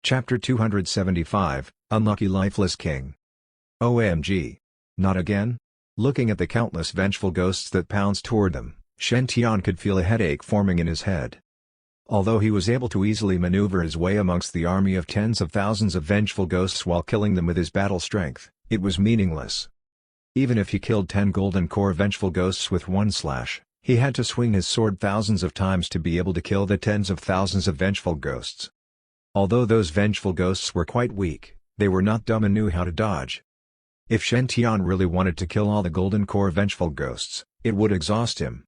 Chapter 275, Unlucky Lifeless King. OMG. Not again? Looking at the countless vengeful ghosts that pounced toward them, Shen Tian could feel a headache forming in his head. Although he was able to easily maneuver his way amongst the army of tens of thousands of vengeful ghosts while killing them with his battle strength, it was meaningless. Even if he killed 10 golden core vengeful ghosts with one slash, he had to swing his sword thousands of times to be able to kill the tens of thousands of vengeful ghosts. Although those vengeful ghosts were quite weak, they were not dumb and knew how to dodge. If Shen Tian really wanted to kill all the golden core vengeful ghosts, it would exhaust him.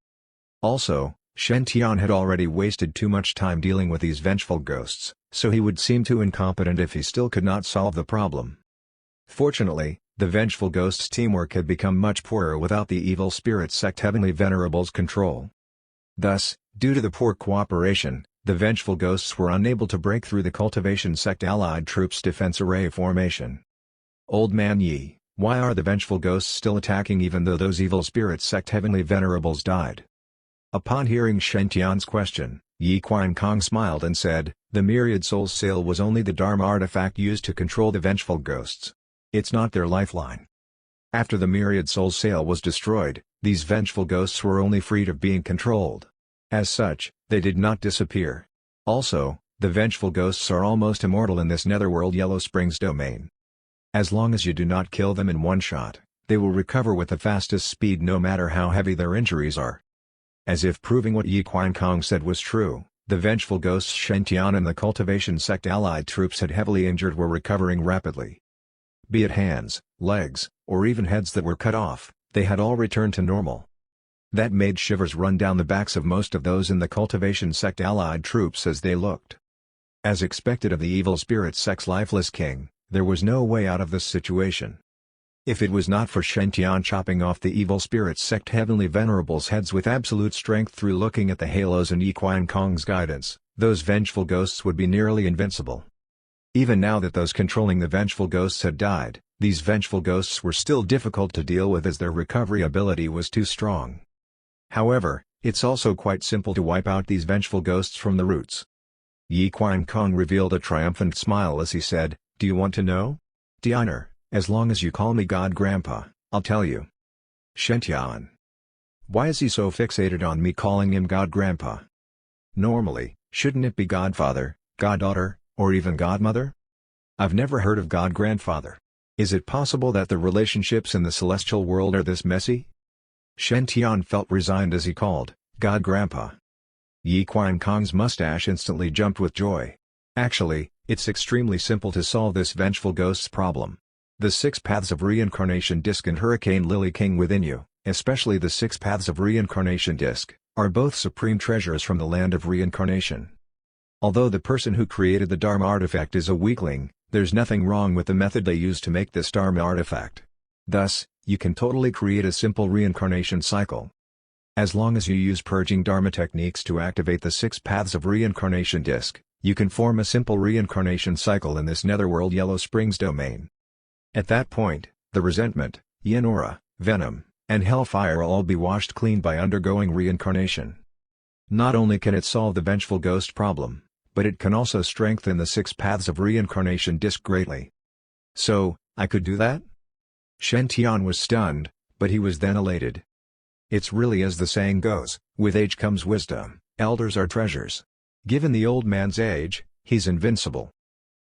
Also, Shen Tian had already wasted too much time dealing with these vengeful ghosts, so he would seem too incompetent if he still could not solve the problem. Fortunately, the vengeful ghosts' teamwork had become much poorer without the evil spirit sect Heavenly Venerable's control. Thus, due to the poor cooperation, the vengeful ghosts were unable to break through the cultivation sect allied troops' defense array formation. Old Man Yi, why are the vengeful ghosts still attacking even though those evil spirit sect Heavenly Venerables died? Upon hearing Shen Tian's question, Yi Qiankong smiled and said, the Myriad Soul's Sail was only the Dharma artifact used to control the vengeful ghosts. It's not their lifeline. After the Myriad Soul's Sail was destroyed, these vengeful ghosts were only freed of being controlled. As such, they did not disappear. Also, the vengeful ghosts are almost immortal in this netherworld Yellow Springs domain. As long as you do not kill them in one shot, they will recover with the fastest speed no matter how heavy their injuries are. As if proving what Yi Qiankong said was true, the vengeful ghosts Shen Tian and the cultivation sect allied troops had heavily injured were recovering rapidly. Be it hands, legs, or even heads that were cut off, they had all returned to normal. That made shivers run down the backs of most of those in the cultivation sect allied troops as they looked. As expected of the evil spirit sect's lifeless king, there was no way out of this situation. If it was not for Shen Tian chopping off the evil spirit sect Heavenly Venerables' heads with absolute strength through looking at the halos and Yi Qiankong's guidance, those vengeful ghosts would be nearly invincible. Even now that those controlling the vengeful ghosts had died, these vengeful ghosts were still difficult to deal with as their recovery ability was too strong. However, it's also quite simple to wipe out these vengeful ghosts from the roots. Yi Qiankong revealed a triumphant smile as he said, do you want to know? Diner, as long as you call me God Grandpa, I'll tell you. Shen Tian. Why is he so fixated on me calling him God Grandpa? Normally, shouldn't it be Godfather, Goddaughter, or even Godmother? I've never heard of God Grandfather. Is it possible that the relationships in the celestial world are this messy? Shen Tian felt resigned as he called, God Grandpa. Yi Qiankong's mustache instantly jumped with joy. Actually, it's extremely simple to solve this vengeful ghost's problem. The 6 paths of reincarnation disc and Hurricane Lily King within you, especially the 6 paths of reincarnation disc, are both supreme treasures from the land of reincarnation. Although the person who created the Dharma artifact is a weakling, there's nothing wrong with the method they used to make this Dharma artifact. Thus, you can totally create a simple reincarnation cycle. As long as you use purging Dharma techniques to activate the 6 paths of reincarnation disc, you can form a simple reincarnation cycle in this netherworld Yellow Springs domain. At that point, the resentment, yin aura, venom, and hellfire will all be washed clean by undergoing reincarnation. Not only can it solve the vengeful ghost problem, but it can also strengthen the 6 paths of reincarnation disc greatly. So, I could do that? Shen Tian was stunned, but he was then elated. It's really as the saying goes, with age comes wisdom, elders are treasures. Given the old man's age, he's invincible.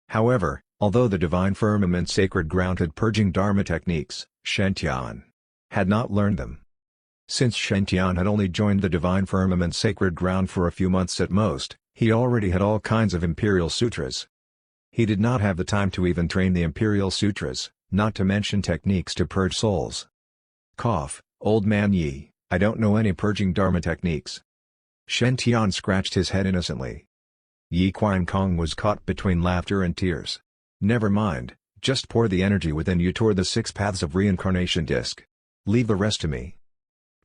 However, although the Divine Firmament Sacred Ground had purging Dharma techniques, Shen Tian had not learned them. Since Shen Tian had only joined the Divine Firmament Sacred Ground for a few months at most, he already had all kinds of Imperial Sutras. He did not have the time to even train the Imperial Sutras, not to mention techniques to purge souls. Cough, Old Man Yi, I don't know any purging Dharma techniques. Shen Tian scratched his head innocently. Yi Qiankong was caught between laughter and tears. Never mind, just pour the energy within you toward the 6 paths of reincarnation disc. Leave the rest to me.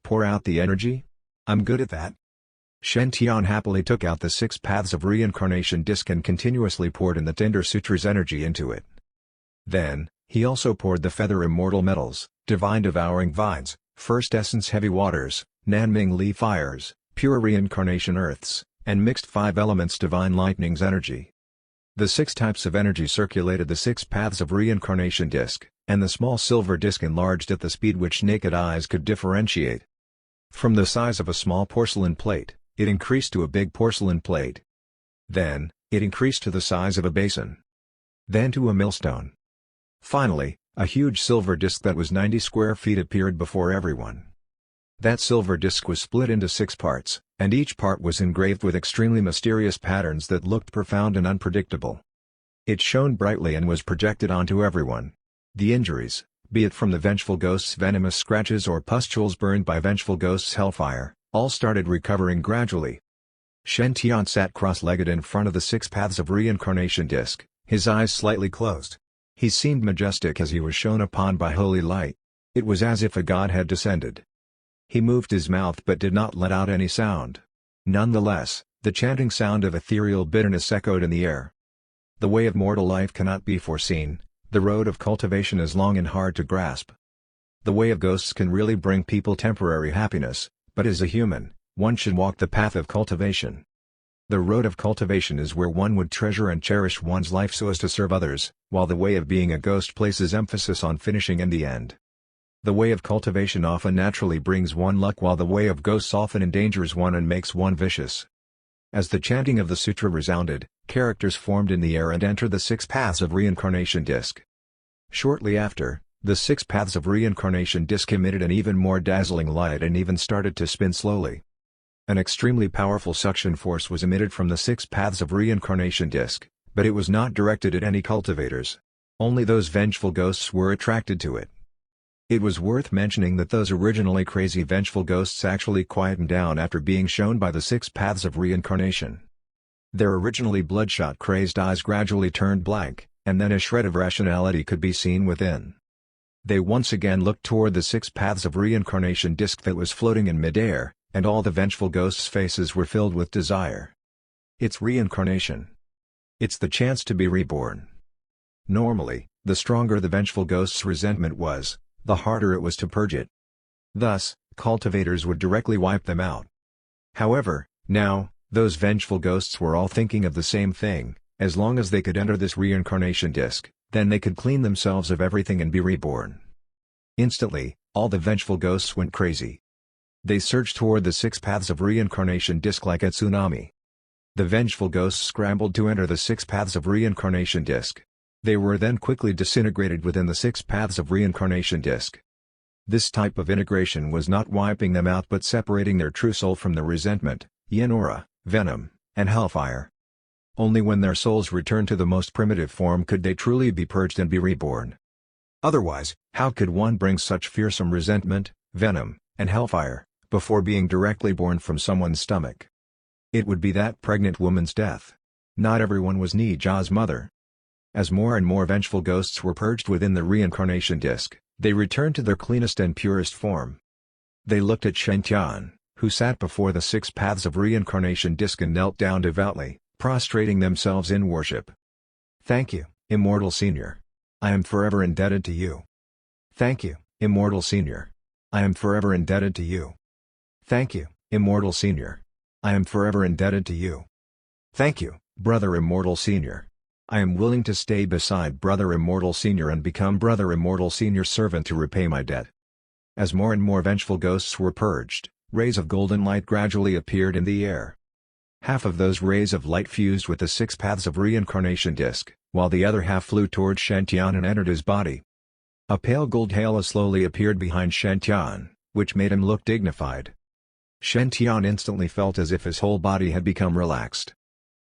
Pour out the energy? I'm good at that. Shen Tian happily took out the 6 paths of reincarnation disc and continuously poured in the Tender Sutra's energy into it. Then, he also poured the Feather Immortal Metals, Divine Devouring Vines, First Essence Heavy Waters, Nanming Li Fires, Pure Reincarnation Earths, and Mixed 5 Elements Divine Lightning's energy. The 6 types of energy circulated the 6 paths of reincarnation disk, and the small silver disk enlarged at the speed which naked eyes could differentiate. From the size of a small porcelain plate, it increased to a big porcelain plate. Then, it increased to the size of a basin. Then to a millstone. Finally, a huge silver disk that was 90 square feet appeared before everyone. That silver disk was split into 6 parts, and each part was engraved with extremely mysterious patterns that looked profound and unpredictable. It shone brightly and was projected onto everyone. The injuries, be it from the vengeful ghost's venomous scratches or pustules burned by vengeful ghost's hellfire, all started recovering gradually. Shen Tian sat cross-legged in front of the 6 paths of reincarnation disk, his eyes slightly closed. He seemed majestic as he was shone upon by holy light. It was as if a god had descended. He moved his mouth but did not let out any sound. Nonetheless, the chanting sound of ethereal bitterness echoed in the air. The way of mortal life cannot be foreseen, the road of cultivation is long and hard to grasp. The way of ghosts can really bring people temporary happiness, but as a human, one should walk the path of cultivation. The road of cultivation is where one would treasure and cherish one's life so as to serve others, while the way of being a ghost places emphasis on finishing in the end. The way of cultivation often naturally brings one luck while the way of ghosts often endangers one and makes one vicious. As the chanting of the sutra resounded, characters formed in the air and entered the 6 paths of reincarnation disk. Shortly after, the 6 paths of reincarnation disk emitted an even more dazzling light and even started to spin slowly. An extremely powerful suction force was emitted from the 6 paths of reincarnation disk, but it was not directed at any cultivators. Only those vengeful ghosts were attracted to it. It was worth mentioning that those originally crazy vengeful ghosts actually quietened down after being shown by the 6 paths of reincarnation. Their originally bloodshot crazed eyes gradually turned blank, and then a shred of rationality could be seen within. They once again looked toward the 6 paths of reincarnation disk that was floating in midair, and all the vengeful ghosts' faces were filled with desire. It's reincarnation. It's the chance to be reborn. Normally, the stronger the vengeful ghost's resentment was, the harder it was to purge it. Thus, cultivators would directly wipe them out. However, now, those vengeful ghosts were all thinking of the same thing: as long as they could enter this reincarnation disk, then they could clean themselves of everything and be reborn. Instantly, all the vengeful ghosts went crazy. They surged toward the 6 paths of reincarnation disk like a tsunami. The vengeful ghosts scrambled to enter the 6 paths of reincarnation disk. They were then quickly disintegrated within the 6 paths of reincarnation disk. This type of integration was not wiping them out but separating their true soul from the resentment, yin aura, venom, and hellfire. Only when their souls returned to the most primitive form could they truly be purged and be reborn. Otherwise, how could one bring such fearsome resentment, venom, and hellfire, before being directly born from someone's stomach? It would be that pregnant woman's death. Not everyone was Nija's mother. As more and more vengeful ghosts were purged within the reincarnation disk, they returned to their cleanest and purest form. They looked at Shen Tian, who sat before the 6 paths of reincarnation disk and knelt down devoutly, prostrating themselves in worship. "Thank you, Immortal Senior. I am forever indebted to you. Thank you, Immortal Senior. I am forever indebted to you. Thank you, Immortal Senior. I am forever indebted to you. Thank you, Brother Immortal Senior. I am willing to stay beside Brother Immortal Senior and become Brother Immortal Senior's servant to repay my debt." As more and more vengeful ghosts were purged, rays of golden light gradually appeared in the air. Half of those rays of light fused with the 6 paths of reincarnation disk, while the other half flew toward Shen Tian and entered his body. A pale gold halo slowly appeared behind Shen Tian, which made him look dignified. Shen Tian instantly felt as if his whole body had become relaxed.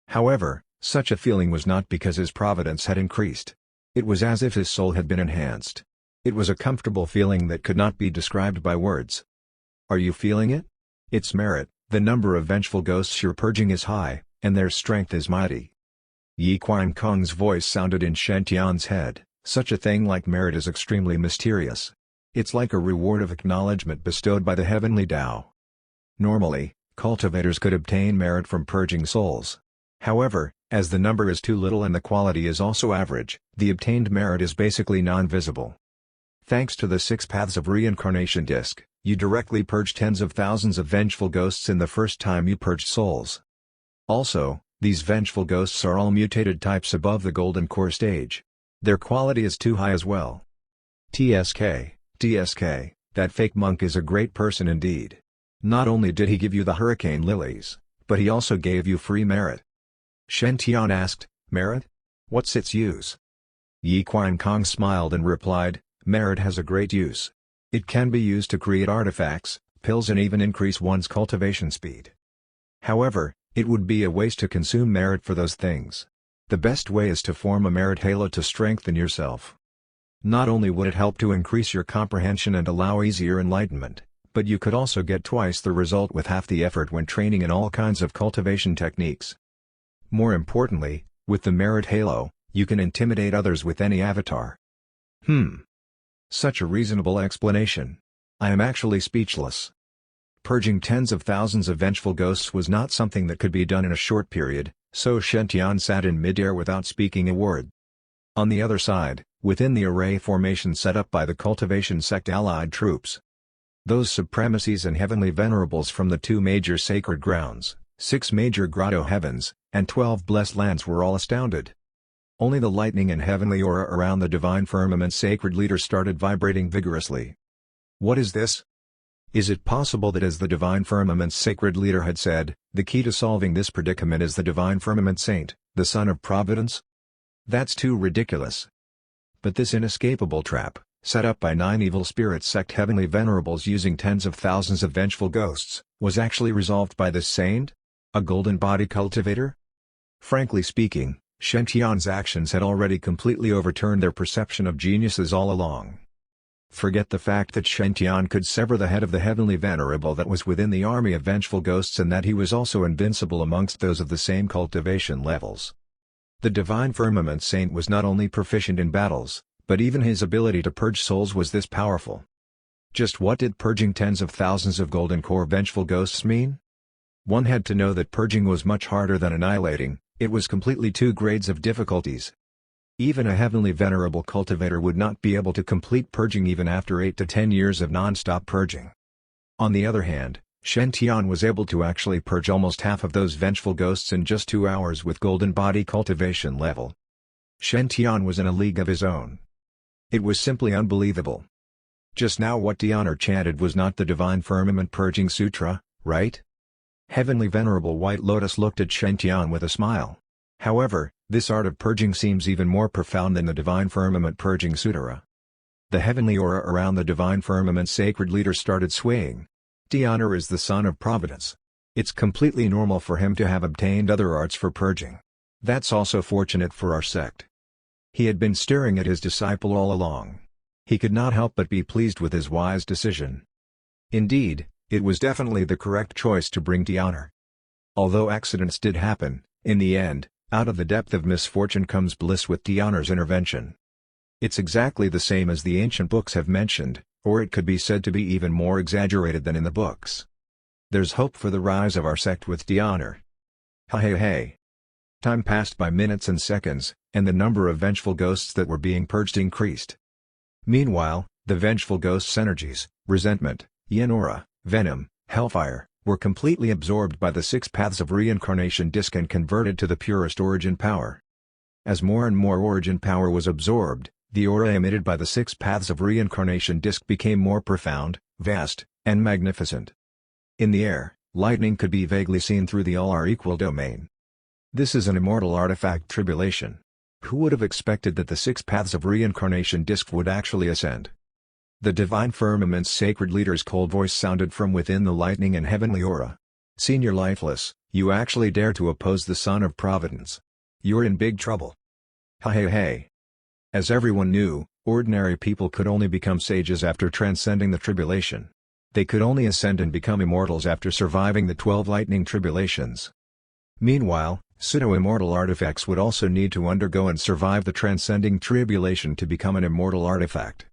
However, such a feeling was not because his providence had increased. It was as if his soul had been enhanced. It was a comfortable feeling that could not be described by words. Are you feeling it? Its merit, the number of vengeful ghosts you're purging is high, and their strength is mighty. Yi Qian Kong's voice sounded in Shen Tian's head. Such a thing like merit is extremely mysterious. It's like a reward of acknowledgement bestowed by the heavenly Tao. Normally, cultivators could obtain merit from purging souls. However, as the number is too little and the quality is also average, the obtained merit is basically non-visible. Thanks to the 6 paths of reincarnation disk, you directly purged tens of thousands of vengeful ghosts in the first time you purged souls. Also, These vengeful ghosts are all mutated types above the golden core stage. Their quality is too high as well. TSK, that fake monk is a great person indeed. Not only did he give you the hurricane lilies, but he also gave you free merit. Shen Tian asked, merit? What's its use? Yi Qiankong smiled and replied, merit has a great use. It can be used to create artifacts, pills and even increase one's cultivation speed. However, it would be a waste to consume merit for those things. The best way is to form a merit halo to strengthen yourself. Not only would it help to increase your comprehension and allow easier enlightenment, but you could also get twice the result with half the effort when training in all kinds of cultivation techniques. More importantly, with the merit halo, you can intimidate others with any avatar. Such a reasonable explanation. I am actually speechless. Purging tens of thousands of vengeful ghosts was not something that could be done in a short period, so Shen Tian sat in midair without speaking a word. On the other side, within the array formation set up by the cultivation sect allied troops, those supremacies and heavenly venerables from the 2 major sacred grounds, 6 major grotto heavens, and 12 blessed lands were all astounded. Only the lightning and heavenly aura around the divine firmament's sacred leader started vibrating vigorously. What is this? Is it possible that, as the divine firmament's sacred leader had said, the key to solving this predicament is the divine firmament saint, the son of Providence? That's too ridiculous. But this inescapable trap, set up by 9 evil spirit sect heavenly venerables using tens of thousands of vengeful ghosts, was actually resolved by this saint? A golden body cultivator? Frankly speaking, Shen Tian's actions had already completely overturned their perception of geniuses all along. Forget the fact that Shen Tian could sever the head of the heavenly venerable that was within the army of vengeful ghosts and that he was also invincible amongst those of the same cultivation levels. The divine firmament saint was not only proficient in battles, but even his ability to purge souls was this powerful. Just what did purging tens of thousands of golden core vengeful ghosts mean? One had to know that purging was much harder than annihilating. It was completely 2 grades of difficulties. Even a heavenly venerable cultivator would not be able to complete purging even after 8 to 10 years of non-stop purging. On the other hand, Shen Tian was able to actually purge almost half of those vengeful ghosts in just 2 hours with golden body cultivation level. Shen Tian was in a league of his own. It was simply unbelievable. Just now what Dianer chanted was not the Divine Firmament Purging Sutra, right? Heavenly Venerable White Lotus looked at Shen Tian with a smile. However, this art of purging seems even more profound than the Divine Firmament Purging Sutra. The heavenly aura around the Divine Firmament's sacred leader started swaying. Dianer is the son of Providence. It's completely normal for him to have obtained other arts for purging. That's also fortunate for our sect. He had been staring at his disciple all along. He could not help but be pleased with his wise decision. Indeed, it was definitely the correct choice to bring Dianer. Although accidents did happen, in the end, out of the depth of misfortune comes bliss with Dianer's intervention. It's exactly the same as the ancient books have mentioned, or it could be said to be even more exaggerated than in the books. There's hope for the rise of our sect with Dianer. Hey. Time passed by minutes and seconds, and the number of vengeful ghosts that were being purged increased. Meanwhile, the vengeful ghosts' energies, resentment, yin aura, venom, hellfire, were completely absorbed by the 6 paths of reincarnation disc and converted to the purest origin power. As more and more origin power was absorbed, the aura emitted by the 6 paths of reincarnation disc became more profound, vast, and magnificent. In the air, lightning could be vaguely seen through the all-are-equal domain. This is an immortal artifact tribulation. Who would have expected that the 6 paths of reincarnation disc would actually ascend? The divine firmament's sacred leader's cold voice sounded from within the lightning and heavenly aura. Senior Lifeless, you actually dare to oppose the son of Providence. You're in big trouble. Hey. As everyone knew, ordinary people could only become sages after transcending the tribulation. They could only ascend and become immortals after surviving the 12 lightning tribulations. Meanwhile, pseudo-immortal artifacts would also need to undergo and survive the transcending tribulation to become an immortal artifact.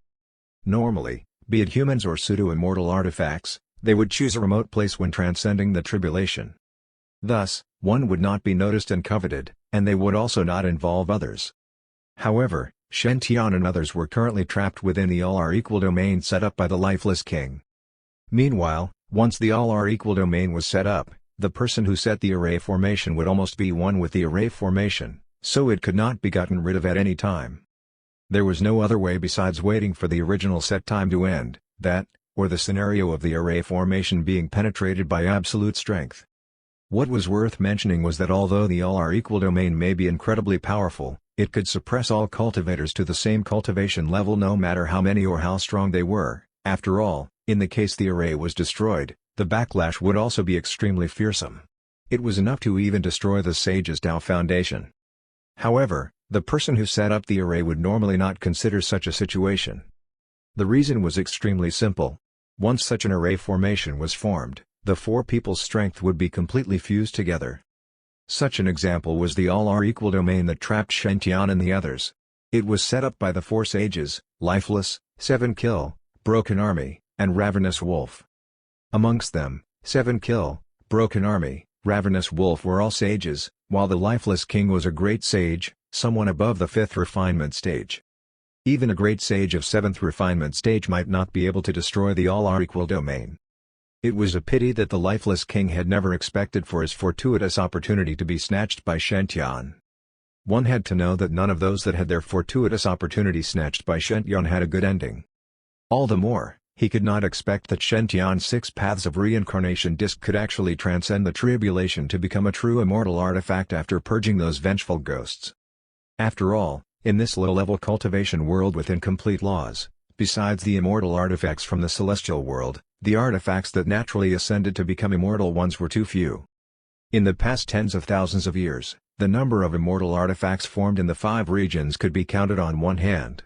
Normally, be it humans or pseudo-immortal artifacts, they would choose a remote place when transcending the tribulation. Thus, one would not be noticed and coveted, and they would also not involve others. However, Shen Tian and others were currently trapped within the all-are-equal domain set up by the Lifeless King. Meanwhile, once the all-are-equal domain was set up, the person who set the array formation would almost be one with the array formation, so it could not be gotten rid of at any time. There was no other way besides waiting for the original set time to end, that, or the scenario of the array formation being penetrated by absolute strength. What was worth mentioning was that although the all-are-equal domain may be incredibly powerful, it could suppress all cultivators to the same cultivation level no matter how many or how strong they were. After all, in the case the array was destroyed, the backlash would also be extremely fearsome. It was enough to even destroy the Sage's Tao foundation. However, the person who set up the array would normally not consider such a situation. The reason was extremely simple. Once such an array formation was formed, the four people's strength would be completely fused together. Such an example was the all-are-equal domain that trapped Shen Tian and the others. It was set up by the four sages, Lifeless, 7 Kill, Broken Army, and Ravenous Wolf. Amongst them, 7 Kill, Broken Army, Ravenous Wolf were all sages, while the Lifeless King was a great sage, someone above the 5th refinement stage. Even a great sage of 7th refinement stage might not be able to destroy the all-are-equal domain. It was a pity that the Lifeless King had never expected for his fortuitous opportunity to be snatched by Shen Tian. One had to know that none of those that had their fortuitous opportunity snatched by Shen Tian had a good ending. All the more, he could not expect that Shen Tian's 6 paths of reincarnation disc could actually transcend the tribulation to become a true immortal artifact after purging those vengeful ghosts. After all, in this low-level cultivation world with incomplete laws, besides the immortal artifacts from the celestial world, the artifacts that naturally ascended to become immortal ones were too few. In the past tens of thousands of years, the number of immortal artifacts formed in the 5 regions could be counted on one hand.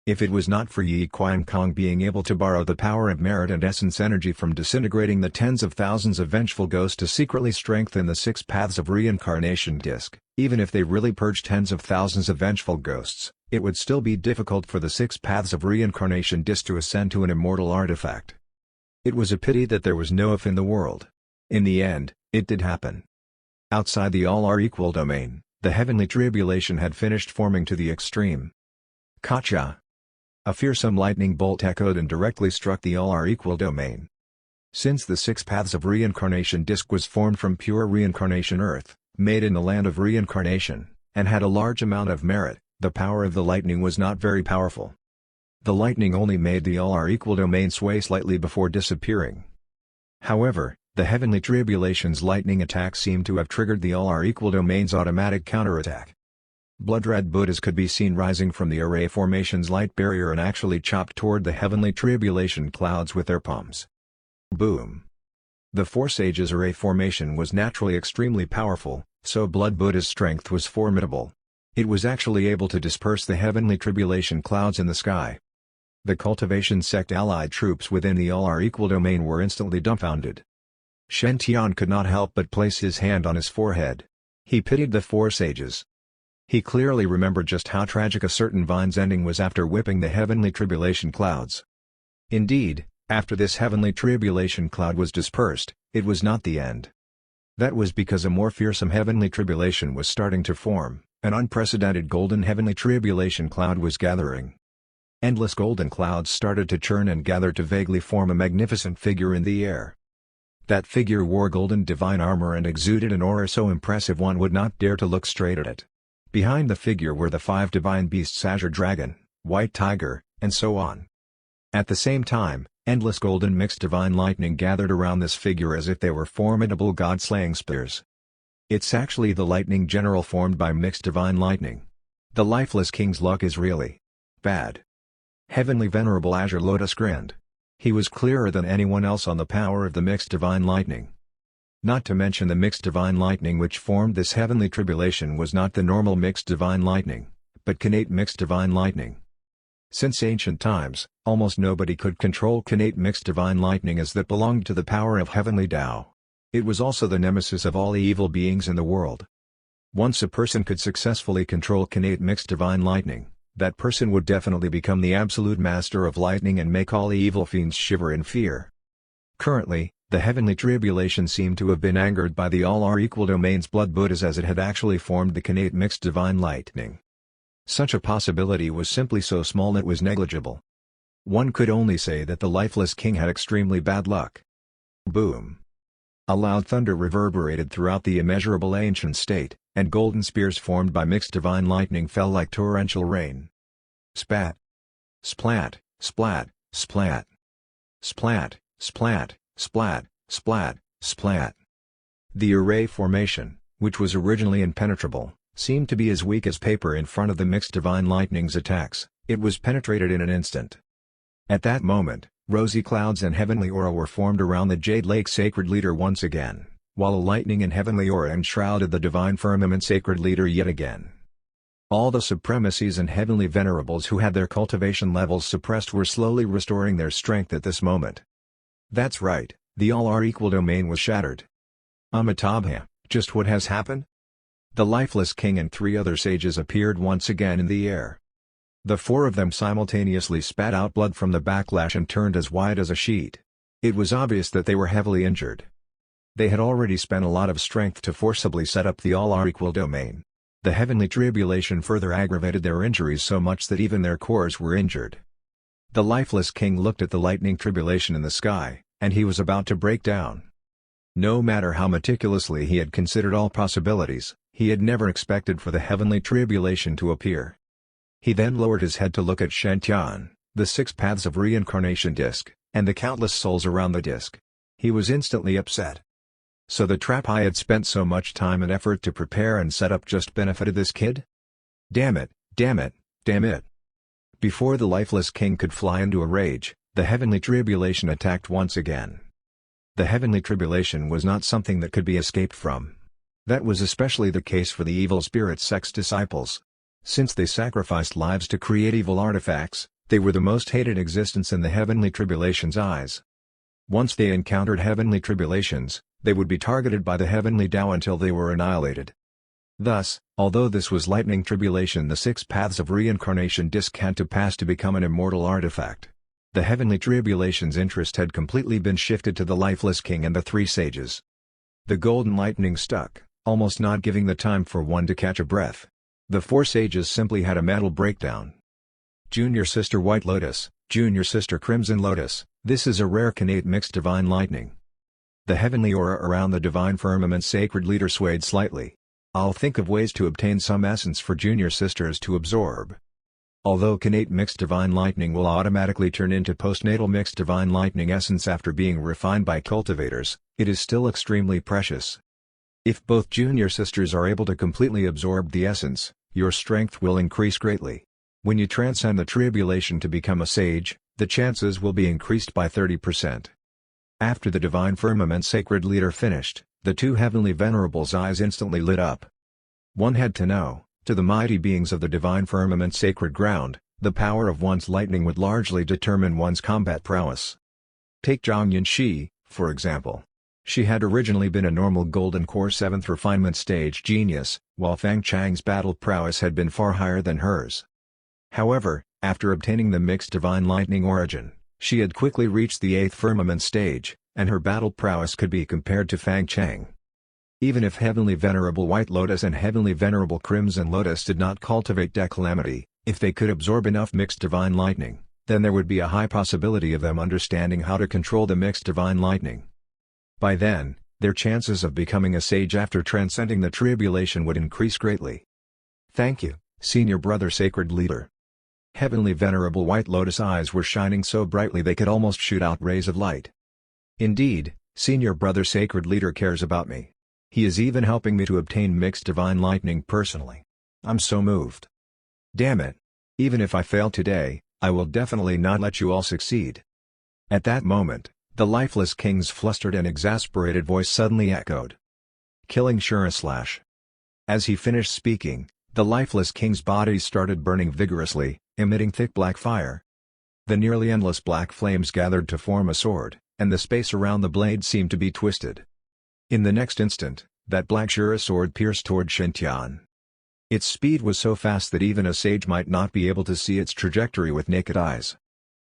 If it was not for Yi Qiang Kong being able to borrow the power of merit and essence energy from disintegrating the tens of thousands of vengeful ghosts to secretly strengthen the 6 paths of reincarnation disc, even if they really purged tens of thousands of vengeful ghosts, it would still be difficult for the 6 paths of reincarnation disc to ascend to an immortal artifact. It was a pity that there was no if in the world. In the end, it did happen. Outside the all-are-equal domain, the heavenly tribulation had finished forming to the extreme. Kacha! A fearsome lightning bolt echoed and directly struck the all-are-equal domain. Since the 6 paths of reincarnation disc was formed from pure reincarnation earth, made in the land of reincarnation, and had a large amount of merit, the power of the lightning was not very powerful. The lightning only made the all-are-equal domain sway slightly before disappearing. However, the heavenly tribulation's lightning attack seemed to have triggered the all-are-equal domain's automatic counterattack. Blood-red Buddhas could be seen rising from the array formation's light barrier and actually chopped toward the heavenly tribulation clouds with their palms. Boom! The four sages' array formation was naturally extremely powerful, so Blood Buddha's strength was formidable. It was actually able to disperse the heavenly tribulation clouds in the sky. The cultivation sect allied troops within the all-are-equal domain were instantly dumbfounded. Shen Tian could not help but place his hand on his forehead. He pitied the four sages. He clearly remembered just how tragic a certain vine's ending was after whipping the heavenly tribulation clouds. Indeed, after this heavenly tribulation cloud was dispersed, it was not the end. That was because a more fearsome heavenly tribulation was starting to form, an unprecedented golden heavenly tribulation cloud was gathering. Endless golden clouds started to churn and gather to vaguely form a magnificent figure in the air. That figure wore golden divine armor and exuded an aura so impressive one would not dare to look straight at it. Behind the figure were the 5 divine beasts Azure Dragon, White Tiger, and so on. At the same time, endless golden mixed divine lightning gathered around this figure as if they were formidable god-slaying spears. It's actually the lightning general formed by mixed divine lightning. The Lifeless King's luck is really bad. Heavenly Venerable Azure Lotus grinned. He was clearer than anyone else on the power of the mixed divine lightning. Not to mention the mixed divine lightning which formed this heavenly tribulation was not the normal mixed divine lightning, but connate mixed divine lightning. Since ancient times, almost nobody could control connate mixed divine lightning as that belonged to the power of heavenly Tao. It was also the nemesis of all evil beings in the world. Once a person could successfully control connate mixed divine lightning, that person would definitely become the absolute master of lightning and make all evil fiends shiver in fear. Currently, the heavenly tribulation seemed to have been angered by the all-are-equal domain's Blood Buddhas as it had actually formed the connate mixed divine lightning. Such a possibility was simply so small it was negligible. One could only say that the Lifeless King had extremely bad luck. Boom! A loud thunder reverberated throughout the immeasurable ancient state, and golden spears formed by mixed divine lightning fell like torrential rain. Spat. Splat, splat, splat. Splat, splat, splat, splat, splat. The array formation, which was originally impenetrable, seemed to be as weak as paper in front of the mixed divine lightning's attacks. It was penetrated in an instant. At that moment, rosy clouds and heavenly aura were formed around the Jade Lake Sacred Leader once again, while a lightning and heavenly aura enshrouded the divine firmament Sacred Leader yet again. All the supremacies and heavenly venerables who had their cultivation levels suppressed were slowly restoring their strength at this moment. That's right, the all-are-equal domain was shattered. Amitabha, just what has happened? The lifeless king and 3 other sages appeared once again in the air. The 4 of them simultaneously spat out blood from the backlash and turned as white as a sheet. It was obvious that they were heavily injured. They had already spent a lot of strength to forcibly set up the all-are-equal domain. The heavenly tribulation further aggravated their injuries so much that even their cores were injured. The lifeless king looked at the lightning tribulation in the sky, and he was about to break down. No matter how meticulously he had considered all possibilities, he had never expected for the heavenly tribulation to appear. He then lowered his head to look at Shantian, the 6 paths of reincarnation disc, and the countless souls around the disc. He was instantly upset. So the trap I had spent so much time and effort to prepare and set up just benefited this kid? Damn it, damn it, damn it. Before the lifeless king could fly into a rage, the heavenly tribulation attacked once again. The heavenly tribulation was not something that could be escaped from. That was especially the case for the evil spirit sect's disciples. Since they sacrificed lives to create evil artifacts, they were the most hated existence in the heavenly tribulation's eyes. Once they encountered heavenly tribulations, they would be targeted by the heavenly Tao until they were annihilated. Thus, although this was lightning tribulation, the 6 paths of reincarnation disc had to pass to become an immortal artifact. The heavenly tribulation's interest had completely been shifted to the lifeless king and the 3 sages. The golden lightning stuck, almost not giving the time for one to catch a breath. The 4 sages simply had a mental breakdown. Junior Sister White Lotus, Junior Sister Crimson Lotus, this is a rare Kanate mixed divine lightning. The heavenly aura around the divine firmament Sacred Leader swayed slightly. I'll think of ways to obtain some essence for Junior Sisters to absorb. Although Kanate mixed divine lightning will automatically turn into postnatal mixed divine lightning essence after being refined by cultivators, it is still extremely precious. If both Junior Sisters are able to completely absorb the essence, your strength will increase greatly. When you transcend the tribulation to become a sage, the chances will be increased by 30%. After the divine firmament Sacred Leader finished, the 2 heavenly venerables' eyes instantly lit up. One had to know, to the mighty beings of the divine firmament sacred ground, the power of one's lightning would largely determine one's combat prowess. Take Zhang Yunxi, for example. She had originally been a normal golden core 7th refinement stage genius, while Fang Chang's battle prowess had been far higher than hers. However, after obtaining the mixed divine lightning origin, she had quickly reached the 8th firmament stage, and her battle prowess could be compared to Fang Chang. Even if Heavenly Venerable White Lotus and Heavenly Venerable Crimson Lotus did not cultivate Decalamity, if they could absorb enough mixed divine lightning, then there would be a high possibility of them understanding how to control the mixed divine lightning. By then, their chances of becoming a sage after transcending the tribulation would increase greatly. Thank you, Senior Brother Sacred Leader. Heavenly Venerable White Lotus eyes were shining so brightly they could almost shoot out rays of light. Indeed, Senior Brother Sacred Leader cares about me. He is even helping me to obtain mixed divine lightning personally. I'm so moved. Damn it. Even if I fail today, I will definitely not let you all succeed. At that moment, the lifeless king's flustered and exasperated voice suddenly echoed. Killing Shura/. As he finished speaking, the lifeless king's body started burning vigorously, emitting thick black fire. The nearly endless black flames gathered to form a sword, and the space around the blade seemed to be twisted. In the next instant, that black Shura sword pierced toward Shantian. Its speed was so fast that even a sage might not be able to see its trajectory with naked eyes.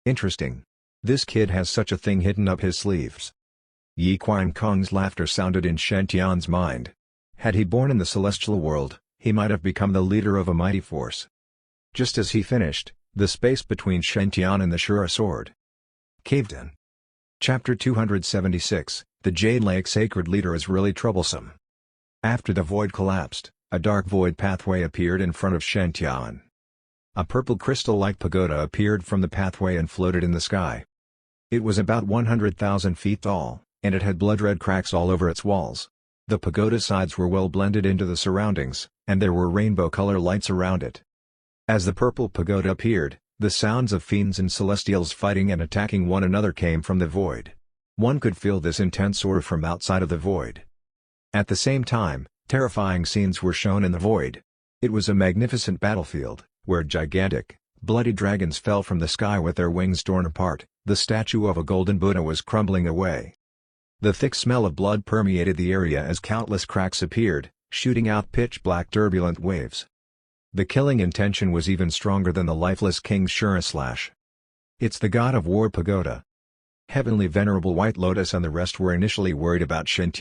Interesting. This kid has such a thing hidden up his sleeves. Yi Qian Kong's laughter sounded in Shantian's mind. Had he born in the celestial world, he might have become the leader of a mighty force. Just as he finished, the space between Shantian and the Shura sword caved in. Chapter 276, The Jade Lake Sacred Leader is really troublesome. After the void collapsed, a dark void pathway appeared in front of Shen. A purple crystal-like pagoda appeared from the pathway and floated in the sky. It was about 100,000 feet tall, and it had blood-red cracks all over its walls. The pagoda sides were well blended into the surroundings, and there were rainbow color lights around it. As the purple pagoda appeared, the sounds of fiends and celestials fighting and attacking one another came from the void. One could feel this intense aura from outside of the void. At the same time, terrifying scenes were shown in the void. It was a magnificent battlefield, where gigantic, bloody dragons fell from the sky with their wings torn apart. The statue of a golden Buddha was crumbling away. The thick smell of blood permeated the area as countless cracks appeared, shooting out pitch-black turbulent waves. The killing intention was even stronger than the lifeless king's slash. It's the god of war pagoda. Heavenly Venerable White Lotus and the rest were initially worried about Shen.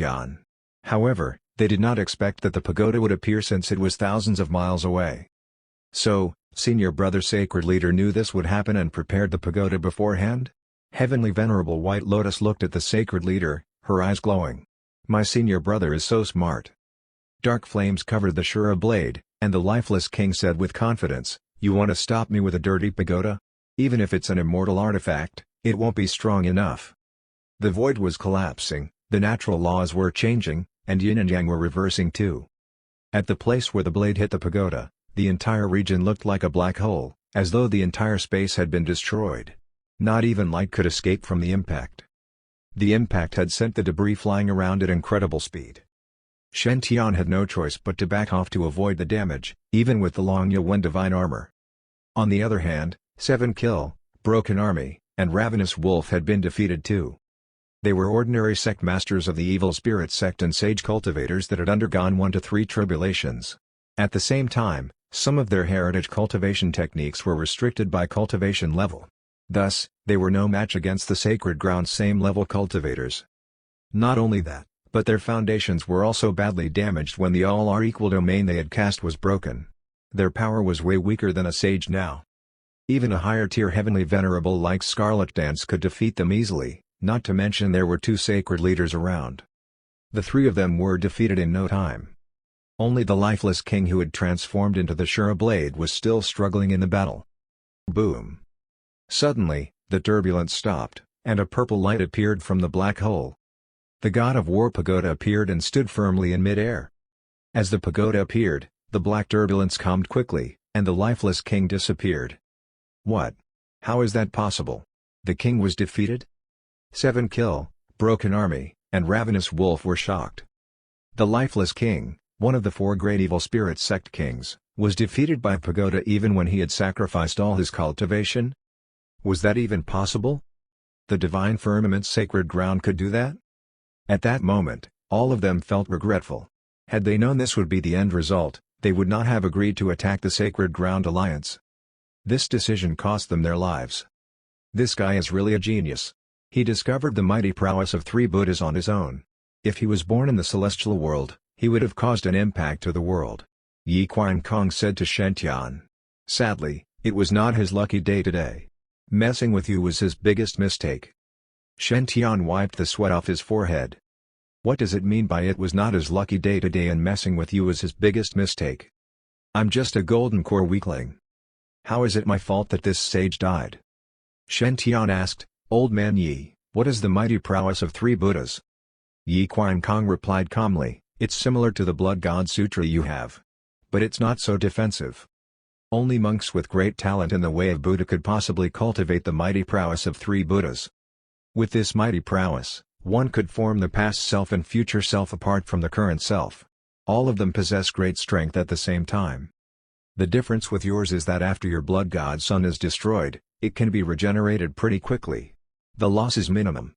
However, they did not expect that the pagoda would appear since it was thousands of miles away. So, Senior Brother Sacred Leader knew this would happen and prepared the pagoda beforehand? Heavenly Venerable White Lotus looked at the Sacred Leader, her eyes glowing. My senior brother is so smart. Dark flames covered the Shura blade, and the lifeless king said with confidence, "You want to stop me with a dirty pagoda? Even if it's an immortal artifact, it won't be strong enough." The void was collapsing, the natural laws were changing, and yin and yang were reversing too. At the place where the blade hit the pagoda, the entire region looked like a black hole, as though the entire space had been destroyed. Not even light could escape from the impact. The impact had sent the debris flying around at incredible speed. Shen had no choice but to back off to avoid the damage, even with the Long Yuan divine armor. On the other hand, 7 Kill, Broken Army, and Ravenous Wolf had been defeated too. They were ordinary sect masters of the evil spirit sect and sage cultivators that had undergone 1 to 3 tribulations. At the same time, some of their heritage cultivation techniques were restricted by cultivation level. Thus, they were no match against the Sacred Ground's same-level cultivators. Not only that, but their foundations were also badly damaged when the all-are-equal domain they had cast was broken. Their power was way weaker than a sage now. Even a higher-tier Heavenly Venerable like Scarlet Dance could defeat them easily, not to mention there were 2 sacred leaders around. The 3 of them were defeated in no time. Only the lifeless king who had transformed into the Shura blade was still struggling in the battle. Boom! Suddenly, the turbulence stopped, and a purple light appeared from the black hole. The god of war pagoda appeared and stood firmly in mid-air. As the pagoda appeared, the black turbulence calmed quickly, and the lifeless king disappeared. What? How is that possible? The king was defeated? 7 Kill, Broken Army, and Ravenous Wolf were shocked. The lifeless king, one of the 4 great evil spirit sect kings, was defeated by pagoda even when he had sacrificed all his cultivation? Was that even possible? The divine firmament's sacred ground could do that? At that moment, all of them felt regretful. Had they known this would be the end result, they would not have agreed to attack the Sacred Ground Alliance. This decision cost them their lives. This guy is really a genius. He discovered the mighty prowess of 3 Buddhas on his own. If he was born in the celestial world, he would have caused an impact to the world. Yi Qiankong said to Shen. Sadly, it was not his lucky day today. Messing with you was his biggest mistake. Shen wiped the sweat off his forehead. What does it mean by it was not his lucky day today and messing with you was his biggest mistake? I'm just a golden core weakling. How is it my fault that this sage died? Shen asked, Old man Yi, what is the mighty prowess of 3 Buddhas? Yi Qiankong replied calmly, it's similar to the Blood God Sutra you have. But it's not so defensive. Only monks with great talent in the way of Buddha could possibly cultivate the mighty prowess of 3 Buddhas. With this mighty prowess, one could form the past self and future self apart from the current self. All of them possess great strength at the same time. The difference with yours is that after your blood god son is destroyed, it can be regenerated pretty quickly. The loss is minimum.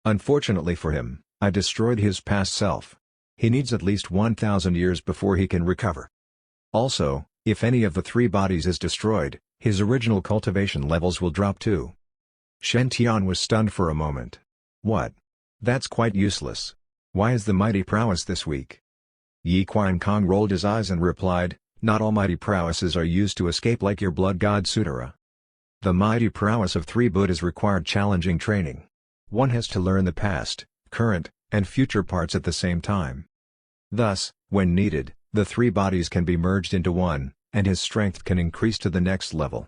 Unfortunately for him, I destroyed his past self. He needs at least 1,000 years before he can recover. Also, if any of the 3 bodies is destroyed, his original cultivation levels will drop too. Shen was stunned for a moment. What? That's quite useless. Why is the mighty prowess this weak? Yi Qiankong rolled his eyes and replied, not all mighty prowesses are used to escape like your blood god Sutra. The mighty prowess of 3 Buddhas required challenging training. One has to learn the past, current, and future parts at the same time. Thus, when needed, the three bodies can be merged into one, and his strength can increase to the next level.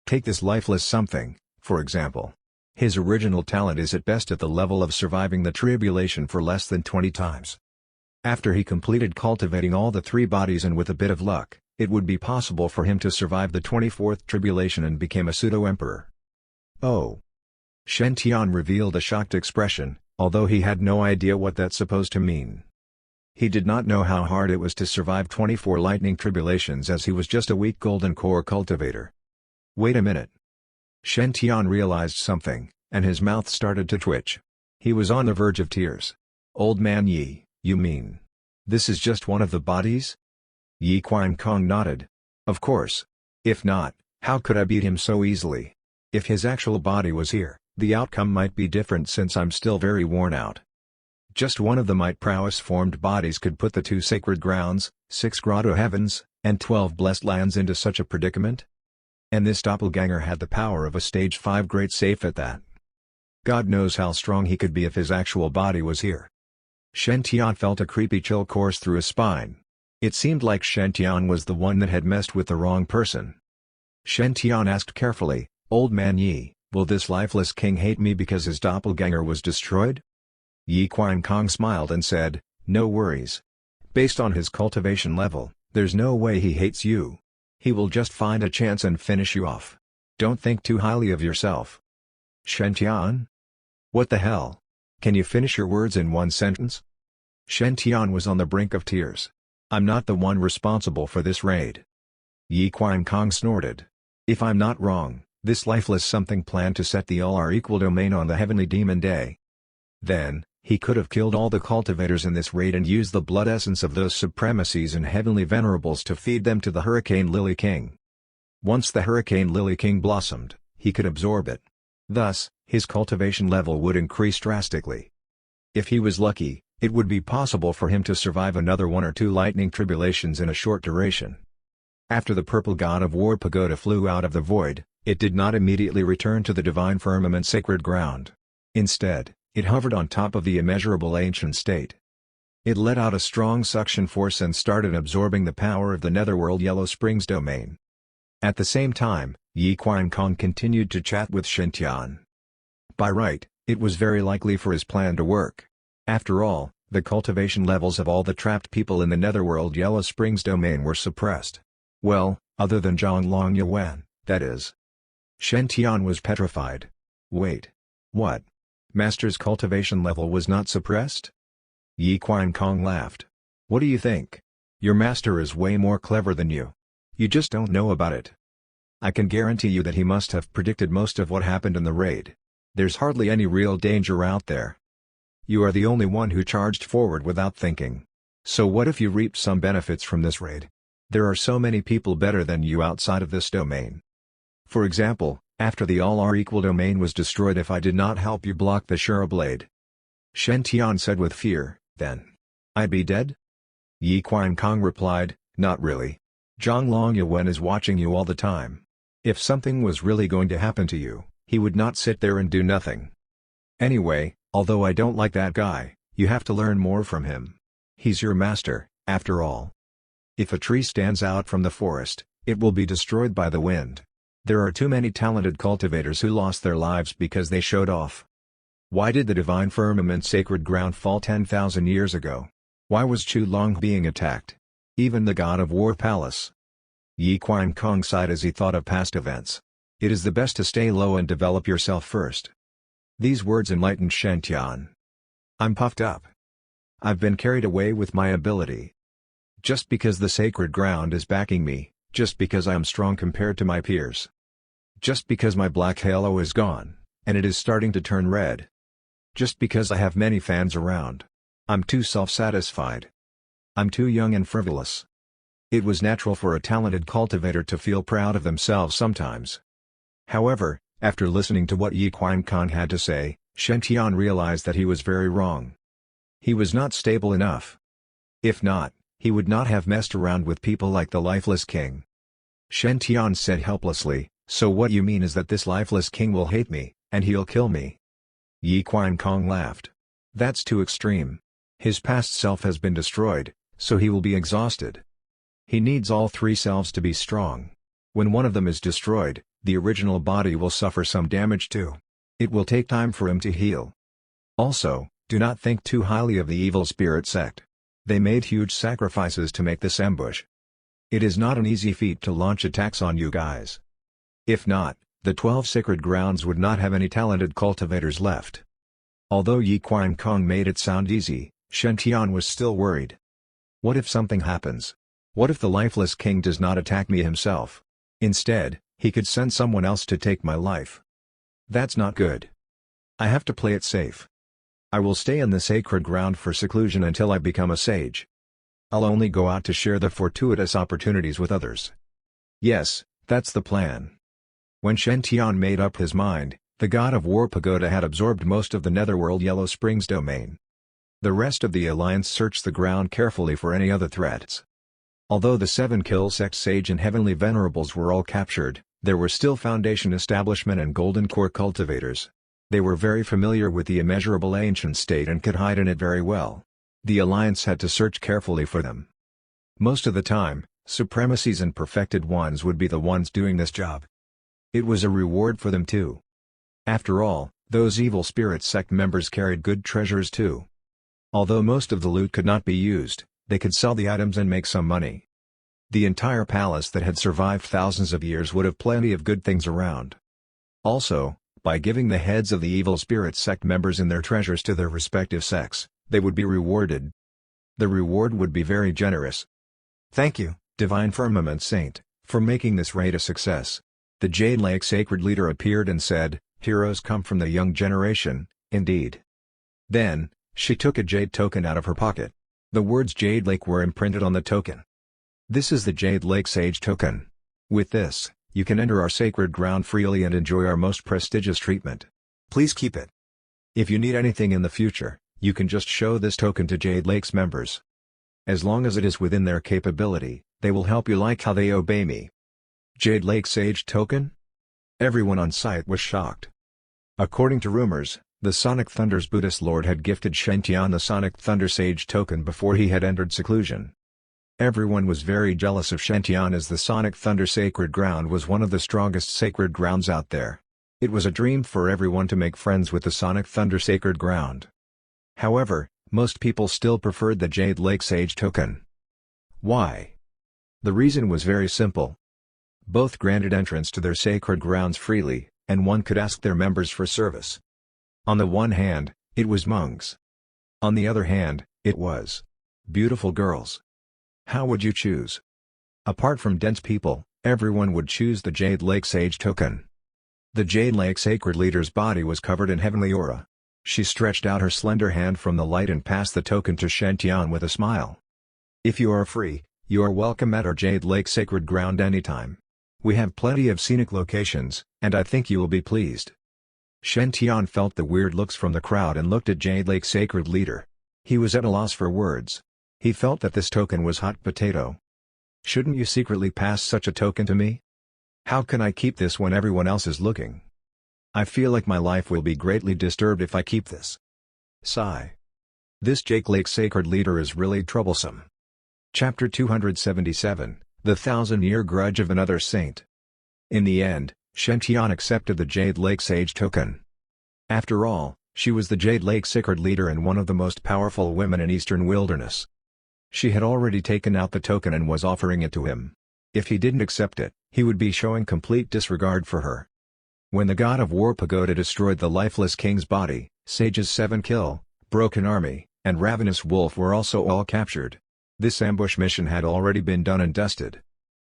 Take this lifeless something, for example. His original talent is at best at the level of surviving the tribulation for less than 20 times. After he completed cultivating all the three bodies and with a bit of luck, it would be possible for him to survive the 24th tribulation and became a pseudo-emperor. Oh! Shen Tian revealed a shocked expression, although he had no idea what that's supposed to mean. He did not know how hard it was to survive 24 lightning tribulations as he was just a weak golden core cultivator. Wait a minute. Shen Tian realized something, and his mouth started to twitch. He was on the verge of tears. Old man Yi, you mean? This is just one of the bodies? Yi Qiankong nodded. Of course. If not, how could I beat him so easily? If his actual body was here, the outcome might be different since I'm still very worn out. Just one of the might prowess-formed bodies could put the 2 sacred grounds, 6 grotto heavens, and 12 blessed lands into such a predicament? And this doppelganger had the power of a stage 5 great safe at that. God knows how strong he could be if his actual body was here. Shen Tian felt a creepy chill course through his spine. It seemed like Shen Tian was the one that had messed with the wrong person. Shen Tian asked carefully, Old man Yi, will this lifeless king hate me because his doppelganger was destroyed? Yi Qiankong smiled and said, no worries. Based on his cultivation level, there's no way he hates you. He will just find a chance and finish you off. Don't think too highly of yourself. Shen Tian? What the hell? Can you finish your words in one sentence? Shen Tian was on the brink of tears. I'm not the one responsible for this raid. Yi Qiankong snorted. If I'm not wrong, this lifeless something planned to set the all-are-equal domain on the heavenly demon day. Then, he could have killed all the cultivators in this raid and used the blood essence of those supremacies and heavenly venerables to feed them to the Hurricane Lily King. Once the Hurricane Lily King blossomed, he could absorb it. Thus, his cultivation level would increase drastically. If he was lucky, it would be possible for him to survive another 1 or 2 lightning tribulations in a short duration. After the purple god of war pagoda flew out of the void, it did not immediately return to the divine firmament sacred ground. Instead, it hovered on top of the immeasurable ancient state. It let out a strong suction force and started absorbing the power of the netherworld Yellow Springs domain. At the same time, Yi Qiankong continued to chat with Shen Tian. By right, it was very likely for his plan to work. After all, the cultivation levels of all the trapped people in the netherworld Yellow Springs domain were suppressed. Well, other than Zhonglong Yuan, that is. Shen Tian was petrified. Wait. What? Master's cultivation level was not suppressed? Yi Qiankong laughed. What do you think? Your master is way more clever than you. You just don't know about it. I can guarantee you that he must have predicted most of what happened in the raid. There's hardly any real danger out there. You are the only one who charged forward without thinking. So what if you reaped some benefits from this raid? There are so many people better than you outside of this domain. For example, after the all-are-equal domain was destroyed, if I did not help you block the Shura blade. Shen Tian said with fear, then I'd be dead? Yi Qiankong replied, not really. Zhonglong Yuan is watching you all the time. If something was really going to happen to you, he would not sit there and do nothing. Anyway, although I don't like that guy, you have to learn more from him. He's your master, after all. If a tree stands out from the forest, it will be destroyed by the wind. There are too many talented cultivators who lost their lives because they showed off. Why did the divine firmament sacred ground fall 10,000 years ago? Why was Chulong being attacked? Even the god of war palace. Yi Qiankong sighed as he thought of past events. It is the best to stay low and develop yourself first. These words enlightened Shen Tian. I'm puffed up. I've been carried away with my ability. Just because the sacred ground is backing me, just because I am strong compared to my peers. Just because my black halo is gone, and it is starting to turn red. Just because I have many fans around. I'm too self-satisfied. I'm too young and frivolous. It was natural for a talented cultivator to feel proud of themselves sometimes. However, after listening to what Yi Qiankong had to say, Shen Tian realized that he was very wrong. He was not stable enough. If not, he would not have messed around with people like the lifeless king. Shen Tian said helplessly, so what you mean is that this lifeless king will hate me, and he'll kill me. Yi Qiankong laughed. That's too extreme. His past self has been destroyed, so he will be exhausted. He needs all three selves to be strong. When one of them is destroyed, the original body will suffer some damage too. It will take time for him to heal. Also, do not think too highly of the evil spirit sect. They made huge sacrifices to make this ambush. It is not an easy feat to launch attacks on you guys. If not, the 12 sacred grounds would not have any talented cultivators left. Although Yi Qiankong made it sound easy, Shen Tian was still worried. What if something happens? What if the lifeless king does not attack me himself? Instead, he could send someone else to take my life. That's not good. I have to play it safe. I will stay in the sacred ground for seclusion until I become a sage. I'll only go out to share the fortuitous opportunities with others. Yes, that's the plan. When Shen Tian made up his mind, the god of war pagoda had absorbed most of the netherworld Yellow Springs domain. The rest of the alliance searched the ground carefully for any other threats. Although the 7 Kill Sect Sage and Heavenly Venerables were all captured, there were still Foundation Establishment and Golden Core cultivators. They were very familiar with the immeasurable ancient state and could hide in it very well. The alliance had to search carefully for them. Most of the time, supremacies and perfected ones would be the ones doing this job. It was a reward for them too. After all, those evil spirit sect members carried good treasures too. Although most of the loot could not be used, they could sell the items and make some money. The entire palace that had survived thousands of years would have plenty of good things around. Also, by giving the heads of the evil spirit sect members and their treasures to their respective sects, they would be rewarded. The reward would be very generous. Thank you, Divine Firmament Saint, for making this raid a success. The Jade Lake Sacred Leader appeared and said, "Heroes come from the young generation, indeed." Then, she took a jade token out of her pocket. The words Jade Lake were imprinted on the token. This is the Jade Lake Sage token. With this, you can enter our sacred ground freely and enjoy our most prestigious treatment. Please keep it. If you need anything in the future, you can just show this token to Jade Lake's members. As long as it is within their capability, they will help you like how they obey me. Jade Lake Sage token? Everyone on site was shocked. According to rumors, the Sonic Thunder's Buddhist Lord had gifted Shen Tian the Sonic Thunder Sage token before he had entered seclusion. Everyone was very jealous of Shen Tian as the Sonic Thunder Sacred Ground was one of the strongest sacred grounds out there. It was a dream for everyone to make friends with the Sonic Thunder Sacred Ground. However, most people still preferred the Jade Lake Sage token. Why? The reason was very simple. Both granted entrance to their sacred grounds freely, and one could ask their members for service. On the one hand, it was monks. On the other hand, it was beautiful girls. How would you choose? Apart from dense people, everyone would choose the Jade Lake Sage token. The Jade Lake Sacred Leader's body was covered in heavenly aura. She stretched out her slender hand from the light and passed the token to Shen Tian with a smile. If you are free, you are welcome at our Jade Lake Sacred Ground anytime. We have plenty of scenic locations, and I think you will be pleased. Shen Tian felt the weird looks from the crowd and looked at Jade Lake Sacred Leader. He was at a loss for words. He felt that this token was hot potato. Shouldn't you secretly pass such a token to me? How can I keep this when everyone else is looking? I feel like my life will be greatly disturbed if I keep this. Sigh. This Jade Lake Sacred Leader is really troublesome. Chapter 277, The 1,000-Year Grudge of Another Saint. In the end, Shen Tian accepted the Jade Lake Sage token. After all, she was the Jade Lake Sacred Leader and one of the most powerful women in Eastern Wilderness. She had already taken out the token and was offering it to him. If he didn't accept it, he would be showing complete disregard for her. When the god of war pagoda destroyed the lifeless king's body, Sage's 7 Kill, Broken Army, and Ravenous Wolf were also all captured. This ambush mission had already been done and dusted.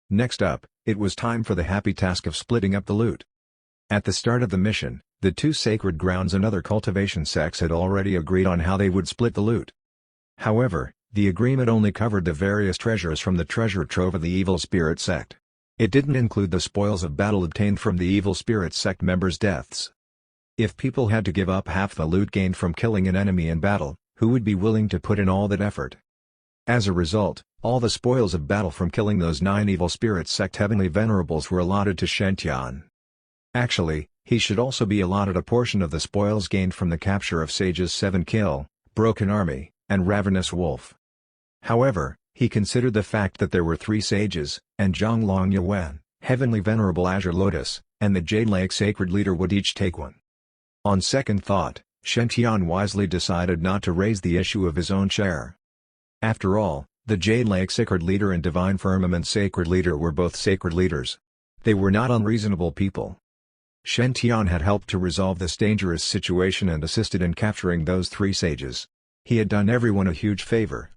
Next up, it was time for the happy task of splitting up the loot. At the start of the mission, the 2 sacred grounds and other cultivation sects had already agreed on how they would split the loot. However, the agreement only covered the various treasures from the treasure trove of the evil spirit sect. It didn't include the spoils of battle obtained from the evil spirit sect members' deaths. If people had to give up half the loot gained from killing an enemy in battle, who would be willing to put in all that effort? As a result, all the spoils of battle from killing those 9 evil spirit sect heavenly venerables were allotted to Shen Tian. Actually, he should also be allotted a portion of the spoils gained from the capture of Sage's 7 kill, Broken Army, and Ravenous Wolf. However, he considered the fact that there were 3 sages, and Zhonglong Yuan, Heavenly Venerable Azure Lotus, and the Jade Lake Sacred Leader would each take one. On second thought, Shen Tian wisely decided not to raise the issue of his own share. After all, the Jade Lake Sacred Leader and Divine Firmament Sacred Leader were both sacred leaders. They were not unreasonable people. Shen Tian had helped to resolve this dangerous situation and assisted in capturing those 3 sages. He had done everyone a huge favor.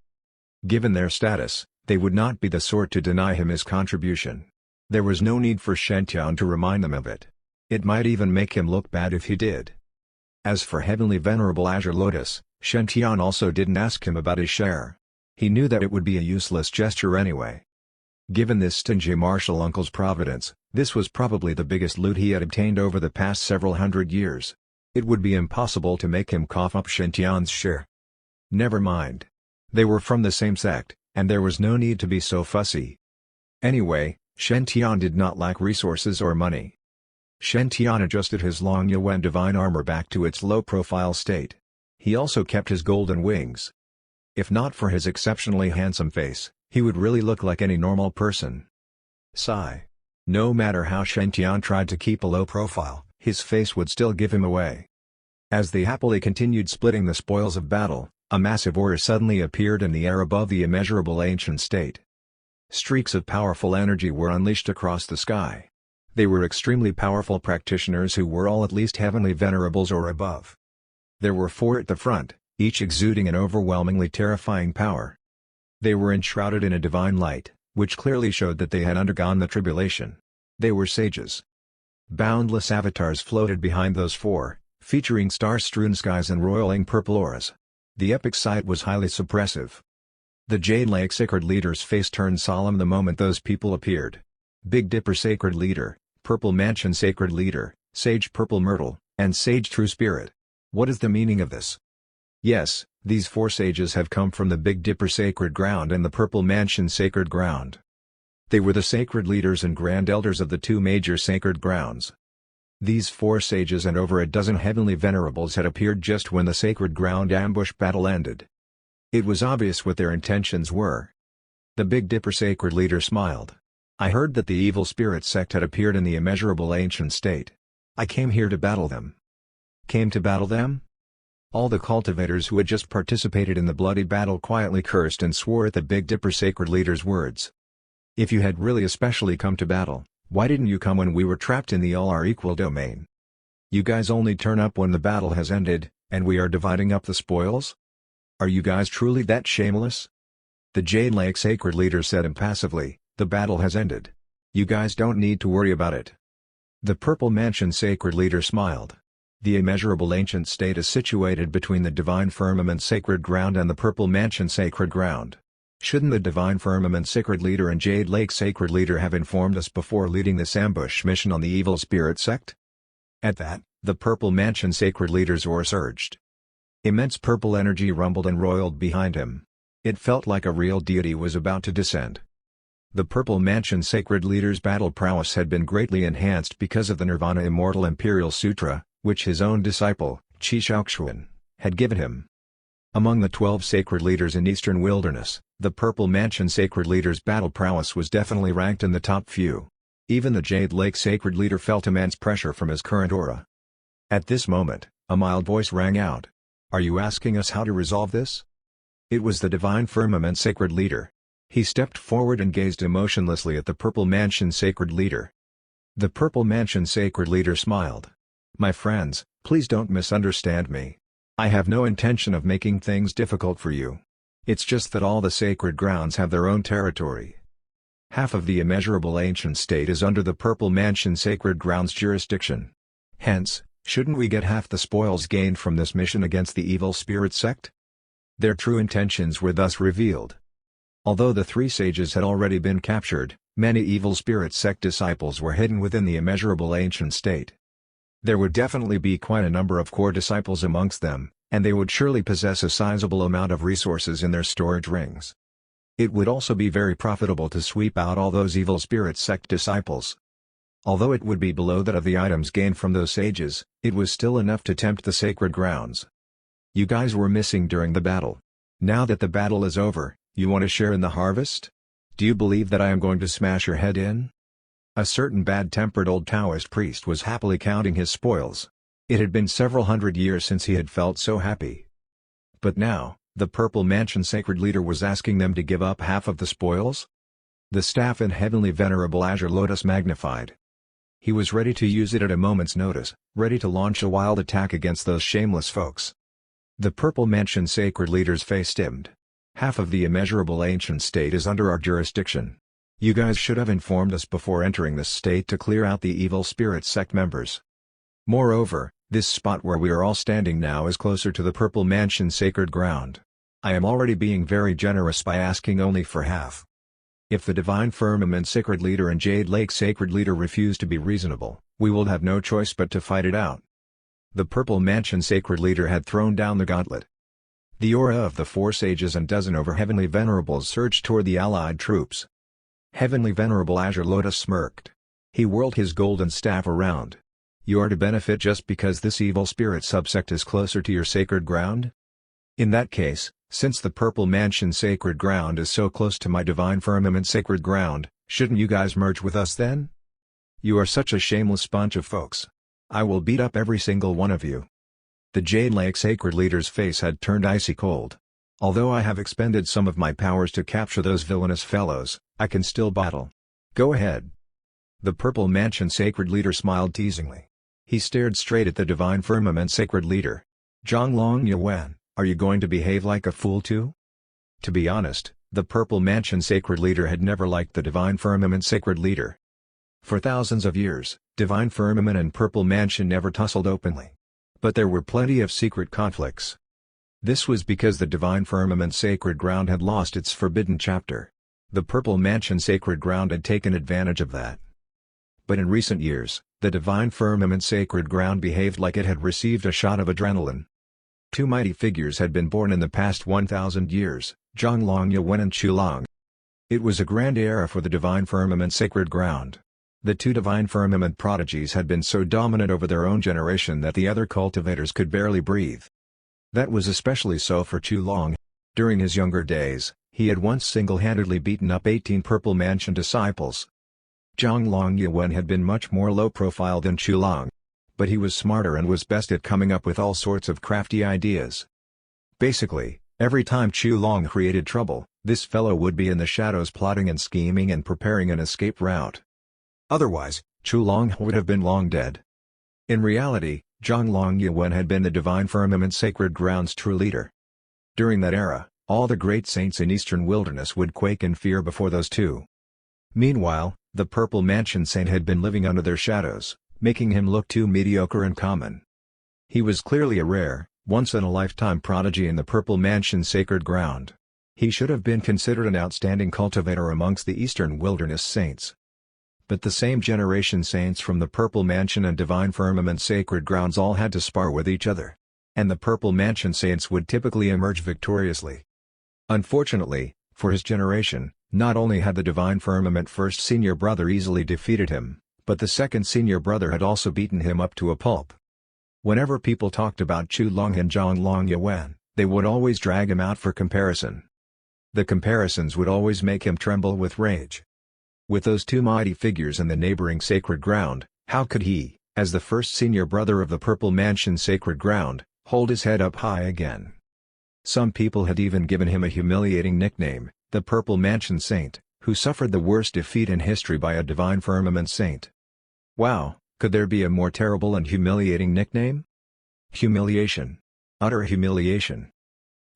Given their status, they would not be the sort to deny him his contribution. There was no need for Shen Tian to remind them of it. It might even make him look bad if he did. As for Heavenly Venerable Azure Lotus, Shen Tian also didn't ask him about his share. He knew that it would be a useless gesture anyway. Given this stingy martial uncle's providence, this was probably the biggest loot he had obtained over the past several hundred years. It would be impossible to make him cough up Shen Tian's share. Never mind. They were from the same sect, and there was no need to be so fussy. Anyway, Shen Tian did not lack resources or money. Shen Tian adjusted his Long Yuan divine armor back to its low-profile state. He also kept his golden wings. If not for his exceptionally handsome face, he would really look like any normal person. Sigh. No matter how Shen Tian tried to keep a low profile, his face would still give him away. As they happily continued splitting the spoils of battle, a massive aura suddenly appeared in the air above the immeasurable ancient state. Streaks of powerful energy were unleashed across the sky. They were extremely powerful practitioners who were all at least heavenly venerables or above. There were 4 at the front, each exuding an overwhelmingly terrifying power. They were enshrouded in a divine light, which clearly showed that they had undergone the tribulation. They were sages. Boundless avatars floated behind those 4, featuring star-strewn skies and roiling purple auras. The epic sight was highly suppressive. The Jade Lake Sacred Leader's face turned solemn the moment those people appeared. Big Dipper Sacred Leader, Purple Mansion Sacred Leader, Sage Purple Myrtle, and Sage True Spirit. What is the meaning of this? Yes, these 4 sages have come from the Big Dipper Sacred Ground and the Purple Mansion Sacred Ground. They were the sacred leaders and grand elders of the 2 major sacred grounds. These 4 sages and over a dozen heavenly venerables had appeared just when the sacred ground ambush battle ended. It was obvious what their intentions were. The Big Dipper Sacred Leader smiled. I heard that the evil spirit sect had appeared in the immeasurable ancient state. I came here to battle them. Came to battle them? All the cultivators who had just participated in the bloody battle quietly cursed and swore at the Big Dipper Sacred Leader's words. If you had really especially come to battle, why didn't you come when we were trapped in the all-are-equal domain? You guys only turn up when the battle has ended, and we are dividing up the spoils? Are you guys truly that shameless? The Jade Lake Sacred Leader said impassively, the battle has ended. You guys don't need to worry about it. The Purple Mansion Sacred Leader smiled. The immeasurable ancient state is situated between the Divine Firmament Sacred Ground and the Purple Mansion Sacred Ground. Shouldn't the Divine Firmament Sacred Leader and Jade Lake Sacred Leader have informed us before leading this ambush mission on the evil spirit sect? At that, the Purple Mansion Sacred Leader's aura surged. Immense purple energy rumbled and roiled behind him. It felt like a real deity was about to descend. The Purple Mansion Sacred Leader's battle prowess had been greatly enhanced because of the Nirvana Immortal Imperial Sutra, which his own disciple, Qi Shaoxuan, had given him. Among the 12 sacred leaders in Eastern Wilderness, the Purple Mansion Sacred Leader's battle prowess was definitely ranked in the top few. Even the Jade Lake Sacred Leader felt immense pressure from his current aura. At this moment, a mild voice rang out. Are you asking us how to resolve this? It was the Divine Firmament Sacred Leader. He stepped forward and gazed emotionlessly at the Purple Mansion Sacred Leader. The Purple Mansion Sacred Leader smiled. My friends, please don't misunderstand me. I have no intention of making things difficult for you. It's just that all the sacred grounds have their own territory. Half of the immeasurable ancient state is under the Purple Mansion Sacred Grounds jurisdiction. Hence, shouldn't we get half the spoils gained from this mission against the evil spirit sect? Their true intentions were thus revealed. Although the 3 sages had already been captured, many evil spirit sect disciples were hidden within the immeasurable ancient state. There would definitely be quite a number of core disciples amongst them, and they would surely possess a sizable amount of resources in their storage rings. It would also be very profitable to sweep out all those evil spirit sect disciples. Although it would be below that of the items gained from those sages, it was still enough to tempt the sacred grounds. You guys were missing during the battle. Now that the battle is over, you want to share in the harvest? Do you believe that I am going to smash your head in? A certain bad-tempered old Taoist priest was happily counting his spoils. It had been several hundred years since he had felt so happy. But now, the Purple Mansion sacred leader was asking them to give up half of the spoils? The staff in Heavenly Venerable Azure Lotus magnified. He was ready to use it at a moment's notice, ready to launch a wild attack against those shameless folks. The Purple Mansion sacred leader's face dimmed. Half of the immeasurable ancient state is under our jurisdiction. You guys should have informed us before entering this state to clear out the evil spirit sect members. Moreover, this spot where we are all standing now is closer to the Purple Mansion sacred ground. I am already being very generous by asking only for half. If the Divine Firmament Sacred Leader and Jade Lake Sacred Leader refuse to be reasonable, we will have no choice but to fight it out. The Purple Mansion Sacred Leader had thrown down the gauntlet. The aura of the 4 sages and dozen over Heavenly Venerables surged toward the allied troops. Heavenly Venerable Azure Lotus smirked. He whirled his golden staff around. You are to benefit just because this evil spirit subsect is closer to your sacred ground? In that case, since the Purple Mansion sacred ground is so close to my Divine Firmament sacred ground, shouldn't you guys merge with us then? You are such a shameless bunch of folks. I will beat up every single one of you. The Jade Lake sacred leader's face had turned icy cold. Although I have expended some of my powers to capture those villainous fellows, I can still battle. Go ahead. The Purple Mansion sacred leader smiled teasingly. He stared straight at the Divine Firmament sacred leader. Zhonglong Yuan, are you going to behave like a fool too? To be honest, the Purple Mansion sacred leader had never liked the Divine Firmament sacred leader. For thousands of years, Divine Firmament and Purple Mansion never tussled openly. But there were plenty of secret conflicts. This was because the Divine Firmament sacred ground had lost its forbidden chapter. The Purple Mansion sacred ground had taken advantage of that. But in recent years, the Divine Firmament sacred ground behaved like it had received a shot of adrenaline. 2 mighty figures had been born in the past 1,000 years, Zhonglong Yuan and Chulong. It was a grand era for the Divine Firmament sacred ground. The 2 Divine Firmament prodigies had been so dominant over their own generation that the other cultivators could barely breathe. That was especially so for Chulong. During his younger days, he had once single-handedly beaten up 18 Purple Mansion disciples. Zhonglong Yuan had been much more low-profile than Chulong. But he was smarter and was best at coming up with all sorts of crafty ideas. Basically, every time Chulong created trouble, this fellow would be in the shadows plotting and scheming and preparing an escape route. Otherwise, Chulong would have been long dead. In reality, Zhonglong Yuan had been the Divine Firmament sacred ground's true leader. During that era, all the great saints in Eastern Wilderness would quake in fear before those 2. Meanwhile, the Purple Mansion saint had been living under their shadows, making him look too mediocre and common. He was clearly a rare, once-in-a-lifetime prodigy in the Purple Mansion sacred ground. He should have been considered an outstanding cultivator amongst the Eastern Wilderness saints. But the same generation saints from the Purple Mansion and Divine Firmament sacred grounds all had to spar with each other. And the Purple Mansion saints would typically emerge victoriously. Unfortunately, for his generation, not only had the Divine Firmament first senior brother easily defeated him, but the second senior brother had also beaten him up to a pulp. Whenever people talked about Chulong and Zhonglong Yuan, they would always drag him out for comparison. The comparisons would always make him tremble with rage. With those 2 mighty figures in the neighboring sacred ground, how could he, as the first senior brother of the Purple Mansion sacred ground, hold his head up high again? Some people had even given him a humiliating nickname, the Purple Mansion Saint, who suffered the worst defeat in history by a Divine Firmament saint. Wow, could there be a more terrible and humiliating nickname? Humiliation. Utter humiliation.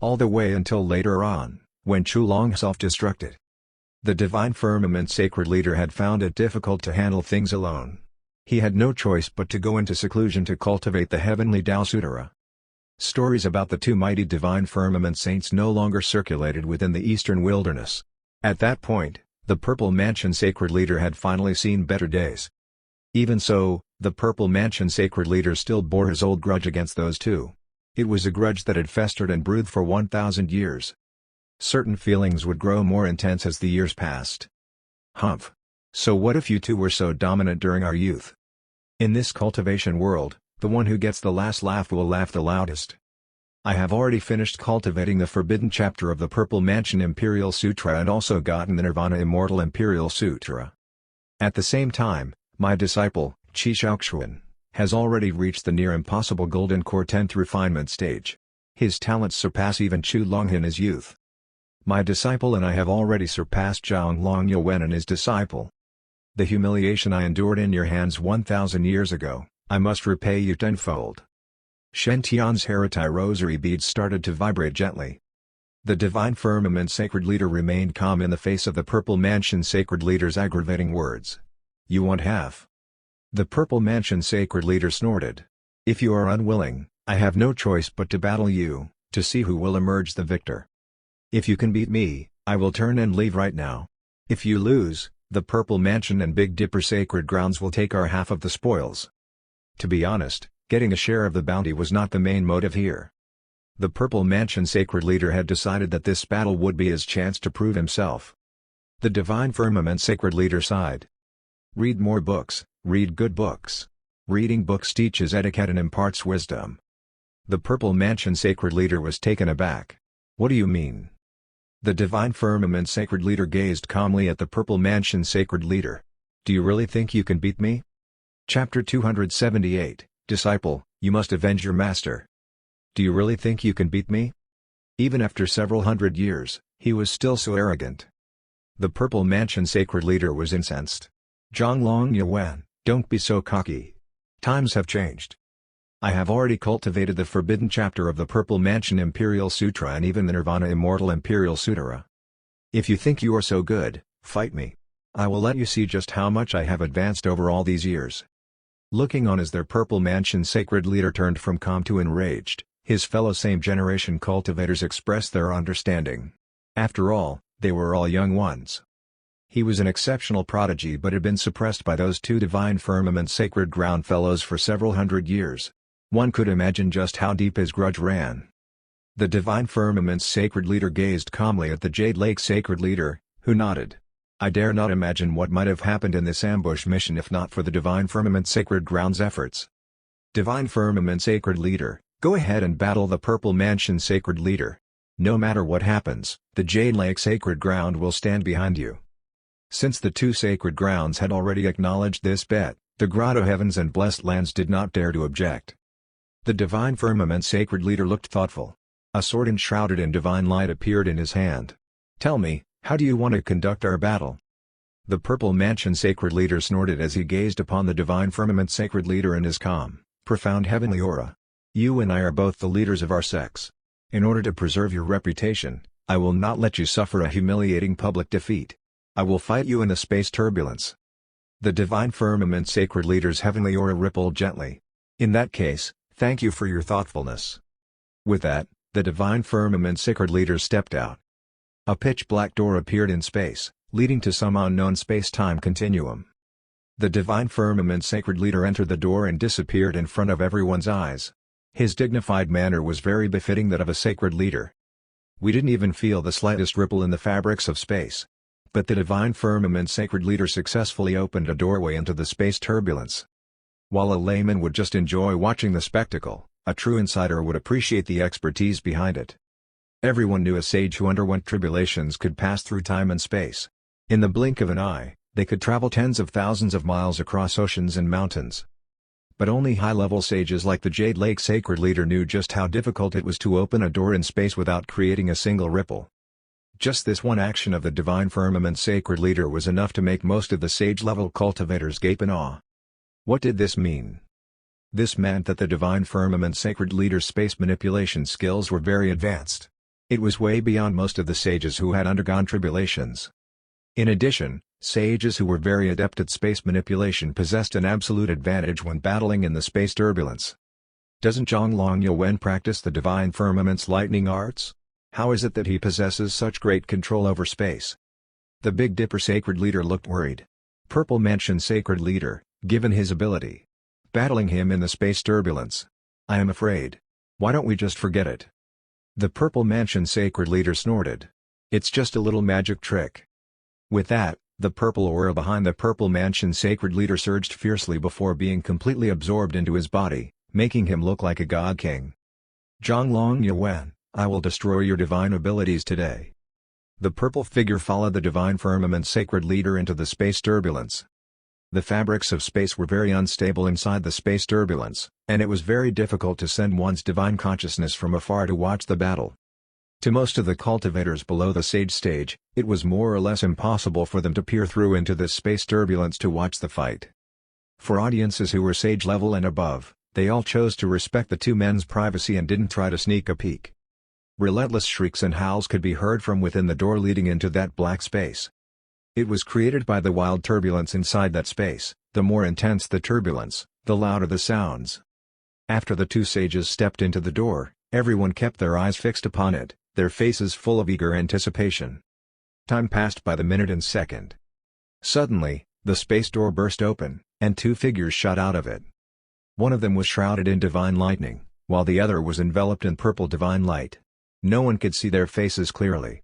All the way until later on, when Chulong self-destructed. The Divine Firmament sacred leader had found it difficult to handle things alone. He had no choice but to go into seclusion to cultivate the heavenly Tao Sutara. Stories about the 2 mighty Divine Firmament saints no longer circulated within the Eastern Wilderness. At that point, the Purple Mansion sacred leader had finally seen better days. Even so, the Purple Mansion sacred leader still bore his old grudge against those 2. It was a grudge that had festered and brewed for 1,000 years. Certain feelings would grow more intense as the years passed. Humph. So what if you two were so dominant during our youth? In this cultivation world, the one who gets the last laugh will laugh the loudest. I have already finished cultivating the forbidden chapter of the Purple Mansion Imperial Sutra and also gotten the Nirvana Immortal Imperial Sutra. At the same time, my disciple, Qi Shaoxuan, has already reached the near-impossible Golden Core 10th refinement stage. His talents surpass even Chu Long in his youth. My disciple and I have already surpassed Zhang Long Yuan and his disciple. The humiliation I endured in your hands 1,000 years ago, I must repay you tenfold. Shen Tian's Heritai rosary beads started to vibrate gently. The Divine Firmament Sacred Leader remained calm in the face of the Purple Mansion Sacred Leader's aggravating words. You won't have. The Purple Mansion Sacred Leader snorted. If you are unwilling, I have no choice but to battle you, to see who will emerge the victor. If you can beat me, I will turn and leave right now. If you lose, the Purple Mansion and Big Dipper Sacred Grounds will take our half of the spoils. To be honest, getting a share of the bounty was not the main motive here. The Purple Mansion Sacred Leader had decided that this battle would be his chance to prove himself. The Divine Firmament Sacred Leader sighed. Read more books, read good books. Reading books teaches etiquette and imparts wisdom. The Purple Mansion Sacred Leader was taken aback. What do you mean? The Divine Firmament Sacred Leader gazed calmly at the Purple Mansion Sacred Leader. Do you really think you can beat me? Chapter 278, Disciple, you must avenge your master. Do you really think you can beat me? Even after several hundred years, he was still so arrogant. The Purple Mansion Sacred Leader was incensed. Zhang Long Yuan, don't be so cocky. Times have changed. I have already cultivated the forbidden chapter of the Purple Mansion Imperial Sutra and even the Nirvana Immortal Imperial Sutra. If you think you are so good, fight me. I will let you see just how much I have advanced over all these years. Looking on as their Purple Mansion Sacred Leader turned from calm to enraged, his fellow same-generation cultivators expressed their understanding. After all, they were all young ones. He was an exceptional prodigy but had been suppressed by those two Divine Firmament Sacred Ground fellows for several hundred years. One could imagine just how deep his grudge ran. The Divine Firmament's Sacred Leader gazed calmly at the Jade Lake Sacred Leader, who nodded. I dare not imagine what might have happened in this ambush mission if not for the Divine Firmament Sacred Ground's efforts. Divine Firmament Sacred Leader, go ahead and battle the Purple Mansion Sacred Leader. No matter what happens, the Jade Lake Sacred Ground will stand behind you. Since the two Sacred Grounds had already acknowledged this bet, the Grotto Heavens and Blessed Lands did not dare to object. The Divine Firmament Sacred Leader looked thoughtful. A sword enshrouded in divine light appeared in his hand. Tell me, how do you want to conduct our battle? The Purple Mansion Sacred Leader snorted as he gazed upon the Divine Firmament Sacred Leader in his calm, profound heavenly aura. You and I are both the leaders of our sex. In order to preserve your reputation, I will not let you suffer a humiliating public defeat. I will fight you in the space turbulence. The Divine Firmament Sacred Leader's heavenly aura rippled gently. In that case, thank you for your thoughtfulness. With that, the Divine Firmament Sacred Leader stepped out. A pitch-black door appeared in space, leading to some unknown space-time continuum. The Divine Firmament Sacred Leader entered the door and disappeared in front of everyone's eyes. His dignified manner was very befitting that of a sacred leader. We didn't even feel the slightest ripple in the fabrics of space. But the Divine Firmament Sacred Leader successfully opened a doorway into the space turbulence. While a layman would just enjoy watching the spectacle, a true insider would appreciate the expertise behind it. Everyone knew a sage who underwent tribulations could pass through time and space. In the blink of an eye, they could travel tens of thousands of miles across oceans and mountains. But only high-level sages like the Jade Lake Sacred Leader knew just how difficult it was to open a door in space without creating a single ripple. Just this one action of the Divine Firmament Sacred Leader was enough to make most of the sage-level cultivators gape in awe. What did this mean? This meant that the Divine Firmament Sacred Leader's space manipulation skills were very advanced. It was way beyond most of the sages who had undergone tribulations. In addition, sages who were very adept at space manipulation possessed an absolute advantage when battling in the space turbulence. Doesn't Zhang Long Yuan practice the Divine Firmament's lightning arts? How is it that he possesses such great control over space? The Big Dipper Sacred Leader looked worried. Purple Mansion Sacred Leader, given his ability. Battling him in the space turbulence. I am afraid. Why don't we just forget it? The Purple Mansion Sacred Leader snorted. It's just a little magic trick. With that, The purple aura behind the Purple Mansion Sacred Leader surged fiercely before being completely absorbed into his body, making him look like a god king. Zhonglong Yuan, I will destroy your divine abilities today. The purple figure followed the Divine Firmament Sacred Leader into the space turbulence. The fabrics of space were very unstable inside the space turbulence, and it was very difficult to send one's divine consciousness from afar to watch the battle. To most of the cultivators below the sage stage, it was more or less impossible for them to peer through into this space turbulence to watch the fight. For audiences who were sage level and above, they all chose to respect the two men's privacy and didn't try to sneak a peek. Relentless shrieks and howls could be heard from within the door leading into that black space. It was created by the wild turbulence inside that space. The more intense the turbulence, the louder the sounds. After the two sages stepped into the door, everyone kept their eyes fixed upon it, their faces full of eager anticipation. Time passed by the minute and second. Suddenly, the space door burst open, and two figures shot out of it. One of them was shrouded in divine lightning, while the other was enveloped in purple divine light. No one could see their faces clearly.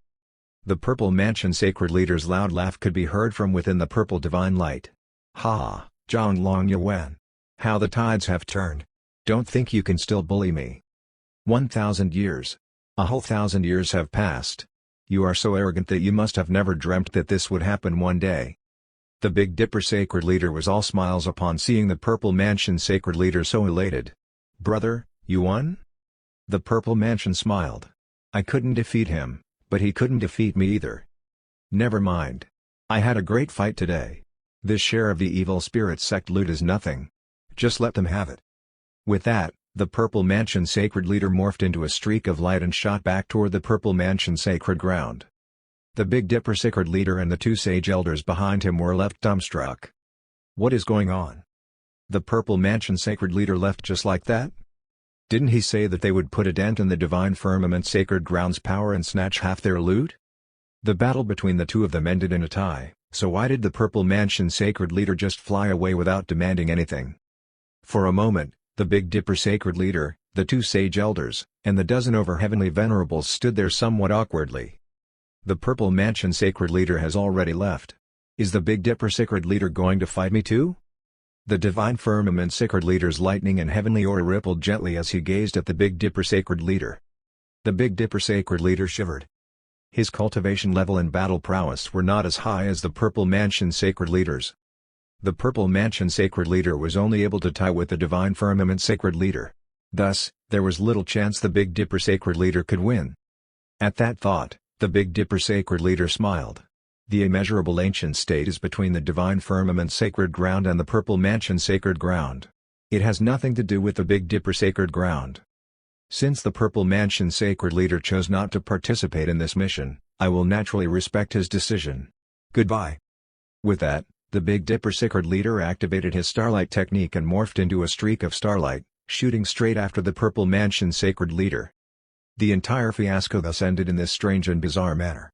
The Purple Mansion Sacred Leader's loud laugh could be heard from within the purple divine light. Ha, Zhonglong Yuan. How the tides have turned. Don't think you can still bully me. 1,000 years. A whole 1,000 years have passed. You are so arrogant that you must have never dreamt that this would happen one day. The Big Dipper Sacred Leader was all smiles upon seeing the Purple Mansion Sacred Leader so elated. Brother, you won? The Purple Mansion smiled. I couldn't defeat him, but he couldn't defeat me either. Never mind. I had a great fight today. This share of the evil spirit sect loot is nothing. Just let them have it. With that, the Purple Mansion Sacred Leader morphed into a streak of light and shot back toward the Purple Mansion Sacred Ground. The Big Dipper Sacred Leader and the two sage elders behind him were left dumbstruck. What is going on? The Purple Mansion Sacred Leader left just like that? Didn't he say that they would put a dent in the Divine Firmament Sacred Ground's power and snatch half their loot? The battle between the two of them ended in a tie, so why did the Purple Mansion Sacred Leader just fly away without demanding anything? For a moment, the Big Dipper Sacred Leader, the two sage elders, and the dozen over heavenly venerables stood there somewhat awkwardly. The Purple Mansion Sacred Leader has already left. Is the Big Dipper Sacred Leader going to fight me too? The Divine Firmament Sacred Leader's lightning and heavenly aura rippled gently as he gazed at the Big Dipper Sacred Leader. The Big Dipper Sacred Leader shivered. His cultivation level and battle prowess were not as high as the Purple Mansion Sacred Leader's. The Purple Mansion Sacred Leader was only able to tie with the Divine Firmament Sacred Leader. Thus, there was little chance the Big Dipper Sacred Leader could win. At that thought, the Big Dipper Sacred Leader smiled. The immeasurable ancient state is between the Divine Firmament Sacred Ground and the Purple Mansion Sacred Ground. It has nothing to do with the Big Dipper Sacred Ground. Since the Purple Mansion Sacred Leader chose not to participate in this mission, I will naturally respect his decision. Goodbye. With that, the Big Dipper Sacred Leader activated his starlight technique and morphed into a streak of starlight, shooting straight after the Purple Mansion Sacred Leader. The entire fiasco thus ended in this strange and bizarre manner.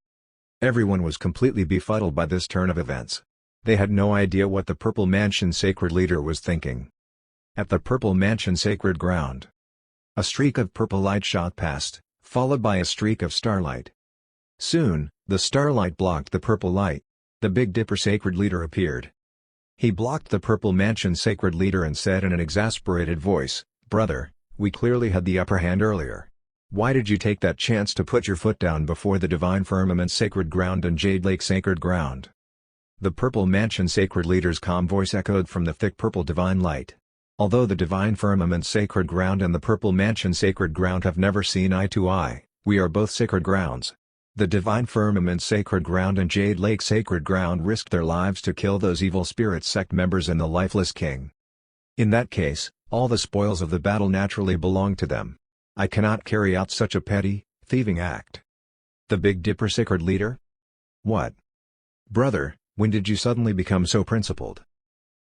Everyone was completely befuddled by this turn of events. They had no idea what the Purple Mansion Sacred Leader was thinking. At the Purple Mansion Sacred Ground, a streak of purple light shot past, followed by a streak of starlight. Soon, the starlight blocked the purple light. The Big Dipper Sacred Leader appeared. He blocked the Purple Mansion Sacred Leader and said in an exasperated voice, "Brother, we clearly had the upper hand earlier. Why did you take that chance to put your foot down before the Divine Firmament Sacred Ground and Jade Lake Sacred Ground?" The Purple Mansion Sacred Leader's calm voice echoed from the thick purple divine light. Although the Divine Firmament Sacred Ground and the Purple Mansion Sacred Ground have never seen eye to eye, we are both sacred grounds. The Divine Firmament Sacred Ground and Jade Lake Sacred Ground risked their lives to kill those evil spirit sect members and the lifeless king. In that case, all the spoils of the battle naturally belong to them. I cannot carry out such a petty, thieving act. The Big Dipper Sacred Leader? What? Brother, when did you suddenly become so principled?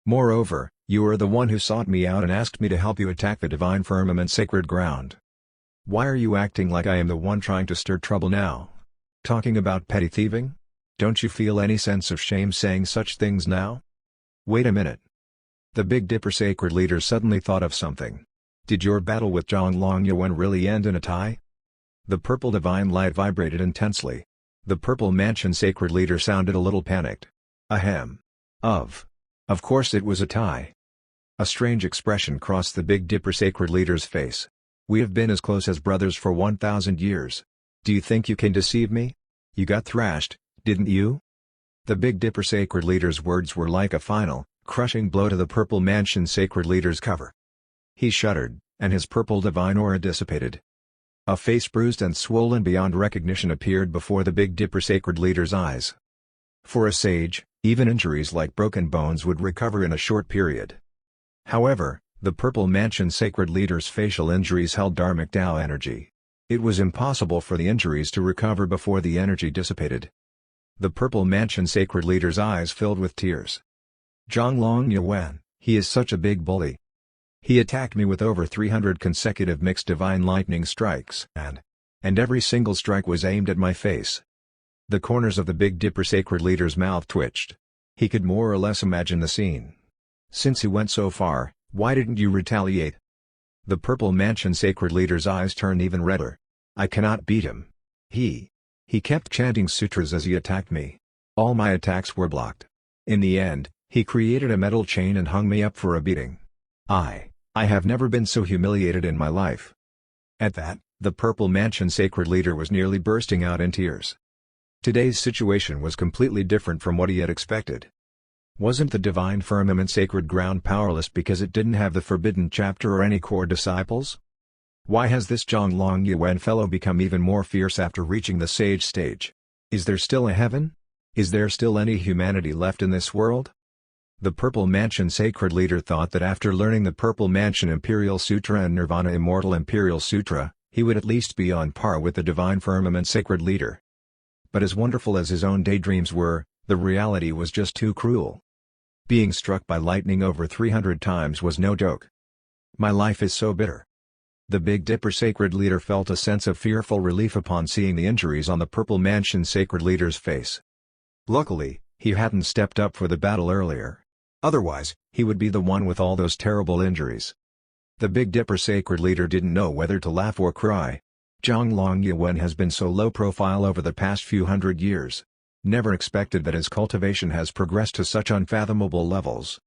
Moreover, you are the one who sought me out and asked me to help you attack the Divine Firmament Sacred Ground. Why are you acting like I am the one trying to stir trouble now? Talking about petty thieving? Don't you feel any sense of shame saying such things now? Wait a minute. The Big Dipper Sacred Leader suddenly thought of something. Did your battle with Zhonglong Yuan really end in a tie? The purple divine light vibrated intensely. The Purple Mansion Sacred Leader sounded a little panicked. Ahem. Of course it was a tie. A strange expression crossed the Big Dipper sacred leader's face. We have been as close as brothers for 1,000 years. Do you think you can deceive me? You got thrashed, didn't you? The Big Dipper sacred leader's words were like a final, crushing blow to the Purple Mansion sacred leader's cover. He shuddered, and his purple divine aura dissipated. A face bruised and swollen beyond recognition appeared before the Big Dipper sacred leader's eyes. For a sage, even injuries like broken bones would recover in a short period. However, the Purple Mansion sacred leader's facial injuries held Dharmic Tao energy. It was impossible for the injuries to recover before the energy dissipated. The Purple Mansion sacred leader's eyes filled with tears. Zhonglong Yuan, he is such a big bully. He attacked me with over 300 consecutive mixed divine lightning strikes, and every single strike was aimed at my face. The corners of the Big Dipper sacred leader's mouth twitched. He could more or less imagine the scene. Since he went so far, why didn't you retaliate? The Purple Mansion sacred leader's eyes turned even redder. I cannot beat him. He kept chanting sutras as he attacked me. All my attacks were blocked. In the end, he created a metal chain and hung me up for a beating. I have never been so humiliated in my life. At that, the Purple Mansion sacred leader was nearly bursting out in tears. Today's situation was completely different from what he had expected. Wasn't the Divine Firmament sacred ground powerless because it didn't have the Forbidden Chapter or any core disciples? Why has this Zhonglong Yuan fellow become even more fierce after reaching the sage stage? Is there still a heaven? Is there still any humanity left in this world? The Purple Mansion sacred leader thought that after learning the Purple Mansion Imperial Sutra and Nirvana Immortal Imperial Sutra, he would at least be on par with the Divine Firmament sacred leader. But as wonderful as his own daydreams were, the reality was just too cruel. Being struck by lightning over 300 times was no joke. My life is so bitter. The Big Dipper sacred leader felt a sense of fearful relief upon seeing the injuries on the Purple Mansion sacred leader's face. Luckily, he hadn't stepped up for the battle earlier. Otherwise, he would be the one with all those terrible injuries. The Big Dipper sacred leader didn't know whether to laugh or cry. Zhonglong Yuan has been so low profile over the past few hundred years. Never expected that his cultivation has progressed to such unfathomable levels.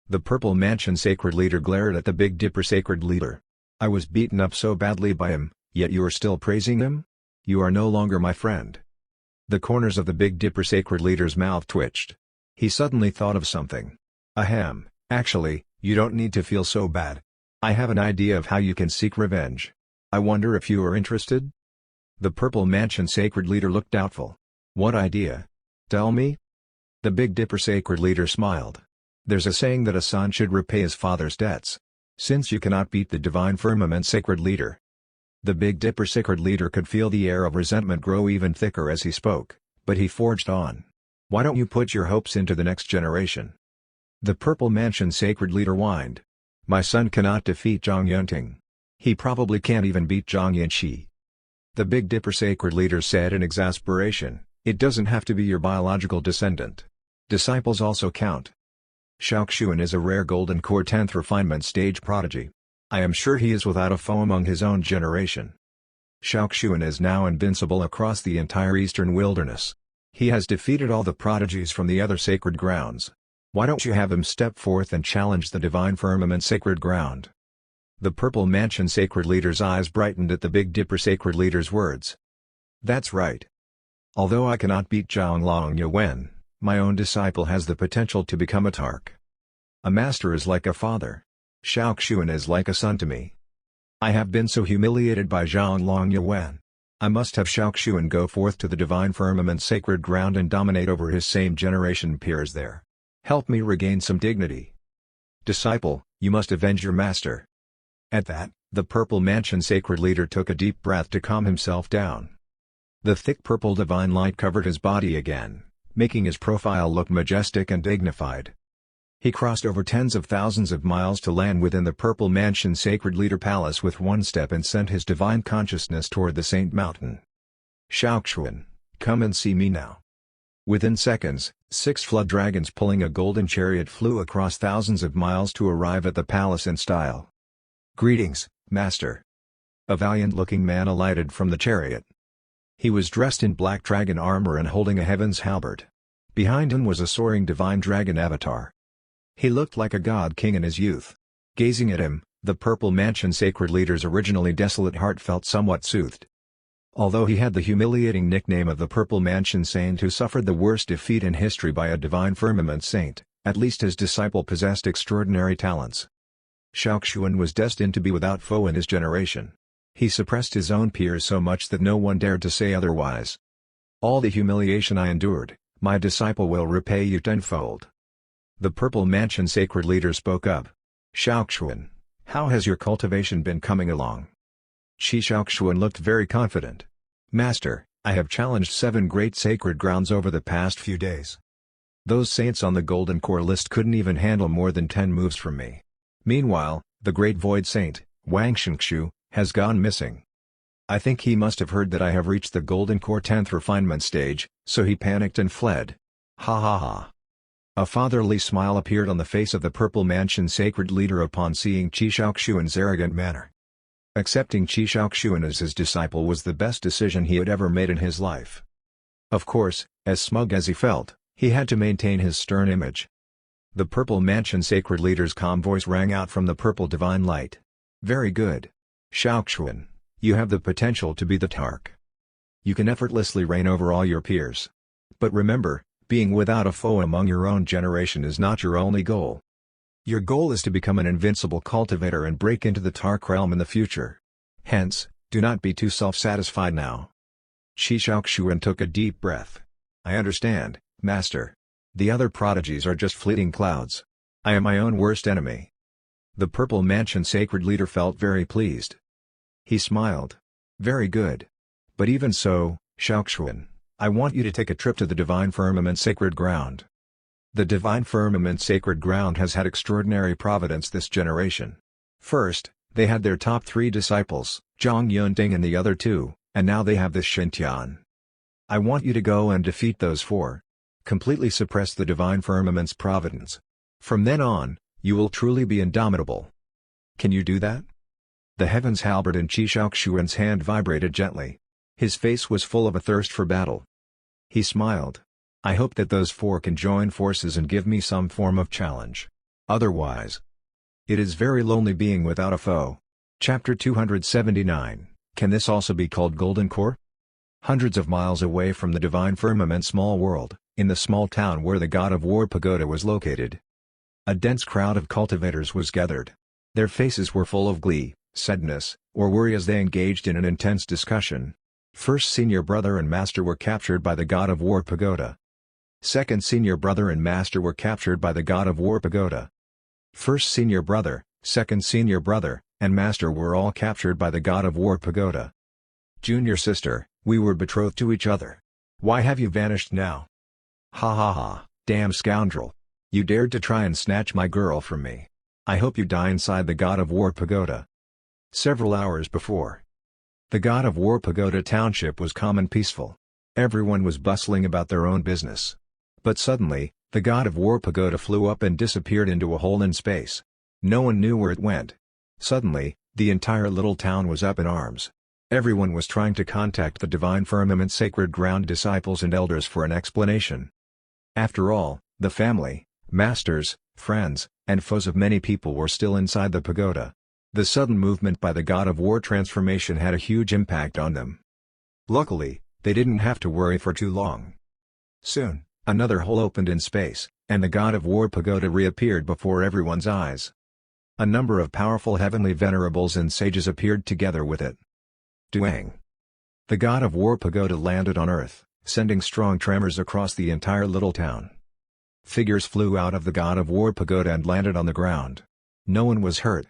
The Purple Mansion sacred leader glared at the Big Dipper sacred leader. I was beaten up so badly by him, yet you are still praising him? You are no longer my friend. The corners of the Big Dipper sacred leader's mouth twitched. He suddenly thought of something. Ahem, actually, you don't need to feel so bad. I have an idea of how you can seek revenge. I wonder if you are interested? The Purple Mansion sacred leader looked doubtful. What idea? Tell me? The Big Dipper sacred leader smiled. There's a saying that a son should repay his father's debts. Since you cannot beat the Divine Firmament sacred leader. The Big Dipper sacred leader could feel the air of resentment grow even thicker as he spoke, but he forged on. Why don't you put your hopes into the next generation? The Purple Mansion sacred leader whined. My son cannot defeat Zhang Yunting. He probably can't even beat Zhang Yanqi. The Big Dipper sacred leader said in exasperation. It doesn't have to be your biological descendant. Disciples also count. Shaoxuan is a rare golden core 10th refinement stage prodigy. I am sure he is without a foe among his own generation. Shaoxuan is now invincible across the entire eastern wilderness. He has defeated all the prodigies from the other sacred grounds. Why don't you have him step forth and challenge the Divine Firmament sacred ground? The Purple Mansion sacred leader's eyes brightened at the Big Dipper sacred leader's words. That's right. Although I cannot beat Zhonglong Yuan, my own disciple has the potential to become a Tark. A master is like a father. Shaoxuan is like a son to me. I have been so humiliated by Zhonglong Yuan. I must have Shaoxuan go forth to the Divine Firmament sacred ground and dominate over his same generation peers there. Help me regain some dignity. Disciple, you must avenge your master. At that, the Purple Mansion sacred leader took a deep breath to calm himself down. The thick purple divine light covered his body again, making his profile look majestic and dignified. He crossed over tens of thousands of miles to land within the Purple Mansion sacred leader palace with one step and sent his divine consciousness toward the Saint Mountain. Shaoxuan, come and see me now. Within seconds, 6 flood dragons pulling a golden chariot flew across thousands of miles to arrive at the palace in style. Greetings, Master. A valiant-looking man alighted from the chariot. He was dressed in black dragon armor and holding a heaven's halberd. Behind him was a soaring divine dragon avatar. He looked like a god king in his youth. Gazing at him, the Purple Mansion Sacred Leader's originally desolate heart felt somewhat soothed. Although he had the humiliating nickname of the Purple Mansion Saint who suffered the worst defeat in history by a divine firmament saint, at least his disciple possessed extraordinary talents. Xiaoxuan was destined to be without foe in his generation. He suppressed his own peers so much that no one dared to say otherwise. All the humiliation I endured, my disciple will repay you tenfold. The Purple Mansion Sacred Leader spoke up. Xiaoxuan, how has your cultivation been coming along? Xiaoxuan looked very confident. Master, I have challenged 7 great sacred grounds over the past few days. Those saints on the Golden Core list couldn't even handle more than 10 moves from me. Meanwhile, the Great Void Saint, Wang Shengxu, has gone missing. I think he must have heard that I have reached the Golden Core 10th refinement stage, so he panicked and fled. Ha ha ha. A fatherly smile appeared on the face of the Purple Mansion Sacred Leader upon seeing Xiaoxuan's arrogant manner. Accepting Xiaoxuan as his disciple was the best decision he had ever made in his life. Of course, as smug as he felt, he had to maintain his stern image. The Purple Mansion Sacred Leader's calm voice rang out from the purple divine light. Very good. Xiaoxuan, you have the potential to be the Tark. You can effortlessly reign over all your peers. But remember, being without a foe among your own generation is not your only goal. Your goal is to become an invincible cultivator and break into the Tark realm in the future. Hence, do not be too self-satisfied now. Xiaoxuan took a deep breath. I understand, Master. The other prodigies are just fleeting clouds. I am my own worst enemy. The Purple Mansion Sacred Leader felt very pleased. He smiled. Very good. But even so, Xiaoxuan, I want you to take a trip to the Divine Firmament Sacred Ground. The Divine Firmament Sacred Ground has had extraordinary providence this generation. First, they had their top 3 disciples, Zhang Yunting and the other 2, and now they have this Shintian. I want you to go and defeat those 4. Completely suppress the Divine Firmament's providence. From then on, you will truly be indomitable. Can you do that? The heavens halberd in Xiaoxuan's hand vibrated gently. His face was full of a thirst for battle. He smiled. I hope that those 4 can join forces and give me some form of challenge. Otherwise, it is very lonely being without a foe. Chapter 279, Can this also be called Golden Core? Hundreds of miles away from the Divine Firmament small world, in the small town where the God of War Pagoda was located, a dense crowd of cultivators was gathered. Their faces were full of glee, sadness, or worry as they engaged in an intense discussion. First Senior Brother and Master were captured by the God of War Pagoda. Second Senior Brother and Master were captured by the God of War Pagoda. First Senior Brother, Second Senior Brother, and Master were all captured by the God of War Pagoda. Junior Sister, we were betrothed to each other. Why have you vanished now? Ha ha ha, damn scoundrel. You dared to try and snatch my girl from me. I hope you die inside the God of War Pagoda. Several hours before, the God of War Pagoda township was calm and peaceful. Everyone was bustling about their own business. But suddenly, the God of War Pagoda flew up and disappeared into a hole in space. No one knew where it went. Suddenly, the entire little town was up in arms. Everyone was trying to contact the Divine Firmament Sacred Ground disciples and elders for an explanation. After all, the family, masters, friends, and foes of many people were still inside the pagoda. The sudden movement by the God of War transformation had a huge impact on them. Luckily, they didn't have to worry for too long. Soon, another hole opened in space, and the God of War Pagoda reappeared before everyone's eyes. A number of powerful heavenly venerables and sages appeared together with it. Duang. The God of War Pagoda landed on Earth, sending strong tremors across the entire little town. Figures flew out of the God of War Pagoda and landed on the ground. No one was hurt.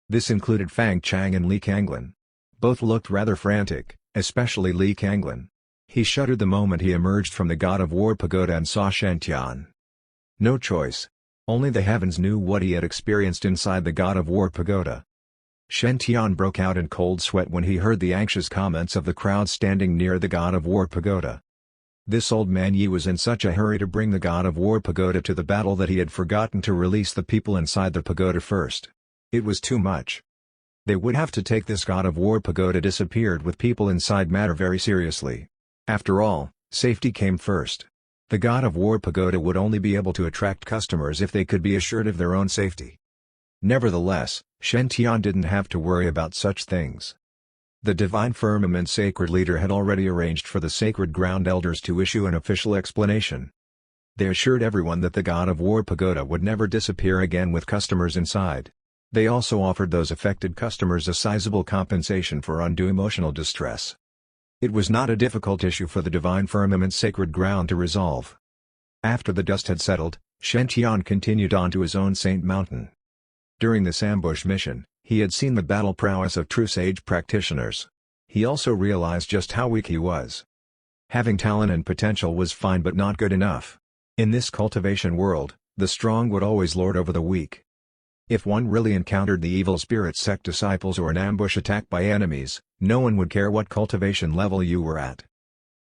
This included Fang Chang and Li Kanglin. Both looked rather frantic, especially Li Kanglin. He shuddered the moment he emerged from the God of War Pagoda and saw Shantian. No choice. Only the heavens knew what he had experienced inside the God of War Pagoda. Shantian broke out in cold sweat when he heard the anxious comments of the crowd standing near the God of War Pagoda. This old man Yi was in such a hurry to bring the God of War Pagoda to the battle that he had forgotten to release the people inside the pagoda first. It was too much. They would have to take this God of War Pagoda disappeared with people inside matter very seriously. After all, safety came first. The God of War pagoda would only be able to attract customers if they could be assured of their own safety. Nevertheless, Shen Tian didn't have to worry about such things. The Divine Firmament Sacred Leader had already arranged for the Sacred Ground Elders to issue an official explanation. They assured everyone that the God of War pagoda would never disappear again with customers inside. They also offered those affected customers a sizable compensation for undue emotional distress. It was not a difficult issue for the Divine Firmament Sacred Ground to resolve. After the dust had settled, Shen Tian continued on to his own Saint Mountain. During this ambush mission, he had seen the battle prowess of true sage practitioners. He also realized just how weak he was. Having talent and potential was fine but not good enough. In this cultivation world, the strong would always lord over the weak. If one really encountered the evil spirit sect disciples or an ambush attack by enemies, no one would care what cultivation level you were at.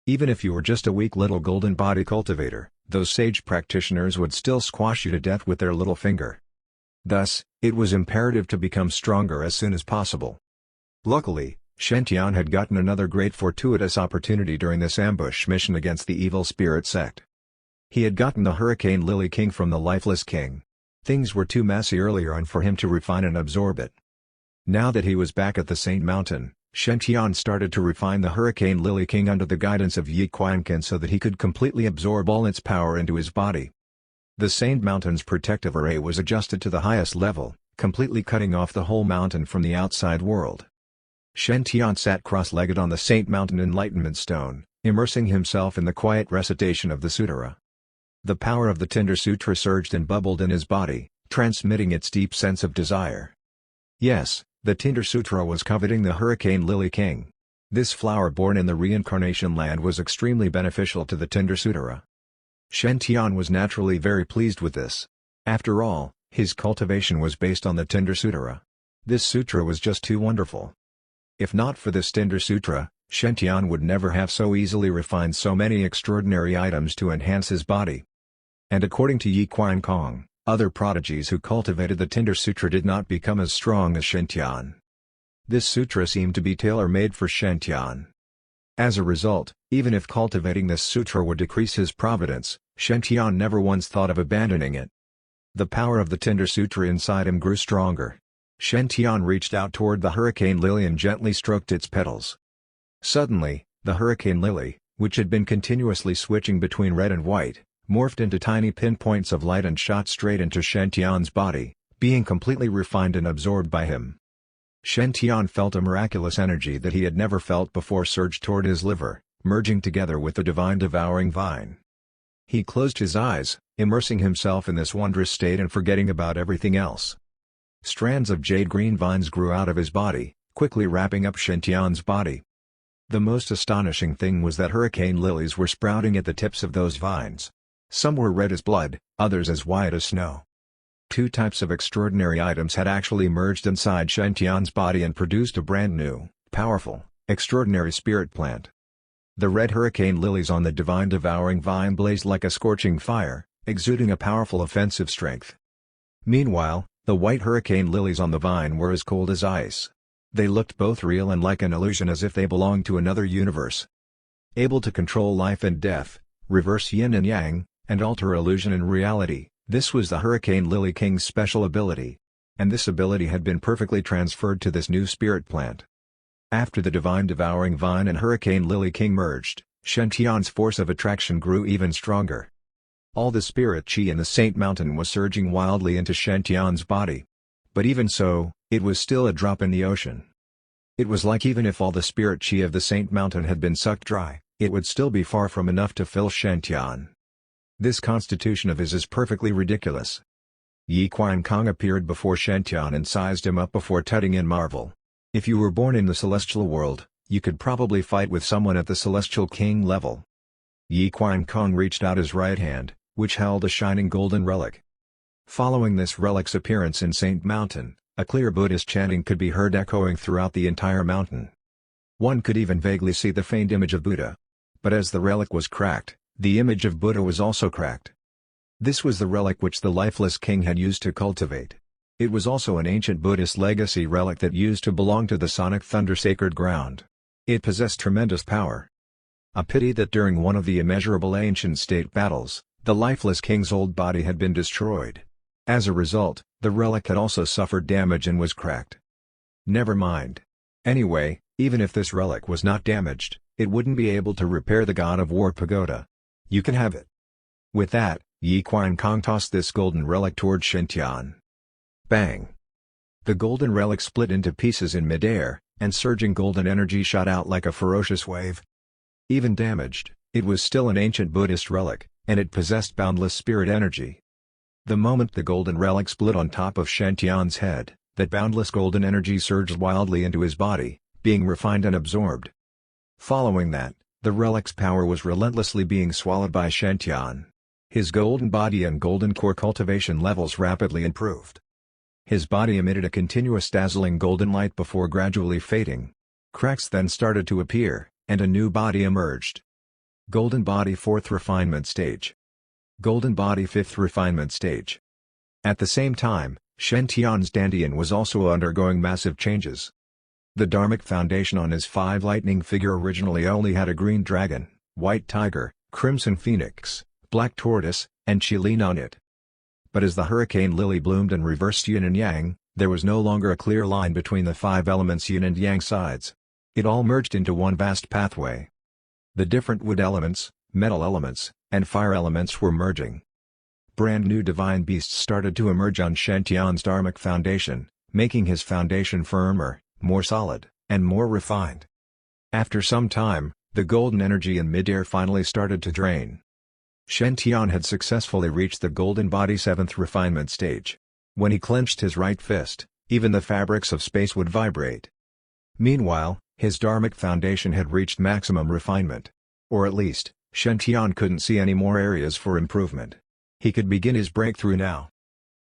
Even if you were just a weak little golden body cultivator, those sage practitioners would still squash you to death with their little finger. Thus, it was imperative to become stronger as soon as possible. Luckily, Shen Tian had gotten another great fortuitous opportunity during this ambush mission against the evil spirit sect. He had gotten the Hurricane Lily King from the Lifeless King. Things were too messy earlier on for him to refine and absorb it. Now that he was back at the Saint Mountain, Shen Tian started to refine the Hurricane Lily King under the guidance of Yi Qianqin so that he could completely absorb all its power into his body. The Saint Mountain's protective array was adjusted to the highest level, completely cutting off the whole mountain from the outside world. Shen Tian sat cross-legged on the Saint Mountain Enlightenment Stone, immersing himself in the quiet recitation of the Sutra. The power of the Tinder Sutra surged and bubbled in his body, transmitting its deep sense of desire. Yes, the Tinder Sutra was coveting the Hurricane Lily King. This flower born in the reincarnation land was extremely beneficial to the Tinder Sutra. Shen Tian was naturally very pleased with this. After all, his cultivation was based on the Tinder Sutra. This sutra was just too wonderful. If not for this Tinder Sutra, Shen Tian would never have so easily refined so many extraordinary items to enhance his body. And according to Yi Qianqin, other prodigies who cultivated the Tinder Sutra did not become as strong as Shen Tian. This sutra seemed to be tailor-made for Shen Tian. As a result, even if cultivating this sutra would decrease his providence, Shen Tian never once thought of abandoning it. The power of the Tinder Sutra inside him grew stronger. Shen Tian reached out toward the Hurricane Lily and gently stroked its petals. Suddenly, the Hurricane Lily, which had been continuously switching between red and white, morphed into tiny pinpoints of light and shot straight into Shen Tian's body, being completely refined and absorbed by him. Shen Tian felt a miraculous energy that he had never felt before surge toward his liver, merging together with the divine devouring vine. He closed his eyes, immersing himself in this wondrous state and forgetting about everything else. Strands of jade green vines grew out of his body, quickly wrapping up Shen Tian's body. The most astonishing thing was that hurricane lilies were sprouting at the tips of those vines. Some were red as blood, others as white as snow. Two types of extraordinary items had actually merged inside Shen Tian's body and produced a brand new, powerful, extraordinary spirit plant. The red hurricane lilies on the divine devouring vine blazed like a scorching fire, exuding a powerful offensive strength. Meanwhile, the white hurricane lilies on the vine were as cold as ice. They looked both real and like an illusion, as if they belonged to another universe. Able to control life and death, reverse yin and yang, and alter illusion and reality, this was the Hurricane Lily King's special ability. And this ability had been perfectly transferred to this new spirit plant. After the divine devouring vine and Hurricane Lily King merged, Shen Tian's force of attraction grew even stronger. All the spirit chi in the Saint Mountain was surging wildly into Shen Tian's body. But even so, it was still a drop in the ocean. It was like even if all the spirit chi of the Saint Mountain had been sucked dry, it would still be far from enough to fill Shen Tian. This constitution of his is perfectly ridiculous. Yi Qianqin appeared before Shen Tian and sized him up before tutting in marvel. If you were born in the celestial world, you could probably fight with someone at the celestial king level. Yi Qianqin reached out his right hand, which held a shining golden relic. Following this relic's appearance in Saint Mountain, a clear Buddhist chanting could be heard echoing throughout the entire mountain. One could even vaguely see the faint image of Buddha. But as the relic was cracked, the image of Buddha was also cracked. This was the relic which the lifeless king had used to cultivate. It was also an ancient Buddhist legacy relic that used to belong to the Sonic Thunder Sacred Ground. It possessed tremendous power. A pity that during one of the immeasurable ancient state battles, the lifeless king's old body had been destroyed. As a result, the relic had also suffered damage and was cracked. Never mind. Anyway, even if this relic was not damaged, it wouldn't be able to repair the God of War pagoda. You can have it. With that, Yi Qiankong tossed this golden relic toward Shen-Tian. Bang! The golden relic split into pieces in midair, and surging golden energy shot out like a ferocious wave. Even damaged, it was still an ancient Buddhist relic, and it possessed boundless spirit energy. The moment the golden relic split on top of Shen-Tian's head, that boundless golden energy surged wildly into his body, being refined and absorbed. Following that, the relic's power was relentlessly being swallowed by Shen-Tian. His golden body and golden core cultivation levels rapidly improved. His body emitted a continuous dazzling golden light before gradually fading. Cracks then started to appear, and a new body emerged. Golden body 4th refinement stage. Golden body 5th refinement stage. At the same time, Shen-Tian's Dantian was also undergoing massive changes. The Dharmic foundation on his 5 lightning figure originally only had a green dragon, white tiger, crimson phoenix, black tortoise, and Qilin on it. But as the hurricane lily bloomed and reversed yin and yang, there was no longer a clear line between the 5 elements' yin and yang sides. It all merged into one vast pathway. The different wood elements, metal elements, and fire elements were merging. Brand new divine beasts started to emerge on Shen-Tian's Dharmic foundation, making his foundation firmer, more solid, and more refined. After some time, the golden energy in midair finally started to drain. Shen-Tian had successfully reached the golden body 7th refinement stage. When he clenched his right fist, even the fabrics of space would vibrate. Meanwhile, his Dharmic foundation had reached maximum refinement. Or at least, Shen-Tian couldn't see any more areas for improvement. He could begin his breakthrough now.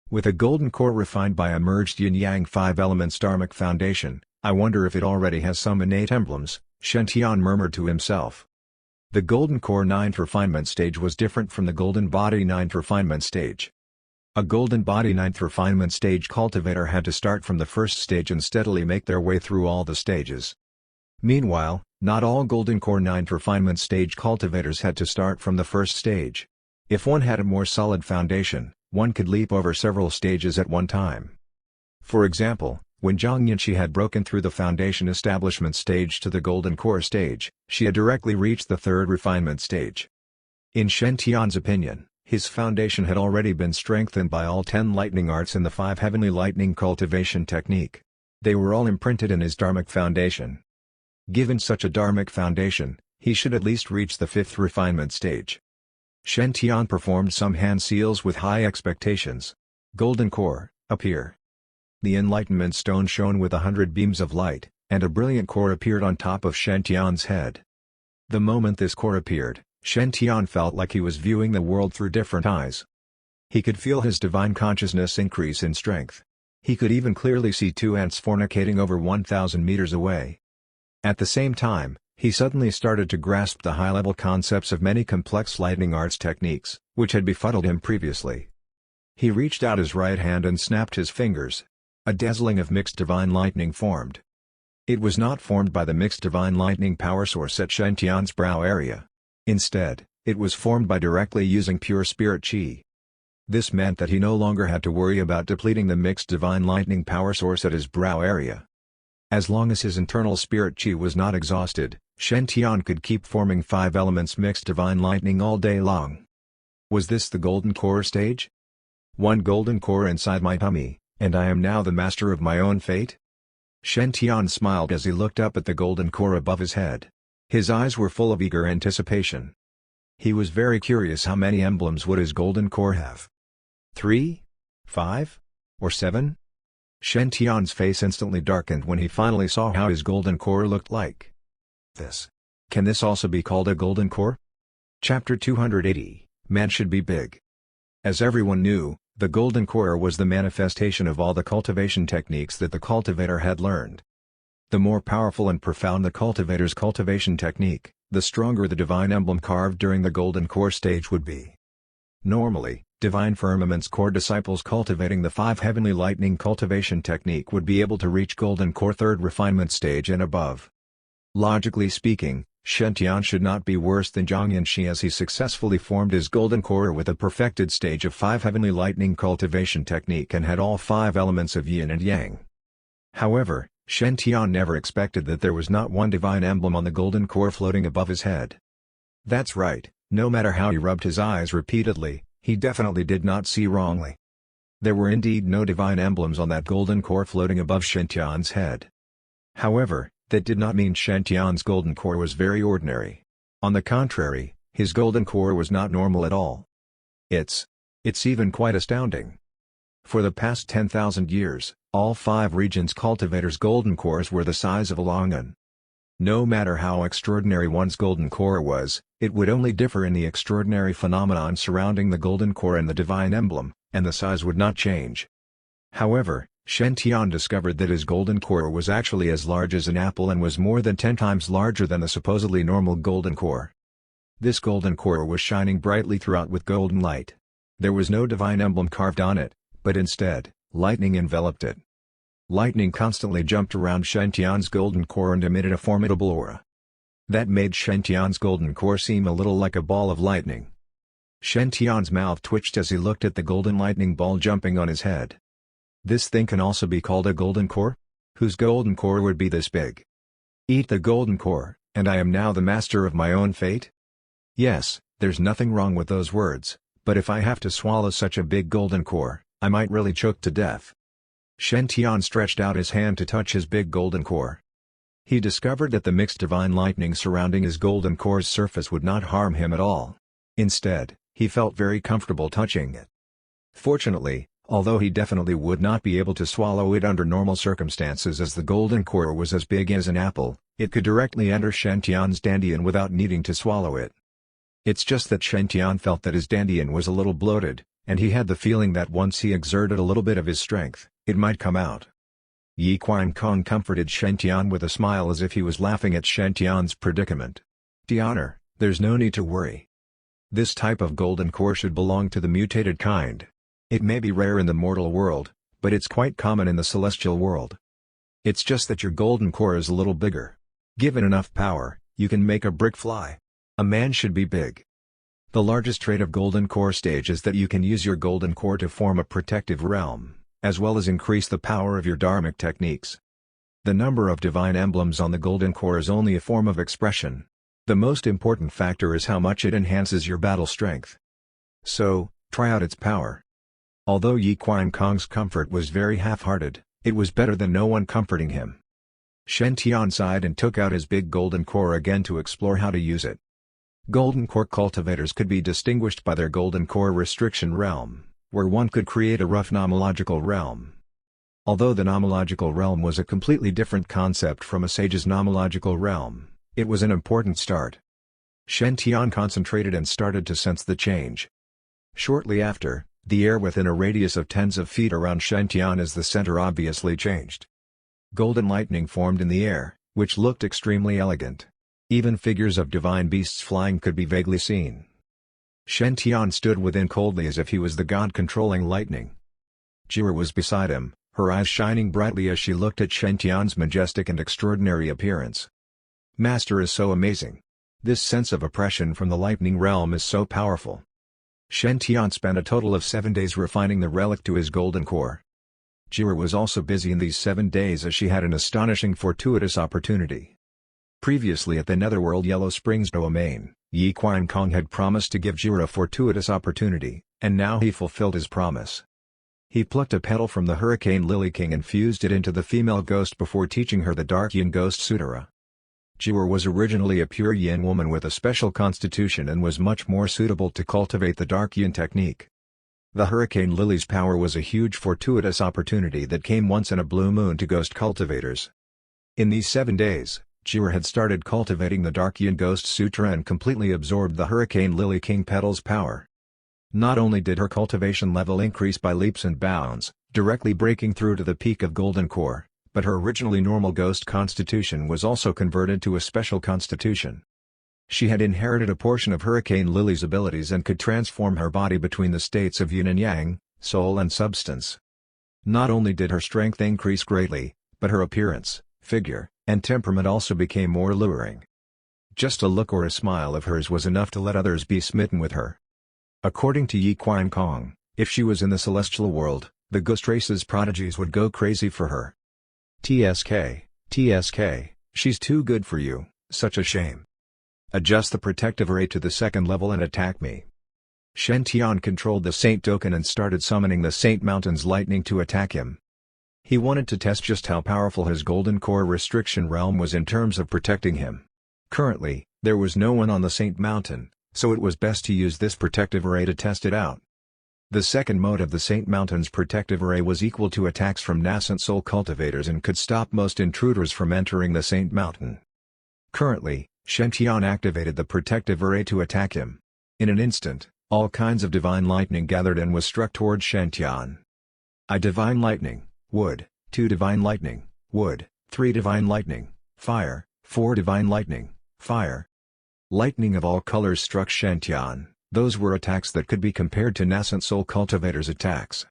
With a golden core refined by a merged yin-yang 5 elements Dharmic foundation, I wonder if it already has some innate emblems, Shen-Tian murmured to himself. The golden core 9th refinement stage was different from the golden body 9th refinement stage. A golden body 9th refinement stage cultivator had to start from the first stage and steadily make their way through all the stages. Meanwhile, not all golden core 9th refinement stage cultivators had to start from the first stage. If one had a more solid foundation, one could leap over several stages at one time. For example, when Zhang Yanqi had broken through the foundation establishment stage to the golden core stage, she had directly reached the 3rd refinement stage. In Shen-Tian's opinion, his foundation had already been strengthened by all 10 lightning arts in the 5 heavenly lightning cultivation technique. They were all imprinted in his Dharmic foundation. Given such a Dharmic foundation, he should at least reach the 5th refinement stage. Shen-Tian performed some hand seals with high expectations. Golden core, appear. The enlightenment stone shone with 100 beams of light, and a brilliant core appeared on top of Shen-Tian's head. The moment this core appeared, Shen-Tian felt like he was viewing the world through different eyes. He could feel his divine consciousness increase in strength. He could even clearly see 2 ants fornicating over 1,000 meters away. At the same time, he suddenly started to grasp the high-level concepts of many complex lightning arts techniques, which had befuddled him previously. He reached out his right hand and snapped his fingers. A dazzling of mixed divine lightning formed. It was not formed by the mixed divine lightning power source at Shen-Tian's brow area. Instead, it was formed by directly using pure spirit chi. This meant that he no longer had to worry about depleting the mixed divine lightning power source at his brow area. As long as his internal spirit chi was not exhausted, Shen-Tian could keep forming 5 elements mixed divine lightning all day long. Was this the golden core stage? One golden core inside my tummy, and I am now the master of my own fate? Shen-Tian smiled as he looked up at the golden core above his head. His eyes were full of eager anticipation. He was very curious how many emblems would his golden core have. 3? 5? Or 7? Shen-Tian's face instantly darkened when he finally saw how his golden core looked like. This. Can this also be called a golden core? Chapter 280, Man Should Be Big. As everyone knew, the golden core was the manifestation of all the cultivation techniques that the cultivator had learned. The more powerful and profound the cultivator's cultivation technique, the stronger the divine emblem carved during the golden core stage would be. Normally, Divine Firmament's core disciples cultivating the 5 heavenly lightning cultivation technique would be able to reach golden core 3rd refinement stage and above. Logically speaking, Shen should not be worse than Zhang Yanxi, as he successfully formed his golden core with a perfected stage of 5 heavenly lightning cultivation technique and had all 5 elements of yin and yang. However, Shen never expected that there was not one divine emblem on the golden core floating above his head. That's right, no matter how he rubbed his eyes repeatedly, he definitely did not see wrongly. There were indeed no divine emblems on that golden core floating above Shen Tian's head. However, that did not mean Shen Tian's golden core was very ordinary. On the contrary, his golden core was not normal at all. It's even quite astounding. For the past 10,000 years, all 5 regions' cultivators' golden cores were the size of a longan. No matter how extraordinary one's golden core was, it would only differ in the extraordinary phenomenon surrounding the golden core and the divine emblem, and the size would not change. However, Shen Tian discovered that his golden core was actually as large as an apple and was more than 10 times larger than the supposedly normal golden core. This golden core was shining brightly throughout with golden light. There was no divine emblem carved on it, but instead, lightning enveloped it. Lightning constantly jumped around Shen Tian's golden core and emitted a formidable aura. That made Shen Tian's golden core seem a little like a ball of lightning. Shen Tian's mouth twitched as he looked at the golden lightning ball jumping on his head. This thing can also be called a golden core? Whose golden core would be this big? Eat the golden core, and I am now the master of my own fate? Yes, there's nothing wrong with those words, but if I have to swallow such a big golden core, I might really choke to death. Shen Tian stretched out his hand to touch his big golden core. He discovered that the mixed divine lightning surrounding his golden core's surface would not harm him at all. Instead, he felt very comfortable touching it. Fortunately, although he definitely would not be able to swallow it under normal circumstances as the golden core was as big as an apple, it could directly enter Shen Tian's dantian without needing to swallow it. It's just that Shen Tian felt that his dantian was a little bloated, and he had the feeling that once he exerted a little bit of his strength, it might come out. Yi Qiankong comforted Shen Tian with a smile as if he was laughing at Shen Tian's predicament. Tianer, there's no need to worry. This type of golden core should belong to the mutated kind. It may be rare in the mortal world, but it's quite common in the celestial world. It's just that your golden core is a little bigger. Given enough power, you can make a brick fly. A man should be big. The largest trait of golden core stage is that you can use your golden core to form a protective realm, as well as increase the power of your dharmic techniques. The number of divine emblems on the golden core is only a form of expression. The most important factor is how much it enhances your battle strength. So, try out its power. Although Yi Qiankong's comfort was very half-hearted, it was better than no one comforting him. Shen Tian sighed and took out his big golden core again to explore how to use it. Golden core cultivators could be distinguished by their golden core restriction realm, where one could create a rough nomological realm. Although the nomological realm was a completely different concept from a sage's nomological realm, it was an important start. Shen Tian concentrated and started to sense the change. Shortly after, the air within a radius of tens of feet around Shen Tian as the center obviously changed. Golden lightning formed in the air, which looked extremely elegant. Even figures of divine beasts flying could be vaguely seen. Shen Tian stood within coldly as if he was the god controlling lightning. Jira was beside him, her eyes shining brightly as she looked at Shen Tian's majestic and extraordinary appearance. Master is so amazing. This sense of oppression from the lightning realm is so powerful. Shen Tian spent a total of 7 days refining the relic to his golden core. Jira was also busy in these 7 days as she had an astonishing fortuitous opportunity. Previously at the Netherworld Yellow Springs domain, Yi Qiankong had promised to give Jira a fortuitous opportunity, and now he fulfilled his promise. He plucked a petal from the Hurricane Lily King and fused it into the female ghost before teaching her the Dark Yin Ghost Sutara. Jira was originally a pure yin woman with a special constitution and was much more suitable to cultivate the Dark Yin technique. The Hurricane Lily's power was a huge fortuitous opportunity that came once in a blue moon to ghost cultivators. In these 7 days, Jira had started cultivating the Dark Yin Ghost Sutra and completely absorbed the Hurricane Lily King petal's power. Not only did her cultivation level increase by leaps and bounds, directly breaking through to the peak of Golden Core, but her originally normal ghost constitution was also converted to a special constitution. She had inherited a portion of Hurricane Lily's abilities and could transform her body between the states of yin and yang, soul and substance. Not only did her strength increase greatly, but her appearance, figure, and temperament also became more alluring. Just a look or a smile of hers was enough to let others be smitten with her. According to Yi Qian Kong, if she was in the celestial world, the ghost race's prodigies would go crazy for her. TSK, she's too good for you, such a shame. Adjust the protective array to the second level and attack me. Shen Tian controlled the Saint token and started summoning the Saint Mountain's lightning to attack him. He wanted to test just how powerful his Golden Core restriction realm was in terms of protecting him. Currently, there was no one on the Saint Mountain, so it was best to use this protective array to test it out. The second mode of the Saint Mountain's protective array was equal to attacks from nascent soul cultivators and could stop most intruders from entering the Saint Mountain. Currently, Shen Tian activated the protective array to attack him. In an instant, all kinds of divine lightning gathered and was struck towards Shen Tian. I divine lightning, wood, 2 divine lightning, wood, 3 divine lightning, fire, 4 divine lightning, fire. Lightning of all colors struck Shen Tian. Those were attacks that could be compared to nascent soul cultivators' attacks.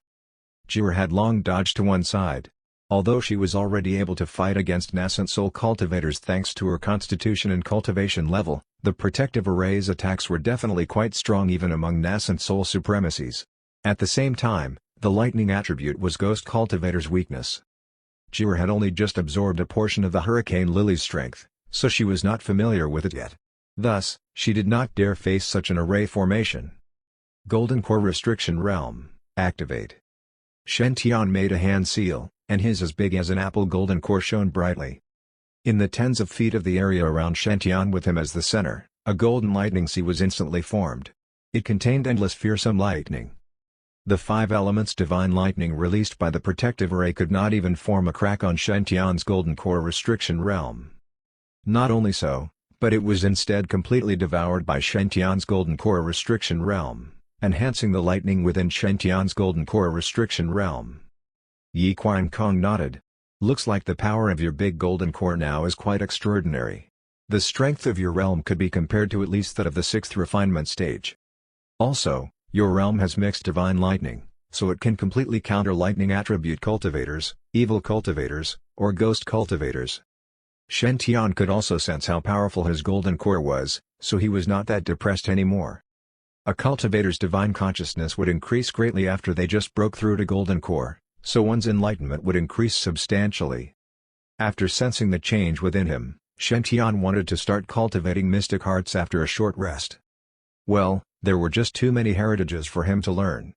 Jira had long dodged to one side. Although she was already able to fight against nascent soul cultivators thanks to her constitution and cultivation level, the protective array's attacks were definitely quite strong even among nascent soul supremacies. At the same time, the lightning attribute was ghost cultivator's weakness. Jira had only just absorbed a portion of the Hurricane Lily's strength, so she was not familiar with it yet. Thus, she did not dare face such an array formation. Golden Core Restriction Realm, activate. Shen Tian made a hand seal, and his as big as an apple Golden Core shone brightly. In the tens of feet of the area around Shen Tian with him as the center, a golden lightning sea was instantly formed. It contained endless fearsome lightning. The 5 elements divine lightning released by the protective array could not even form a crack on Shen Tian's Golden Core Restriction Realm. Not only so, but it was instead completely devoured by Shen Tian's Golden Core Restriction Realm, enhancing the lightning within Shen Tian's Golden Core Restriction Realm. Yi Qian Kong nodded. Looks like the power of your big Golden Core now is quite extraordinary. The strength of your realm could be compared to at least that of the 6th refinement stage. Also, your realm has mixed divine lightning, so it can completely counter lightning attribute cultivators, evil cultivators, or ghost cultivators. Shen Tian could also sense how powerful his Golden Core was, so he was not that depressed anymore. A cultivator's divine consciousness would increase greatly after they just broke through to Golden Core, so one's enlightenment would increase substantially. After sensing the change within him, Shen Tian wanted to start cultivating mystic hearts after a short rest. Well, there were just too many heritages for him to learn.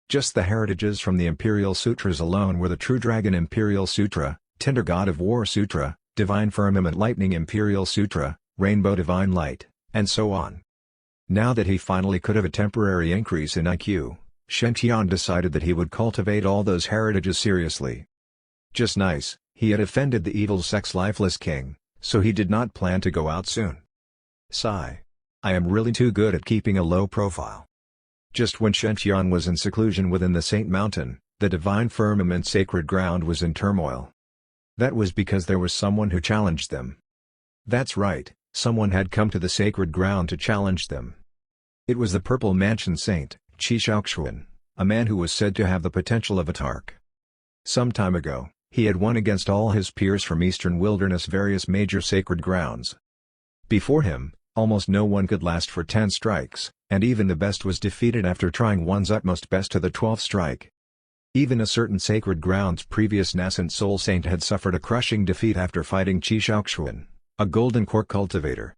Just the heritages from the Imperial Sutras alone were the True Dragon Imperial Sutra, Tender God of War Sutra, Divine Firmament Lightning Imperial Sutra, Rainbow Divine Light, and so on. Now that he finally could have a temporary increase in IQ, Shen Tian decided that he would cultivate all those heritages seriously. Just nice, he had offended the evil sex-lifeless king, so he did not plan to go out soon. Sigh. I am really too good at keeping a low profile. Just when Shen Tian was in seclusion within the Saint Mountain, the Divine Firmament sacred ground was in turmoil. That was because there was someone who challenged them. That's right, someone had come to the sacred ground to challenge them. It was the Purple Mansion Saint, Qi Shaoxuan, a man who was said to have the potential of a Tark. Some time ago, he had won against all his peers from Eastern Wilderness' various major sacred grounds. Before him, almost no one could last for 10 strikes, and even the best was defeated after trying one's utmost best to the 12th strike. Even a certain sacred ground's previous nascent soul saint had suffered a crushing defeat after fighting Qi Shaoxuan, a Golden Core cultivator.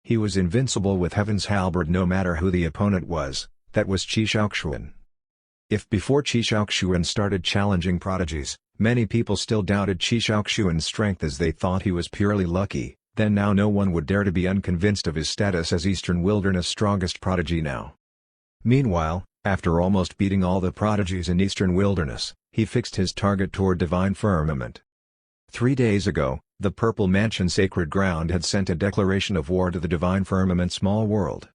He was invincible with Heaven's halberd no matter who the opponent was, that was Qi Shaoxuan. If before Qi Shaoxuan started challenging prodigies, many people still doubted Qi Shaoxuan's strength as they thought he was purely lucky, then now no one would dare to be unconvinced of his status as Eastern Wilderness' strongest prodigy now. Meanwhile, after almost beating all the prodigies in Eastern Wilderness, he fixed his target toward Divine Firmament. 3 days ago, the Purple Mansion Sacred Ground had sent a declaration of war to the Divine Firmament Small World.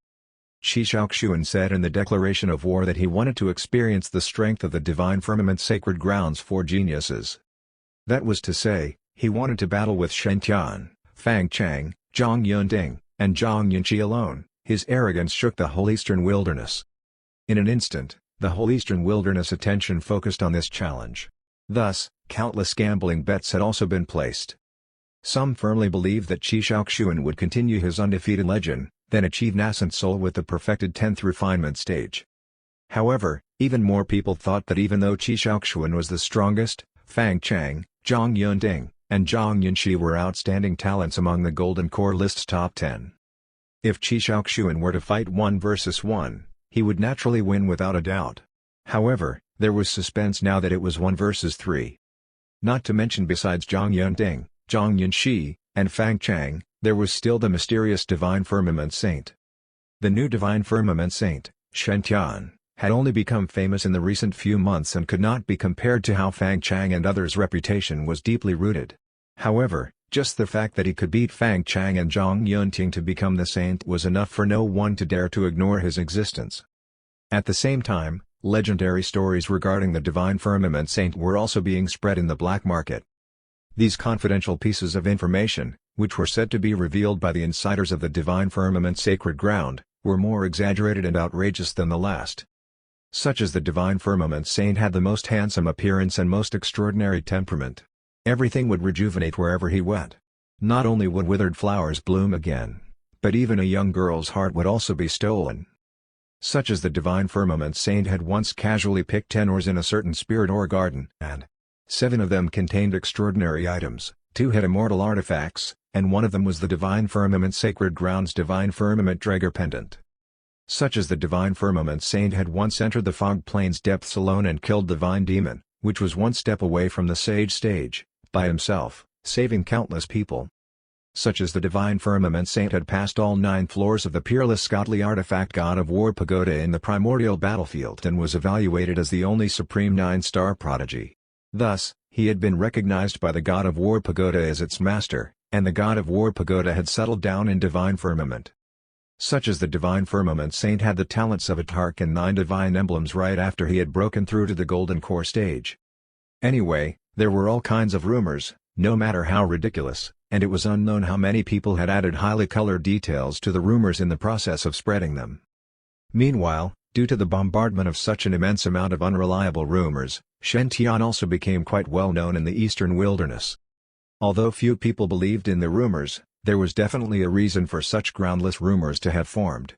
Qi Shaoxuan said in the declaration of war that he wanted to experience the strength of the Divine Firmament Sacred Ground's 4 geniuses. That was to say, he wanted to battle with Shen Tian, Fang Chang, Zhang Yunding, and Zhang Yunqi alone. His arrogance shook the whole Eastern Wilderness. In an instant, the whole Eastern Wilderness attention focused on this challenge. Thus, countless gambling bets had also been placed. Some firmly believed that Qi Shaoxuan would continue his undefeated legend, then achieve nascent soul with the perfected 10th refinement stage. However, even more people thought that even though Qi Shaoxuan was the strongest, Fang Chang, Zhang Yunding, and Zhang Yunxi were outstanding talents among the Golden Core list's top 10. If Qi Shaoxuan were to fight 1 versus 1, he would naturally win without a doubt. However, there was suspense now that it was 1 versus 3. Not to mention besides Zhang Yunding, Zhang Yunxi, and Fang Chang, there was still the mysterious Divine Firmament Saint. The new Divine Firmament Saint, Shen Tian, had only become famous in the recent few months and could not be compared to how Fang Chang and others' reputation was deeply rooted. However, just the fact that he could beat Fang Chang and Zhang Yunting to become the saint was enough for no one to dare to ignore his existence. At the same time, legendary stories regarding the Divine Firmament Saint were also being spread in the black market. These confidential pieces of information, which were said to be revealed by the insiders of the Divine Firmament Sacred Ground, were more exaggerated and outrageous than the last. Such as the Divine Firmament Saint had the most handsome appearance and most extraordinary temperament. Everything would rejuvenate wherever he went. Not only would withered flowers bloom again, but even a young girl's heart would also be stolen. Such as the Divine Firmament Saint had once casually picked 10 ores in a certain spirit ore garden, and 7 of them contained extraordinary items, 2 had immortal artifacts, and 1 of them was the Divine Firmament Sacred Ground's Divine Firmament Drager Pendant. Such as the Divine Firmament Saint had once entered the Fog Plains depths alone and killed Divine Demon, which was 1 step away from the Sage Stage, by himself, saving countless people. Such as the Divine Firmament Saint had passed all 9 floors of the peerless godly artifact God of War Pagoda in the primordial battlefield and was evaluated as the only supreme 9-star prodigy. Thus, he had been recognized by the God of War Pagoda as its master, and the God of War Pagoda had settled down in Divine Firmament. Such as the Divine Firmament Saint had the talents of a Tark and 9 divine emblems right after he had broken through to the Golden Core stage. Anyway, there were all kinds of rumors, no matter how ridiculous, and it was unknown how many people had added highly colored details to the rumors in the process of spreading them. Meanwhile, due to the bombardment of such an immense amount of unreliable rumors, Shen Tian also became quite well known in the eastern wilderness. Although few people believed in the rumors, there was definitely a reason for such groundless rumors to have formed.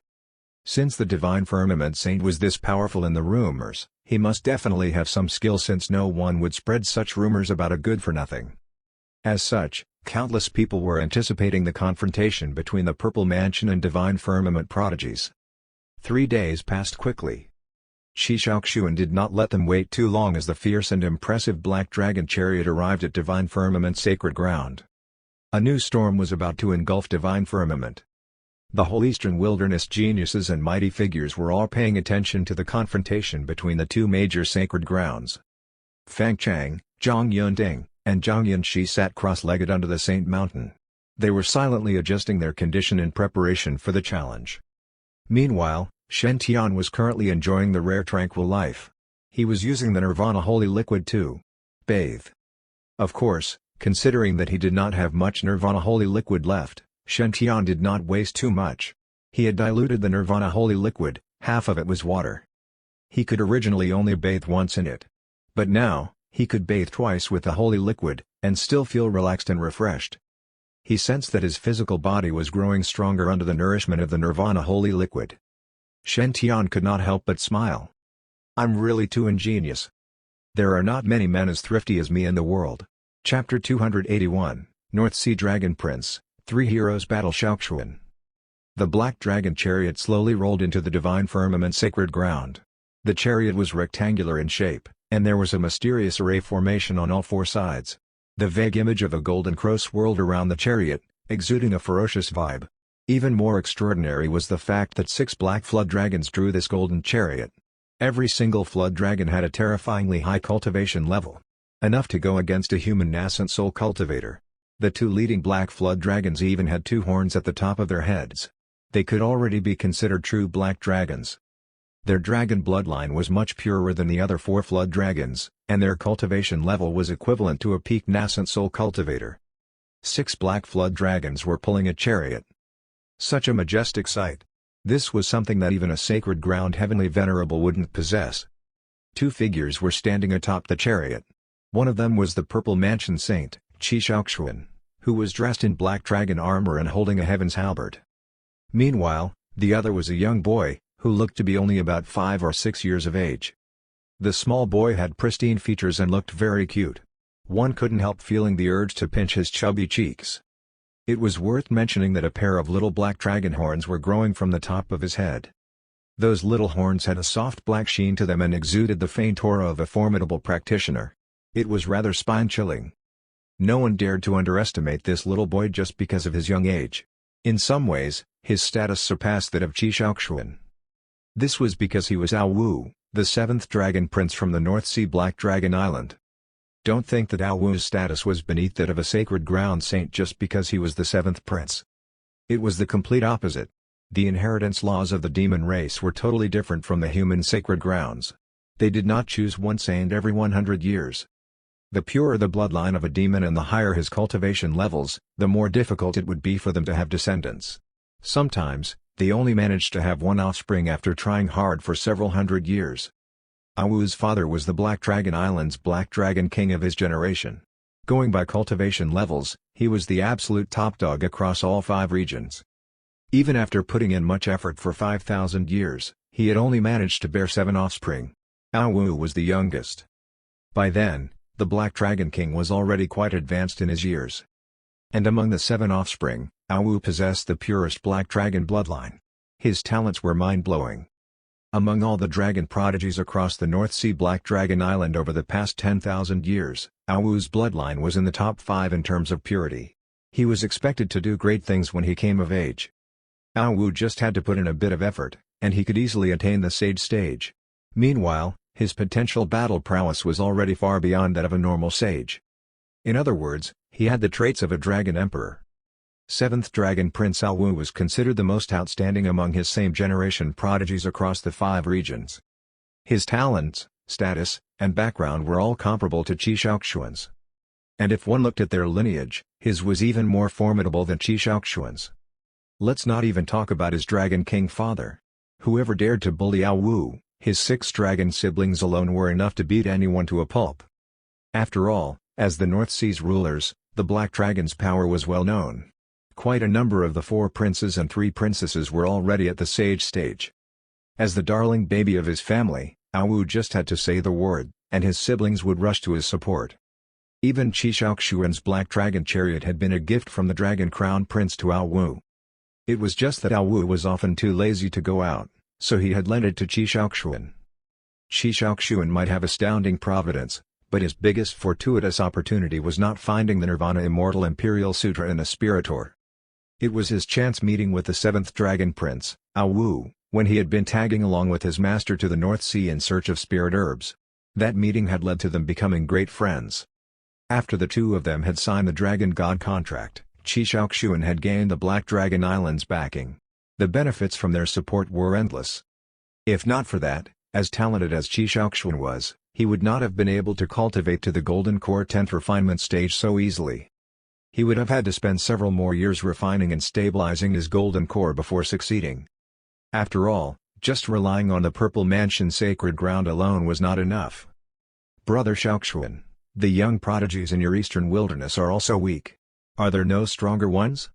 Since the Divine Firmament Saint was this powerful in the rumors, he must definitely have some skill since no one would spread such rumors about a good-for-nothing. As such, countless people were anticipating the confrontation between the Purple Mansion and Divine Firmament prodigies. 3 days passed quickly. Qi Shaoxuan did not let them wait too long as the fierce and impressive Black Dragon chariot arrived at Divine Firmament Sacred Ground. A new storm was about to engulf Divine Firmament. The whole eastern wilderness geniuses and mighty figures were all paying attention to the confrontation between the 2 major sacred grounds. Fang Chang, Zhang Yunding, and Zhang Yunxi sat cross-legged under the Saint Mountain. They were silently adjusting their condition in preparation for the challenge. Meanwhile, Shen Tian was currently enjoying the rare tranquil life. He was using the Nirvana Holy Liquid to bathe. Of course, considering that he did not have much Nirvana Holy Liquid left, Shen Tian did not waste too much. He had diluted the Nirvana Holy Liquid, half of it was water. He could originally only bathe once in it. But now, he could bathe twice with the Holy Liquid, and still feel relaxed and refreshed. He sensed that his physical body was growing stronger under the nourishment of the Nirvana Holy Liquid. Shen Tian could not help but smile. I'm really too ingenious. There are not many men as thrifty as me in the world. Chapter 281, North Sea Dragon Prince, 3 Heroes Battle Shaoxuan. The Black Dragon chariot slowly rolled into the Divine Firmament Sacred Ground. The chariot was rectangular in shape, and there was a mysterious array formation on all 4 sides. The vague image of a golden crow swirled around the chariot, exuding a ferocious vibe. Even more extraordinary was the fact that 6 black flood dragons drew this golden chariot. Every single flood dragon had a terrifyingly high cultivation level. Enough to go against a human nascent soul cultivator. The 2 leading black flood dragons even had 2 horns at the top of their heads. They could already be considered true black dragons. Their dragon bloodline was much purer than the other 4 flood dragons, and their cultivation level was equivalent to a peak nascent soul cultivator. 6 black flood dragons were pulling a chariot. Such a majestic sight. This was something that even a sacred ground heavenly venerable wouldn't possess. 2 figures were standing atop the chariot. One of them was the Purple Mansion Saint, Qi Shaoxuan. who was dressed in black dragon armor and holding a heaven's halberd. Meanwhile, the other was a young boy, who looked to be only about 5 or 6 years of age. The small boy had pristine features and looked very cute. One couldn't help feeling the urge to pinch his chubby cheeks. It was worth mentioning that a pair of little black dragon horns were growing from the top of his head. Those little horns had a soft black sheen to them and exuded the faint aura of a formidable practitioner. It was rather spine-chilling. No one dared to underestimate this little boy just because of his young age. In some ways, his status surpassed that of Qi Shaoxuan. This was because he was Ao Wu, the 7th Dragon Prince from the North Sea Black Dragon Island. Don't think that Ao Wu's status was beneath that of a sacred ground saint just because he was the 7th Prince. It was the complete opposite. The inheritance laws of the demon race were totally different from the human sacred grounds. They did not choose one saint every 100 years. The purer the bloodline of a demon and the higher his cultivation levels, the more difficult it would be for them to have descendants. Sometimes, they only managed to have one offspring after trying hard for several hundred years. Ao Wu's father was the Black Dragon Island's Black Dragon King of his generation. Going by cultivation levels, he was the absolute top dog across all 5 regions. Even after putting in much effort for 5,000 years, he had only managed to bear 7 offspring. Ao Wu was the youngest. By then, the Black Dragon King was already quite advanced in his years. And among the 7 offspring, Ao Wu possessed the purest Black Dragon bloodline. His talents were mind-blowing. Among all the dragon prodigies across the North Sea Black Dragon Island over the past 10,000 years, Ao Wu's bloodline was in the top 5 in terms of purity. He was expected to do great things when he came of age. Ao Wu just had to put in a bit of effort, and he could easily attain the sage stage. Meanwhile, his potential battle prowess was already far beyond that of a normal sage. In other words, he had the traits of a dragon emperor. 7th Dragon Prince Ao Wu was considered the most outstanding among his same-generation prodigies across the 5 regions. His talents, status, and background were all comparable to Qi Shaoxuan's. And if one looked at their lineage, his was even more formidable than Qi Shaoxuan's. Let's not even talk about his Dragon King father. Whoever dared to bully Ao Wu, his 6 dragon siblings alone were enough to beat anyone to a pulp. After all, as the North Sea's rulers, the Black Dragon's power was well known. Quite a number of the 4 princes and 3 princesses were already at the sage stage. As the darling baby of his family, Ao Wu just had to say the word, and his siblings would rush to his support. Even Qi Shaoxuan's Black Dragon chariot had been a gift from the Dragon Crown Prince to Ao Wu. It was just that Ao Wu was often too lazy to go out, so he had lent it to Qi Shaoxuan. Qi Shaoxuan might have astounding providence, but his biggest fortuitous opportunity was not finding the Nirvana Immortal Imperial Sutra in a Spiritor. It was his chance meeting with the 7th Dragon Prince, Ao Wu, when he had been tagging along with his master to the North Sea in search of spirit herbs. That meeting had led to them becoming great friends. After the 2 of them had signed the Dragon God contract, Qi Shaoxuan had gained the Black Dragon Island's backing. The benefits from their support were endless. If not for that, as talented as Qi Shaoxuan was, he would not have been able to cultivate to the Golden Core 10th refinement stage so easily. He would have had to spend several more years refining and stabilizing his golden core before succeeding. After all, just relying on the Purple Mansion sacred ground alone was not enough. Brother Shaoxuan, the young prodigies in your eastern wilderness are also weak. Are there no stronger ones?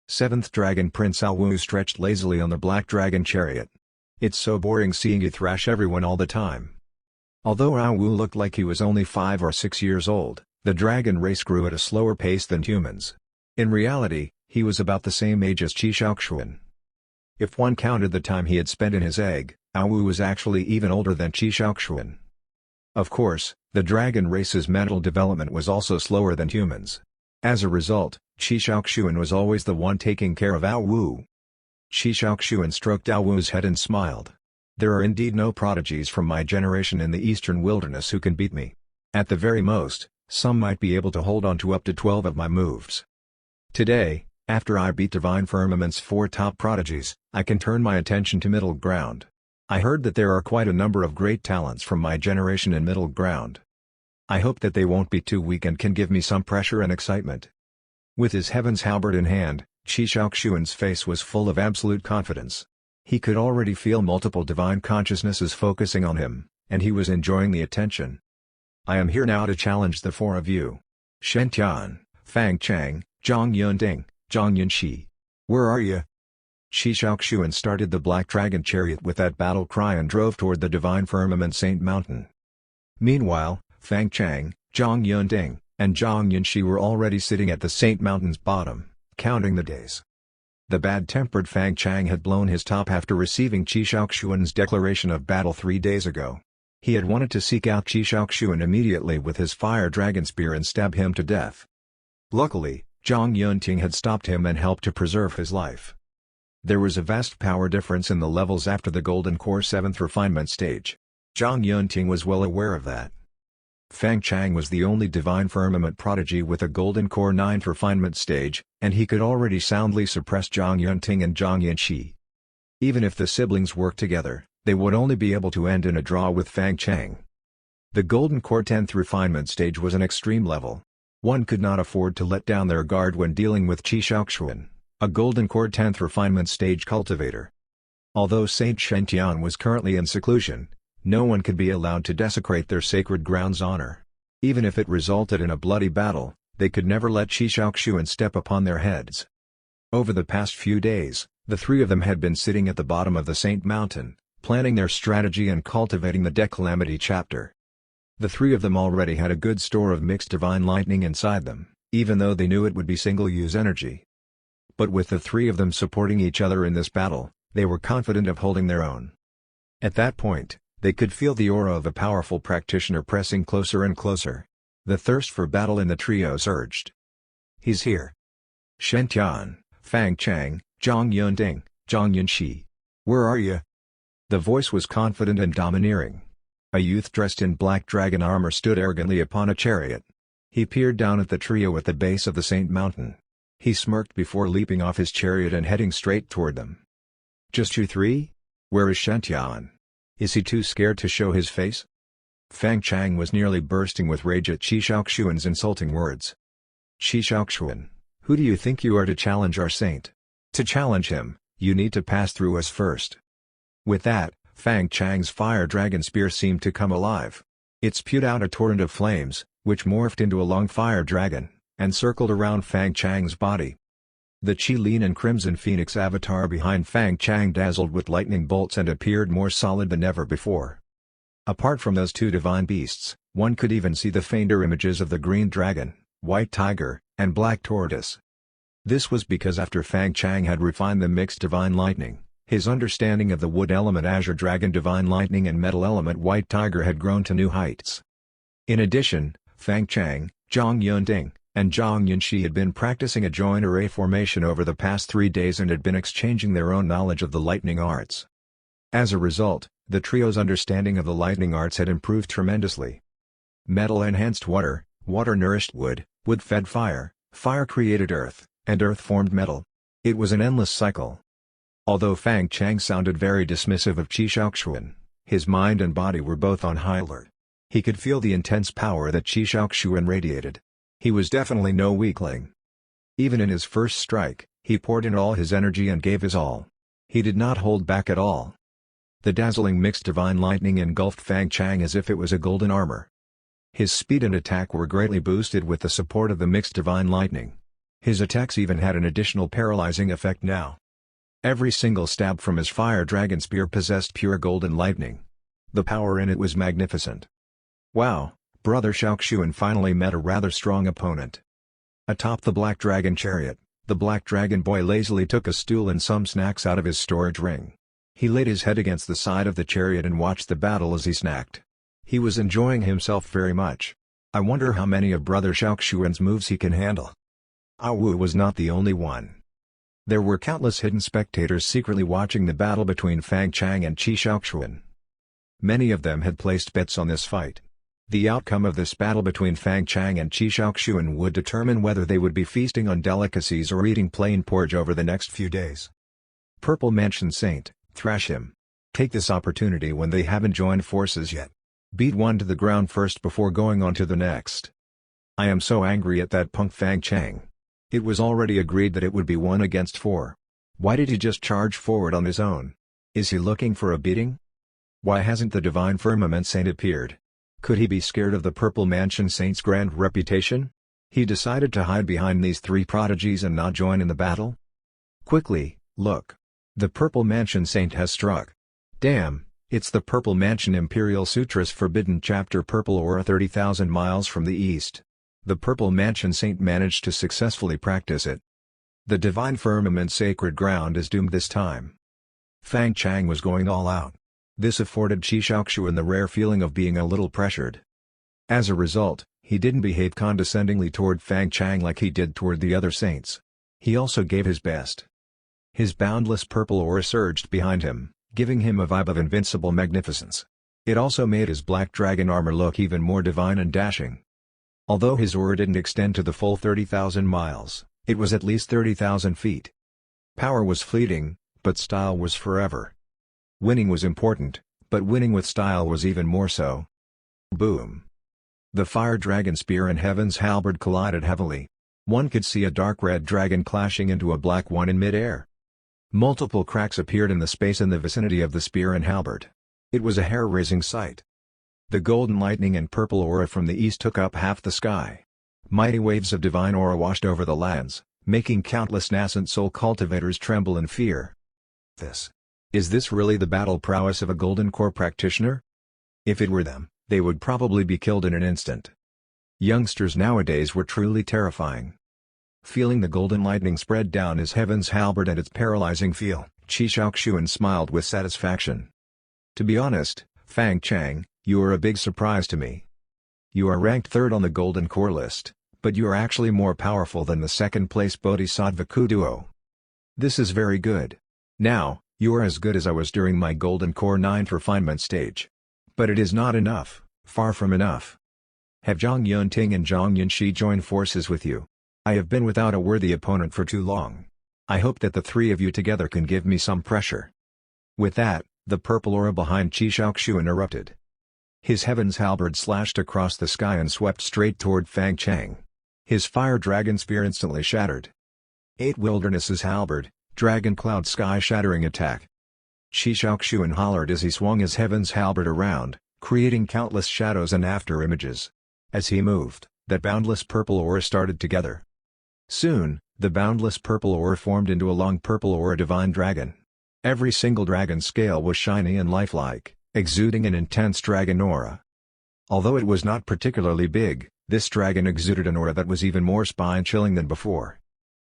7th Dragon Prince Ao Wu stretched lazily on the Black Dragon chariot. It's so boring seeing you thrash everyone all the time. Although Ao Wu looked like he was only 5 or 6 years old, the dragon race grew at a slower pace than humans. In reality, he was about the same age as Qi Shaoxuan. If one counted the time he had spent in his egg, Ao Wu was actually even older than Qi Shaoxuan. Of course, the dragon race's mental development was also slower than humans. As a result, Qi Shaoxuan was always the one taking care of Ao Wu. Qi Shaoxuan stroked Ao Wu's head and smiled. There are indeed no prodigies from my generation in the eastern wilderness who can beat me. At the very most, some might be able to hold on to up to 12 of my moves. Today, after I beat Divine Firmament's 4 top prodigies, I can turn my attention to middle ground. I heard that there are quite a number of great talents from my generation in middle ground. I hope that they won't be too weak and can give me some pressure and excitement. With his heaven's halberd in hand, Qi Shaoxuan's face was full of absolute confidence. He could already feel multiple divine consciousnesses focusing on him, and he was enjoying the attention. I am here now to challenge the 4 of you. Shen Tian, Fang Chang, Zhang Yunding, Zhang Yunxi. Where are you? Shi Shaoxuan started the Black Dragon chariot with that battle cry and drove toward the Divine Firmament Saint Mountain. Meanwhile, Fang Chang, Zhang Yunding, and Zhang Yunxi were already sitting at the Saint Mountain's bottom, counting the days. The bad-tempered Fang Chang had blown his top after receiving Shi Shaoxuan's declaration of battle 3 days ago. He had wanted to seek out Shi Shaoxuan immediately with his fire dragon spear and stab him to death. Luckily, Zhang Yunting had stopped him and helped to preserve his life. There was a vast power difference in the levels after the Golden Core 7th refinement stage. Zhang Yunting was well aware of that. Fang Chang was the only Divine Firmament prodigy with a Golden Core 9th refinement stage, and he could already soundly suppress Zhang Yunting and Zhang Yunxi. Even if the siblings worked together, they would only be able to end in a draw with Fang Chang. The Golden Core 10th refinement stage was an extreme level. One could not afford to let down their guard when dealing with Shi Shaoxuan, a Golden Core 10th refinement stage cultivator. Although Saint Shentian was currently in seclusion, no one could be allowed to desecrate their sacred ground's honor. Even if it resulted in a bloody battle, they could never let Shi Shaoxuan step upon their heads. Over the past few days, the three of them had been sitting at the bottom of the Saint Mountain, planning their strategy and cultivating the Untitled Chapter. The three of them already had a good store of mixed divine lightning inside them, even though they knew it would be single-use energy. But with the three of them supporting each other in this battle, they were confident of holding their own. At that point, they could feel the aura of a powerful practitioner pressing closer and closer. The thirst for battle in the trio surged. He's here. Shentian, Fang Chang, Zhang Yunding, Zhang Yunxi. Where are you? The voice was confident and domineering. A youth dressed in black dragon armor stood arrogantly upon a chariot. He peered down at the trio at the base of the Saint Mountain. He smirked before leaping off his chariot and heading straight toward them. Just you three? Where is Shentian? Is he too scared to show his face? Fang Chang was nearly bursting with rage at Shi Shaoxuan's insulting words. Shi Shaoxuan, who do you think you are to challenge our saint? To challenge him, you need to pass through us first. With that, Fang Chang's fire dragon spear seemed to come alive. It spewed out a torrent of flames, which morphed into a long fire dragon, and circled around Fang Chang's body. The Qilin and Crimson Phoenix avatar behind Fang Chang dazzled with lightning bolts and appeared more solid than ever before. Apart from those two divine beasts, one could even see the fainter images of the Green Dragon, White Tiger, and Black Tortoise. This was because after Fang Chang had refined the mixed divine lightning, his understanding of the wood element Azure Dragon divine lightning and metal element White Tiger had grown to new heights. In addition, Fang Chang, Zhang Yunding, and Zhang Yunxi had been practicing a joint array formation over the past 3 days and had been exchanging their own knowledge of the lightning arts. As a result, the trio's understanding of the lightning arts had improved tremendously. Metal-enhanced water, water-nourished wood, wood-fed fire, fire created earth, and earth formed metal. It was an endless cycle. Although Fang Chang sounded very dismissive of Shi Shaoxuan, his mind and body were both on high alert. He could feel the intense power that Shi Shaoxuan radiated. He was definitely no weakling. Even in his first strike, he poured in all his energy and gave his all. He did not hold back at all. The dazzling mixed divine lightning engulfed Fang Chang as if it was a golden armor. His speed and attack were greatly boosted with the support of the mixed divine lightning. His attacks even had an additional paralyzing effect now. Every single stab from his fire dragon spear possessed pure golden lightning. The power in it was magnificent. Wow, Brother Shaoxuan finally met a rather strong opponent. Atop the Black Dragon chariot, the Black Dragon boy lazily took a stool and some snacks out of his storage ring. He laid his head against the side of the chariot and watched the battle as he snacked. He was enjoying himself very much. I wonder how many of Brother Shaoxuan's moves he can handle. Ah Wu was not the only one. There were countless hidden spectators secretly watching the battle between Fang Chang and Shi Shaoxuan. Many of them had placed bets on this fight. The outcome of this battle between Fang Chang and Shi Shaoxuan would determine whether they would be feasting on delicacies or eating plain porridge over the next few days. Purple Mansion Saint, thrash him. Take this opportunity when they haven't joined forces yet. Beat one to the ground first before going on to the next. I am so angry at that punk Fang Chang. It was already agreed that it would be 1 against 4. Why did he just charge forward on his own? Is he looking for a beating? Why hasn't the Divine Firmament Saint appeared? Could he be scared of the Purple Mansion Saint's grand reputation? He decided to hide behind these three prodigies and not join in the battle? Quickly, look! The Purple Mansion Saint has struck. Damn, it's the Purple Mansion Imperial Sutras Forbidden Chapter Purple Aura 30,000 miles from the east. The Purple Mansion Saint managed to successfully practice it. The Divine Firmament Sacred Ground is doomed this time. Fang Chang was going all out. This afforded Qi Shaoxuan the rare feeling of being a little pressured. As a result, he didn't behave condescendingly toward Fang Chang like he did toward the other saints. He also gave his best. His boundless purple aura surged behind him, giving him a vibe of invincible magnificence. It also made his black dragon armor look even more divine and dashing. Although his aura didn't extend to the full 30,000 miles, it was at least 30,000 feet. Power was fleeting, but style was forever. Winning was important, but winning with style was even more so. Boom! The fire dragon spear and Heaven's halberd collided heavily. One could see a dark red dragon clashing into a black one in mid-air. Multiple cracks appeared in the space in the vicinity of the spear and halberd. It was a hair-raising sight. The golden lightning and purple aura from the east took up half the sky. Mighty waves of divine aura washed over the lands, making countless nascent soul cultivators tremble in fear. Is this really the battle prowess of a golden core practitioner? If it were them, they would probably be killed in an instant. Youngsters nowadays were truly terrifying. Feeling the golden lightning spread down his Heaven's halberd and its paralyzing feel, Qi Shaoxuan smiled with satisfaction. To be honest, Fang Chang, you are a big surprise to me. You are ranked third on the golden core list, but you are actually more powerful than the second-place Bodhisattva Ku duo. This is very good. Now, you are as good as I was during my golden core 9 refinement stage. But it is not enough, far from enough. Have Zhang Yunting and Zhang Yunxi joined forces with you? I have been without a worthy opponent for too long. I hope that the three of you together can give me some pressure. With that, the purple aura behind Qi Shaoxuan erupted. His Heaven's halberd slashed across the sky and swept straight toward Fang Chang. His fire dragon spear instantly shattered. 8 Wilderness's halberd, dragon cloud sky-shattering attack. Qi Shaoxuan hollered as he swung his Heaven's halberd around, creating countless shadows and after-images. As he moved, that boundless purple aura started to gather. Soon, the boundless purple aura formed into a long purple aura divine dragon. Every single dragon scale was shiny and lifelike, exuding an intense dragon aura. Although it was not particularly big, this dragon exuded an aura that was even more spine-chilling than before.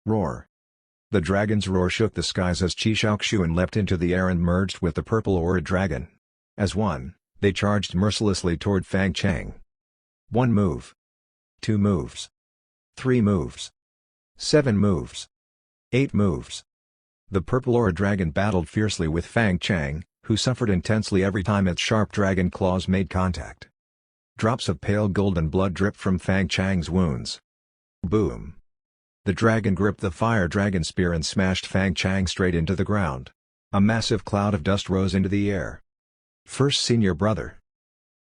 Roar! The dragon's roar shook the skies as Qi Shaoxuan leapt into the air and merged with the purple aura dragon. As one, they charged mercilessly toward Fang Chang. 1 move. 2 moves. 3 moves. 7 moves. 8 moves. The purple aura dragon battled fiercely with Fang Chang, who suffered intensely every time its sharp dragon claws made contact. Drops of pale golden blood dripped from Fang Chang's wounds. Boom! The dragon gripped the fire dragon spear and smashed Fang Chang straight into the ground. A massive cloud of dust rose into the air. First senior brother.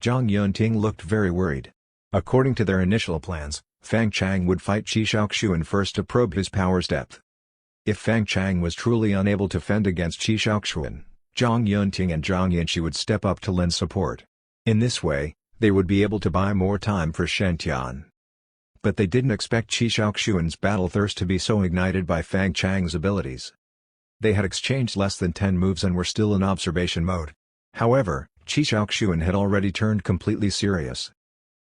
Zhang Yunting looked very worried. According to their initial plans, Fang Chang would fight Qi Shaoxuan first to probe his power's depth. If Fang Chang was truly unable to fend against Qi Shaoxuan, Zhang Yunting and Zhang Yunxi would step up to lend support. In this way, they would be able to buy more time for Shen Tian. But they didn't expect Qi Shaoxuan's battle thirst to be so ignited by Fang Chang's abilities. They had exchanged less than 10 moves and were still in observation mode. However, Qi Shaoxuan had already turned completely serious.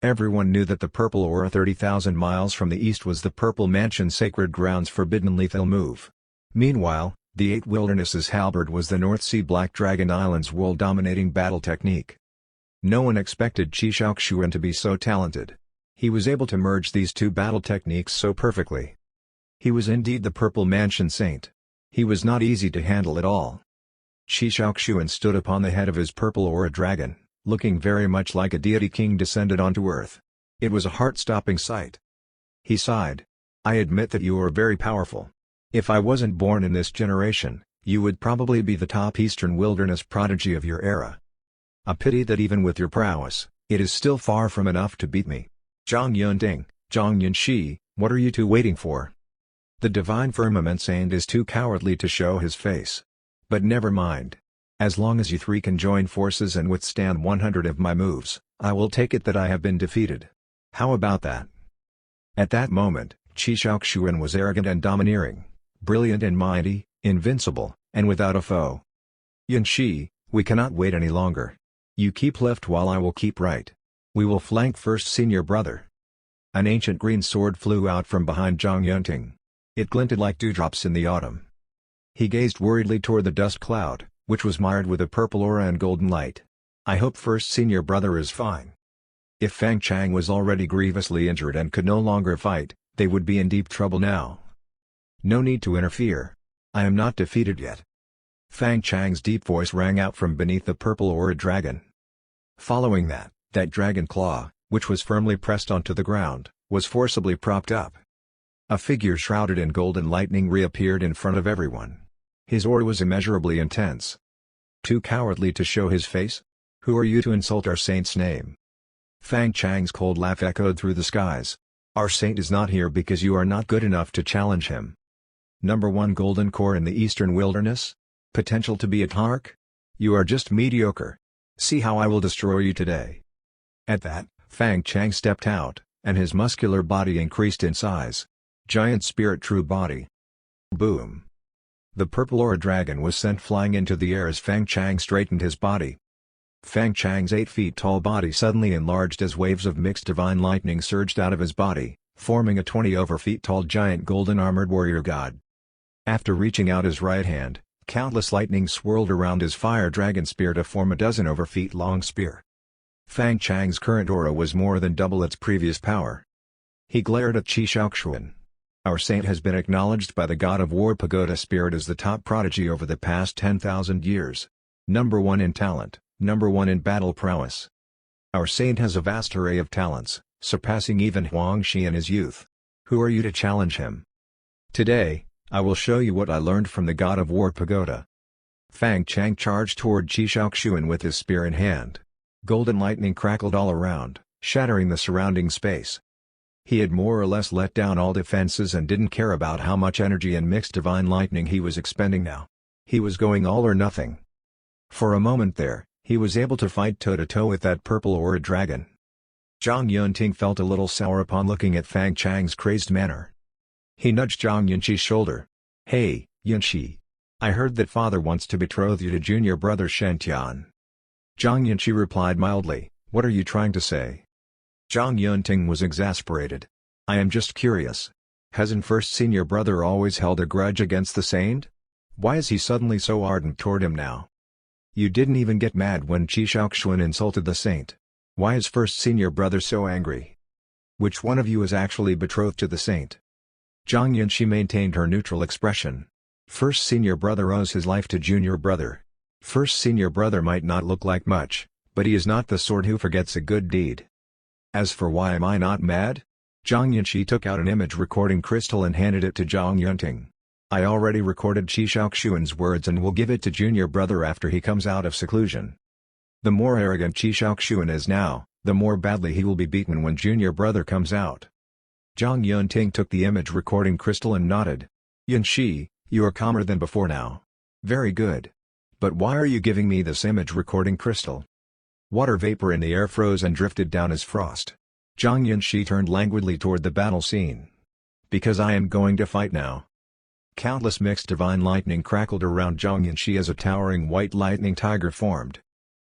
Everyone knew that the purple aura 30,000 miles from the east was the Purple Mansion Sacred Ground's forbidden lethal move. Meanwhile, the 8 Wilderness's halberd was the North Sea Black Dragon Island's world-dominating battle technique. No one expected Qi Shaoxuan to be so talented. He was able to merge these two battle techniques so perfectly. He was indeed the Purple Mansion Saint. He was not easy to handle at all. Qi Shaoxuan stood upon the head of his purple aura dragon, looking very much like a deity king descended onto earth. It was a heart-stopping sight. He sighed. I admit that you are very powerful. If I wasn't born in this generation, you would probably be the top Eastern Wilderness prodigy of your era. A pity that even with your prowess, it is still far from enough to beat me. Zhang Yunting, Zhang Yunxi, what are you two waiting for? The Divine Firmament Saint is too cowardly to show his face. But never mind. As long as you three can join forces and withstand 100 of my moves, I will take it that I have been defeated. How about that? At that moment, Qi Shaoxuan was arrogant and domineering, brilliant and mighty, invincible, and without a foe. Yan Shi, we cannot wait any longer. You keep left while I will keep right. We will flank first, senior brother. An ancient green sword flew out from behind Zhang Yunting. It glinted like dewdrops in the autumn. He gazed worriedly toward the dust cloud, which was mired with a purple aura and golden light. I hope first senior brother is fine. If Fang Chang was already grievously injured and could no longer fight, they would be in deep trouble now. No need to interfere. I am not defeated yet. Fang Chang's deep voice rang out from beneath the purple aura dragon. Following that dragon claw, which was firmly pressed onto the ground, was forcibly propped up. A figure shrouded in golden lightning reappeared in front of everyone. His aura was immeasurably intense. Too cowardly to show his face? Who are you to insult our saint's name? Fang Chang's cold laugh echoed through the skies. Our saint is not here because you are not good enough to challenge him. Number 1 golden core in the eastern wilderness? Potential to be a Tark? You are just mediocre. See how I will destroy you today. At that, Fang Chang stepped out, and his muscular body increased in size. Giant spirit true body. Boom. The purple aura dragon was sent flying into the air as Fang Chang straightened his body. Fang Chang's 8 feet tall body suddenly enlarged as waves of mixed divine lightning surged out of his body, forming a 20 over feet tall giant golden armored warrior god. After reaching out his right hand, countless lightning swirled around his fire dragon spear to form a 12 over feet long spear. Fang Chang's current aura was more than double its previous power. He glared at Qi Shaoxuan. Our saint has been acknowledged by the god of war Pagoda Spirit as the top prodigy over the past 10,000 years. Number 1 in talent, number 1 in battle prowess. Our saint has a vast array of talents, surpassing even Huang Shi in his youth. Who are you to challenge him? Today, I will show you what I learned from the god of war Pagoda. Fang Chang charged toward Qi Shaoxuan with his spear in hand. Golden lightning crackled all around, shattering the surrounding space. He had more or less let down all defenses and didn't care about how much energy and mixed divine lightning he was expending now. He was going all or nothing. For a moment there, he was able to fight toe-to-toe with that purple aura dragon. Zhang Yunting felt a little sour upon looking at Fang Chang's crazed manner. He nudged Zhang Yunqi's shoulder. Hey, Yunqi. I heard that father wants to betroth you to junior brother Shentian. Zhang Yunqi replied mildly, what are you trying to say? Zhang Yunting was exasperated. I am just curious. Hasn't first senior brother always held a grudge against the saint? Why is he suddenly so ardent toward him now? You didn't even get mad when Qi Shaoxuan insulted the saint. Why is first senior brother so angry? Which one of you is actually betrothed to the saint? Zhang Yunqi maintained her neutral expression. First senior brother owes his life to junior brother. First senior brother might not look like much, but he is not the sort who forgets a good deed. As for why am I not mad? Zhang Yunqi took out an image recording crystal and handed it to Zhang Yunting. I already recorded Qi Shaoxuan's words and will give it to junior brother after he comes out of seclusion. The more arrogant Qi Shaoxuan is now, the more badly he will be beaten when junior brother comes out. Zhang Yunting took the image recording crystal and nodded. Yunqi, you are calmer than before now. Very good. But why are you giving me this image recording crystal? Water vapor in the air froze and drifted down as frost. Zhang Yunqi turned languidly toward the battle scene. Because I am going to fight now. Countless mixed divine lightning crackled around Zhang Yunqi as a towering white lightning tiger formed.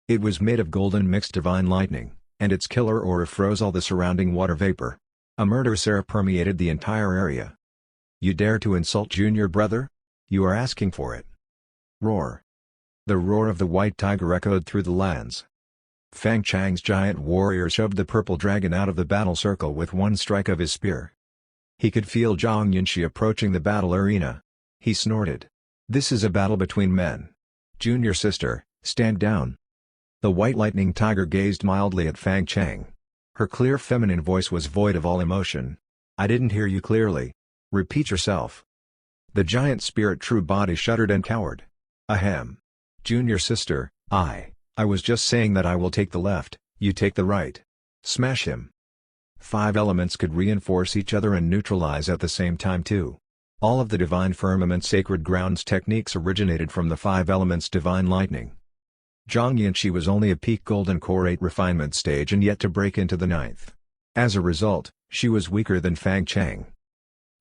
It was made of golden mixed divine lightning, and its killer aura froze all the surrounding water vapor. A murderous air permeated the entire area. You dare to insult junior brother? You are asking for it. Roar. The roar of the white tiger echoed through the lands. Fang Chang's giant warrior shoved the purple dragon out of the battle circle with one strike of his spear. He could feel Zhang Yunqi approaching the battle arena. He snorted. This is a battle between men. Junior sister, stand down. The white lightning tiger gazed mildly at Fang Chang. Her clear feminine voice was void of all emotion. I didn't hear you clearly. Repeat yourself. The giant spirit true body shuddered and cowered. Ahem. Junior sister, I was just saying that I will take the left, you take the right. Smash him. 5 elements could reinforce each other and neutralize at the same time too. All of the divine firmament sacred grounds techniques originated from the 5 elements divine lightning. Zhang Yunqi was only a peak golden core 8 refinement stage and yet to break into the 9th. As a result, She was weaker than Fang Chang.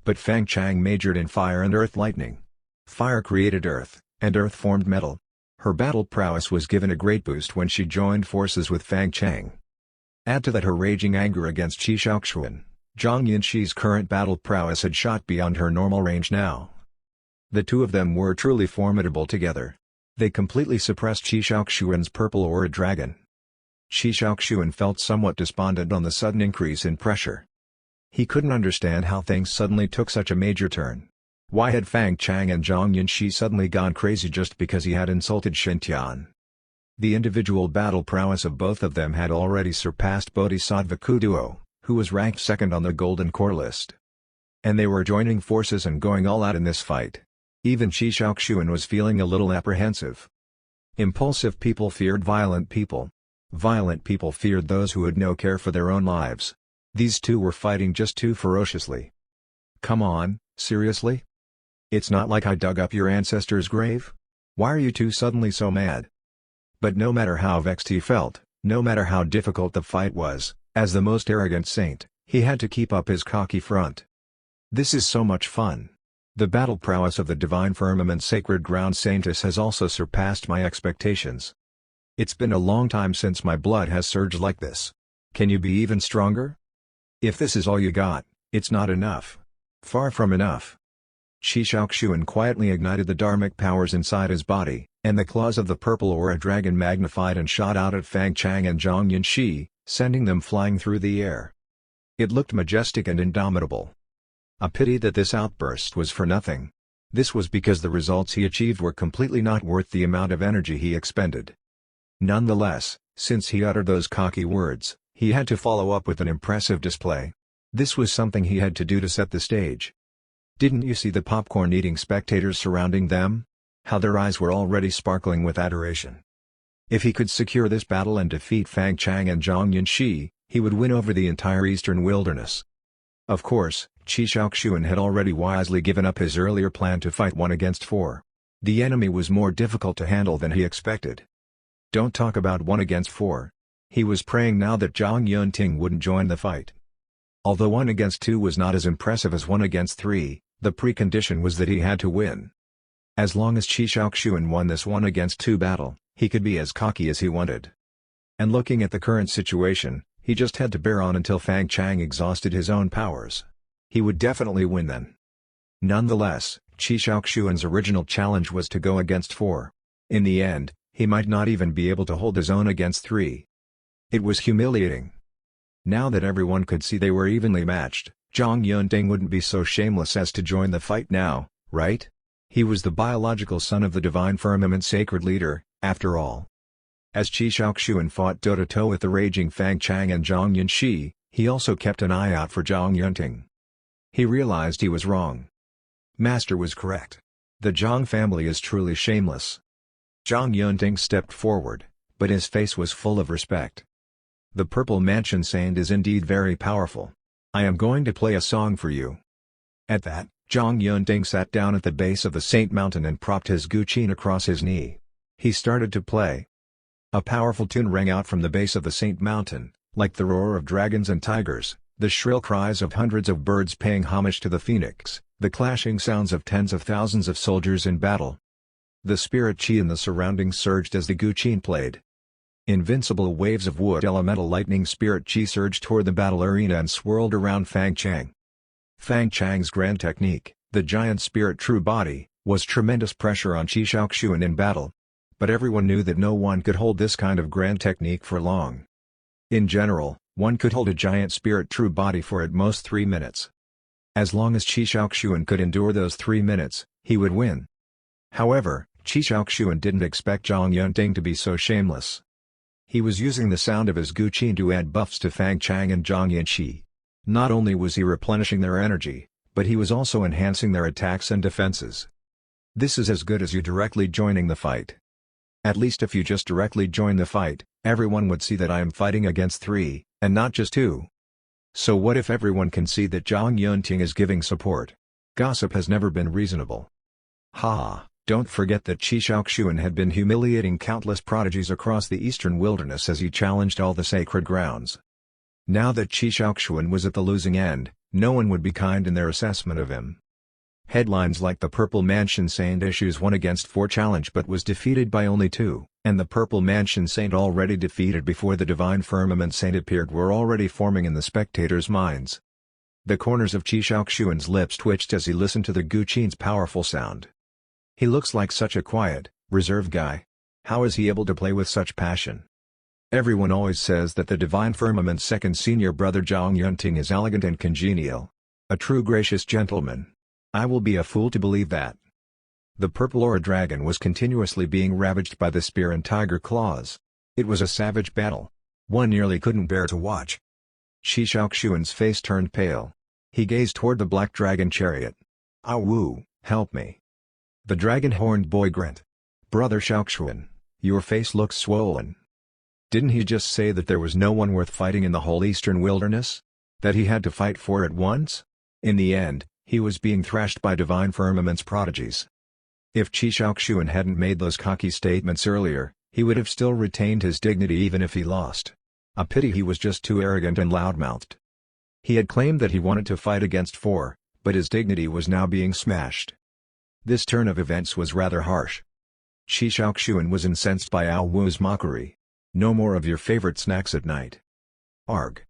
But Fang Chang majored in fire and earth lightning. Fire created earth, and earth formed metal. Her battle prowess was given a great boost when she joined forces with Fang Chang. Add to that her raging anger against Qi Shaoxuan. Zhang Yunxi's current battle prowess had shot beyond her normal range now. The two of them were truly formidable together. They completely suppressed Qi Shaoxuan's purple aura dragon. Qi Shaoxuan felt somewhat despondent on the sudden increase in pressure. He couldn't understand how things suddenly took such a major turn. Why had Fang Chang and Zhang Yunxi suddenly gone crazy just because he had insulted Shen? The individual battle prowess of both of them had already surpassed Bodhisattva Kuduo, who was ranked second on the Golden Core list. And they were joining forces and going all out in this fight. Even Qi Shaoxuan was feeling a little apprehensive. Impulsive people feared violent people. Violent people feared those who had no care for their own lives. These two were fighting just too ferociously. Come on, seriously? It's not like I dug up your ancestor's grave? Why are you two suddenly so mad? But no matter how vexed he felt, no matter how difficult the fight was, as the most arrogant saint, he had to keep up his cocky front. This is so much fun. The battle prowess of the Divine Firmament Sacred Ground Saintess has also surpassed my expectations. It's been a long time since my blood has surged like this. Can you be even stronger? If this is all you got, it's not enough. Far from enough. Qi Shaoxuan quietly ignited the dharmic powers inside his body, and the claws of the purple aura dragon magnified and shot out at Fang Chang and Zhang Yunxi, sending them flying through the air. It looked majestic and indomitable. A pity that this outburst was for nothing. This was because the results he achieved were completely not worth the amount of energy he expended. Nonetheless, since he uttered those cocky words, he had to follow up with an impressive display. This was something he had to do to set the stage. Didn't you see the popcorn-eating spectators surrounding them? How their eyes were already sparkling with adoration. If he could secure this battle and defeat Fang Chang and Zhang Yunxi, he would win over the entire eastern wilderness. Of course, Qi Shaoxuan had already wisely given up his earlier plan to fight 1 against 4. The enemy was more difficult to handle than he expected. Don't talk about 1 against 4. He was praying now that Zhang Yunting wouldn't join the fight. Although 1 against 2 was not as impressive as 1 against 3, the precondition was that he had to win. As long as Qi Shaoxuan won this 1 against 2 battle, he could be as cocky as he wanted. And looking at the current situation, he just had to bear on until Fang Chang exhausted his own powers. He would definitely win then. Nonetheless, Qi Shaoxuan's original challenge was to go against 4. In the end, he might not even be able to hold his own against 3. It was humiliating. Now that everyone could see they were evenly matched, Zhang Yunting wouldn't be so shameless as to join the fight now, right? He was the biological son of the Divine Firmament Sacred Leader, after all. As Qi Shaoxuan fought toe-to-toe with the raging Fang Chang and Zhang Yunxi, he also kept an eye out for Zhang Yunting. He realized he was wrong. Master was correct. The Zhang family is truly shameless. Zhang Yunting stepped forward, but his face was full of respect. The Purple Mansion Saint is indeed very powerful. I am going to play a song for you. At that, Zhang Yunting sat down at the base of the Saint Mountain and propped his guqin across his knee. He started to play. A powerful tune rang out from the base of the Saint Mountain, like the roar of dragons and tigers, the shrill cries of hundreds of birds paying homage to the phoenix, the clashing sounds of tens of thousands of soldiers in battle. The spirit chi in the surroundings surged as the guqin played. Invincible waves of wood elemental lightning spirit chi surged toward the battle arena and swirled around Fang Chang. Fang Chang's grand technique, the giant spirit true body, was tremendous pressure on Qi Shaoxuan in battle. But everyone knew that no one could hold this kind of grand technique for long. In general, one could hold a giant spirit true body for at most 3 minutes. As long as Qi Shaoxuan could endure those 3 minutes, he would win. However, Qi Shaoxuan didn't expect Zhang Yunting to be so shameless. He was using the sound of his guqin to add buffs to Fang Chang and Zhang Yunxi. Not only was he replenishing their energy, but he was also enhancing their attacks and defenses. This is as good as you directly joining the fight. At least if you just directly join the fight, everyone would see that I am fighting against 3, and not just 2. So what if everyone can see that Zhang Yunting is giving support? Gossip has never been reasonable. Ha! Don't forget that Qi Shaoxuan had been humiliating countless prodigies across the eastern wilderness as he challenged all the sacred grounds. Now that Qi Shaoxuan was at the losing end, no one would be kind in their assessment of him. Headlines like the Purple Mansion Saint issues 1 against 4 challenge but was defeated by only 2, and the Purple Mansion Saint already defeated before the Divine Firmament Saint appeared were already forming in the spectators' minds. The corners of Qi Shaoxuan's lips twitched as he listened to the Guqin's powerful sound. He looks like such a quiet, reserved guy. How is he able to play with such passion? Everyone always says that the Divine Firmament's second senior brother Zhang Yunting is elegant and congenial. A true gracious gentleman. I will be a fool to believe that. The purple aura dragon was continuously being ravaged by the spear and tiger claws. It was a savage battle. One nearly couldn't bear to watch. Qi Shaoxuan's face turned pale. He gazed toward the black dragon chariot. "Ah Wu, help me." The dragon-horned boy grinned. "Brother Shaoxuan, your face looks swollen. Didn't he just say that there was no one worth fighting in the whole eastern wilderness? That he had to fight 4 at once? In the end, he was being thrashed by Divine Firmament's prodigies. If Qi Shaoxuan hadn't made those cocky statements earlier, he would have still retained his dignity even if he lost. A pity he was just too arrogant and loudmouthed. He had claimed that he wanted to fight against 4, but his dignity was now being smashed. This turn of events was rather harsh. Qi Shaoxuan was incensed by Ao Wu's mockery. "No more of your favorite snacks at night." Arg.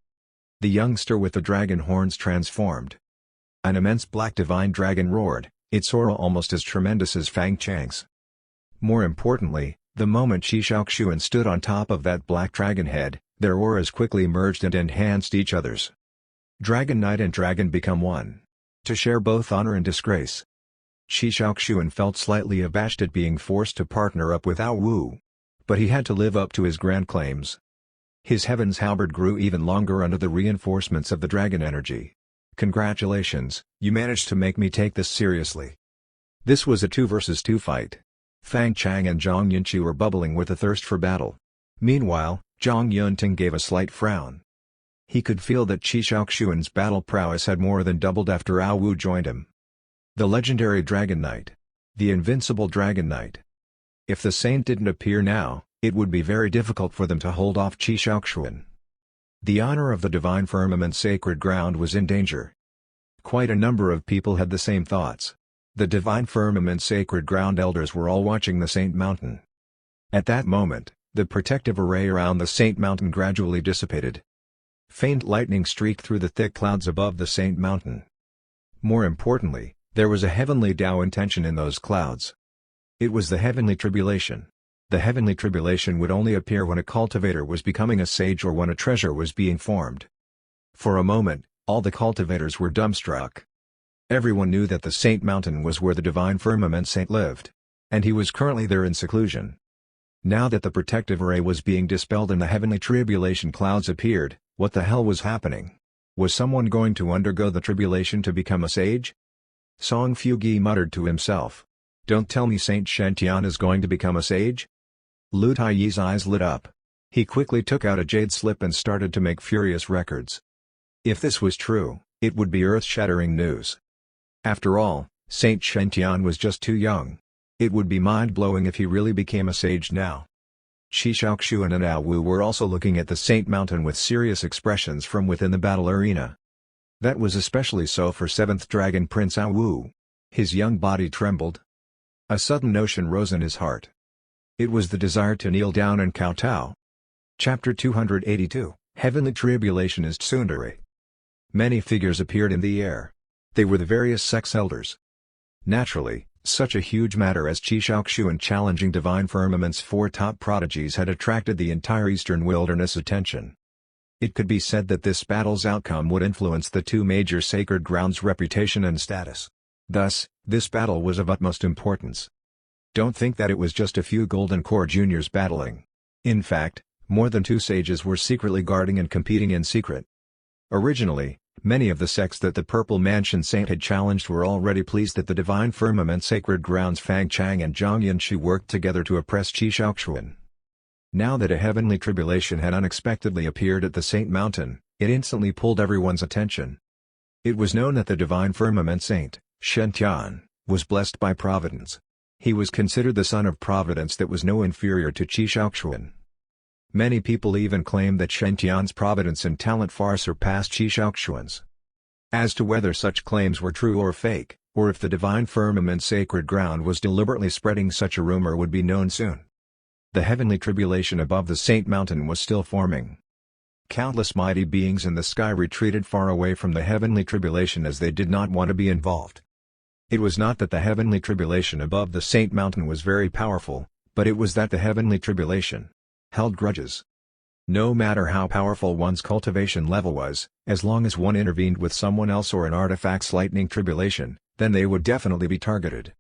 The youngster with the dragon horns transformed. An immense black divine dragon roared, its aura almost as tremendous as Fang Chang's. More importantly, the moment Qi Shaoxuan stood on top of that black dragon head, their auras quickly merged and enhanced each other's. Dragon Knight and dragon become one. To share both honor and disgrace. Qi Shaoxuan felt slightly abashed at being forced to partner up with Ao Wu. But he had to live up to his grand claims. His heaven's halberd grew even longer under the reinforcements of the dragon energy. "Congratulations, you managed to make me take this seriously." This was a 2 versus 2 fight. Fang Chang and Zhang Yunqi were bubbling with a thirst for battle. Meanwhile, Zhang Yunting gave a slight frown. He could feel that Qi Shaoxuan's battle prowess had more than doubled after Ao Wu joined him. The legendary Dragon Knight. The invincible Dragon Knight. If the saint didn't appear now, it would be very difficult for them to hold off Qi Shaoxuan. The honor of the Divine Firmament's sacred ground was in danger. Quite a number of people had the same thoughts. The Divine Firmament's sacred ground elders were all watching the Saint Mountain. At that moment, the protective array around the Saint Mountain gradually dissipated. Faint lightning streaked through the thick clouds above the Saint Mountain. More importantly, there was a heavenly Tao intention in those clouds. It was the heavenly tribulation. The heavenly tribulation would only appear when a cultivator was becoming a sage or when a treasure was being formed. For a moment, all the cultivators were dumbstruck. Everyone knew that the Saint Mountain was where the Divine Firmament Saint lived. And he was currently there in seclusion. Now that the protective array was being dispelled and the heavenly tribulation clouds appeared, what the hell was happening? Was someone going to undergo the tribulation to become a sage? Song Fugi muttered to himself. Don't tell me Saint Shen is going to become a sage? Lu Taiyi's eyes lit up. He quickly took out a jade slip and started to make furious records. If this was true, it would be earth-shattering news. After all, Saint Shen was just too young. It would be mind-blowing if he really became a sage now. Qi Shaoxuan and Ao Wu were also looking at the Saint Mountain with serious expressions from within the battle arena. That was especially so for 7th Dragon Prince Ao Wu. His young body trembled. A sudden notion rose in his heart. It was the desire to kneel down and kowtow. Chapter 282, Heavenly Tribulation is Tsundere. Many figures appeared in the air. They were the various sex elders. Naturally, such a huge matter as Qi Shaoxuan challenging Divine Firmament's 4 top prodigies had attracted the entire Eastern Wilderness attention. It could be said that this battle's outcome would influence the 2 major sacred grounds' reputation and status. Thus, this battle was of utmost importance. Don't think that it was just a few Golden Core juniors battling. In fact, more than 2 sages were secretly guarding and competing in secret. Originally, many of the sects that the Purple Mansion Saint had challenged were already pleased that the Divine Firmament Sacred Grounds Fang Chang and Zhang Yunqi worked together to oppress Qi Shaoxuan. Now that a heavenly tribulation had unexpectedly appeared at the Saint Mountain, it instantly pulled everyone's attention. It was known that the Divine Firmament Saint, Shen Tian, was blessed by Providence. He was considered the son of Providence that was no inferior to Qi Shaoxuan. Many people even claim that Shen Tian's providence and talent far surpassed Qi Shaoxuan's. As to whether such claims were true or fake, or if the divine firmament sacred ground was deliberately spreading such a rumor would be known soon. The heavenly tribulation above the Saint Mountain was still forming. Countless mighty beings in the sky retreated far away from the heavenly tribulation as they did not want to be involved. It was not that the heavenly tribulation above the Saint Mountain was very powerful, but it was that the heavenly tribulation held grudges. No matter how powerful one's cultivation level was, as long as one intervened with someone else or an artifact's lightning tribulation, then they would definitely be targeted.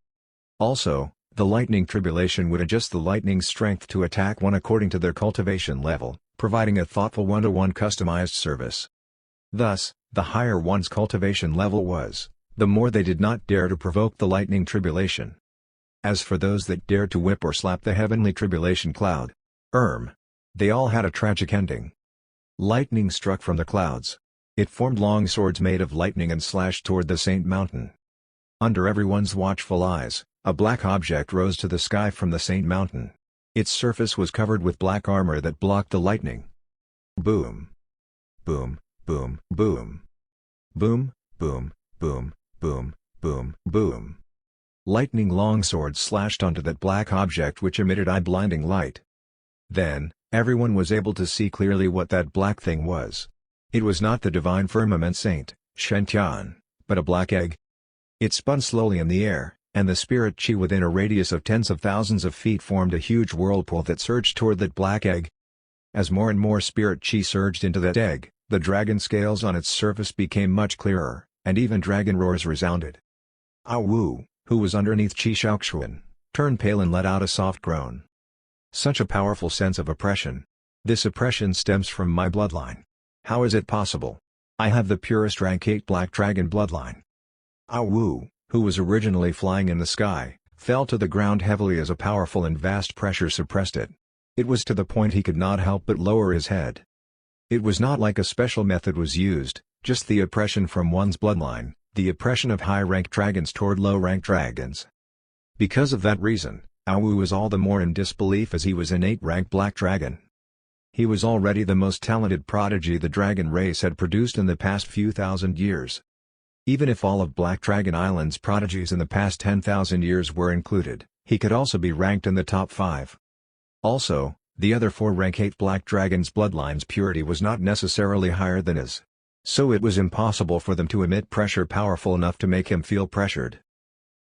Also, the lightning tribulation would adjust the lightning's strength to attack one according to their cultivation level, providing a thoughtful one-to-one customized service. Thus, the higher one's cultivation level was, the more they did not dare to provoke the lightning tribulation. As for those that dared to whip or slap the heavenly tribulation cloud, they all had a tragic ending. Lightning struck from the clouds. It formed long swords made of lightning and slashed toward the Saint Mountain. Under everyone's watchful eyes, a black object rose to the sky from the Saint Mountain. Its surface was covered with black armor that blocked the lightning. Boom. Boom, boom, boom. Boom, boom, boom, boom, boom, boom. Lightning longswords slashed onto that black object which emitted eye-blinding light. Then, everyone was able to see clearly what that black thing was. It was not the divine firmament saint, Shen Tian, but a black egg. It spun slowly in the air, and the spirit qi within a radius of tens of thousands of feet formed a huge whirlpool that surged toward that black egg. As more and more spirit qi surged into that egg, the dragon scales on its surface became much clearer, and even dragon roars resounded. Ah Wu, who was underneath Qi Shaoxuan, turned pale and let out a soft groan. Such a powerful sense of oppression. This oppression stems from my bloodline. How is it possible? I have the purest rank 8 black dragon bloodline. Ah Wu, who was originally flying in the sky, fell to the ground heavily as a powerful and vast pressure suppressed it. It was to the point he could not help but lower his head. It was not like a special method was used, just the oppression from one's bloodline, the oppression of high-rank dragons toward low-rank dragons. Because of that reason, Ah Wu was all the more in disbelief as he was an 8-rank black dragon. He was already the most talented prodigy the dragon race had produced in the past few thousand years. Even if all of Black Dragon Island's prodigies in the past 10,000 years were included, he could also be ranked in the top 5. Also, the other 4 rank 8 Black Dragon's bloodline's purity was not necessarily higher than his. So it was impossible for them to emit pressure powerful enough to make him feel pressured.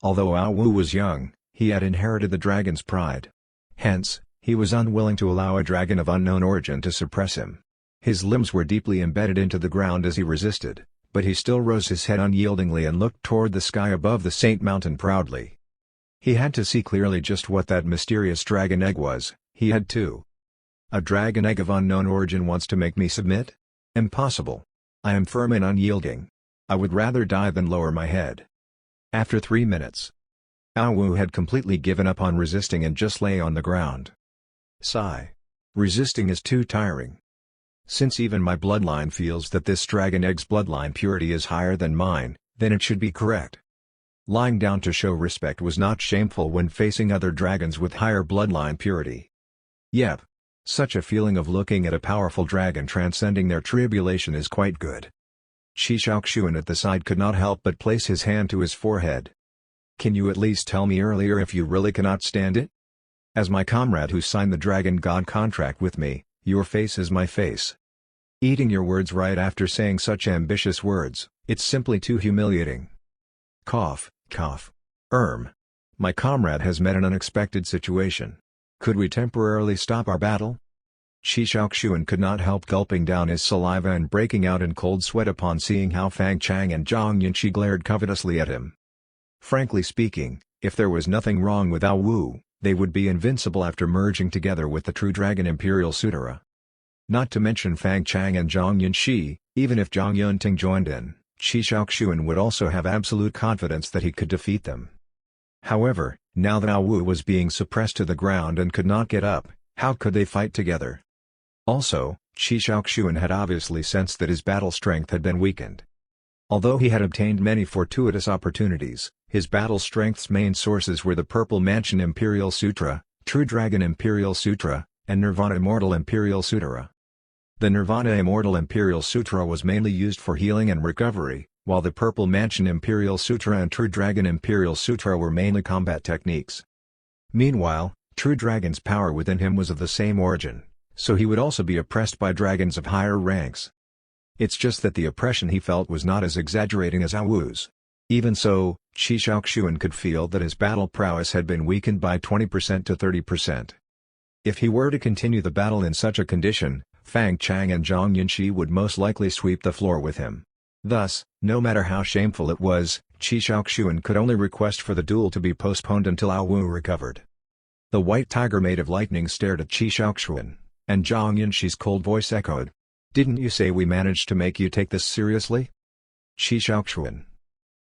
Although Ah Wu was young, he had inherited the dragon's pride. Hence, he was unwilling to allow a dragon of unknown origin to suppress him. His limbs were deeply embedded into the ground as he resisted, but he still rose his head unyieldingly and looked toward the sky above the Saint Mountain proudly. He had to see clearly just what that mysterious dragon egg was. He had to. A dragon egg of unknown origin wants to make me submit? Impossible. I am firm and unyielding. I would rather die than lower my head. After 3 minutes, Ah Wu had completely given up on resisting and just lay on the ground. Sigh. Resisting is too tiring. Since even my bloodline feels that this dragon egg's bloodline purity is higher than mine, then it should be correct. Lying down to show respect was not shameful when facing other dragons with higher bloodline purity. Yep. Such a feeling of looking at a powerful dragon transcending their tribulation is quite good. Qi Shaoxuan at the side could not help but place his hand to his forehead. Can you at least tell me earlier if you really cannot stand it? As my comrade who signed the Dragon God contract with me, your face is my face. Eating your words right after saying such ambitious words, it's simply too humiliating. Cough, cough. My comrade has met an unexpected situation. Could we temporarily stop our battle? Qi Shaoxuan could not help gulping down his saliva and breaking out in cold sweat upon seeing how Fang Chang and Zhang Yunqi glared covetously at him. Frankly speaking, if there was nothing wrong with Ah Wu, they would be invincible after merging together with the True Dragon Imperial Sutera. Not to mention Fang Chang and Zhang Yunqi, even if Zhang Yunting joined in, Qi Shaoxuan would also have absolute confidence that he could defeat them. However, now that Ah Wu was being suppressed to the ground and could not get up, how could they fight together? Also, Qi Shaoxuan had obviously sensed that his battle strength had been weakened. Although he had obtained many fortuitous opportunities, his battle strength's main sources were the Purple Mansion Imperial Sutra, True Dragon Imperial Sutra, and Nirvana Immortal Imperial Sutra. The Nirvana Immortal Imperial Sutra was mainly used for healing and recovery, while the Purple Mansion Imperial Sutra and True Dragon Imperial Sutra were mainly combat techniques. Meanwhile, True Dragon's power within him was of the same origin, so he would also be oppressed by dragons of higher ranks. It's just that the oppression he felt was not as exaggerating as Awu's. Even so, Qi Shaoxuan could feel that his battle prowess had been weakened by 20% to 30%. If he were to continue the battle in such a condition, Fang Chang and Zhang Yunxi would most likely sweep the floor with him. Thus, no matter how shameful it was, Qi Shaoxuan could only request for the duel to be postponed until Awu recovered. The white tiger made of lightning stared at Qi Shaoxuan, and Zhang Yunxi's cold voice echoed. "Didn't you say we managed to make you take this seriously?" Qi Shaoxuan.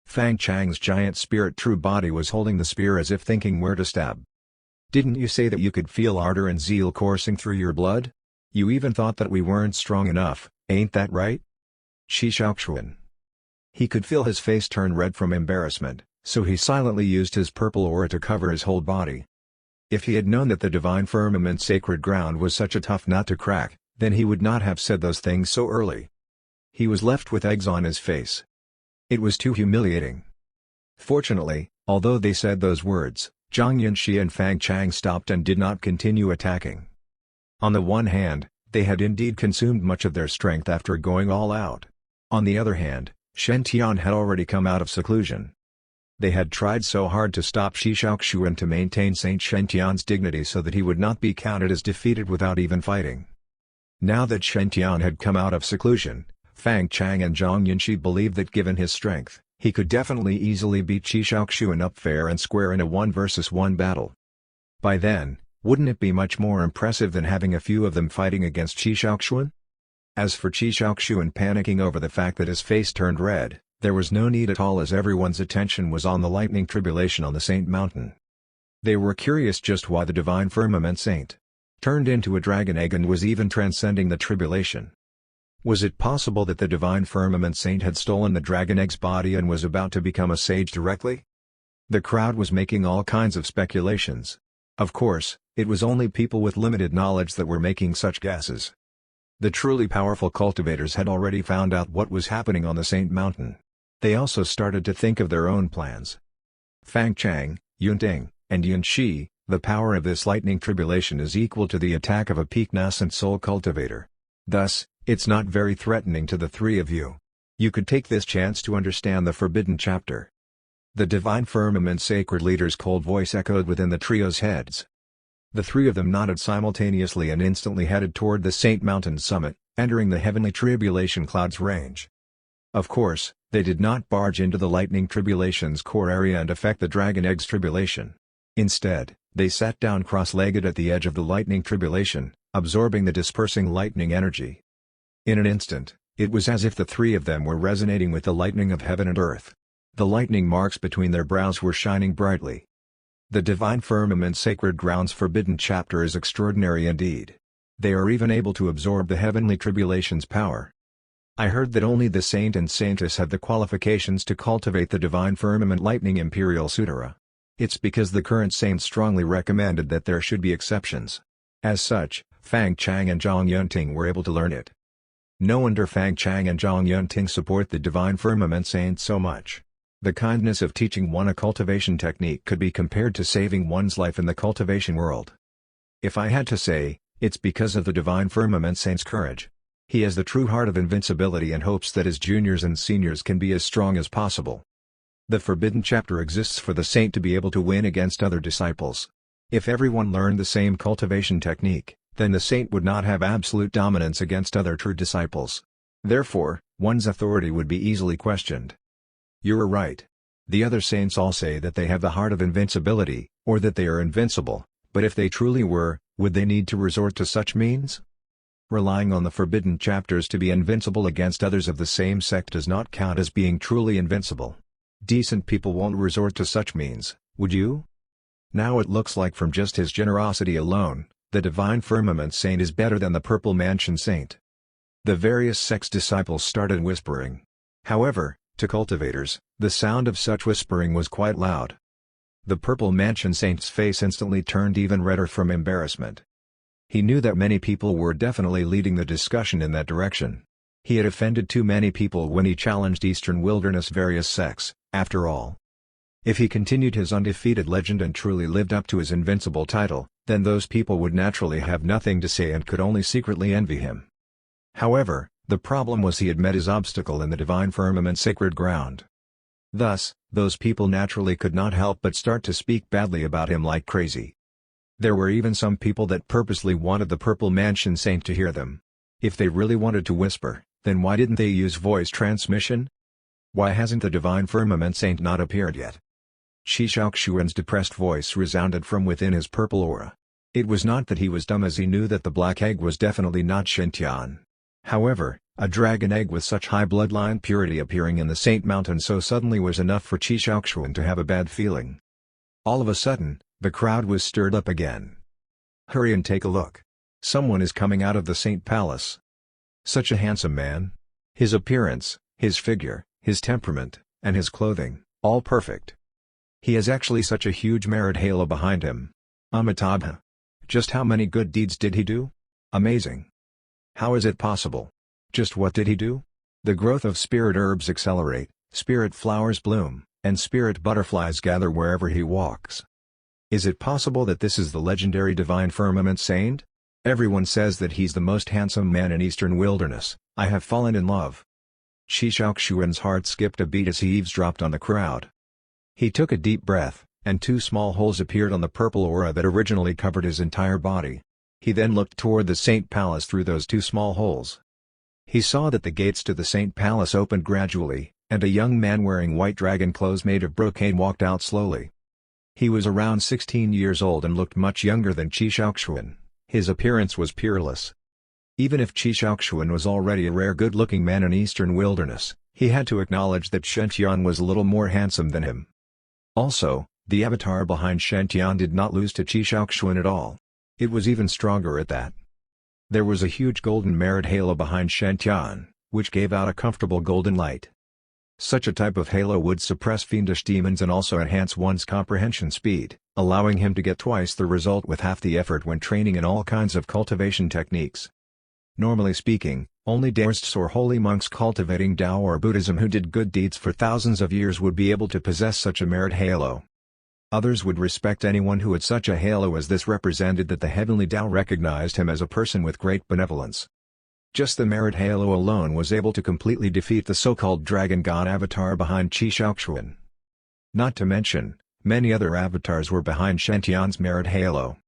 Fang Chang's giant spirit true body was holding the spear as if thinking where to stab. "Didn't you say that you could feel ardor and zeal coursing through your blood? You even thought that we weren't strong enough, ain't that right?" Qi Shaoxuan. He could feel his face turn red from embarrassment, so he silently used his purple aura to cover his whole body. If he had known that the divine firmament sacred ground was such a tough nut to crack, then he would not have said those things so early. He was left with eggs on his face. It was too humiliating. Fortunately, although they said those words, Zhang Yunxi and Fang Chang stopped and did not continue attacking. On the one hand, they had indeed consumed much of their strength after going all out. On the other hand, Shen Tian had already come out of seclusion. They had tried so hard to stop Qi Shaoxuan to maintain Saint Shen Tian's dignity so that he would not be counted as defeated without even fighting. Now that Shen Tian had come out of seclusion, Fang Chang and Zhang Yunxi believed that given his strength, he could definitely easily beat Qi Shaoxuan up fair and square in a 1-versus-1 battle. By then, wouldn't it be much more impressive than having a few of them fighting against Qi Shaoxuan? As for Qi Shaoxuan panicking over the fact that his face turned red, there was no need at all as everyone's attention was on the lightning tribulation on the Saint Mountain. They were curious just why the divine firmament saint turned into a dragon egg and was even transcending the tribulation. Was it possible that the divine firmament saint had stolen the dragon egg's body and was about to become a sage directly? The crowd was making all kinds of speculations. Of course, it was only people with limited knowledge that were making such guesses. The truly powerful cultivators had already found out what was happening on the Saint Mountain. They also started to think of their own plans. Fang Chang, Yunting, and Yunxi, the power of this lightning tribulation is equal to the attack of a peak nascent soul cultivator. Thus, it's not very threatening to the three of you. You could take this chance to understand the forbidden chapter. The divine firmament sacred leader's cold voice echoed within the trio's heads. The three of them nodded simultaneously and instantly headed toward the Saint Mountain summit, entering the heavenly tribulation cloud's range. Of course, they did not barge into the lightning tribulation's core area and affect the dragon egg's tribulation. Instead, they sat down cross-legged at the edge of the lightning tribulation, absorbing the dispersing lightning energy. In an instant, it was as if the three of them were resonating with the lightning of heaven and earth. The lightning marks between their brows were shining brightly. The divine firmament sacred ground's forbidden chapter is extraordinary indeed. They are even able to absorb the heavenly tribulation's power. I heard that only the saint and saintess have the qualifications to cultivate the divine firmament lightning imperial sutra. It's because the current saints strongly recommended that there should be exceptions. As such, Fang Chang and Zhang Yunting were able to learn it. No wonder Fang Chang and Zhang Yunting support the divine firmament saint so much. The kindness of teaching one a cultivation technique could be compared to saving one's life in the cultivation world. If I had to say, it's because of the divine firmament saint's courage. He has the true heart of invincibility and hopes that his juniors and seniors can be as strong as possible. The forbidden chapter exists for the saint to be able to win against other disciples. If everyone learned the same cultivation technique, then the saint would not have absolute dominance against other true disciples. Therefore, one's authority would be easily questioned. You're right. The other saints all say that they have the heart of invincibility, or that they are invincible, but if they truly were, would they need to resort to such means? Relying on the forbidden chapters to be invincible against others of the same sect does not count as being truly invincible. Decent people won't resort to such means, would you? Now it looks like from just his generosity alone, the divine firmament saint is better than the purple mansion saint. The various sects' disciples started whispering. However, to cultivators, the sound of such whispering was quite loud. The purple mansion saint's face instantly turned even redder from embarrassment. He knew that many people were definitely leading the discussion in that direction. He had offended too many people when he challenged Eastern Wilderness various sects, after all. If he continued his undefeated legend and truly lived up to his invincible title, then those people would naturally have nothing to say and could only secretly envy him. However, the problem was he had met his obstacle in the divine firmament sacred ground. Thus, those people naturally could not help but start to speak badly about him like crazy. There were even some people that purposely wanted the Purple Mansion Saint to hear them. If they really wanted to whisper, then why didn't they use voice transmission? Why hasn't the divine firmament saint not appeared yet? Qi Shaoxuan's depressed voice resounded from within his purple aura. It was not that he was dumb, as he knew that the black egg was definitely not Shentian. However, a dragon egg with such high bloodline purity appearing in the Saint Mountain so suddenly was enough for Qi Shaoxuan to have a bad feeling. All of a sudden, the crowd was stirred up again. Hurry and take a look. Someone is coming out of the Saint Palace. Such a handsome man. His appearance, his figure, his temperament, and his clothing, all perfect. He has actually such a huge merit halo behind him. Amitabha. Just how many good deeds did he do? Amazing. How is it possible? Just what did he do? The growth of spirit herbs accelerate, spirit flowers bloom, and spirit butterflies gather wherever he walks. Is it possible that this is the legendary divine firmament saint? Everyone says that he's the most handsome man in Eastern Wilderness. I have fallen in love. Qi Shaoxuan's heart skipped a beat as he eavesdropped on the crowd. He took a deep breath, and two small holes appeared on the purple aura that originally covered his entire body. He then looked toward the Saint Palace through those two small holes. He saw that the gates to the Saint Palace opened gradually, and a young man wearing white dragon clothes made of brocade walked out slowly. He was around 16 years old and looked much younger than Qi Shaoxuan. His appearance was peerless. Even if Qi Shaoxuan was already a rare good-looking man in Eastern Wilderness, he had to acknowledge that Shenqian was a little more handsome than him. Also, the avatar behind Shenqian did not lose to Qi Shaoxuan at all. It was even stronger at that. There was a huge golden merit halo behind Shenqian, which gave out a comfortable golden light. Such a type of halo would suppress fiendish demons and also enhance one's comprehension speed, allowing him to get twice the result with half the effort when training in all kinds of cultivation techniques. Normally speaking, only Daoists or holy monks cultivating Tao or Buddhism who did good deeds for thousands of years would be able to possess such a merit halo. Others would respect anyone who had such a halo, as this represented that the heavenly Tao recognized him as a person with great benevolence. Just the merit halo alone was able to completely defeat the so-called dragon god avatar behind Qi Shaoxuan. Not to mention, many other avatars were behind Shenqian's merit halo.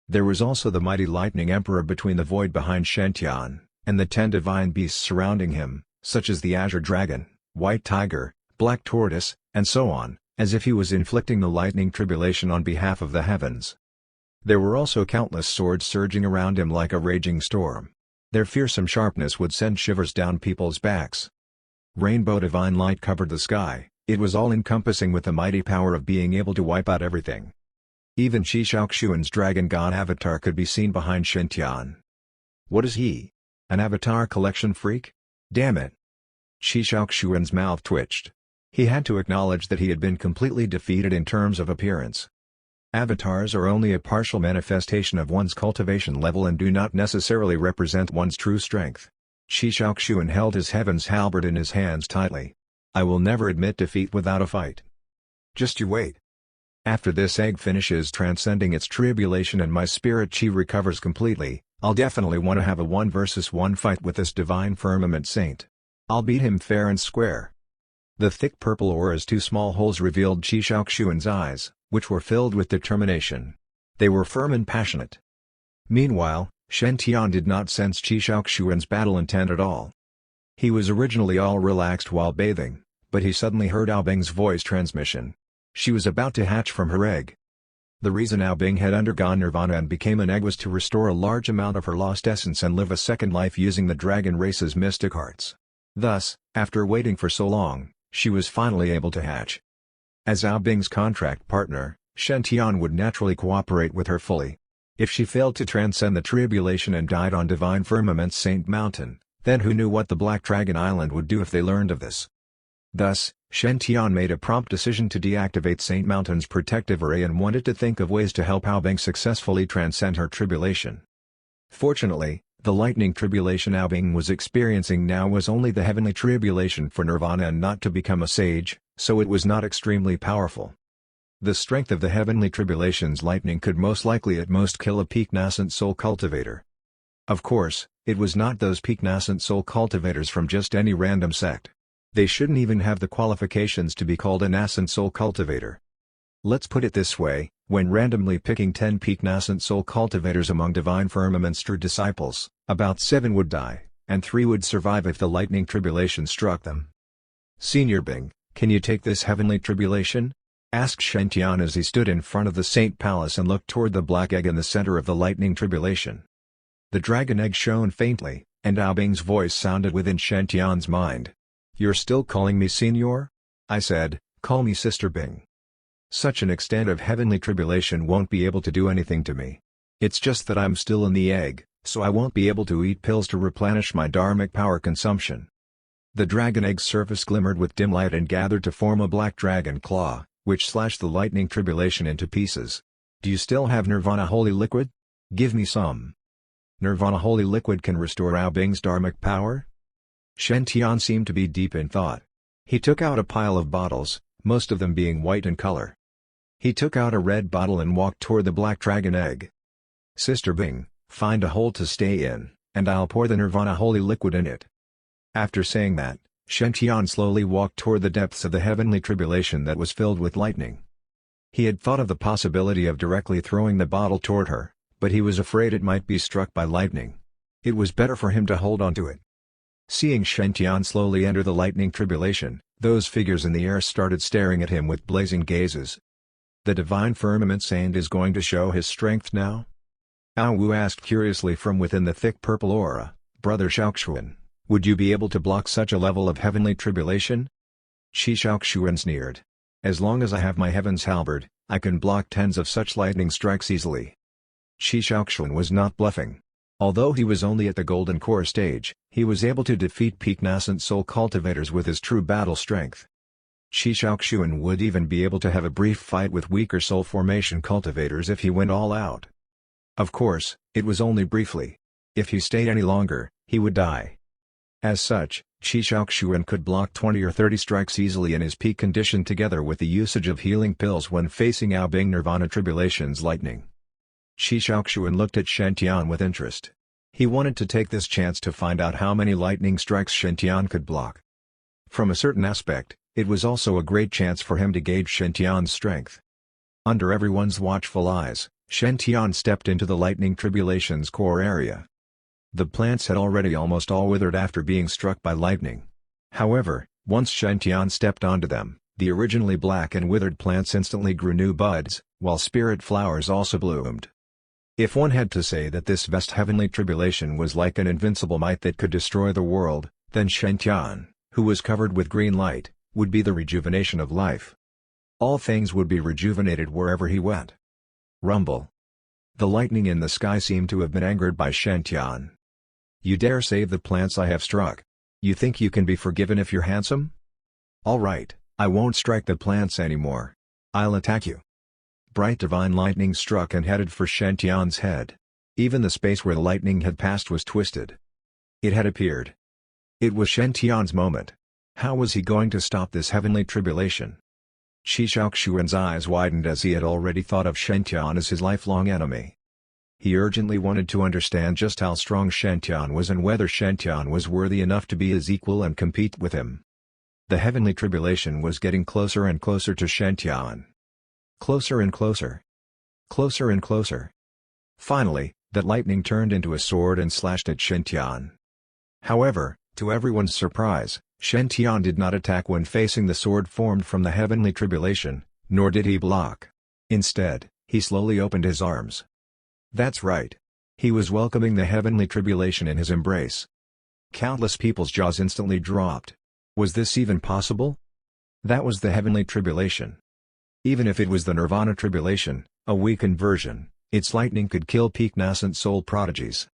There was also the mighty lightning emperor between the void behind Shenqian, and the 10 divine beasts surrounding him, such as the azure dragon, white tiger, black tortoise, and so on, as if he was inflicting the lightning tribulation on behalf of the heavens. There were also countless swords surging around him like a raging storm. Their fearsome sharpness would send shivers down people's backs. Rainbow divine light covered the sky. It was all-encompassing with the mighty power of being able to wipe out everything. Even Qi Shaoxuan's dragon god avatar could be seen behind Shenqian. What is he? An avatar collection freak? Damn it! Qi Shaoxuan's mouth twitched. He had to acknowledge that he had been completely defeated in terms of appearance. Avatars are only a partial manifestation of one's cultivation level and do not necessarily represent one's true strength. Qi Shaoxuan held his heaven's halberd in his hands tightly. I will never admit defeat without a fight. Just you wait. After this egg finishes transcending its tribulation and my spirit chi recovers completely, I'll definitely want to have a 1 versus 1 fight with this divine firmament saint. I'll beat him fair and square. The thick purple aura's 2 small holes revealed Qi Shaoxuan's eyes, which were filled with determination. They were firm and passionate. Meanwhile, Shenqian did not sense Qi Shaoxuan's battle intent at all. He was originally all relaxed while bathing, but he suddenly heard Aobing's voice transmission. She was about to hatch from her egg. The reason Aobing had undergone nirvana and became an egg was to restore a large amount of her lost essence and live a second life using the dragon race's mystic arts. Thus, after waiting for so long, she was finally able to hatch. As Aobing's contract partner, Shenqian would naturally cooperate with her fully. If she failed to transcend the tribulation and died on Divine Firmament's Saint Mountain, then who knew what the Black Dragon Island would do if they learned of this. Thus, Shenqian made a prompt decision to deactivate Saint Mountain's protective array and wanted to think of ways to help Aobing successfully transcend her tribulation. Fortunately, the lightning tribulation Aobing was experiencing now was only the heavenly tribulation for nirvana and not to become a sage, so it was not extremely powerful. The strength of the heavenly tribulation's lightning could most likely at most kill a peak nascent soul cultivator. Of course, it was not those peak nascent soul cultivators from just any random sect. They shouldn't even have the qualifications to be called a nascent soul cultivator. Let's put it this way, when randomly picking 10 peak nascent soul cultivators among Divine Firmament's true disciples, about 7 would die, and 3 would survive if the lightning tribulation struck them. "Senior Bing, can you take this heavenly tribulation?" asked Shen as he stood in front of the Saint Palace and looked toward the black egg in the center of the lightning tribulation. The dragon egg shone faintly, and Aobing's voice sounded within Shen mind. "You're still calling me Senior?" I said, "Call me Sister Bing. Such an extent of heavenly tribulation won't be able to do anything to me. It's just that I'm still in the egg, so I won't be able to eat pills to replenish my dharmic power consumption." The dragon egg's surface glimmered with dim light and gathered to form a black dragon claw, which slashed the lightning tribulation into pieces. "Do you still have Nirvana Holy Liquid? Give me some." "Nirvana Holy Liquid can restore Aobing's dharmic power?" Shen seemed to be deep in thought. He took out a pile of bottles, most of them being white in color. He took out a red bottle and walked toward the black dragon egg. "Sister Bing, find a hole to stay in, and I'll pour the Nirvana Holy Liquid in it." After saying that, Shen slowly walked toward the depths of the heavenly tribulation that was filled with lightning. He had thought of the possibility of directly throwing the bottle toward her, but he was afraid it might be struck by lightning. It was better for him to hold onto it. Seeing Shen slowly enter the lightning tribulation, those figures in the air started staring at him with blazing gazes. "The Divine Firmament Saint is going to show his strength now?" Ao Wu asked curiously from within the thick purple aura. "Brother Shaoxuan, would you be able to block such a level of heavenly tribulation?" Shi Shaoxuan sneered. "As long as I have my heaven's halberd, I can block tens of such lightning strikes easily." Shi Shaoxuan was not bluffing. Although he was only at the Golden Core stage, he was able to defeat peak nascent soul cultivators with his true battle strength. Shi Shaoxuan would even be able to have a brief fight with weaker soul formation cultivators if he went all out. Of course, it was only briefly. If he stayed any longer, he would die. As such, Shi Shaoxuan could block 20 or 30 strikes easily in his peak condition together with the usage of healing pills when facing Aobing Nirvana Tribulation's lightning. Shi Shaoxuan looked at Shen with interest. He wanted to take this chance to find out how many lightning strikes Shen could block. From a certain aspect, it was also a great chance for him to gauge Shen strength. Under everyone's watchful eyes, Shen stepped into the lightning tribulation's core area. The plants had already almost all withered after being struck by lightning. However, once Shen stepped onto them, the originally black and withered plants instantly grew new buds, while spirit flowers also bloomed. If one had to say that this vast heavenly tribulation was like an invincible might that could destroy the world, then Shen who was covered with green light, would be the rejuvenation of life. All things would be rejuvenated wherever he went. Rumble. The lightning in the sky seemed to have been angered by Shen "You dare save the plants I have struck? You think you can be forgiven if you're handsome? All right, I won't strike the plants anymore. I'll attack you." Bright divine lightning struck and headed for Shen head. Even the space where the lightning had passed was twisted. It had appeared. It was Shen moment. How was he going to stop this heavenly tribulation? Shi Shaoxuan's eyes widened as he had already thought of Shen as his lifelong enemy. He urgently wanted to understand just how strong Shen was and whether Shen was worthy enough to be his equal and compete with him. The heavenly tribulation was getting closer and closer to Shen. Closer and closer. Closer and closer. Finally, that lightning turned into a sword and slashed at Shen. However, to everyone's surprise, Shen did not attack when facing the sword formed from the heavenly tribulation, nor did he block. Instead, he slowly opened his arms. That's right. He was welcoming the heavenly tribulation in his embrace. Countless people's jaws instantly dropped. Was this even possible? That was the heavenly tribulation. Even if it was the Nirvana tribulation, a weakened version, its lightning could kill peak nascent soul prodigies.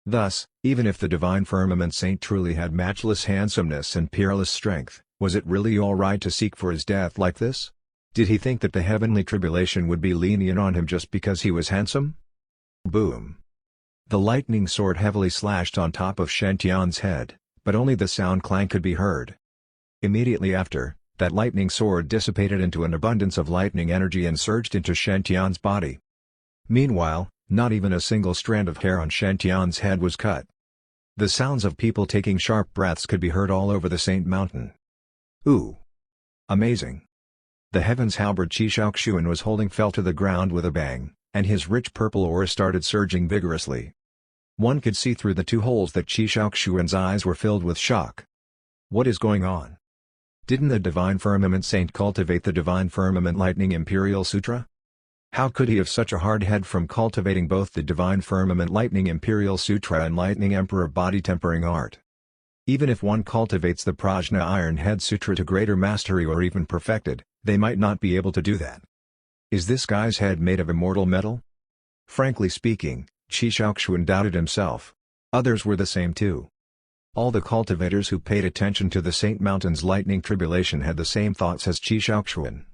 Thus, even if the Divine Firmament Saint truly had matchless handsomeness and peerless strength, was it really alright to seek for his death like this? Did he think that the heavenly tribulation would be lenient on him just because he was handsome? Boom. The lightning sword heavily slashed on top of Shen Tian's head, but only the sound clang could be heard. Immediately after, that lightning sword dissipated into an abundance of lightning energy and surged into Shen Tian's body. Meanwhile, not even a single strand of hair on Shen Tian's head was cut. The sounds of people taking sharp breaths could be heard all over the Saint Mountain. Ooh! Amazing! The heavens halberd Qi Shaoxuan was holding fell to the ground with a bang, and his rich purple aura started surging vigorously. One could see through the two holes that Qi Shaoxuan's eyes were filled with shock. What is going on? Didn't the Divine Firmament Saint cultivate the Divine Firmament Lightning Imperial Sutra? How could he have such a hard head from cultivating both the Divine Firmament Lightning Imperial Sutra and Lightning Emperor Body Tempering Art? Even if one cultivates the Prajna Iron Head Sutra to greater mastery or even perfected, they might not be able to do that. Is this guy's head made of immortal metal? Frankly speaking, Qi Shaoxuan doubted himself. Others were the same too. All the cultivators who paid attention to the Saint Mountain's lightning tribulation had the same thoughts as Qi Shaoxuan.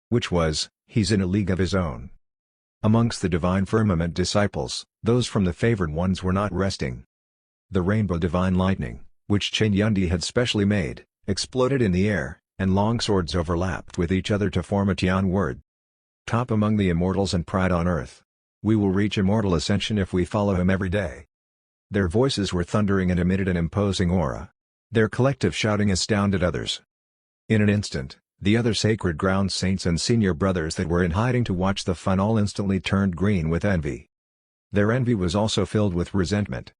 Which was, he's in a league of his own. Amongst the Divine Firmament disciples, those from the favored ones were not resting. The rainbow divine lightning, which Chen Yundi had specially made, exploded in the air, and long swords overlapped with each other to form a Tian word. Top among the immortals and pride on earth. We will reach immortal ascension if we follow him every day. Their voices were thundering and emitted an imposing aura. Their collective shouting astounded others. In an instant, the other sacred ground saints and senior brothers that were in hiding to watch the fun all instantly turned green with envy. Their envy was also filled with resentment.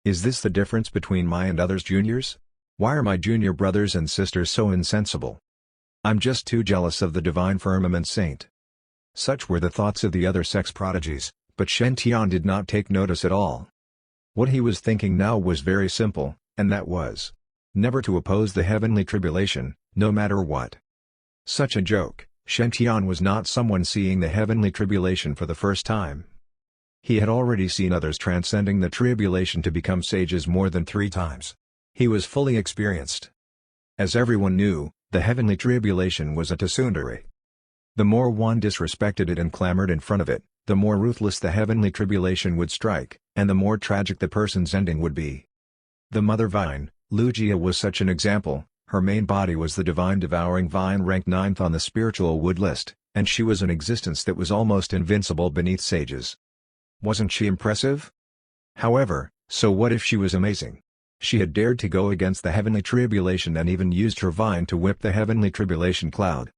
Is this the difference between my and others juniors? Why are my junior brothers and sisters so insensible? I'm just too jealous of the Divine Firmament Saint. Such were the thoughts of the other sex prodigies, but Shen Tian did not take notice at all. What he was thinking now was very simple, and that was never to oppose the heavenly tribulation, no matter what. Such a joke. Shen Tian was not someone seeing the heavenly tribulation for the first time. He had already seen others transcending the tribulation to become sages more than 3 times. He was fully experienced. As everyone knew, the heavenly tribulation was a tsundere. The more one disrespected it and clamored in front of it, the more ruthless the heavenly tribulation would strike, and the more tragic the person's ending would be. The Mother Vine, Lugia, was such an example. Her main body was the divine devouring vine ranked 9th on the spiritual wood list, and she was an existence that was almost invincible beneath sages. Wasn't she impressive? However, so what if she was amazing? She had dared to go against the heavenly tribulation and even used her vine to whip the heavenly tribulation cloud.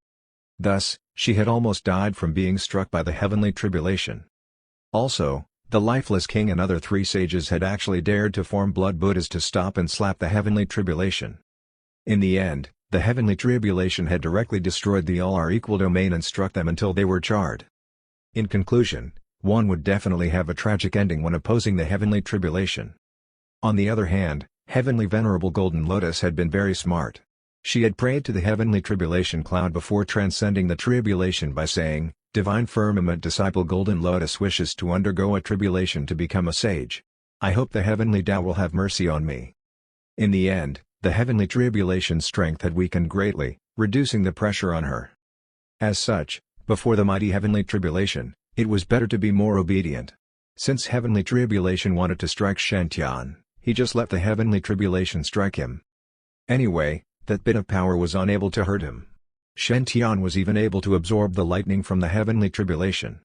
Thus, she had almost died from being struck by the heavenly tribulation. Also, the lifeless king and other 3 sages had actually dared to form blood Buddhas to stop and slap the heavenly tribulation. In the end, the heavenly tribulation had directly destroyed the all-are-equal domain and struck them until they were charred. In conclusion, one would definitely have a tragic ending when opposing the heavenly tribulation. On the other hand, Heavenly Venerable Golden Lotus had been very smart. She had prayed to the heavenly tribulation cloud before transcending the tribulation by saying, "Divine Firmament Disciple Golden Lotus wishes to undergo a tribulation to become a sage. I hope the heavenly Tao will have mercy on me." In the end, the heavenly tribulation's strength had weakened greatly, reducing the pressure on her. As such, before the mighty heavenly tribulation, it was better to be more obedient. Since heavenly tribulation wanted to strike Shen Tian, he just let the heavenly tribulation strike him. Anyway, that bit of power was unable to hurt him. Shen Tian was even able to absorb the lightning from the heavenly tribulation.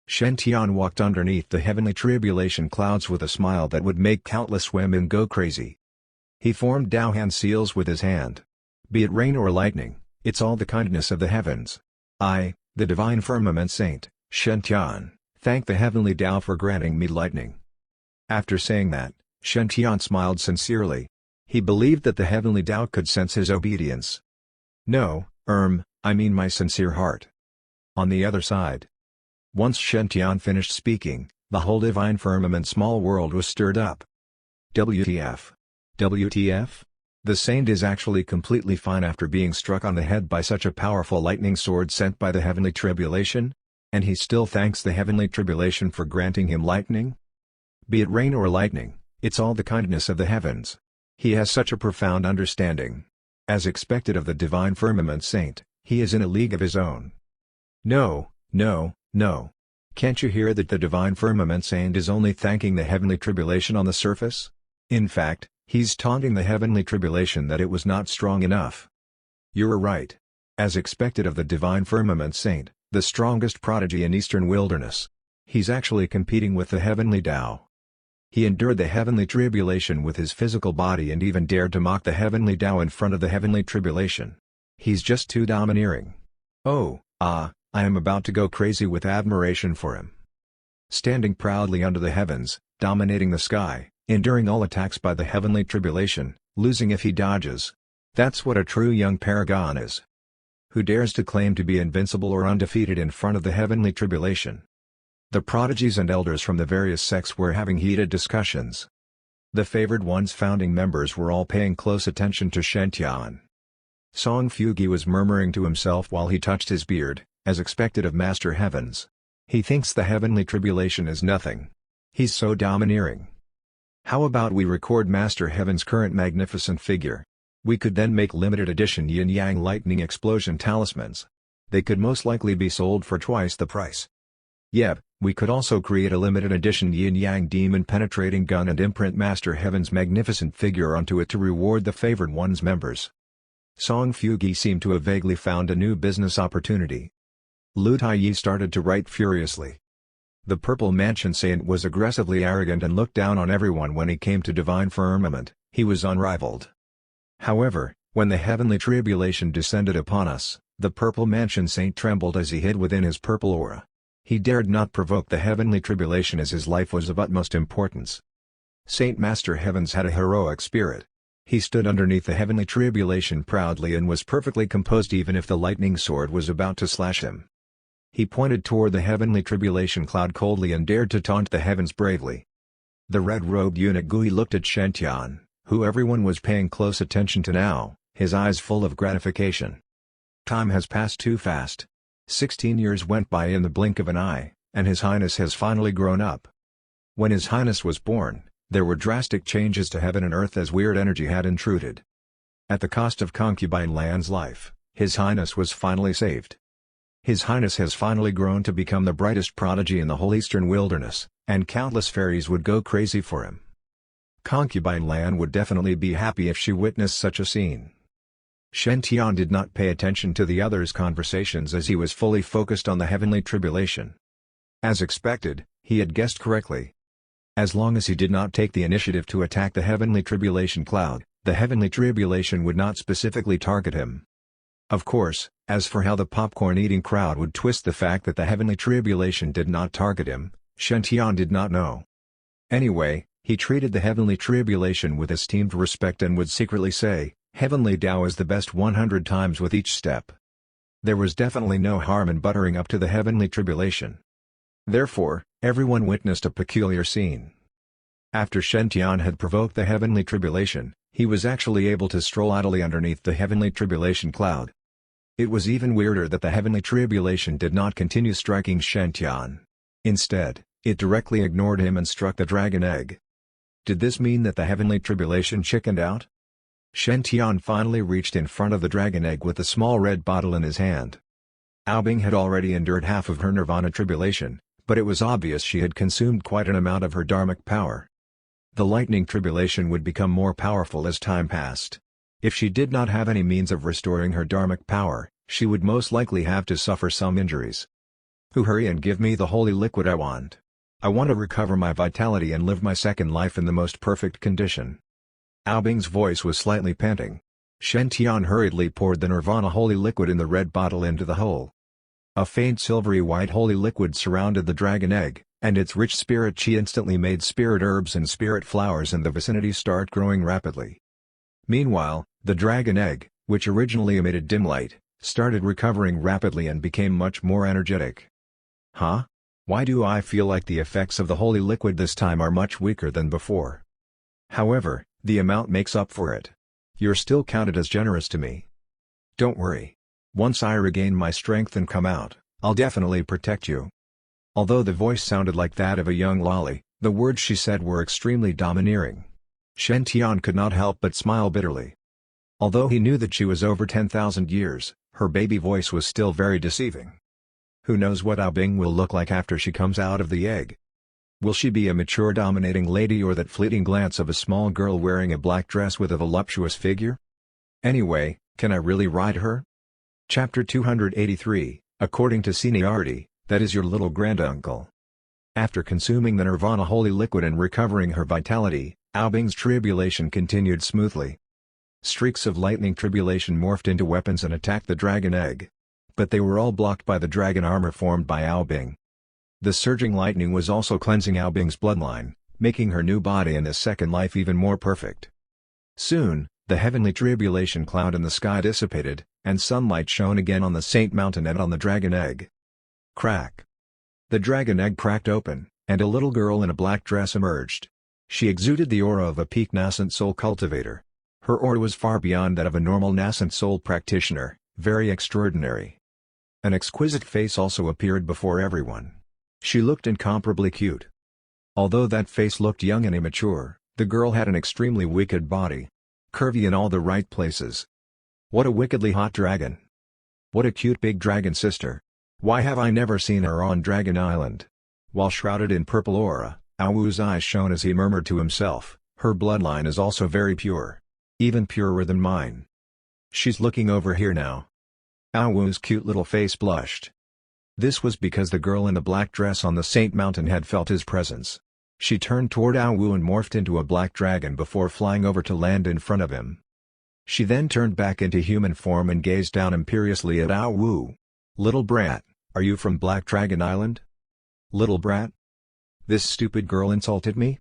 Shen Tian walked underneath the heavenly tribulation clouds with a smile that would make countless women go crazy. He formed Tao hand seals with his hand. Be it rain or lightning, it's all the kindness of the heavens. I, the Divine Firmament Saint, Shen Tian, thank the heavenly Tao for granting me lightning. After saying that, Shen Tian smiled sincerely. He believed that the heavenly Tao could sense his obedience. No, I mean my sincere heart. On the other side. Once Shen Tian finished speaking, the whole Divine Firmament small world was stirred up. WTF? WTF? The saint is actually completely fine after being struck on the head by such a powerful lightning sword sent by the heavenly tribulation? And he still thanks the heavenly tribulation for granting him lightning? Be it rain or lightning, it's all the kindness of the heavens. He has such a profound understanding. As expected of the Divine Firmament Saint, he is in a league of his own. No, no, no. Can't you hear that the divine firmament saint is only thanking the heavenly tribulation on the surface? In fact, he's taunting the heavenly tribulation that it was not strong enough. You're right. As expected of the divine firmament saint, the strongest prodigy in eastern wilderness. He's actually competing with the heavenly Tao. He endured the heavenly tribulation with his physical body and even dared to mock the heavenly Tao in front of the heavenly tribulation. He's just too domineering. I am about to go crazy with admiration for him. Standing proudly under the heavens, dominating the sky, enduring all attacks by the heavenly tribulation, losing if he dodges. That's what a true young paragon is. Who dares to claim to be invincible or undefeated in front of the heavenly tribulation? The prodigies and elders from the various sects were having heated discussions. The favored one's founding members were all paying close attention to Shen. Song Fugi was murmuring to himself while he touched his beard, as expected of Master Heavens. He thinks the heavenly tribulation is nothing. He's so domineering. How about we record Master Heaven's current magnificent figure? We could then make limited edition yin-yang lightning explosion talismans. They could most likely be sold for twice the price. Yep, we could also create a limited edition yin-yang demon penetrating gun and imprint Master Heaven's magnificent figure onto it to reward the favored one's members. Song Fugi seemed to have vaguely found a new business opportunity. Lu Taiyi started to write furiously. The Purple Mansion Saint was aggressively arrogant and looked down on everyone when he came to divine firmament. He was unrivaled. However, when the heavenly tribulation descended upon us, the Purple Mansion Saint trembled as he hid within his purple aura. He dared not provoke the heavenly tribulation as his life was of utmost importance. Saint Master Heavens had a heroic spirit. He stood underneath the heavenly tribulation proudly and was perfectly composed even if the lightning sword was about to slash him. He pointed toward the heavenly tribulation cloud coldly and dared to taunt the heavens bravely. The red-robed eunuch Gui looked at Shen, who everyone was paying close attention to now, his eyes full of gratification. Time has passed too fast. 16 years went by in the blink of an eye, and His Highness has finally grown up. When His Highness was born, there were drastic changes to heaven and earth as weird energy had intruded. At the cost of concubine Lan's life, His Highness was finally saved. His Highness has finally grown to become the brightest prodigy in the whole eastern wilderness, and countless fairies would go crazy for him. Concubine Lan would definitely be happy if she witnessed such a scene. Shen Tian did not pay attention to the others' conversations as he was fully focused on the heavenly tribulation. As expected, he had guessed correctly. As long as he did not take the initiative to attack the heavenly tribulation cloud, the heavenly tribulation would not specifically target him. Of course, as for how the popcorn-eating crowd would twist the fact that the heavenly tribulation did not target him, Shen Tian did not know. Anyway, he treated the heavenly tribulation with esteemed respect and would secretly say, "Heavenly Tao is the best 100 times with each step." There was definitely no harm in buttering up to the heavenly tribulation. Therefore, everyone witnessed a peculiar scene. After Shen Tian had provoked the heavenly tribulation, he was actually able to stroll idly underneath the heavenly tribulation cloud. It was even weirder that the heavenly tribulation did not continue striking Shen Tian. Instead, it directly ignored him and struck the dragon egg. Did this mean that the heavenly tribulation chickened out? Shen Tian finally reached in front of the dragon egg with a small red bottle in his hand. Aobing had already endured half of her nirvana tribulation, but it was obvious she had consumed quite an amount of her dharmic power. The lightning tribulation would become more powerful as time passed. If she did not have any means of restoring her dharmic power, she would most likely have to suffer some injuries. Hurry and give me the holy liquid I want. I want to recover my vitality and live my second life in the most perfect condition. Aobing's voice was slightly panting. Shen Tian hurriedly poured the nirvana holy liquid in the red bottle into the hole. A faint silvery white holy liquid surrounded the dragon egg, and its rich spirit chi instantly made spirit herbs and spirit flowers in the vicinity start growing rapidly. Meanwhile, the dragon egg, which originally emitted dim light, started recovering rapidly and became much more energetic. Huh? Why do I feel like the effects of the holy liquid this time are much weaker than before? However, the amount makes up for it. You're still counted as generous to me. Don't worry. Once I regain my strength and come out, I'll definitely protect you. Although the voice sounded like that of a young lolly, the words she said were extremely domineering. Shen Tian could not help but smile bitterly. Although he knew that she was over 10,000 years, her baby voice was still very deceiving. Who knows what Ao Bing will look like after she comes out of the egg? Will she be a mature dominating lady or that fleeting glance of a small girl wearing a black dress with a voluptuous figure? Anyway, can I really ride her? Chapter 283, According to Seniority, that is your little granduncle. After consuming the Nirvana holy liquid and recovering her vitality, Ao Bing's tribulation continued smoothly. Streaks of lightning tribulation morphed into weapons and attacked the dragon egg. But they were all blocked by the dragon armor formed by Ao Bing. The surging lightning was also cleansing Ao Bing's bloodline, making her new body and this second life even more perfect. Soon, the heavenly tribulation cloud in the sky dissipated, and sunlight shone again on the Saint Mountain and on the dragon egg. Crack! The dragon egg cracked open, and a little girl in a black dress emerged. She exuded the aura of a peak nascent soul cultivator. Her aura was far beyond that of a normal nascent soul practitioner, very extraordinary. An exquisite face also appeared before everyone. She looked incomparably cute. Although that face looked young and immature, the girl had an extremely wicked body. Curvy in all the right places. What a wickedly hot dragon. What a cute big dragon sister. Why have I never seen her on Dragon Island? While shrouded in purple aura, Ao Wu's eyes shone as he murmured to himself, her bloodline is also very pure. Even purer than mine. She's looking over here now. Ao Wu's cute little face blushed. This was because the girl in the black dress on the Saint Mountain had felt his presence. She turned toward Ao Wu and morphed into a black dragon before flying over to land in front of him. She then turned back into human form and gazed down imperiously at Ao Wu. Little brat, are you from Black Dragon Island? Little brat? This stupid girl insulted me?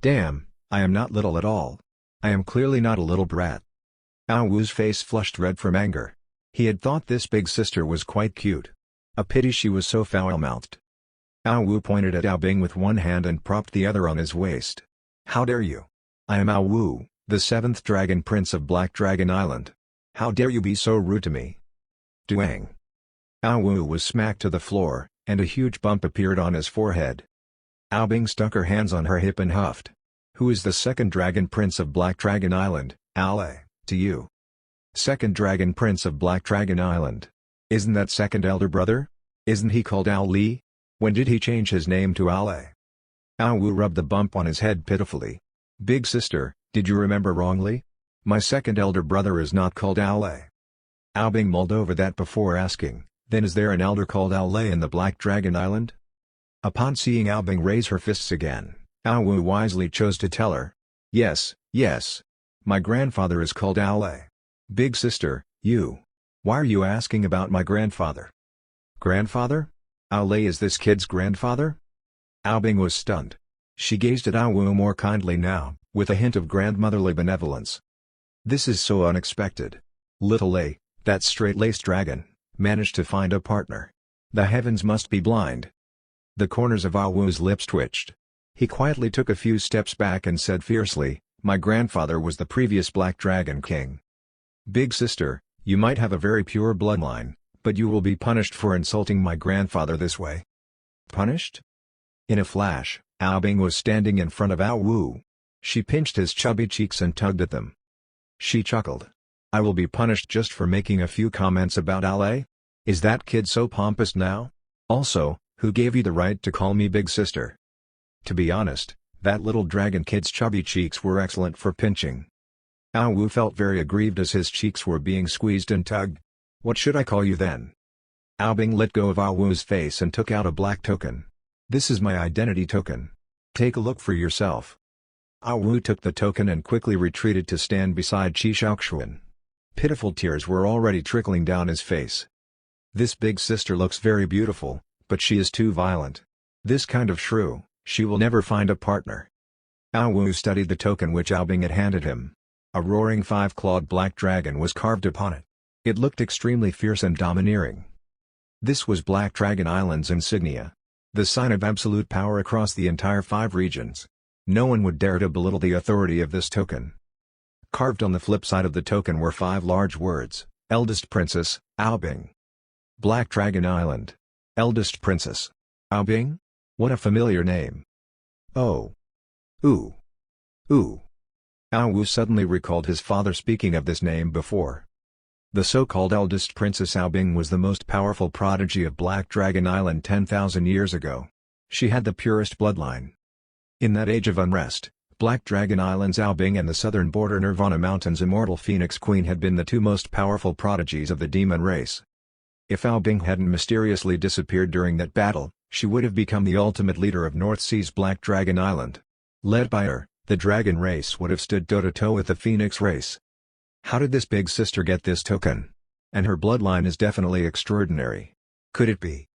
Damn, I am not little at all. I am clearly not a little brat. Ao Wu's face flushed red from anger. He had thought this big sister was quite cute. A pity she was so foul-mouthed. Ao Wu pointed at Ao Bing with one hand and propped the other on his waist. How dare you? I am Ao Wu, the 7th Dragon Prince of Black Dragon Island. How dare you be so rude to me? Duang. Ao Wu was smacked to the floor, and a huge bump appeared on his forehead. Ao Bing stuck her hands on her hip and huffed. Who is the 2nd Dragon Prince of Black Dragon Island, Ale, to you? 2nd Dragon Prince of Black Dragon Island. Isn't that 2nd elder brother? Isn't he called Ao Li? When did he change his name to Ale? Ao Wu rubbed the bump on his head pitifully. Big sister, did you remember wrongly? My 2nd elder brother is not called Ale. Ao Bing mulled over that before asking, then is there an elder called Ale in the Black Dragon Island? Upon seeing Ao Bing raise her fists again, Ao Wu wisely chose to tell her. Yes, yes. My grandfather is called Ale. Big sister, you. Why are you asking about my grandfather? Grandfather? Ale is this kid's grandfather? Ao Bing was stunned. She gazed at Ao Wu more kindly now, with a hint of grandmotherly benevolence. This is so unexpected. Little A, that straight-laced dragon, managed to find a partner. The heavens must be blind. The corners of Ao Wu's lips twitched. He quietly took a few steps back and said fiercely, my grandfather was the previous Black Dragon King. Big sister, you might have a very pure bloodline, but you will be punished for insulting my grandfather this way. Punished? In a flash, Ao Bing was standing in front of Ao Wu. She pinched his chubby cheeks and tugged at them. She chuckled. I will be punished just for making a few comments about Ale? Is that kid so pompous now? Also, who gave you the right to call me big sister? To be honest, that little dragon kid's chubby cheeks were excellent for pinching. Ao Wu felt very aggrieved as his cheeks were being squeezed and tugged. What should I call you then? Ao Bing let go of Ao Wu's face and took out a black token. This is my identity token. Take a look for yourself. Ao Wu took the token and quickly retreated to stand beside Qi Shaoxuan. Pitiful tears were already trickling down his face. This big sister looks very beautiful, but she is too violent. This kind of shrew, she will never find a partner. Ao Wu studied the token which Ao Bing had handed him. A roaring 5-clawed black dragon was carved upon it. It looked extremely fierce and domineering. This was Black Dragon Island's insignia. The sign of absolute power across the entire 5 regions. No one would dare to belittle the authority of this token. Carved on the flip side of the token were 5 large words, Eldest Princess, Ao Bing. Black Dragon Island. Eldest Princess. Ao Bing? What a familiar name. Oh. Ooh. Ooh. Ao Wu suddenly recalled his father speaking of this name before. The so-called eldest Princess Aobing was the most powerful prodigy of Black Dragon Island 10,000 years ago. She had the purest bloodline. In that age of unrest, Black Dragon Island's Aobing and the southern border Nirvana Mountain's immortal Phoenix Queen had been the two most powerful prodigies of the demon race. If Aobing hadn't mysteriously disappeared during that battle, she would have become the ultimate leader of North Sea's Black Dragon Island. Led by her, the dragon race would have stood toe-to-toe with the Phoenix race. How did this big sister get this token? And her bloodline is definitely extraordinary. Could it be?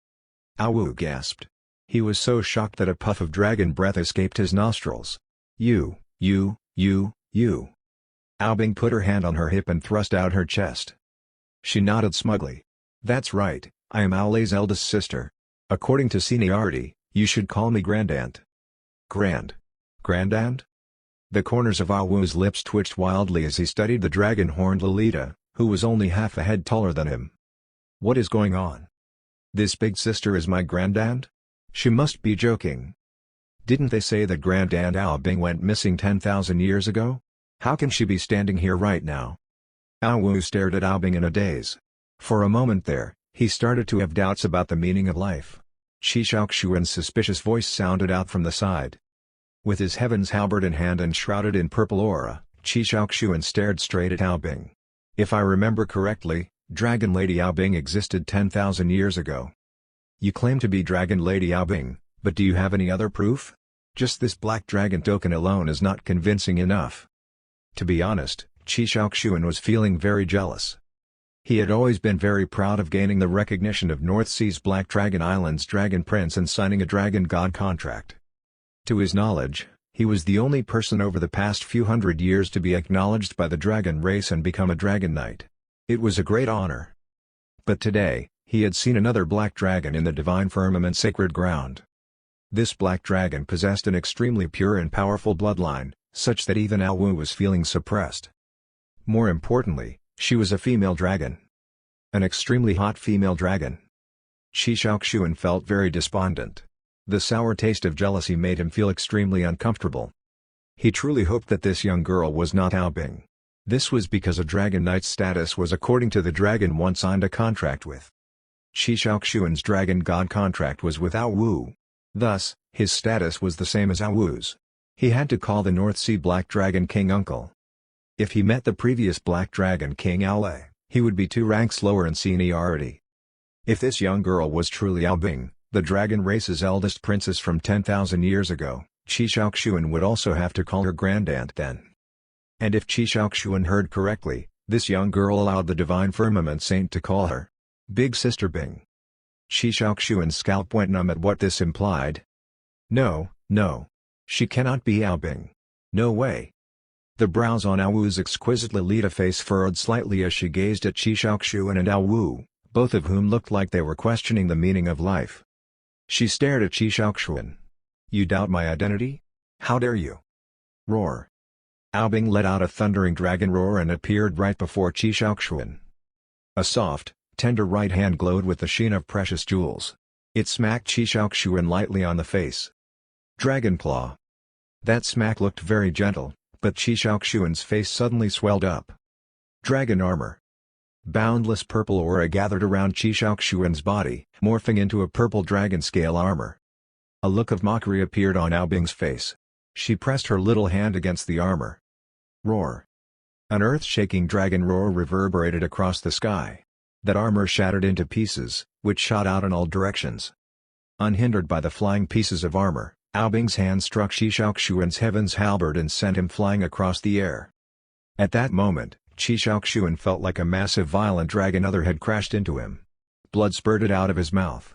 Awu gasped. He was so shocked that a puff of dragon breath escaped his nostrils. You. Aobing put her hand on her hip and thrust out her chest. She nodded smugly. That's right, I am Aole's eldest sister. According to seniority, you should call me Grandaunt. Grandaunt? The corners of Awu's lips twitched wildly as he studied the dragon-horned Lolita, who was only half a head taller than him. What is going on? This big sister is my Grandaunt? She must be joking. Didn't they say that Grandaunt Aobing went missing 10,000 years ago? How can she be standing here right now? Awu stared at Aobing in a daze. For a moment there, he started to have doubts about the meaning of life. Qi Shaoxuan's suspicious voice sounded out from the side. With his heaven's halberd in hand and shrouded in purple aura, Qi Shaoxuan stared straight at Aobing. If I remember correctly, Dragon Lady Aobing existed 10,000 years ago. You claim to be Dragon Lady Aobing, but do you have any other proof? Just this black dragon token alone is not convincing enough. To be honest, Qi Shaoxuan was feeling very jealous. He had always been very proud of gaining the recognition of North Sea's Black Dragon Island's Dragon Prince and signing a Dragon God contract. To his knowledge, he was the only person over the past few hundred years to be acknowledged by the dragon race and become a Dragon Knight. It was a great honor. But today, he had seen another black dragon in the divine firmament sacred ground. This black dragon possessed an extremely pure and powerful bloodline, such that even Awu was feeling suppressed. More importantly, she was a female dragon. An extremely hot female dragon. Qi Shaoxuan felt very despondent. The sour taste of jealousy made him feel extremely uncomfortable. He truly hoped that this young girl was not Aobing. This was because a Dragon Knight's status was according to the dragon one signed a contract with. Qi Shaoxuan's Dragon God contract was with Awu. Thus, his status was the same as Awu's. He had to call the North Sea Black Dragon King uncle. If he met the previous Black Dragon King Aole, he would be 2 ranks lower in seniority. If this young girl was truly Aobing, the dragon race's eldest princess from 10,000 years ago, Qi Shaoxuan would also have to call her Grandaunt then. And if Qi Shaoxuan heard correctly, this young girl allowed the divine firmament saint to call her Big Sister Bing. Qi Shaoxuan's scalp went numb at what this implied. No. She cannot be Aobing. No way. The brows on Awu's exquisite Lolita face furrowed slightly as she gazed at Qi Shaoxuan and Awu, both of whom looked like they were questioning the meaning of life. She stared at Qi Shaoxuan. You doubt my identity? How dare you? Roar. Aobing let out a thundering dragon roar and appeared right before Qi Shaoxuan. A soft, tender right hand glowed with the sheen of precious jewels. It smacked Qi Shaoxuan lightly on the face. Dragon Claw. That smack looked very gentle, but Qi Shaoxuan's face suddenly swelled up. Dragon Armor. Boundless purple aura gathered around Qi Shaoxuan's body, morphing into a purple dragon-scale armor. A look of mockery appeared on Aobing's face. She pressed her little hand against the armor. Roar. An earth-shaking dragon roar reverberated across the sky. That armor shattered into pieces, which shot out in all directions. Unhindered by the flying pieces of armor, Aobing's hand struck Qi Shaoxuan's heaven's halberd and sent him flying across the air. At that moment, Qi Shaoxuan felt like a massive violent dragon other had crashed into him. Blood spurted out of his mouth.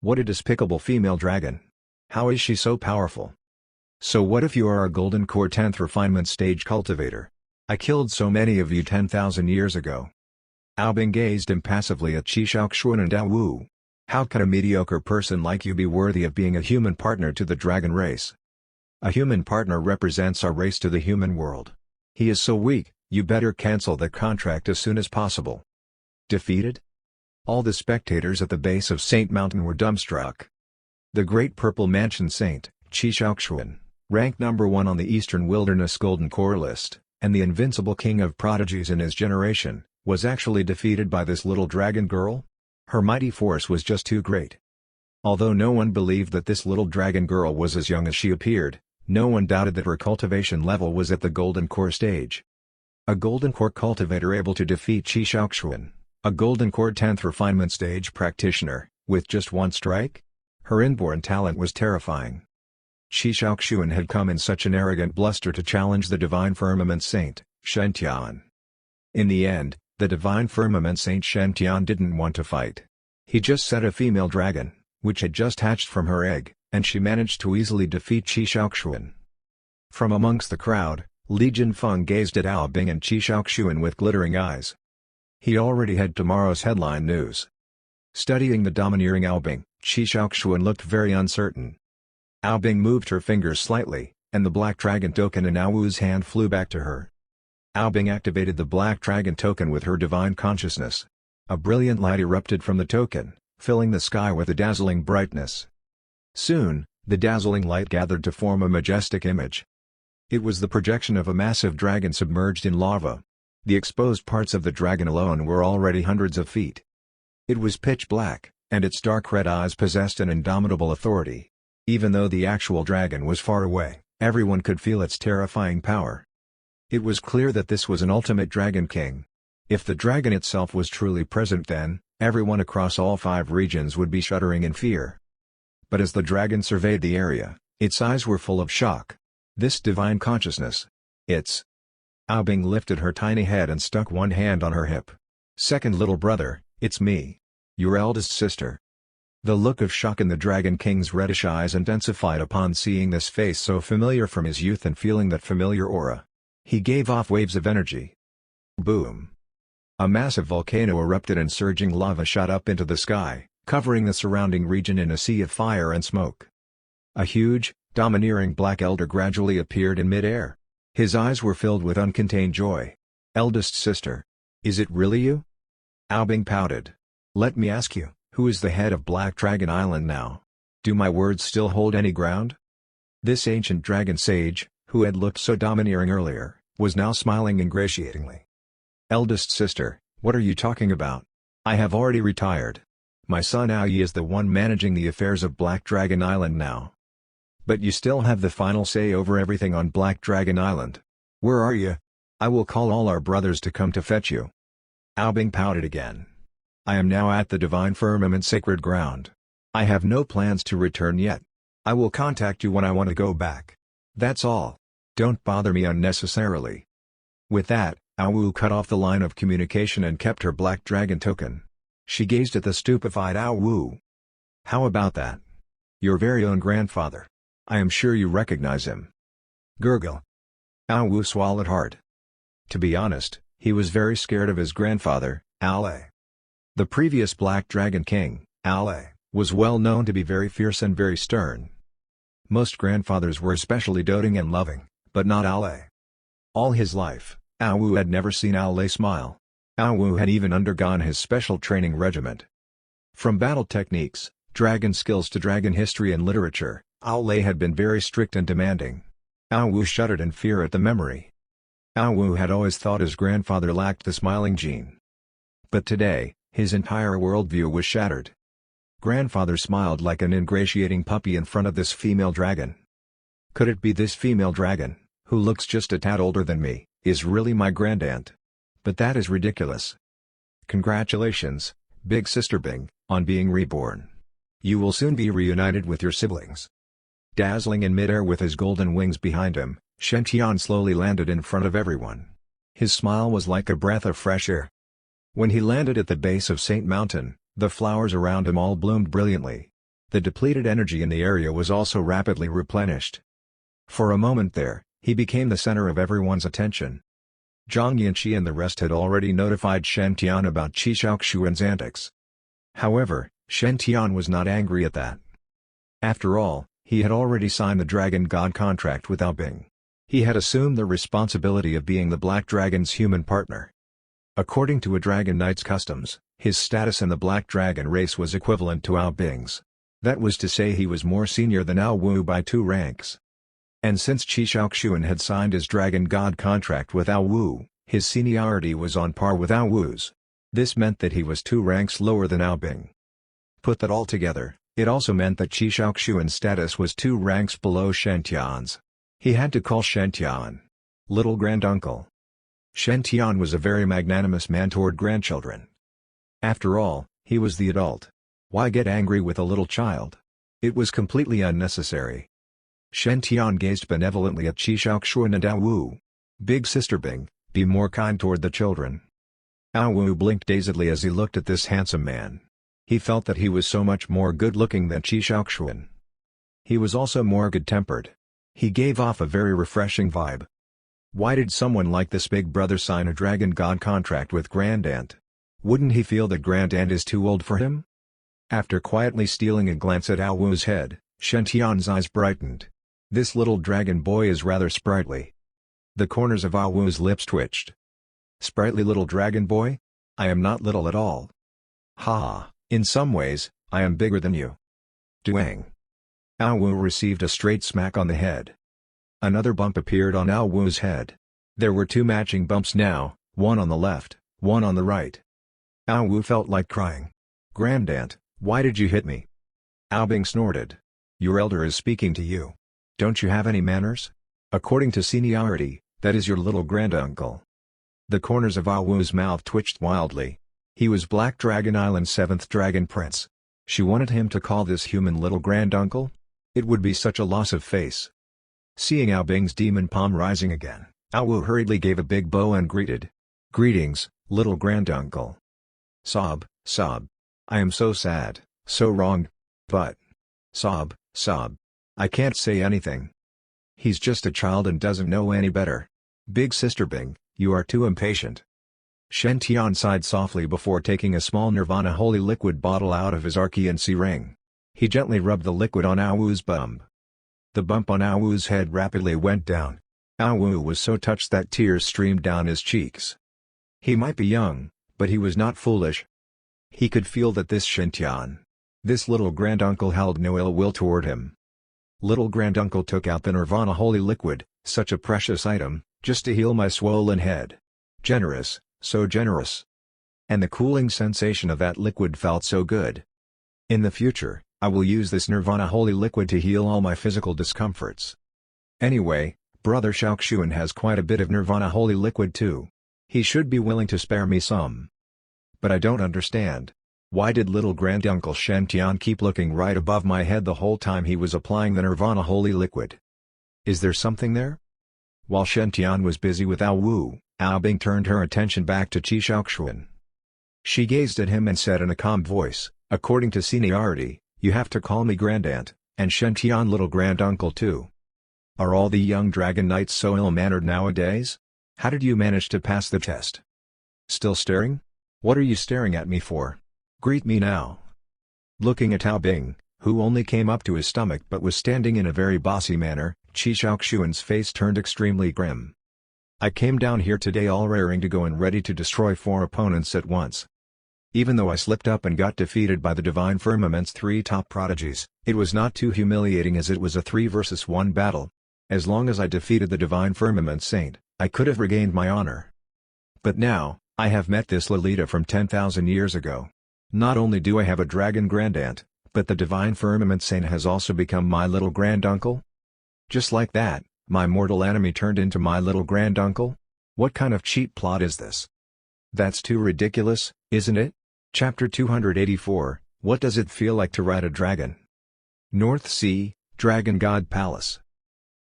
What a despicable female dragon. How is she so powerful? So what if you are a golden core 10th refinement stage cultivator? I killed so many of you 10,000 years ago. Aobing gazed impassively at Qi Shaoxuan and Awu. How could a mediocre person like you be worthy of being a human partner to the dragon race? A human partner represents our race to the human world. He is so weak, you better cancel the contract as soon as possible. Defeated? All the spectators at the base of Saint Mountain were dumbstruck. The Great Purple Mansion Saint, Qi Shaoxuan, ranked number 1 on the Eastern Wilderness Golden Core list, and the invincible king of prodigies in his generation, was actually defeated by this little dragon girl? Her mighty force was just too great. Although no one believed that this little dragon girl was as young as she appeared, no one doubted that her cultivation level was at the Golden Core stage. A Golden Core cultivator able to defeat Qi Shaoxuan, a Golden Core 10th refinement stage practitioner, with just one strike? Her inborn talent was terrifying. Qi Shaoxuan had come in such an arrogant bluster to challenge the Divine Firmament Saint, Shen Tian. In the end, the Divine Firmament Saint Shen Tian didn't want to fight. He just set a female dragon, which had just hatched from her egg, and she managed to easily defeat Qi Shaoxuan. From amongst the crowd, Li Jinfeng gazed at Ao Bing and Qi Shaoxuan with glittering eyes. He already had tomorrow's headline news. Studying the domineering Ao Bing, Qi Shaoxuan looked very uncertain. Ao Bing moved her fingers slightly, and the Black Dragon token in Ao Wu's hand flew back to her. Ao Bing activated the Black Dragon token with her divine consciousness. A brilliant light erupted from the token, filling the sky with a dazzling brightness. Soon, the dazzling light gathered to form a majestic image. It was the projection of a massive dragon submerged in lava. The exposed parts of the dragon alone were already hundreds of feet. It was pitch black, and its dark red eyes possessed an indomitable authority. Even though the actual dragon was far away, everyone could feel its terrifying power. It was clear that this was an ultimate dragon king. If the dragon itself was truly present, then everyone across all 5 regions would be shuddering in fear. But as the dragon surveyed the area, its eyes were full of shock. This divine consciousness. It's... Ao Bing lifted her tiny head and stuck one hand on her hip. Second little brother, it's me. Your eldest sister. The look of shock in the Dragon King's reddish eyes intensified upon seeing this face so familiar from his youth and feeling that familiar aura. He gave off waves of energy. Boom. A massive volcano erupted and surging lava shot up into the sky, covering the surrounding region in a sea of fire and smoke. A huge, domineering black elder gradually appeared in mid-air. His eyes were filled with uncontained joy. Eldest sister. Is it really you? Ao Bing pouted. Let me ask you, who is the head of Black Dragon Island now? Do my words still hold any ground? This ancient dragon sage, who had looked so domineering earlier, was now smiling ingratiatingly. Eldest sister, what are you talking about? I have already retired. My son Ao Yi is the one managing the affairs of Black Dragon Island now. But you still have the final say over everything on Black Dragon Island. Where are you? I will call all our brothers to come to fetch you. Ao Bing pouted again. I am now at the Divine Firmament Sacred Ground. I have no plans to return yet. I will contact you when I want to go back. That's all. Don't bother me unnecessarily. With that, Ao Wu cut off the line of communication and kept her Black Dragon token. She gazed at the stupefied Ao Wu. How about that? Your very own grandfather. I am sure you recognize him. Gurgle. Ao Wu swallowed hard. To be honest, he was very scared of his grandfather, Ao Lei. The previous Black Dragon King, Ao Lei, was well known to be very fierce and very stern. Most grandfathers were especially doting and loving, but not Ao Lei. All his life, Ao Wu had never seen Ao Lei smile. Ao Wu had even undergone his special training regiment. From battle techniques, dragon skills to dragon history and literature, Ao Lei had been very strict and demanding. Ao Wu shuddered in fear at the memory. Ao Wu had always thought his grandfather lacked the smiling gene. But today, his entire worldview was shattered. Grandfather smiled like an ingratiating puppy in front of this female dragon. Could it be this female dragon, who looks just a tad older than me, is really my grandaunt? But that is ridiculous. Congratulations, big sister Bing, on being reborn. You will soon be reunited with your siblings. Dazzling in midair with his golden wings behind him, Shen Tian slowly landed in front of everyone. His smile was like a breath of fresh air. When he landed at the base of Saint Mountain, the flowers around him all bloomed brilliantly. The depleted energy in the area was also rapidly replenished. For a moment there, he became the center of everyone's attention. Zhang Yanqi and the rest had already notified Shen Tian about Qi Shaoxuan's antics. However, Shen Tian was not angry at that. After all, he had already signed the Dragon God contract with Ao Bing. He had assumed the responsibility of being the Black Dragon's human partner. According to a Dragon Knight's customs, his status in the Black Dragon race was equivalent to Ao Bing's. That was to say he was more senior than Ao Wu by 2 ranks. And since Qi Shaoxuan had signed his Dragon God contract with Ao Wu, His seniority was on par with Ao Wu's. This meant that he was 2 ranks lower than Ao Bing. Put that all together, it also meant that Qi Shaoxuan's status was 2 ranks below Shen Tian's. He had to call Shen Tian little granduncle. Shen Tian was a very magnanimous man toward grandchildren. After all, he was the adult. Why get angry with a little child? It was completely unnecessary. Shen Tian gazed benevolently at Qi Shaoxuan and Ao Wu. Big Sister Bing, be more kind toward the children. Ao Wu blinked dazedly as he looked at this handsome man. He felt that he was so much more good-looking than Qi Shaoxuan. He was also more good-tempered. He gave off a very refreshing vibe. Why did someone like this big brother sign a dragon god contract with Grandaunt? Wouldn't he feel that Grandaunt is too old for him? After quietly stealing a glance at Ao Wu's head, Shen Tian's eyes brightened. This little dragon boy is rather sprightly. The corners of Ao Wu's lips twitched. Sprightly little dragon boy? I am not little at all. Ha! In some ways, I am bigger than you. Duang. Ao Wu received a straight smack on the head. Another bump appeared on Ao Wu's head. There were 2 matching bumps now, one on the left, one on the right. Ao Wu felt like crying. Grandaunt, why did you hit me? Ao Bing snorted. Your elder is speaking to you. Don't you have any manners? According to seniority, that is your little granduncle. The corners of Ao Wu's mouth twitched wildly. He was Black Dragon Island's 7th Dragon Prince. She wanted him to call this human little granduncle? It would be such a loss of face. Seeing Ao Bing's demon palm rising again, Ao Wu hurriedly gave a big bow and greeted. Greetings, little granduncle. Sob, sob. I am so sad, so wronged. But. Sob, sob. I can't say anything. He's just a child and doesn't know any better. Big Sister Bing, you are too impatient. Shen Tian sighed softly before taking a small Nirvana holy liquid bottle out of his Archeancy ring. He gently rubbed the liquid on Ao Wu's bum. The bump on Ao Wu's head rapidly went down. Ao Wu was so touched that tears streamed down his cheeks. He might be young, but he was not foolish. He could feel that this Shen Tian, this little granduncle, held no ill will toward him. Little granduncle took out the Nirvana holy liquid, such a precious item, just to heal my swollen head. Generous. So generous. And the cooling sensation of that liquid felt so good. In the future, I will use this Nirvana holy liquid to heal all my physical discomforts. Anyway, Brother Shaoxuan has quite a bit of Nirvana holy liquid too. He should be willing to spare me some. But I don't understand. Why did little granduncle Shen Tian keep looking right above my head the whole time he was applying the Nirvana holy liquid? Is there something there? While Shen Tian was busy with Ao Wu, Ao Bing turned her attention back to Qi Shaoxuan. She gazed at him and said in a calm voice, according to seniority, you have to call me Grandaunt, and Shen Tian little granduncle too. Are all the young dragon knights so ill-mannered nowadays? How did you manage to pass the test? Still staring? What are you staring at me for? Greet me now. Looking at Ao Bing, who only came up to his stomach but was standing in a very bossy manner, Qi Shaoxuan's face turned extremely grim. I came down here today all raring to go and ready to destroy 4 opponents at once. Even though I slipped up and got defeated by the Divine Firmament's 3 top prodigies, it was not too humiliating as it was a 3 versus 1 battle. As long as I defeated the Divine Firmament Saint, I could have regained my honor. But now, I have met this Lolita from 10,000 years ago. Not only do I have a dragon grandaunt, but the Divine Firmament Saint has also become my little granduncle? Just like that, my mortal enemy turned into my little granduncle? What kind of cheap plot is this? That's too ridiculous, isn't it? Chapter 284, What does it feel like to ride a dragon? North Sea, Dragon God Palace.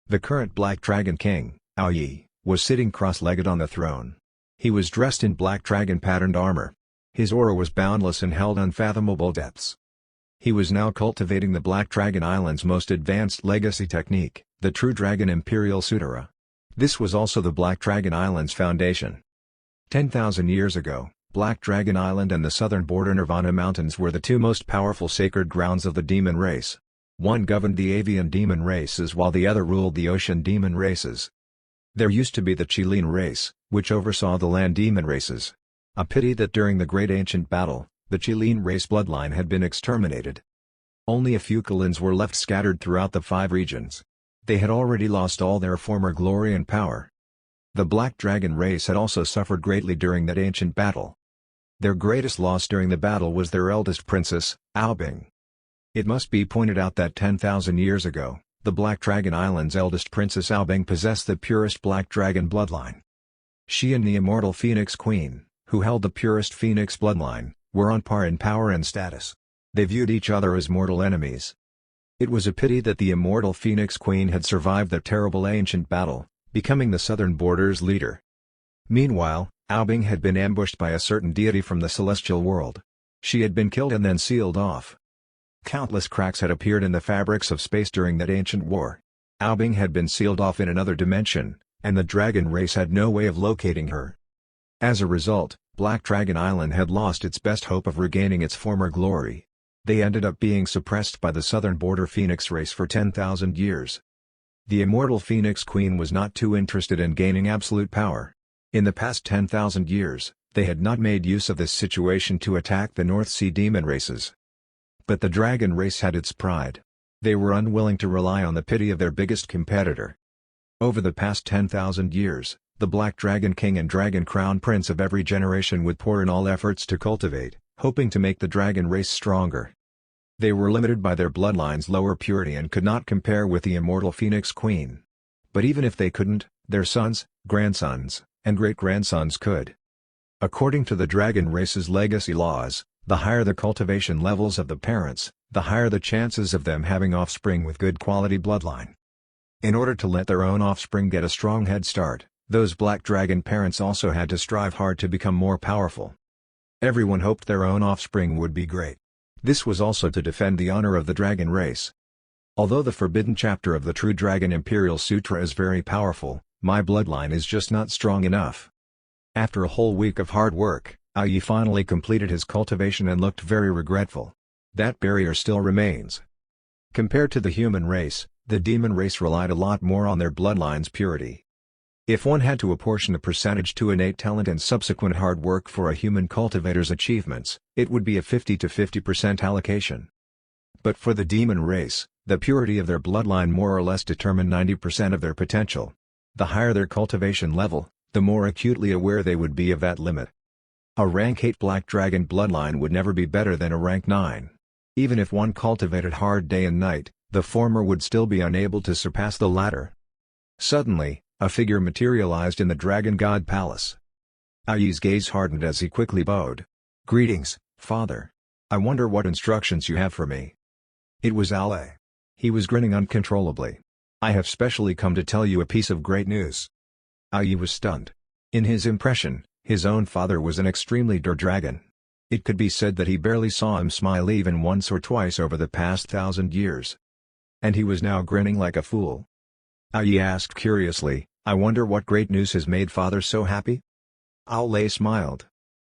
The current Black Dragon King, Ao Yi, was sitting cross-legged on the throne. He was dressed in black dragon-patterned armor. His aura was boundless and held unfathomable depths. He was now cultivating the Black Dragon Island's most advanced legacy technique, the True Dragon Imperial Sutara. This was also the Black Dragon Island's foundation. 10,000 years ago, Black Dragon Island and the southern border Nirvana Mountains were the 2 most powerful sacred grounds of the demon race. One governed the avian demon races while the other ruled the ocean demon races. There used to be the Qilin race, which oversaw the land demon races. A pity that during the Great Ancient Battle, the Qilin race bloodline had been exterminated. Only a few Qilins were left scattered throughout the 5 regions. They had already lost all their former glory and power. The Black Dragon race had also suffered greatly during that ancient battle. Their greatest loss during the battle was their eldest princess, Aobing. It must be pointed out that 10,000 years ago, the Black Dragon Island's eldest princess Aobing possessed the purest Black Dragon bloodline. She and the immortal Phoenix Queen, who held the purest Phoenix bloodline, were on par in power and status. They viewed each other as mortal enemies. It was a pity that the immortal Phoenix Queen had survived the terrible ancient battle, becoming the southern border's leader. Meanwhile, Aobing had been ambushed by a certain deity from the celestial world. She had been killed and then sealed off. Countless cracks had appeared in the fabrics of space during that ancient war. Aobing had been sealed off in another dimension, and the dragon race had no way of locating her. As a result, Black Dragon Island had lost its best hope of regaining its former glory. They ended up being suppressed by the southern border Phoenix race for 10,000 years. The immortal Phoenix Queen was not too interested in gaining absolute power. In the past 10,000 years, they had not made use of this situation to attack the North Sea demon races. But the dragon race had its pride. They were unwilling to rely on the pity of their biggest competitor. Over the past 10,000 years, the Black Dragon King and Dragon Crown Prince of every generation would pour in all efforts to cultivate, hoping to make the dragon race stronger. They were limited by their bloodline's lower purity and could not compare with the immortal Phoenix Queen. But even if they couldn't, their sons, grandsons, and great-grandsons could. According to the dragon race's legacy laws, the higher the cultivation levels of the parents, the higher the chances of them having offspring with good quality bloodline. In order to let their own offspring get a strong head start, those black dragon parents also had to strive hard to become more powerful. Everyone hoped their own offspring would be great. This was also to defend the honor of the dragon race. Although the forbidden chapter of the True Dragon Imperial Sutra is very powerful, my bloodline is just not strong enough. After a whole week of hard work, Yi finally completed his cultivation and looked very regretful. That barrier still remains. Compared to the human race, the demon race relied a lot more on their bloodline's purity. If one had to apportion a percentage to innate talent and subsequent hard work for a human cultivator's achievements, it would be a 50 to 50% allocation. But for the demon race, the purity of their bloodline more or less determined 90% of their potential. The higher their cultivation level, the more acutely aware they would be of that limit. A rank 8 black dragon bloodline would never be better than a rank 9. Even if one cultivated hard day and night, the former would still be unable to surpass the latter. Suddenly, a figure materialized in the Dragon God Palace. Yi's gaze hardened as he quickly bowed. "Greetings, Father. I wonder what instructions you have for me." It was Ale. He was grinning uncontrollably. "I have specially come to tell you a piece of great news." Yi was stunned. In his impression, his own father was an extremely dour dragon. It could be said that he barely saw him smile even once or twice over the past 1,000 years. And he was now grinning like a fool. Yi asked curiously, "I wonder what great news has made Father so happy?" Ale smiled.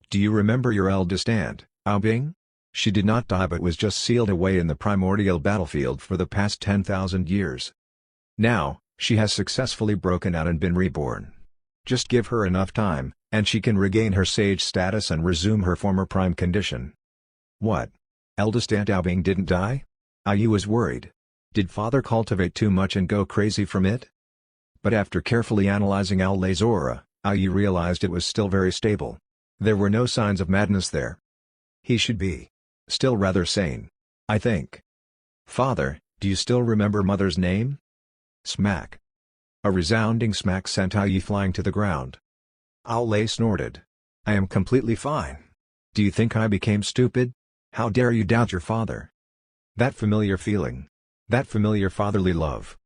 "Do you remember your eldest aunt, Aobing? She did not die but was just sealed away in the primordial battlefield for the past 10,000 years. Now, she has successfully broken out and been reborn. Just give her enough time, and she can regain her sage status and resume her former prime condition." "What? Eldest Aunt Aobing didn't die?" Yi was worried. Did Father cultivate too much and go crazy from it? But after carefully analyzing Ale's aura, Yi realized it was still very stable. There were no signs of madness there. He should be still rather sane, I think. "Father, do you still remember Mother's name?" Smack. A resounding smack sent Yi flying to the ground. Ale snorted. "I am completely fine. Do you think I became stupid? How dare you doubt your father?" That familiar feeling. That familiar fatherly love.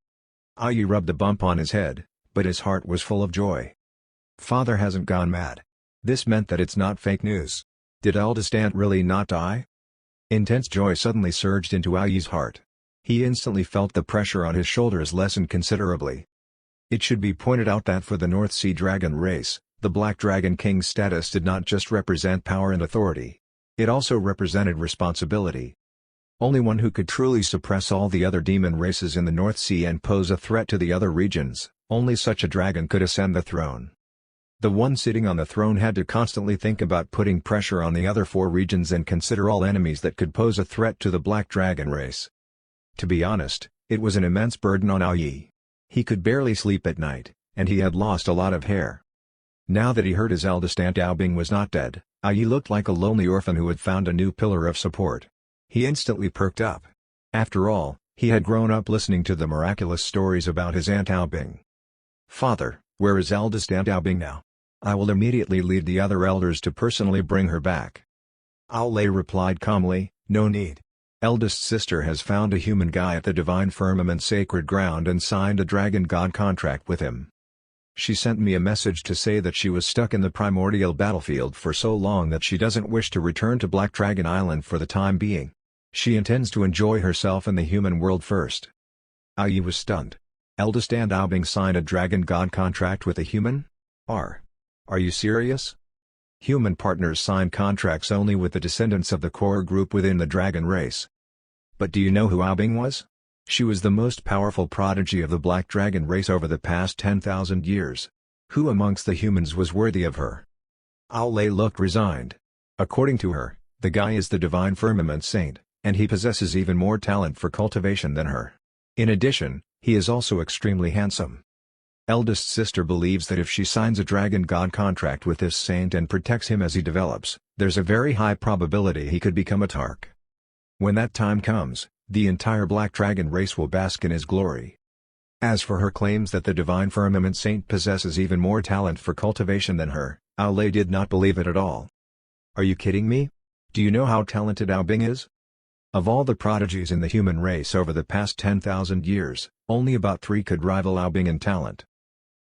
Yi rubbed a bump on his head, but his heart was full of joy. Father hasn't gone mad. This meant that it's not fake news. Did eldest aunt really not die? Intense joy suddenly surged into Yi's heart. He instantly felt the pressure on his shoulders lessen considerably. It should be pointed out that for the North Sea Dragon race, the Black Dragon King's status did not just represent power and authority. It also represented responsibility. Only one who could truly suppress all the other demon races in the North Sea and pose a threat to the other regions, only such a dragon could ascend the throne. The one sitting on the throne had to constantly think about putting pressure on the other 4 regions and consider all enemies that could pose a threat to the Black Dragon race. To be honest, it was an immense burden on Yi. He could barely sleep at night, and he had lost a lot of hair. Now that he heard his eldest aunt Aobing was not dead, Yi looked like a lonely orphan who had found a new pillar of support. He instantly perked up. After all, he had grown up listening to the miraculous stories about his Aunt Aobing. "Father, where is eldest Aunt Aobing now? I will immediately lead the other elders to personally bring her back." Aolei replied calmly, "No need. Eldest sister has found a human guy at the Divine Firmament Sacred Ground and signed a Dragon God contract with him. She sent me a message to say that she was stuck in the primordial battlefield for so long that she doesn't wish to return to Black Dragon Island for the time being. She intends to enjoy herself in the human world first." Yi was stunned. Eldest Aunt Aobing signed a Dragon God contract with a human? Are you serious? Human partners sign contracts only with the descendants of the core group within the dragon race. But do you know who Aobing was? She was the most powerful prodigy of the Black Dragon race over the past 10,000 years. Who amongst the humans was worthy of her? Aolei looked resigned. According to her, the guy is the Divine Firmament Saint, and he possesses even more talent for cultivation than her. In addition, he is also extremely handsome. Eldest sister believes that if she signs a Dragon God contract with this saint and protects him as he develops, there's a very high probability he could become a Tark. When that time comes, the entire Black Dragon race will bask in his glory. As for her claims that the Divine Firmament Saint possesses even more talent for cultivation than her, Aolei did not believe it at all. "Are you kidding me? Do you know how talented Aobing is? Of all the prodigies in the human race over the past 10,000 years, only about 3 could rival Aobing in talent.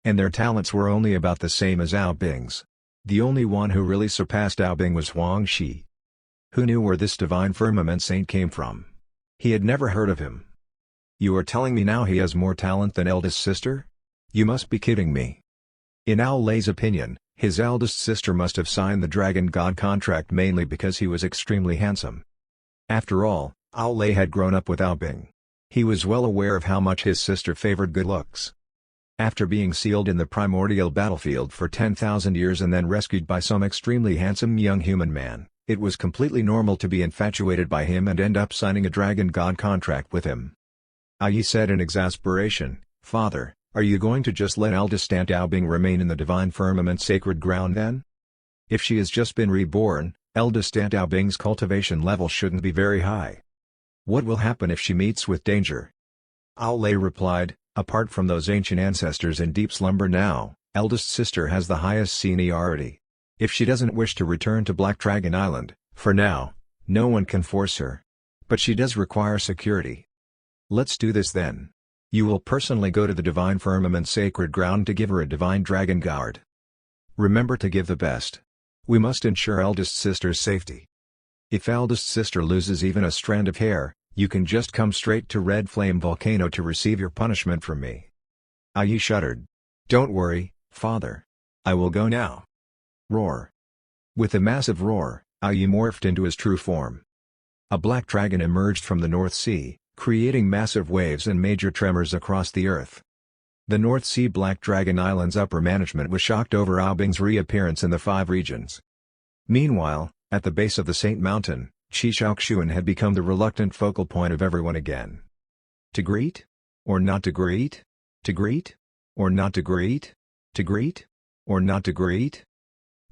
And their talents were only about the same as Aobing's. The only one who really surpassed Aobing was Huang Shi. Who knew where this Divine Firmament Saint came from? He had never heard of him. You are telling me now he has more talent than eldest sister? You must be kidding me." In Aolei's opinion, his eldest sister must have signed the Dragon God contract mainly because he was extremely handsome. After all, Aolei had grown up with Aobing. He was well aware of how much his sister favored good looks. After being sealed in the primordial battlefield for 10,000 years and then rescued by some extremely handsome young human man, it was completely normal to be infatuated by him and end up signing a Dragon God contract with him. Yi said in exasperation, "Father, are you going to just let eldest Aunt Aobing remain in the Divine Firmament Sacred Ground then? If she has just been reborn, eldest Aunt Aobing's cultivation level shouldn't be very high. What will happen if she meets with danger?" Aolei replied, "Apart from those ancient ancestors in deep slumber now, eldest sister has the highest seniority. If she doesn't wish to return to Black Dragon Island, for now, no one can force her. But she does require security. Let's do this then. You will personally go to the Divine Firmament Sacred Ground to give her a Divine Dragon Guard. Remember to give the best. We must ensure eldest sister's safety. If eldest sister loses even a strand of hair, you can just come straight to Red Flame Volcano to receive your punishment from me." Yi shuddered. "Don't worry, father. I will go now." Roar. With a massive roar, Yi morphed into his true form. A black dragon emerged from the North Sea, creating massive waves and major tremors across the earth. The North Sea Black Dragon Island's upper management was shocked over Aobing's reappearance in the 5 regions. Meanwhile, at the base of the Saint Mountain, Qi Shaoxuan had become the reluctant focal point of everyone again. To greet? Or not to greet? To greet? Or not to greet? To greet? Or not to greet?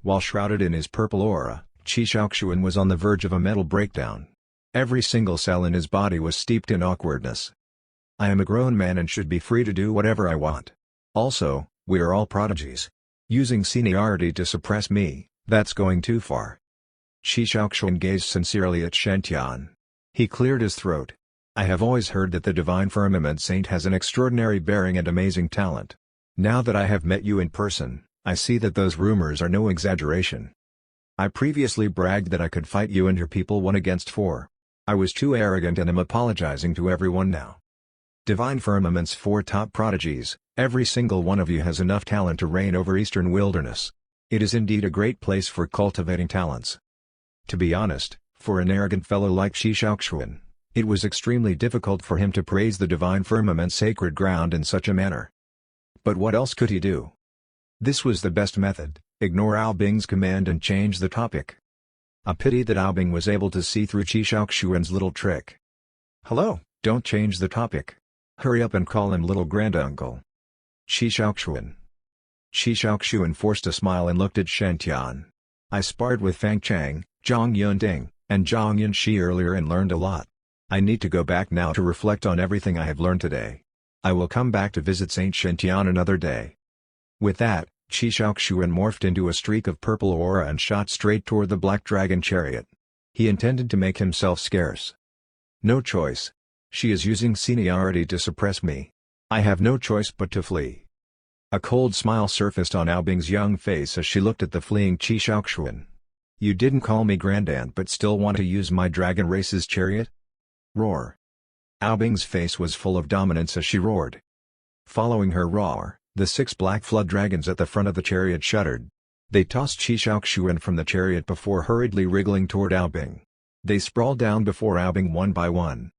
While shrouded in his purple aura, Qi Shaoxuan was on the verge of a mental breakdown. Every single cell in his body was steeped in awkwardness. "I am a grown man and should be free to do whatever I want. Also, we are all prodigies. Using seniority to suppress me, that's going too far." Qi Shaoxuan gazed sincerely at Shen. He cleared his throat. "I have always heard that the Divine Firmament Saint has an extraordinary bearing and amazing talent. Now that I have met you in person, I see that those rumors are no exaggeration. I previously bragged that I could fight you and your people 1 against 4. I was too arrogant and am apologizing to everyone now. Divine Firmament's 4 top prodigies, every single one of you has enough talent to reign over Eastern Wilderness. It is indeed a great place for cultivating talents." To be honest, for an arrogant fellow like Qi Shaoxuan, it was extremely difficult for him to praise the Divine Firmament Sacred Ground in such a manner. But what else could he do? This was the best method: ignore Aobing's command and change the topic. A pity that Aobing was able to see through Qi Shaoxuan's little trick. "Hello, don't change the topic. Hurry up and call him little granduncle." Qi Shaoxuan, Qi Shaoxuan forced a smile and looked at Shen Tian. I sparred with Fang Chang, Zhang Yunding, and Zhang Yunxi earlier and learned a lot. I need to go back now to reflect on everything I have learned today. I will come back to visit Saint Shen Tian another day. With that, Qi Shaoxuan morphed into a streak of purple aura and shot straight toward the black dragon chariot. He intended to make himself scarce. No choice. She is using seniority to suppress me. I have no choice but to flee. A cold smile surfaced on Ao Bing's young face as she looked at the fleeing Qi Shaoxuan. You didn't call me grandaunt but still want to use my dragon race's chariot? Roar. Ao Bing's face was full of dominance as she roared. Following her roar, the 6 black flood dragons at the front of the chariot shuddered. They tossed Qi Shaoxuan from the chariot before hurriedly wriggling toward Ao Bing. They sprawled down before Ao Bing one by one.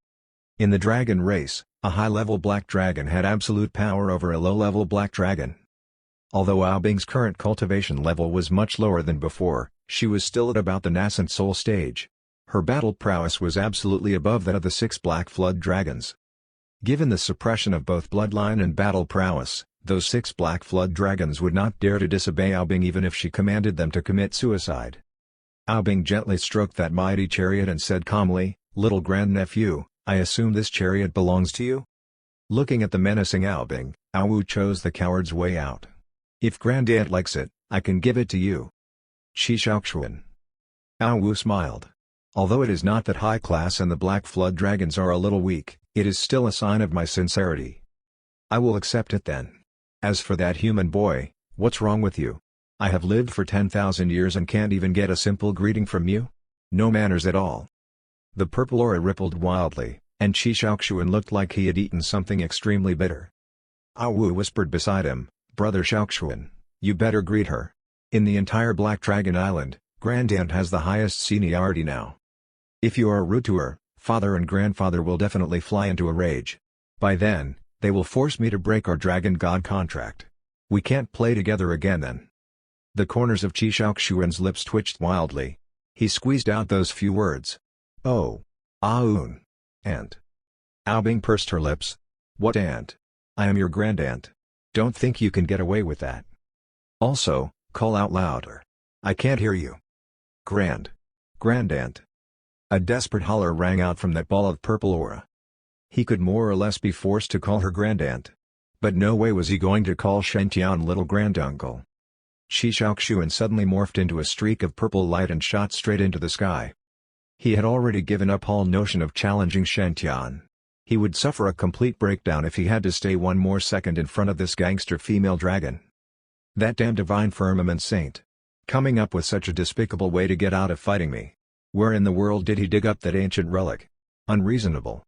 In the dragon race, a high-level black dragon had absolute power over a low-level black dragon. Although Ao Bing's current cultivation level was much lower than before, she was still at about the nascent soul stage. Her battle prowess was absolutely above that of the 6 black flood dragons. Given the suppression of both bloodline and battle prowess, those 6 black flood dragons would not dare to disobey Ao Bing even if she commanded them to commit suicide. Ao Bing gently stroked that mighty chariot and said calmly, "Little grandnephew, I assume this chariot belongs to you?" Looking at the menacing Ao Bing, Ao Wu chose the coward's way out. "If grandaunt likes it, I can give it to you." Qi Shaoxuan. Ao Wu smiled. Although it is not that high class and the black flood dragons are a little weak, it is still a sign of my sincerity. I will accept it then. As for that human boy, what's wrong with you? I have lived for 10,000 years and can't even get a simple greeting from you? No manners at all. The purple aura rippled wildly, and Qi Shaoxuan looked like he had eaten something extremely bitter. Ao Wu whispered beside him, "Brother Shaoxuan, you better greet her. In the entire Black Dragon Island, grandaunt has the highest seniority now. If you are rude to her, father and grandfather will definitely fly into a rage. By then, they will force me to break our dragon god contract. We can't play together again then." The corners of Qi Shaoxuan's lips twitched wildly. He squeezed out those few words. "Oh. Aoun. Aunt." Ao Bing pursed her lips. "What aunt? I am your grandaunt. Don't think you can get away with that. Also, call out louder. I can't hear you." Grandaunt." A desperate holler rang out from that ball of purple aura. He could more or less be forced to call her grandaunt. But no way was he going to call Shen Tian little granduncle. Qi Shaoxuan suddenly morphed into a streak of purple light and shot straight into the sky. He had already given up all notion of challenging Shen Tian. He would suffer a complete breakdown if he had to stay one more second in front of this gangster female dragon. That damn divine firmament saint. Coming up with such a despicable way to get out of fighting me. Where in the world did he dig up that ancient relic? Unreasonable.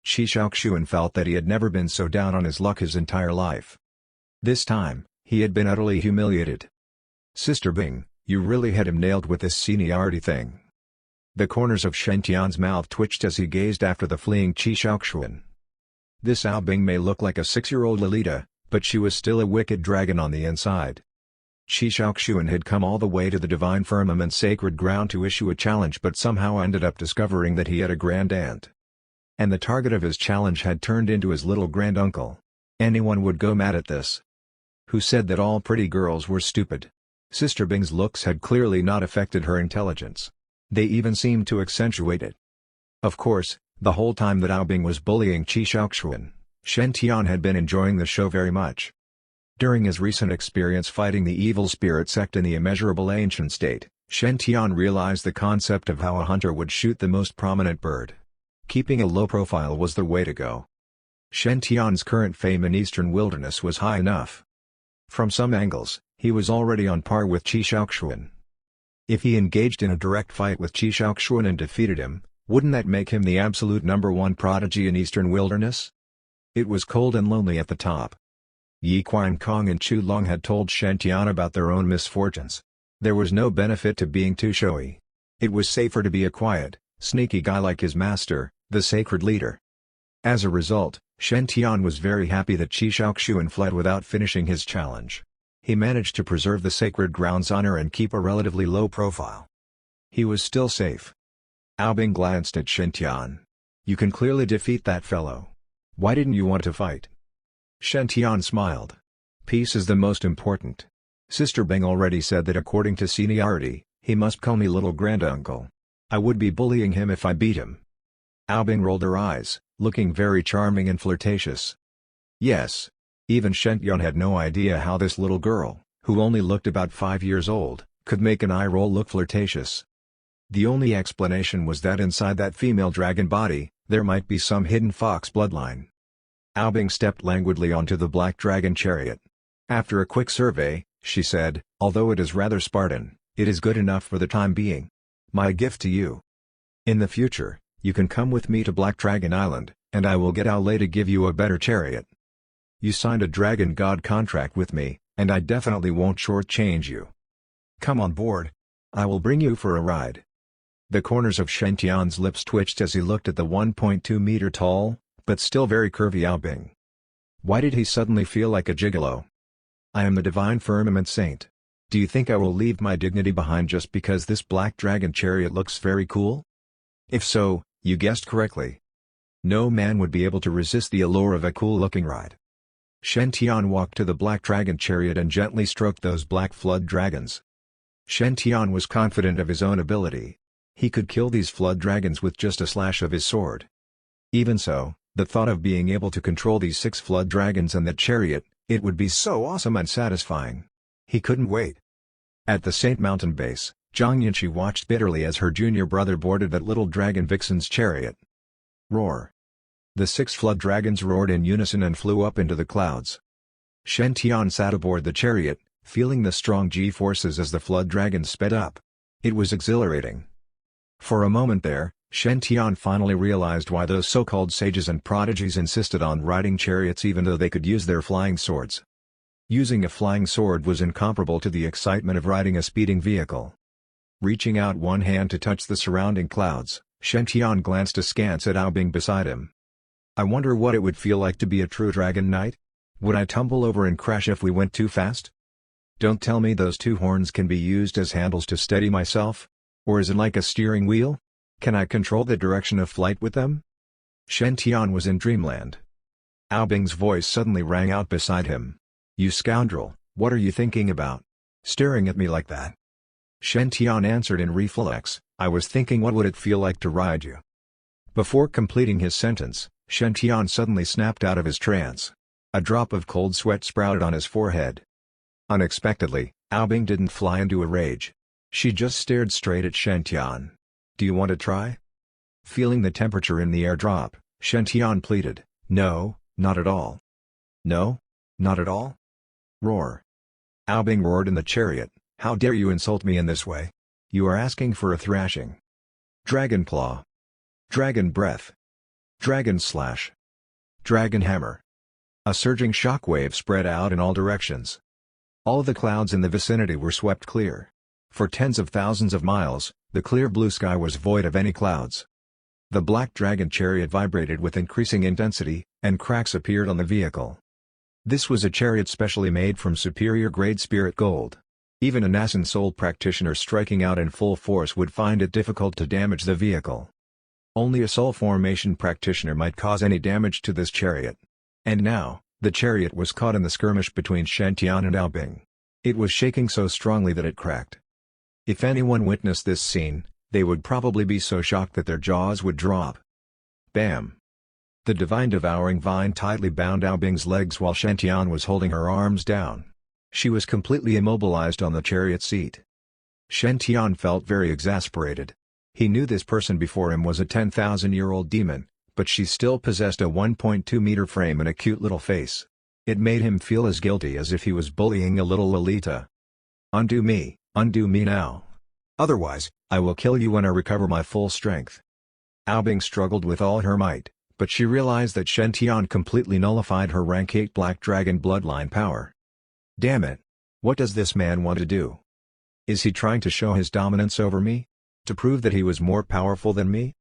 Qi Shaoxuan felt that he had never been so down on his luck his entire life. This time, he had been utterly humiliated. "Sister Bing, you really had him nailed with this seniority thing." The corners of Shen Tian's mouth twitched as he gazed after the fleeing Qi Shaoxuan. This Ao Bing may look like a 6-year-old Lolita, but she was still a wicked dragon on the inside. Qi Shaoxuan had come all the way to the divine firmament sacred ground to issue a challenge but somehow ended up discovering that he had a grandaunt. And the target of his challenge had turned into his little granduncle. Anyone would go mad at this. Who said that all pretty girls were stupid? Sister Bing's looks had clearly not affected her intelligence. They even seemed to accentuate it. Of course, the whole time that Ao Bing was bullying Qi Shaoxuan, Shen Tian had been enjoying the show very much. During his recent experience fighting the evil spirit sect in the immeasurable ancient state, Shen Tian realized the concept of how a hunter would shoot the most prominent bird. Keeping a low profile was the way to go. Shen Tian's current fame in Eastern Wilderness was high enough. From some angles, he was already on par with Qi Shaoxuan. If he engaged in a direct fight with Qi Shaoxuan and defeated him, wouldn't that make him the absolute #1 prodigy in Eastern Wilderness? It was cold and lonely at the top. Yi Qian Kong and Chu Long had told Shen Tian about their own misfortunes. There was no benefit to being too showy. It was safer to be a quiet, sneaky guy like his master, the sacred leader. As a result, Shen Tian was very happy that Qi Shaoxuan fled without finishing his challenge. He managed to preserve the sacred ground's honor and keep a relatively low profile. He was still safe. Ao Bing glanced at Shen Tian. "You can clearly defeat that fellow. Why didn't you want to fight?" Shen Tian smiled. Peace is the most important. Sister Bing already said that according to seniority, he must call me little granduncle. I would be bullying him if I beat him. Ao Bing rolled her eyes, looking very charming and flirtatious. Yes. Even Shen Tian had no idea how this little girl, who only looked about 5 years old, could make an eye roll look flirtatious. The only explanation was that inside that female dragon body, there might be some hidden fox bloodline. Ao Bing stepped languidly onto the black dragon chariot. After a quick survey, she said, although it is rather Spartan, it is good enough for the time being. My gift to you. In the future, you can come with me to Black Dragon Island, and I will get Ao Lei to give you a better chariot. You signed a dragon god contract with me, and I definitely won't shortchange you. Come on board. I will bring you for a ride. The corners of Shen Tian's lips twitched as he looked at the 1.2-meter tall, but still very curvy Ao Bing. Why did he suddenly feel like a gigolo? I am the divine firmament saint. Do you think I will leave my dignity behind just because this black dragon chariot looks very cool? If so, you guessed correctly. No man would be able to resist the allure of a cool-looking ride. Shen Tian walked to the black dragon chariot and gently stroked those black flood dragons. Shen Tian was confident of his own ability. He could kill these flood dragons with just a slash of his sword. Even so, the thought of being able to control these 6 flood dragons and that chariot, it would be so awesome and satisfying. He couldn't wait. At the Saint Mountain base, Zhang Yanqi watched bitterly as her junior brother boarded that little dragon vixen's chariot. Roar! The 6 flood dragons roared in unison and flew up into the clouds. Shen Tian sat aboard the chariot, feeling the strong G-forces as the flood dragons sped up. It was exhilarating. For a moment there, Shen Tian finally realized why those so-called sages and prodigies insisted on riding chariots even though they could use their flying swords. Using a flying sword was incomparable to the excitement of riding a speeding vehicle. Reaching out one hand to touch the surrounding clouds, Shen Tian glanced askance at Ao Bing beside him. I wonder what it would feel like to be a true dragon knight? Would I tumble over and crash if we went too fast? Don't tell me those 2 horns can be used as handles to steady myself? Or is it like a steering wheel? Can I control the direction of flight with them? Shen Tian was in dreamland. Ao Bing's voice suddenly rang out beside him. You scoundrel, what are you thinking about? Staring at me like that? Shen Tian answered in reflex, I was thinking what would it feel like to ride you. Before completing his sentence, Shen Tian suddenly snapped out of his trance. A drop of cold sweat sprouted on his forehead. Unexpectedly, Ao Bing didn't fly into a rage. She just stared straight at Shen Tian. Do you want to try? Feeling the temperature in the air drop, Shen Tian pleaded, No, not at all. No? Not at all? Roar. Ao Bing roared in the chariot, How dare you insult me in this way? You are asking for a thrashing. Dragon Claw. Dragon Breath. Dragon Slash. Dragon Hammer. A surging shockwave spread out in all directions. All the clouds in the vicinity were swept clear. For tens of thousands of miles, the clear blue sky was void of any clouds. The black dragon chariot vibrated with increasing intensity, and cracks appeared on the vehicle. This was a chariot specially made from superior-grade spirit gold. Even a nascent soul practitioner striking out in full force would find it difficult to damage the vehicle. Only a soul formation practitioner might cause any damage to this chariot. And now, the chariot was caught in the skirmish between Shen Tian and Ao Bing. It was shaking so strongly that it cracked. If anyone witnessed this scene, they would probably be so shocked that their jaws would drop. Bam! The divine devouring vine tightly bound Ao Bing's legs while Shen Tian was holding her arms down. She was completely immobilized on the chariot seat. Shen Tian felt very exasperated. He knew this person before him was a 10,000-year-old demon, but she still possessed a 1.2-meter frame and a cute little face. It made him feel as guilty as if he was bullying a little Lolita. Undo me now. Otherwise, I will kill you when I recover my full strength. Ao Bing struggled with all her might, but she realized that Shen Tian completely nullified her rank 8 Black Dragon bloodline power. Damn it! What does this man want to do? Is he trying to show his dominance over me? To prove that he was more powerful than me?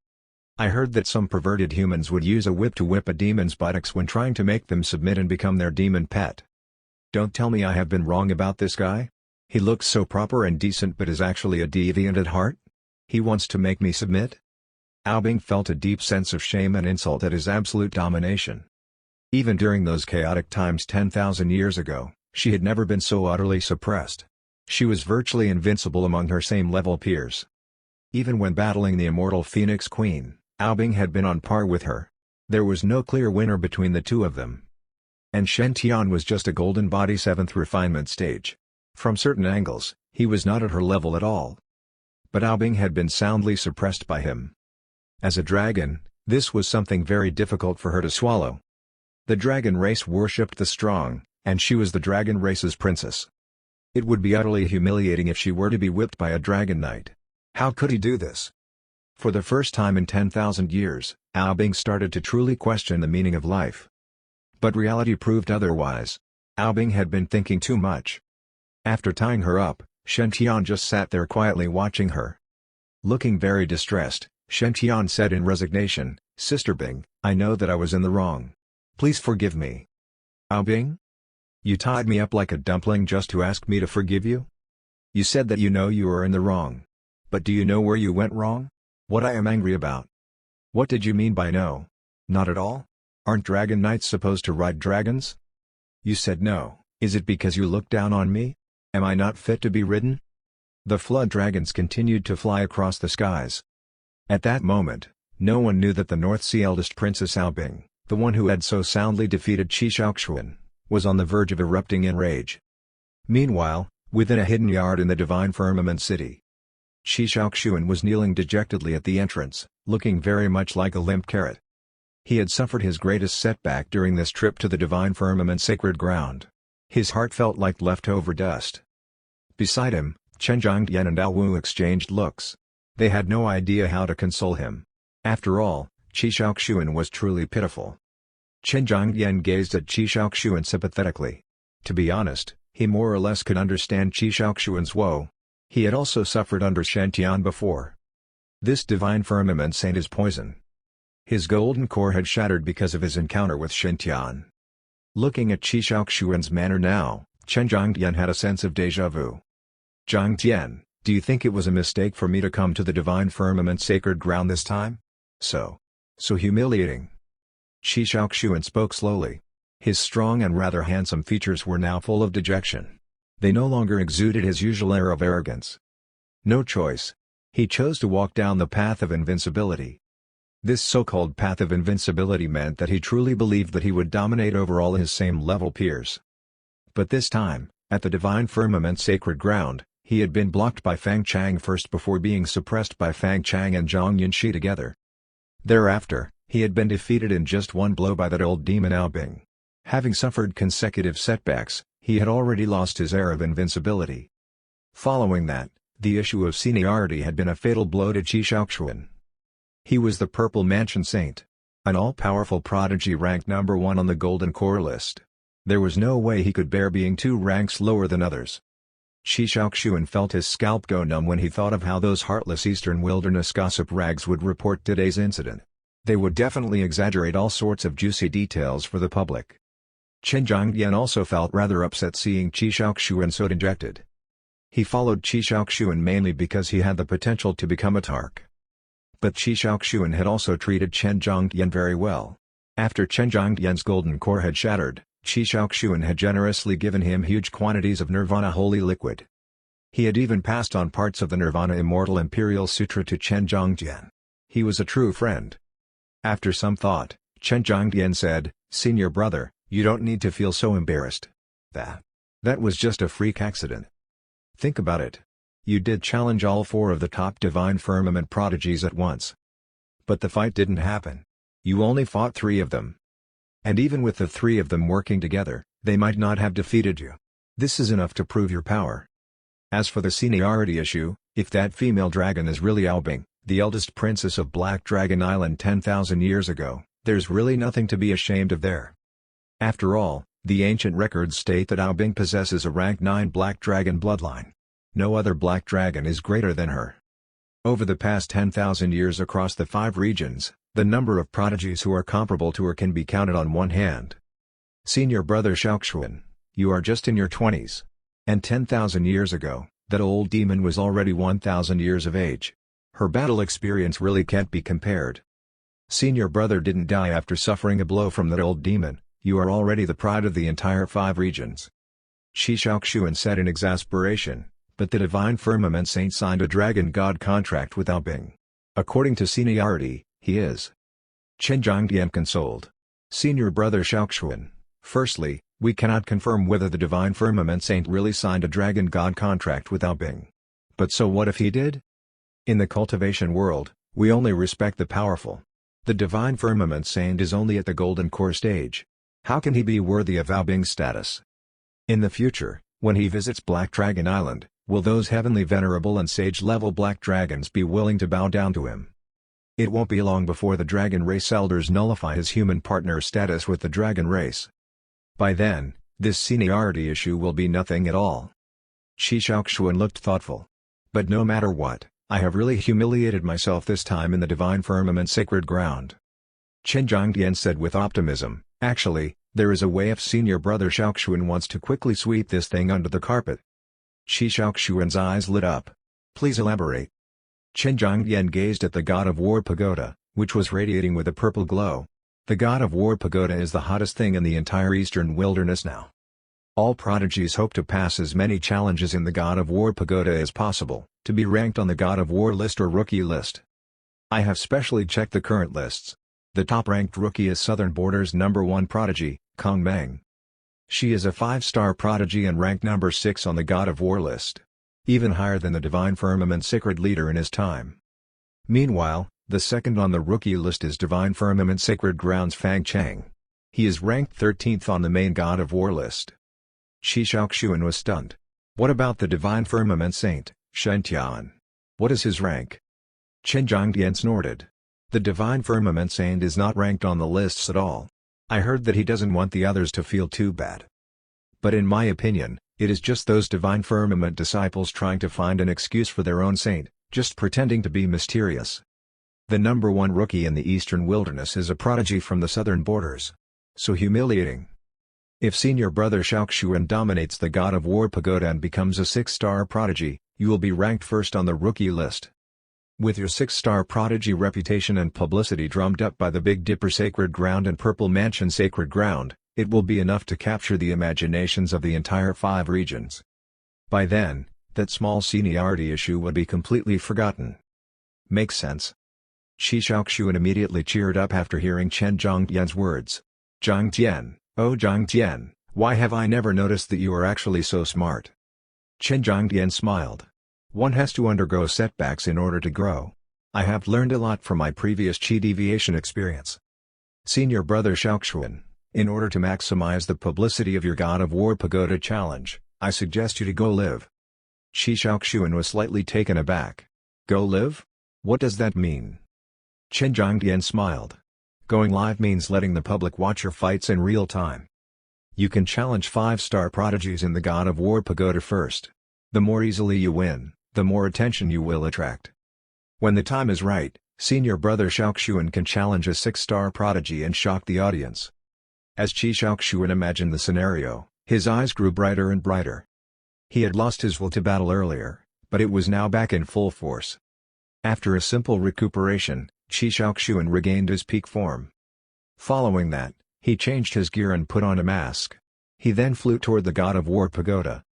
I heard that some perverted humans would use a whip to whip a demon's buttocks when trying to make them submit and become their demon pet. Don't tell me I have been wrong about this guy? He looks so proper and decent but is actually a deviant at heart? He wants to make me submit? Ao Bing felt a deep sense of shame and insult at his absolute domination. Even during those chaotic times 10,000 years ago, She had never been so utterly suppressed. She was virtually invincible among her same-level peers. Even when battling the immortal Phoenix Queen, Aobing had been on par with her. There was no clear winner between the two of them. And Shen Tian was just a golden body 7th refinement stage. From certain angles, he was not at her level at all. But Aobing had been soundly suppressed by him. As a dragon, this was something very difficult for her to swallow. The dragon race worshipped the strong, and she was the dragon race's princess. It would be utterly humiliating if she were to be whipped by a dragon knight. How could he do this? For the first time in 10,000 years, Aobing started to truly question the meaning of life. But reality proved otherwise. Aobing had been thinking too much. After tying her up, Shen Tian just sat there quietly watching her. Looking very distressed, Shen Tian said in resignation, "Sister Bing, I know that I was in the wrong. Please forgive me." "Aobing? You tied me up like a dumpling just to ask me to forgive you? You said that you know you are in the wrong. But do you know where you went wrong? What I am angry about?" "What did you mean by no? Not at all? Aren't dragon knights supposed to ride dragons? You said no, is it because you look down on me? Am I not fit to be ridden?" The flood dragons continued to fly across the skies. At that moment, no one knew that the North Sea eldest Princess Aobing, the one who had so soundly defeated Qi Shaoxuan, was on the verge of erupting in rage. Meanwhile, within a hidden yard in the Divine Firmament City, Qi Shaoxuan was kneeling dejectedly at the entrance, looking very much like a limp carrot. He had suffered his greatest setback during this trip to the Divine Firmament sacred ground. His heart felt like leftover dust. Beside him, Chen Zhongyan and Ao Wu exchanged looks. They had no idea how to console him. After all, Qi Shaoxuan was truly pitiful. Chen Zhongyan gazed at Qi Shaoxuan sympathetically. To be honest, he more or less could understand Qi Shaoxuan's woe. He had also suffered under Shen Tian before. This divine firmament saint is poison. His golden core had shattered because of his encounter with Shen Tian. Looking at Qi Shaoxuan's manner now, Chen Zhongyan had a sense of déjà vu. "Zhongtian, do you think it was a mistake for me to come to the divine firmament sacred ground this time? So humiliating." Qi Shaoxuan spoke slowly. His strong and rather handsome features were now full of dejection. They no longer exuded his usual air of arrogance. No choice. He chose to walk down the path of invincibility. This so-called path of invincibility meant that he truly believed that he would dominate over all his same-level peers. But this time, at the Divine Firmament sacred ground, he had been blocked by Fang Chang first before being suppressed by Fang Chang and Zhang Yunxi together. Thereafter, he had been defeated in just one blow by that old demon Aobing. Having suffered consecutive setbacks, he had already lost his air of invincibility. Following that, the issue of seniority had been a fatal blow to Qi Shaoxuan. He was the Purple Mansion Saint. An all-powerful prodigy ranked number 1 on the Golden Core list. There was no way he could bear being 2 ranks lower than others. Qi Shaoxuan felt his scalp go numb when he thought of how those heartless Eastern Wilderness gossip rags would report today's incident. They would definitely exaggerate all sorts of juicy details for the public. Chen Zhongyan also felt rather upset seeing Qi Shaoxuan so dejected. He followed Qi Shaoxuan mainly because he had the potential to become a Tark. But Qi Shaoxuan had also treated Chen Zhongyan very well. After Chen Zhongyan's golden core had shattered, Qi Shaoxuan had generously given him huge quantities of Nirvana holy liquid. He had even passed on parts of the Nirvana Immortal Imperial Sutra to Chen Zhongyan. He was a true friend. After some thought, Chen Zhongyan said, "Senior brother, you don't need to feel so embarrassed. That was just a freak accident. Think about it. You did challenge all 4 of the top Divine Firmament prodigies at once. But the fight didn't happen. You only fought 3 of them. And even with the 3 of them working together, they might not have defeated you. This is enough to prove your power. As for the seniority issue, if that female dragon is really Aobing, the eldest princess of Black Dragon Island 10,000 years ago, there's really nothing to be ashamed of there. After all, the ancient records state that Aobing possesses a rank 9 Black Dragon bloodline. No other Black Dragon is greater than her. Over the past 10,000 years across the 5 regions, the number of prodigies who are comparable to her can be counted on one hand. Senior brother Shaoxuan, you are just in your 20s. And 10,000 years ago, that old demon was already 1,000 years of age. Her battle experience really can't be compared. Senior brother didn't die after suffering a blow from that old demon. You are already the pride of the entire 5 regions. Shi Shaoxuan said in exasperation, but the Divine Firmament Saint signed a Dragon God contract with Ao Bing. According to seniority, he is. Chen Zhangdian consoled. Senior brother Shaoxuan, firstly, we cannot confirm whether the Divine Firmament Saint really signed a Dragon God contract with Ao Bing. But so what if he did? In the cultivation world, we only respect the powerful. The Divine Firmament Saint is only at the Golden Core stage. How can he be worthy of Ao Bing's status? In the future, when he visits Black Dragon Island, will those heavenly venerable and sage-level Black Dragons be willing to bow down to him? It won't be long before the Dragon Race Elders nullify his human partner status with the Dragon Race. By then, this seniority issue will be nothing at all. Shi Shaoxuan looked thoughtful. But no matter what, I have really humiliated myself this time in the Divine Firmament Sacred Ground. Chen Zhangdian said with optimism, actually, there is a way if senior brother Shaoxuan wants to quickly sweep this thing under the carpet. Shi Shaoxuan's eyes lit up. Please elaborate. Chen Zhangdian gazed at the God of War Pagoda, which was radiating with a purple glow. The God of War Pagoda is the hottest thing in the entire Eastern Wilderness now. All prodigies hope to pass as many challenges in the God of War Pagoda as possible, to be ranked on the God of War list or rookie list. I have specially checked the current lists. The top-ranked rookie is Southern Border's #1 prodigy, Kong Meng. She is a 5-star prodigy and ranked number 6 on the God of War list. Even higher than the Divine Firmament Sacred Leader in his time. Meanwhile, the second on the rookie list is Divine Firmament Sacred Ground's Fang Cheng. He is ranked 13th on the main God of War list. Shi Shaoxuan was stunned. What about the Divine Firmament Saint, Shen Tian? What is his rank? Chen Zhangdian snorted. The Divine Firmament Saint is not ranked on the lists at all. I heard that he doesn't want the others to feel too bad. But in my opinion, it is just those Divine Firmament disciples trying to find an excuse for their own saint, just pretending to be mysterious. The #1 rookie in the Eastern Wilderness is a prodigy from the Southern Borders. So humiliating. If senior brother Shaoxuan dominates the God of War Pagoda and becomes a 6-star prodigy, you will be ranked first on the rookie list. With your 6-star prodigy reputation and publicity drummed up by the Big Dipper Sacred Ground and Purple Mansion Sacred Ground, it will be enough to capture the imaginations of the entire 5 regions. By then, that small seniority issue would be completely forgotten. Makes sense. Shi Shaoxuan immediately cheered up after hearing Chen Zhangdian's words. Zhangdian, oh Zhangdian, why have I never noticed that you are actually so smart? Chen Zhangdian smiled. One has to undergo setbacks in order to grow. I have learned a lot from my previous chi deviation experience. Senior brother Shaoxuan, in order to maximize the publicity of your God of War Pagoda challenge, I suggest you to go live. Shi Shaoxuan was slightly taken aback. Go live? What does that mean? Chen Zhangdian smiled. Going live means letting the public watch your fights in real time. You can challenge 5-star prodigies in the God of War Pagoda first. The more easily you win, the more attention you will attract. When the time is right, senior brother Shaoxuan can challenge a 6-star prodigy and shock the audience. As Shi Shaoxuan imagined the scenario, his eyes grew brighter and brighter. He had lost his will to battle earlier, but it was now back in full force. After a simple recuperation, Shi Shaoxuan regained his peak form. Following that, he changed his gear and put on a mask. He then flew toward the God of War Pagoda.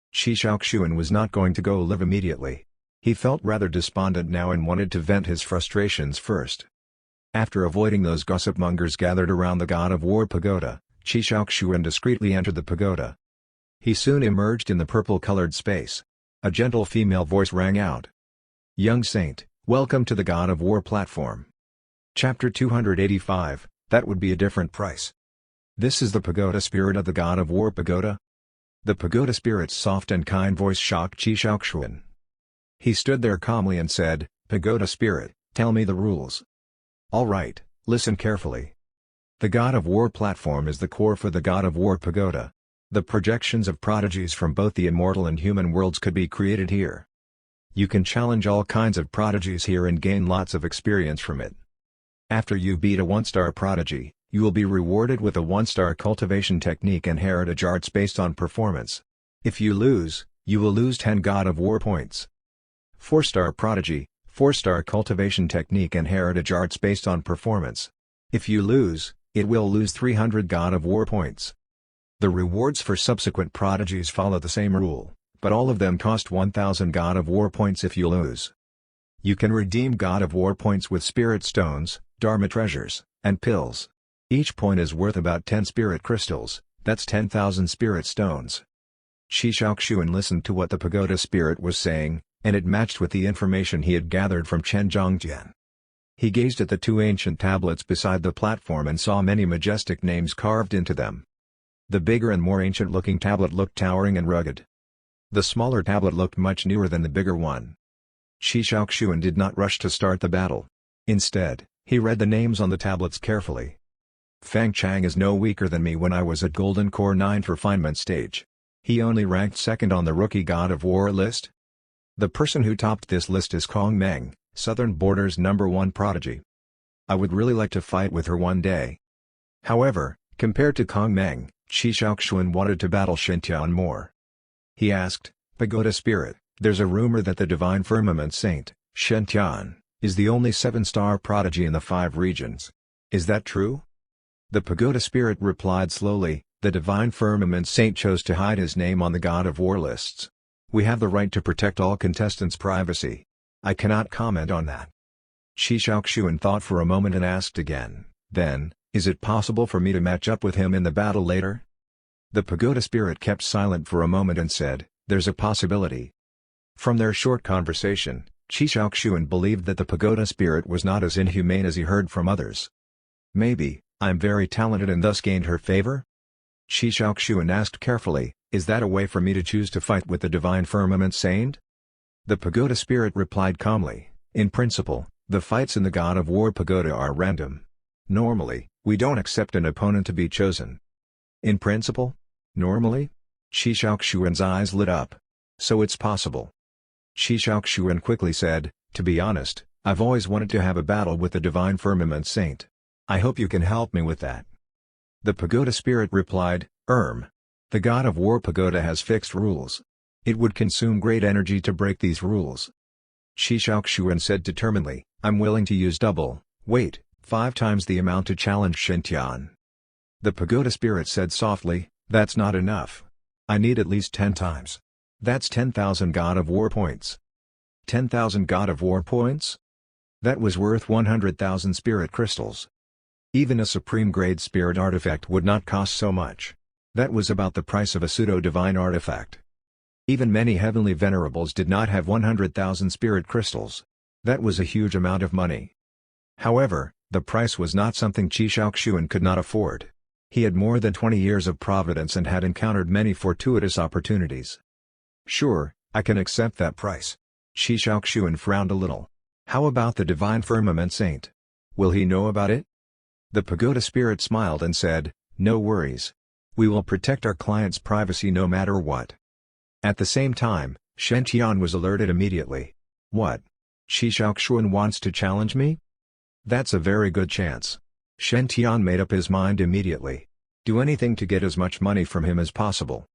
Shi Shaoxuan was not going to go live immediately. He felt rather despondent now and wanted to vent his frustrations first. After avoiding those gossip mongers gathered around the God of War Pagoda, Shi Shaoxuan discreetly entered the pagoda. He soon emerged in the purple-colored space. A gentle female voice rang out. Young Saint, welcome to the God of War platform. Chapter 285, that would be a different price. This is the pagoda spirit of the God of War Pagoda? The pagoda spirit's soft and kind voice shocked Shi Shaoxuan. He stood there calmly and said, Pagoda spirit, tell me the rules. All right, listen carefully. The God of War platform is the core for the God of War Pagoda. The projections of prodigies from both the immortal and human worlds could be created here. You can challenge all kinds of prodigies here and gain lots of experience from it. After you beat a 1-star prodigy, you will be rewarded with a 1-star cultivation technique and heritage arts based on performance. If you lose, you will lose 10 God of War points. 4-star prodigy, 4-star cultivation technique and heritage arts based on performance. If you lose, it will lose 300 God of War points. The rewards for subsequent prodigies follow the same rule, but all of them cost 1,000 God of War points if you lose. You can redeem God of War points with spirit stones, Dharma treasures, and pills. Each point is worth about 10 spirit crystals, that's 10,000 spirit stones. Shi Shaoxuan listened to what the pagoda spirit was saying, and it matched with the information he had gathered from Chen Zhongjian. He gazed at the two ancient tablets beside the platform and saw many majestic names carved into them. The bigger and more ancient-looking tablet looked towering and rugged. The smaller tablet looked much newer than the bigger one. Shi Shaoxuan did not rush to start the battle. Instead, he read the names on the tablets carefully. Fang Chang is no weaker than me when I was at Golden Core 9 refinement stage. He only ranked second on the rookie God of War list. The person who topped this list is Kong Meng, Southern Border's #1 prodigy. I would really like to fight with her one day. However, compared to Kong Meng, Shi Shaoxuan wanted to battle Shen more. He asked, Pagoda Spirit, there's a rumor that the Divine Firmament Saint, Shen is the only 7-star prodigy in the 5 regions. Is that true? The Pagoda Spirit replied slowly, the Divine Firmament Saint chose to hide his name on the God of War lists. We have the right to protect all contestants' privacy. I cannot comment on that. Shi Shaoxuan thought for a moment and asked again, then, is it possible for me to match up with him in the battle later? The Pagoda Spirit kept silent for a moment and said, there's a possibility. From their short conversation, Shi Shaoxuan believed that the Pagoda Spirit was not as inhumane as he heard from others. Maybe, I'm very talented and thus gained her favor? Shi Shaoxuan asked carefully, is that a way for me to choose to fight with the Divine Firmament Saint? The Pagoda Spirit replied calmly, in principle, the fights in the God of War Pagoda are random. Normally, we don't accept an opponent to be chosen. In principle? Normally? Shi Shaoxuan's eyes lit up. So it's possible. Shi Shaoxuan quickly said, to be honest, I've always wanted to have a battle with the Divine Firmament Saint. I hope you can help me with that. The Pagoda Spirit replied, the God of War Pagoda has fixed rules. It would consume great energy to break these rules. Shi Shaoxuan said determinedly, I'm willing to use 5 times the amount to challenge Shen Tian. The Pagoda Spirit said softly, that's not enough. I need at least 10 times. That's 10,000 God of War points. 10,000 God of War points? That was worth 100,000 spirit crystals. Even a supreme-grade spirit artifact would not cost so much. That was about the price of a pseudo-divine artifact. Even many heavenly venerables did not have 100,000 spirit crystals. That was a huge amount of money. However, the price was not something Shi Shaoxuan could not afford. He had more than 20 years of Providence and had encountered many fortuitous opportunities. Sure, I can accept that price. Shi Shaoxuan frowned a little. How about the Divine Firmament Saint? Will he know about it? The Pagoda Spirit smiled and said, no worries. We will protect our client's privacy no matter what. At the same time, Shen Tian was alerted immediately. What? Shi Shaoxuan wants to challenge me? That's a very good chance. Shen Tian made up his mind immediately. Do anything to get as much money from him as possible.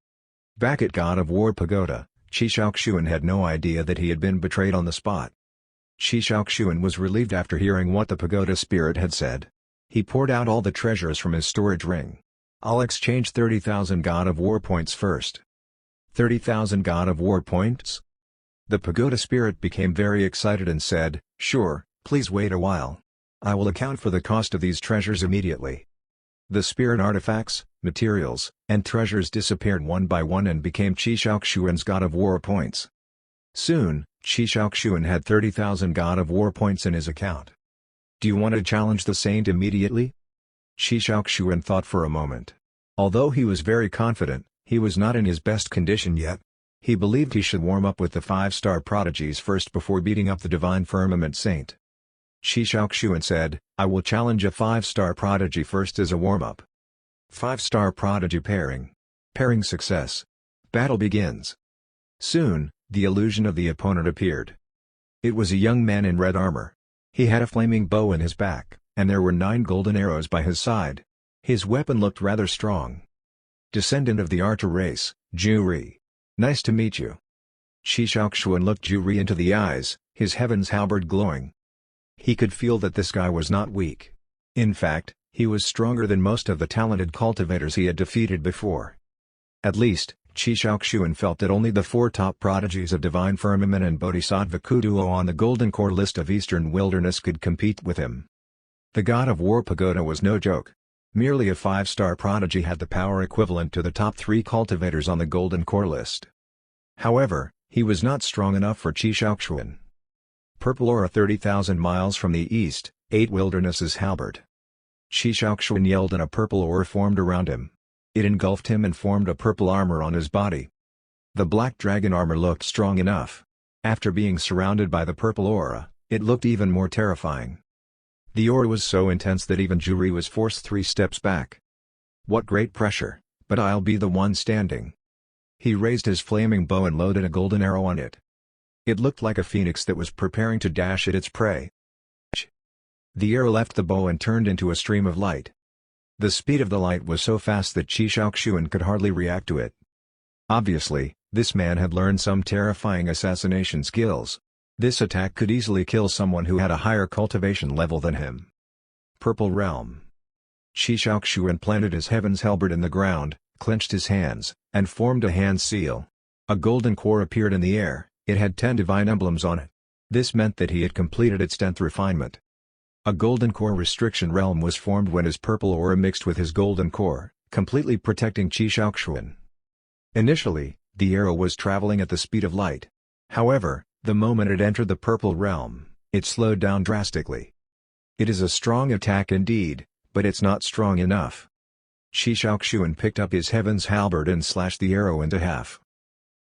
Back at God of War Pagoda, Shi Shaoxuan had no idea that he had been betrayed on the spot. Shi Shaoxuan was relieved after hearing what the Pagoda Spirit had said. He poured out all the treasures from his storage ring. I'll exchange 30,000 God of War points first. 30,000 God of War points? The Pagoda Spirit became very excited and said, sure, please wait a while. I will account for the cost of these treasures immediately. The spirit artifacts, materials, and treasures disappeared one by one and became Shi Shaoxuan's God of War points. Soon, Shi Shaoxuan had 30,000 God of War points in his account. Do you want to challenge the saint immediately? Shi Shaoxuan thought for a moment. Although he was very confident, he was not in his best condition yet. He believed he should warm up with the 5-star prodigies first before beating up the Divine Firmament Saint. Shi Shaoxuan said, I will challenge a 5-star prodigy first as a warm-up. 5-star prodigy pairing. Pairing success. Battle begins. Soon, the illusion of the opponent appeared. It was a young man in red armor. He had a flaming bow in his back, and there were 9 golden arrows by his side. His weapon looked rather strong. Descendant of the archer race, Ju. Nice to meet you. Shi Shaoxuan looked Ju into the eyes, his heaven's halberd glowing. He could feel that this guy was not weak. In fact, He was stronger than most of the talented cultivators he had defeated before. At least, Qi Shaoxuan felt that only the 4 top prodigies of Divine Firmament and Bodhisattva Kuduo on the Golden Core list of Eastern Wilderness could compete with him. The God of War Pagoda was no joke. Merely a 5-star prodigy had the power equivalent to the top 3 cultivators on the Golden Core list. However, he was not strong enough for Qi Shaoxuan. Purple Aura 30,000 miles from the east, 8 Wildernesses halberd. Qi Shaoxuan yelled and a purple aura formed around him. It engulfed him and formed a purple armor on his body. The black dragon armor looked strong enough. After being surrounded by the purple aura, it looked even more terrifying. The aura was so intense that even Juri was forced 3 steps back. What great pressure, but I'll be the one standing. He raised his flaming bow and loaded a golden arrow on it. It looked like a phoenix that was preparing to dash at its prey. The arrow left the bow and turned into a stream of light. The speed of the light was so fast that Qi Shaoxuan could hardly react to it. Obviously, this man had learned some terrifying assassination skills. This attack could easily kill someone who had a higher cultivation level than him. Purple Realm. Qi Shaoxuan planted his heaven's halberd in the ground, clenched his hands, and formed a hand seal. A golden core appeared in the air. It had 10 divine emblems on it. This meant that he had completed its 10th refinement. A golden core restriction realm was formed when his purple aura mixed with his golden core, completely protecting Qi Shaoxuan. Initially, the arrow was traveling at the speed of light. However, the moment it entered the purple realm, it slowed down drastically. It is a strong attack indeed, but it's not strong enough. Qi Shaoxuan picked up his heaven's halberd and slashed the arrow into half.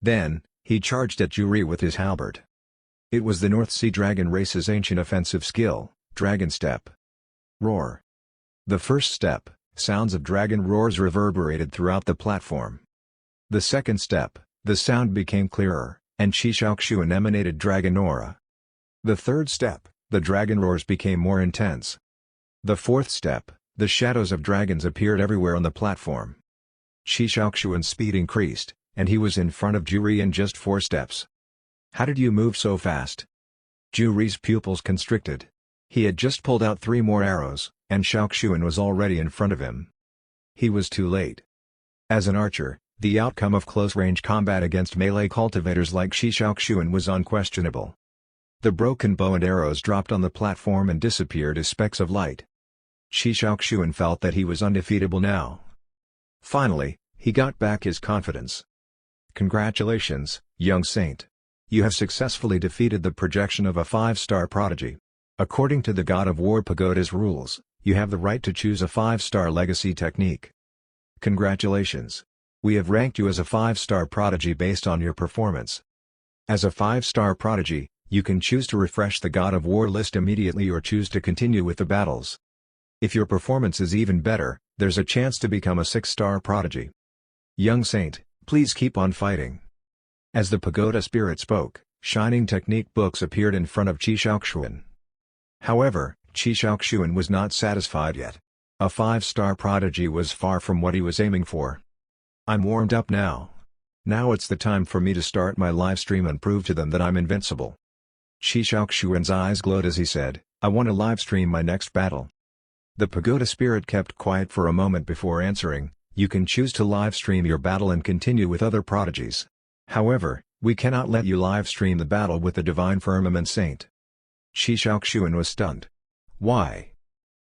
Then, he charged at Juri with his halberd. It was the North Sea Dragon race's ancient offensive skill, Dragon Step. Roar. The first step, sounds of dragon roars reverberated throughout the platform. The second step, the sound became clearer, and Qi Shaoxuan emanated dragon aura. The third step, the dragon roars became more intense. The fourth step, the shadows of dragons appeared everywhere on the platform. Qi Shaoxuan's speed increased, and he was in front of Juri in just 4 steps. How did you move so fast? Juri's pupils constricted. He had just pulled out 3 more arrows, and Shaoxuan was already in front of him. He was too late. As an archer, the outcome of close-range combat against melee cultivators like Qi Shaoxuan was unquestionable. The broken bow and arrows dropped on the platform and disappeared as specks of light. Qi Shaoxuan felt that he was undefeatable now. Finally, he got back his confidence. Congratulations, young saint. You have successfully defeated the projection of a 5-star prodigy. According to the God of War Pagoda's rules, you have the right to choose a 5-star legacy technique. Congratulations. We have ranked you as a 5-star prodigy based on your performance. As a 5-star prodigy, you can choose to refresh the God of War list immediately or choose to continue with the battles. If your performance is even better, there's a chance to become a 6-star prodigy. Young saint, please keep on fighting. As the pagoda spirit spoke, shining technique books appeared in front of Qi Shaoxuan. However, Qi Shaoxuan was not satisfied yet. A 5-star prodigy was far from what he was aiming for. I'm warmed up now. Now it's the time for me to start my live stream and prove to them that I'm invincible. Qi Shaoxuan's eyes glowed as he said, I want to live stream my next battle. The pagoda spirit kept quiet for a moment before answering, you can choose to live stream your battle and continue with other prodigies. However, we cannot let you live stream the battle with the Divine Firmament Saint. Qi Shaoxuan was stunned. Why?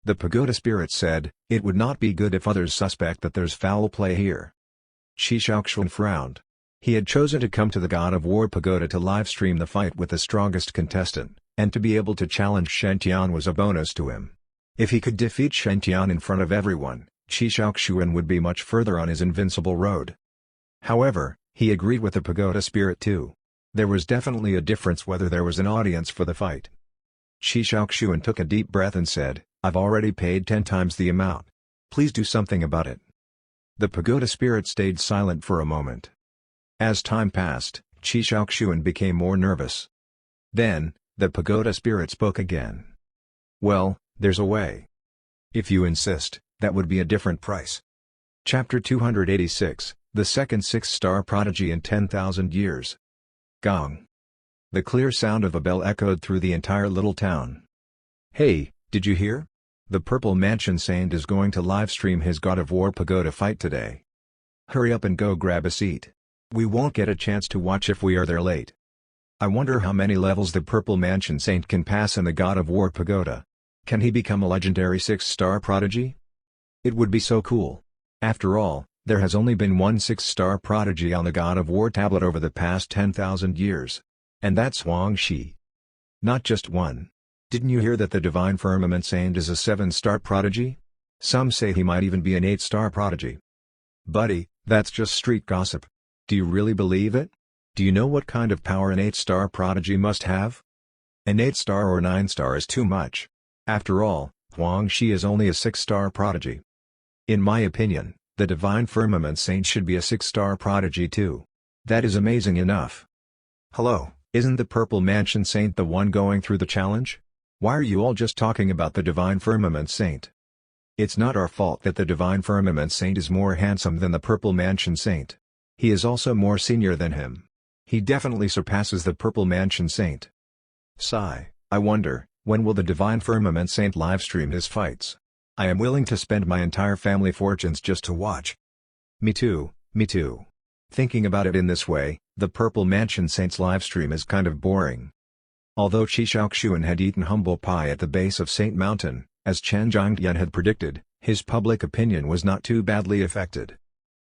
The pagoda spirit said, it would not be good if others suspect that there's foul play here. Qi Shaoxuan frowned. He had chosen to come to the God of War Pagoda to livestream the fight with the strongest contestant, and to be able to challenge Shen Tian was a bonus to him. If he could defeat Shen Tian in front of everyone, Qi Shaoxuan would be much further on his invincible road. However, he agreed with the pagoda spirit too. There was definitely a difference whether there was an audience for the fight. Qi Shaoxuan took a deep breath and said, I've already paid 10 times the amount. Please do something about it. The pagoda spirit stayed silent for a moment. As time passed, Qi Shaoxuan became more nervous. Then, the pagoda spirit spoke again. Well, there's a way. If you insist, that would be a different price. Chapter 286, The Second 6-Star Prodigy in 10,000 Years. Gong. The clear sound of a bell echoed through the entire little town. Hey, did you hear? The Purple Mansion Saint is going to livestream his God of War Pagoda fight today. Hurry up and go grab a seat. We won't get a chance to watch if we are there late. I wonder how many levels the Purple Mansion Saint can pass in the God of War Pagoda. Can he become a legendary 6-star prodigy? It would be so cool. After all, there has only been one 6-star prodigy on the God of War tablet over the past 10,000 years. And that's Huang Shi. Not just one. Didn't you hear that the Divine Firmament Saint is a 7-star prodigy? Some say he might even be an 8-star prodigy. Buddy, that's just street gossip. Do you really believe it? Do you know what kind of power an 8-star prodigy must have? An 8-star or 9-star is too much. After all, Huang Shi is only a 6-star prodigy. In my opinion, the Divine Firmament Saint should be a 6-star prodigy too. That is amazing enough. Hello, isn't the Purple Mansion Saint the one going through the challenge? Why are you all just talking about the Divine Firmament Saint? It's not our fault that the Divine Firmament Saint is more handsome than the Purple Mansion Saint. He is also more senior than him. He definitely surpasses the Purple Mansion Saint. Sigh, I wonder, when will the Divine Firmament Saint livestream his fights? I am willing to spend my entire family fortunes just to watch. Me too, me too. Thinking about it in this way, the Purple Mansion Saint's livestream is kind of boring. Although Qi Shaoxuan had eaten humble pie at the base of Saint Mountain, as Chen Zhongdian had predicted, his public opinion was not too badly affected.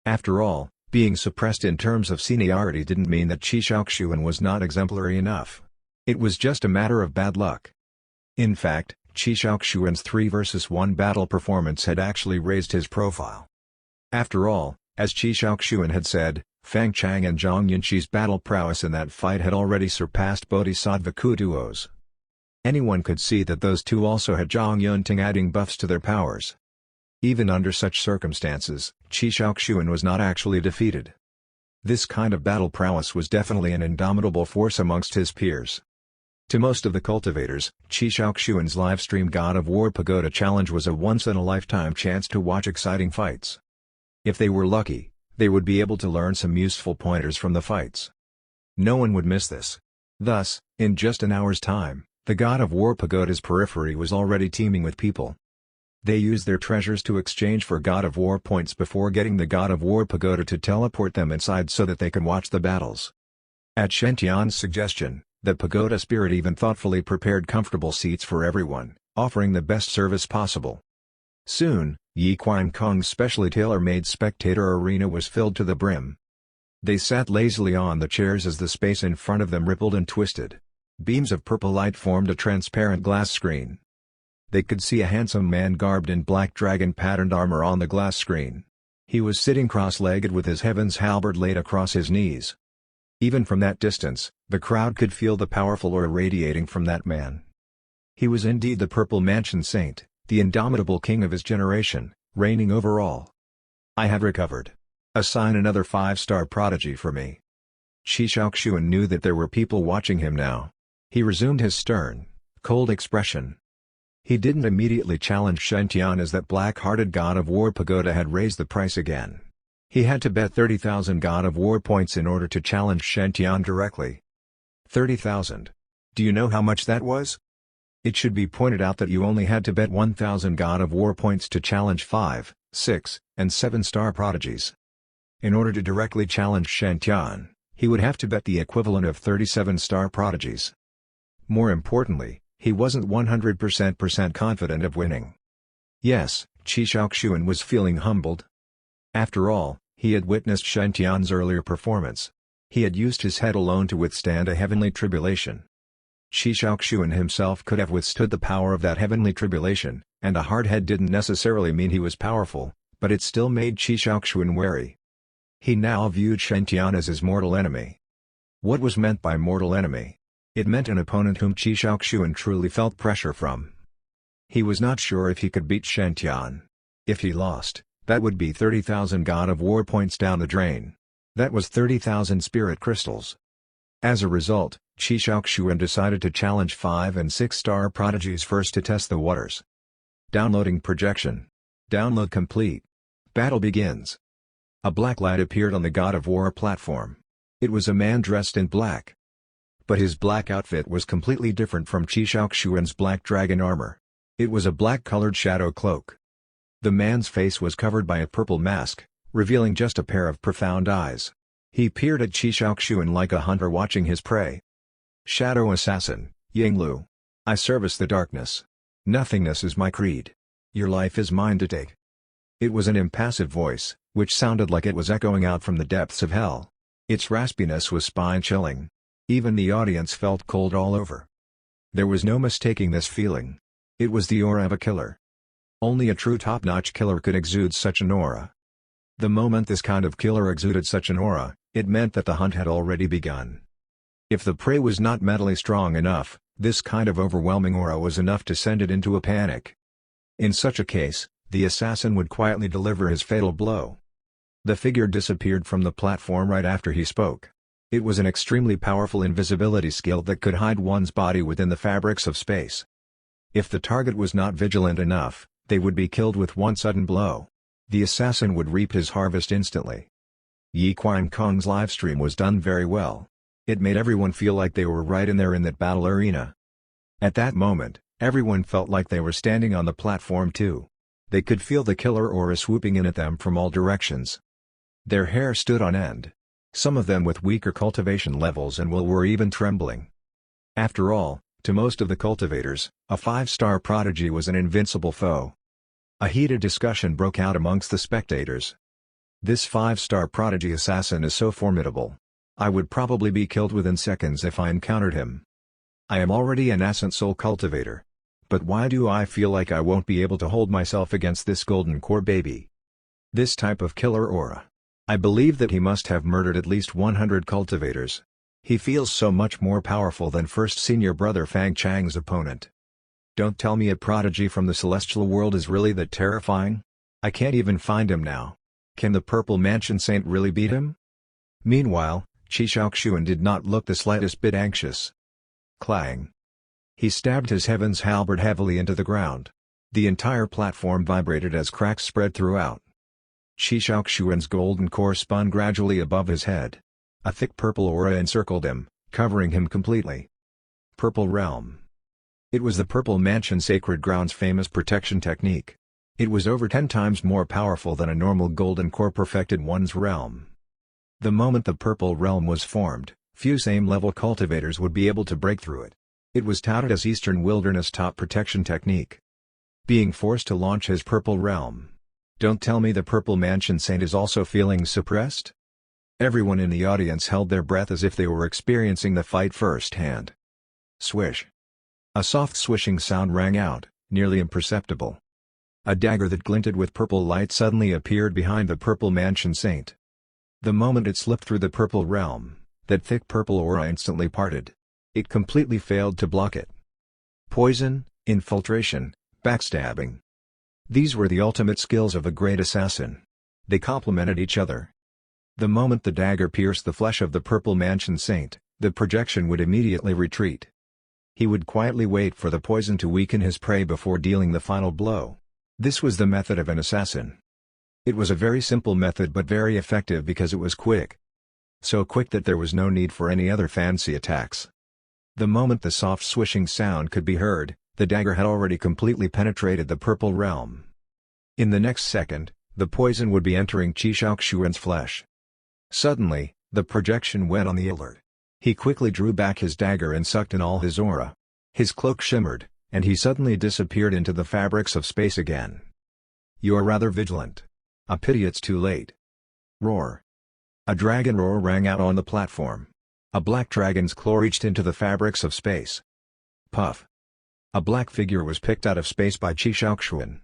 After all, being suppressed in terms of seniority didn't mean that Qi Shaoxuan was not exemplary enough. It was just a matter of bad luck. In fact, Qi Shaoxuan's 3 vs 1 battle performance had actually raised his profile. After all, as Qi Shaoxuan had said, Fang Chang and Zhang Yunqi's battle prowess in that fight had already surpassed Bodhisattva Ku duos. Anyone could see that those two also had Zhang Yunting adding buffs to their powers. Even under such circumstances, Qi Shaoxuan was not actually defeated. This kind of battle prowess was definitely an indomitable force amongst his peers. To most of the cultivators, Qi Shaoxuan's livestream God of War Pagoda Challenge was a once-in-a-lifetime chance to watch exciting fights. If they were lucky, they would be able to learn some useful pointers from the fights. No one would miss this. Thus, in just an hour's time, the God of War Pagoda's periphery was already teeming with people. They used their treasures to exchange for God of War points before getting the God of War Pagoda to teleport them inside so that they could watch the battles. At Shen-Tian's suggestion, the Pagoda Spirit even thoughtfully prepared comfortable seats for everyone, offering the best service possible. Soon, Yi Qiankong's specially tailor-made spectator arena was filled to the brim. They sat lazily on the chairs as the space in front of them rippled and twisted. Beams of purple light formed a transparent glass screen. They could see a handsome man garbed in black dragon-patterned armor on the glass screen. He was sitting cross-legged with his heaven's halberd laid across his knees. Even from that distance, the crowd could feel the powerful aura radiating from that man. He was indeed the Purple Mansion Saint, the indomitable king of his generation, reigning over all. I have recovered. Assign another 5-star prodigy for me. Qi Shaoxuan knew that there were people watching him now. He resumed his stern, cold expression. He didn't immediately challenge Shen-Tian as that black-hearted God of War Pagoda had raised the price again. He had to bet 30,000 God of War points in order to challenge Shen-Tian directly. 30,000. Do you know how much that was? It should be pointed out that you only had to bet 1,000 God of War points to challenge 5, 6, and 7-star prodigies. In order to directly challenge Shen-Tian, he would have to bet the equivalent of 37-star prodigies. More importantly, he wasn't 100% confident of winning. Yes, Qi Shaoxuan was feeling humbled. After all, he had witnessed Shen-Tian's earlier performance. He had used his head alone to withstand a heavenly tribulation. Qi Shaoxuan himself could have withstood the power of that heavenly tribulation, and a hard head didn't necessarily mean he was powerful, but it still made Qi Shaoxuan wary. He now viewed Shen-Tian as his mortal enemy. What was meant by mortal enemy? It meant an opponent whom Qi Shaoxuan truly felt pressure from. He was not sure if he could beat Shen-Tian. If he lost, that would be 30,000 God of War points down the drain. That was 30,000 spirit crystals. As a result, Qi Shaoxuan decided to challenge 5 and 6-star prodigies first to test the waters. Downloading projection. Download complete. Battle begins. A black light appeared on the God of War platform. It was a man dressed in black. But his black outfit was completely different from Qi Shaoxuan's black dragon armor. It was a black-colored shadow cloak. The man's face was covered by a purple mask, revealing just a pair of profound eyes. He peered at Qi Shaoxuan like a hunter watching his prey. "Shadow Assassin, Yinglu. I service the darkness. Nothingness is my creed. Your life is mine to take." It was an impassive voice, which sounded like it was echoing out from the depths of hell. Its raspiness was spine-chilling. Even the audience felt cold all over. There was no mistaking this feeling. It was the aura of a killer. Only a true top-notch killer could exude such an aura. The moment this kind of killer exuded such an aura, it meant that the hunt had already begun. If the prey was not mentally strong enough, this kind of overwhelming aura was enough to send it into a panic. In such a case, the assassin would quietly deliver his fatal blow. The figure disappeared from the platform right after he spoke. It was an extremely powerful invisibility skill that could hide one's body within the fabrics of space. If the target was not vigilant enough, they would be killed with one sudden blow. The assassin would reap his harvest instantly. Yi Qiankong's livestream was done very well. It made everyone feel like they were right in there in that battle arena. At that moment, everyone felt like they were standing on the platform too. They could feel the killer aura swooping in at them from all directions. Their hair stood on end. Some of them with weaker cultivation levels and will were even trembling. After all, to most of the cultivators, a 5-star prodigy was an invincible foe. A heated discussion broke out amongst the spectators. "This 5-star prodigy assassin is so formidable. I would probably be killed within seconds if I encountered him. I am already an nascent soul cultivator. But why do I feel like I won't be able to hold myself against this golden core baby? This type of killer aura. I believe that he must have murdered at least 100 cultivators. He feels so much more powerful than first senior brother Fang Chang's opponent. Don't tell me a prodigy from the celestial world is really that terrifying? I can't even find him now. Can the Purple Mansion Saint really beat him?" Meanwhile, Qi Shaoxuan did not look the slightest bit anxious. Clang. He stabbed his heaven's halberd heavily into the ground. The entire platform vibrated as cracks spread throughout. Qi Shaoxuan's golden core spun gradually above his head. A thick purple aura encircled him, covering him completely. Purple Realm. It was the Purple Mansion Sacred Ground's famous protection technique. It was over 10 times more powerful than a normal golden core perfected one's realm. The moment the Purple Realm was formed, few same-level cultivators would be able to break through it. It was touted as Eastern Wilderness top protection technique. Being forced to launch his Purple Realm. Don't tell me the Purple Mansion Saint is also feeling suppressed? Everyone in the audience held their breath as if they were experiencing the fight firsthand. Swish. A soft swishing sound rang out, nearly imperceptible. A dagger that glinted with purple light suddenly appeared behind the Purple Mansion Saint. The moment it slipped through the Purple Realm, that thick purple aura instantly parted. It completely failed to block it. Poison, infiltration, backstabbing. These were the ultimate skills of a great assassin. They complemented each other. The moment the dagger pierced the flesh of the Purple Mansion Saint, the projection would immediately retreat. He would quietly wait for the poison to weaken his prey before dealing the final blow. This was the method of an assassin. It was a very simple method but very effective because it was quick. So quick that there was no need for any other fancy attacks. The moment the soft swishing sound could be heard, the dagger had already completely penetrated the Purple Realm. In the next second, the poison would be entering Qi Shaoxuan's flesh. Suddenly, the projection went on the alert. He quickly drew back his dagger and sucked in all his aura. His cloak shimmered, and he suddenly disappeared into the fabrics of space again. "You're rather vigilant. A pity it's too late." Roar. A dragon roar rang out on the platform. A black dragon's claw reached into the fabrics of space. Puff. A black figure was picked out of space by Qi Shaoxuan.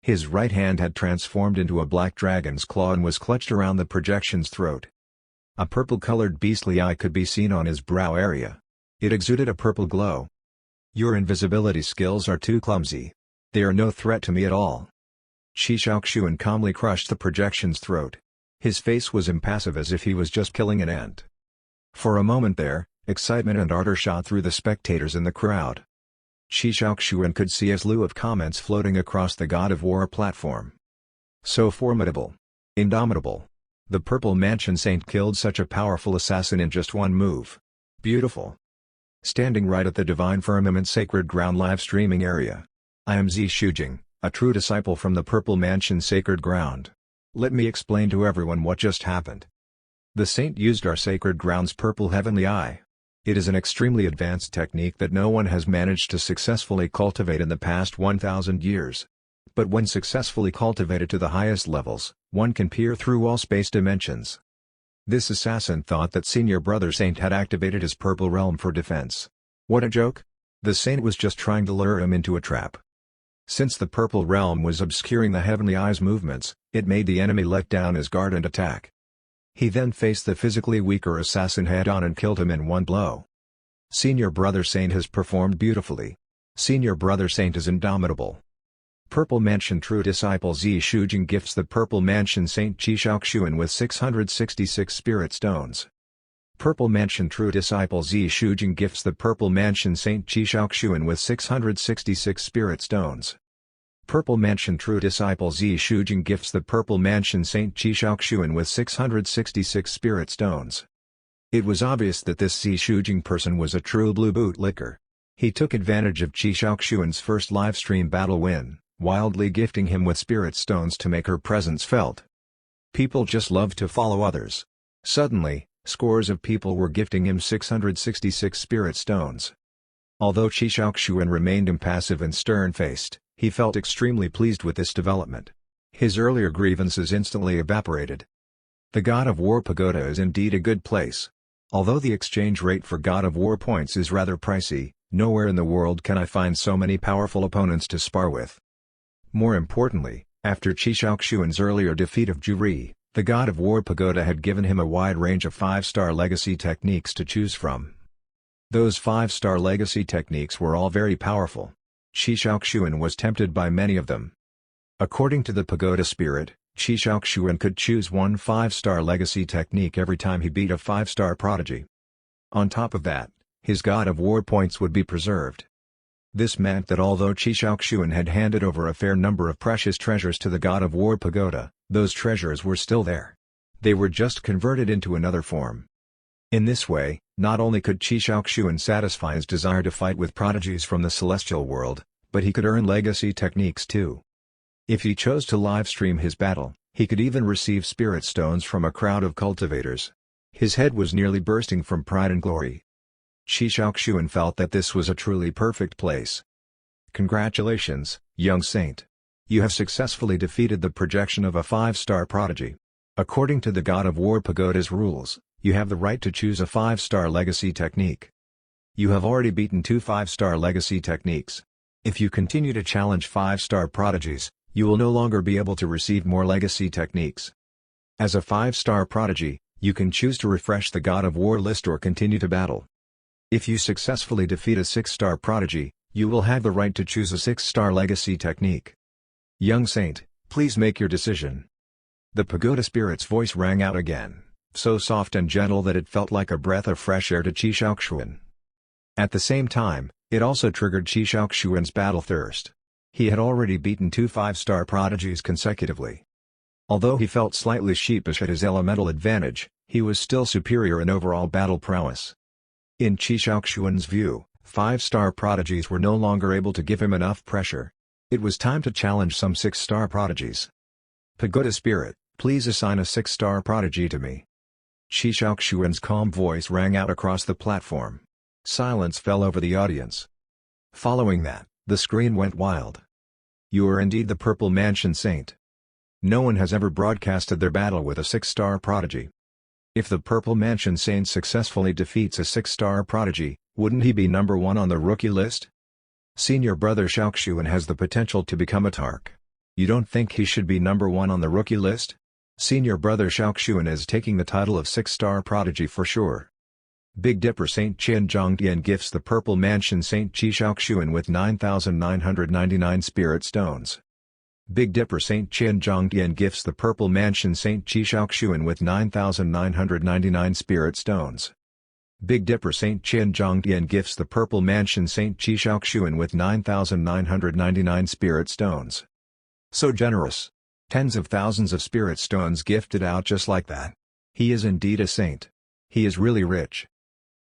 His right hand had transformed into a black dragon's claw and was clutched around the projection's throat. A purple-colored beastly eye could be seen on his brow area. It exuded a purple glow. "Your invisibility skills are too clumsy. They are no threat to me at all." Qi Shaoxuan calmly crushed the projection's throat. His face was impassive as if he was just killing an ant. For a moment there, excitement and ardor shot through the spectators in the crowd. Qi Shaoxuan could see a slew of comments floating across the God of War platform. So formidable. Indomitable. The Purple Mansion Saint killed such a powerful assassin in just one move. Beautiful. Standing right at the Divine Firmament Sacred Ground live streaming area. I am Zi Shujing, a true disciple from the Purple Mansion sacred ground. Let me explain to everyone what just happened. The saint used our sacred ground's purple heavenly eye. It is an extremely advanced technique that no one has managed to successfully cultivate in the past 1,000 years. But when successfully cultivated to the highest levels, one can peer through all space dimensions. This assassin thought that Senior Brother Saint had activated his purple realm for defense. What a joke! The saint was just trying to lure him into a trap. Since the purple realm was obscuring the heavenly eye's movements, it made the enemy let down his guard and attack. He then faced the physically weaker assassin head-on and killed him in one blow. Senior Brother Saint has performed beautifully. Senior Brother Saint is indomitable. Purple Mansion True Disciple Zi Shujing gifts the Purple Mansion Saint Chi Shaoxuan with 666 Spirit Stones. Purple Mansion True Disciple Zi Shujing gifts the Purple Mansion Saint Chi Shaoxuan with 666 Spirit Stones. Purple Mansion True Disciple Zi Shujing gifts the Purple Mansion Saint Chi Shaoxuan with 666 Spirit Stones. It was obvious that this Zi Shujing person was a true blue bootlicker. He took advantage of Chi Shaoxuan's first livestream battle win, wildly gifting him with Spirit Stones to make her presence felt. People just love to follow others. Suddenly, scores of people were gifting him 666 Spirit Stones. Although Chi Shaoxuan remained impassive and stern-faced, he felt extremely pleased with this development. His earlier grievances instantly evaporated. The God of War Pagoda is indeed a good place. Although the exchange rate for God of War points is rather pricey, nowhere in the world can I find so many powerful opponents to spar with. More importantly, after Chi Shaoxuan's earlier defeat of Juri, the God of War Pagoda had given him a wide range of 5-star legacy techniques to choose from. Those 5-star legacy techniques were all very powerful. Chi Shaoxuan was tempted by many of them. According to the Pagoda spirit, Chi Shaoxuan could choose one 5-star legacy technique every time he beat a 5-star prodigy. On top of that, his God of War points would be preserved. This meant that although Chi Shaoxuan had handed over a fair number of precious treasures to the God of War Pagoda, those treasures were still there. They were just converted into another form. In this way, not only could Chi Shaoxuan satisfy his desire to fight with prodigies from the celestial world, but he could earn legacy techniques too. If he chose to livestream his battle, he could even receive Spirit Stones from a crowd of cultivators. His head was nearly bursting from pride and glory. Chi Shaoxuan felt that this was a truly perfect place. Congratulations, young saint. You have successfully defeated the projection of a 5-star prodigy. According to the God of War Pagoda's rules, you have the right to choose a 5-star legacy technique. You have already beaten 2 5-star legacy techniques. If you continue to challenge 5-star prodigies, you will no longer be able to receive more legacy techniques. As a 5-star prodigy, you can choose to refresh the God of War list or continue to battle. If you successfully defeat a 6-star prodigy, you will have the right to choose a 6-star legacy technique. Young saint, please make your decision. The Pagoda spirit's voice rang out again, so soft and gentle that it felt like a breath of fresh air to Chi Shaoxuan. At the same time, it also triggered Chi Shaoxuan's battle thirst. He had already beaten 2 5-star prodigies consecutively. Although he felt slightly sheepish at his elemental advantage, he was still superior in overall battle prowess. In Chi Shaoxuan's view, 5-star prodigies were no longer able to give him enough pressure. It was time to challenge some 6-star prodigies. Pagoda spirit, please assign a 6-star prodigy to me. Chi Shaoxuan's calm voice rang out across the platform. Silence fell over the audience. Following that, the screen went wild. You are indeed the Purple Mansion Saint. No one has ever broadcasted their battle with a 6-star prodigy. If the Purple Mansion Saint successfully defeats a 6-star prodigy, wouldn't he be number 1 on the rookie list? Senior Brother Shaoxuan has the potential to become a Tark. You don't think he should be number 1 on the rookie list? Senior Brother Shaoxuan is taking the title of 6-star prodigy for sure. Big Dipper Saint Qian Zhongdian gifts the Purple Mansion Saint Chi Shaoxuan with 9,999 Spirit Stones. Big Dipper Saint Qian Zhongdian gifts the Purple Mansion Saint Chi Shaoxuan with 9,999 Spirit Stones. Big Dipper Saint Qian Zhongdian gifts the Purple Mansion Saint Chi Shaoxuan with 9,999 Spirit Stones. So generous. Tens of thousands of Spirit Stones gifted out just like that. He is indeed a saint. He is really rich.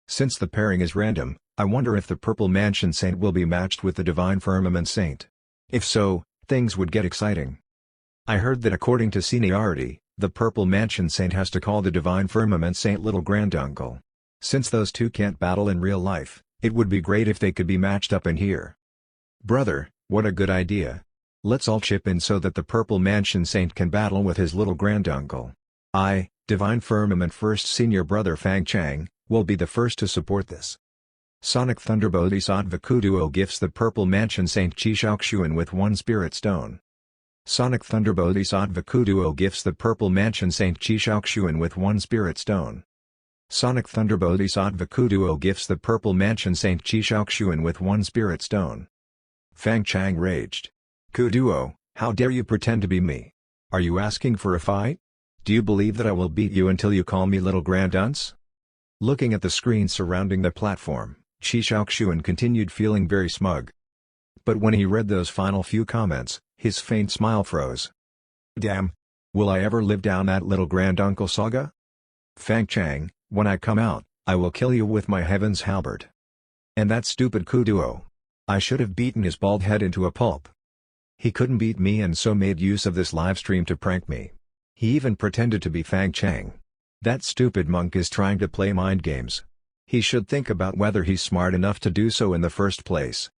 Since the pairing is random, I wonder if the Purple Mansion Saint will be matched with the Divine Firmament Saint. If so, things would get exciting. I heard that according to seniority, the Purple Mansion Saint has to call the Divine Firmament Saint little granduncle. Since those two can't battle in real life, it would be great if they could be matched up in here. Brother, what a good idea. Let's all chip in so that the Purple Mansion Saint can battle with his little granduncle. I, Divine Firmament First Senior Brother Fang Chang, will be the first to support this. Sonic Thunder Bodhisattva Kuduo gifts the Purple Mansion Saint Chi Shaoxuan with 1 Spirit Stone. Sonic Thunder Bodhisattva Kuduo gifts the Purple Mansion Saint Chi Shaoxuan with 1 Spirit Stone. Sonic Thunder Bodhisattva Kuduo gifts the Purple Mansion Saint Chi Shaoxuan with 1 Spirit Stone. Fang Chang raged. Kuduo, how dare you pretend to be me? Are you asking for a fight? Do you believe that I will beat you until you call me little grandunce? Looking at the screen surrounding the platform, Chi Shaoxuan continued feeling very smug. But when he read those final few comments, his faint smile froze. Damn! Will I ever live down that little granduncle saga? Fang Chang, when I come out, I will kill you with my heaven's halberd. And that stupid Kuduo. I should have beaten his bald head into a pulp. He couldn't beat me and so made use of this livestream to prank me. He even pretended to be Fang Chang. That stupid monk is trying to play mind games. He should think about whether he's smart enough to do so in the first place.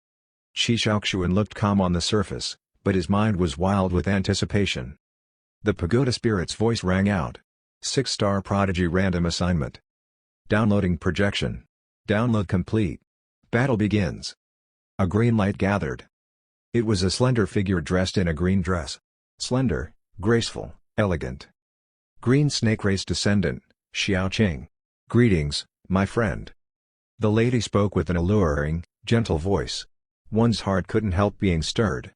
Chi Shaoxuan looked calm on the surface, but his mind was wild with anticipation. The Pagoda Spirit's voice rang out. 6-star Prodigy Random Assignment. Downloading projection. Download complete. Battle begins. A green light gathered. It was a slender figure dressed in a green dress. Slender, graceful, elegant. Green snake race descendant, Xiao Qing. Greetings, my friend. The lady spoke with an alluring, gentle voice. One's heart couldn't help being stirred.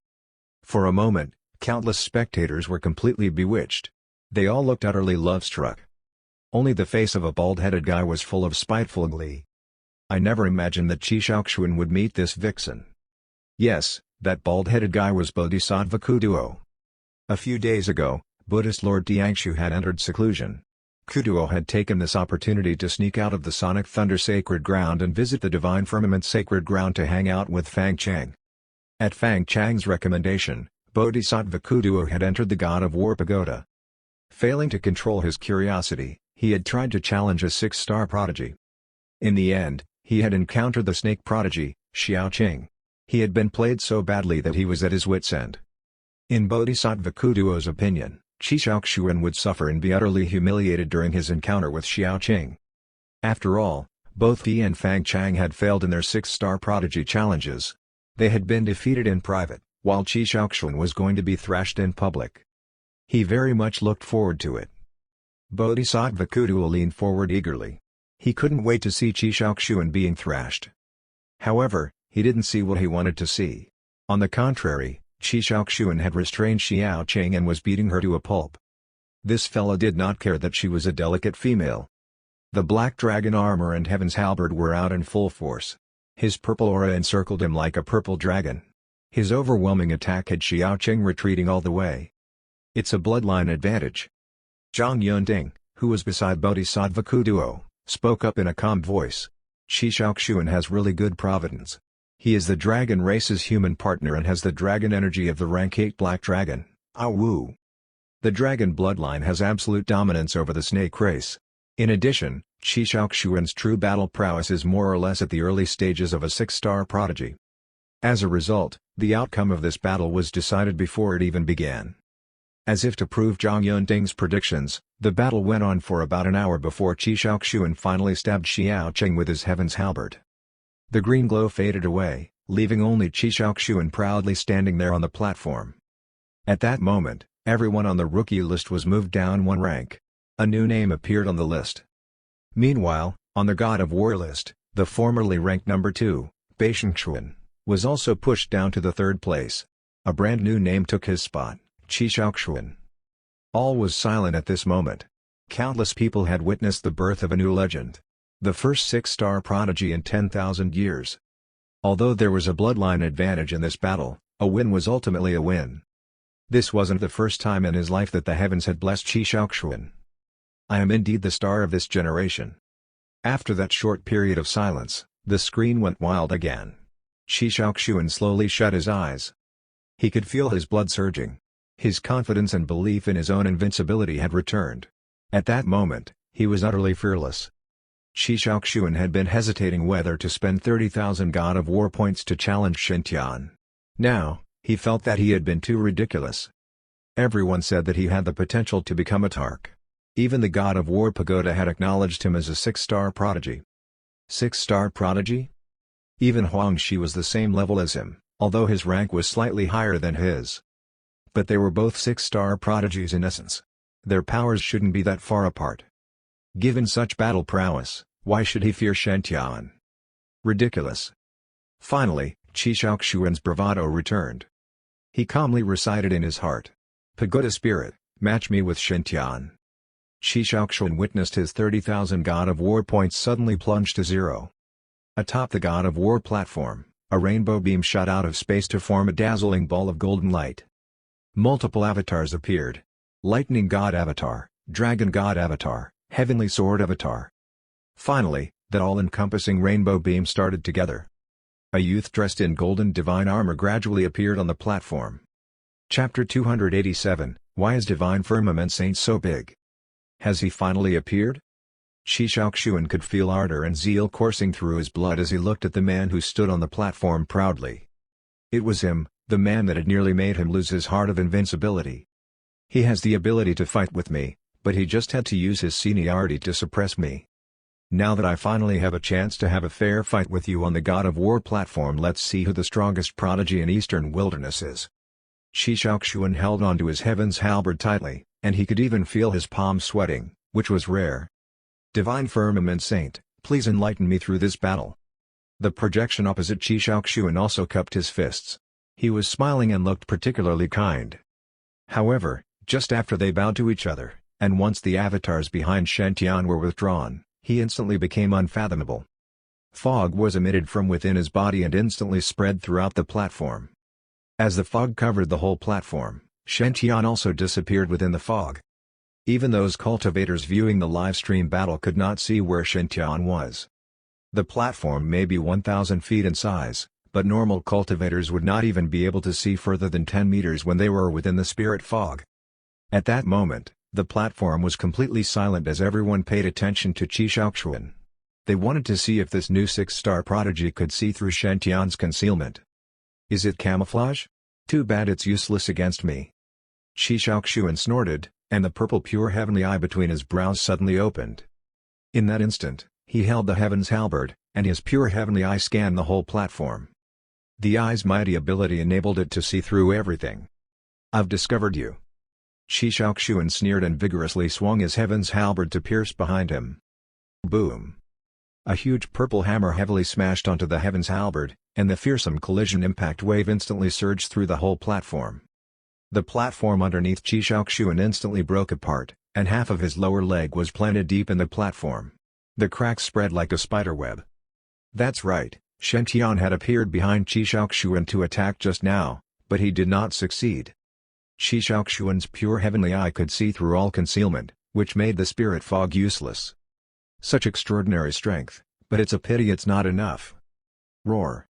For a moment, countless spectators were completely bewitched. They all looked utterly love-struck. Only the face of a bald-headed guy was full of spiteful glee. I never imagined that Chi Shaoxuan would meet this vixen. Yes, that bald-headed guy was Bodhisattva Kuduo. A few days ago, Buddhist Lord Tiangshu had entered seclusion. Kuduo had taken this opportunity to sneak out of the Sonic Thunder Sacred Ground and visit the Divine Firmament Sacred Ground to hang out with Fang Chang. At Fang Chang's recommendation, Bodhisattva Kuduo had entered the God of War Pagoda. Failing to control his curiosity, he had tried to challenge a 6-star prodigy. In the end, he had encountered the snake prodigy, Xiao Qing. He had been played so badly that he was at his wit's end. In Bodhisattva Kuduo's opinion, Chi Shaoxuan would suffer and be utterly humiliated during his encounter with Xiao Qing. After all, both he and Fang Chang had failed in their 6-star prodigy challenges. They had been defeated in private, while Chi Shaoxuan was going to be thrashed in public. He very much looked forward to it. Bodhisattva Kuduo leaned forward eagerly. He couldn't wait to see Chi Shaoxuan being thrashed. However, he didn't see what he wanted to see. On the contrary, Chi Shaoxuan had restrained Xiao Qing and was beating her to a pulp. This fella did not care that she was a delicate female. The black dragon armor and Heaven's halberd were out in full force. His purple aura encircled him like a purple dragon. His overwhelming attack had Xiao Qing retreating all the way. It's a bloodline advantage. Zhang Yunting, who was beside Bodhisattva Kuduo, spoke up in a calm voice. Chi Shaoxuan has really good providence. He is the dragon race's human partner and has the dragon energy of the rank 8 black dragon, Awu. The dragon bloodline has absolute dominance over the snake race. In addition, Chi Shaoxuan's true battle prowess is more or less at the early stages of a 6-star prodigy. As a result, the outcome of this battle was decided before it even began. As if to prove Zhang Yunting's predictions, the battle went on for about an hour before Chi Shaoxuan finally stabbed Xiao Qing with his Heaven's halberd. The green glow faded away, leaving only Chi Shaoxuan proudly standing there on the platform. At that moment, everyone on the rookie list was moved down one rank. A new name appeared on the list. Meanwhile, on the God of War list, the formerly ranked number 2, Bei Shengxuan, was also pushed down to the 3rd place. A brand new name took his spot, Chi Shaoxuan. All was silent at this moment. Countless people had witnessed the birth of a new legend. The first 6-star prodigy in 10,000 years. Although there was a bloodline advantage in this battle, a win was ultimately a win. This wasn't the first time in his life that the heavens had blessed Chi Shaoxuan. I am indeed the star of this generation. After that short period of silence, the screen went wild again. Chi Shaoxuan slowly shut his eyes. He could feel his blood surging. His confidence and belief in his own invincibility had returned. At that moment, he was utterly fearless. Qi Shaoxuan had been hesitating whether to spend 30,000 God of War points to challenge Shen Tian. Now, he felt that he had been too ridiculous. Everyone said that he had the potential to become a Tark. Even the God of War Pagoda had acknowledged him as a 6-star prodigy. 6-star prodigy? Even Huang Shi was the same level as him, although his rank was slightly higher than his. But they were both 6-star prodigies in essence. Their powers shouldn't be that far apart. Given such battle prowess, why should he fear Shen Tian? Ridiculous. Finally, Qi Shaoxuan's bravado returned. He calmly recited in his heart, "Pagoda spirit, match me with Shen Tian." Qi Shaoxuan witnessed his 30,000 God of War points suddenly plunge to zero. Atop the God of War platform, a rainbow beam shot out of space to form a dazzling ball of golden light. Multiple avatars appeared. Lightning God Avatar, Dragon God Avatar, Heavenly Sword Avatar. Finally, that all-encompassing rainbow beam started together. A youth dressed in golden divine armor gradually appeared on the platform. Chapter 287, Why is Divine Firmament Saint so big? Has he finally appeared? Qi Shaoxuan could feel ardor and zeal coursing through his blood as he looked at the man who stood on the platform proudly. It was him, the man that had nearly made him lose his heart of invincibility. He has the ability to fight with me, but he just had to use his seniority to suppress me. Now that I finally have a chance to have a fair fight with you on the God of War platform, let's see who the strongest prodigy in Eastern Wilderness is. Qi Shaoxuan held onto his Heaven's halberd tightly, and he could even feel his palms sweating, which was rare. Divine Firmament Saint, please enlighten me through this battle. The projection opposite Qi Shaoxuan also cupped his fists. He was smiling and looked particularly kind. However, just after they bowed to each other, and once the avatars behind Shen Tian were withdrawn, he instantly became unfathomable. Fog was emitted from within his body and instantly spread throughout the platform. As the fog covered the whole platform, Shen Tian also disappeared within the fog. Even those cultivators viewing the live-stream battle could not see where Shen Tian was. The platform may be 1,000 feet in size, but normal cultivators would not even be able to see further than 10 meters when they were within the spirit fog. At that moment, the platform was completely silent as everyone paid attention to Qi Shaoxuan. They wanted to see if this new 6-star prodigy could see through Shen Tian's concealment. Is it camouflage? Too bad it's useless against me. Qi Shaoxuan snorted, and the purple pure heavenly eye between his brows suddenly opened. In that instant, he held the heaven's halberd, and his pure heavenly eye scanned the whole platform. The eye's mighty ability enabled it to see through everything. I've discovered you. Qi Shaoxuan sneered and vigorously swung his heaven's halberd to pierce behind him. Boom! A huge purple hammer heavily smashed onto the heaven's halberd, and the fearsome collision impact wave instantly surged through the whole platform. The platform underneath Qi Shaoxuan instantly broke apart, and half of his lower leg was planted deep in the platform. The cracks spread like a spiderweb. That's right, Shen Tian had appeared behind Qi Shaoxuan to attack just now, but he did not succeed. Qi Shaoxuan's pure heavenly eye could see through all concealment, which made the spirit fog useless. Such extraordinary strength, but it's a pity it's not enough. Roar!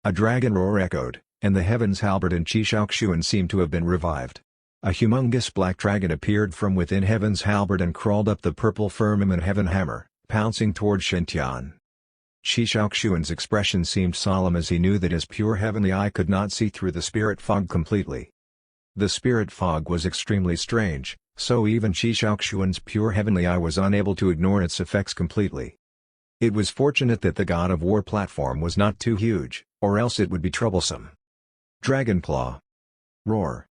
A dragon roar echoed, and the heaven's halberd and Qi Shaoxuan seemed to have been revived. A humongous black dragon appeared from within heaven's halberd and crawled up the purple firmament heaven hammer, pouncing toward Shen Tian. Qi Shaoxuan's expression seemed solemn as he knew that his pure heavenly eye could not see through the spirit fog completely. The spirit fog was extremely strange, so even Qi Shaoxuan's pure heavenly eye was unable to ignore its effects completely. It was fortunate that the God of War platform was not too huge, or else it would be troublesome. Dragon Claw! Roar!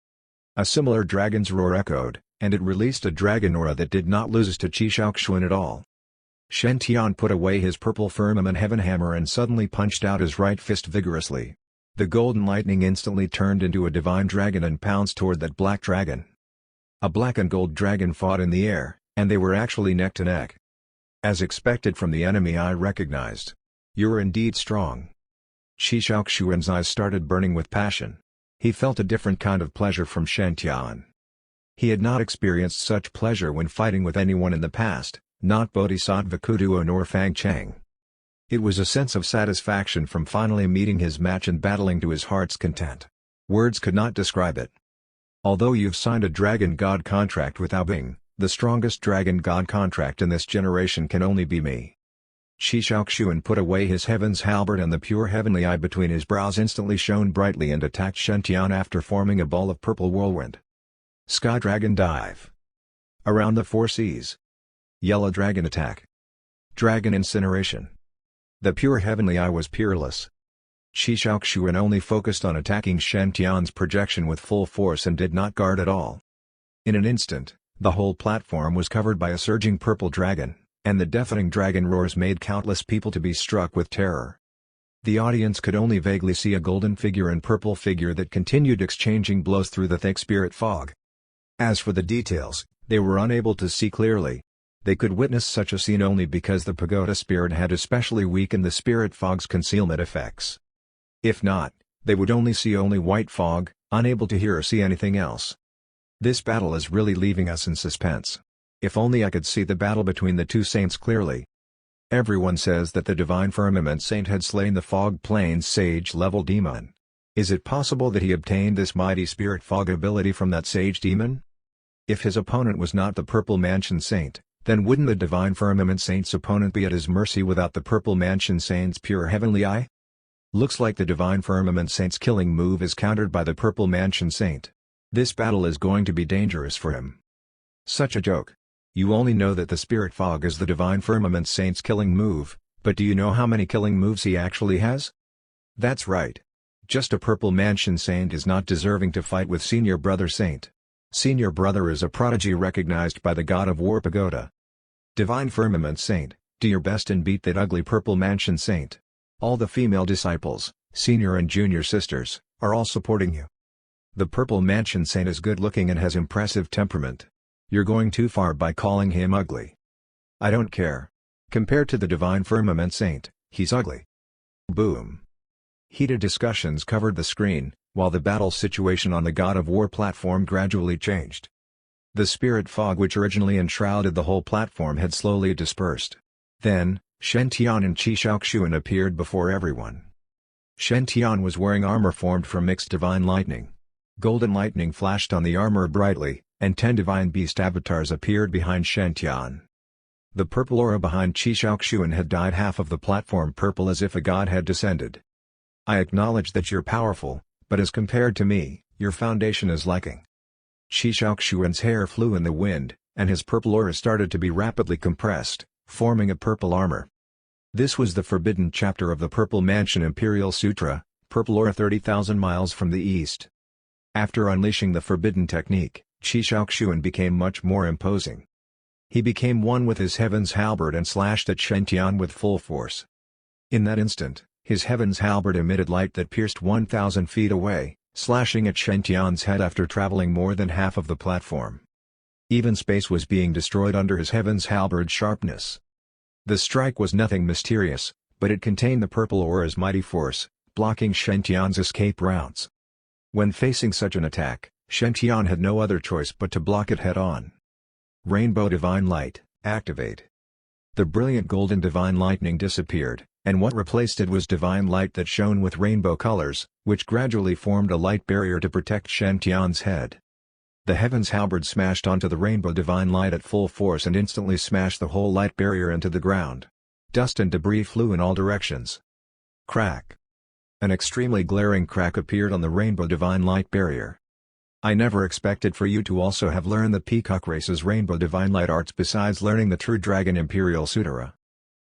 A similar dragon's roar echoed, and it released a dragon aura that did not lose to Qi Shaoxuan at all. Shen Tian put away his purple firmament heaven hammer and suddenly punched out his right fist vigorously. The golden lightning instantly turned into a divine dragon and pounced toward that black dragon. A black and gold dragon fought in the air, and they were actually neck to neck. As expected from the enemy, I recognized. You're indeed strong. Qi Shaoxuan's eyes started burning with passion. He felt a different kind of pleasure from Shen Tian. He had not experienced such pleasure when fighting with anyone in the past, not Bodhisattva Kuduo nor Fang Cheng. It was a sense of satisfaction from finally meeting his match and battling to his heart's content. Words could not describe it. Although you've signed a Dragon God contract with Bing, the strongest Dragon God contract in this generation can only be me. Qi Shaoxuan put away his heaven's halberd, and the pure heavenly eye between his brows instantly shone brightly and attacked Shen Tian after forming a ball of purple whirlwind. Sky Dragon Dive. Around the four seas. Yellow Dragon Attack. Dragon Incineration. The pure heavenly eye was peerless. Qi Shaoxuan only focused on attacking Shen Tian's projection with full force and did not guard at all. In an instant, the whole platform was covered by a surging purple dragon, and the deafening dragon roars made countless people to be struck with terror. The audience could only vaguely see a golden figure and purple figure that continued exchanging blows through the thick spirit fog. As for the details, they were unable to see clearly. They could witness such a scene only because the pagoda spirit had especially weakened the spirit fog's concealment effects. If not, they would only see white fog, unable to hear or see anything else. This battle is really leaving us in suspense. If only I could see the battle between the two saints clearly. Everyone says that the Divine Firmament Saint had slain the Fog Plains Sage-level demon. Is it possible that he obtained this mighty spirit fog ability from that sage demon? If his opponent was not the Purple Mansion Saint, then wouldn't the Divine Firmament Saint's opponent be at his mercy without the Purple Mansion Saint's pure heavenly eye? Looks like the Divine Firmament Saint's killing move is countered by the Purple Mansion Saint. This battle is going to be dangerous for him. Such a joke. You only know that the Spirit Fog is the Divine Firmament Saint's killing move, but do you know how many killing moves he actually has? That's right. Just a Purple Mansion Saint is not deserving to fight with Senior Brother Saint. Senior Brother is a prodigy recognized by the God of War Pagoda. Divine Firmament Saint, do your best and beat that ugly Purple Mansion Saint. All the female disciples, senior and junior sisters, are all supporting you. The Purple Mansion Saint is good-looking and has impressive temperament. You're going too far by calling him ugly. I don't care. Compared to the Divine Firmament Saint, he's ugly. Boom. Heated discussions covered the screen, while the battle situation on the God of War platform gradually changed. The spirit fog which originally enshrouded the whole platform had slowly dispersed. Then, Shen Tian and Qi Shaoxuan appeared before everyone. Shen Tian was wearing armor formed from mixed divine lightning. Golden lightning flashed on the armor brightly, and 10 divine beast avatars appeared behind Shen Tian. The purple aura behind Qi Shaoxuan had dyed half of the platform purple as if a god had descended. I acknowledge that you're powerful, but as compared to me, your foundation is lacking. Qi Shaoxuan's hair flew in the wind, and his purple aura started to be rapidly compressed, forming a purple armor. This was the forbidden chapter of the Purple Mansion Imperial Sutra, Purple Aura 30,000 miles from the east. After unleashing the forbidden technique, Qi Shaoxuan became much more imposing. He became one with his heaven's halberd and slashed at Shen Tian with full force. In that instant, his heaven's halberd emitted light that pierced 1,000 feet away, slashing at Shen Tian's head after traveling more than half of the platform. Even space was being destroyed under his heaven's halberd's sharpness. The strike was nothing mysterious, but it contained the purple aura's mighty force, blocking Shen Tian's escape routes. When facing such an attack, Shen Tian had no other choice but to block it head-on. Rainbow Divine Light, activate. The brilliant golden divine lightning disappeared, and what replaced it was divine light that shone with rainbow colors, which gradually formed a light barrier to protect Shen Tian's head. The heaven's halberd smashed onto the rainbow divine light at full force and instantly smashed the whole light barrier into the ground. Dust and debris flew in all directions. Crack. An extremely glaring crack appeared on the rainbow divine light barrier. I never expected for you to also have learned the Peacock race's rainbow divine light arts besides learning the true Dragon Imperial Sutra.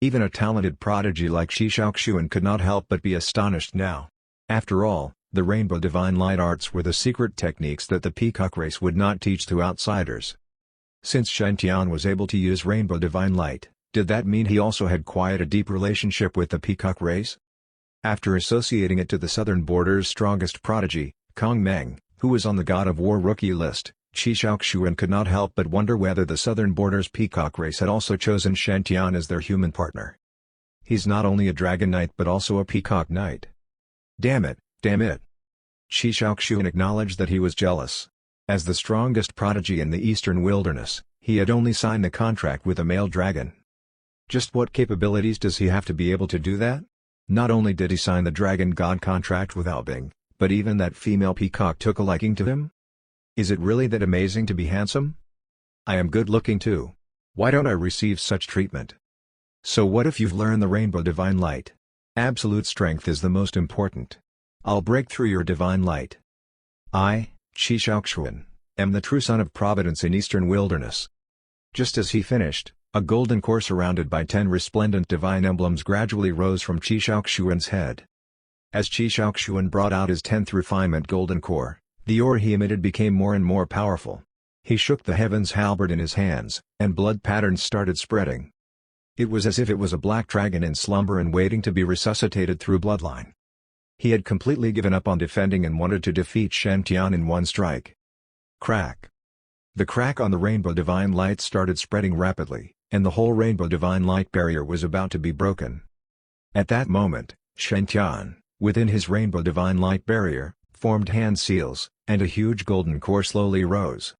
Even a talented prodigy like Qi Shaoxuan could not help but be astonished now. After all, the Rainbow Divine Light arts were the secret techniques that the Peacock race would not teach to outsiders. Since Shen Tian was able to use Rainbow Divine Light, did that mean he also had quite a deep relationship with the Peacock race? After associating it to the southern border's strongest prodigy, Kong Meng, who was on the God of War rookie list, Qi Shaoxuan could not help but wonder whether the southern border's Peacock race had also chosen Shen Tian as their human partner. He's not only a Dragon Knight but also a Peacock Knight. Damn it. Damn it. Qi Shaoxuan acknowledged that he was jealous. As the strongest prodigy in the eastern wilderness, he had only signed the contract with a male dragon. Just what capabilities does he have to be able to do that? Not only did he sign the Dragon God contract with Bing, but even that female peacock took a liking to him? Is it really that amazing to be handsome? I am good looking too. Why don't I receive such treatment? So what if you've learned the rainbow divine light? Absolute strength is the most important. I'll break through your divine light. I, Qi Shaoxuan, am the true son of Providence in Eastern Wilderness. Just as he finished, a golden core surrounded by 10 resplendent divine emblems gradually rose from Qi Shaoxuan's head. As Qi Shaoxuan brought out his 10th refinement golden core, the aura he emitted became more and more powerful. He shook the heavens halberd in his hands, and blood patterns started spreading. It was as if it was a black dragon in slumber and waiting to be resuscitated through bloodline. He had completely given up on defending and wanted to defeat Shen Tian in one strike. Crack. The crack on the rainbow divine light started spreading rapidly, and the whole rainbow divine light barrier was about to be broken. At that moment, Shen Tian, within his rainbow divine light barrier, formed hand seals, and a huge golden core slowly rose.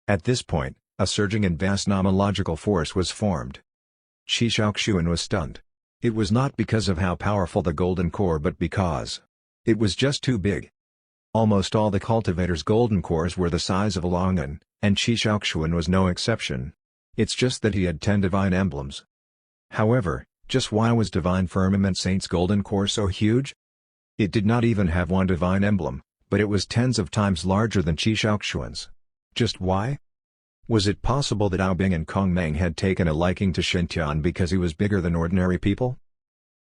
At this point, a surging and vast nomological force was formed. Qi Shaoxuan was stunned. It was not because of how powerful the golden core but because it was just too big. Almost all the cultivators' golden cores were the size of a longan, and Qi Shaoxuan was no exception. It's just that he had 10 divine emblems. However, just why was Divine Firmament Saint's golden core so huge? It did not even have one divine emblem, but it was tens of times larger than Qi Shaoxuan's. Just why? Was it possible that Aobing and Kong Meng had taken a liking to Shen Tian because he was bigger than ordinary people?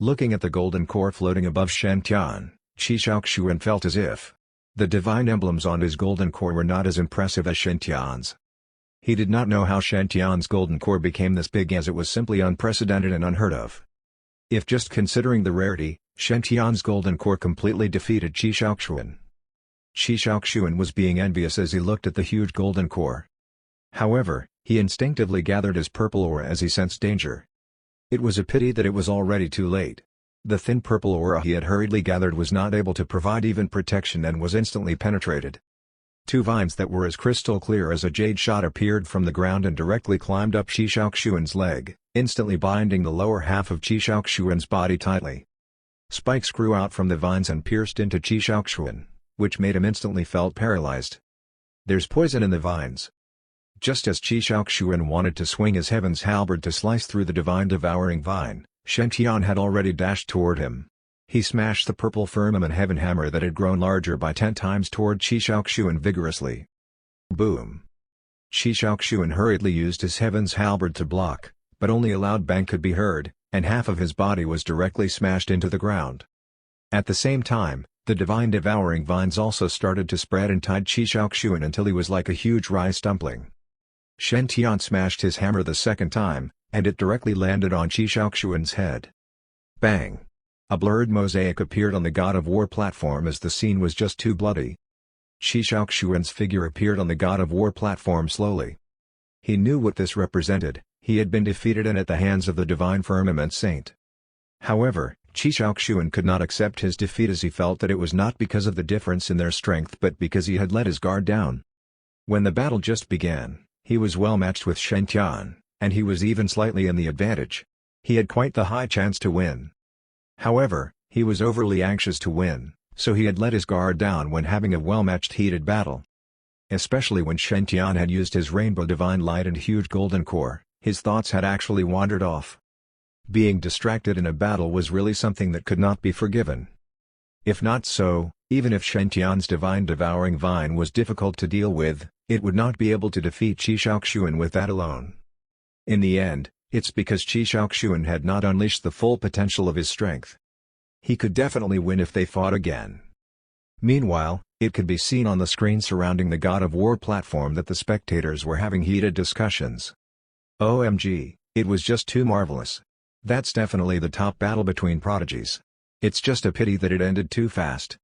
Looking at the golden core floating above Shen Tian, Qi Shaoxuan felt as if the divine emblems on his golden core were not as impressive as Shen Tian's. He did not know how Shen Tian's golden core became this big, as it was simply unprecedented and unheard of. If just considering the rarity, Shen Tian's golden core completely defeated Qi Shaoxuan. Qi Shaoxuan was being envious as he looked at the huge golden core. However, he instinctively gathered his purple aura as he sensed danger. It was a pity that it was already too late. The thin purple aura he had hurriedly gathered was not able to provide even protection and was instantly penetrated. 2 vines that were as crystal clear as a jade shot appeared from the ground and directly climbed up Qi Shaoxuan's leg, instantly binding the lower half of Qi Shaoxuan's body tightly. Spikes grew out from the vines and pierced into Qi Shaoxuan, which made him instantly felt paralyzed. There's poison in the vines. Just as Qi Shaoxuan wanted to swing his heaven's halberd to slice through the divine devouring vine, Shen Tian had already dashed toward him. He smashed the purple firmament heaven hammer that had grown larger by 10 times toward Qi Shaoxuan vigorously. Boom! Qi Shaoxuan hurriedly used his heaven's halberd to block, but only a loud bang could be heard, and half of his body was directly smashed into the ground. At the same time, the divine devouring vines also started to spread and tied Qi Shaoxuan until he was like a huge rice dumpling. Shen Tian smashed his hammer the second time, and it directly landed on Qi Shaoxuan's head. Bang! A blurred mosaic appeared on the God of War platform as the scene was just too bloody. Qi Shaoxuan's figure appeared on the God of War platform slowly. He knew what this represented. He had been defeated and at the hands of the Divine Firmament Saint. However, Qi Shaoxuan could not accept his defeat as he felt that it was not because of the difference in their strength but because he had let his guard down. When the battle just began, he was well matched with Shen Tian, and he was even slightly in the advantage. He had quite the high chance to win. However, he was overly anxious to win, so he had let his guard down when having a well-matched heated battle. Especially when Shen Tian had used his rainbow divine light and huge golden core, his thoughts had actually wandered off. Being distracted in a battle was really something that could not be forgiven. If not so, even if Shen Tian's divine devouring vine was difficult to deal with, it would not be able to defeat Qi Shaoxuan with that alone. In the end, it's because Qi Shaoxuan had not unleashed the full potential of his strength. He could definitely win if they fought again. Meanwhile, it could be seen on the screen surrounding the God of War platform that the spectators were having heated discussions. OMG, it was just too marvelous. That's definitely the top battle between prodigies. It's just a pity that it ended too fast.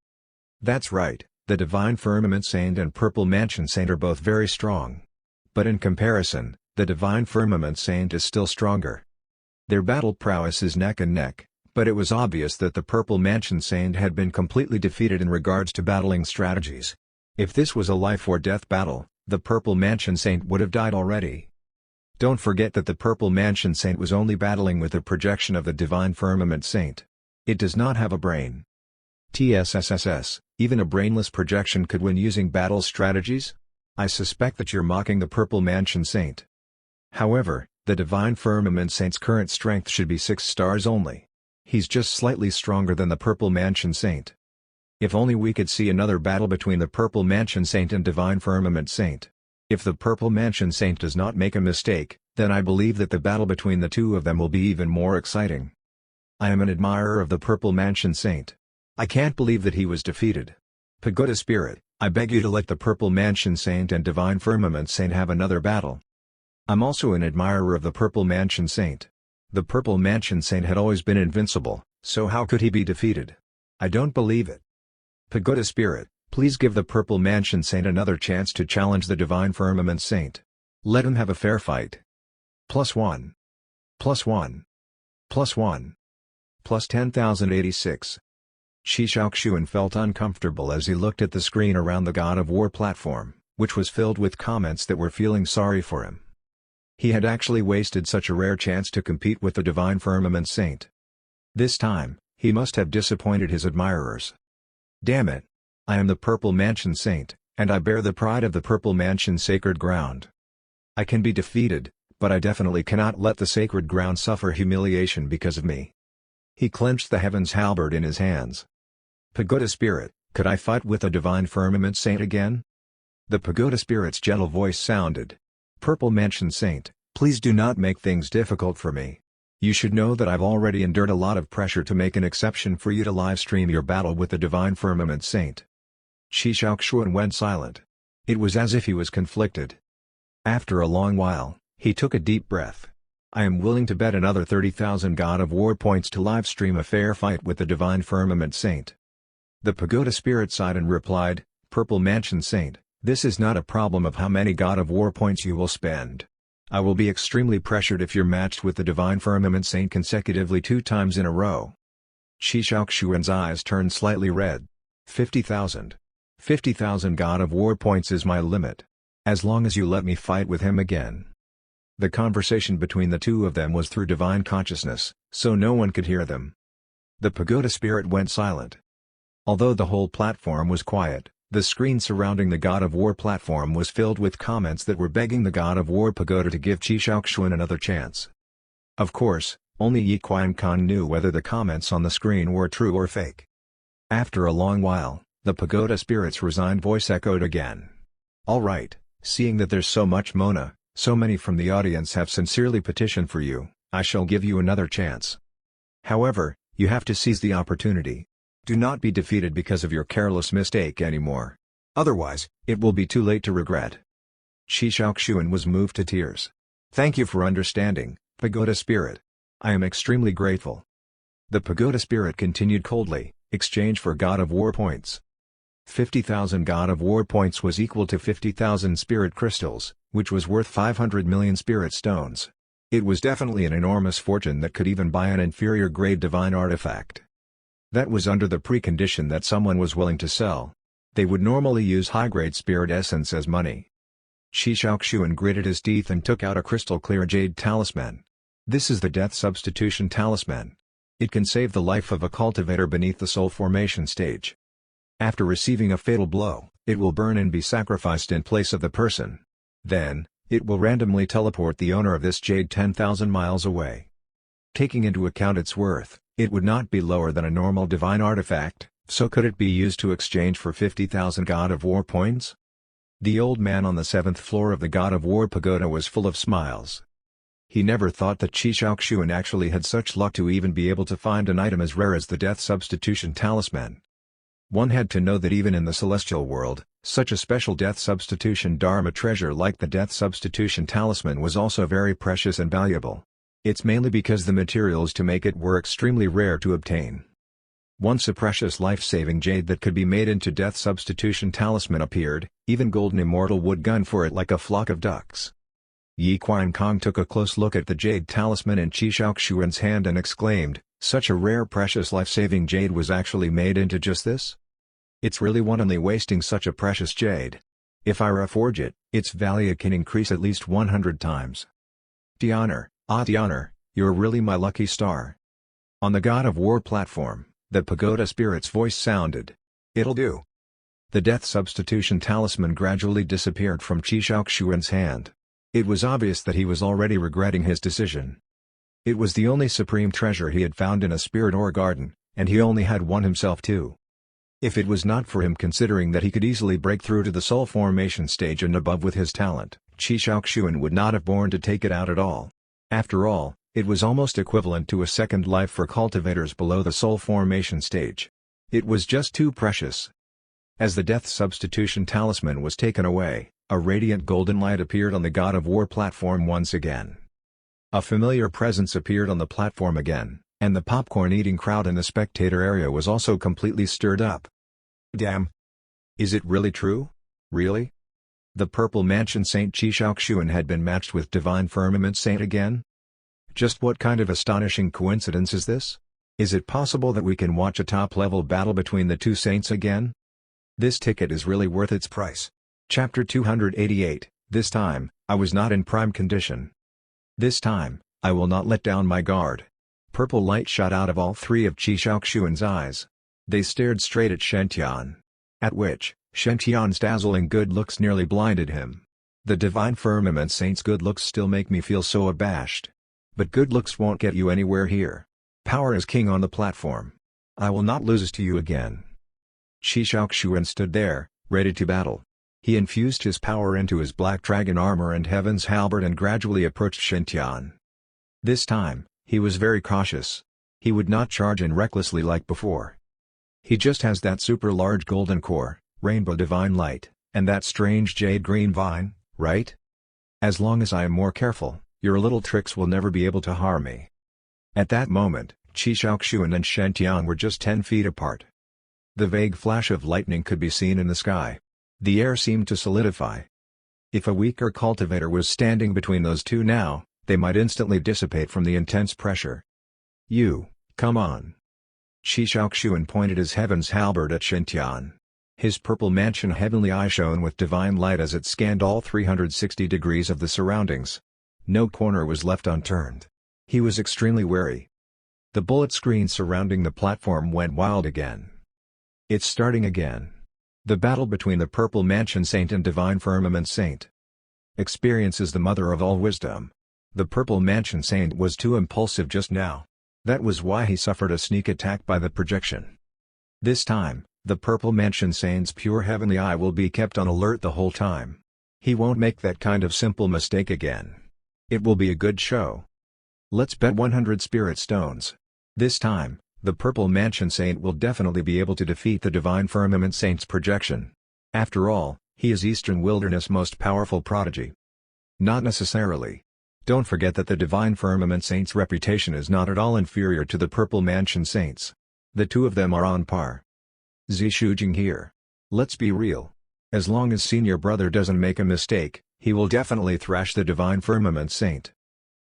That's right, the Divine Firmament Saint and Purple Mansion Saint are both very strong. But in comparison, the Divine Firmament Saint is still stronger. Their battle prowess is neck and neck, but it was obvious that the Purple Mansion Saint had been completely defeated in regards to battling strategies. If this was a life-or-death battle, the Purple Mansion Saint would have died already. Don't forget that the Purple Mansion Saint was only battling with a projection of the Divine Firmament Saint. It does not have a brain. TSSSS, Even a brainless projection could win using battle strategies? I suspect that you're mocking the Purple Mansion Saint. However, the Divine Firmament Saint's current strength should be 6 stars only. He's just slightly stronger than the Purple Mansion Saint. If only we could see another battle between the Purple Mansion Saint and Divine Firmament Saint. If the Purple Mansion Saint does not make a mistake, then I believe that the battle between the two of them will be even more exciting. I am an admirer of the Purple Mansion Saint. I can't believe that he was defeated. Pagoda Spirit, I beg you to let the Purple Mansion Saint and Divine Firmament Saint have another battle. I'm also an admirer of the Purple Mansion Saint. The Purple Mansion Saint had always been invincible, so how could he be defeated? I don't believe it. Pagoda Spirit, please give the Purple Mansion Saint another chance to challenge the Divine Firmament Saint. Let him have a fair fight. +1. +1. +1. Plus 10,086. Shi Shaoxuan felt uncomfortable as he looked at the screen around the God of War platform, which was filled with comments that were feeling sorry for him. He had actually wasted such a rare chance to compete with the Divine Firmament Saint. This time, he must have disappointed his admirers. Damn it! I am the Purple Mansion Saint, and I bear the pride of the Purple Mansion Sacred Ground. I can be defeated, but I definitely cannot let the Sacred Ground suffer humiliation because of me. He clenched the Heaven's Halberd in his hands. Pagoda Spirit, could I fight with the Divine Firmament Saint again? The Pagoda Spirit's gentle voice sounded. Purple Mansion Saint, please do not make things difficult for me. You should know that I've already endured a lot of pressure to make an exception for you to livestream your battle with the Divine Firmament Saint. Shi Shaoxuan went silent. It was as if he was conflicted. After a long while, he took a deep breath. I am willing to bet another 30,000 God of War points to livestream a fair fight with the Divine Firmament Saint. The Pagoda Spirit sighed and replied, Purple Mansion Saint, this is not a problem of how many God of War points you will spend. I will be extremely pressured if you're matched with the Divine Firmament Saint consecutively 2 times in a row. Shi Shaoxuan's eyes turned slightly red. 50,000. 50,000 God of War points is my limit. As long as you let me fight with him again. The conversation between the two of them was through divine consciousness, so no one could hear them. The Pagoda Spirit went silent. Although the whole platform was quiet, the screen surrounding the God of War platform was filled with comments that were begging the God of War Pagoda to give Shi Shaoxuan another chance. Of course, only Yi Qiankong knew whether the comments on the screen were true or fake. After a long while, the Pagoda Spirit's resigned voice echoed again. Alright, seeing that there's so much Mona, so many from the audience have sincerely petitioned for you, I shall give you another chance. However, you have to seize the opportunity. Do not be defeated because of your careless mistake anymore. Otherwise, it will be too late to regret. Shi Shaoxuan was moved to tears. Thank you for understanding, Pagoda Spirit. I am extremely grateful. The Pagoda Spirit continued coldly, exchange for God of War points. 50,000 God of War points was equal to 50,000 spirit crystals, which was worth 500 million spirit stones. It was definitely an enormous fortune that could even buy an inferior grade divine artifact. That was under the precondition that someone was willing to sell. They would normally use high-grade spirit essence as money. Shi Shaoxuan gritted his teeth and took out a crystal-clear jade talisman. This is the Death Substitution Talisman. It can save the life of a cultivator beneath the soul formation stage. After receiving a fatal blow, it will burn and be sacrificed in place of the person. Then, it will randomly teleport the owner of this jade 10,000 miles away. Taking into account its worth, it would not be lower than a normal divine artifact, so could it be used to exchange for 50,000 God of War points? The old man on the 7th floor of the God of War pagoda was full of smiles. He never thought that Shi Shaoxuan actually had such luck to even be able to find an item as rare as the Death Substitution Talisman. One had to know that even in the celestial world, such a special Death Substitution Dharma treasure like the Death Substitution Talisman was also very precious and valuable. It's mainly because the materials to make it were extremely rare to obtain. Once a precious life-saving jade that could be made into Death Substitution Talisman appeared, even Golden Immortal would gun for it like a flock of ducks. Yi Qiankong took a close look at the jade talisman in Shi Shaoxuan's hand and exclaimed, such a rare precious life-saving jade was actually made into just this? It's really wantonly wasting such a precious jade. If I reforge it, its value can increase at least 100 times. Tian'er, Tian'er, you're really my lucky star. On the God of War platform, the Pagoda Spirit's voice sounded. It'll do, The death substitution talisman gradually disappeared from Qi Shaoxuan's hand. It was obvious that he was already regretting his decision. It was the only supreme treasure he had found in a spirit ore garden, and he only had one himself too. If it was not for him considering that he could easily break through to the soul formation stage and above with his talent, Qi Shaoxuan would not have borne to take it out at all. After all, it was almost equivalent to a second life for cultivators below the soul formation stage. It was just too precious. As the death substitution talisman was taken away, a radiant golden light appeared on the God of War platform once again. A familiar presence appeared on the platform again, and the popcorn-eating crowd in the spectator area was also completely stirred up. Damn! Is it really true? Really? The Purple Mansion Saint Qi Shaoxuan had been matched with Divine Firmament Saint again? Just what kind of astonishing coincidence is this? Is it possible that we can watch a top-level battle between the two saints again? This ticket is really worth its price. Chapter 288, This time, I was not in prime condition. This time, I will not let down my guard. Purple light shot out of all three of Qi Shaoxuan's eyes. They stared straight at Shen-Tian. At which, Shen-Tian's dazzling good looks nearly blinded him. The Divine Firmament Saint's good looks still make me feel so abashed. But good looks won't get you anywhere here. Power is king on the platform. I will not lose to you again. Qi Shaoxuan stood there, ready to battle. He infused his power into his black dragon armor and Heaven's halberd and gradually approached Shen-Tian. This time, he was very cautious. He would not charge in recklessly like before. He just has that super large golden core, rainbow divine light, and that strange jade green vine, right? As long as I am more careful, your little tricks will never be able to harm me. At that moment, Qi Shaoxuan and Shen-Tian were just 10 feet apart. The vague flash of lightning could be seen in the sky. The air seemed to solidify. If a weaker cultivator was standing between those two now, they might instantly dissipate from the intense pressure. You, come on. Qi Shaoxuan pointed his Heaven's halberd at Shen-Tian. His purple mansion heavenly eye shone with divine light as it scanned all 360 degrees of the surroundings. No corner was left unturned. He was extremely wary. The bullet screen surrounding the platform went wild again. It's starting again. The battle between the Purple Mansion Saint and Divine Firmament Saint. Experience is the mother of all wisdom. The Purple Mansion Saint was too impulsive just now. That was why he suffered a sneak attack by the projection. This time, the Purple Mansion Saint's pure heavenly eye will be kept on alert the whole time. He won't make that kind of simple mistake again. It will be a good show. Let's bet 100 spirit stones. This time, the Purple Mansion Saint will definitely be able to defeat the Divine Firmament Saint's projection. After all, he is Eastern Wilderness' most powerful prodigy. Not necessarily. Don't forget that the Divine Firmament Saint's reputation is not at all inferior to the Purple Mansion Saint's. The two of them are on par. Zishujing here. Let's be real. As long as senior brother doesn't make a mistake, he will definitely thrash the Divine Firmament Saint.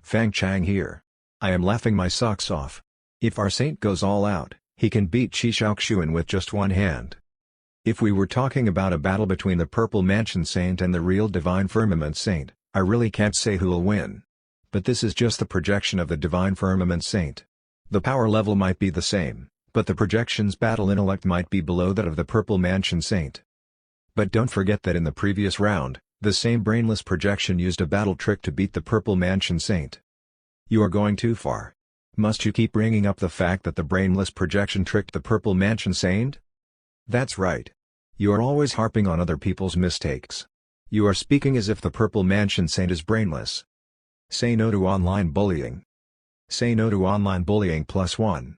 Fang Chang here. I am laughing my socks off. If our saint goes all out, he can beat Qi Shaoxuan with just one hand. If we were talking about a battle between the Purple Mansion Saint and the real Divine Firmament Saint, I really can't say who'll win. But this is just the projection of the Divine Firmament Saint. The power level might be the same, but the projection's battle intellect might be below that of the Purple Mansion Saint. But don't forget that in the previous round, the same brainless projection used a battle trick to beat the Purple Mansion Saint. You are going too far. Must you keep bringing up the fact that the brainless projection tricked the Purple Mansion Saint? That's right. You are always harping on other people's mistakes. You are speaking as if the Purple Mansion Saint is brainless. Say no to online bullying. Say no to online bullying +1.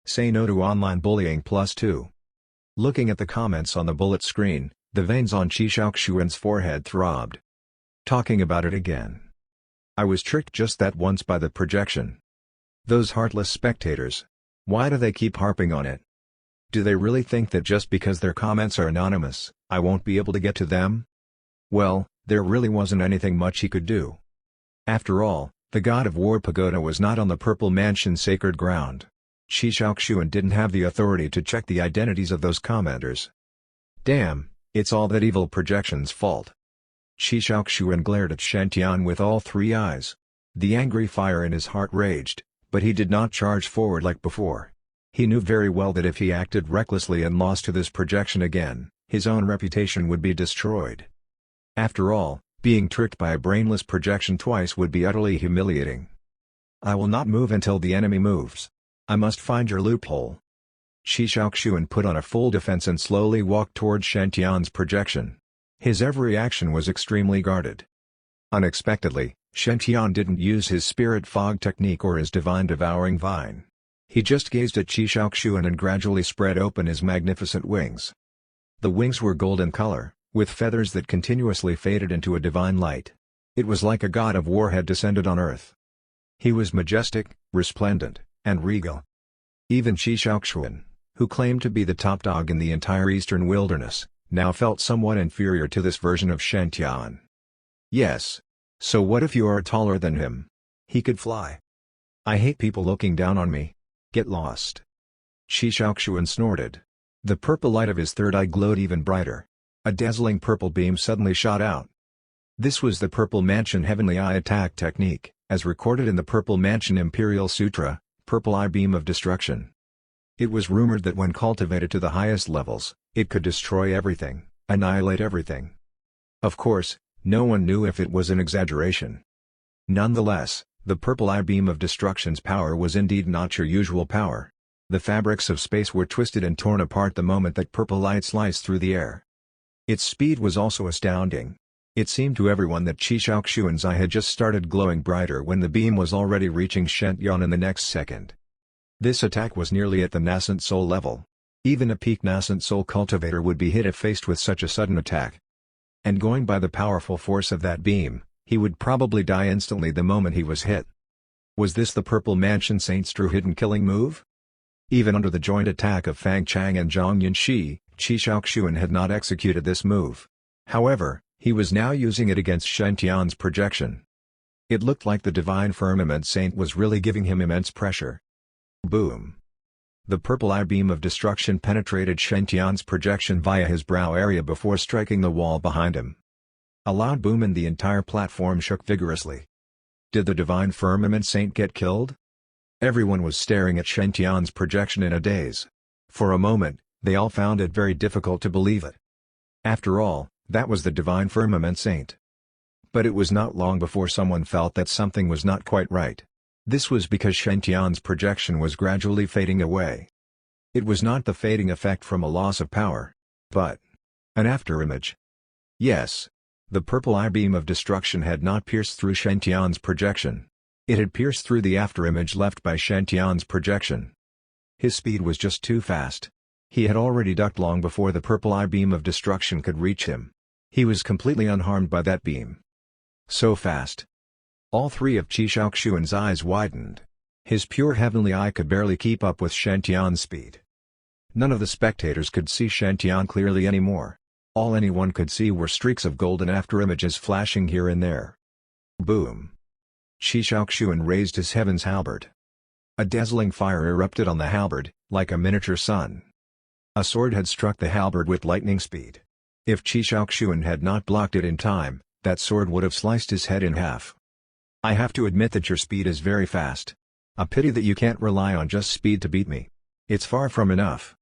Say no to online bullying +2. Looking at the comments on the bullet screen, the veins on Qi Shaoxuan's forehead throbbed. Talking about it again. I was tricked just that once by the projection. Those heartless spectators. Why do they keep harping on it? Do they really think that just because their comments are anonymous, I won't be able to get to them? Well, there really wasn't anything much he could do. After all, the God of War pagoda was not on the Purple Mansion's sacred ground. Qi Shaoxuan didn't have the authority to check the identities of those commenters. Damn, it's all that evil projection's fault. Qi Shaoxuan glared at Shen-Tian with all three eyes. The angry fire in his heart raged, but he did not charge forward like before. He knew very well that if he acted recklessly and lost to this projection again, his own reputation would be destroyed. After all, being tricked by a brainless projection twice would be utterly humiliating. I will not move until the enemy moves. I must find your loophole. Shi Shaoxuan put on a full defense and slowly walked towards Shen Tian's projection. His every action was extremely guarded. Unexpectedly, Shen Tian didn't use his spirit fog technique or his divine devouring vine. He just gazed at Shi Shaoxuan and gradually spread open his magnificent wings. The wings were golden color, with feathers that continuously faded into a divine light. It was like a god of war had descended on earth. He was majestic, resplendent, and regal. Even Shi Shaoxuan, who claimed to be the top dog in the entire eastern wilderness, now felt somewhat inferior to this version of Shen Tian. Yes. So what if you are taller than him? He could fly. I hate people looking down on me. Get lost. Shi Shaoxuan snorted. The purple light of his third eye glowed even brighter. A dazzling purple beam suddenly shot out. This was the Purple Mansion Heavenly Eye attack technique, as recorded in the Purple Mansion Imperial Sutra, Purple Eye Beam of Destruction. It was rumored that when cultivated to the highest levels, it could destroy everything, annihilate everything. Of course, no one knew if it was an exaggeration. Nonetheless, the Purple Eye Beam of Destruction's power was indeed not your usual power. The fabrics of space were twisted and torn apart the moment that purple light sliced through the air. Its speed was also astounding. It seemed to everyone that Shi Shaoxuan's eye had just started glowing brighter when the beam was already reaching Shen Tian in the next second. This attack was nearly at the nascent soul level. Even a peak nascent soul cultivator would be hit if faced with such a sudden attack. And going by the powerful force of that beam, he would probably die instantly the moment he was hit. Was this the Purple Mansion Saint's true hidden killing move? Even under the joint attack of Fang Chang and Zhang Yunxi, Shi Shaoxuan had not executed this move. However, he was now using it against Shen Tian's projection. It looked like the Divine Firmament Saint was really giving him immense pressure. Boom! The Purple Eye Beam of Destruction penetrated Shen Tian's projection via his brow area before striking the wall behind him. A loud boom and the entire platform shook vigorously. Did the Divine Firmament Saint get killed? Everyone was staring at Shen Tian's projection in a daze. For a moment, they all found it very difficult to believe it. After all, that was the Divine Firmament Saint. But it was not long before someone felt that something was not quite right. This was because Shen Tian's projection was gradually fading away. It was not the fading effect from a loss of power, but an afterimage. Yes. The Purple Eye Beam of Destruction had not pierced through Shen Tian's projection. It had pierced through the afterimage left by Shen Tian's projection. His speed was just too fast. He had already ducked long before the Purple Eye Beam of Destruction could reach him. He was completely unharmed by that beam. So fast. All three of Shi Shaoxuan's eyes widened. His pure heavenly eye could barely keep up with Shen Tian's speed. None of the spectators could see Shen Tian clearly anymore. All anyone could see were streaks of golden afterimages flashing here and there. Boom! Shi Shaoxuan raised his heaven's halberd. A dazzling fire erupted on the halberd, like a miniature sun. A sword had struck the halberd with lightning speed. If Shi Shaoxuan had not blocked it in time, that sword would have sliced his head in half. I have to admit that your speed is very fast. A pity that you can't rely on just speed to beat me. It's far from enough.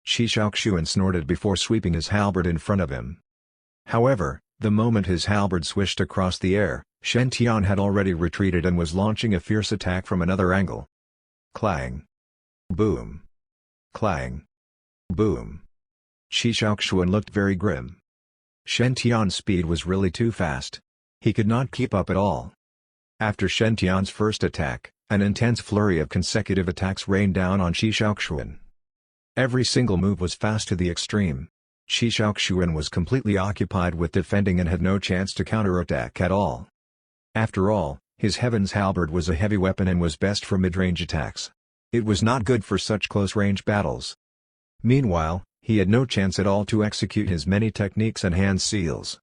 Shi Shaoxuan snorted before sweeping his halberd in front of him. However, the moment his halberd swished across the air, Shen Tian had already retreated and was launching a fierce attack from another angle. Clang! Boom! Clang! Boom! Shi Shaoxuan looked very grim. Shen Tian's speed was really too fast. He could not keep up at all. After Shen Tian's first attack, an intense flurry of consecutive attacks rained down on Shi Shaoxuan. Every single move was fast to the extreme. Shi Shaoxuan was completely occupied with defending and had no chance to counterattack at all. After all, his Heaven's Halberd was a heavy weapon and was best for mid-range attacks. It was not good for such close-range battles. Meanwhile, he had no chance at all to execute his many techniques and hand seals.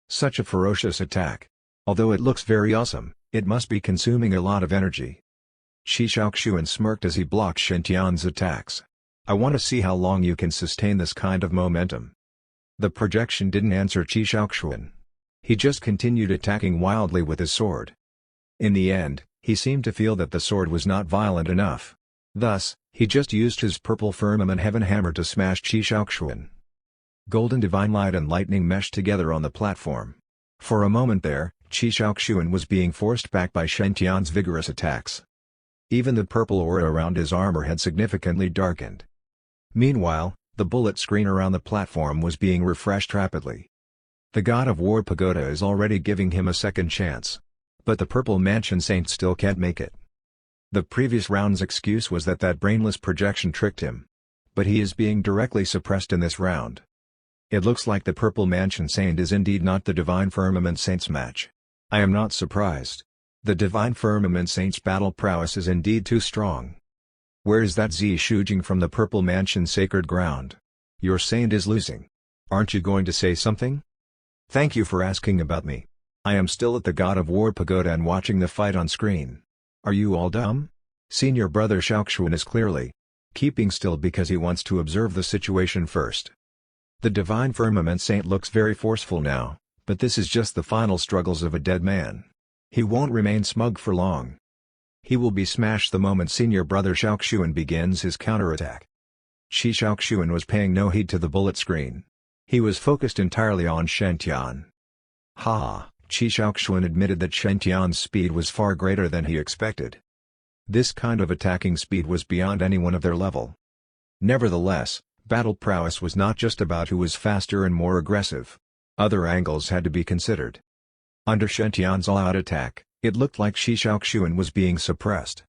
Such a ferocious attack. Although it looks very awesome, it must be consuming a lot of energy. Shi Shaoxuan smirked as he blocked Shen Tian's attacks. I want to see how long you can sustain this kind of momentum. The projection didn't answer Shi Shaoxuan. He just continued attacking wildly with his sword. In the end, he seemed to feel that the sword was not violent enough. Thus, he just used his purple firmament heaven hammer to smash Shi Shaoxuan. Golden divine light and lightning meshed together on the platform. For a moment there, Qi Shaoxuan was being forced back by Shen Tian's vigorous attacks. Even the purple aura around his armor had significantly darkened. Meanwhile, the bullet screen around the platform was being refreshed rapidly. The God of War Pagoda is already giving him a second chance. But the Purple Mansion Saint still can't make it. The previous round's excuse was that brainless projection tricked him. But he is being directly suppressed in this round. It looks like the Purple Mansion Saint is indeed not the Divine Firmament Saint's match. I am not surprised. The Divine Firmament Saint's battle prowess is indeed too strong. Where is that Zi Shujing from the Purple Mansion Sacred Ground? Your saint is losing. Aren't you going to say something? Thank you for asking about me. I am still at the God of War Pagoda and watching the fight on screen. Are you all dumb? Senior brother Shaoxuan is clearly keeping still because he wants to observe the situation first. The Divine Firmament Saint looks very forceful now, but this is just the final struggles of a dead man. He won't remain smug for long. He will be smashed the moment senior brother Shaoxuan begins his counterattack. Qi Shaoxuan was paying no heed to the bullet screen. He was focused entirely on Shen Tian. Ha! Qi Shaoxuan admitted that Shen Tian's speed was far greater than he expected. This kind of attacking speed was beyond anyone of their level. Nevertheless, battle prowess was not just about who was faster and more aggressive. Other angles had to be considered. Under Shen Tian's all-out attack, it looked like Qi Shaoxuan was being suppressed.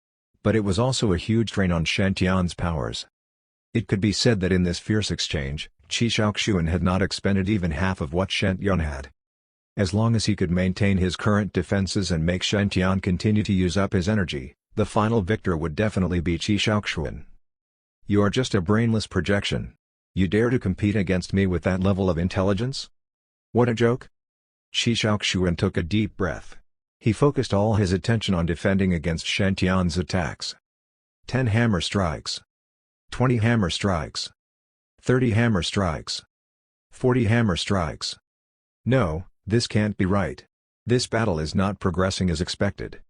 But it was also a huge drain on Shen Tian's powers. It could be said that in this fierce exchange, Qi Shaoxuan had not expended even half of what Shen Tian had. As long as he could maintain his current defenses and make Shen Tian continue to use up his energy, the final victor would definitely be Qi Shaoxuan. You are just a brainless projection. You dare to compete against me with that level of intelligence? What a joke! Qi Shaoxuan took a deep breath. He focused all his attention on defending against Shen Tian's attacks. 10 hammer strikes. 20 hammer strikes. 30 hammer strikes. 40 hammer strikes. No, this can't be right. This battle is not progressing as expected.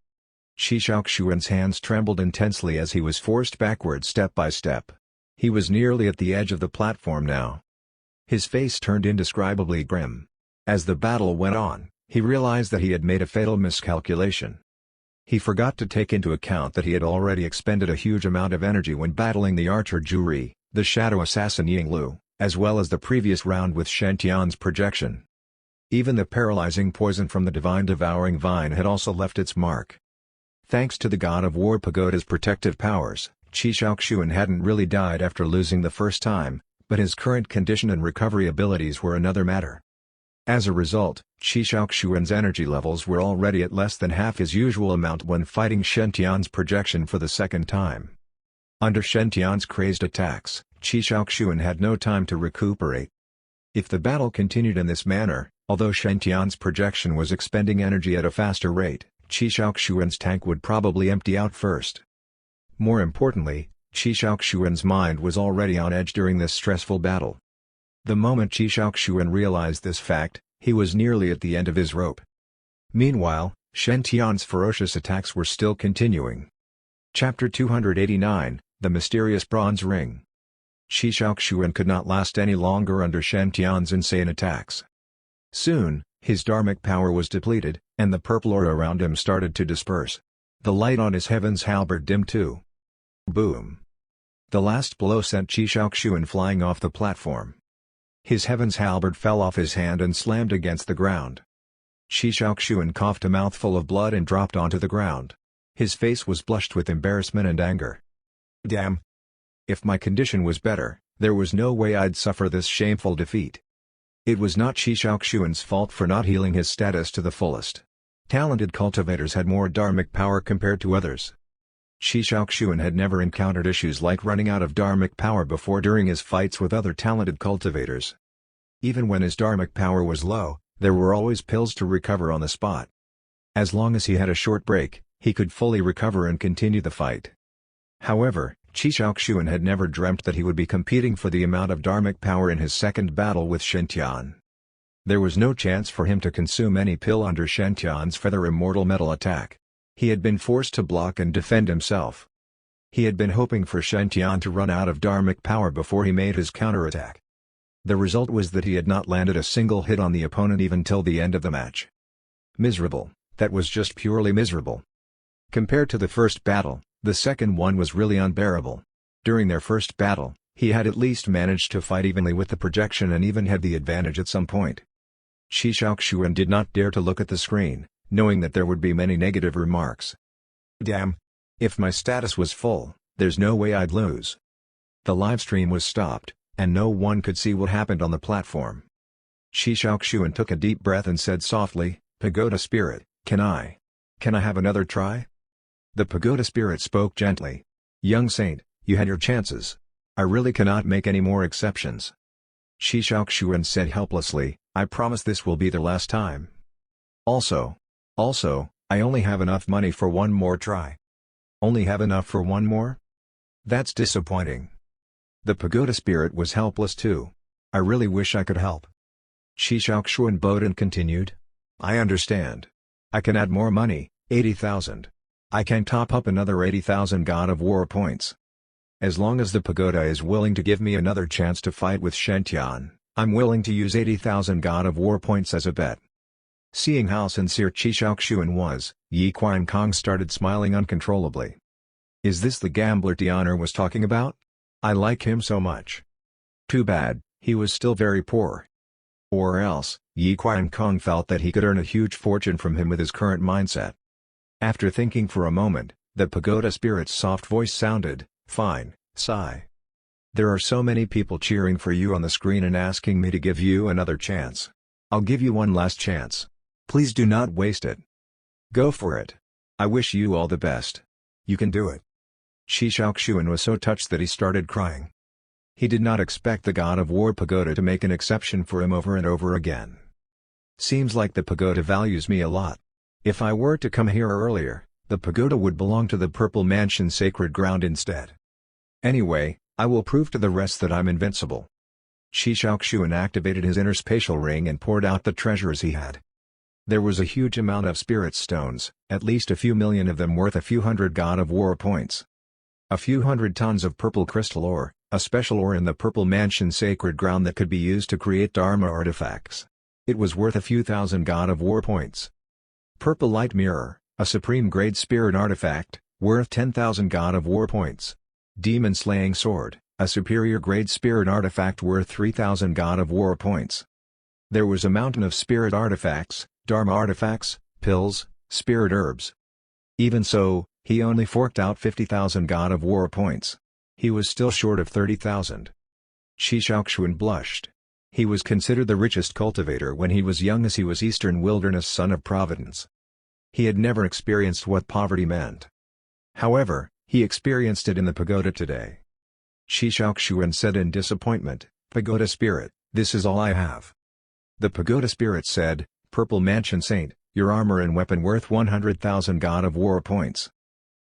Qi Shaoxuan's hands trembled intensely as he was forced backward step by step. He was nearly at the edge of the platform now. His face turned indescribably grim. As the battle went on, he realized that he had made a fatal miscalculation. He forgot to take into account that he had already expended a huge amount of energy when battling the archer Zhu Ri, the shadow assassin Ying Lu, as well as the previous round with Shen Tian's projection. Even the paralyzing poison from the divine devouring vine had also left its mark. Thanks to the God of War Pagoda's protective powers, Qi Shaoxuan hadn't really died after losing the first time, but his current condition and recovery abilities were another matter. As a result, Qi Shaoxuan's energy levels were already at less than half his usual amount when fighting Shen Tian's projection for the second time. Under Shen Tian's crazed attacks, Qi Shaoxuan had no time to recuperate. If the battle continued in this manner, although Shen Tian's projection was expending energy at a faster rate, Qi Shaoxuan's tank would probably empty out first. More importantly, Qi Shaoxuan's mind was already on edge during this stressful battle. The moment Qi Shaoxuan realized this fact, he was nearly at the end of his rope. Meanwhile, Shen Tian's ferocious attacks were still continuing. Chapter 289, The Mysterious Bronze Ring. Qi Shaoxuan could not last any longer under Shen Tian's insane attacks. Soon, his dharmic power was depleted, and the purple aura around him started to disperse. The light on his heaven's halberd dimmed too. Boom! The last blow sent Qi Shaoxuan flying off the platform. His heaven's halberd fell off his hand and slammed against the ground. Qi Shaoxuan coughed a mouthful of blood and dropped onto the ground. His face was flushed with embarrassment and anger. Damn! If my condition was better, there was no way I'd suffer this shameful defeat. It was not Qi Shaoxuan's fault for not healing his status to the fullest. Talented cultivators had more dharmic power compared to others. Qi Shaoxuan had never encountered issues like running out of dharmic power before during his fights with other talented cultivators. Even when his dharmic power was low, there were always pills to recover on the spot. As long as he had a short break, he could fully recover and continue the fight. However, Qi Shaoxuan had never dreamt that he would be competing for the amount of dharmic power in his second battle with Shen Tian. There was no chance for him to consume any pill under Shen Tian's feather immortal metal attack. He had been forced to block and defend himself. He had been hoping for Shen Tian to run out of dharmic power before he made his counterattack. The result was that he had not landed a single hit on the opponent even till the end of the match. Miserable, that was just purely miserable. Compared to the first battle, the second one was really unbearable. During their first battle, he had at least managed to fight evenly with the projection and even had the advantage at some point. Shi Shaoxuan did not dare to look at the screen, knowing that there would be many negative remarks. Damn! If my status was full, there's no way I'd lose. The livestream was stopped, and no one could see what happened on the platform. Shi Shaoxuan took a deep breath and said softly, "Pagoda Spirit, can I have another try?" The Pagoda Spirit spoke gently. "Young saint, you had your chances. I really cannot make any more exceptions." Shi Shaoxuan said helplessly, "I promise this will be the last time. Also, I only have enough money for one more try." "Only have enough for one more? That's disappointing." The Pagoda Spirit was helpless too. "I really wish I could help." Shi Shaoxuan bowed and continued. "I understand. I can add more money, 80,000. I can top up another 80,000 God of War points. As long as the Pagoda is willing to give me another chance to fight with Shen, I'm willing to use 80,000 God of War points as a bet." Seeing how sincere Shi Shaoxuan was, Yi Qiankong started smiling uncontrollably. "Is this the gambler Tian'er was talking about? I like him so much. Too bad, he was still very poor." Or else, Yi Qiankong felt that he could earn a huge fortune from him with his current mindset. After thinking for a moment, the Pagoda Spirit's soft voice sounded, "Fine, Sai. There are so many people cheering for you on the screen and asking me to give you another chance. I'll give you one last chance. Please do not waste it. Go for it. I wish you all the best. You can do it." Shi Shaoxuan was so touched that he started crying. He did not expect the God of War Pagoda to make an exception for him over and over again. "Seems like the Pagoda values me a lot. If I were to come here earlier, the Pagoda would belong to the Purple Mansion Sacred Ground instead. Anyway, I will prove to the rest that I'm invincible." Shi Shaoxuan activated his inner spatial ring and poured out the treasures he had. There was a huge amount of spirit stones, at least a few million of them worth a few hundred God of War points. A few hundred tons of purple crystal ore, a special ore in the Purple Mansion Sacred Ground that could be used to create Dharma artifacts. It was worth a few thousand God of War points. Purple Light Mirror, a supreme-grade spirit artifact, worth 10,000 God of War points. Demon Slaying Sword, a superior-grade spirit artifact worth 3,000 God of War points. There was a mountain of spirit artifacts, Dharma artifacts, pills, spirit herbs. Even so, he only forked out 50,000 God of War points. He was still short of 30,000. Shi Shaoxuan blushed. He was considered the richest cultivator when he was young, as he was Eastern Wilderness son of Providence. He had never experienced what poverty meant. However, he experienced it in the Pagoda today. Shi Shaoxuan said in disappointment, "Pagoda Spirit, this is all I have." The Pagoda Spirit said, "Purple Mansion Saint, your armor and weapon worth 100,000 God of War points."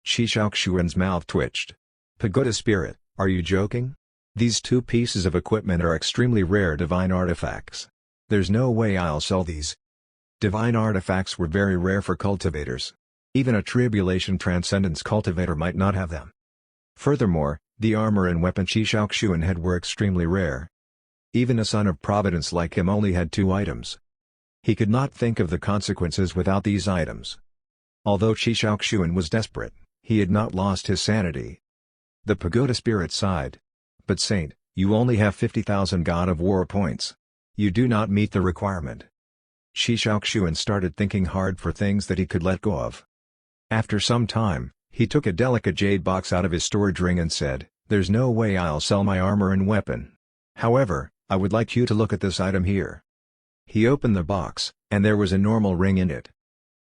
Shi Shaoxuan's mouth twitched. "Pagoda Spirit, are you joking? These two pieces of equipment are extremely rare divine artifacts. There's no way I'll sell these." Divine artifacts were very rare for cultivators. Even a Tribulation Transcendence cultivator might not have them. Furthermore, the armor and weapon Shi Shaoxuan had were extremely rare. Even a son of Providence like him only had 2 items. He could not think of the consequences without these items. Although Shi Shaoxuan was desperate, he had not lost his sanity. The Pagoda Spirit sighed. "But Saint, you only have 50,000 God of War points. You do not meet the requirement." Shi Shaoxuan started thinking hard for things that he could let go of. After some time, he took a delicate jade box out of his storage ring and said, "There's no way I'll sell my armor and weapon. However, I would like you to look at this item here." He opened the box, and there was a normal ring in it.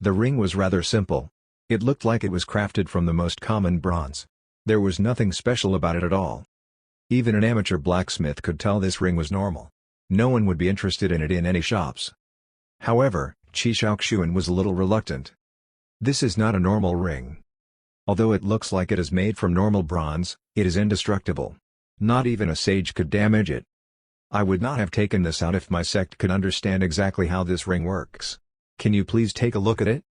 The ring was rather simple. It looked like it was crafted from the most common bronze. There was nothing special about it at all. Even an amateur blacksmith could tell this ring was normal. No one would be interested in it in any shops. However, Shi Shaoxuan was a little reluctant. This is not a normal ring. Although it looks like it is made from normal bronze, it is indestructible. Not even a sage could damage it. I would not have taken this out if my sect could understand exactly how this ring works. Can you please take a look at it?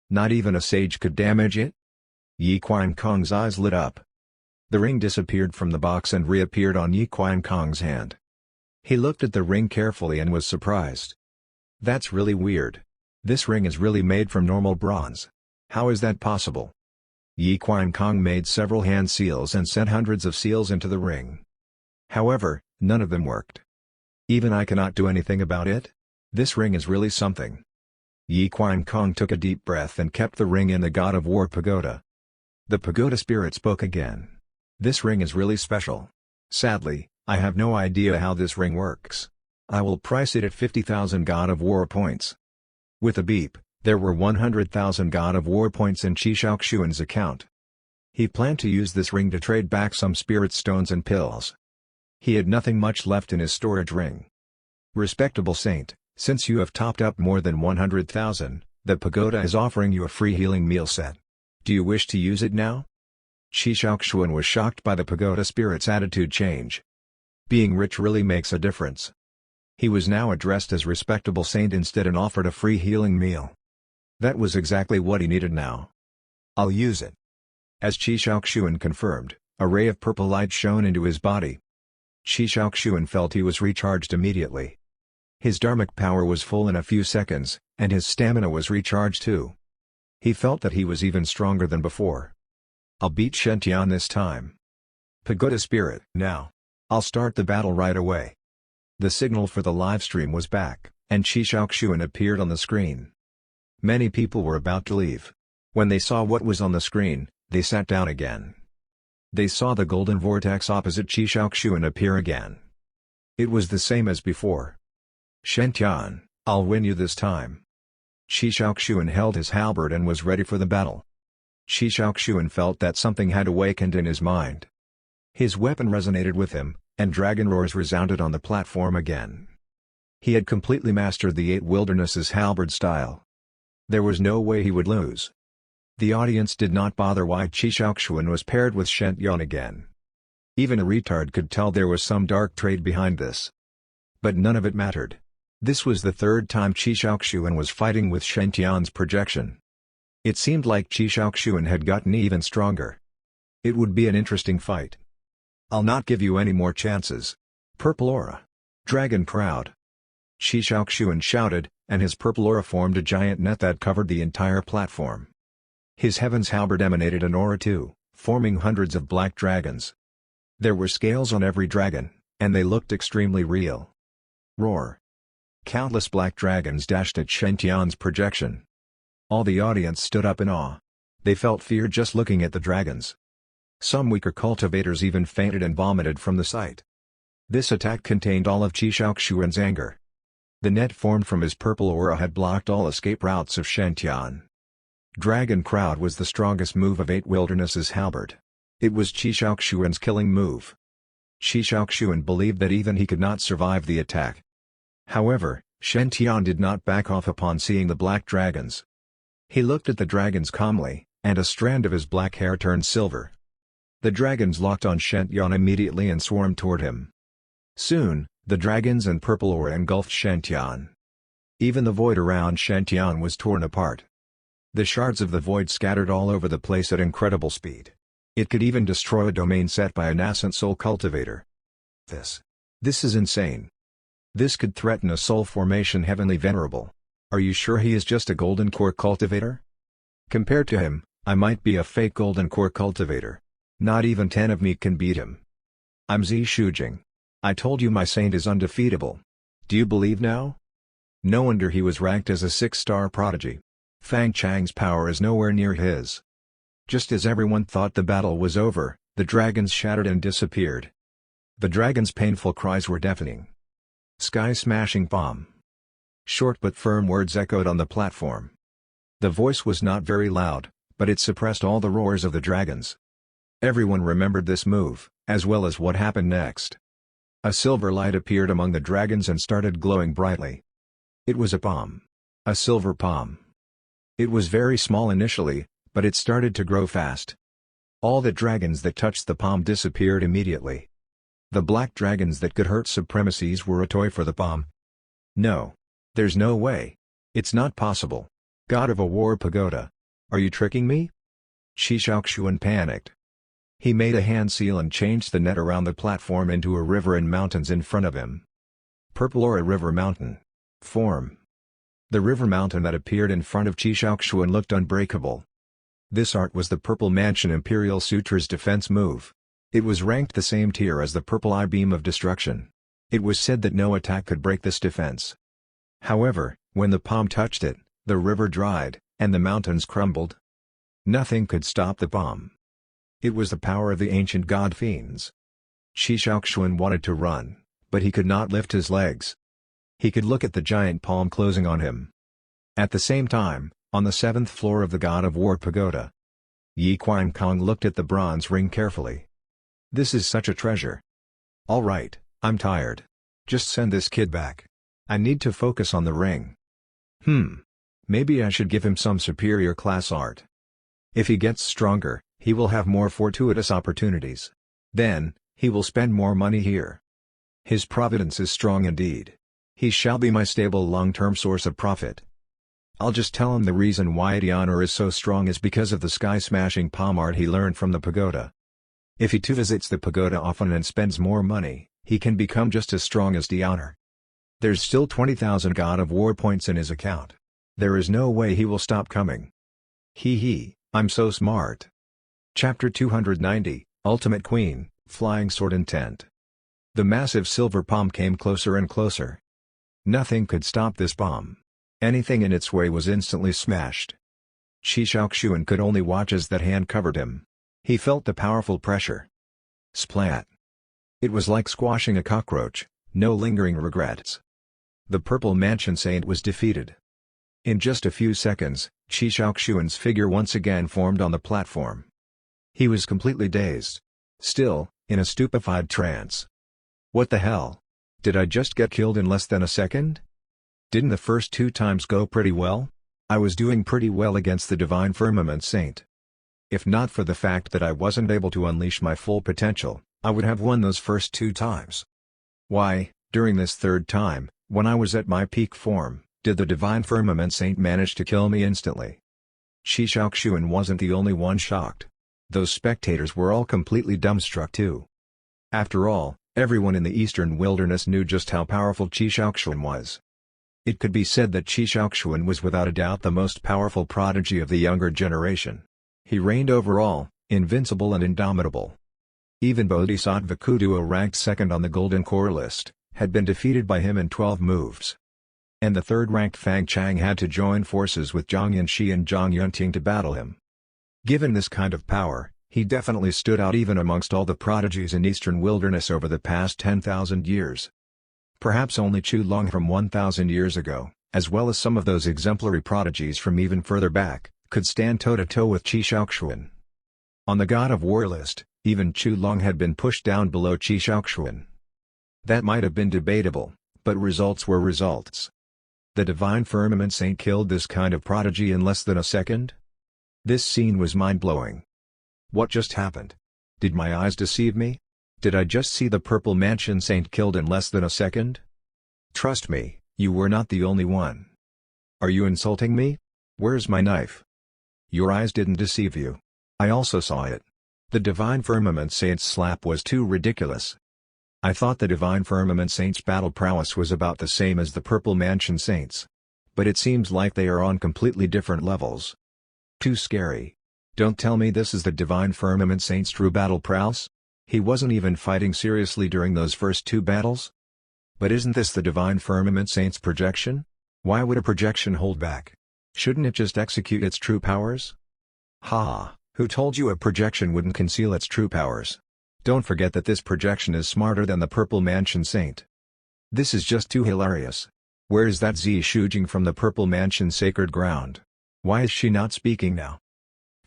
Not even a sage could damage it? Yi Qiankong's eyes lit up. The ring disappeared from the box and reappeared on Yi Qiankong's hand. He looked at the ring carefully and was surprised. That's really weird. This ring is really made from normal bronze. How is that possible? Yi Qian Kong made several hand seals and sent hundreds of seals into the ring. However, none of them worked. Even I cannot do anything about it? This ring is really something. Yi Qian Kong took a deep breath and kept the ring in the God of War pagoda. The pagoda spirit spoke again. This ring is really special. Sadly, I have no idea how this ring works. I will price it at 50,000 God of War points. With a beep, there were 100,000 God of War points in Qi Shaoxuan's account. He planned to use this ring to trade back some spirit stones and pills. He had nothing much left in his storage ring. Respectable saint, since you have topped up more than 100,000, the pagoda is offering you a free healing meal set. Do you wish to use it now? Qi Shaoxuan was shocked by the pagoda spirit's attitude change. Being rich really makes a difference. He was now addressed as respectable saint instead and offered a free healing meal. That was exactly what he needed now. I'll use it. As Qi Shaoxuan confirmed, a ray of purple light shone into his body. Qi Shaoxuan felt he was recharged immediately. His dharmic power was full in a few seconds, and his stamina was recharged too. He felt that he was even stronger than before. I'll beat Shen Tian this time. Pagoda spirit. Now. I'll start the battle right away. The signal for the livestream was back, and Qi Shaoxuan appeared on the screen. Many people were about to leave. When they saw what was on the screen, they sat down again. They saw the golden vortex opposite Qi Shaoxuan appear again. It was the same as before. Shen Tian, I'll win you this time. Qi Shaoxuan held his halberd and was ready for the battle. Qi Shaoxuan felt that something had awakened in his mind. His weapon resonated with him, and dragon roars resounded on the platform again. He had completely mastered the 8 Wildernesses halberd style. There was no way he would lose. The audience did not bother why Qi Shaoxuan was paired with Shen Tian again. Even a retard could tell there was some dark trade behind this. But none of it mattered. This was the third time Qi Shaoxuan was fighting with Shen Tian's projection. It seemed like Qi Shaoxuan had gotten even stronger. It would be an interesting fight. I'll not give you any more chances. Purple aura. Dragon crowd. Qi Shaoxuan shouted, and his purple aura formed a giant net that covered the entire platform. His heaven's halberd emanated an aura too, forming hundreds of black dragons. There were scales on every dragon, and they looked extremely real. Roar. Countless black dragons dashed at Shen Tian's projection. All the audience stood up in awe. They felt fear just looking at the dragons. Some weaker cultivators even fainted and vomited from the sight. This attack contained all of Qi Shaoxuan's anger. The net formed from his purple aura had blocked all escape routes of Shen Tian. Dragon Crowd was the strongest move of 8 Wildernesses halberd. It was Qi Shaoxuan's killing move. Qi Shaoxuan believed that even he could not survive the attack. However, Shen Tian did not back off upon seeing the black dragons. He looked at the dragons calmly, and a strand of his black hair turned silver. The dragons locked on Shen Tian immediately and swarmed toward him. Soon, the dragons and purple aura engulfed Shen Tian. Even the void around Shen Tian was torn apart. The shards of the void scattered all over the place at incredible speed. It could even destroy a domain set by a nascent soul cultivator. This is insane. This could threaten a soul formation heavenly venerable. Are you sure he is just a golden core cultivator? Compared to him, I might be a fake golden core cultivator. Not even 10 of me can beat him. I'm Zi Shujing. I told you my saint is undefeatable. Do you believe now? No wonder he was ranked as a 6-star prodigy. Fang Chang's power is nowhere near his. Just as everyone thought the battle was over, the dragons shattered and disappeared. The dragons' painful cries were deafening. Sky-smashing bomb. Short but firm words echoed on the platform. The voice was not very loud, but it suppressed all the roars of the dragons. Everyone remembered this move, as well as what happened next. A silver light appeared among the dragons and started glowing brightly. It was a palm. A silver palm. It was very small initially, but it started to grow fast. All the dragons that touched the palm disappeared immediately. The black dragons that could hurt supremacies were a toy for the palm. No. There's no way. It's not possible. God of a War Pagoda. Are you tricking me? Qi Shaoxuan panicked. He made a hand seal and changed the net around the platform into a river and mountains in front of him. Purple Aura River Mountain. Form. The river mountain that appeared in front of Qishaoxuan looked unbreakable. This art was the Purple Mansion Imperial Sutra's defense move. It was ranked the same tier as the Purple Eye Beam of Destruction. It was said that no attack could break this defense. However, when the palm touched it, the river dried, and the mountains crumbled. Nothing could stop the palm. It was the power of the ancient god fiends. Qishaoxuan wanted to run, but he could not lift his legs. He could look at the giant palm closing on him. At the same time, on the 7th floor of the God of War Pagoda, Yi Qiangkong looked at the bronze ring carefully. This is such a treasure. All right, I'm tired. Just send this kid back. I need to focus on the ring. Maybe I should give him some superior class art. If he gets stronger, he will have more fortuitous opportunities. Then, he will spend more money here. His Providence is strong indeed. He shall be my stable long-term source of profit. I'll just tell him the reason why Diana is so strong is because of the sky-smashing palm art he learned from the pagoda. If he too visits the pagoda often and spends more money, he can become just as strong as Diana. There's still 20,000 God of War points in his account. There is no way he will stop coming. I'm so smart. Chapter 290, Ultimate Queen, Flying Sword Intent. The massive silver palm came closer and closer. Nothing could stop this palm. Anything in its way was instantly smashed. Qishaoxuan could only watch as that hand covered him. He felt the powerful pressure. Splat. It was like squashing a cockroach, no lingering regrets. The Purple Mansion Saint was defeated. In just a few seconds, Qishaoxuan's figure once again formed on the platform. He was completely dazed. Still, in a stupefied trance. What the hell? Did I just get killed in less than a second? Didn't the first 2 times go pretty well? I was doing pretty well against the Divine Firmament Saint. If not for the fact that I wasn't able to unleash my full potential, I would have won those first 2 times. Why, during this 3rd time, when I was at my peak form, did the Divine Firmament Saint manage to kill me instantly? Qishaoxuan wasn't the only one shocked. Those spectators were all completely dumbstruck too. After all, everyone in the Eastern Wilderness knew just how powerful Qishaoxuan was. It could be said that Qishaoxuan was without a doubt the most powerful prodigy of the younger generation. He reigned over all, invincible and indomitable. Even Bodhisattva Kuduo, ranked 2nd on the Golden Core list, had been defeated by him in 12 moves. And the 3rd-ranked Fang Chang had to join forces with Zhang Yanxi and Zhang Yunting to battle him. Given this kind of power, he definitely stood out even amongst all the prodigies in Eastern Wilderness over the past 10,000 years. Perhaps only Chu Long from 1,000 years ago, as well as some of those exemplary prodigies from even further back, could stand toe-to-toe with Qishaoxuan. On the God of War list, even Chu Long had been pushed down below Qishaoxuan. That might have been debatable, but results were results. The Divine Firmament Saint killed this kind of prodigy in less than a second? This scene was mind-blowing. What just happened? Did my eyes deceive me? Did I just see the Purple Mansion Saint killed in less than a second? Trust me, you were not the only one. Are you insulting me? Where's my knife? Your eyes didn't deceive you. I also saw it. The Divine Firmament Saint's slap was too ridiculous. I thought the Divine Firmament Saint's battle prowess was about the same as the Purple Mansion Saints. But it seems like they are on completely different levels. Too scary. Don't tell me this is the Divine Firmament Saint's true battle prowess? He wasn't even fighting seriously during those first 2 battles? But isn't this the Divine Firmament Saint's projection? Why would a projection hold back? Shouldn't it just execute its true powers? Who told you a projection wouldn't conceal its true powers? Don't forget that this projection is smarter than the Purple Mansion Saint. This is just too hilarious. Where is that Zi Shujing from the Purple Mansion Sacred Ground? Why is she not speaking now?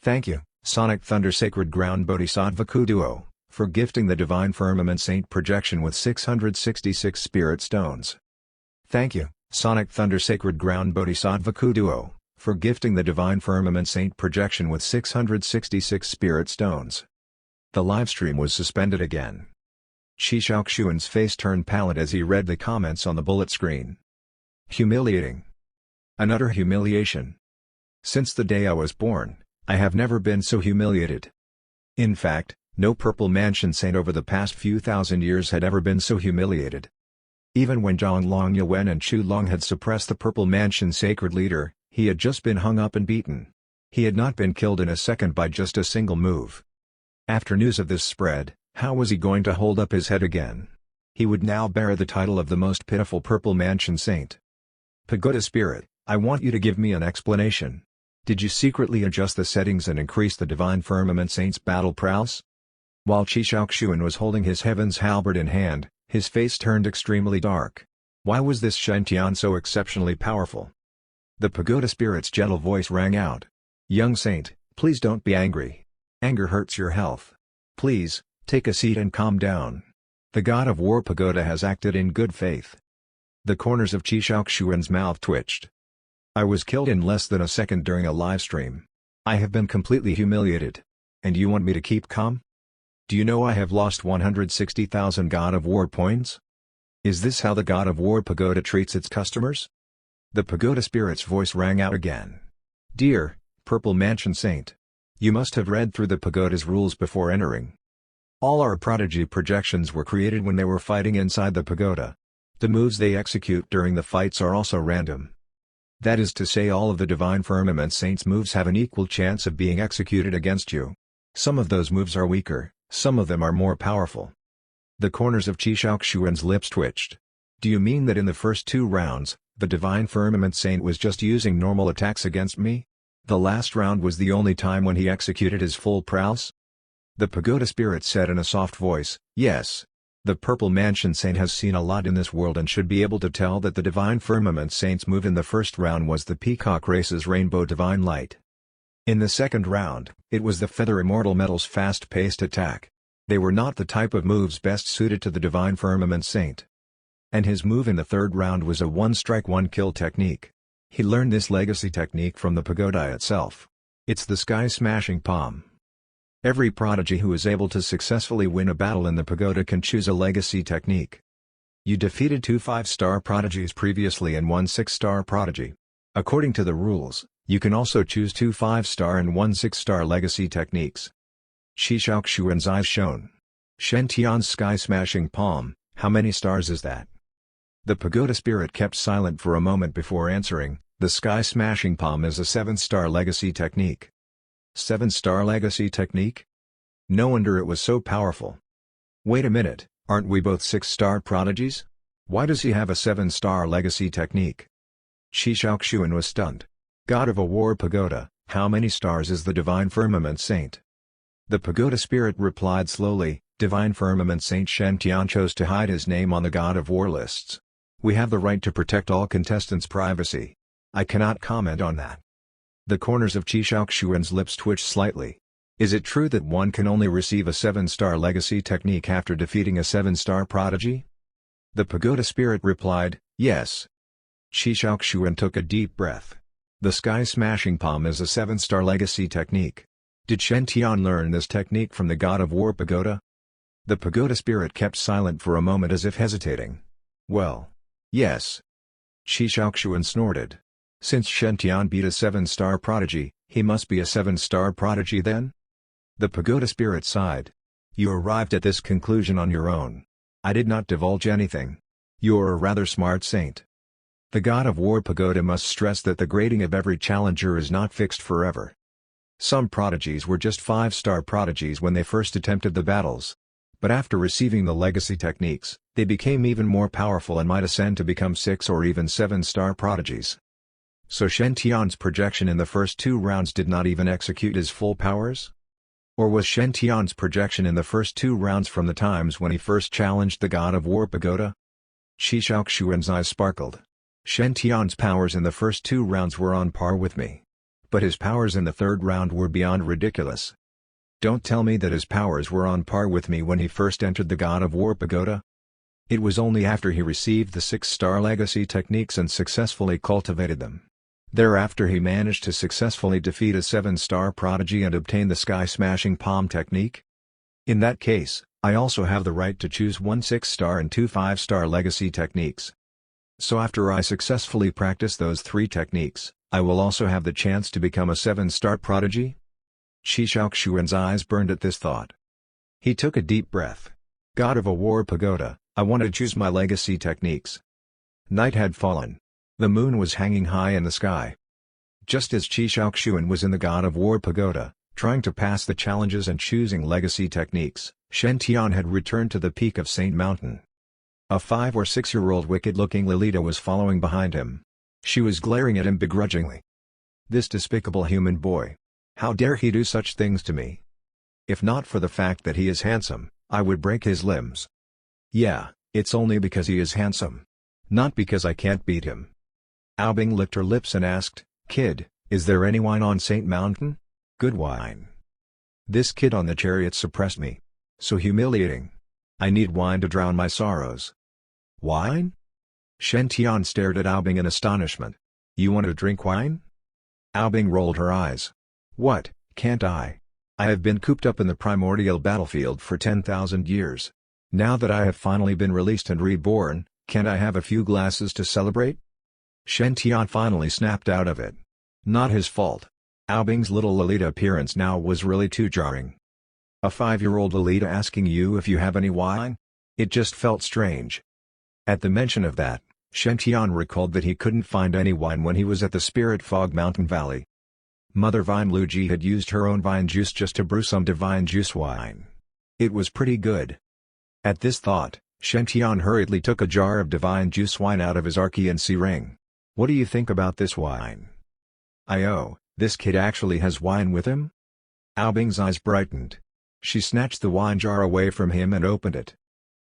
Thank you, Sonic Thunder Sacred Ground Bodhisattva Kuduo, for gifting the Divine Firmament Saint projection with 666 Spirit Stones. Thank you, Sonic Thunder Sacred Ground Bodhisattva Kuduo, for gifting the Divine Firmament Saint projection with 666 Spirit Stones. The livestream was suspended again. Qishaoxuan's face turned pallid as he read the comments on the bullet screen. Humiliating. An utter humiliation. Since the day I was born, I have never been so humiliated. In fact, no Purple Mansion Saint over the past few thousand years had ever been so humiliated. Even when Zhonglong Yuan and Chu Long had suppressed the Purple Mansion sacred leader, he had just been hung up and beaten. He had not been killed in a second by just a single move. After news of this spread, how was he going to hold up his head again? He would now bear the title of the most pitiful Purple Mansion saint. Pagoda Spirit, I want you to give me an explanation. Did you secretly adjust the settings and increase the Divine Firmament Saint's battle prowess? While Qi Shaoxuan was holding his heaven's halberd in hand, his face turned extremely dark. Why was this Shen Tian so exceptionally powerful? The Pagoda Spirit's gentle voice rang out. Young saint, please don't be angry. Anger hurts your health. Please, take a seat and calm down. The God of War Pagoda has acted in good faith. The corners of Qi Shaoxuan's mouth twitched. I was killed in less than a second during a live stream. I have been completely humiliated. And you want me to keep calm? Do you know I have lost 160,000 God of War points? Is this how the God of War Pagoda treats its customers? The Pagoda Spirit's voice rang out again. Dear Purple Mansion Saint, you must have read through the Pagoda's rules before entering. All our prodigy projections were created when they were fighting inside the Pagoda. The moves they execute during the fights are also random. That is to say, all of the Divine Firmament Saint's moves have an equal chance of being executed against you. Some of those moves are weaker, some of them are more powerful. The corners of Qi Shaoxuan's lips twitched. Do you mean that in the first 2 rounds, the Divine Firmament Saint was just using normal attacks against me? The last round was the only time when he executed his full prowess? The Pagoda Spirit said in a soft voice, yes. The Purple Mansion Saint has seen a lot in this world and should be able to tell that the Divine Firmament Saint's move in the first round was the Peacock Race's Rainbow Divine Light. In the second round, it was the Feather Immortal Metal's fast-paced attack. They were not the type of moves best suited to the Divine Firmament Saint. And his move in the third round was a one-strike one-kill technique. He learned this legacy technique from the Pagoda itself. It's the Sky-Smashing Palm. Every prodigy who is able to successfully win a battle in the Pagoda can choose a legacy technique. You defeated 2 5-star prodigies previously and 1 6-star prodigy. According to the rules, you can also choose 2 5-star and 1 6-star legacy techniques. Qi Shaoxuan's eyes shone. Shen Tian's Sky-Smashing Palm, how many stars is that? The Pagoda Spirit kept silent for a moment before answering. The Sky-Smashing Palm is a 7-star legacy technique. 7-star legacy technique? No wonder it was so powerful. Wait a minute, aren't we both 6-star prodigies? Why does he have a 7-star legacy technique? Qi Shaoxuan was stunned. God of a War Pagoda, how many stars is the Divine Firmament Saint? The Pagoda Spirit replied slowly, Divine Firmament Saint Shen Tian chose to hide his name on the God of War lists. We have the right to protect all contestants' privacy. I cannot comment on that. The corners of Qi Shaoxuan's lips twitched slightly. Is it true that one can only receive a 7-star legacy technique after defeating a 7-star prodigy? The Pagoda Spirit replied, yes. Qi Shaoxuan took a deep breath. The Sky-Smashing Palm is a 7-star legacy technique. Did Shen Tian learn this technique from the God of War Pagoda? The Pagoda Spirit kept silent for a moment as if hesitating. Well, yes. Qi Shaoxuan snorted. Since Shen Tian beat a 7-star prodigy, he must be a 7-star prodigy then? The Pagoda Spirit sighed. You arrived at this conclusion on your own. I did not divulge anything. You're a rather smart saint. The God of War Pagoda must stress that the grading of every challenger is not fixed forever. Some prodigies were just 5-star prodigies when they first attempted the battles. But after receiving the legacy techniques, they became even more powerful and might ascend to become 6 or even 7-star prodigies. So Shen Tian's projection in the first 2 rounds did not even execute his full powers? Or was Shen Tian's projection in the first 2 rounds from the times when he first challenged the God of War Pagoda? Qi Shaoxuan's eyes sparkled. Shen Tian's powers in the first 2 rounds were on par with me. But his powers in the third round were beyond ridiculous. Don't tell me that his powers were on par with me when he first entered the God of War Pagoda. It was only after he received the 6-star legacy techniques and successfully cultivated them. Thereafter he managed to successfully defeat a 7-star prodigy and obtain the Sky-Smashing Palm technique? In that case, I also have the right to choose 1 6-star and 2 5-star legacy techniques. So after I successfully practice those 3 techniques, I will also have the chance to become a 7-star prodigy? Qi Shaoxuan's eyes burned at this thought. He took a deep breath. God of a War Pagoda, I want to choose my legacy techniques. Night had fallen. The moon was hanging high in the sky. Just as Chi Shaoxuan was in the God of War pagoda, trying to pass the challenges and choosing legacy techniques, Shen Tian had returned to the peak of Saint Mountain. A 5 or 6-year-old wicked-looking Lolita was following behind him. She was glaring at him begrudgingly. This despicable human boy. How dare he do such things to me? If not for the fact that he is handsome, I would break his limbs. Yeah, it's only because he is handsome. Not because I can't beat him. Aobing licked her lips and asked, "Kid, is there any wine on Saint Mountain? Good wine." This kid on the chariot suppressed me. So humiliating. I need wine to drown my sorrows. Wine? Shen Tian stared at Aobing in astonishment. You want to drink wine? Aobing rolled her eyes. What, can't I? I have been cooped up in the primordial battlefield for 10,000 years. Now that I have finally been released and reborn, can't I have a few glasses to celebrate? Shen Tian finally snapped out of it. Not his fault. Aobing's little Lolita appearance now was really too jarring. A 5-year-old Lolita asking you if you have any wine? It just felt strange. At the mention of that, Shen Tian recalled that he couldn't find any wine when he was at the Spirit Fog Mountain Valley. Mother Vine Luji had used her own vine juice just to brew some divine juice wine. It was pretty good. At this thought, Shen Tian hurriedly took a jar of divine juice wine out of his RKNC ring. What do you think about this wine? This kid actually has wine with him? Aobing's eyes brightened. She snatched the wine jar away from him and opened it.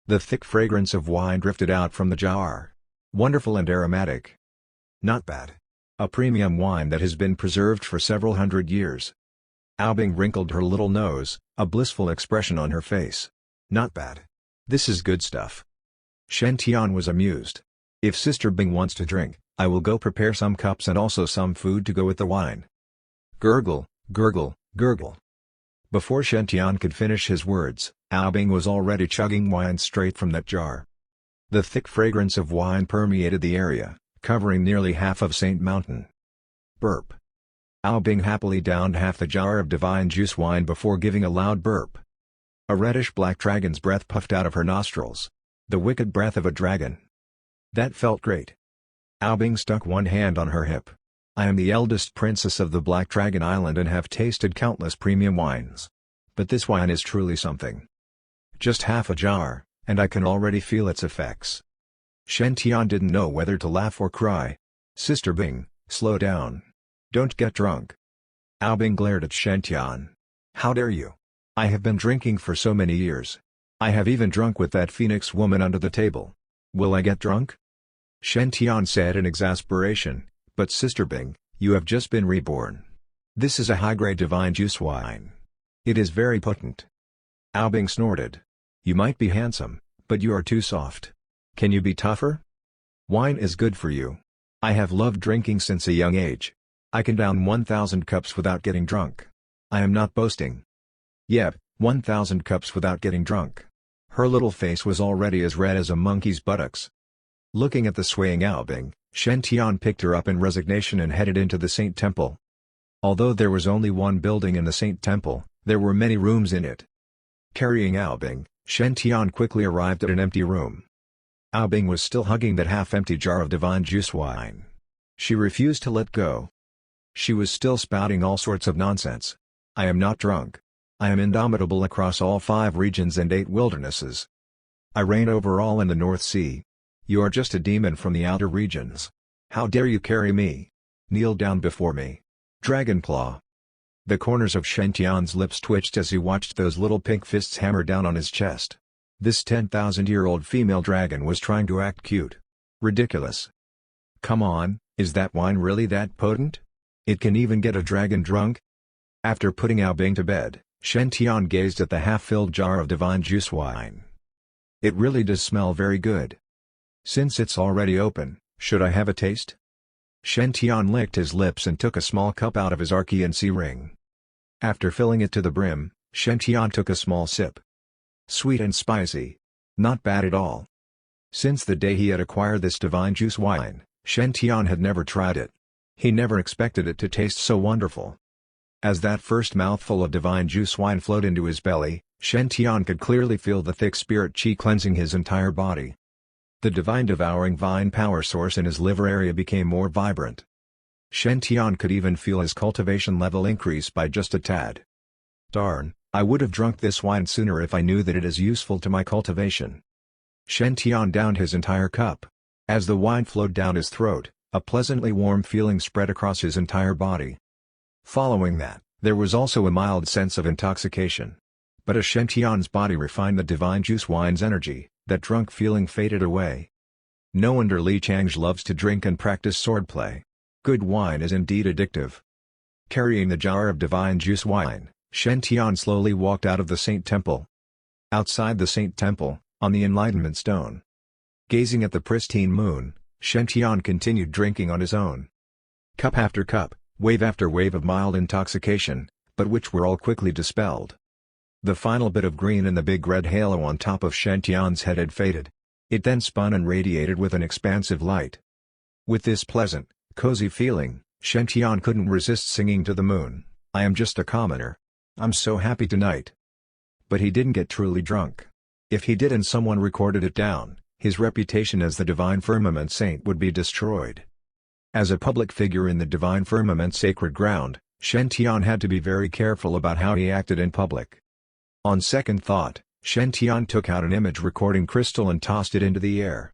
The thick fragrance of wine drifted out from the jar. Wonderful and aromatic. Not bad. A premium wine that has been preserved for several hundred years. Aobing wrinkled her little nose, a blissful expression on her face. Not bad. This is good stuff. Shen Tian was amused. If Sister Bing wants to drink, I will go prepare some cups and also some food to go with the wine. Gurgle, gurgle, gurgle. Before Shen Tian could finish his words, Aobing was already chugging wine straight from that jar. The thick fragrance of wine permeated the area, covering nearly half of Saint Mountain. Burp. Aobing happily downed half the jar of divine juice wine before giving a loud burp. A reddish-black dragon's breath puffed out of her nostrils. The wicked breath of a dragon. That felt great. Aobing stuck one hand on her hip. I am the eldest princess of the Black Dragon Island and have tasted countless premium wines. But this wine is truly something. Just half a jar, and I can already feel its effects. Shen Tian didn't know whether to laugh or cry. Sister Bing, slow down. Don't get drunk. Aobing glared at Shen Tian. How dare you? I have been drinking for so many years. I have even drunk with that Phoenix woman under the table. Will I get drunk? Shen Tian said in exasperation, but Sister Bing, you have just been reborn. This is a high-grade divine juice wine. It is very potent. Aobing snorted. You might be handsome, but you are too soft. Can you be tougher? Wine is good for you. I have loved drinking since a young age. I can down 1,000 cups without getting drunk. I am not boasting. Yep, 1,000 cups without getting drunk. Her little face was already as red as a monkey's buttocks. Looking at the swaying Aobing, Shen Tian picked her up in resignation and headed into the Saint Temple. Although there was only one building in the Saint Temple, there were many rooms in it. Carrying Aobing, Shen Tian quickly arrived at an empty room. Aobing was still hugging that half-empty jar of divine juice wine. She refused to let go. She was still spouting all sorts of nonsense. I am not drunk. I am indomitable across all 5 regions and 8 wildernesses. I reign over all in the North Sea. You are just a demon from the outer regions. How dare you carry me? Kneel down before me. Dragonclaw. The corners of Shen Tian's lips twitched as he watched those little pink fists hammer down on his chest. This 10,000-year-old female dragon was trying to act cute. Ridiculous. Come on, is that wine really that potent? It can even get a dragon drunk? After putting Aobing to bed, Shen Tian gazed at the half-filled jar of divine juice wine. It really does smell very good. Since it's already open, should I have a taste? Shen Tian licked his lips and took a small cup out of his RKNC ring. After filling it to the brim, Shen Tian took a small sip. Sweet and spicy. Not bad at all. Since the day he had acquired this divine juice wine, Shen Tian had never tried it. He never expected it to taste so wonderful. As that first mouthful of divine juice wine flowed into his belly, Shen Tian could clearly feel the thick spirit chi cleansing his entire body. The divine devouring vine power source in his liver area became more vibrant. Shen Tian could even feel his cultivation level increase by just a tad. Darn, I would have drunk this wine sooner if I knew that it is useful to my cultivation. Shen Tian downed his entire cup. As the wine flowed down his throat, a pleasantly warm feeling spread across his entire body. Following that, there was also a mild sense of intoxication. But as Shen Tian's body refined the divine juice wine's energy, that drunk feeling faded away. No wonder Li Changzhe loves to drink and practice swordplay. Good wine is indeed addictive. Carrying the jar of divine juice wine, Shen Tian slowly walked out of the Saint Temple. Outside the Saint Temple, on the Enlightenment Stone. Gazing at the pristine moon, Shen Tian continued drinking on his own. Cup after cup, wave after wave of mild intoxication, but which were all quickly dispelled. The final bit of green in the big red halo on top of Shen Tian's head had faded. It then spun and radiated with an expansive light. With this pleasant, cozy feeling, Shen Tian couldn't resist singing to the moon, "I am just a commoner. I'm so happy tonight." But he didn't get truly drunk. If he did and someone recorded it down, his reputation as the Divine Firmament Saint would be destroyed. As a public figure in the Divine Firmament sacred ground, Shen Tian had to be very careful about how he acted in public. On second thought, Shen Tian took out an image recording crystal and tossed it into the air.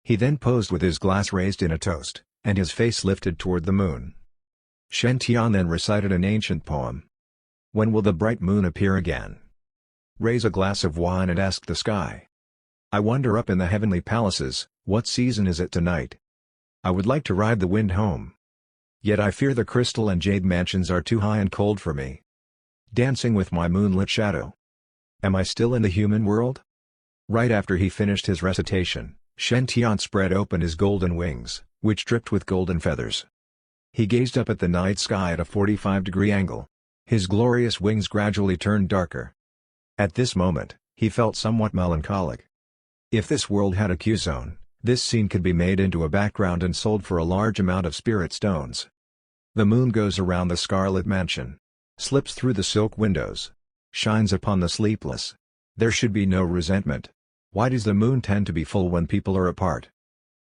He then posed with his glass raised in a toast, and his face lifted toward the moon. Shen Tian then recited an ancient poem. "When will the bright moon appear again? Raise a glass of wine and ask the sky. I wonder up in the heavenly palaces, what season is it tonight? I would like to ride the wind home. Yet I fear the crystal and jade mansions are too high and cold for me. Dancing with my moonlit shadow. Am I still in the human world?" Right after he finished his recitation, Shen Tian spread open his golden wings, which dripped with golden feathers. He gazed up at the night sky at a 45-degree angle. His glorious wings gradually turned darker. At this moment, he felt somewhat melancholic. If this world had a Q-zone, this scene could be made into a background and sold for a large amount of spirit stones. The moon goes around the Scarlet Mansion. Slips through the silk windows. Shines upon the sleepless. There should be no resentment. Why does the moon tend to be full when people are apart?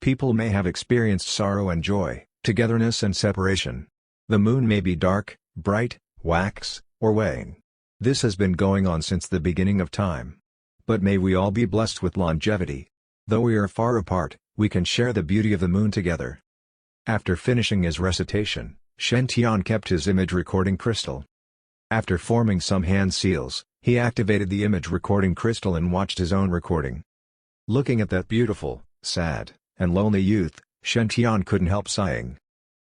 People may have experienced sorrow and joy, togetherness and separation. The moon may be dark, bright, wax, or wane. This has been going on since the beginning of time. But may we all be blessed with longevity. Though we are far apart, we can share the beauty of the moon together. After finishing his recitation, Shen Tian kept his image recording crystal. After forming some hand seals, he activated the image recording crystal and watched his own recording. Looking at that beautiful, sad, and lonely youth, Shen Tian couldn't help sighing.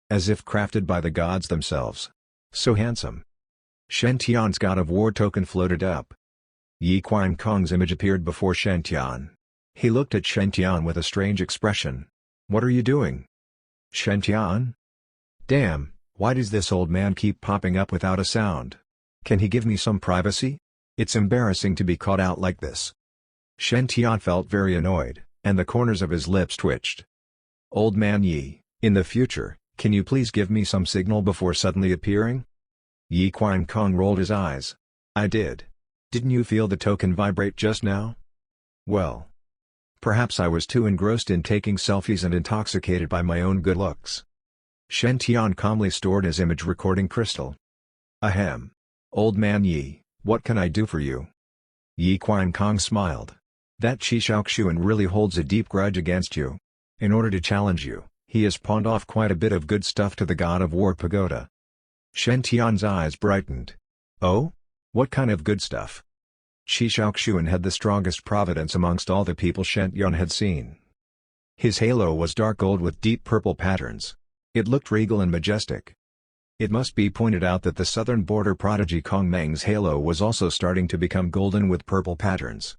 As if crafted by the gods themselves. So handsome. Shen Tian's God of War token floated up. Yi Qiang Kong's image appeared before Shen Tian. He looked at Shen Tian with a strange expression. "What are you doing?" "Shen Tian? Damn, why does this old man keep popping up without a sound? Can he give me some privacy? It's embarrassing to be caught out like this." Shen Tian felt very annoyed, and the corners of his lips twitched. "Old man Yi, in the future, can you please give me some signal before suddenly appearing?" Yi Qiang Kong rolled his eyes. "I did. Didn't you feel the token vibrate just now?" "Well. Perhaps I was too engrossed in taking selfies and intoxicated by my own good looks." Shen Tian calmly stored his image recording crystal. "Ahem. Old man Yi, what can I do for you?" Yi Qiang Kong smiled. "That Qi Shaoxuan really holds a deep grudge against you. In order to challenge you, he has pawned off quite a bit of good stuff to the God of War pagoda." Shen Tian's eyes brightened. "Oh? What kind of good stuff?" Qi Shaoxuan had the strongest Providence amongst all the people Shen Tian had seen. His halo was dark gold with deep purple patterns. It looked regal and majestic. It must be pointed out that the southern border prodigy Kong Meng's halo was also starting to become golden with purple patterns.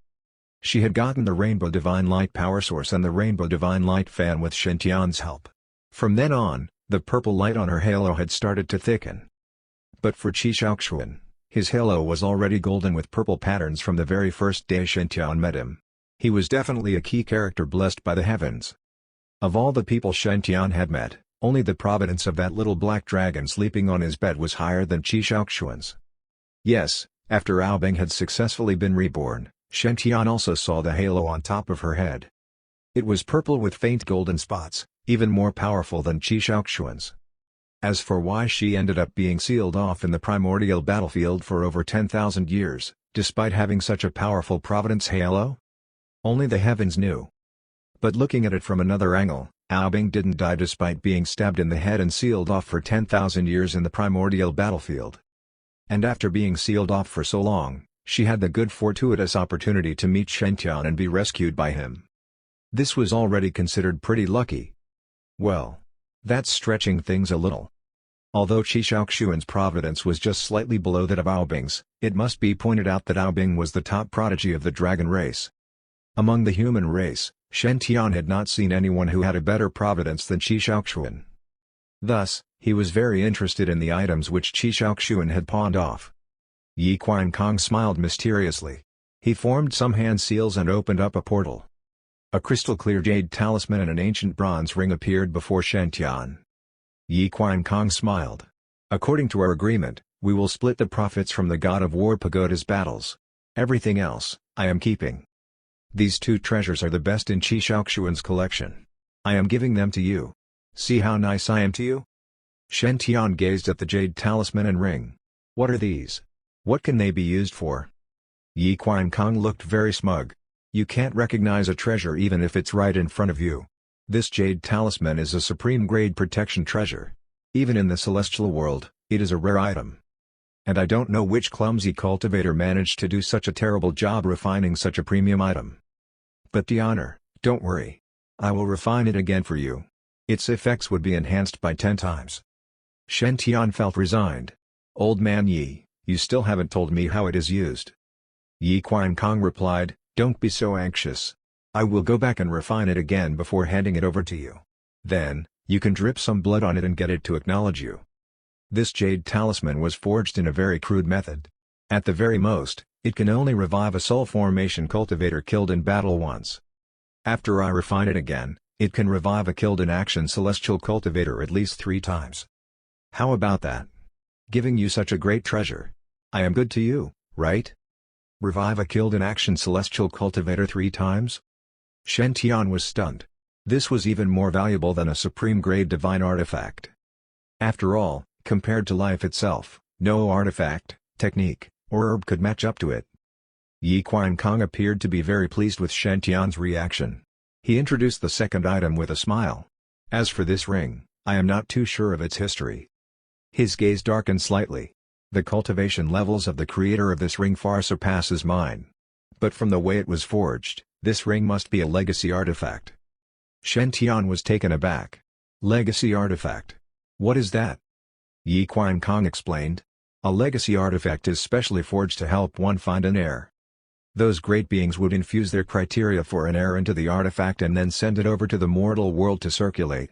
She had gotten the Rainbow Divine Light power source and the Rainbow Divine Light fan with Shen Tian's help. From then on, the purple light on her halo had started to thicken. But for Qi Shaoxuan, his halo was already golden with purple patterns from the very first day Shen Tian met him. He was definitely a key character blessed by the heavens. Of all the people Shen Tian had met, only the providence of that little black dragon sleeping on his bed was higher than Qi Shaoxuan's. Yes, After Aobing had successfully been reborn, Shen Tian also saw the halo on top of her head. It was purple with faint golden spots, even more powerful than Qi Shaoxuan's. As for why she ended up being sealed off in the primordial battlefield for over 10,000 years, despite having such a powerful Providence halo? Only the heavens knew. But looking at it from another angle, Aobing didn't die despite being stabbed in the head and sealed off for 10,000 years in the primordial battlefield. And after being sealed off for so long, she had the good fortuitous opportunity to meet Shen Tian and be rescued by him. This was already considered pretty lucky. Well, that's stretching things a little. Although Qi Shaoxuan's Providence was just slightly below that of Aobing's, it must be pointed out that Aobing was the top prodigy of the dragon race. Among the human race, Shen Tian had not seen anyone who had a better Providence than Qi Shaoxuan. Thus, he was very interested in the items which Qi Shaoxuan had pawned off. Yi Qiankong smiled mysteriously. He formed some hand seals and opened up a portal. A crystal-clear jade talisman and an ancient bronze ring appeared before Shen Tian. Yi Qiankong smiled. According to our agreement, we will split the profits from the God of War Pagoda's battles. Everything else, I am keeping. These two treasures are the best in Qi Shaoxuan's collection. I am giving them to you. See how nice I am to you? Shen Tian gazed at the jade talisman and ring. What are these? What can they be used for? Yi Qiankong looked very smug. You can't recognize a treasure even if it's right in front of you. This jade talisman is a supreme-grade protection treasure. Even in the celestial world, it is a rare item. And I don't know which clumsy cultivator managed to do such a terrible job refining such a premium item. But the honor, don't worry. I will refine it again for you. Its effects would be enhanced by 10 times. Shen Tian felt resigned. Old man Yi, you still haven't told me how it is used. Yi Qiankong replied, don't be so anxious. I will go back and refine it again before handing it over to you. Then, you can drip some blood on it and get it to acknowledge you. This jade talisman was forged in a very crude method. At the very most, it can only revive a soul formation cultivator killed in battle once. After I refine it again, it can revive a killed in action celestial cultivator at least 3 times. How about that? Giving you such a great treasure. I am good to you, right? Revive a killed in action celestial cultivator 3 times? Shen Tian was stunned. This was even more valuable than a supreme-grade divine artifact. After all, compared to life itself, no artifact, technique, or herb could match up to it. Yi Qiankong appeared to be very pleased with Shen Tian's reaction. He introduced the second item with a smile. As for this ring, I am not too sure of its history. His gaze darkened slightly. The cultivation levels of the creator of this ring far surpasses mine. But from the way it was forged, this ring must be a legacy artifact. Shen Tian was taken aback. Legacy artifact? What is that? Yi Qiankong explained. A legacy artifact is specially forged to help one find an heir. Those great beings would infuse their criteria for an heir into the artifact and then send it over to the mortal world to circulate.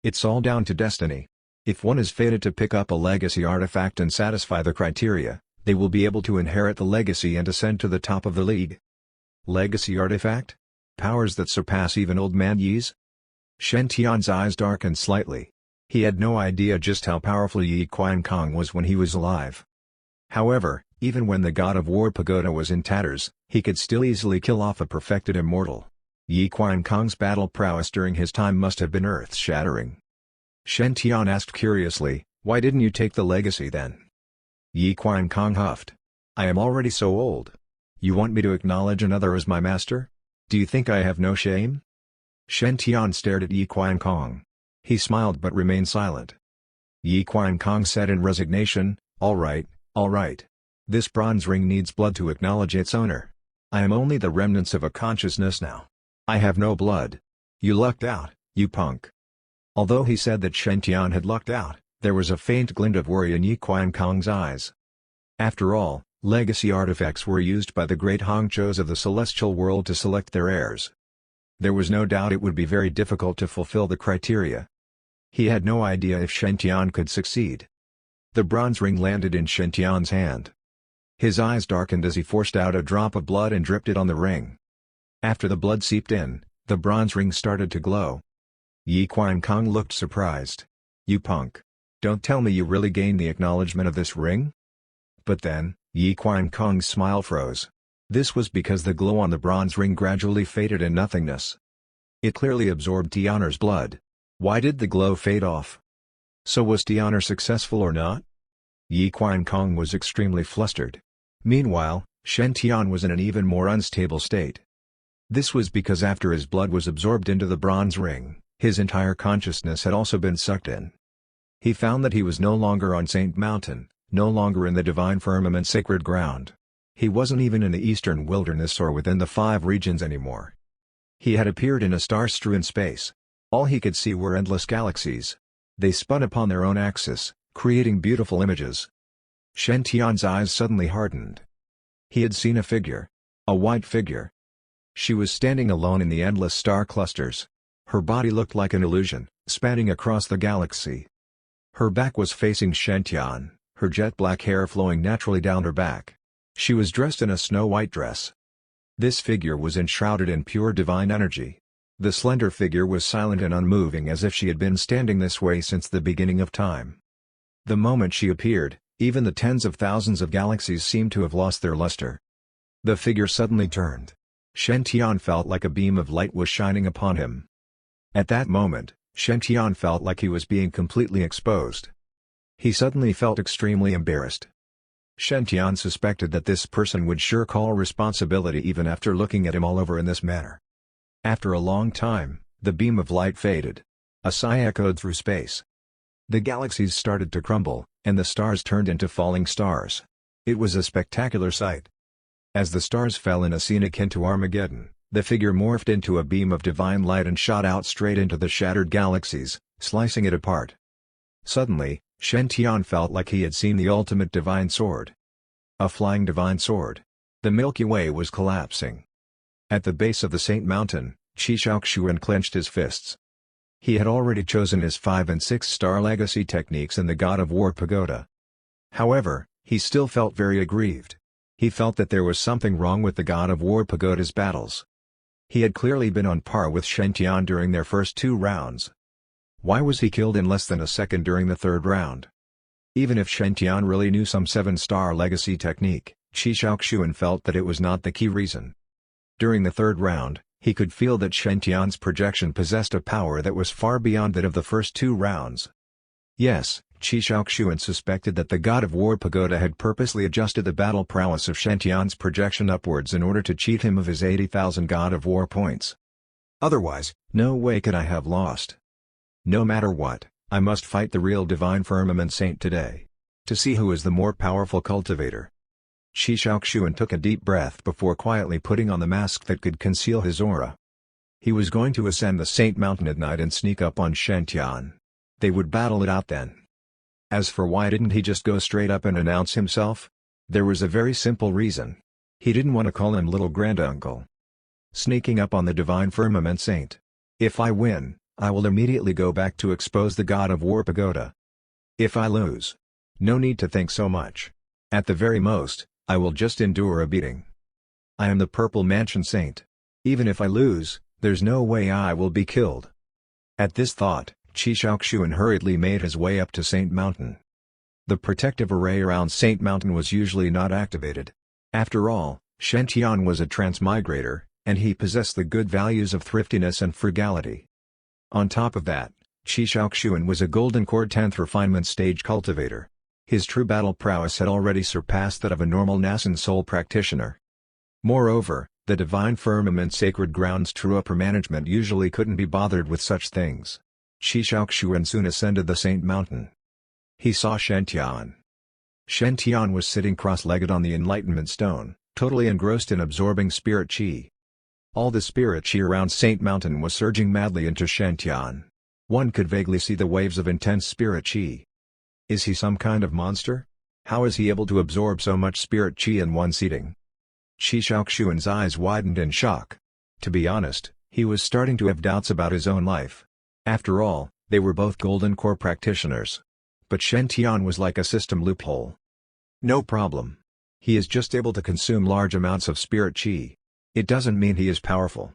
It's all down to destiny. If one is fated to pick up a legacy artifact and satisfy the criteria, they will be able to inherit the legacy and ascend to the top of the league. Legacy artifact? Powers that surpass even old man Yi's? Shen Tian's eyes darkened slightly. He had no idea just how powerful Yi Qiankong was when he was alive. However, even when the God of War Pagoda was in tatters, he could still easily kill off a perfected immortal. Yi Qiankong's battle prowess during his time must have been earth-shattering. Shen Tian asked curiously, why didn't you take the legacy then? Yi Qiankong huffed. I am already so old. You want me to acknowledge another as my master? Do you think I have no shame? Shen Tian stared at Yi Qiankong. He smiled but remained silent. Yi Qiankong said in resignation, all right. This bronze ring needs blood to acknowledge its owner. I am only the remnants of a consciousness now. I have no blood. You lucked out, you punk. Although he said that Shen Tian had lucked out, there was a faint glint of worry in Yi Qiankong's eyes. After all, legacy artifacts were used by the great Hongchos of the celestial world to select their heirs. There was no doubt it would be very difficult to fulfill the criteria. He had no idea if Shen Tian could succeed. The bronze ring landed in Shen Tian's hand. His eyes darkened as he forced out a drop of blood and dripped it on the ring. After the blood seeped in, the bronze ring started to glow. Yi Qiankong looked surprised. You punk. Don't tell me you really gained the acknowledgement of this ring? But then, Yi Qiankong's smile froze. This was because the glow on the bronze ring gradually faded in nothingness. It clearly absorbed Tianer's blood. Why did the glow fade off? So was Tianer successful or not? Yi Qiankong was extremely flustered. Meanwhile, Shen Tian was in an even more unstable state. This was because after his blood was absorbed into the bronze ring, his entire consciousness had also been sucked in. He found that he was no longer on Saint Mountain, no longer in the divine firmament sacred ground. He wasn't even in the eastern wilderness or within the 5 regions anymore. He had appeared in a star-strewn space. All he could see were endless galaxies. They spun upon their own axis, creating beautiful images. Shen Tian's eyes suddenly hardened. He had seen a figure. A white figure. She was standing alone in the endless star clusters. Her body looked like an illusion, spanning across the galaxy. Her back was facing Shen Tian, her jet black hair flowing naturally down her back. She was dressed in a snow-white dress. This figure was enshrouded in pure divine energy. The slender figure was silent and unmoving as if she had been standing this way since the beginning of time. The moment she appeared, even the tens of thousands of galaxies seemed to have lost their luster. The figure suddenly turned. Shen Tian felt like a beam of light was shining upon him. At that moment, Shen Tian felt like he was being completely exposed. He suddenly felt extremely embarrassed. Shen Tian suspected that this person would sure call responsibility even after looking at him all over in this manner. After a long time, the beam of light faded. A sigh echoed through space. The galaxies started to crumble, and the stars turned into falling stars. It was a spectacular sight. As the stars fell in a scene akin to Armageddon, the figure morphed into a beam of divine light and shot out straight into the shattered galaxies, slicing it apart. Suddenly, Shen Tian felt like he had seen the ultimate divine sword. A flying divine sword. The Milky Way was collapsing. At the base of the Saint Mountain, Qi Shaoxuan clenched his fists. He had already chosen his 5- and 6-star legacy techniques in the God of War Pagoda. However, he still felt very aggrieved. He felt that there was something wrong with the God of War Pagoda's battles. He had clearly been on par with Shen Tian during their first 2 rounds. Why was he killed in less than a second during the 3rd round? Even if Shen Tian really knew some 7-star legacy technique, Qi Shaoxuan felt that it was not the key reason. During the 3rd round, he could feel that Shen Tian's projection possessed a power that was far beyond that of the first 2 rounds. Yes, Qi Shaoxuan suspected that the God of War Pagoda had purposely adjusted the battle prowess of Shen Tian's projection upwards in order to cheat him of his 80,000 God of War points. Otherwise, no way could I have lost. No matter what, I must fight the real divine firmament saint today. To see who is the more powerful cultivator. Qi Shaoxuan took a deep breath before quietly putting on the mask that could conceal his aura. He was going to ascend the Saint Mountain at night and sneak up on Shen Tian. They would battle it out then. As for why didn't he just go straight up and announce himself? There was a very simple reason. He didn't want to call him little granduncle. Sneaking up on the divine firmament saint. If I win, I will immediately go back to expose the God of War Pagoda. If I lose, no need to think so much. At the very most, I will just endure a beating. I am the Purple Mansion Saint. Even if I lose, there's no way I will be killed. At this thought, Qi Shaoxuan hurriedly made his way up to Saint Mountain. The protective array around Saint Mountain was usually not activated. After all, Shen Tian was a transmigrator, and he possessed the good values of thriftiness and frugality. On top of that, Qi Shaoxuan was a Golden Core 10th refinement stage cultivator. His true battle prowess had already surpassed that of a normal Nasan soul practitioner. Moreover, the divine firmament sacred grounds true upper management usually couldn't be bothered with such things. Qi Shaoxuan soon ascended the Saint Mountain. He saw Shen Tian. Shen Tian was sitting cross-legged on the Enlightenment Stone, totally engrossed in absorbing spirit qi. All the spirit qi around Saint Mountain was surging madly into Shen Tian. One could vaguely see the waves of intense spirit qi. Is he some kind of monster? How is he able to absorb so much spirit qi in one sitting? Qi Shaoxuan's eyes widened in shock. To be honest, he was starting to have doubts about his own life. After all, they were both Golden Core practitioners. But Shen Tian was like a system loophole. No problem. He is just able to consume large amounts of spirit qi. It doesn't mean he is powerful.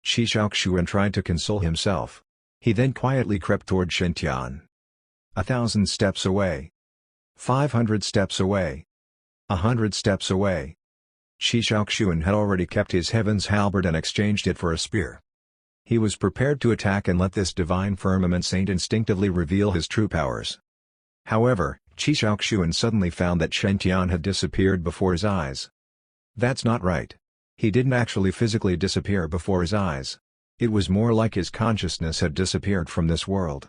Qi Shaoxuan tried to console himself. He then quietly crept toward Shen Tian. 1,000 steps away. 500 steps away. 100 steps away. Qi Shaoxuan had already kept his heaven's halberd and exchanged it for a spear. He was prepared to attack and let this divine firmament saint instinctively reveal his true powers. However, Qi Shaoxuan suddenly found that Shen Tian had disappeared before his eyes. That's not right. He didn't actually physically disappear before his eyes. It was more like his consciousness had disappeared from this world.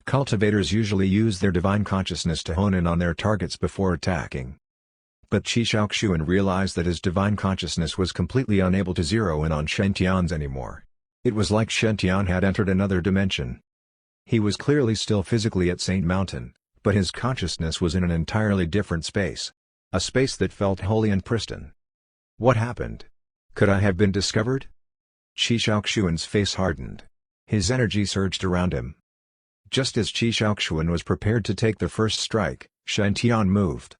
Cultivators usually use their divine consciousness to hone in on their targets before attacking. But Qi Shaoxuan realized that his divine consciousness was completely unable to zero in on Shen Tian's anymore. It was like Shen Tian had entered another dimension. He was clearly still physically at Saint Mountain, but his consciousness was in an entirely different space. A space that felt holy and pristine. What happened? Could I have been discovered? Qi Shaoxuan's face hardened. His energy surged around him. Just as Qi Shaoxuan was prepared to take the first strike, Shen Tian moved.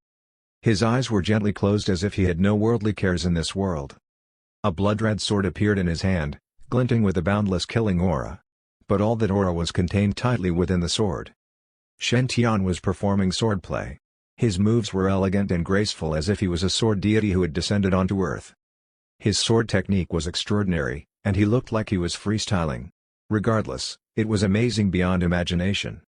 His eyes were gently closed as if he had no worldly cares in this world. A blood-red sword appeared in his hand, glinting with a boundless killing aura. But all that aura was contained tightly within the sword. Shen Tian was performing swordplay. His moves were elegant and graceful as if he was a sword deity who had descended onto earth. His sword technique was extraordinary, and he looked like he was freestyling. Regardless, it was amazing beyond imagination.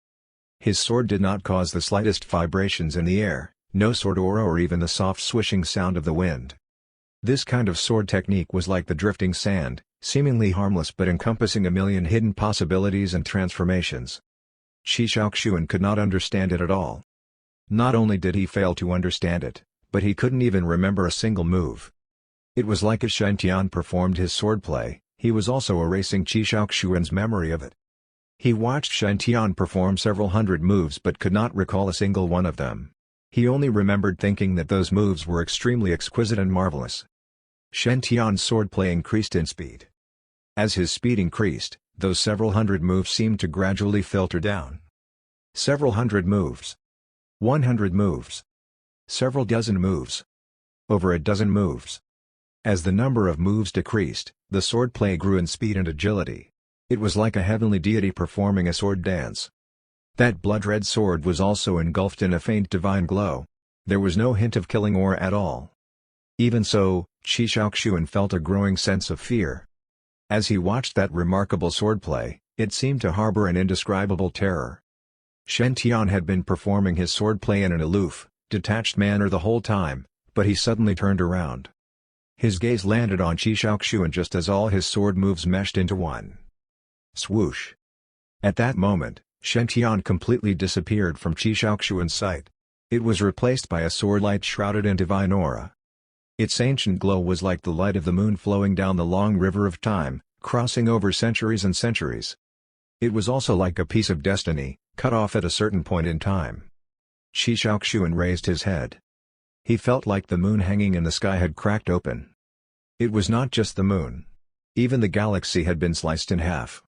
His sword did not cause the slightest vibrations in the air. No sword aura or even the soft swishing sound of the wind. This kind of sword technique was like the drifting sand, seemingly harmless but encompassing a million hidden possibilities and transformations. Qi Shaoxuan could not understand it at all. Not only did he fail to understand it, but he couldn't even remember a single move. It was like as Shen Tian performed his swordplay, he was also erasing Qi Shaoxuan's memory of it. He watched Shen Tian perform several hundred moves but could not recall a single one of them. He only remembered thinking that those moves were extremely exquisite and marvelous. Shen Tian's swordplay increased in speed. As his speed increased, those several hundred moves seemed to gradually filter down. Several hundred moves. 100 moves. Several dozen moves. Over a dozen moves. As the number of moves decreased, the swordplay grew in speed and agility. It was like a heavenly deity performing a sword dance. That blood-red sword was also engulfed in a faint divine glow. There was no hint of killing aura at all. Even so, Qi Shaoxuan felt a growing sense of fear. As he watched that remarkable swordplay, it seemed to harbor an indescribable terror. Shen Tian had been performing his swordplay in an aloof, detached manner the whole time, but he suddenly turned around. His gaze landed on Qi Shaoxuan just as all his sword moves meshed into one. Swoosh! At that moment, Shen Tian completely disappeared from Qi Shaoxuan's sight. It was replaced by a sword light shrouded in divine aura. Its ancient glow was like the light of the moon flowing down the long river of time, crossing over centuries and centuries. It was also like a piece of destiny, cut off at a certain point in time. Qi Shaoxuan raised his head. He felt like the moon hanging in the sky had cracked open. It was not just the moon. Even the galaxy had been sliced in half.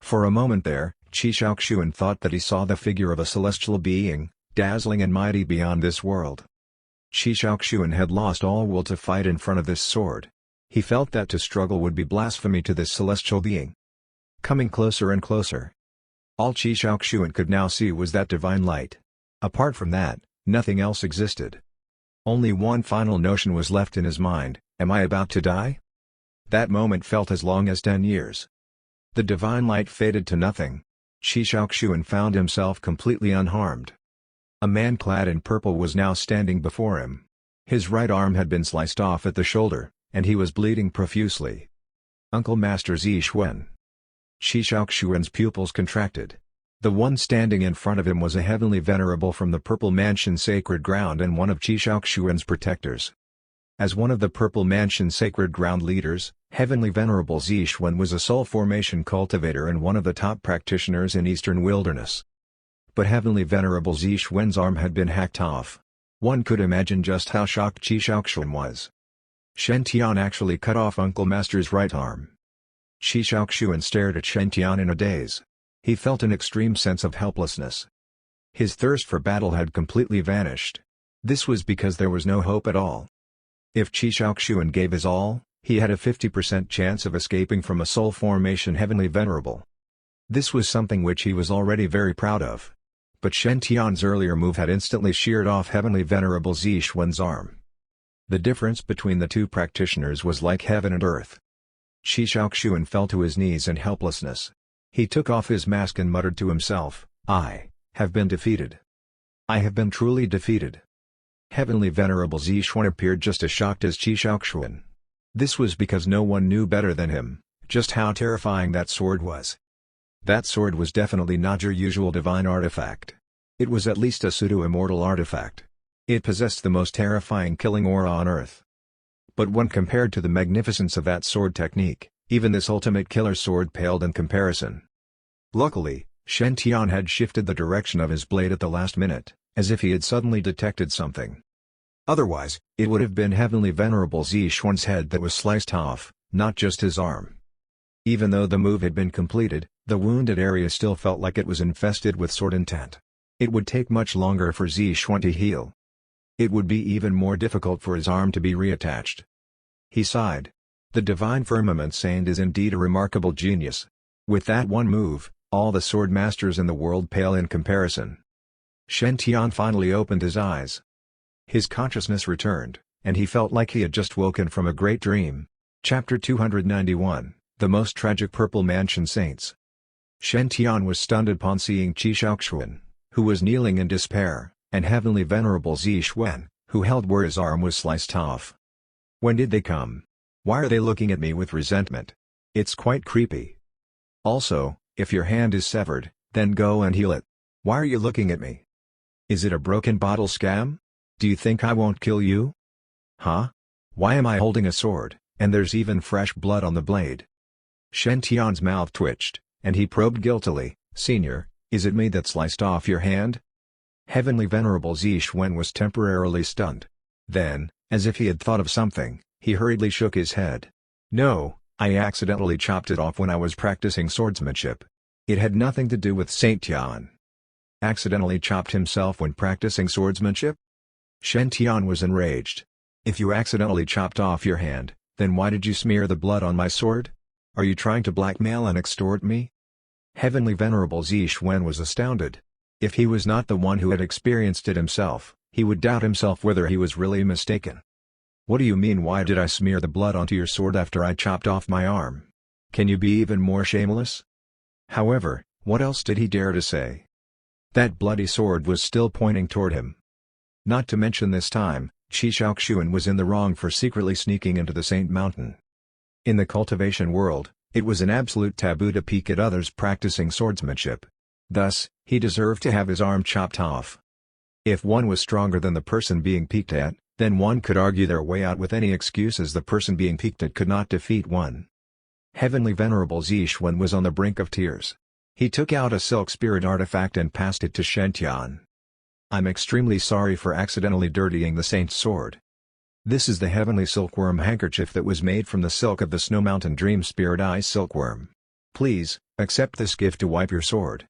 For a moment there, Qi Shaoxuan thought that he saw the figure of a celestial being, dazzling and mighty beyond this world. Qi Shaoxuan had lost all will to fight in front of this sword. He felt that to struggle would be blasphemy to this celestial being. Coming closer and closer. All Qi Shaoxuan could now see was that divine light. Apart from that, nothing else existed. Only one final notion was left in his mind: am I about to die? That moment felt as long as 10 years. The divine light faded to nothing. Qi Shaoxuan found himself completely unharmed. A man clad in purple was now standing before him. His right arm had been sliced off at the shoulder, and he was bleeding profusely. Uncle Master Zixuan. Qi Shaoxuan's pupils contracted. The one standing in front of him was a heavenly venerable from the Purple Mansion Sacred Ground and one of Qi Shaoxuan's protectors. As one of the Purple Mansion Sacred Ground leaders, Heavenly Venerable Zixuan was a soul formation cultivator and one of the top practitioners in Eastern Wilderness. But Heavenly Venerable Zixuan's arm had been hacked off. One could imagine just how shocked Qi Shaoxuan was. Shen Tian actually cut off Uncle Master's right arm. Qi Shaoxuan stared at Shen Tian in a daze. He felt an extreme sense of helplessness. His thirst for battle had completely vanished. This was because there was no hope at all. If Qi Shaoxuan gave his all, he had a 50% chance of escaping from a soul formation Heavenly Venerable. This was something which he was already very proud of. but Shen Tian's earlier move had instantly sheared off Heavenly Venerable Zixuan's arm. The difference between the two practitioners was like heaven and earth. Qi Shaoxuan fell to his knees in helplessness. He took off his mask and muttered to himself, "I have been defeated. I have been truly defeated." Heavenly Venerable Zixuan appeared just as shocked as Qi Shaoxuan. This was because no one knew better than him just how terrifying that sword was. That sword was definitely not your usual divine artifact. It was at least a pseudo-immortal artifact. It possessed the most terrifying killing aura on Earth. But when compared to the magnificence of that sword technique, even this ultimate killer sword paled in comparison. Luckily, Shen Tian had shifted the direction of his blade at the last minute, as if he had suddenly detected something. Otherwise, it would have been Heavenly Venerable Zixuan's head that was sliced off, not just his arm. Even though the move had been completed, the wounded area still felt like it was infested with sword intent. It would take much longer for Zixuan to heal. It would be even more difficult for his arm to be reattached. He sighed. The Divine Firmament Saint is indeed a remarkable genius. With that one move, all the sword masters in the world pale in comparison. Shen Tian finally opened his eyes. His consciousness returned, and he felt like he had just woken from a great dream. Chapter 291, The Most Tragic Purple Mansion Saints. Shen Tian was stunned upon seeing Qi Shaoxuan, who was kneeling in despair, and Heavenly Venerable Zixuan, who held where his arm was sliced off. When did they come? Why are they looking at me with resentment? It's quite creepy. Also, if your hand is severed, then go and heal it. Why are you looking at me? Is it a broken bottle scam? Do you think I won't kill you? Huh? Why am I holding a sword, and there's even fresh blood on the blade? Shen Tian's mouth twitched, and he probed guiltily, "Senior, is it me that sliced off your hand?" Heavenly Venerable Zixuan was temporarily stunned. Then, as if he had thought of something, he hurriedly shook his head. "No, I accidentally chopped it off when I was practicing swordsmanship. It had nothing to do with Saint Tian." Accidentally chopped himself when practicing swordsmanship? Shen Tian was enraged. "If you accidentally chopped off your hand, then why did you smear the blood on my sword? Are you trying to blackmail and extort me?" Heavenly Venerable Zixuan was astounded. If he was not the one who had experienced it himself, he would doubt himself whether he was really mistaken. "What do you mean, why did I smear the blood onto your sword after I chopped off my arm? Can you be even more shameless?" However, what else did he dare to say? That bloody sword was still pointing toward him. Not to mention this time, Qi Shaoxuan was in the wrong for secretly sneaking into the Saint Mountain. In the cultivation world, it was an absolute taboo to peek at others practicing swordsmanship. Thus, he deserved to have his arm chopped off. If one was stronger than the person being peeked at, then one could argue their way out with any excuse, as the person being peeked at could not defeat one. Heavenly Venerable Zixuan was on the brink of tears. He took out a silk spirit artifact and passed it to Shen Tian. "I'm extremely sorry for accidentally dirtying the saint's sword. This is the heavenly silkworm handkerchief that was made from the silk of the Snow Mountain Dream Spirit Eye silkworm. Please, accept this gift to wipe your sword."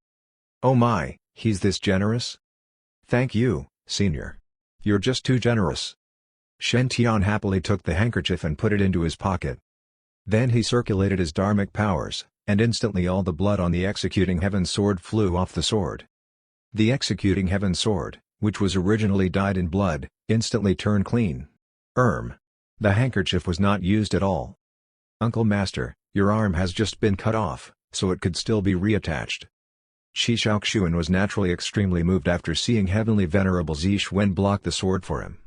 "Oh my, he's this generous? Thank you, Senior. You're just too generous." Shen Tian happily took the handkerchief and put it into his pocket. Then he circulated his dharmic powers, and instantly all the blood on the Executing Heaven sword flew off the sword. The Executing Heaven sword, which was originally dyed in blood, instantly turned clean. The handkerchief was not used at all. "Uncle Master, your arm has just been cut off, so it could still be reattached." Qi Shaoxuan was naturally extremely moved after seeing Heavenly Venerable Zixuan block the sword for him.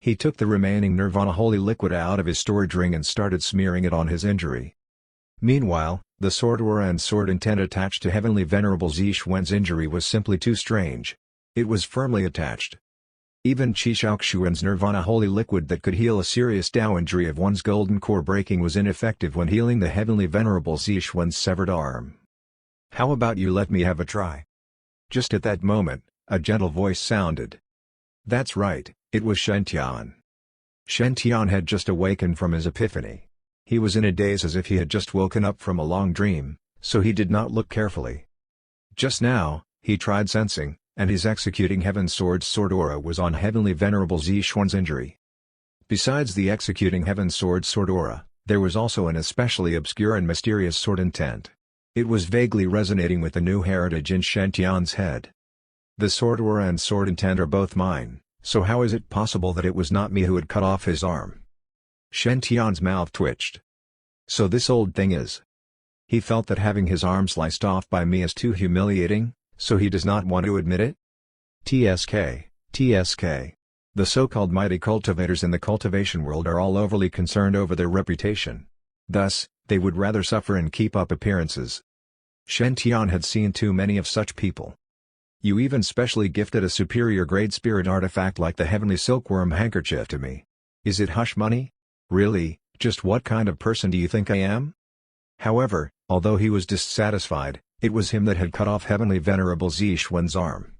He took the remaining Nirvana Holy Liquid out of his storage ring and started smearing it on his injury. Meanwhile, the sword aura and sword intent attached to Heavenly Venerable Zixuan's injury was simply too strange. It was firmly attached. Even Qi Shaoxuan's Nirvana Holy Liquid that could heal a serious Dao injury of one's golden core breaking was ineffective when healing the Heavenly Venerable Zixuan's severed arm. "How about you let me have a try?" Just at that moment, a gentle voice sounded. That's right, it was Shen Tian. Shen Tian had just awakened from his epiphany. He was in a daze as if he had just woken up from a long dream, so he did not look carefully. Just now, he tried sensing, and his Executing Heaven sword's sword aura was on Heavenly Venerable Zixuan's injury. Besides the Executing Heaven sword's sword aura, there was also an especially obscure and mysterious sword intent. It was vaguely resonating with the new heritage in Shen Tian's head. The sword aura and sword intent are both mine, so how is it possible that it was not me who had cut off his arm? Shen Tian's mouth twitched. So this old thing is. He felt that having his arm sliced off by me is too humiliating, so he does not want to admit it? TSK, TSK. The so-called mighty cultivators in the cultivation world are all overly concerned over their reputation. Thus, they would rather suffer and keep up appearances. Shen Tian had seen too many of such people. You even specially gifted a superior grade spirit artifact like the heavenly silkworm handkerchief to me. Is it hush money? Really, just what kind of person do you think I am? However, although he was dissatisfied, it was him that had cut off Heavenly Venerable Zixuan's arm.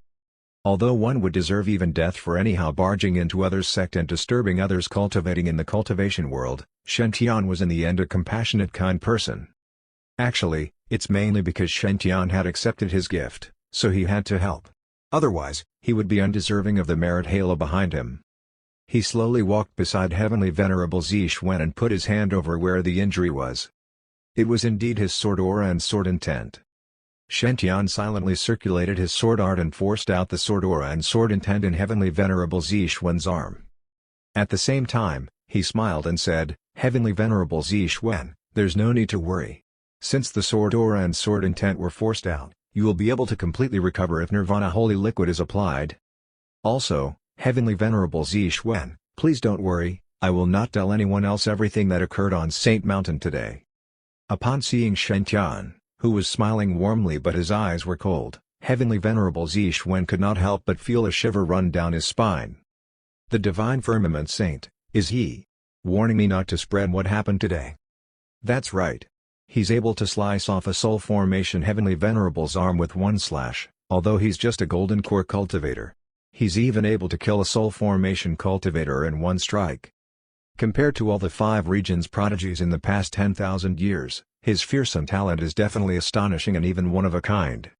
Although one would deserve even death for anyhow barging into others' sect and disturbing others cultivating in the cultivation world, Shen Tian was in the end a compassionate kind person. Actually, it's mainly because Shen Tian had accepted his gift, so he had to help. Otherwise, he would be undeserving of the merit halo behind him. He slowly walked beside Heavenly Venerable Zixuan and put his hand over where the injury was. It was indeed his sword aura and sword intent. Shen Tian silently circulated his sword art and forced out the sword aura and sword intent in Heavenly Venerable Zixuan's arm. At the same time, he smiled and said, "Heavenly Venerable Zixuan, there's no need to worry. Since the sword aura and sword intent were forced out, you will be able to completely recover if Nirvana Holy Liquid is applied. Also, Heavenly Venerable Zixuan, please don't worry, I will not tell anyone else everything that occurred on Saint Mountain today." Upon seeing Shen Tian, who was smiling warmly but his eyes were cold, Heavenly Venerable Zixuan could not help but feel a shiver run down his spine. The Divine Firmament Saint, is he warning me not to spread what happened today? That's right. He's able to slice off a soul formation Heavenly Venerable's arm with one slash, although he's just a golden core cultivator. He's even able to kill a soul formation cultivator in one strike. Compared to all the 5 regions prodigies in the past 10,000 years, his fearsome talent is definitely astonishing and even one of a kind.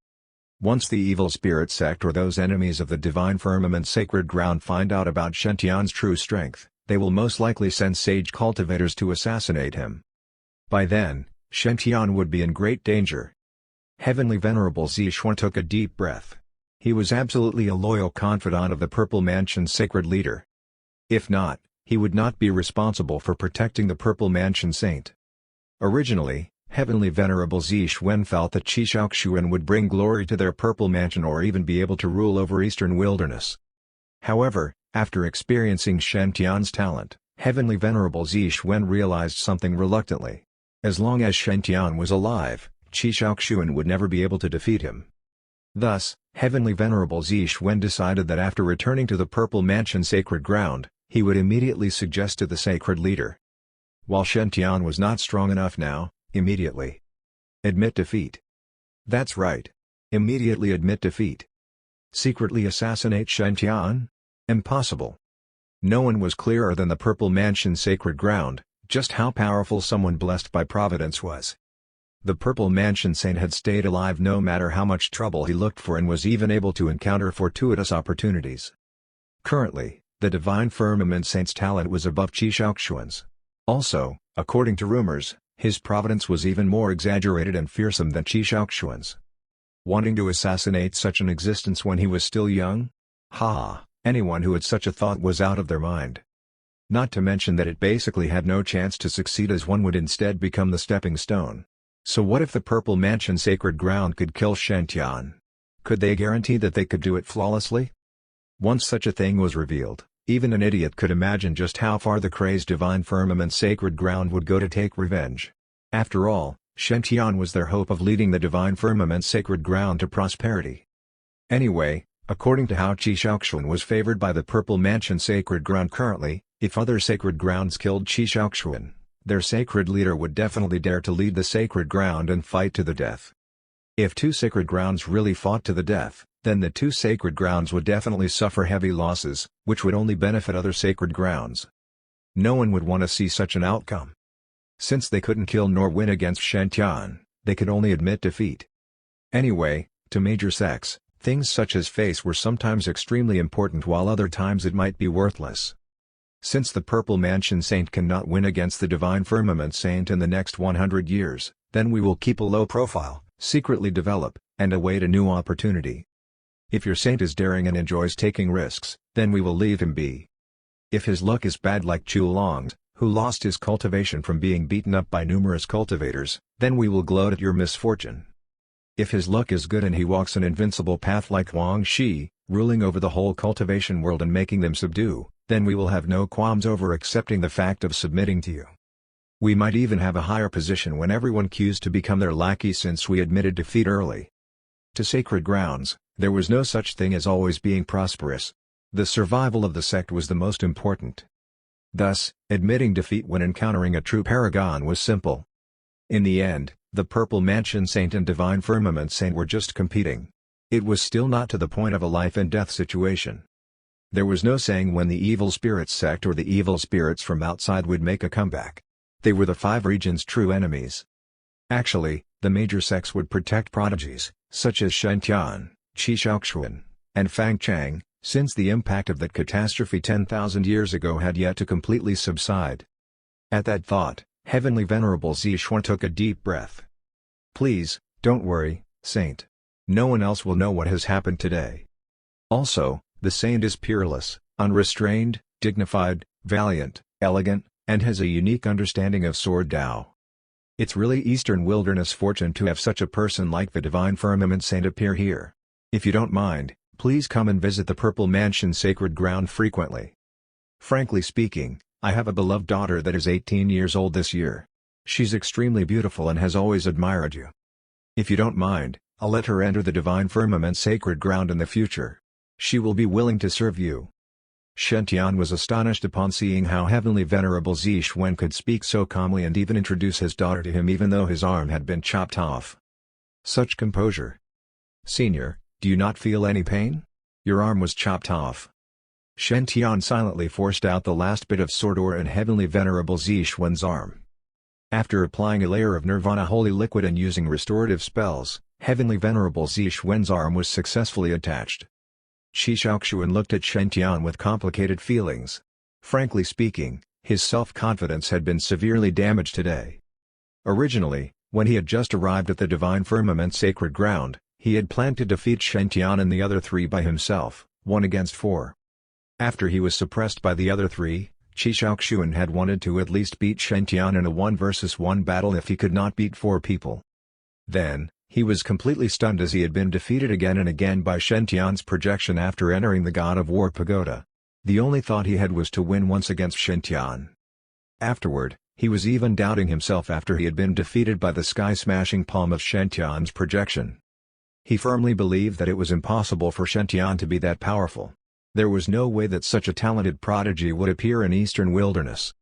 Once the evil spirit sect or those enemies of the Divine Firmament Sacred Ground find out about Shen Tian's true strength, they will most likely send sage cultivators to assassinate him. By then, Shen Tian would be in great danger. Heavenly Venerable Zixuan took a deep breath. He was absolutely a loyal confidant of the Purple Mansion's sacred leader. If not, he would not be responsible for protecting the Purple Mansion Saint. Originally, Heavenly Venerable Zixuan felt that Qi Shaoxuan would bring glory to their Purple Mansion or even be able to rule over Eastern Wilderness. However, after experiencing Shen Tian's talent, Heavenly Venerable Zixuan realized something reluctantly. As long as Shen Tian was alive, Qi Shaoxuan would never be able to defeat him. Thus, Heavenly Venerable Zixuan decided that after returning to the Purple Mansion Sacred Ground, he would immediately suggest to the sacred leader. While Shen Tian was not strong enough now, immediately admit defeat. That's right. Immediately admit defeat. Secretly assassinate Shen Tian? Impossible. No one was clearer than the Purple Mansion Sacred Ground, just how powerful someone blessed by Providence was. The Purple Mansion Saint had stayed alive no matter how much trouble he looked for and was even able to encounter fortuitous opportunities. Currently, the Divine Firmament Saint's talent was above Qi Shaoxuan's. Also, according to rumors, his providence was even more exaggerated and fearsome than Qi Shaoxuan's. Wanting to assassinate such an existence when he was still young? Ha! Anyone who had such a thought was out of their mind. Not to mention that it basically had no chance to succeed as one would instead become the stepping stone. So what if the Purple Mansion Sacred Ground could kill Shen Tian? Could they guarantee that they could do it flawlessly? Once such a thing was revealed, even an idiot could imagine just how far the crazed Divine Firmament Sacred Ground would go to take revenge. After all, Shen Tian was their hope of leading the Divine Firmament Sacred Ground to prosperity. Anyway, according to how Qi Shaoxuan was favored by the Purple Mansion Sacred Ground currently, if other sacred grounds killed Qi Shaoxuan, their sacred leader would definitely dare to lead the sacred ground and fight to the death. If 2 sacred grounds really fought to the death, then the 2 sacred grounds would definitely suffer heavy losses, which would only benefit other sacred grounds. No one would want to see such an outcome. Since they couldn't kill nor win against Shen Tian, they could only admit defeat. Anyway, to major sects, things such as face were sometimes extremely important while other times it might be worthless. Since the Purple Mansion Saint cannot win against the Divine Firmament Saint in the next 100 years, then we will keep a low profile, secretly develop, and await a new opportunity. If your saint is daring and enjoys taking risks, then we will leave him be. If his luck is bad like Chulong's, who lost his cultivation from being beaten up by numerous cultivators, then we will gloat at your misfortune. If his luck is good and he walks an invincible path like Huang Shi, ruling over the whole cultivation world and making them subdue, then we will have no qualms over accepting the fact of submitting to you. We might even have a higher position when everyone queues to become their lackey since we admitted defeat early. To sacred grounds, there was no such thing as always being prosperous. The survival of the sect was the most important. Thus, admitting defeat when encountering a true paragon was simple. In the end, the Purple Mansion Saint and Divine Firmament Saint were just competing. It was still not to the point of a life-and-death situation. There was no saying when the Evil Spirits sect or the evil spirits from outside would make a comeback. They were the 5 regions' true enemies. Actually, the major sects would protect prodigies, such as Shentian, Qishaoxuan, and Fang Chang, since the impact of that catastrophe 10,000 years ago had yet to completely subside. At that thought, Heavenly Venerable Zixuan took a deep breath. Please, don't worry, Saint. No one else will know what has happened today. Also, the Saint is peerless, unrestrained, dignified, valiant, elegant, and has a unique understanding of Sword Dao. It's really Eastern Wilderness fortune to have such a person like the Divine Firmament Saint appear here. If you don't mind, please come and visit the Purple Mansion Sacred Ground frequently. Frankly speaking, I have a beloved daughter that is 18 years old this year. She's extremely beautiful and has always admired you. If you don't mind, I'll let her enter the Divine Firmament Sacred Ground in the future. She will be willing to serve you. Shentian was astonished upon seeing how Heavenly Venerable Zixuan could speak so calmly and even introduce his daughter to him even though his arm had been chopped off. Such composure. Senior, do you not feel any pain? Your arm was chopped off. Shentian silently forced out the last bit of sword ore in Heavenly Venerable Zixuan's arm. After applying a layer of Nirvana Holy Liquid and using restorative spells, Heavenly Venerable Zixuan's arm was successfully attached. Qishaoxuan looked at Shentian with complicated feelings. Frankly speaking, his self-confidence had been severely damaged today. Originally, when he had just arrived at the Divine Firmament Sacred Ground, he had planned to defeat Shentian and the other 3 by himself, 1 against 4. After he was suppressed by the other 3, Qishaoxuan had wanted to at least beat Shentian in a 1 versus 1 battle if he could not beat 4 people. Then, he was completely stunned as he had been defeated again and again by Shentian's projection after entering the God of War Pagoda. The only thought he had was to win once against Shentian. Afterward, he was even doubting himself after he had been defeated by the sky-smashing palm of Shentian's projection. He firmly believed that it was impossible for Shentian to be that powerful. There was no way that such a talented prodigy would appear in Eastern Wilderness.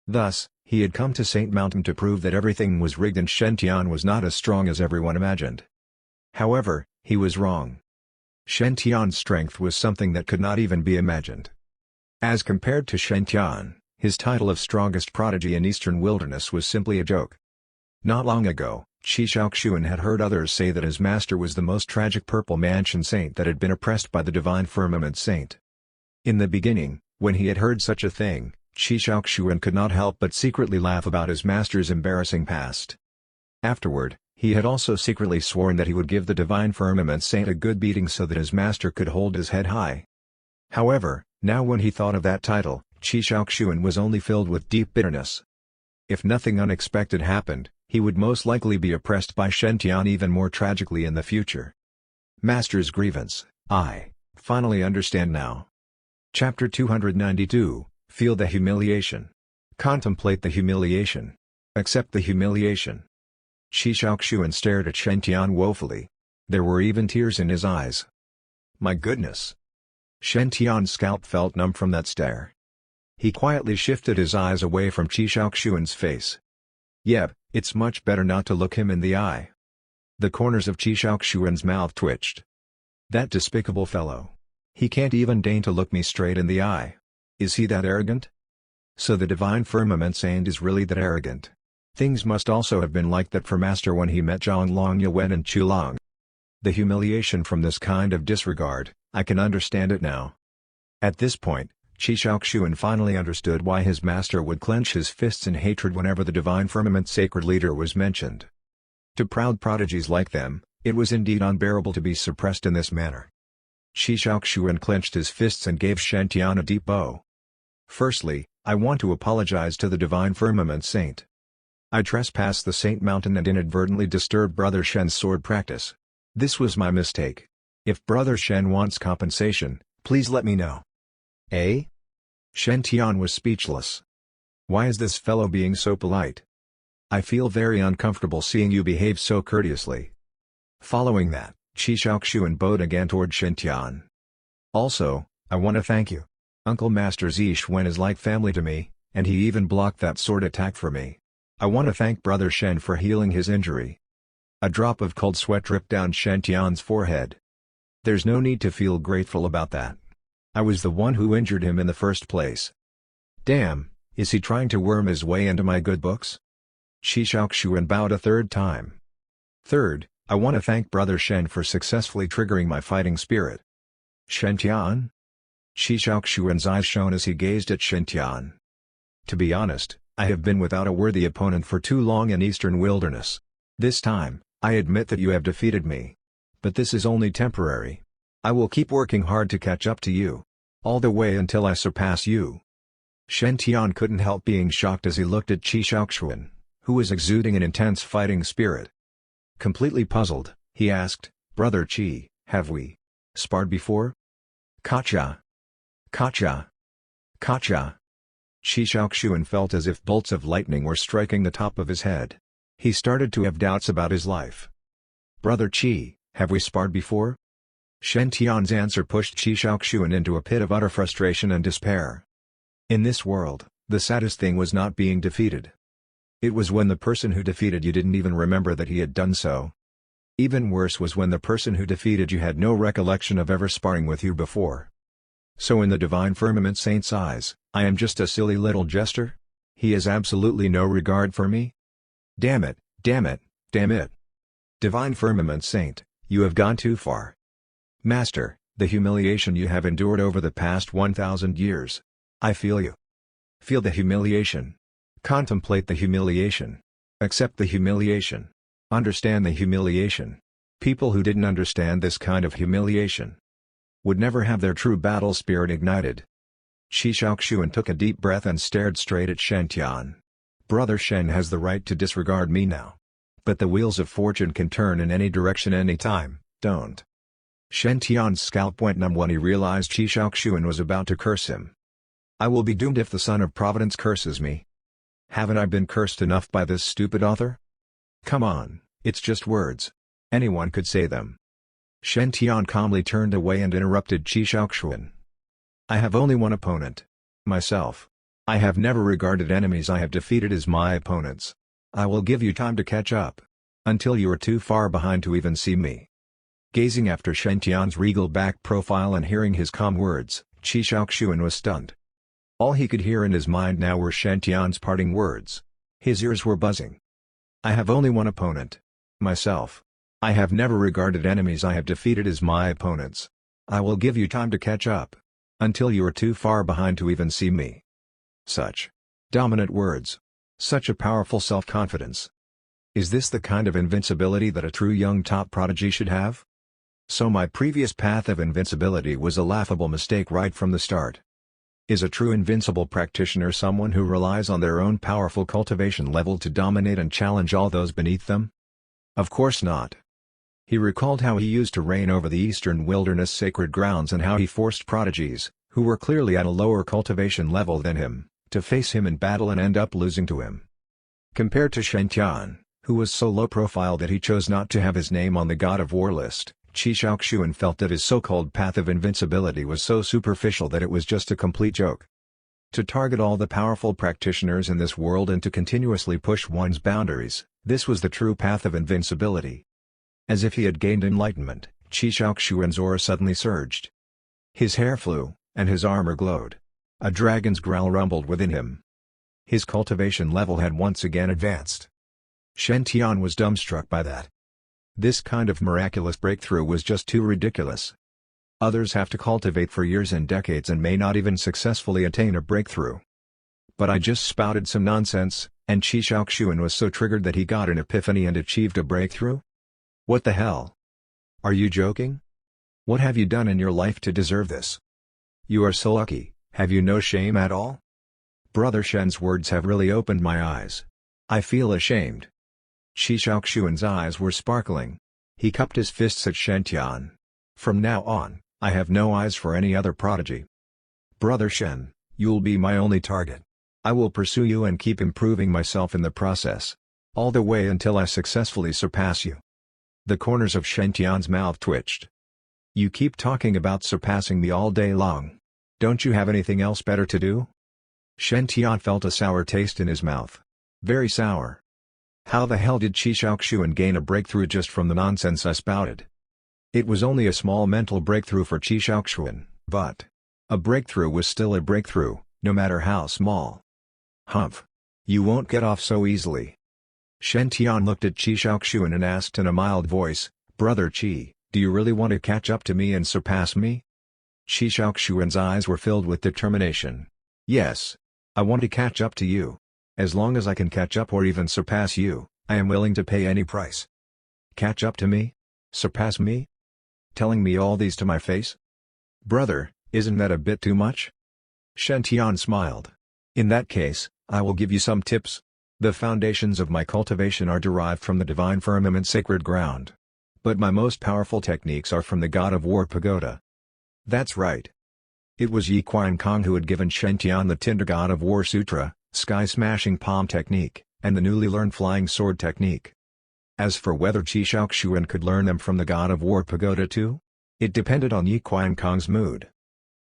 Thus, he had come to Saint Mountain to prove that everything was rigged and Shentian was not as strong as everyone imagined. However, he was wrong. Shentian's strength was something that could not even be imagined. As compared to Shentian, his title of strongest prodigy in Eastern Wilderness was simply a joke. Not long ago, Qishaoxuan had heard others say that his master was the most tragic Purple Mansion Saint that had been oppressed by the Divine Firmament Saint. In the beginning, when he had heard such a thing, Qishaoxuan could not help but secretly laugh about his master's embarrassing past. Afterward, he had also secretly sworn that he would give the Divine Firmament Saint a good beating so that his master could hold his head high. However, now when he thought of that title, Qishaoxuan was only filled with deep bitterness. If nothing unexpected happened, he would most likely be oppressed by Shentian even more tragically in the future. Master's grievance, I finally understand now. Chapter 292, Feel the humiliation. Contemplate the humiliation. Accept the humiliation. Qishaoxuan stared at Shentian woefully. There were even tears in his eyes. My goodness! Shentian's scalp felt numb from that stare. He quietly shifted his eyes away from Qishaoxuan's face. Yep, it's much better not to look him in the eye. The corners of Qishaoxuan's mouth twitched. That despicable fellow. He can't even deign to look me straight in the eye. Is he that arrogant? So the Divine Firmament Saint is really that arrogant. Things must also have been like that for Master when he met Zhonglong Yuan and Chulong. The humiliation from this kind of disregard, I can understand it now. At this point, Qishaoxuan finally understood why his master would clench his fists in hatred whenever the Divine Firmament Sacred Leader was mentioned. To proud prodigies like them, it was indeed unbearable to be suppressed in this manner. Qi Shaoxuan clenched his fists and gave Shentian a deep bow. Firstly, I want to apologize to the Divine Firmament Saint. I trespassed the Saint Mountain and inadvertently disturbed Brother Shen's sword practice. This was my mistake. If Brother Shen wants compensation, please let me know. Eh? Shentian was speechless. Why is this fellow being so polite? I feel very uncomfortable seeing you behave so courteously. Following that, Qi Shaoxuan bowed again toward Shentian. Also, I want to thank you. Uncle Master Zixuan is like family to me, and he even blocked that sword attack for me. I want to thank Brother Shen for healing his injury. A drop of cold sweat dripped down Shentian's forehead. There's no need to feel grateful about that. I was the one who injured him in the first place. Damn, is he trying to worm his way into my good books? Qi Shaoxuan bowed a third time. Third, I want to thank Brother Shen for successfully triggering my fighting spirit. Shentian? Qi Shaoxuan's eyes shone as he gazed at Shentian. To be honest, I have been without a worthy opponent for too long in Eastern Wilderness. This time, I admit that you have defeated me. But this is only temporary. I will keep working hard to catch up to you. All the way until I surpass you. Shentian couldn't help being shocked as he looked at Qi Shaoxuan, who was exuding an intense fighting spirit. Completely puzzled, he asked, Brother Qi, have we sparred before? Kacha. Kacha. Kacha. Qi Shaoxuan felt as if bolts of lightning were striking the top of his head. He started to have doubts about his life. Brother Qi, have we sparred before? Shentian's answer pushed Qi Shaoxuan into a pit of utter frustration and despair. In this world, the saddest thing was not being defeated. It was when the person who defeated you didn't even remember that he had done so. Even worse was when the person who defeated you had no recollection of ever sparring with you before. So in the Divine Firmament Saint's eyes, I am just a silly little jester? He has absolutely no regard for me? Damn it, damn it, damn it. Divine Firmament Saint, you have gone too far. Master, the humiliation you have endured over the past 1,000 years. I feel you. Feel the humiliation. Contemplate the humiliation. Accept the humiliation. Understand the humiliation. People who didn't understand this kind of humiliation would never have their true battle spirit ignited. Qi Shaoxuan took a deep breath and stared straight at Shentian. Brother Shen has the right to disregard me now. But the wheels of fortune can turn in any direction any time, don't. Shentian's scalp went numb when he realized Qi Shaoxuan was about to curse him. I will be doomed if the son of Providence curses me. Haven't I been cursed enough by this stupid author? Come on, it's just words. Anyone could say them. Shentian calmly turned away and interrupted Qi Shaoxuan. I have only one opponent. Myself. I have never regarded enemies I have defeated as my opponents. I will give you time to catch up. Until you are too far behind to even see me. Gazing after Shentian's regal back profile and hearing his calm words, Qi Shaoxuan was stunned. All he could hear in his mind now were Shentian's parting words. His ears were buzzing. I have only one opponent. Myself. I have never regarded enemies I have defeated as my opponents. I will give you time to catch up. Until you are too far behind to even see me. Such dominant words. Such a powerful self-confidence. Is this the kind of invincibility that a true young top prodigy should have? So my previous path of invincibility was a laughable mistake right from the start. Is a true invincible practitioner someone who relies on their own powerful cultivation level to dominate and challenge all those beneath them? Of course not. He recalled how he used to reign over the Eastern Wilderness sacred grounds and how he forced prodigies, who were clearly at a lower cultivation level than him, to face him in battle and end up losing to him. Compared to Shentian, who was so low profile that he chose not to have his name on the God of War list, Qi Shaoxuan felt that his so-called path of invincibility was so superficial that it was just a complete joke. To target all the powerful practitioners in this world and to continuously push one's boundaries, this was the true path of invincibility. As if he had gained enlightenment, Qi Shaoxuan's aura suddenly surged. His hair flew, and his armor glowed. A dragon's growl rumbled within him. His cultivation level had once again advanced. Shentian was dumbstruck by that. This kind of miraculous breakthrough was just too ridiculous. Others have to cultivate for years and decades and may not even successfully attain a breakthrough. But I just spouted some nonsense, and Qi Shaoxuan was so triggered that he got an epiphany and achieved a breakthrough? What the hell? Are you joking? What have you done in your life to deserve this? You are so lucky, have you no shame at all? Brother Shen's words have really opened my eyes. I feel ashamed. Qi Shaoxuan's eyes were sparkling. He cupped his fists at Shen Tian. From now on, I have no eyes for any other prodigy. Brother Shen, you'll be my only target. I will pursue you and keep improving myself in the process. All the way until I successfully surpass you. The corners of Shen Tian's mouth twitched. You keep talking about surpassing me all day long. Don't you have anything else better to do? Shen Tian felt a sour taste in his mouth. Very sour. How the hell did Qi Shaoxuan gain a breakthrough just from the nonsense I spouted? It was only a small mental breakthrough for Qi Shaoxuan, but a breakthrough was still a breakthrough, no matter how small. Humph. You won't get off so easily. Shen Tian looked at Qi Shaoxuan and asked in a mild voice, Brother Qi, do you really want to catch up to me and surpass me? Qi Shaoxuan's eyes were filled with determination. Yes. I want to catch up to you. As long as I can catch up or even surpass you, I am willing to pay any price. Catch up to me? Surpass me? Telling me all these to my face? Brother, isn't that a bit too much? Shen Tian smiled. In that case, I will give you some tips. The foundations of my cultivation are derived from the divine firmament sacred ground. But my most powerful techniques are from the God of War pagoda. That's right. It was Yi Qiankong who had given Shen Tian the Tinder God of War Sutra, Sky-Smashing Palm Technique, and the newly learned Flying Sword Technique. As for whether Qi Shaoxuan could learn them from the God of War pagoda too? It depended on Yi Qiankong's mood.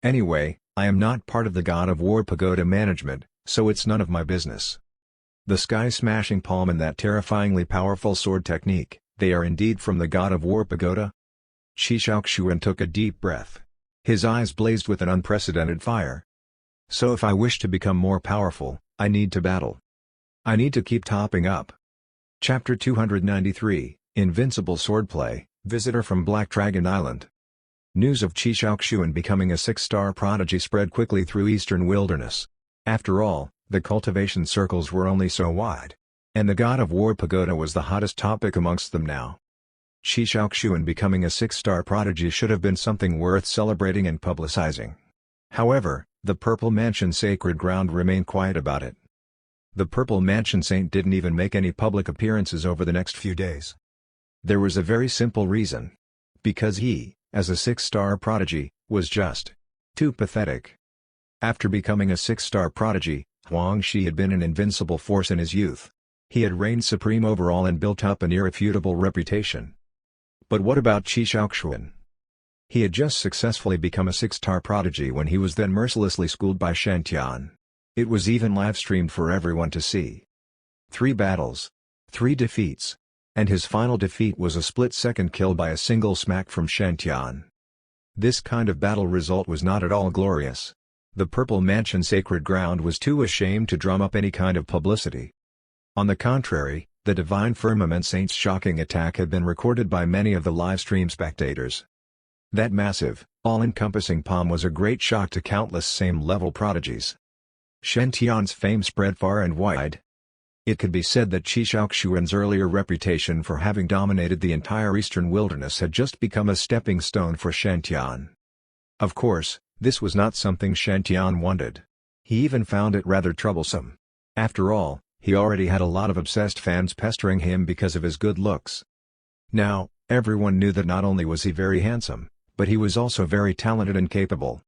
Anyway, I am not part of the God of War pagoda management, so it's none of my business. The Sky-Smashing Palm and that terrifyingly powerful sword technique, they are indeed from the God of War pagoda? Qi Shaoxuan took a deep breath. His eyes blazed with an unprecedented fire. So if I wish to become more powerful, I need to battle. I need to keep topping up. Chapter 293, Invincible Swordplay, Visitor from Black Dragon Island. News of Qi Shaoxuan becoming a 6-star prodigy spread quickly through Eastern Wilderness. After all, the cultivation circles were only so wide. And the God of War pagoda was the hottest topic amongst them now. Qi Shaoxuan becoming a 6-star prodigy should have been something worth celebrating and publicizing. However, the Purple Mansion Sacred Ground remained quiet about it. The Purple Mansion Saint didn't even make any public appearances over the next few days. There was a very simple reason. Because he, as a 6-star prodigy, was just too pathetic. After becoming a 6-star prodigy, Huang Shi had been an invincible force in his youth. He had reigned supreme over all and built up an irrefutable reputation. But what about Qi Shaoxuan? He had just successfully become a 6-star prodigy when he was then mercilessly schooled by Shen Tian. It was even live-streamed for everyone to see. 3 battles. 3 defeats. And his final defeat was a split-second kill by a single smack from Shen Tian. This kind of battle result was not at all glorious. The Purple Mansion Sacred Ground was too ashamed to drum up any kind of publicity. On the contrary, the Divine Firmament Saint's shocking attack had been recorded by many of the live-stream spectators. That massive, all-encompassing palm was a great shock to countless same-level prodigies. Shen Tian's fame spread far and wide. It could be said that Qi Shaoxuan's earlier reputation for having dominated the entire Eastern Wilderness had just become a stepping stone for Shen Tian. Of course, this was not something Shen Tian wanted. He even found it rather troublesome. After all, he already had a lot of obsessed fans pestering him because of his good looks. Now, everyone knew that not only was he very handsome, but he was also very talented and capable.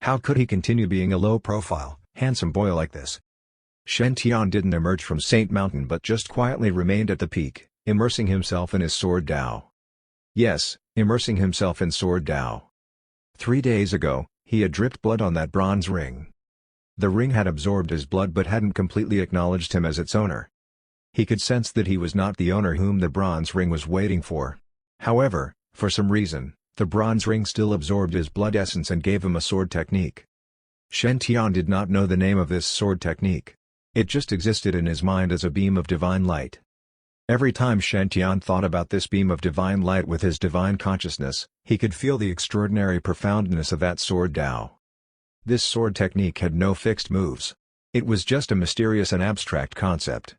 How could he continue being a low-profile, handsome boy like this? Shen Tian didn't emerge from Saint Mountain but just quietly remained at the peak, immersing himself in his sword Dao. Yes, immersing himself in sword Dao. 3 days ago, he had dripped blood on that bronze ring. The ring had absorbed his blood but hadn't completely acknowledged him as its owner. He could sense that he was not the owner whom the bronze ring was waiting for. However, for some reason, the bronze ring still absorbed his blood essence and gave him a sword technique. Shen Tian did not know the name of this sword technique. It just existed in his mind as a beam of divine light. Every time Shen Tian thought about this beam of divine light with his divine consciousness, he could feel the extraordinary profoundness of that sword Dao. This sword technique had no fixed moves. It was just a mysterious and abstract concept.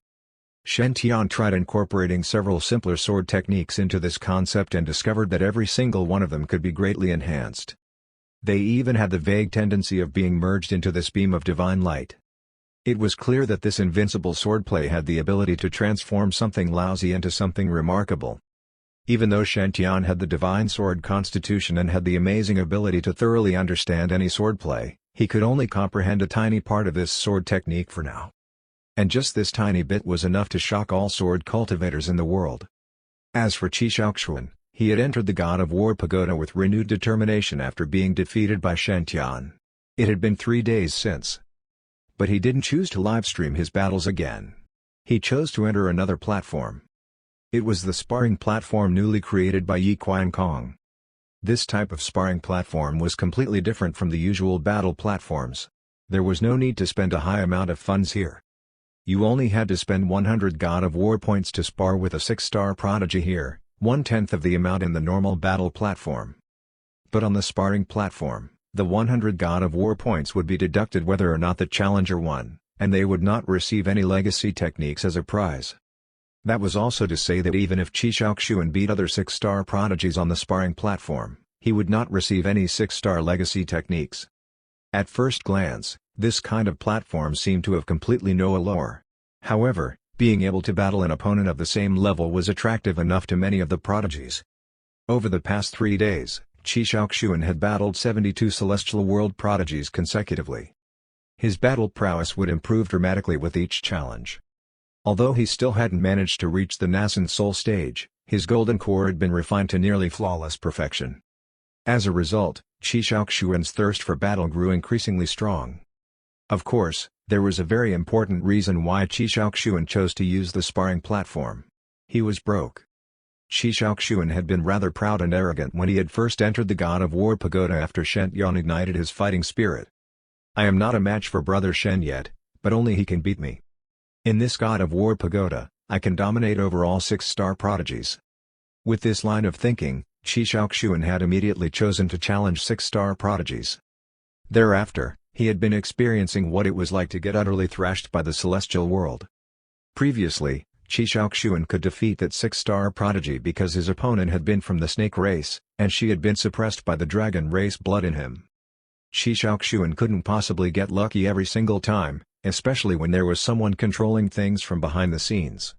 Shen Tian tried incorporating several simpler sword techniques into this concept and discovered that every single one of them could be greatly enhanced. They even had the vague tendency of being merged into this beam of divine light. It was clear that this invincible swordplay had the ability to transform something lousy into something remarkable. Even though Shen Tian had the divine sword constitution and had the amazing ability to thoroughly understand any swordplay, he could only comprehend a tiny part of this sword technique for now. And just this tiny bit was enough to shock all sword cultivators in the world. As for Qi Shaoxuan, he had entered the God of War pagoda with renewed determination after being defeated by Shen Tian. It had been 3 days since. But he didn't choose to livestream his battles again. He chose to enter another platform. It was the sparring platform newly created by Yi Qiankong. This type of sparring platform was completely different from the usual battle platforms. There was no need to spend a high amount of funds here. You only had to spend 100 God of War points to spar with a 6-star prodigy here, 1/10 of the amount in the normal battle platform. But on the sparring platform, the 100 God of War points would be deducted whether or not the challenger won, and they would not receive any legacy techniques as a prize. That was also to say that even if Qi Shaoxuan beat other 6-star prodigies on the sparring platform, he would not receive any 6-star legacy techniques. At first glance, this kind of platform seemed to have completely no allure. However, being able to battle an opponent of the same level was attractive enough to many of the prodigies. Over the past 3 days, Qi Shaoxuan had battled 72 celestial world prodigies consecutively. His battle prowess would improve dramatically with each challenge. Although he still hadn't managed to reach the nascent soul stage, his golden core had been refined to nearly flawless perfection. As a result, Qi Shaoxuan's thirst for battle grew increasingly strong. Of course, there was a very important reason why Qi Shaoxuan chose to use the sparring platform. He was broke. Qi Shaoxuan had been rather proud and arrogant when he had first entered the God of War pagoda after Shen Tian ignited his fighting spirit. I am not a match for Brother Shen yet, but only he can beat me. In this God of War pagoda, I can dominate over all 6-star prodigies. With this line of thinking, Qi Shaoxuan had immediately chosen to challenge 6-star prodigies. Thereafter, he had been experiencing what it was like to get utterly thrashed by the celestial world. Previously, Qi Shaoxuan could defeat that 6-star prodigy because his opponent had been from the snake race, and she had been suppressed by the dragon race blood in him. Qi Shaoxuan couldn't possibly get lucky every single time, especially when there was someone controlling things from behind the scenes.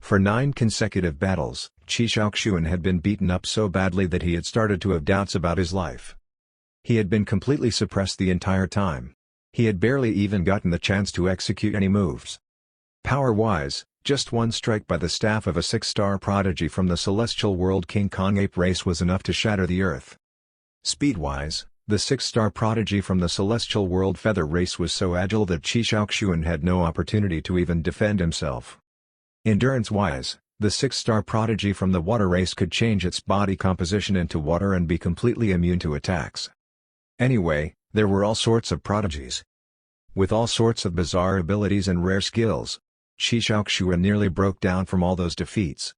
For 9 consecutive battles, Qi Shaoxuan had been beaten up so badly that he had started to have doubts about his life. He had been completely suppressed the entire time. He had barely even gotten the chance to execute any moves. Power-wise, just one strike by the staff of a 6-star prodigy from the celestial world King Kong ape race was enough to shatter the earth. Speed-wise, the 6-star prodigy from the celestial world feather race was so agile that Qi Shaoxuan had no opportunity to even defend himself. Endurance-wise, the 6-star prodigy from the water race could change its body composition into water and be completely immune to attacks. Anyway, there were all sorts of prodigies. With all sorts of bizarre abilities and rare skills, Qi Shaoxuan nearly broke down from all those defeats.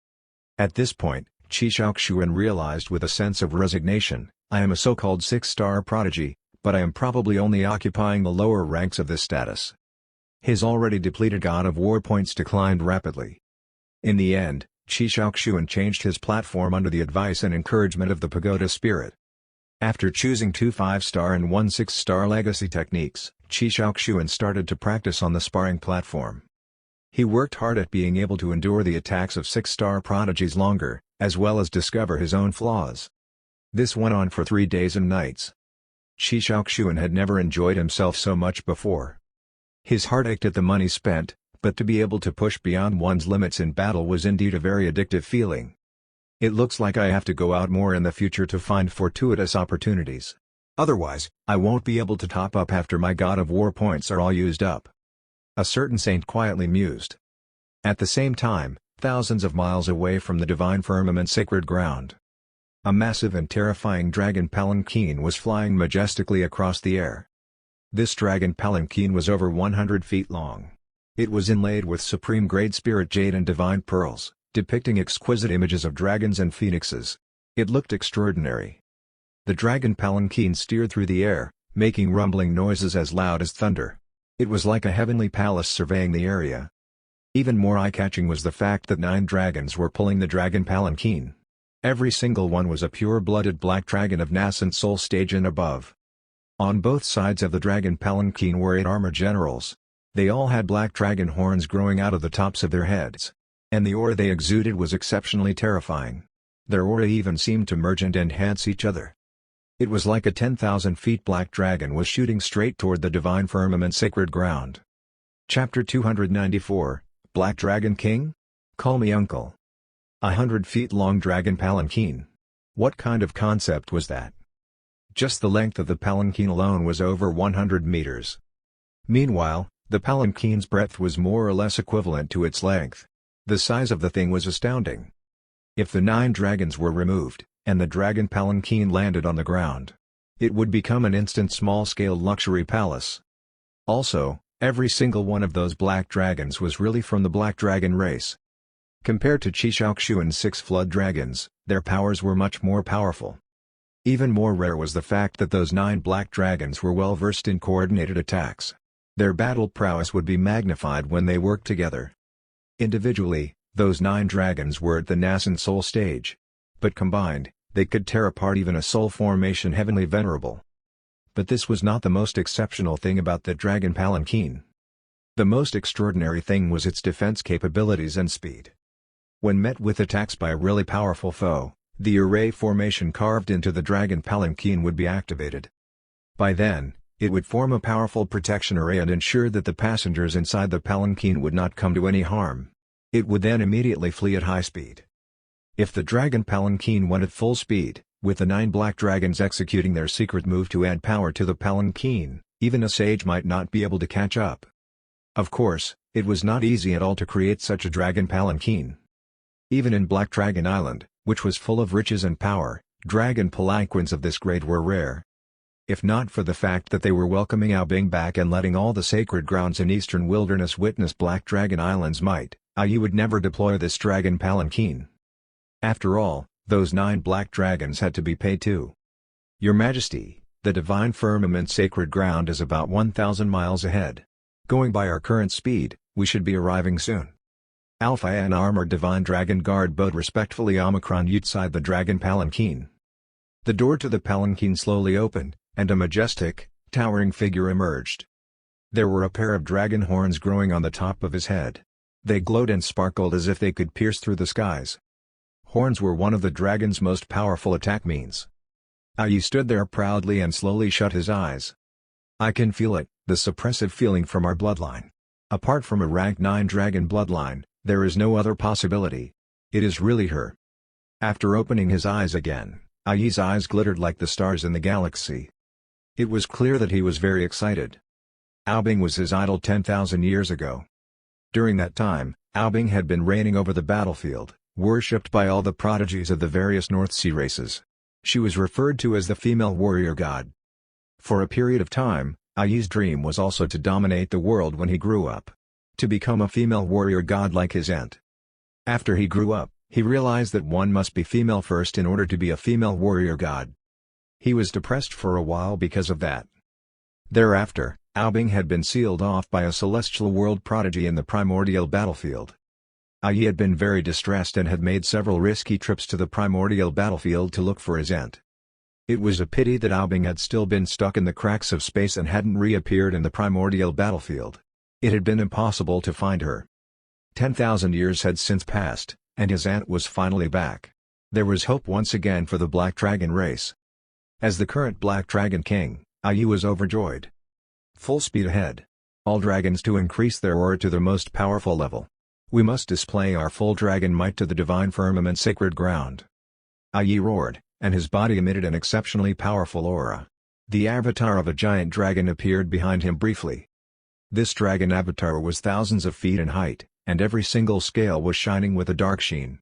At this point, Qi Shaoxuan realized with a sense of resignation, I am a so-called 6-star prodigy, but I am probably only occupying the lower ranks of this status. His already depleted God of War points declined rapidly. In the end, Qi Shaoxuan changed his platform under the advice and encouragement of the pagoda spirit. After choosing 2 5-star and 1 6-star legacy techniques, Qi Shaoxuan started to practice on the sparring platform. He worked hard at being able to endure the attacks of 6-star prodigies longer, as well as discover his own flaws. This went on for 3 days and nights. Qi Shaoxuan had never enjoyed himself so much before. His heart ached at the money spent, but to be able to push beyond one's limits in battle was indeed a very addictive feeling. It looks like I have to go out more in the future to find fortuitous opportunities. Otherwise, I won't be able to top up after my God of War points are all used up. A certain saint quietly mused. At the same time, thousands of miles away from the divine firmament sacred ground, a massive and terrifying dragon palanquin was flying majestically across the air. This dragon palanquin was over 100 feet long. It was inlaid with supreme-grade spirit jade and divine pearls, depicting exquisite images of dragons and phoenixes. It looked extraordinary. The dragon palanquin steered through the air, making rumbling noises as loud as thunder. It was like a heavenly palace surveying the area. Even more eye-catching was the fact that 9 dragons were pulling the dragon palanquin. Every single one was a pure-blooded black dragon of nascent soul stage and above. On both sides of the dragon palanquin were 8 armored generals. They all had black dragon horns growing out of the tops of their heads. And the aura they exuded was exceptionally terrifying. Their aura even seemed to merge and enhance each other. It was like a 10,000 feet black dragon was shooting straight toward the divine firmament sacred ground. Chapter 294, Black Dragon King? Call me Uncle. 100 feet long dragon palanquin. What kind of concept was that? Just the length of the palanquin alone was over 100 meters. Meanwhile, the palanquin's breadth was more or less equivalent to its length. The size of the thing was astounding. If the 9 dragons were removed, and the dragon palanquin landed on the ground, it would become an instant small-scale luxury palace. Also, every single one of those black dragons was really from the black dragon race. Compared to Chishaoxu and 6 flood dragons, their powers were much more powerful. Even more rare was the fact that those 9 black dragons were well versed in coordinated attacks. Their battle prowess would be magnified when they worked together. Individually, those 9 dragons were at the nascent soul stage. But combined, they could tear apart even a soul formation heavenly venerable. But this was not the most exceptional thing about the dragon palanquin. The most extraordinary thing was its defense capabilities and speed. When met with attacks by a really powerful foe, the array formation carved into the dragon palanquin would be activated. By then, it would form a powerful protection array and ensure that the passengers inside the palanquin would not come to any harm. It would then immediately flee at high speed. If the dragon palanquin went at full speed, with the 9 black dragons executing their secret move to add power to the palanquin, even a sage might not be able to catch up. Of course, it was not easy at all to create such a dragon palanquin. Even in Black Dragon Island, which was full of riches and power, dragon palanquins of this grade were rare. If not for the fact that they were welcoming Ao Bing back and letting all the sacred grounds in eastern wilderness witness Black Dragon Island's might, Yi would never deploy this dragon palanquin. After all, those 9 black dragons had to be paid too. Your Majesty, the divine firmament sacred ground is about 1,000 miles ahead. Going by our current speed, we should be arriving soon. Alpha and armored divine dragon guard bowed respectfully Omicron outside the dragon palanquin. The door to the palanquin slowly opened, and a majestic, towering figure emerged. There were a pair of dragon horns growing on the top of his head. They glowed and sparkled as if they could pierce through the skies. Horns were one of the dragon's most powerful attack means. Yi stood there proudly and slowly shut his eyes. I can feel it, the suppressive feeling from our bloodline. Apart from a rank 9 dragon bloodline, there is no other possibility. It is really her. After opening his eyes again, Yi's eyes glittered like the stars in the galaxy. It was clear that he was very excited. Ao Bing was his idol 10,000 years ago. During that time, Ao Bing had been reigning over the battlefield, worshipped by all the prodigies of the various North Sea races. She was referred to as the female warrior god. For a period of time, Yi's dream was also to dominate the world when he grew up. To become a female warrior god like his aunt. After he grew up, he realized that one must be female first in order to be a female warrior god. He was depressed for a while because of that. Thereafter, Ao Bing had been sealed off by a celestial world prodigy in the primordial battlefield. Yi had been very distressed and had made several risky trips to the primordial battlefield to look for his aunt. It was a pity that Ao Bing had still been stuck in the cracks of space and hadn't reappeared in the primordial battlefield. It had been impossible to find her. 10,000 years had since passed, and his aunt was finally back. There was hope once again for the Black Dragon race. As the current Black Dragon King, Yi was overjoyed. Full speed ahead. All dragons to increase their aura to their most powerful level. We must display our full dragon might to the divine firmament sacred ground. Yi roared, and his body emitted an exceptionally powerful aura. The avatar of a giant dragon appeared behind him briefly. This dragon avatar was thousands of feet in height, and every single scale was shining with a dark sheen.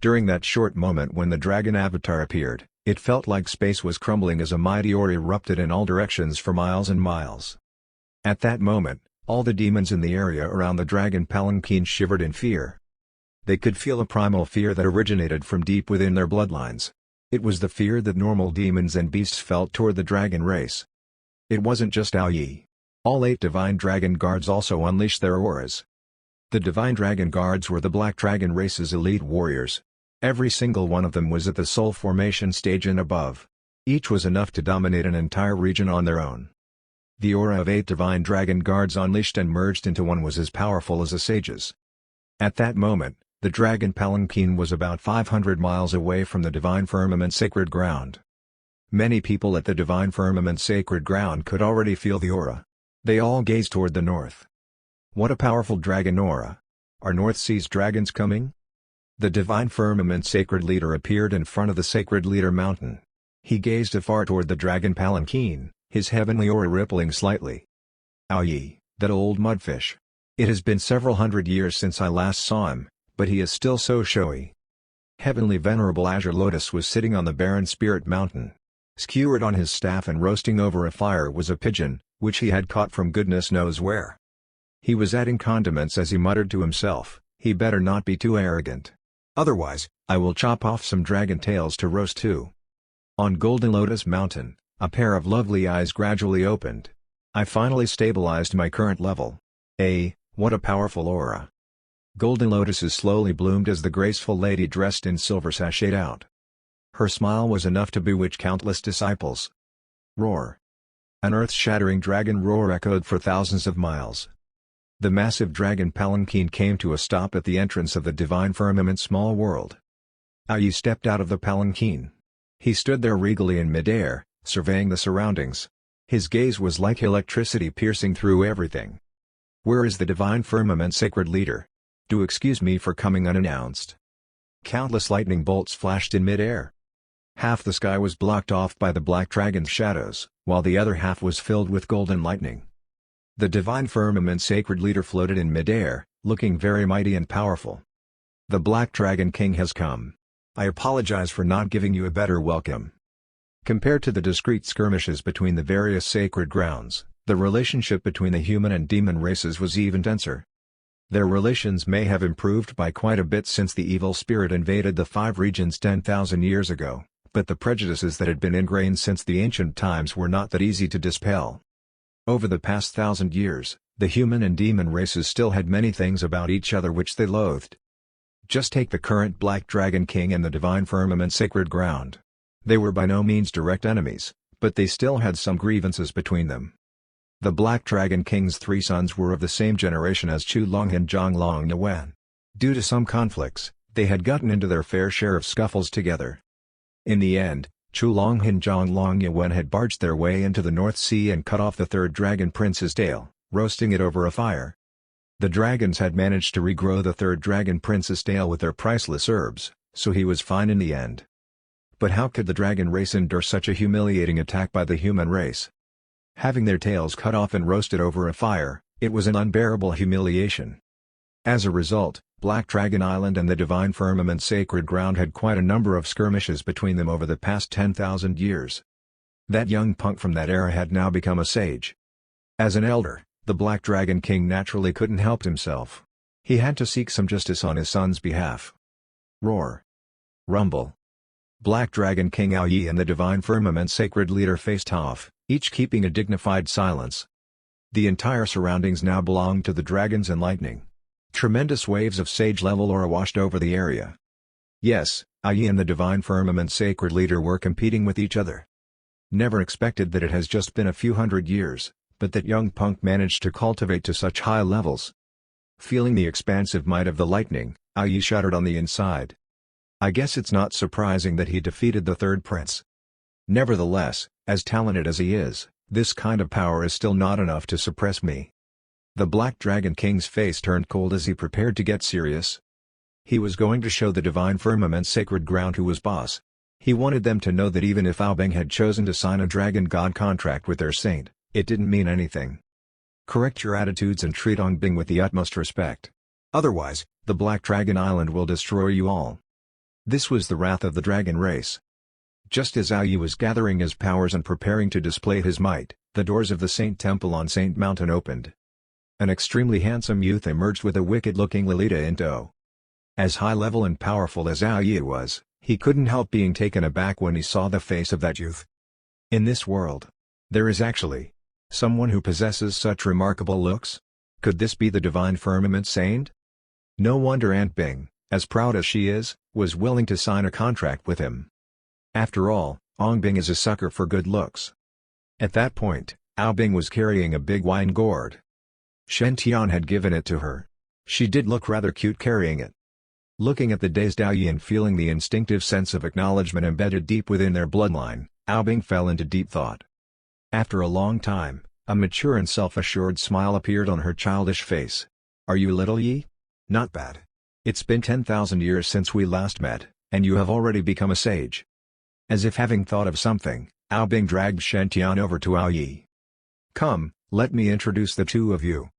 During that short moment when the dragon avatar appeared, it felt like space was crumbling as a mighty aura erupted in all directions for miles and miles. At that moment, all the demons in the area around the dragon palanquin shivered in fear. They could feel a primal fear that originated from deep within their bloodlines. It was the fear that normal demons and beasts felt toward the dragon race. It wasn't just Yi. All 8 divine dragon guards also unleashed their auras. The Divine Dragon Guards were the Black Dragon race's elite warriors. Every single one of them was at the soul formation stage and above. Each was enough to dominate an entire region on their own. The aura of 8 Divine Dragon Guards unleashed and merged into one was as powerful as a sage's. At that moment, the Dragon Palanquin was about 500 miles away from the Divine Firmament Sacred Ground. Many people at the Divine Firmament Sacred Ground could already feel the aura. They all gazed toward the north. What a powerful dragon aura! Are North Sea's dragons coming? The Divine Firmament Sacred Leader appeared in front of the Sacred Leader Mountain. He gazed afar toward the Dragon Palanquin, his heavenly aura rippling slightly. Aoyi, that old mudfish. It has been several hundred years since I last saw him, but he is still so showy. Heavenly Venerable Azure Lotus was sitting on the barren Spirit Mountain. Skewered on his staff and roasting over a fire was a pigeon, which he had caught from goodness knows where. He was adding condiments as he muttered to himself, he better not be too arrogant. Otherwise, I will chop off some dragon tails to roast too. On Golden Lotus Mountain, a pair of lovely eyes gradually opened. I finally stabilized my current level. What a powerful aura. Golden lotuses slowly bloomed as the graceful lady dressed in silver sashayed out. Her smile was enough to bewitch countless disciples. Roar. An earth-shattering dragon roar echoed for thousands of miles. The massive dragon palanquin came to a stop at the entrance of the Divine Firmament Small World. Aoyi stepped out of the palanquin. He stood there regally in midair, surveying the surroundings. His gaze was like electricity piercing through everything. Where is the Divine Firmament Sacred Leader? Do excuse me for coming unannounced. Countless lightning bolts flashed in midair. Half the sky was blocked off by the Black Dragon's shadows, while the other half was filled with golden lightning. The Divine Firmament Sacred Leader floated in midair, looking very mighty and powerful. The Black Dragon King has come. I apologize for not giving you a better welcome. Compared to the discreet skirmishes between the various sacred grounds, the relationship between the human and demon races was even tenser. Their relations may have improved by quite a bit since the evil spirit invaded the 5 regions 10,000 years ago, but the prejudices that had been ingrained since the ancient times were not that easy to dispel. Over the past 1,000 years, the human and demon races still had many things about each other which they loathed. Just take the current Black Dragon King and the Divine Firmament Sacred Ground. They were by no means direct enemies, but they still had some grievances between them. The Black Dragon King's 3 sons were of the same generation as Chu Long and Zhang Long Yuan. Due to some conflicts, they had gotten into their fair share of scuffles together. In the end, Chu Long and Zhang Long Yuan had barged their way into the North Sea and cut off the 3rd Dragon Prince's tail, roasting it over a fire. The dragons had managed to regrow the 3rd Dragon Prince's tail with their priceless herbs, so he was fine in the end. But how could the dragon race endure such a humiliating attack by the human race? Having their tails cut off and roasted over a fire, it was an unbearable humiliation. As a result, Black Dragon Island and the Divine Firmament Sacred Ground had quite a number of skirmishes between them over the past 10,000 years. That young punk from that era had now become a sage. As an elder, the Black Dragon King naturally couldn't help himself. He had to seek some justice on his son's behalf. Roar. Rumble. Black Dragon King Aoyi and the Divine Firmament Sacred Leader faced off, each keeping a dignified silence. The entire surroundings now belonged to the dragons and lightning. Tremendous waves of sage-level aura washed over the area. Yes, Aoyi and the Divine Firmament Sacred Leader were competing with each other. Never expected that it has just been a few hundred years, but that young punk managed to cultivate to such high levels. Feeling the expansive might of the lightning, Aoyi shuddered on the inside. I guess it's not surprising that he defeated the 3rd prince. Nevertheless, as talented as he is, this kind of power is still not enough to suppress me. The Black Dragon King's face turned cold as he prepared to get serious. He was going to show the Divine Firmament Sacred Ground who was boss. He wanted them to know that even if Aobeng had chosen to sign a dragon god contract with their saint, it didn't mean anything. Correct your attitudes and treat Aobeng with the utmost respect. Otherwise, the Black Dragon Island will destroy you all. This was the wrath of the dragon race. Just as Aoyi was gathering his powers and preparing to display his might, the doors of the Saint Temple on Saint Mountain opened. An extremely handsome youth emerged with a wicked-looking Lolita in tow. As high-level and powerful as Aoyi was, he couldn't help being taken aback when he saw the face of that youth. In this world, there is actually someone who possesses such remarkable looks? Could this be the Divine Firmament Saint? No wonder Aunt Bing, as proud as she is, was willing to sign a contract with him. After all, Ong Bing is a sucker for good looks. At that point, Ao Bing was carrying a big wine gourd. Shen Tian had given it to her. She did look rather cute carrying it. Looking at the dazed Ao Yi and feeling the instinctive sense of acknowledgement embedded deep within their bloodline, Ao Bing fell into deep thought. After a long time, a mature and self-assured smile appeared on her childish face. "Are you little Yi? Not bad. It's been 10,000 years since we last met, and you have already become a sage." As if having thought of something, Ao Bing dragged Shen Tian over to Ao Yi. "Come, let me introduce the two of you.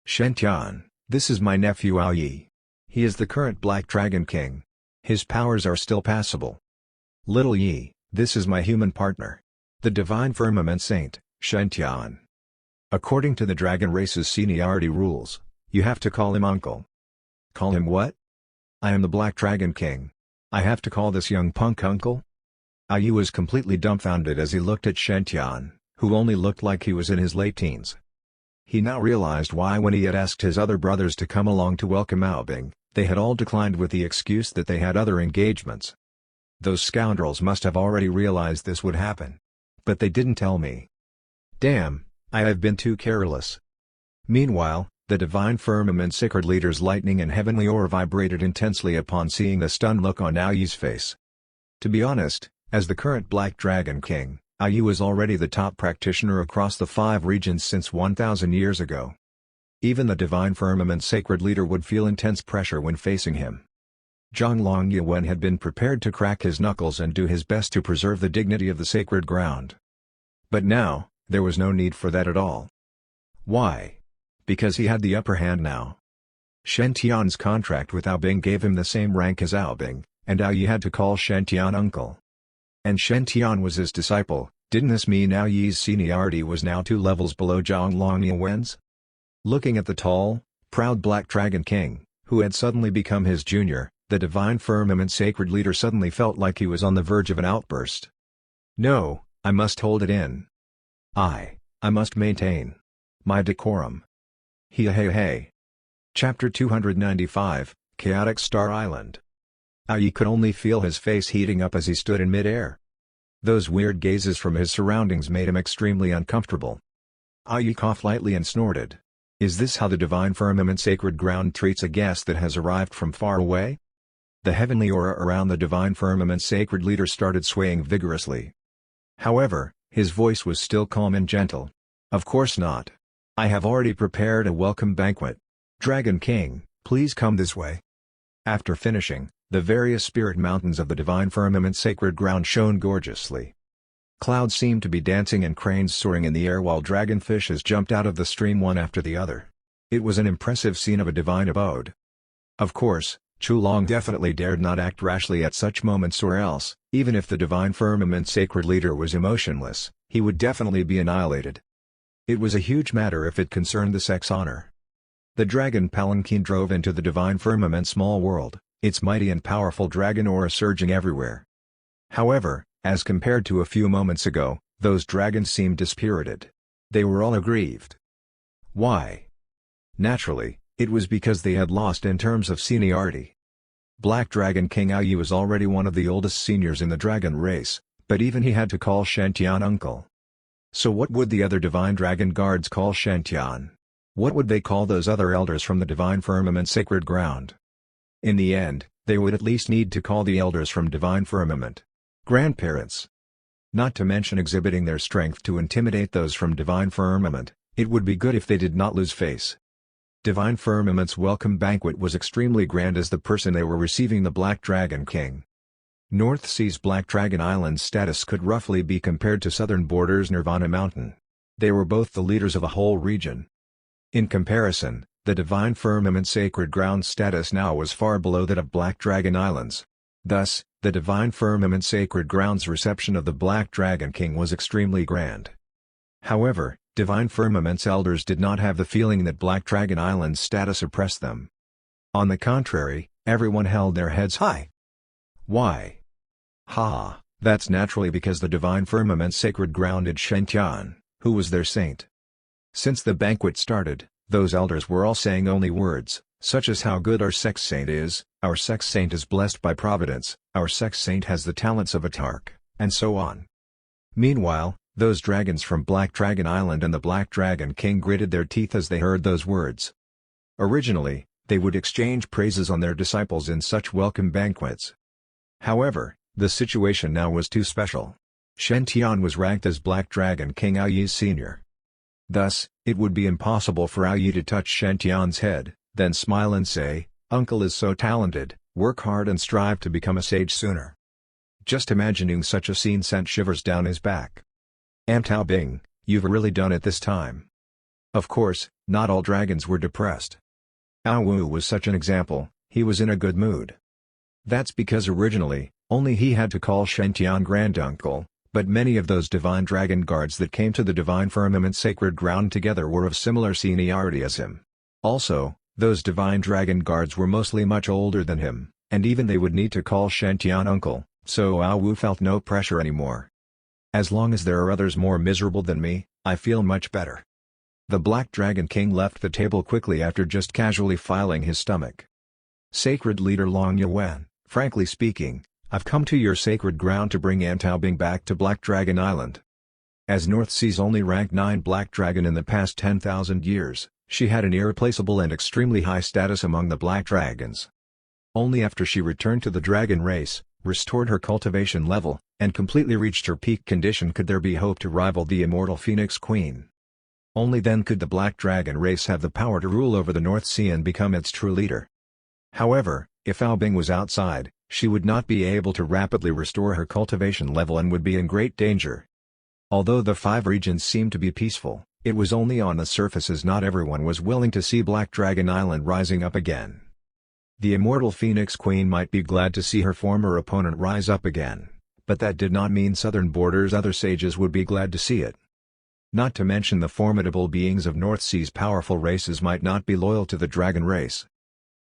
Shen Tian, this is my nephew Ao Yi. He is the current Black Dragon King. His powers are still passable. Little Yi, this is my human partner. The Divine Firmament Saint, Shen Tian. According to the dragon race's seniority rules, you have to call him uncle." "Call him what? I am the Black Dragon King. I have to call this young punk uncle?" Ao Yi was completely dumbfounded as he looked at Shen Tian, who only looked like he was in his late teens. He now realized why when he had asked his other brothers to come along to welcome Ao Bing, they had all declined with the excuse that they had other engagements. Those scoundrels must have already realized this would happen. But they didn't tell me. Damn, I have been too careless. Meanwhile, the Divine Firmament Sacred Leader's lightning and heavenly aura vibrated intensely upon seeing the stunned look on Ao Yi's face. To be honest, as the current Black Dragon King, Ao Yi was already the top practitioner across the 5 regions since 1,000 years ago. Even the Divine Firmament Sacred Leader would feel intense pressure when facing him. Zhang Long Yuan had been prepared to crack his knuckles and do his best to preserve the dignity of the sacred ground. But now, there was no need for that at all. Why? Because he had the upper hand now. Shen Tian's contract with Ao Bing gave him the same rank as Ao Bing, and Ao Yi had to call Shen Tian uncle. And Shen Tian was his disciple. Didn't this mean Ao Yi's seniority was now 2 levels below Zhang Long Yuan's? Looking at the tall, proud Black Dragon King, who had suddenly become his junior, the Divine Firmament Sacred Leader suddenly felt like he was on the verge of an outburst. "No, I must hold it in. I must maintain my decorum." Hey. Chapter 295, Chaotic Star Island. Ao Yi could only feel his face heating up as he stood in mid-air. Those weird gazes from his surroundings made him extremely uncomfortable. Ao Yi coughed lightly and snorted. Is this how the Divine Firmament Sacred Ground treats a guest that has arrived from far away? The heavenly aura around the Divine Firmament Sacred Leader started swaying vigorously. However, his voice was still calm and gentle. "Of course not. I have already prepared a welcome banquet. Dragon King, please come this way." After finishing, the various spirit mountains of the Divine Firmament Sacred Ground shone gorgeously. Clouds seemed to be dancing and cranes soaring in the air while dragonfishes jumped out of the stream one after the other. It was an impressive scene of a divine abode. Of course, Chulong definitely dared not act rashly at such moments, or else, even if the Divine Firmament Sacred Leader was emotionless, he would definitely be annihilated. It was a huge matter if it concerned the sex honor. The dragon palanquin drove into the Divine Firmament small world, its mighty and powerful dragon aura surging everywhere. However, as compared to a few moments ago, those dragons seemed dispirited. They were all aggrieved. Why? Naturally, it was because they had lost in terms of seniority. Black Dragon King Ao Yi was already one of the oldest seniors in the dragon race, but even he had to call Shen Tian uncle. So what would the other Divine Dragon Guards call Shen Tian? What would they call those other elders from the Divine Firmament Sacred Ground? In the end, they would at least need to call the elders from Divine Firmament grandparents. Not to mention exhibiting their strength to intimidate those from Divine Firmament, it would be good if they did not lose face. Divine Firmament's welcome banquet was extremely grand as the person they were receiving the Black Dragon King. North Sea's Black Dragon Island's status could roughly be compared to Southern Border's Nirvana Mountain. They were both the leaders of a whole region. In comparison, the Divine Firmament Sacred Ground status now was far below that of Black Dragon Islands. Thus, the Divine Firmament Sacred Ground's reception of the Black Dragon King was extremely grand. However, Divine Firmament's elders did not have the feeling that Black Dragon Island's status oppressed them. On the contrary, everyone held their heads high. Why? That's naturally because the Divine Firmament Sacred Grounded Shen Tian, who was their saint. Since the banquet started, those elders were all saying only words, such as how good our sex saint is, our sex saint is blessed by Providence, our sex saint has the talents of a Tark, and so on. Meanwhile, those dragons from Black Dragon Island and the Black Dragon King gritted their teeth as they heard those words. Originally, they would exchange praises on their disciples in such welcome banquets. However, the situation now was too special. Shen Tian was ranked as Black Dragon King Ao Yi's senior. Thus, it would be impossible for Ao Yi to touch Shen Tian's head, then smile and say, "Uncle is so talented, work hard and strive to become a sage sooner." Just imagining such a scene sent shivers down his back. "Tao Bing, you've really done it this time." Of course, not all dragons were depressed. Ao Wu was such an example, he was in a good mood. That's because originally, only he had to call Shen Tian granduncle, but many of those divine dragon guards that came to the divine firmament sacred ground together were of similar seniority as him. Also, those divine dragon guards were mostly much older than him, and even they would need to call Shen Tian uncle, so Ao Wu felt no pressure anymore. "As long as there are others more miserable than me, I feel much better." The Black Dragon King left the table quickly after just casually filing his stomach. "Sacred Leader Long Yuan, frankly speaking, I've come to your sacred ground to bring Tao Bing back to Black Dragon Island. As North Sea's only rank 9 Black Dragon in the past 10,000 years, she had an irreplaceable and extremely high status among the Black Dragons. Only after she returned to the dragon race, restored her cultivation level, and completely reached her peak condition could there be hope to rival the immortal Phoenix Queen. Only then could the Black Dragon race have the power to rule over the North Sea and become its true leader. However, if Ao Bing was outside, she would not be able to rapidly restore her cultivation level and would be in great danger. Although the 5 regions seemed to be peaceful, it was only on the surface as not everyone was willing to see Black Dragon Island rising up again. The immortal Phoenix Queen might be glad to see her former opponent rise up again, but that did not mean Southern Border's other sages would be glad to see it. Not to mention the formidable beings of North Sea's powerful races might not be loyal to the dragon race.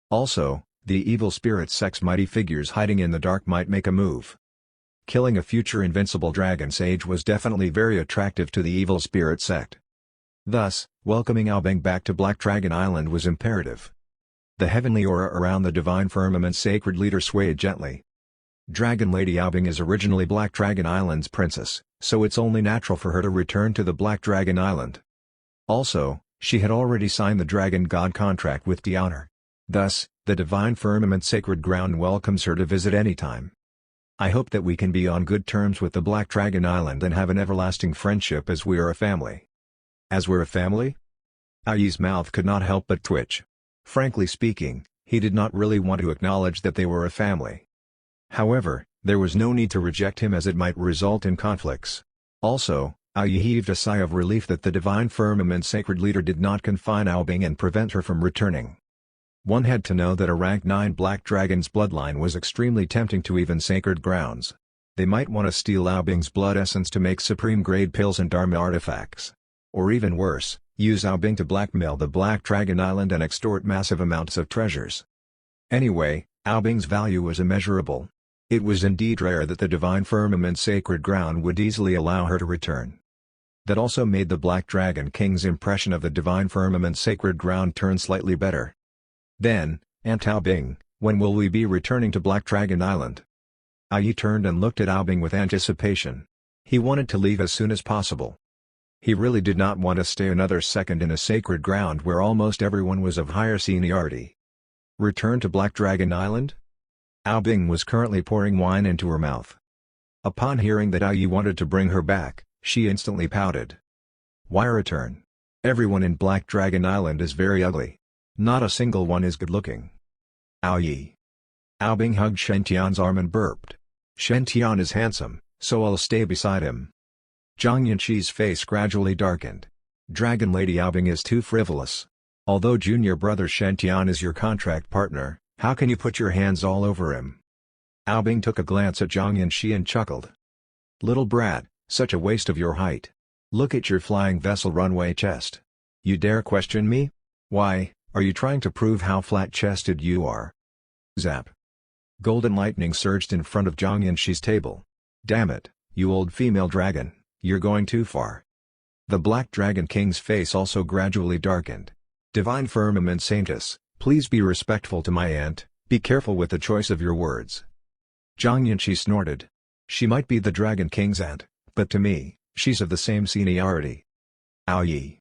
Also, the evil spirit sect's mighty figures hiding in the dark might make a move. Killing a future invincible dragon sage was definitely very attractive to the evil spirit sect. Thus, welcoming Ao Bing back to Black Dragon Island was imperative. The heavenly aura around the divine firmament's sacred leader swayed gently. Dragon Lady Ao Bing is originally Black Dragon Island's princess, so it's only natural for her to return to the Black Dragon Island. Also, she had already signed the Dragon God contract with the honor. Thus, the divine firmament sacred ground welcomes her to visit anytime. I hope that we can be on good terms with the Black Dragon Island and have an everlasting friendship as we are a family. As we're a family? Ao Yi's mouth could not help but twitch. Frankly speaking, he did not really want to acknowledge that they were a family. However, there was no need to reject him as it might result in conflicts. Also, Ao Yi heaved a sigh of relief that the divine firmament sacred leader did not confine Ao Bing and prevent her from returning. One had to know that a rank 9 Black Dragon's bloodline was extremely tempting to even sacred grounds. They might want to steal Ao Bing's blood essence to make supreme-grade pills and Dharma artifacts. Or even worse, use Ao Bing to blackmail the Black Dragon Island and extort massive amounts of treasures. Anyway, Ao Bing's value was immeasurable. It was indeed rare that the divine firmament's sacred ground would easily allow her to return. That also made the Black Dragon King's impression of the divine firmament's sacred ground turn slightly better. Then, Tao Bing, when will we be returning to Black Dragon Island? Ao Yi turned and looked at Ao Bing with anticipation. He wanted to leave as soon as possible. He really did not want to stay another second in a sacred ground where almost everyone was of higher seniority. Return to Black Dragon Island? Ao Bing was currently pouring wine into her mouth. Upon hearing that Ao Yi wanted to bring her back, she instantly pouted. Why return? Everyone in Black Dragon Island is very ugly. Not a single one is good-looking. Ao Yi. Ao Bing hugged Shen Tian's arm and burped. Shen Tian is handsome, so I'll stay beside him. Zhang Yanqi's face gradually darkened. Dragon Lady Ao Bing is too frivolous. Although junior brother Shen Tian is your contract partner, how can you put your hands all over him? Ao Bing took a glance at Zhang Yanqi and chuckled. Little brat, such a waste of your height. Look at your flying vessel runway chest. You dare question me? Why, are you trying to prove how flat-chested you are? Zap. Golden lightning surged in front of Zhang Yanqi's table. Damn it, you old female dragon, you're going too far. The Black Dragon King's face also gradually darkened. Divine Firmament Saintess, Please be respectful to my aunt, be careful with the choice of your words. Zhang Yanqi snorted. She might be the Dragon King's aunt, but to me, she's of the same seniority. Ao Yi.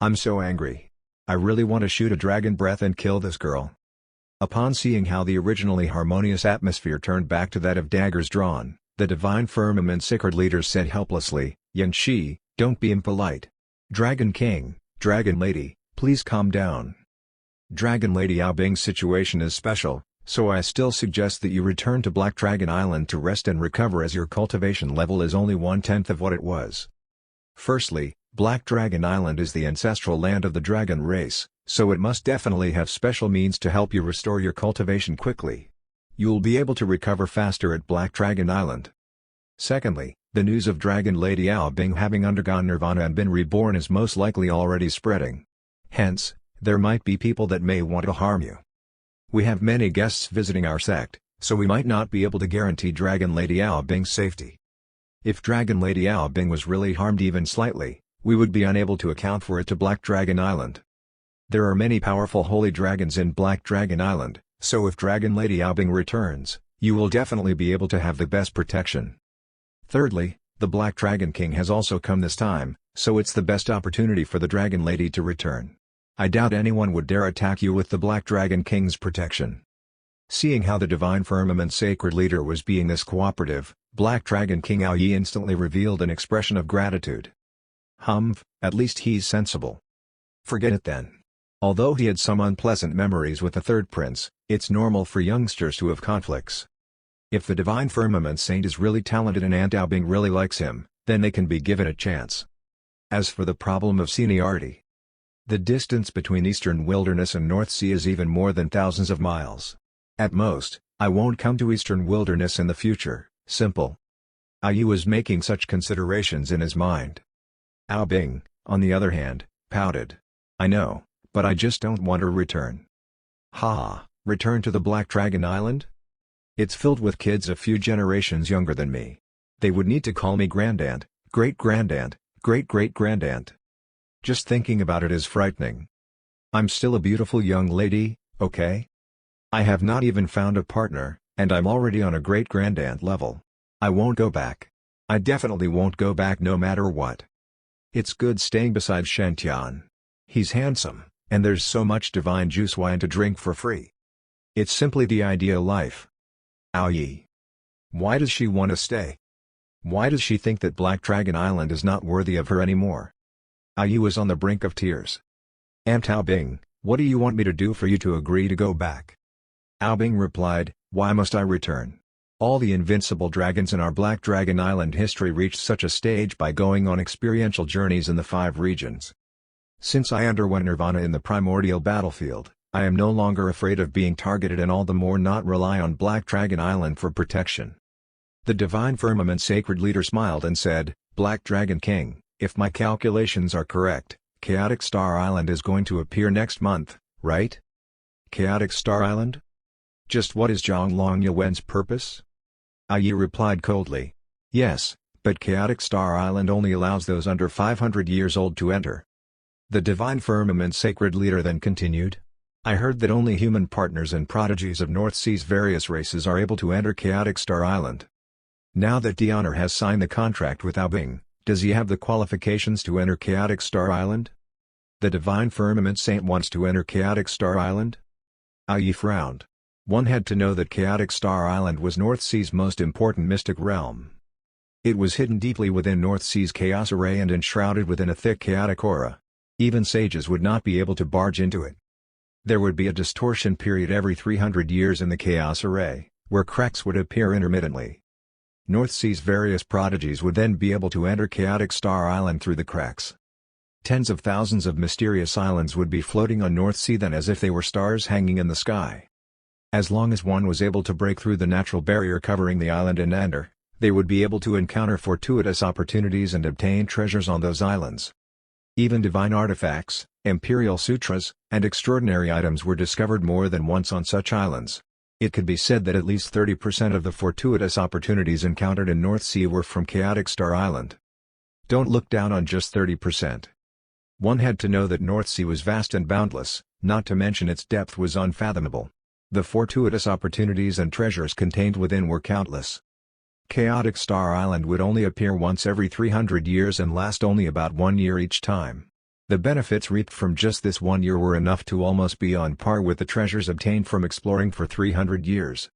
I'm so angry. I really want to shoot a dragon breath and kill this girl. Upon seeing how the originally harmonious atmosphere turned back to that of daggers drawn, the Divine Firmament Sacred Leader said helplessly, Yanqi, don't be impolite. Dragon King, Dragon Lady, please calm down. Dragon Lady Ao Bing's situation is special, so I still suggest that you return to Black Dragon Island to rest and recover, as your cultivation level is only 1/10 of what it was. Firstly, Black Dragon Island is the ancestral land of the dragon race, so it must definitely have special means to help you restore your cultivation quickly. You'll be able to recover faster at Black Dragon Island. Secondly, the news of Dragon Lady Ao Bing having undergone nirvana and been reborn is most likely already spreading. Hence, there might be people that may want to harm you. We have many guests visiting our sect, so we might not be able to guarantee Dragon Lady Ao Bing's safety. If Dragon Lady Ao Bing was really harmed even slightly, we would be unable to account for it to Black Dragon Island. There are many powerful holy dragons in Black Dragon Island, so if Dragon Lady Ao Bing returns, you will definitely be able to have the best protection. Thirdly, the Black Dragon King has also come this time, so it's the best opportunity for the Dragon Lady to return. I doubt anyone would dare attack you with the Black Dragon King's protection. Seeing how the Divine Firmament Sacred Leader was being this cooperative, Black Dragon King Ao Yi instantly revealed an expression of gratitude. Humph, at least he's sensible. Forget it then. Although he had some unpleasant memories with the third prince, it's normal for youngsters to have conflicts. If the Divine Firmament Saint is really talented and Aunt Ao Bing really likes him, then they can be given a chance. As for the problem of seniority, the distance between Eastern Wilderness and North Sea is even more than thousands of miles. At most, I won't come to Eastern Wilderness in the future, simple. Ao Yi was making such considerations in his mind. Ao Bing, on the other hand, pouted. I know, but I just don't want to return. Ha, return to the Black Dragon Island? It's filled with kids a few generations younger than me. They would need to call me grandaunt, great-grandaunt, great-great-grandaunt. Just thinking about it is frightening. I'm still a beautiful young lady, okay? I have not even found a partner, and I'm already on a great-grandaunt level. I won't go back. I definitely won't go back no matter what. It's good staying beside Shantian. He's handsome, and there's so much divine juice wine to drink for free. It's simply the ideal life. Ao Yi. Why does she want to stay? Why does she think that Black Dragon Island is not worthy of her anymore? Ao Yi was on the brink of tears. Aunt Ao Bing, what do you want me to do for you to agree to go back? Ao Bing replied, why must I return? All the invincible dragons in our Black Dragon Island history reached such a stage by going on experiential journeys in the 5 regions. Since I underwent nirvana in the primordial battlefield, I am no longer afraid of being targeted, and all the more not rely on Black Dragon Island for protection. The Divine Firmament Sacred Leader smiled and said, Black Dragon King, if my calculations are correct, Chaotic Star Island is going to appear next month, right? Chaotic Star Island? Just what is Zhonglong Yuan's purpose? Ao Yi replied coldly. Yes, but Chaotic Star Island only allows those under 500 years old to enter. The Divine Firmament Sacred Leader then continued. I heard that only human partners and prodigies of North Sea's various races are able to enter Chaotic Star Island. Now that D'Honor has signed the contract with Ao Bing, does he have the qualifications to enter Chaotic Star Island? The Divine Firmament Saint wants to enter Chaotic Star Island? Ao Yi frowned. One had to know that Chaotic Star Island was North Sea's most important mystic realm. It was hidden deeply within North Sea's chaos array and enshrouded within a thick chaotic aura. Even sages would not be able to barge into it. There would be a distortion period every 300 years in the chaos array, where cracks would appear intermittently. North Sea's various prodigies would then be able to enter Chaotic Star Island through the cracks. Tens of thousands of mysterious islands would be floating on North Sea then, as if they were stars hanging in the sky. As long as one was able to break through the natural barrier covering the island and enter, they would be able to encounter fortuitous opportunities and obtain treasures on those islands. Even divine artifacts, imperial sutras, and extraordinary items were discovered more than once on such islands. It could be said that at least 30% of the fortuitous opportunities encountered in North Sea were from Chaotic Star Island. Don't look down on just 30%. One had to know that North Sea was vast and boundless, not to mention its depth was unfathomable. The fortuitous opportunities and treasures contained within were countless. Chaotic Star Island would only appear once every 300 years and last only about 1 year each time. The benefits reaped from just this 1 year were enough to almost be on par with the treasures obtained from exploring for 300 years.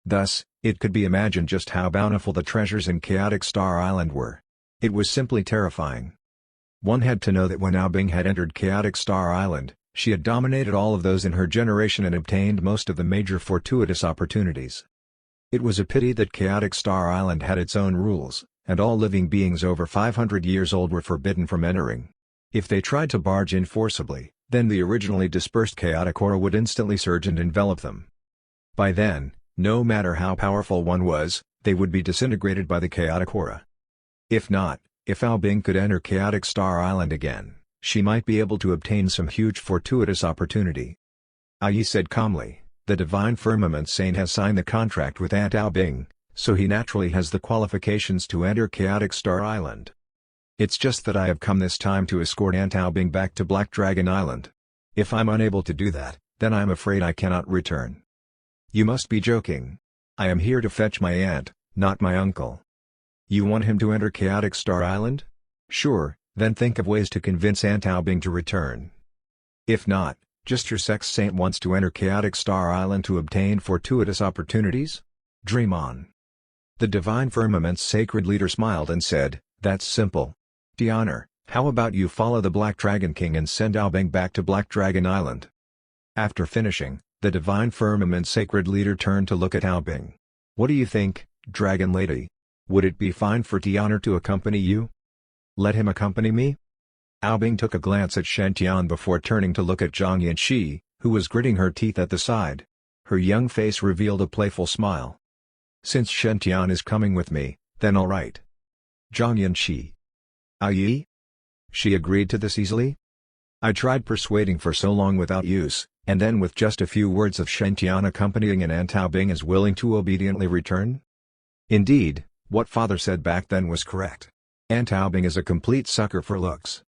Thus, it could be imagined just how bountiful the treasures in Chaotic Star Island were. It was simply terrifying. One had to know that when Ao Bing had entered Chaotic Star Island, she had dominated all of those in her generation and obtained most of the major fortuitous opportunities. It was a pity that Chaotic Star Island had its own rules, and all living beings over 500 years old were forbidden from entering. If they tried to barge in forcibly, then the originally dispersed chaotic aura would instantly surge and envelop them. By then, no matter how powerful one was, they would be disintegrated by the chaotic aura. If not, if Ao Bing could enter Chaotic Star Island again, she might be able to obtain some huge fortuitous opportunity. Ao Yi said calmly, "The Divine Firmament Saint has signed the contract with Aunt Ao Bing, so he naturally has the qualifications to enter Chaotic Star Island. It's just that I have come this time to escort Aunt Ao Bing back to Black Dragon Island. If I'm unable to do that, then I'm afraid I cannot return." "You must be joking. I am here to fetch my aunt, not my uncle." "You want him to enter Chaotic Star Island? Sure, then think of ways to convince Aunt Ao Bing to return. If not, just your sex saint wants to enter Chaotic Star Island to obtain fortuitous opportunities? Dream on." The Divine Firmament's sacred leader smiled and said, "That's simple. Tianer, how about you follow the Black Dragon King and send Ao Bing back to Black Dragon Island?" After finishing, the Divine Firmament's sacred leader turned to look at Ao Bing. "What do you think, Dragon Lady? Would it be fine for Tianer to accompany you?" "Let him accompany me?" Ao Bing took a glance at Shen Tian before turning to look at Zhang Yanxi, who was gritting her teeth at the side. Her young face revealed a playful smile. "Since Shen Tian is coming with me, then all right." Zhang Yanxi. "Ao Yi?" She agreed to this easily. "I tried persuading for so long without use, and then with just a few words of Shen Tian accompanying and Aunt Ao Bing is willing to obediently return?" Indeed, what father said back then was correct. Aunt Ao Bing is a complete sucker for looks.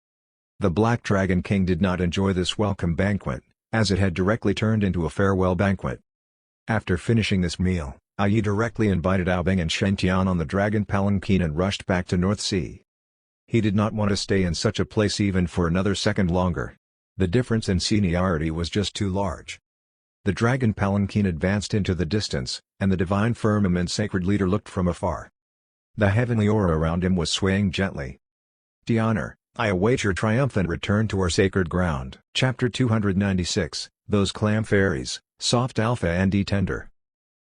The Black Dragon King did not enjoy this welcome banquet, as it had directly turned into a farewell banquet. After finishing this meal, Ao Yi directly invited Ao Bing and Shen Tian on the Dragon Palanquin and rushed back to North Sea. He did not want to stay in such a place even for another second longer. The difference in seniority was just too large. The Dragon Palanquin advanced into the distance, and the Divine Firmament sacred leader looked from afar. The heavenly aura around him was swaying gently. "Tianer, I await your triumphant return to our sacred ground." Chapter 296, Those Clam Fairies, Soft Alpha and E-Tender.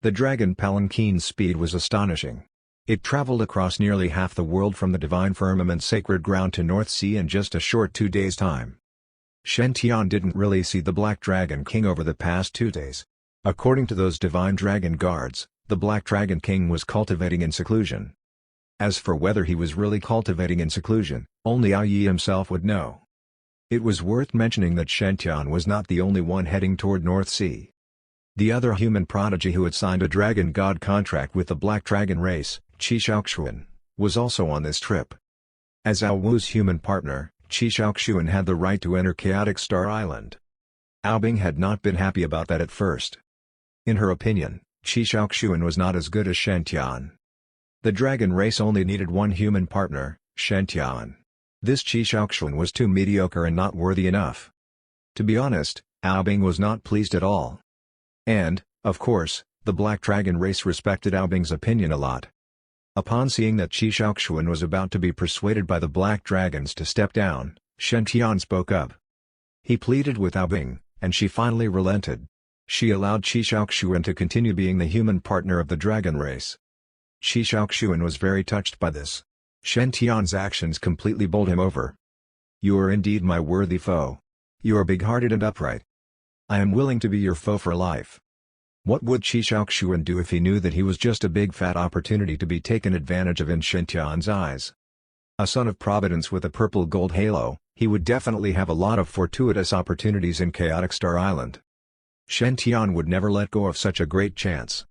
The Dragon Palanquin's speed was astonishing. It traveled across nearly half the world from the Divine Firmament's sacred ground to North Sea in just a short 2 days' time. Shen Tian didn't really see the Black Dragon King over the past 2 days. According to those Divine Dragon Guards, the Black Dragon King was cultivating in seclusion. As for whether he was really cultivating in seclusion, only Ao Yi himself would know. It was worth mentioning that Shen Tian was not the only one heading toward North Sea. The other human prodigy who had signed a dragon god contract with the Black Dragon race, Qi Shaoxuan, was also on this trip. As Ao Wu's human partner, Qi Shaoxuan had the right to enter Chaotic Star Island. Ao Bing had not been happy about that at first. In her opinion, Qi Shaoxuan was not as good as Shen Tian. The dragon race only needed one human partner, Shen Tian. This Qi Shaoxuan was too mediocre and not worthy enough. To be honest, Ao Bing was not pleased at all. And, of course, the Black Dragon race respected Ao Bing's opinion a lot. Upon seeing that Qi Shaoxuan was about to be persuaded by the Black Dragons to step down, Shen Tian spoke up. He pleaded with Ao Bing, and she finally relented. She allowed Qi Shaoxuan to continue being the human partner of the dragon race. Qi Shaoxuan was very touched by this. Shen Tian's actions completely bowled him over. "You are indeed my worthy foe. You are big-hearted and upright. I am willing to be your foe for life." What would Qi Shaoxuan do if he knew that he was just a big fat opportunity to be taken advantage of in Shen Tian's eyes? A son of Providence with a purple gold halo, he would definitely have a lot of fortuitous opportunities in Chaotic Star Island. Shen Tian would never let go of such a great chance.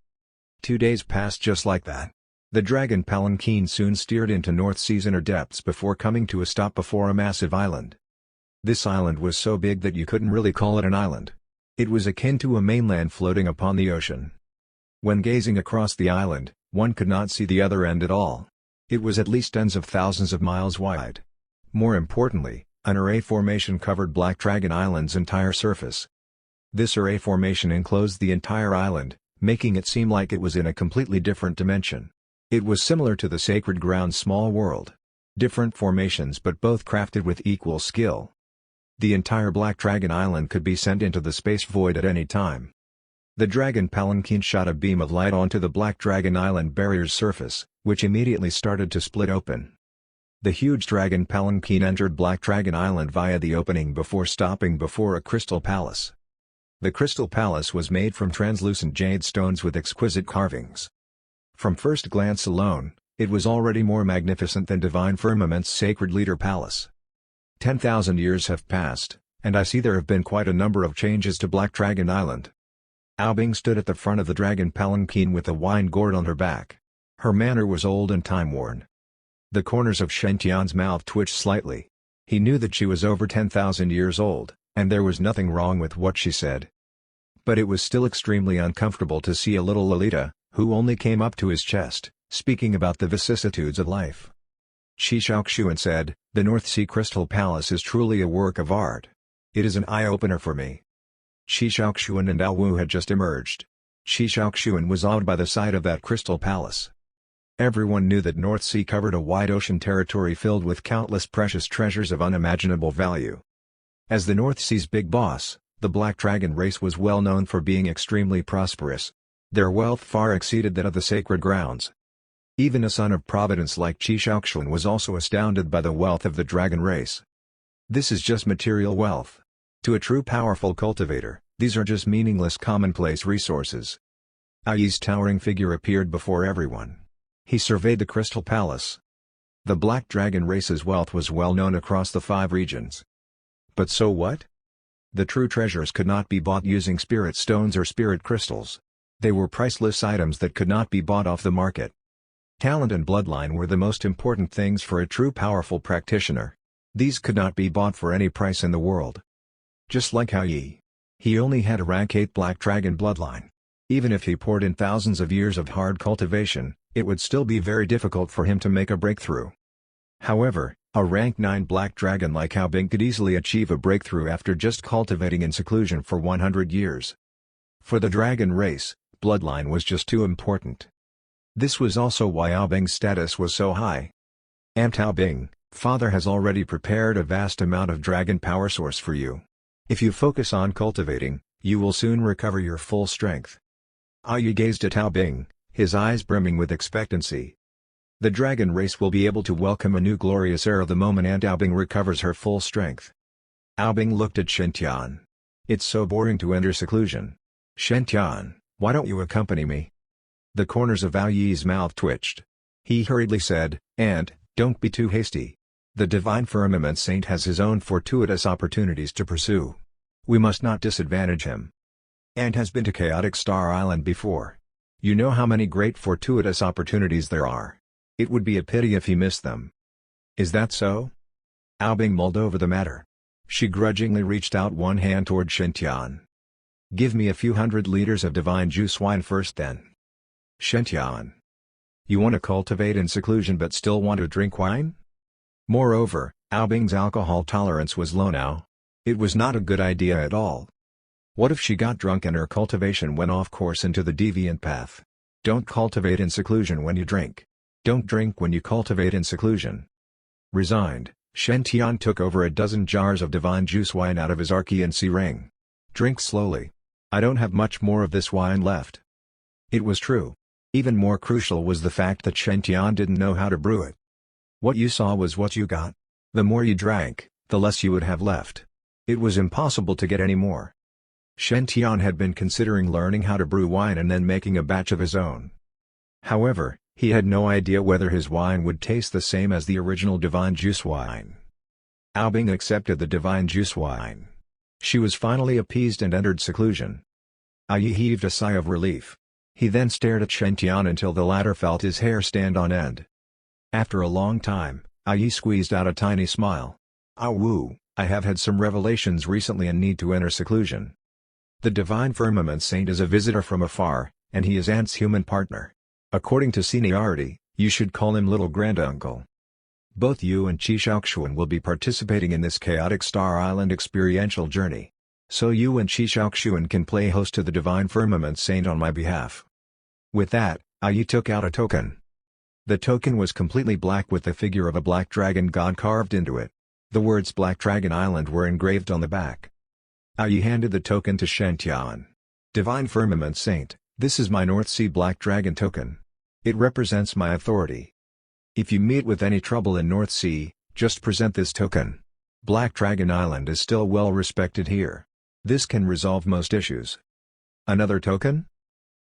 2 days passed just like that. The Dragon Palanquin soon steered into North Sea's inner depths before coming to a stop before a massive island. This island was so big that you couldn't really call it an island. It was akin to a mainland floating upon the ocean. When gazing across the island, one could not see the other end at all. It was at least tens of thousands of miles wide. More importantly, an array formation covered Black Dragon Island's entire surface. This array formation enclosed the entire island, making it seem like it was in a completely different dimension. It was similar to the Sacred Ground's small world. Different formations but both crafted with equal skill. The entire Black Dragon Island could be sent into the space void at any time. The Dragon Palanquin shot a beam of light onto the Black Dragon Island barrier's surface, which immediately started to split open. The huge Dragon Palanquin entered Black Dragon Island via the opening before stopping before a crystal palace. The crystal palace was made from translucent jade stones with exquisite carvings. From first glance alone, it was already more magnificent than Divine Firmament's Sacred Leader Palace. 10,000 years have passed, and I see there have been quite a number of changes to Black Dragon Island. Aobing stood at the front of the Dragon Palanquin with a wine gourd on her back. Her manner was old and time-worn. The corners of Shen Tian's mouth twitched slightly. He knew that she was over 10,000 years old, and there was nothing wrong with what she said. But it was still extremely uncomfortable to see a little Lolita, who only came up to his chest, speaking about the vicissitudes of life. Qi Shaoxuan said, "The North Sea Crystal Palace is truly a work of art. It is an eye-opener for me." Qi Shaoxuan and Ao Wu had just emerged. Qi Shaoxuan was awed by the sight of that crystal palace. Everyone knew that North Sea covered a wide ocean territory filled with countless precious treasures of unimaginable value. As the North Sea's big boss, the Black Dragon race was well known for being extremely prosperous. Their wealth far exceeded that of the Sacred Grounds. Even a son of Providence like Qi Shaoxuan was also astounded by the wealth of the dragon race. This is just material wealth. To a true powerful cultivator, these are just meaningless commonplace resources. Ai's towering figure appeared before everyone. He surveyed the Crystal Palace. The Black Dragon race's wealth was well known across the 5 regions. But so what? The true treasures could not be bought using spirit stones or spirit crystals. They were priceless items that could not be bought off the market. Talent and bloodline were the most important things for a true powerful practitioner. These could not be bought for any price in the world. Just like Ai. He only had a rank 8 Black Dragon bloodline. Even if he poured in thousands of years of hard cultivation, it would still be very difficult for him to make a breakthrough. However, a rank 9 Black Dragon like Aobing could easily achieve a breakthrough after just cultivating in seclusion for 100 years. For the dragon race, bloodline was just too important. This was also why Aobing's status was so high. Aunt Aobing, Father has already prepared a vast amount of dragon power source for you. If you focus on cultivating, you will soon recover your full strength. Ai gazed at Aobing, his eyes brimming with expectancy. The dragon race will be able to welcome a new glorious era the moment Aunt Aobing recovers her full strength. Aobing looked at Shen Tian. It's so boring to enter seclusion. Shen Tian, why don't you accompany me? The corners of Ao Yi's mouth twitched. He hurriedly said, Aunt, don't be too hasty. The Divine Firmament Saint has his own fortuitous opportunities to pursue. We must not disadvantage him. Aunt has been to Chaotic Star Island before. You know how many great fortuitous opportunities there are. It would be a pity if he missed them. Is that so? Aobing mulled over the matter. She grudgingly reached out one hand toward Shen Tian. Give me a few 100 liters of divine juice wine first then. Shen Tian. You want to cultivate in seclusion but still want to drink wine? Moreover, Aobing's alcohol tolerance was low now. It was not a good idea at all. What if she got drunk and her cultivation went off course into the deviant path? Don't cultivate in seclusion when you drink. Don't drink when you cultivate in seclusion. Resigned, Shen Tian took over a dozen jars of divine juice wine out of his Archeancy ring. Drink slowly. I don't have much more of this wine left. It was true. Even more crucial was the fact that Shen Tian didn't know how to brew it. What you saw was what you got. The more you drank, the less you would have left. It was impossible to get any more. Shen Tian had been considering learning how to brew wine and then making a batch of his own. However, he had no idea whether his wine would taste the same as the original divine juice wine. Aobing accepted the divine juice wine. She was finally appeased and entered seclusion. Ai heaved a sigh of relief. He then stared at Shen Tian until the latter felt his hair stand on end. After a long time, Ai squeezed out a tiny smile. "Ah Wu, I have had some revelations recently and need to enter seclusion. The Divine Firmament Saint is a visitor from afar, and he is Ant's human partner. According to seniority, you should call him Little Granduncle. Both you and Chi Shaoxuan will be participating in this chaotic Star Island experiential journey. So you and Chi Shaoxuan can play host to the Divine Firmament Saint on my behalf. With that, Yi took out a token. The token was completely black with the figure of a black dragon god carved into it. The words Black Dragon Island were engraved on the back. Yi handed the token to Shen-Tian. Divine Firmament Saint, this is my North Sea Black Dragon token. It represents my authority. If you meet with any trouble in North Sea, just present this token. Black Dragon Island is still well respected here. This can resolve most issues. Another token?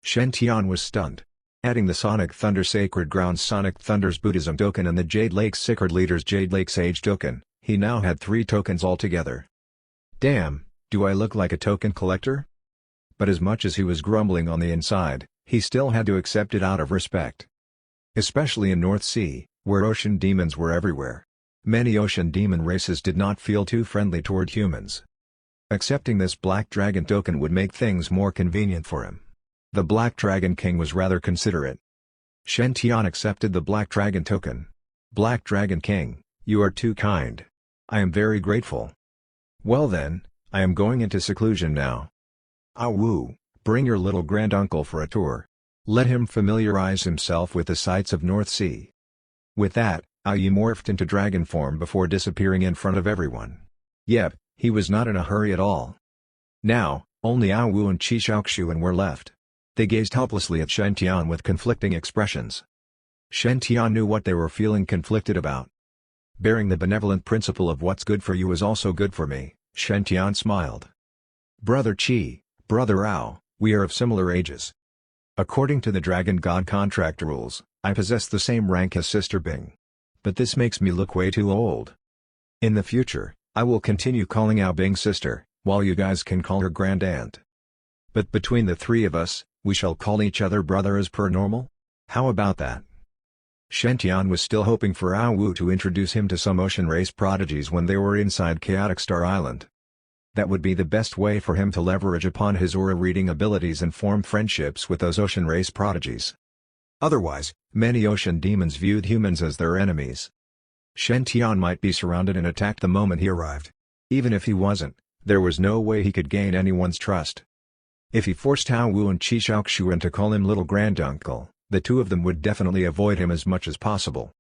Shen-Tian was stunned. Adding the Sonic Thunder Sacred Grounds Sonic Thunder's Buddhism token and the Jade Lake Sacred Leaders Jade Lake Sage token, he now had 3 tokens altogether. Damn, do I look like a token collector? But as much as he was grumbling on the inside, he still had to accept it out of respect. Especially in North Sea, where ocean demons were everywhere. Many ocean demon races did not feel too friendly toward humans. Accepting this Black Dragon token would make things more convenient for him. The Black Dragon King was rather considerate. Shen-Tian accepted the Black Dragon token. Black Dragon King, you are too kind. I am very grateful. Well then, I am going into seclusion now. Wu, bring your little granduncle for a tour. Let him familiarize himself with the sights of North Sea. With that, Yi morphed into dragon form before disappearing in front of everyone. Yep, he was not in a hurry at all. Now, only Wu and Chi Shaoxuan were left. They gazed helplessly at Shen-Tian with conflicting expressions. Shen-Tian knew what they were feeling conflicted about. Bearing the benevolent principle of what's good for you is also good for me, Shen-Tian smiled. Brother Chi, Brother Ao, we are of similar ages. According to the Dragon God contract rules, I possess the same rank as Sister Bing. But this makes me look way too old. In the future, I will continue calling Ao Bing sister, while you guys can call her grand aunt. But between the 3 of us, we shall call each other brother as per normal? How about that? Shen-Tian was still hoping for Wu to introduce him to some ocean race prodigies when they were inside Chaotic Star Island. That would be the best way for him to leverage upon his aura reading abilities and form friendships with those ocean race prodigies. Otherwise, many ocean demons viewed humans as their enemies. Shen-Tian might be surrounded and attacked the moment he arrived. Even if he wasn't, there was no way he could gain anyone's trust. If he forced Wu and Chi Shaoxuan to call him Little Granduncle, the 2 of them would definitely avoid him as much as possible.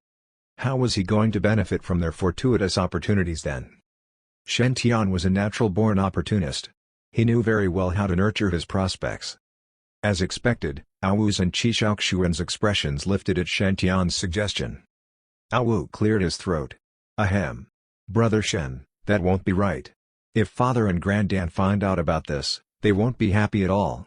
How was he going to benefit from their fortuitous opportunities then? Shen-Tian was a natural-born opportunist. He knew very well how to nurture his prospects. As expected, Wu's and Chi Shaoxuan's expressions lifted at Shen-Tian's suggestion. Wu cleared his throat. Ahem. Brother Shen, that won't be right. If father and granddad find out about this, they won't be happy at all.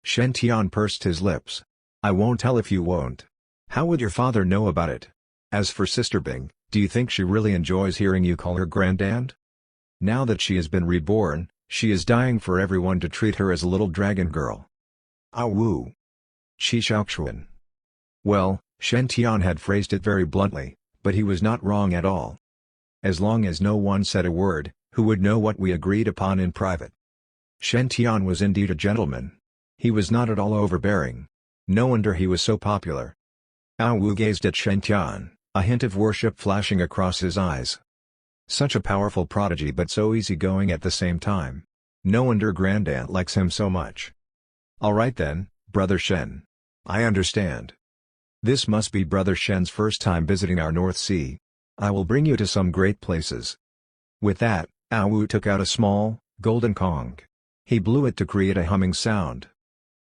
Shen-Tian pursed his lips. I won't tell if you won't. How would your father know about it? As for Sister Bing, do you think she really enjoys hearing you call her granddad? Now that she has been reborn, she is dying for everyone to treat her as a little dragon girl. Wu. Chi Shaoxuan. Well, Shen-Tian had phrased it very bluntly, but he was not wrong at all. As long as no one said a word, who would know what we agreed upon in private? Shen-Tian was indeed a gentleman. He was not at all overbearing. No wonder he was so popular. Wu gazed at Shen-Tian, a hint of worship flashing across his eyes. Such a powerful prodigy but so easygoing at the same time. No wonder Grandaunt likes him so much. Alright then, Brother Shen. I understand. This must be Brother Shen's first time visiting our North Sea. I will bring you to some great places. With that, Wu took out a small, golden conch. He blew it to create a humming sound.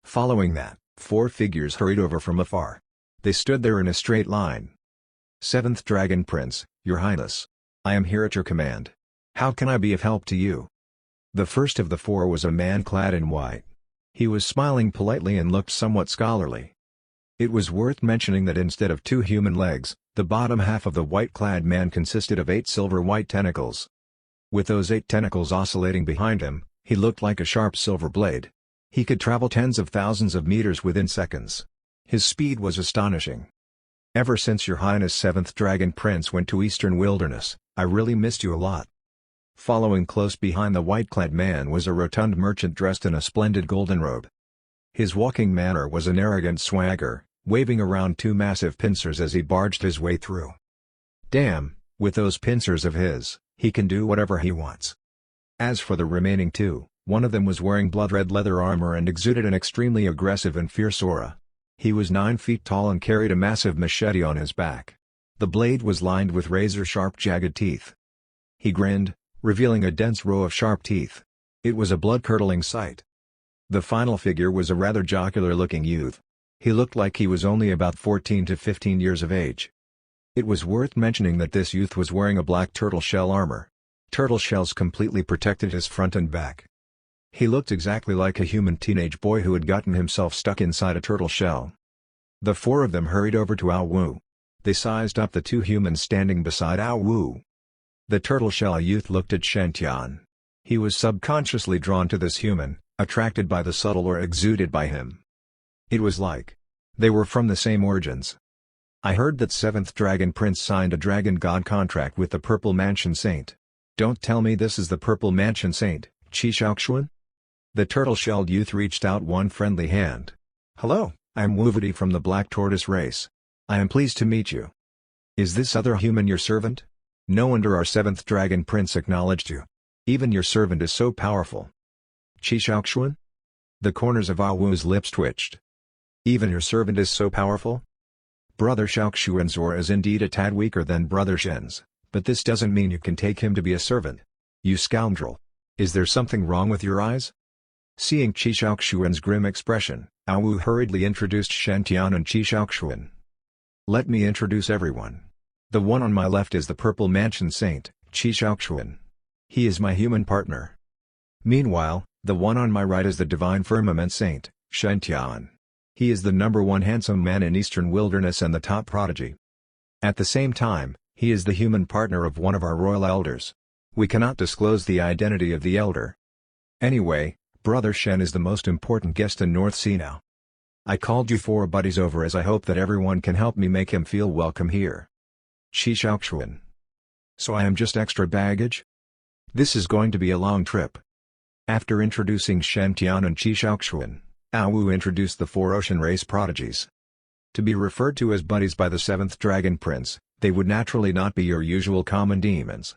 Following that, 4 figures hurried over from afar. They stood there in a straight line. 7th Dragon Prince, Your Highness. I am here at your command. How can I be of help to you? The first of the 4 was a man clad in white. He was smiling politely and looked somewhat scholarly. It was worth mentioning that instead of 2 human legs, the bottom half of the white-clad man consisted of 8 silver-white tentacles. With those 8 tentacles oscillating behind him, he looked like a sharp silver blade. He could travel tens of thousands of meters within seconds. His speed was astonishing. Ever since Your Highness 7th Dragon Prince went to Eastern Wilderness, I really missed you a lot. Following close behind the white-clad man was a rotund merchant dressed in a splendid golden robe. His walking manner was an arrogant swagger, waving around two massive pincers as he barged his way through. Damn, with those pincers of his, he can do whatever he wants. As for the remaining two, one of them was wearing blood-red leather armor and exuded an extremely aggressive and fierce aura. He was 9 feet tall and carried a massive machete on his back. The blade was lined with razor-sharp jagged teeth. He grinned, revealing a dense row of sharp teeth. It was a blood-curdling sight. The final figure was a rather jocular-looking youth. He looked like he was only about 14 to 15 years of age. It was worth mentioning that this youth was wearing a black turtle shell armor. Turtle shells completely protected his front and back. He looked exactly like a human teenage boy who had gotten himself stuck inside a turtle shell. The four of them hurried over to Ao Wu. They sized up the two humans standing beside Ao Wu. The turtle shell youth looked at Shen Tian. He was subconsciously drawn to this human, attracted by the subtle aura exuded by him. It was like they were from the same origins. I heard that 7th Dragon Prince signed a Dragon God contract with the Purple Mansion Saint. Don't tell me this is the Purple Mansion Saint, Qi Shaoxuan? The turtle-shelled youth reached out one friendly hand. Hello, I am Wuvuti from the Black Tortoise race. I am pleased to meet you. Is this other human your servant? No wonder our 7th Dragon Prince acknowledged you. Even your servant is so powerful. Qi Shaoxuan? The corners of Ao Wu's lips twitched. Even your servant is so powerful? Brother Shaoxuan's aura is indeed a tad weaker than Brother Shen's, but this doesn't mean you can take him to be a servant. You scoundrel. Is there something wrong with your eyes? Seeing Qi Shaoxuan's grim expression, Ao Wu hurriedly introduced Shen Tian and Qi Shaoxuan. Let me introduce everyone. The one on my left is the Purple Mansion Saint, Qi Shaoxuan. He is my human partner. Meanwhile, the one on my right is the Divine Firmament Saint, Shen Tian. He is the #1 handsome man in Eastern Wilderness and the top prodigy. At the same time, he is the human partner of one of our royal elders. We cannot disclose the identity of the elder. Anyway, Brother Shen is the most important guest in North Sea now. I called you 4 buddies over as I hope that everyone can help me make him feel welcome here. Qi Shaoxuan. So I am just extra baggage? This is going to be a long trip. After introducing Shen Tian and Qi Shaoxuan, Ao Wu introduced the 4 ocean race prodigies. To be referred to as buddies by the 7th Dragon Prince, they would naturally not be your usual common demons.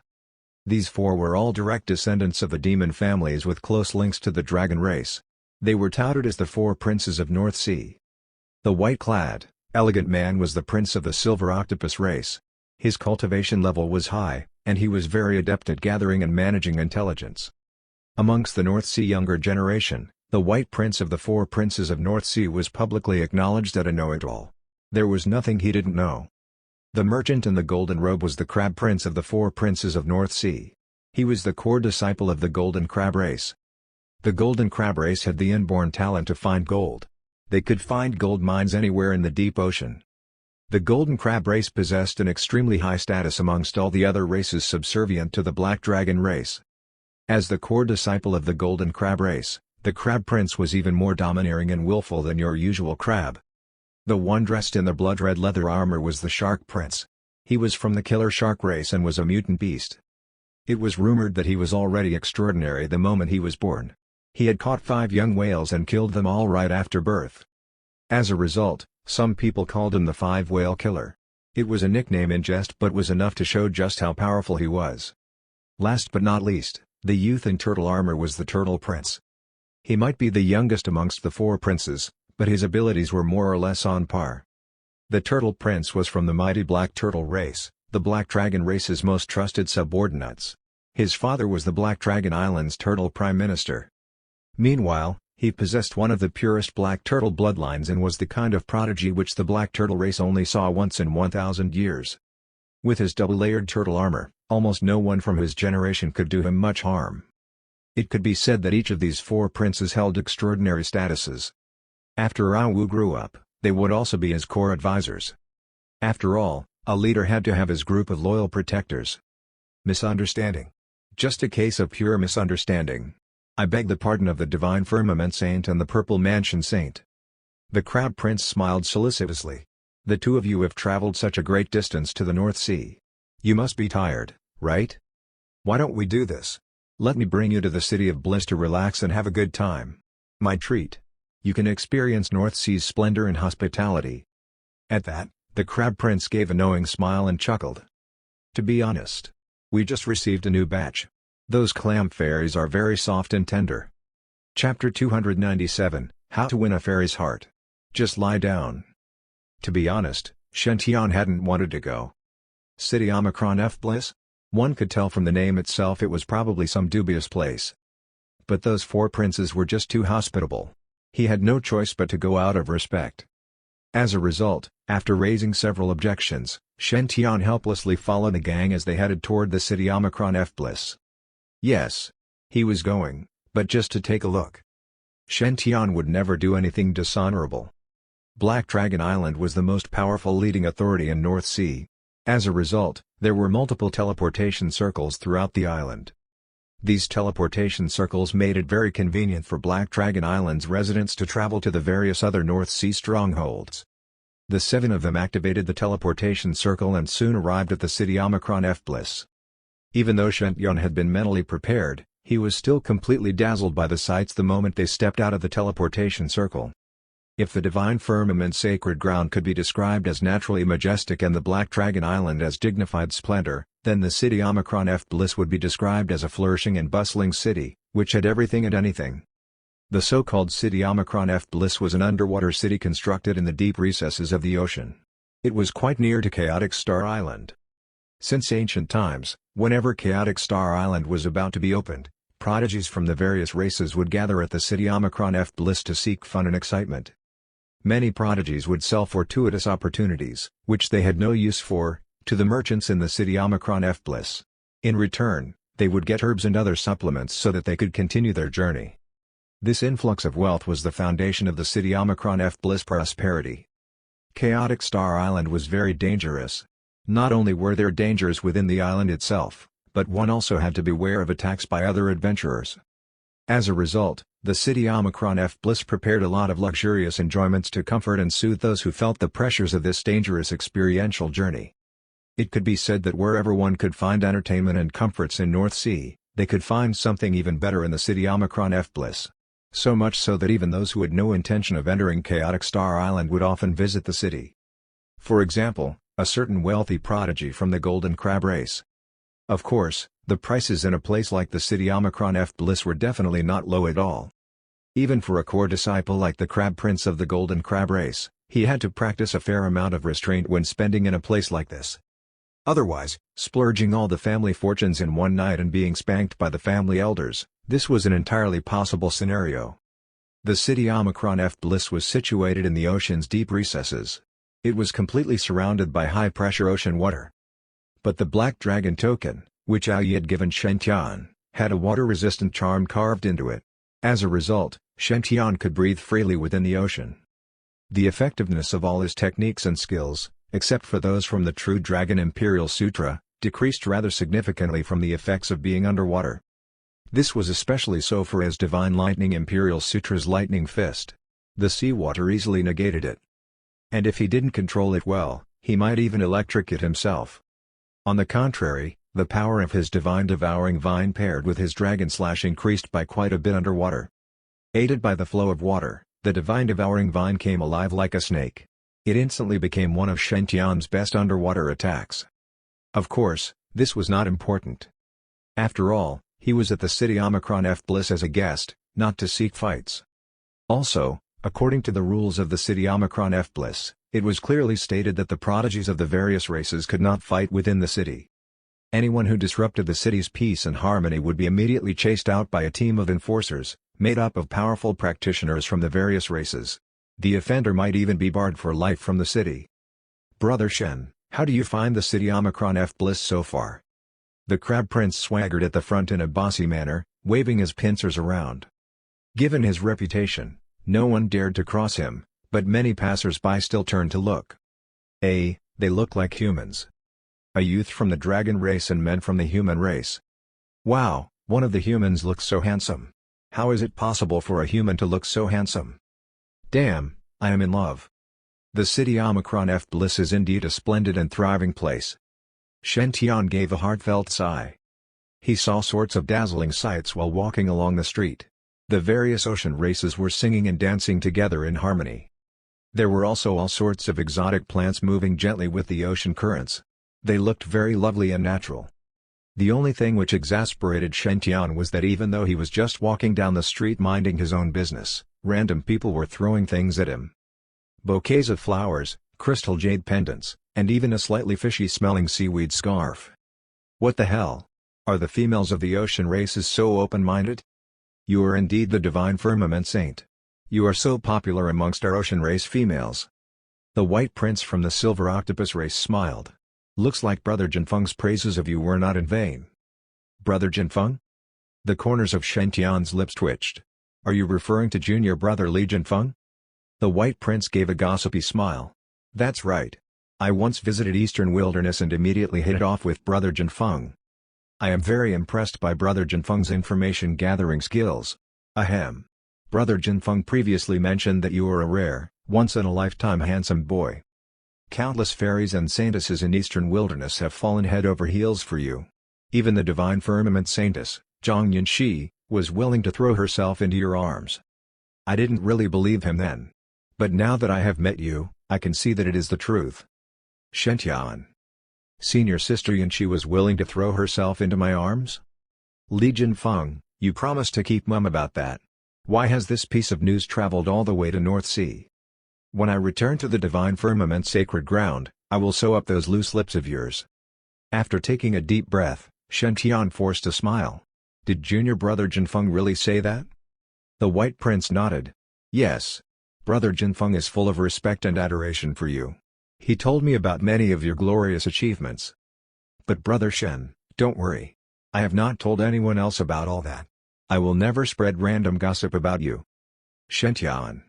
These 4 were all direct descendants of the demon families with close links to the dragon race. They were touted as the 4 princes of North Sea. The white-clad, elegant man was the prince of the silver octopus race. His cultivation level was high, and he was very adept at gathering and managing intelligence. Amongst the North Sea younger generation, the white prince of the 4 princes of North Sea was publicly acknowledged as a know-it-all. There was nothing he didn't know. The merchant in the golden robe was the crab prince of the 4 princes of North Sea. He was the core disciple of the golden crab race. The golden crab race had the inborn talent to find gold. They could find gold mines anywhere in the deep ocean. The golden crab race possessed an extremely high status amongst all the other races subservient to the black dragon race. As the core disciple of the golden crab race, the crab prince was even more domineering and willful than your usual crab. The one dressed in the blood-red leather armor was the Shark Prince. He was from the killer shark race and was a mutant beast. It was rumored that he was already extraordinary the moment he was born. He had caught 5 young whales and killed them all right after birth. As a result, some people called him the 5-whale killer. It was a nickname in jest but was enough to show just how powerful he was. Last but not least, the youth in turtle armor was the Turtle Prince. He might be the youngest amongst the 4 princes, but his abilities were more or less on par. The Turtle Prince was from the mighty Black Turtle race, the Black Dragon race's most trusted subordinates. His father was the Black Dragon Island's Turtle Prime Minister. Meanwhile, he possessed one of the purest Black Turtle bloodlines and was the kind of prodigy which the Black Turtle race only saw once in 1,000 years. With his double-layered turtle armor, almost no one from his generation could do him much harm. It could be said that each of these 4 princes held extraordinary statuses. After Ao Wu grew up, they would also be his core advisors. After all, a leader had to have his group of loyal protectors. Misunderstanding. Just a case of pure misunderstanding. I beg the pardon of the Divine Firmament Saint and the Purple Mansion Saint. The Crab Prince smiled solicitously. The 2 of you have traveled such a great distance to the North Sea. You must be tired, right? Why don't we do this? Let me bring you to the City of Bliss to relax and have a good time. My treat. You can experience North Sea's splendor and hospitality." At that, the Crab Prince gave a knowing smile and chuckled. "To be honest, we just received a new batch. Those clam fairies are very soft and tender." Chapter 297, How to Win a Fairy's Heart. Just lie down. To be honest, Shen hadn't wanted to go. City Omicron F Bliss? One could tell from the name itself it was probably some dubious place. But those four princes were just too hospitable. He had no choice but to go out of respect. As a result, after raising several objections, Shen helplessly followed the gang as they headed toward the City Omicron F Bliss. Yes, he was going, but just to take a look. Shen would never do anything dishonorable. Black Dragon Island was the most powerful leading authority in North Sea. As a result, there were multiple teleportation circles throughout the island. These teleportation circles made it very convenient for Black Dragon Island's residents to travel to the various other North Sea strongholds. The 7 of them activated the teleportation circle and soon arrived at the City Omicron F Bliss. Even though Shen had been mentally prepared, he was still completely dazzled by the sights the moment they stepped out of the teleportation circle. If the divine firmament sacred ground could be described as naturally majestic and the Black Dragon Island as dignified splendor, then the City Omicron F Bliss would be described as a flourishing and bustling city, which had everything and anything. The so-called City Omicron F Bliss was an underwater city constructed in the deep recesses of the ocean. It was quite near to Chaotic Star Island. Since ancient times, whenever Chaotic Star Island was about to be opened, prodigies from the various races would gather at the City Omicron F Bliss to seek fun and excitement. Many prodigies would sell fortuitous opportunities, which they had no use for, to the merchants in the City Omicron F Bliss. In return, they would get herbs and other supplements so that they could continue their journey. This influx of wealth was the foundation of the City Omicron F Bliss prosperity. Chaotic Star Island was very dangerous. Not only were there dangers within the island itself, but one also had to beware of attacks by other adventurers. As a result, the City Omicron F Bliss prepared a lot of luxurious enjoyments to comfort and soothe those who felt the pressures of this dangerous experiential journey. It could be said that wherever one could find entertainment and comforts in North Sea, they could find something even better in the City Omicron F Bliss. So much so that even those who had no intention of entering Chaotic Star Island would often visit the city. For example, a certain wealthy prodigy from the Golden Crab race. Of course, the prices in a place like the City Omicron F Bliss were definitely not low at all. Even for a core disciple like the Crab Prince of the Golden Crab race, he had to practice a fair amount of restraint when spending in a place like this. Otherwise, splurging all the family fortunes in one night and being spanked by the family elders, this was an entirely possible scenario. The City Omicron F Bliss was situated in the ocean's deep recesses. It was completely surrounded by high-pressure ocean water. But the Black Dragon token, which Yi had given Shen had a water-resistant charm carved into it. As a result, Shen could breathe freely within the ocean. The effectiveness of all his techniques and skills, except for those from the True Dragon Imperial Sutra, decreased rather significantly from the effects of being underwater. This was especially so for his Divine Lightning Imperial Sutra's Lightning Fist. The seawater easily negated it. And if he didn't control it well, he might even electrocute himself. On the contrary, the power of his Divine Devouring Vine paired with his Dragon Slash increased by quite a bit underwater. Aided by the flow of water, the Divine Devouring Vine came alive like a snake. It instantly became one of Shen best underwater attacks. Of course, this was not important. After all, he was at the City Omicron F Bliss as a guest, not to seek fights. Also, according to the rules of the City Omicron F Bliss, it was clearly stated that the prodigies of the various races could not fight within the city. Anyone who disrupted the city's peace and harmony would be immediately chased out by a team of enforcers, made up of powerful practitioners from the various races. The offender might even be barred for life from the city. "Brother Shen, how do you find the City Omicron F Bliss so far?" The Crab Prince swaggered at the front in a bossy manner, waving his pincers around. Given his reputation, no one dared to cross him, but many passers-by still turned to look. They look like humans. A youth from the dragon race and men from the human race. Wow, one of the humans looks so handsome. How is it possible for a human to look so handsome? Damn, I am in love. The City Omicron F Bliss is indeed a splendid and thriving place. Shen gave a heartfelt sigh. He saw sorts of dazzling sights while walking along the street. The various ocean races were singing and dancing together in harmony. There were also all sorts of exotic plants moving gently with the ocean currents. They looked very lovely and natural. The only thing which exasperated Shen Tian was that even though he was just walking down the street minding his own business, random people were throwing things at him. Bouquets of flowers, crystal jade pendants, and even a slightly fishy-smelling seaweed scarf. What the hell? Are the females of the ocean races so open-minded? You are indeed the divine firmament saint. You are so popular amongst our ocean race females. The white prince from the silver octopus race smiled. Looks like Brother Jinfeng's praises of you were not in vain. Brother Jinfeng? The corners of Shen Tian's lips twitched. Are you referring to junior brother Li Jinfeng? The white prince gave a gossipy smile. That's right. I once visited Eastern Wilderness and immediately hit it off with Brother Jinfeng. I am very impressed by Brother Jinfeng's information-gathering skills. Ahem. Brother Jinfeng previously mentioned that you are a rare, once-in-a-lifetime handsome boy. Countless fairies and saintesses in Eastern Wilderness have fallen head over heels for you. Even the divine firmament saintess, Zhang Yunxi, was willing to throw herself into your arms. I didn't really believe him then. But now that I have met you, I can see that it is the truth. Shen Tian. Senior sister Yunxi was willing to throw herself into my arms? Li Jinfeng, you promised to keep mum about that. Why has this piece of news traveled all the way to North Sea? When I return to the divine firmament sacred ground, I will sew up those loose lips of yours. After taking a deep breath, Shen Tian forced a smile. Did junior brother Jinfeng really say that? The white prince nodded. Yes. Brother Jinfeng is full of respect and adoration for you. He told me about many of your glorious achievements. But Brother Shen, don't worry. I have not told anyone else about all that. I will never spread random gossip about you. Shen Tian.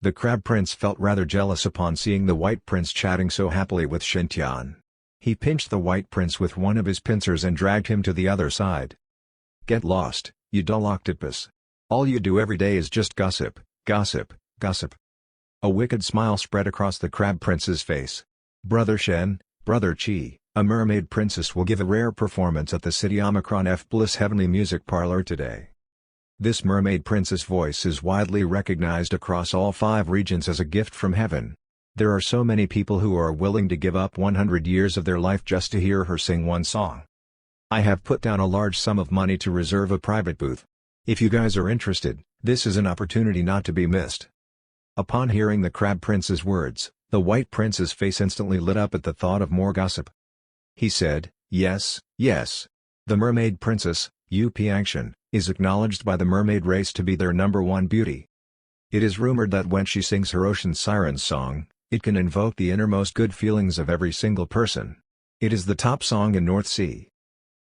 The Crab Prince felt rather jealous upon seeing the White Prince chatting so happily with Shen Tian. He pinched the White Prince with one of his pincers and dragged him to the other side. Get lost, you dull octopus. All you do every day is just gossip, gossip, gossip. A wicked smile spread across the Crab Prince's face. Brother Shen, Brother Qi, a mermaid princess will give a rare performance at the City Omicron F Bliss Heavenly Music Parlor today. This mermaid princess voice is widely recognized across all 5 regions as a gift from heaven. There are so many people who are willing to give up 100 years of their life just to hear her sing one song. I have put down a large sum of money to reserve a private booth. If you guys are interested, this is an opportunity not to be missed. Upon hearing the Crab Prince's words, the White Prince's face instantly lit up at the thought of more gossip. He said, yes, yes. The mermaid princess, Yu Piangshan, is acknowledged by the mermaid race to be their #1 beauty. It is rumored that when she sings her ocean siren song, it can invoke the innermost good feelings of every single person. It is the top song in North Sea.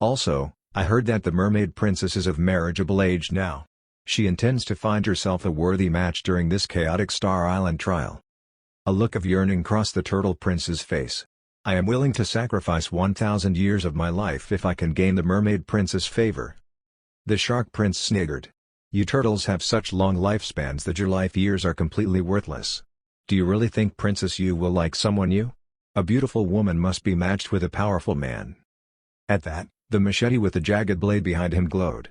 Also, I heard that the mermaid princess is of marriageable age now. She intends to find herself a worthy match during this chaotic Star Island trial. A look of yearning crossed the Turtle Prince's face. I am willing to sacrifice 1,000 years of my life if I can gain the Mermaid Princess' favor. The Shark Prince sniggered. You turtles have such long lifespans that your life years are completely worthless. Do you really think Princess Yu will like someone new? A beautiful woman must be matched with a powerful man. At that, the machete with the jagged blade behind him glowed.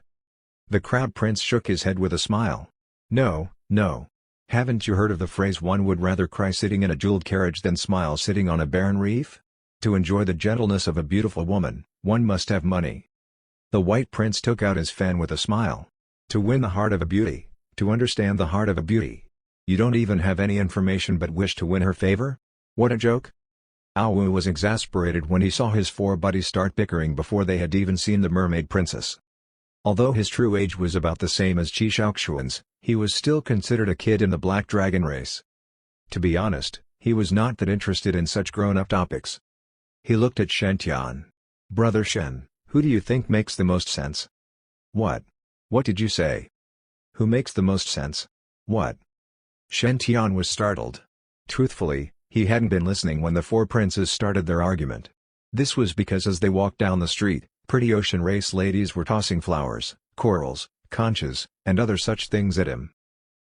The Crab Prince shook his head with a smile. No, no. Haven't you heard of the phrase one would rather cry sitting in a jeweled carriage than smile sitting on a barren reef? To enjoy the gentleness of a beautiful woman, one must have money. The White Prince took out his fan with a smile. To win the heart of a beauty, to understand the heart of a beauty. You don't even have any information but wish to win her favor? What a joke! Awu was exasperated when he saw his 4 buddies start bickering before they had even seen the Mermaid Princess. Although his true age was about the same as Qi Shaoxuan's, he was still considered a kid in the Black Dragon race. To be honest, he was not that interested in such grown-up topics. He looked at Shen Tian. Brother Shen, who do you think makes the most sense? What? What did you say? Who makes the most sense? What? Shen Tian was startled. Truthfully, he hadn't been listening when the 4 princes started their argument. This was because as they walked down the street, pretty ocean race ladies were tossing flowers, corals, conches, and other such things at him.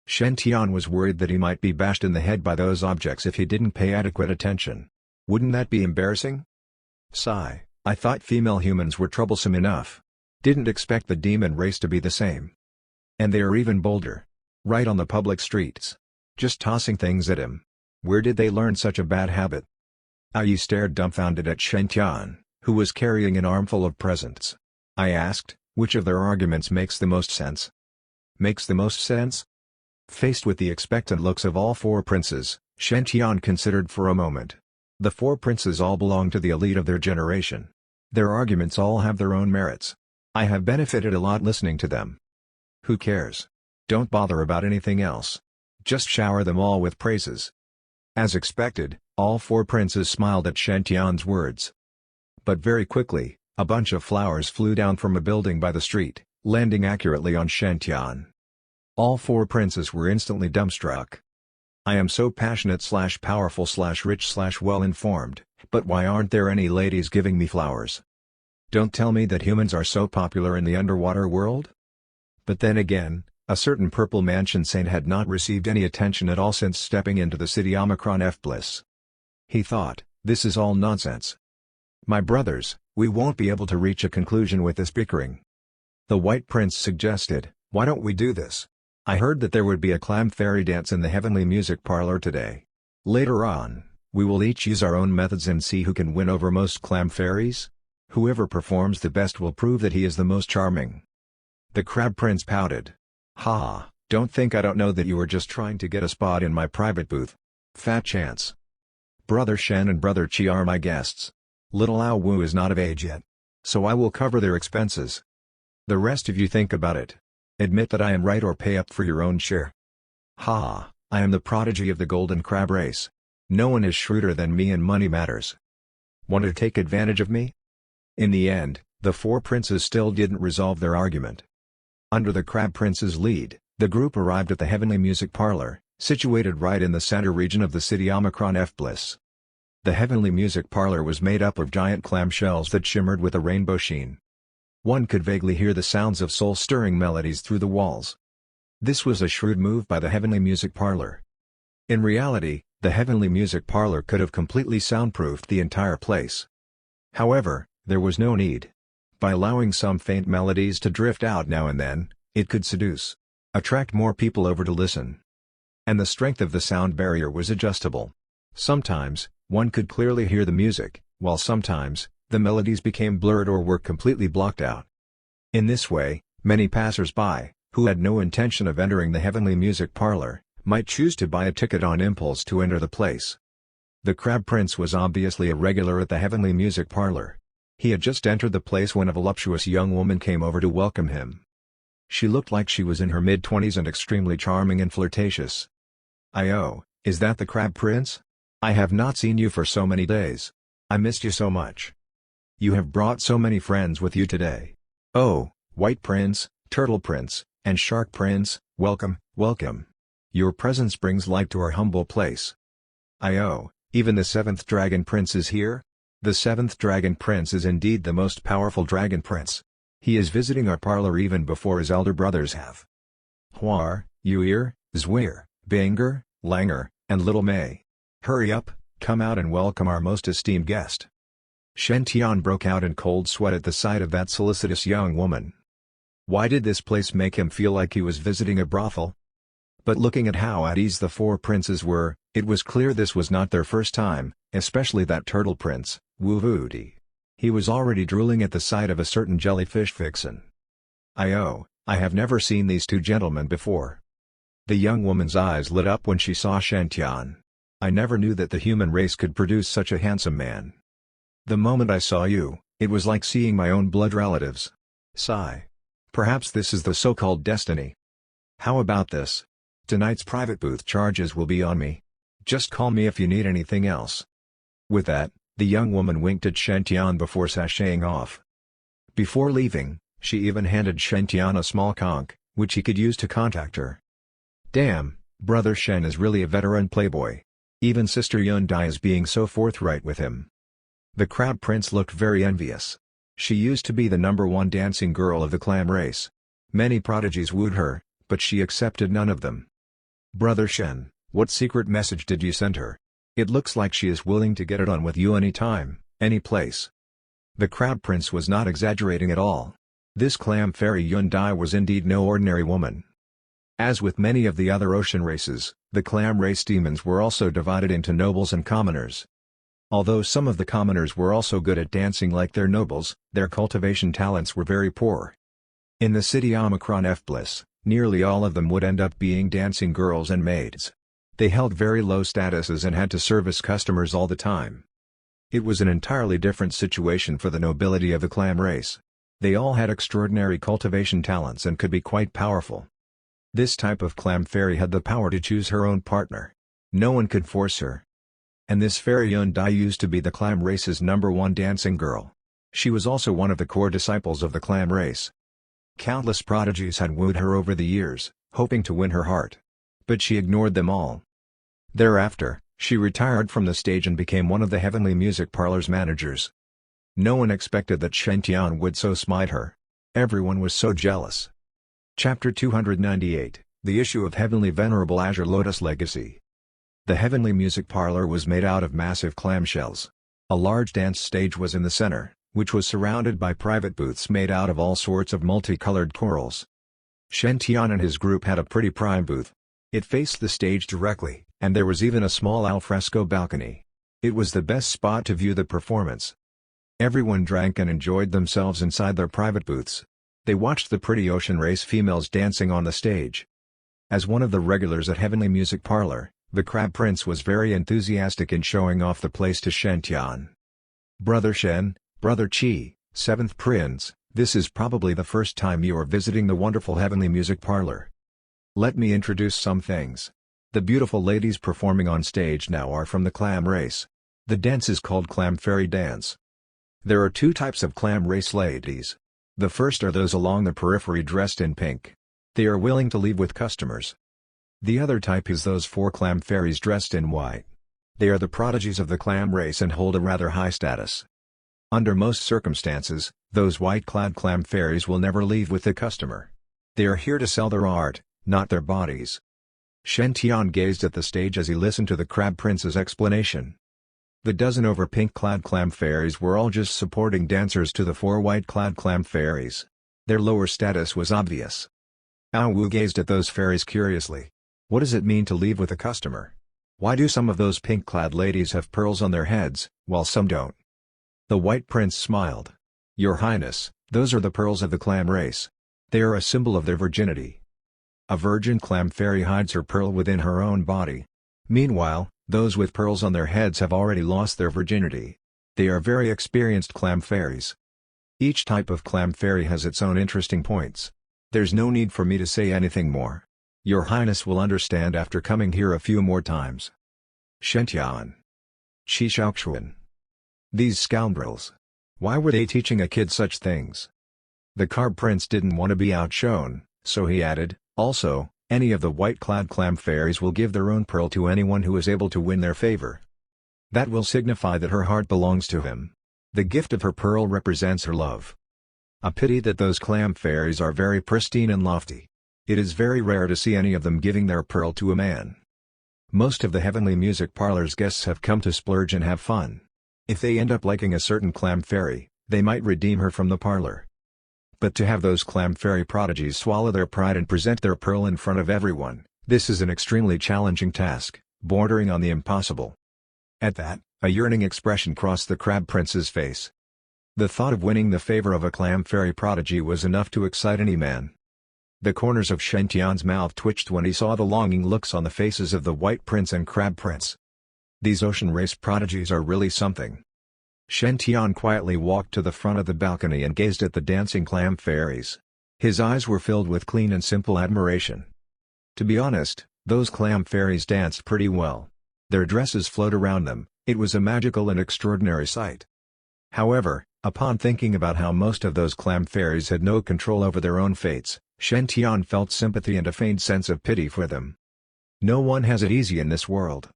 Shen Tian was worried that he might be bashed in the head by those objects if he didn't pay adequate attention. Wouldn't that be embarrassing? Sigh, I thought female humans were troublesome enough. Didn't expect the demon race to be the same. And they are even bolder. Right on the public streets. Just tossing things at him. Where did they learn such a bad habit? Ai stared dumbfounded at Shen Tian, who was carrying an armful of presents. I asked, which of their arguments makes the most sense? Makes the most sense? Faced with the expectant looks of all four princes, Shen Tian considered for a moment. The four princes all belong to the elite of their generation. Their arguments all have their own merits. I have benefited a lot listening to them. Who cares? Don't bother about anything else. Just shower them all with praises. As expected, all four princes smiled at Shen Tian's words. But very quickly, a bunch of flowers flew down from a building by the street, landing accurately on Shen Tian. All four princes were instantly dumbstruck. I am so passionate/powerful/rich/well-informed, but why aren't there any ladies giving me flowers? Don't tell me that humans are so popular in the underwater world? But then again, a certain purple mansion saint had not received any attention at all since stepping into the city Omicron F Bliss. He thought, this is all nonsense. My brothers, we won't be able to reach a conclusion with this bickering. The White Prince suggested, why don't we do this? I heard that there would be a clam fairy dance in the Heavenly Music Parlor today. Later on, we will each use our own methods and see who can win over most clam fairies. Whoever performs the best will prove that he is the most charming. The Crab Prince pouted. Ha, don't think I don't know that you were just trying to get a spot in my private booth. Fat chance. Brother Shen and Brother Qi are my guests. Little Ao Wu is not of age yet. So I will cover their expenses. The rest of you think about it. Admit that I am right or pay up for your own share. Ha, I am the prodigy of the golden crab race. No one is shrewder than me in money matters. Want to take advantage of me? In the end, the four princes still didn't resolve their argument. Under the Crab Prince's lead, the group arrived at the Heavenly Music Parlor, situated right in the center region of the city Omicron F Bliss. The Heavenly Music Parlor was made up of giant clam shells that shimmered with a rainbow sheen. One could vaguely hear the sounds of soul-stirring melodies through the walls. This was a shrewd move by the Heavenly Music Parlor. In reality, the Heavenly Music Parlor could have completely soundproofed the entire place. However, there was no need. By allowing some faint melodies to drift out now and then, it could attract more people over to listen. And the strength of the sound barrier was adjustable. Sometimes, one could clearly hear the music, while sometimes, the melodies became blurred or were completely blocked out. In this way, many passers-by, who had no intention of entering the Heavenly Music Parlor, might choose to buy a ticket on impulse to enter the place. The Crab Prince was obviously a regular at the Heavenly Music Parlor. He had just entered the place when a voluptuous young woman came over to welcome him. She looked like she was in her mid-20s and extremely charming and flirtatious. "Oh, is that the Crab Prince? I have not seen you for so many days. I missed you so much. You have brought so many friends with you today. Oh, White Prince, Turtle Prince, and Shark Prince, welcome, welcome. Your presence brings light to our humble place. Oh, even the 7th Dragon Prince is here? The 7th Dragon Prince is indeed the most powerful Dragon Prince. He is visiting our parlor even before his elder brothers have. Huar, Yuir, Zwir, Banger, Langer, and Little May. Hurry up, come out and welcome our most esteemed guest." Shen Tian broke out in cold sweat at the sight of that solicitous young woman. Why did this place make him feel like he was visiting a brothel? But looking at how at ease the four princes were, it was clear this was not their first time, especially that Turtle Prince, Wu Wuti. He was already drooling at the sight of a certain jellyfish vixen. "Oh, I have never seen these two gentlemen before." The young woman's eyes lit up when she saw Shen Tian. "I never knew that the human race could produce such a handsome man. The moment I saw you, it was like seeing my own blood relatives." Sigh. Perhaps this is the so-called destiny. How about this? Tonight's private booth charges will be on me. Just call me if you need anything else. With that, the young woman winked at Shen Tian before sashaying off. Before leaving, she even handed Shen Tian a small conch, which he could use to contact her. Damn, Brother Shen is really a veteran playboy. Even Sister Yun Dai is being so forthright with him. The Crab Prince looked very envious. She used to be the #1 dancing girl of the clam race. Many prodigies wooed her, but she accepted none of them. "Brother Shen, what secret message did you send her? It looks like she is willing to get it on with you any time, any place." The Crab Prince was not exaggerating at all. This clam fairy Yundai was indeed no ordinary woman. As with many of the other ocean races, the clam race demons were also divided into nobles and commoners. Although some of the commoners were also good at dancing like their nobles, their cultivation talents were very poor. In the city Omicron F Bliss, nearly all of them would end up being dancing girls and maids. They held very low statuses and had to service customers all the time. It was an entirely different situation for the nobility of the clam race. They all had extraordinary cultivation talents and could be quite powerful. This type of clam fairy had the power to choose her own partner. No one could force her. And this fairy Yundai used to be the clam race's #1 dancing girl. She was also one of the core disciples of the clam race. Countless prodigies had wooed her over the years, hoping to win her heart. But she ignored them all. Thereafter, she retired from the stage and became one of the Heavenly Music Parlor's managers. No one expected that Shen would so smite her. Everyone was so jealous. Chapter 298, The Issue of Heavenly Venerable Azure Lotus Legacy. The Heavenly Music Parlor was made out of massive clamshells. A large dance stage was in the center, which was surrounded by private booths made out of all sorts of multicolored corals. Shen and his group had a pretty prime booth. It faced the stage directly, and there was even a small alfresco balcony. It was the best spot to view the performance. Everyone drank and enjoyed themselves inside their private booths. They watched the pretty ocean race females dancing on the stage. As one of the regulars at Heavenly Music Parlor, the Crab Prince was very enthusiastic in showing off the place to Shen. "Brother Shen, Brother Qi, 7th Prince, this is probably the first time you are visiting the wonderful Heavenly Music Parlor. Let me introduce some things. The beautiful ladies performing on stage now are from the clam race. The dance is called Clam Fairy Dance. There are 2 types of clam race ladies. The first are those along the periphery dressed in pink. They are willing to leave with customers. The other type is those 4 clam fairies dressed in white. They are the prodigies of the clam race and hold a rather high status. Under most circumstances, those white-clad clam fairies will never leave with the customer. They are here to sell their art, not their bodies." Shen gazed at the stage as he listened to the Crab Prince's explanation. The dozen over pink-clad clam fairies were all just supporting dancers to the 4 white-clad clam fairies. Their lower status was obvious. Ao Wu gazed at those fairies curiously. What does it mean to leave with a customer? Why do some of those pink-clad ladies have pearls on their heads, while some don't? The White Prince smiled. "Your Highness, those are the pearls of the clam race. They are a symbol of their virginity. A virgin clam fairy hides her pearl within her own body. Meanwhile, those with pearls on their heads have already lost their virginity. They are very experienced clam fairies. Each type of clam fairy has its own interesting points. There's no need for me to say anything more. Your Highness will understand after coming here a few more times." Shentian. Qi Shaoxuan. These scoundrels. Why were they teaching a kid such things? The Carb Prince didn't want to be outshone, so he added, "Also, any of the white-clad clam fairies will give their own pearl to anyone who is able to win their favor. That will signify that her heart belongs to him. The gift of her pearl represents her love. A pity that those clam fairies are very pristine and lofty. It is very rare to see any of them giving their pearl to a man. Most of the Heavenly Music Parlor's guests have come to splurge and have fun. If they end up liking a certain clam fairy, they might redeem her from the parlor. But to have those clam fairy prodigies swallow their pride and present their pearl in front of everyone, this is an extremely challenging task, bordering on the impossible." At that, a yearning expression crossed the Crab Prince's face. The thought of winning the favor of a clam fairy prodigy was enough to excite any man. The corners of Shen mouth twitched when he saw the longing looks on the faces of the White Prince and Crab Prince. These ocean race prodigies are really something. Shen quietly walked to the front of the balcony and gazed at the dancing clam fairies. His eyes were filled with clean and simple admiration. To be honest, those clam fairies danced pretty well. Their dresses flowed around them. It was a magical and extraordinary sight. However, upon thinking about how most of those clam fairies had no control over their own fates, Shen felt sympathy and a faint sense of pity for them. No one has it easy in this world.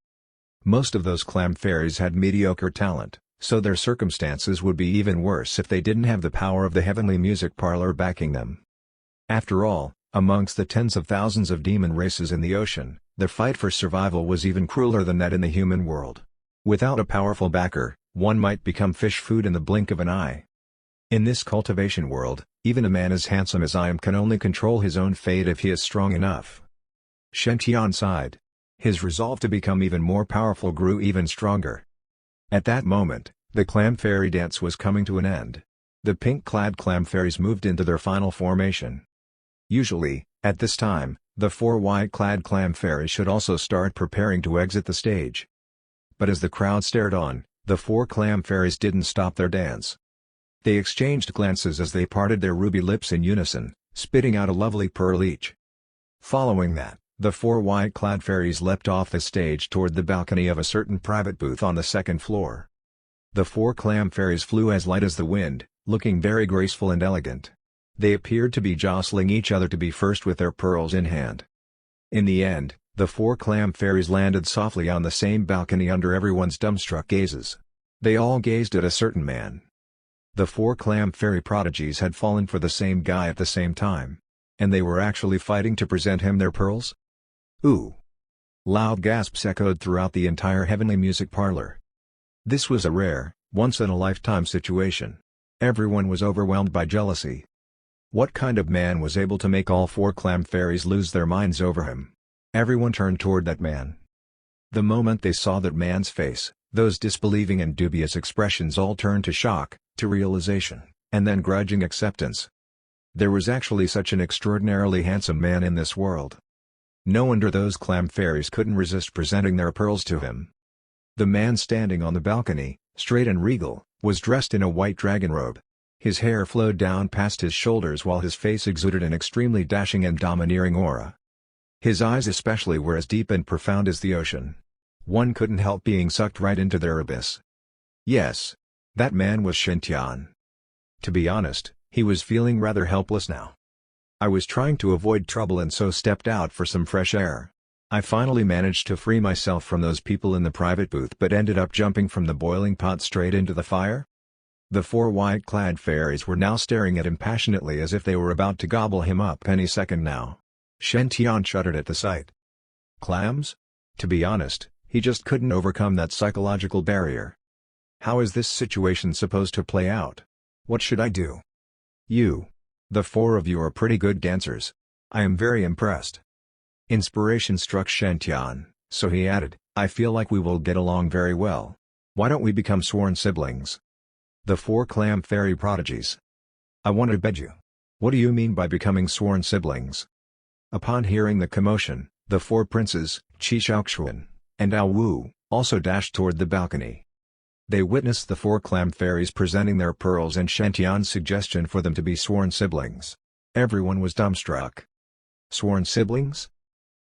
Most of those clam fairies had mediocre talent, so their circumstances would be even worse if they didn't have the power of the Heavenly Music Parlor backing them. After all, amongst the tens of thousands of demon races in the ocean, the fight for survival was even crueler than that in the human world. Without a powerful backer, one might become fish food in the blink of an eye. In this cultivation world, even a man as handsome as I am can only control his own fate if he is strong enough. Shen Tian sighed. His resolve to become even more powerful grew even stronger. At that moment, the clam fairy dance was coming to an end. The pink-clad clam fairies moved into their final formation. Usually, at this time, the 4 white-clad clam fairies should also start preparing to exit the stage. But as the crowd stared on, the 4 clam fairies didn't stop their dance. They exchanged glances as they parted their ruby lips in unison, spitting out a lovely pearl each. Following that, the 4 white-clad fairies leapt off the stage toward the balcony of a certain private booth on the second floor. The 4 clam fairies flew as light as the wind, looking very graceful and elegant. They appeared to be jostling each other to be first with their pearls in hand. In the end, the 4 clam fairies landed softly on the same balcony under everyone's dumbstruck gazes. They all gazed at a certain man. The 4 clam fairy prodigies had fallen for the same guy at the same time. And they were actually fighting to present him their pearls? Ooh! Loud gasps echoed throughout the entire heavenly music parlor. This was a rare, once-in-a-lifetime situation. Everyone was overwhelmed by jealousy. What kind of man was able to make all 4 clam fairies lose their minds over him? Everyone turned toward that man. The moment they saw that man's face, those disbelieving and dubious expressions all turned to shock, to realization, and then grudging acceptance. There was actually such an extraordinarily handsome man in this world. No wonder those clam fairies couldn't resist presenting their pearls to him. The man standing on the balcony, straight and regal, was dressed in a white dragon robe. His hair flowed down past his shoulders while his face exuded an extremely dashing and domineering aura. His eyes especially were as deep and profound as the ocean. One couldn't help being sucked right into their abyss. Yes. That man was Shen Tian. To be honest, he was feeling rather helpless now. I was trying to avoid trouble and so stepped out for some fresh air. I finally managed to free myself from those people in the private booth but ended up jumping from the boiling pot straight into the fire. The 4 white-clad fairies were now staring at him passionately as if they were about to gobble him up any second now. Shen Tian shuddered at the sight. Clams? To be honest, he just couldn't overcome that psychological barrier. How is this situation supposed to play out? What should I do? The 4 of you are pretty good dancers. I am very impressed. Inspiration struck Shen Tian, so he added, I feel like we will get along very well. Why don't we become sworn siblings? The 4 clam fairy prodigies. I want to bed you. What do you mean by becoming sworn siblings? Upon hearing the commotion, the 4 princes, Qi Shaoxuan, and Ao Wu, also dashed toward the balcony. They witnessed the 4 clam fairies presenting their pearls and Shen Tian's suggestion for them to be sworn siblings. Everyone was dumbstruck. Sworn siblings?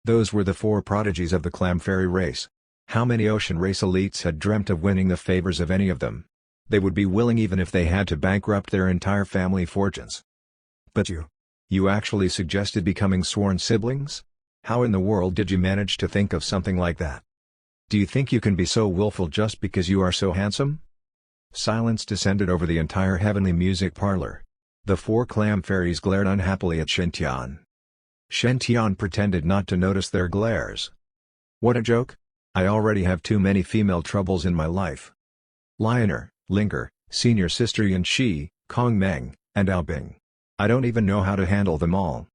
Those were the 4 prodigies of the clam fairy race. How many ocean race elites had dreamt of winning the favors of any of them? They would be willing even if they had to bankrupt their entire family fortunes. But you actually suggested becoming sworn siblings? How in the world did you manage to think of something like that? Do you think you can be so willful just because you are so handsome? Silence descended over the entire heavenly music parlor. The 4 clam fairies glared unhappily at Shen Tian. Shen Tian pretended not to notice their glares. What a joke! I already have too many female troubles in my life. Lioner, Linker, Senior Sister Yan Shi, Kong Meng, and Ao Bing. I don't even know how to handle them all.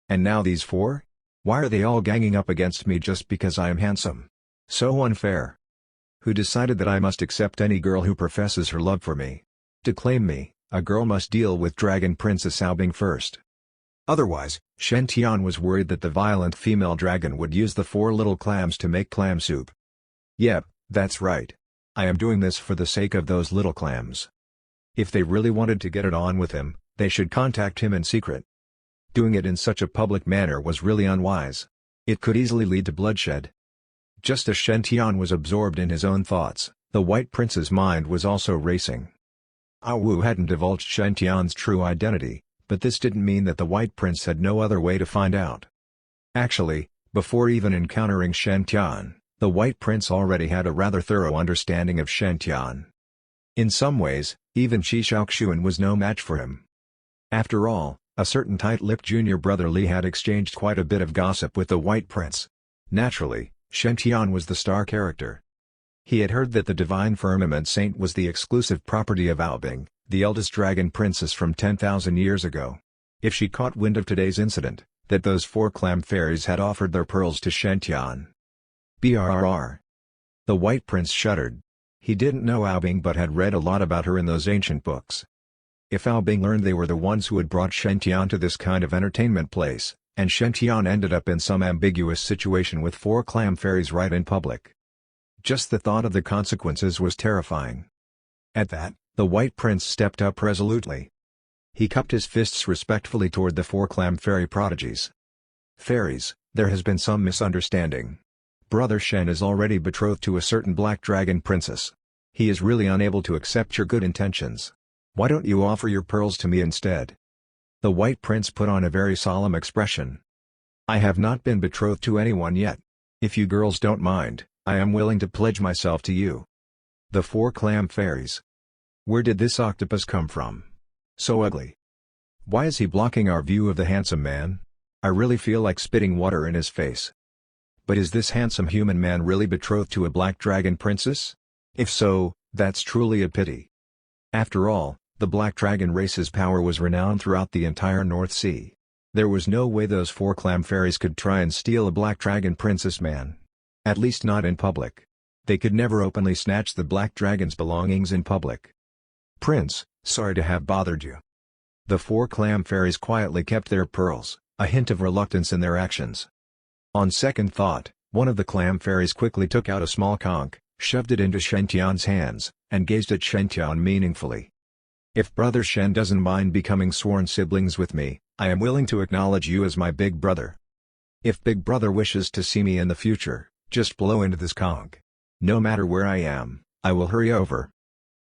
And now these 4? Why are they all ganging up against me just because I am handsome? So unfair. Who decided that I must accept any girl who professes her love for me? To claim me, a girl must deal with Dragon Princess Ao Bing first. Otherwise, Shen Tian was worried that the violent female dragon would use the 4 little clams to make clam soup. Yep, that's right. I am doing this for the sake of those little clams. If they really wanted to get it on with him, they should contact him in secret. Doing it in such a public manner was really unwise. It could easily lead to bloodshed. Just as Shen Tian was absorbed in his own thoughts, the White Prince's mind was also racing. Ao Wu hadn't divulged Shen Tian's true identity, but this didn't mean that the White Prince had no other way to find out. Actually, before even encountering Shen Tian, the White Prince already had a rather thorough understanding of Shen Tian. In some ways, even Qi Shaoxuan was no match for him. After all, a certain tight-lipped junior brother Li had exchanged quite a bit of gossip with the White Prince. Naturally, Shen Tian was the star character. He had heard that the Divine Firmament Saint was the exclusive property of Ao Bing, the eldest dragon princess from 10,000 years ago. If she caught wind of today's incident, that those 4 clam fairies had offered their pearls to Shen. Brrr. The White Prince shuddered. He didn't know Ao Bing but had read a lot about her in those ancient books. If Ao Bing learned they were the ones who had brought Shen to this kind of entertainment place, and Shen ended up in some ambiguous situation with 4 clam fairies right in public. Just the thought of the consequences was terrifying. At that, the White Prince stepped up resolutely. He cupped his fists respectfully toward the 4 clam fairy prodigies. Fairies, there has been some misunderstanding. Brother Shen is already betrothed to a certain black dragon princess. He is really unable to accept your good intentions. Why don't you offer your pearls to me instead? The White Prince put on a very solemn expression. I have not been betrothed to anyone yet. If you girls don't mind, I am willing to pledge myself to you. The 4 clam fairies. Where did this octopus come from? So ugly. Why is he blocking our view of the handsome man? I really feel like spitting water in his face. But is this handsome human man really betrothed to a black dragon princess? If so, that's truly a pity. After all, the black dragon race's power was renowned throughout the entire North Sea. There was no way those 4 clam fairies could try and steal a black dragon princess man. At least not in public. They could never openly snatch the black dragon's belongings in public. Prince, sorry to have bothered you. The 4 clam fairies quietly kept their pearls, a hint of reluctance in their actions. On second thought, one of the clam fairies quickly took out a small conch, shoved it into Shen hands, and gazed at Shen meaningfully. If Brother Shen doesn't mind becoming sworn siblings with me, I am willing to acknowledge you as my big brother. If Big Brother wishes to see me in the future, just blow into this conch. No matter where I am, I will hurry over.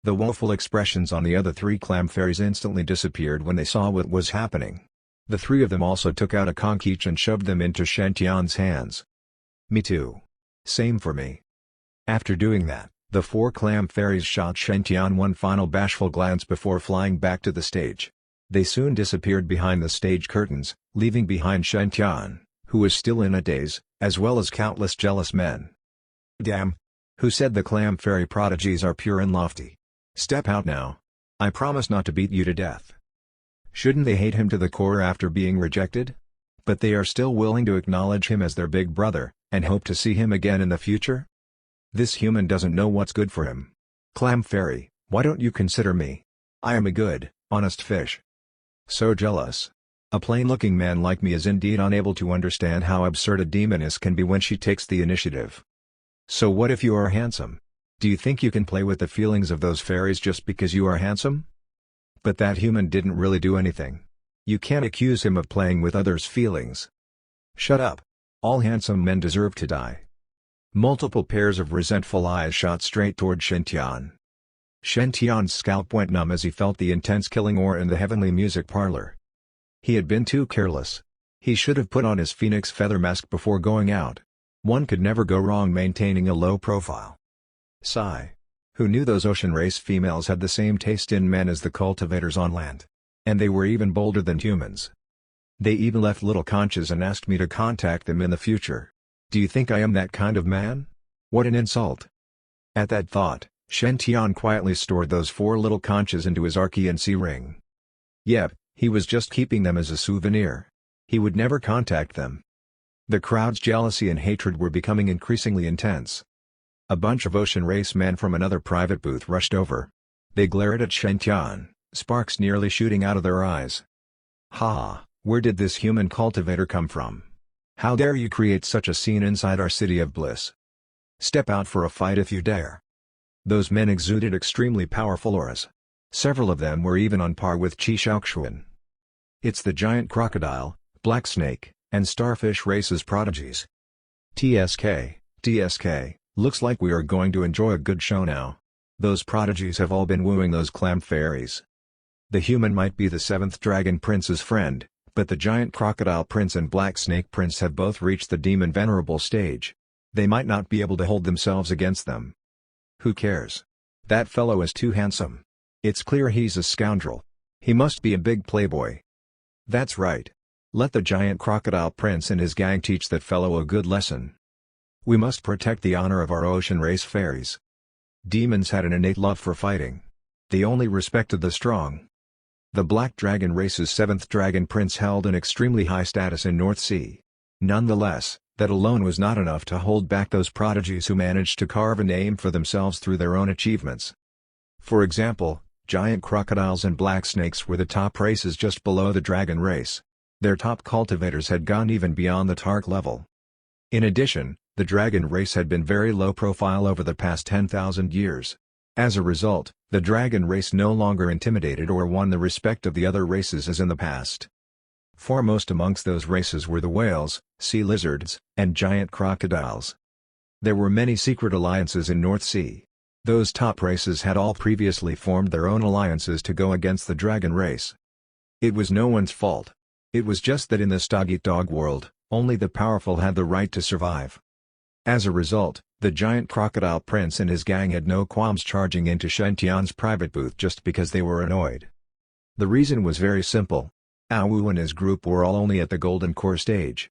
The woeful expressions on the other 3 clam fairies instantly disappeared when they saw what was happening. The 3 of them also took out a conch each and shoved them into Shen hands. Me too. Same for me. After doing that, the 4 clam fairies shot Shen one final bashful glance before flying back to the stage. They soon disappeared behind the stage curtains, leaving behind Shen, who was still in a daze, as well as countless jealous men. Damn! Who said the clam fairy prodigies are pure and lofty? Step out now. I promise not to beat you to death. Shouldn't they hate him to the core after being rejected? But they are still willing to acknowledge him as their big brother, and hope to see him again in the future? This human doesn't know what's good for him. Clam fairy, why don't you consider me? I am a good, honest fish. So jealous. A plain-looking man like me is indeed unable to understand how absurd a demoness can be when she takes the initiative. So what if you are handsome? Do you think you can play with the feelings of those fairies just because you are handsome? But that human didn't really do anything. You can't accuse him of playing with others' feelings. Shut up. All handsome men deserve to die. Multiple pairs of resentful eyes shot straight toward Shen. Shen scalp went numb as he felt the intense killing aura in the heavenly music parlor. He had been too careless. He should have put on his phoenix feather mask before going out. One could never go wrong maintaining a low profile. Sigh. Who knew those ocean race females had the same taste in men as the cultivators on land? And they were even bolder than humans. They even left little conches and asked me to contact them in the future. Do you think I am that kind of man? What an insult. At that thought, Shen quietly stored those 4 little conches into his Archean ring. Yep, he was just keeping them as a souvenir. He would never contact them. The crowd's jealousy and hatred were becoming increasingly intense. A bunch of ocean race men from another private booth rushed over. They glared at Shen, sparks nearly shooting out of their eyes. Ha! Where did this human cultivator come from? How dare you create such a scene inside our city of bliss? Step out for a fight if you dare. Those men exuded extremely powerful auras. Several of them were even on par with Qi Shaoxuan. It's the giant crocodile, black snake, and starfish races prodigies. TSK, looks like we are going to enjoy a good show now. Those prodigies have all been wooing those clam fairies. The human might be the 7th dragon prince's friend, but the giant crocodile prince and black snake prince have both reached the demon venerable stage. They might not be able to hold themselves against them. Who cares? That fellow is too handsome. It's clear he's a scoundrel. He must be a big playboy. That's right. Let the giant crocodile prince and his gang teach that fellow a good lesson. We must protect the honor of our ocean race fairies. Demons had an innate love for fighting. They only respected the strong. The Black Dragon race's 7th Dragon Prince held an extremely high status in North Sea. Nonetheless, that alone was not enough to hold back those prodigies who managed to carve a name for themselves through their own achievements. For example, giant crocodiles and black snakes were the top races just below the dragon race. Their top cultivators had gone even beyond the Tark level. In addition, the dragon race had been very low profile over the past 10,000 years. As a result, the dragon race no longer intimidated or won the respect of the other races as in the past. Foremost amongst those races were the whales, sea lizards, and giant crocodiles. There were many secret alliances in North Sea. Those top races had all previously formed their own alliances to go against the dragon race. It was no one's fault. It was just that in this dog-eat-dog world, only the powerful had the right to survive. As a result, the giant crocodile prince and his gang had no qualms charging into Shen Tian's private booth just because they were annoyed. The reason was very simple. Ao Wu and his group were all only at the golden core stage.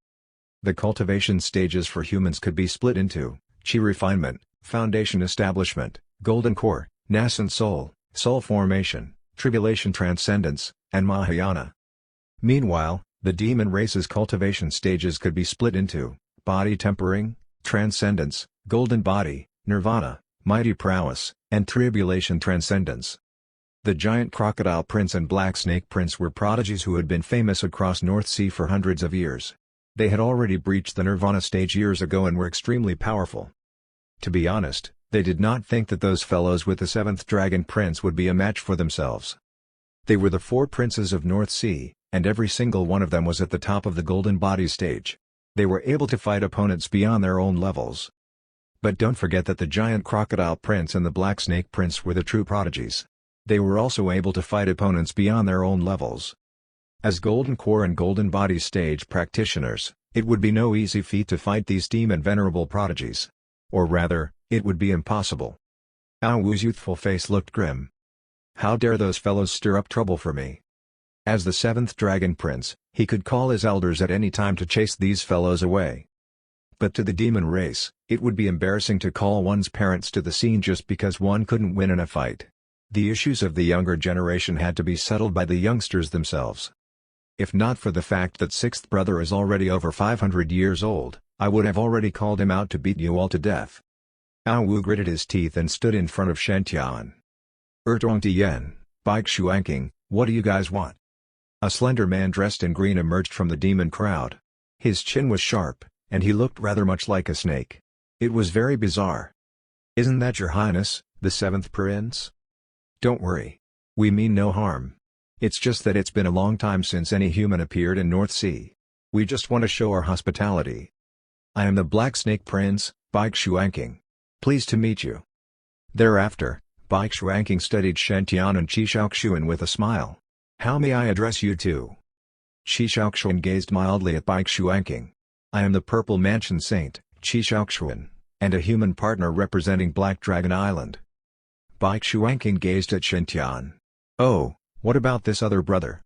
The cultivation stages for humans could be split into Qi refinement, foundation establishment, golden core, nascent soul, soul formation, tribulation transcendence, and Mahayana. Meanwhile, the demon race's cultivation stages could be split into body tempering, transcendence, golden body, nirvana, mighty prowess, and tribulation transcendence. The giant crocodile prince and black snake prince were prodigies who had been famous across North Sea for hundreds of years. They had already breached the nirvana stage years ago and were extremely powerful. To be honest, they did not think that those fellows with the 7th Dragon Prince would be a match for themselves. They were the 4 princes of North Sea, and every single one of them was at the top of the golden body stage. They were able to fight opponents beyond their own levels. But don't forget that the giant crocodile prince and the black snake prince were the true prodigies. They were also able to fight opponents beyond their own levels. As golden core and golden body stage practitioners, it would be no easy feat to fight these demon venerable prodigies. Or rather, it would be impossible. Ao Wu's youthful face looked grim. How dare those fellows stir up trouble for me? As the 7th Dragon Prince, he could call his elders at any time to chase these fellows away. But to the demon race, it would be embarrassing to call one's parents to the scene just because one couldn't win in a fight. The issues of the younger generation had to be settled by the youngsters themselves. If not for the fact that 6th brother is already over 500 years old, I would have already called him out to beat you all to death. Ao Wu gritted his teeth and stood in front of Shen Tian. Tian, Baik Shuanking, what do you guys want? A slender man dressed in green emerged from the demon crowd. His chin was sharp, and he looked rather much like a snake. It was very bizarre. Isn't that your highness, the 7th prince? Don't worry. We mean no harm. It's just that it's been a long time since any human appeared in North Sea. We just want to show our hospitality. I am the Black Snake Prince, Baik Shuanking. Pleased to meet you. Thereafter, Baik Shuanking studied Shen Tian and Qi Shaoxuan with a smile. How may I address you two? Qi Shaoxuan gazed mildly at Baik Shuanking. I am the Purple Mansion Saint, Qi Shaoxuan, and a human partner representing Black Dragon Island. Baik Shuanking gazed at Shen Tian. Oh, what about this other brother?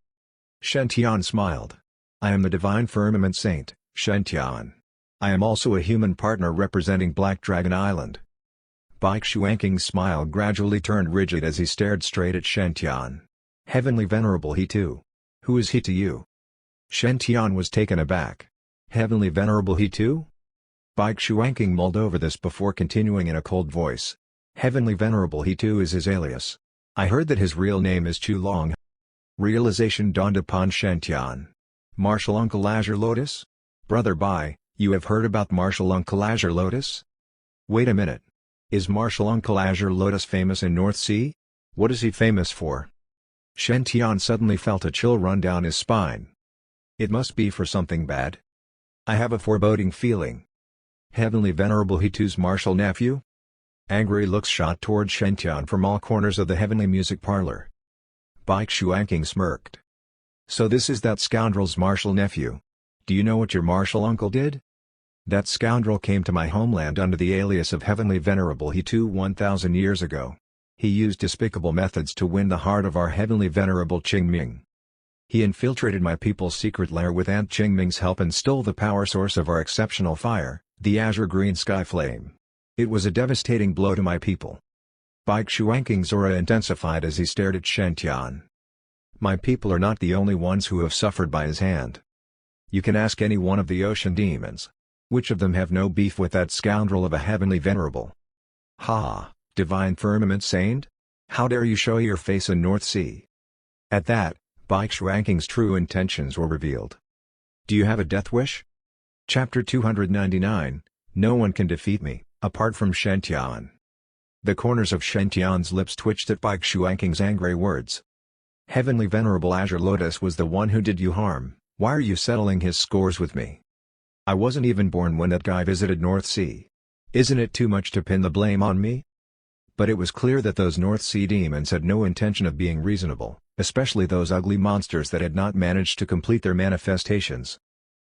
Shen Tian smiled. I am the Divine Firmament Saint, Shen Tian. I am also a human partner representing Black Dragon Island. Baik Shuanking's smile gradually turned rigid as he stared straight at Shen Tian. Heavenly Venerable he too. Who is he to you? Shen Tian was taken aback. Heavenly Venerable he too? Baik Shuanking mulled over this before continuing in a cold voice. Heavenly Venerable he too is his alias. I heard that his real name is Chu Long. Realization dawned upon Shen Tian. Martial Uncle Azure Lotus? Brother Bai, you have heard about Martial Uncle Azure Lotus? Wait a minute. Is Martial Uncle Azure Lotus famous in North Sea? What is he famous for? Shen Tian suddenly felt a chill run down his spine. It must be for something bad. I have a foreboding feeling. Heavenly Venerable he too's martial nephew? Angry looks shot toward Shen Tian from all corners of the heavenly music parlor. Baik Shuanking smirked. So this is that scoundrel's martial nephew. Do you know what your martial uncle did? That scoundrel came to my homeland under the alias of Heavenly Venerable he too 1,000 years ago. He used despicable methods to win the heart of our Heavenly Venerable Qingming. He infiltrated my people's secret lair with Aunt Qingming's help and stole the power source of our exceptional fire, the azure green sky flame. It was a devastating blow to my people. Bai Xuanqing's aura intensified as he stared at Shen Tian. My people are not the only ones who have suffered by his hand. You can ask any one of the ocean demons. Which of them have no beef with that scoundrel of a heavenly venerable? Ha! Divine Firmament Saint? How dare you show your face in North Sea? At that, Bai Xuanqing's true intentions were revealed. Do you have a death wish? Chapter 299, No one can defeat me, apart from Shen Tian. The corners of Shen Tian's lips twitched at Bai Xuanqing's angry words. Heavenly Venerable Azure Lotus was the one who did you harm, why are you settling his scores with me? I wasn't even born when that guy visited North Sea. Isn't it too much to pin the blame on me? But it was clear that those North Sea demons had no intention of being reasonable, especially those ugly monsters that had not managed to complete their manifestations.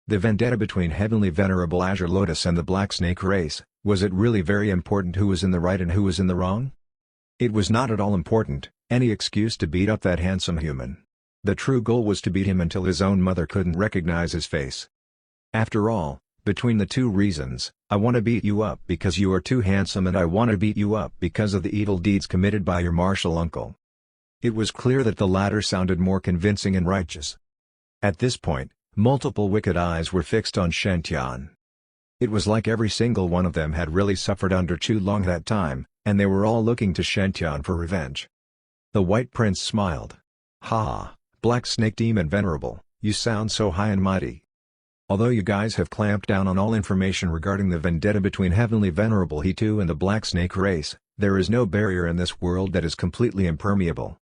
The vendetta between Heavenly Venerable Azure Lotus and the Black Snake race, was it really very important who was in the right and who was in the wrong? It was not at all important, any excuse to beat up that handsome human. The true goal was to beat him until his own mother couldn't recognize his face. After all, between the two reasons, I want to beat you up because you are too handsome and I want to beat you up because of the evil deeds committed by your martial uncle. It was clear that the latter sounded more convincing and righteous. At this point, multiple wicked eyes were fixed on Shen Tian. It was like every single one of them had really suffered under too long that time, and they were all looking to Shen Tian for revenge. The White Prince smiled. Ha! Black Snake Demon Venerable, you sound so high and mighty. Although you guys have clamped down on all information regarding the vendetta between Heavenly Venerable He Too and the Black Snake race, there is no barrier in this world that is completely impermeable.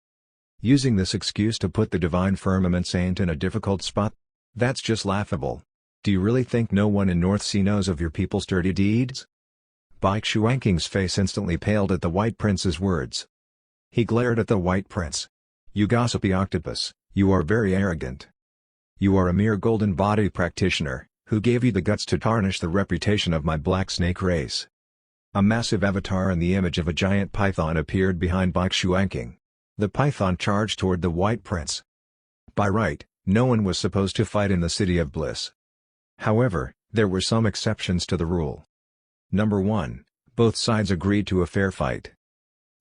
Using this excuse to put the Divine Firmament Saint in a difficult spot? That's just laughable. Do you really think no one in North Sea knows of your people's dirty deeds? Bai Xuanqing's face instantly paled at the White Prince's words. He glared at the White Prince. You gossipy octopus, you are very arrogant. You are a mere golden body practitioner, who gave you the guts to tarnish the reputation of my Black Snake race. A massive avatar in the image of a giant python appeared behind Bai Xuanqing. The python charged toward the White Prince. By right, no one was supposed to fight in the City of Bliss. However, there were some exceptions to the rule. Number 1, both sides agreed to a fair fight.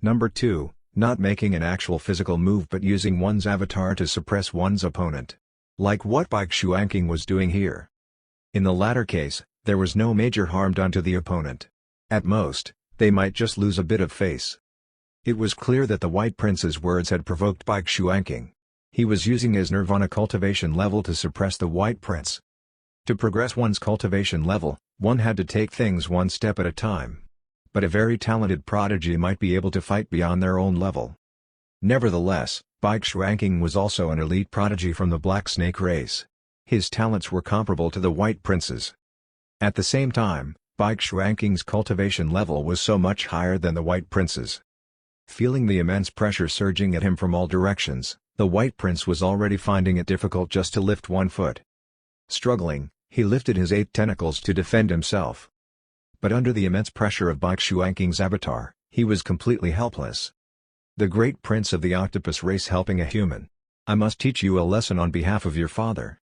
Number 2, not making an actual physical move but using one's avatar to suppress one's opponent. Like what Bai Xuanqing was doing here. In the latter case, there was no major harm done to the opponent. At most, they might just lose a bit of face. It was clear that the White Prince's words had provoked Bai Xuanqing. He was using his Nirvana cultivation level to suppress the White Prince. To progress one's cultivation level, one had to take things one step at a time. But a very talented prodigy might be able to fight beyond their own level. Nevertheless, Bai Xuanqing was also an elite prodigy from the Black Snake race. His talents were comparable to the White Prince's. At the same time, Bai Xuanqing's cultivation level was so much higher than the White Prince's. Feeling the immense pressure surging at him from all directions, the White Prince was already finding it difficult just to lift one foot. Struggling, he lifted his 8 tentacles to defend himself. But under the immense pressure of Bai Xuanqing's avatar, he was completely helpless. The great prince of the octopus race helping a human. I must teach you a lesson on behalf of your father.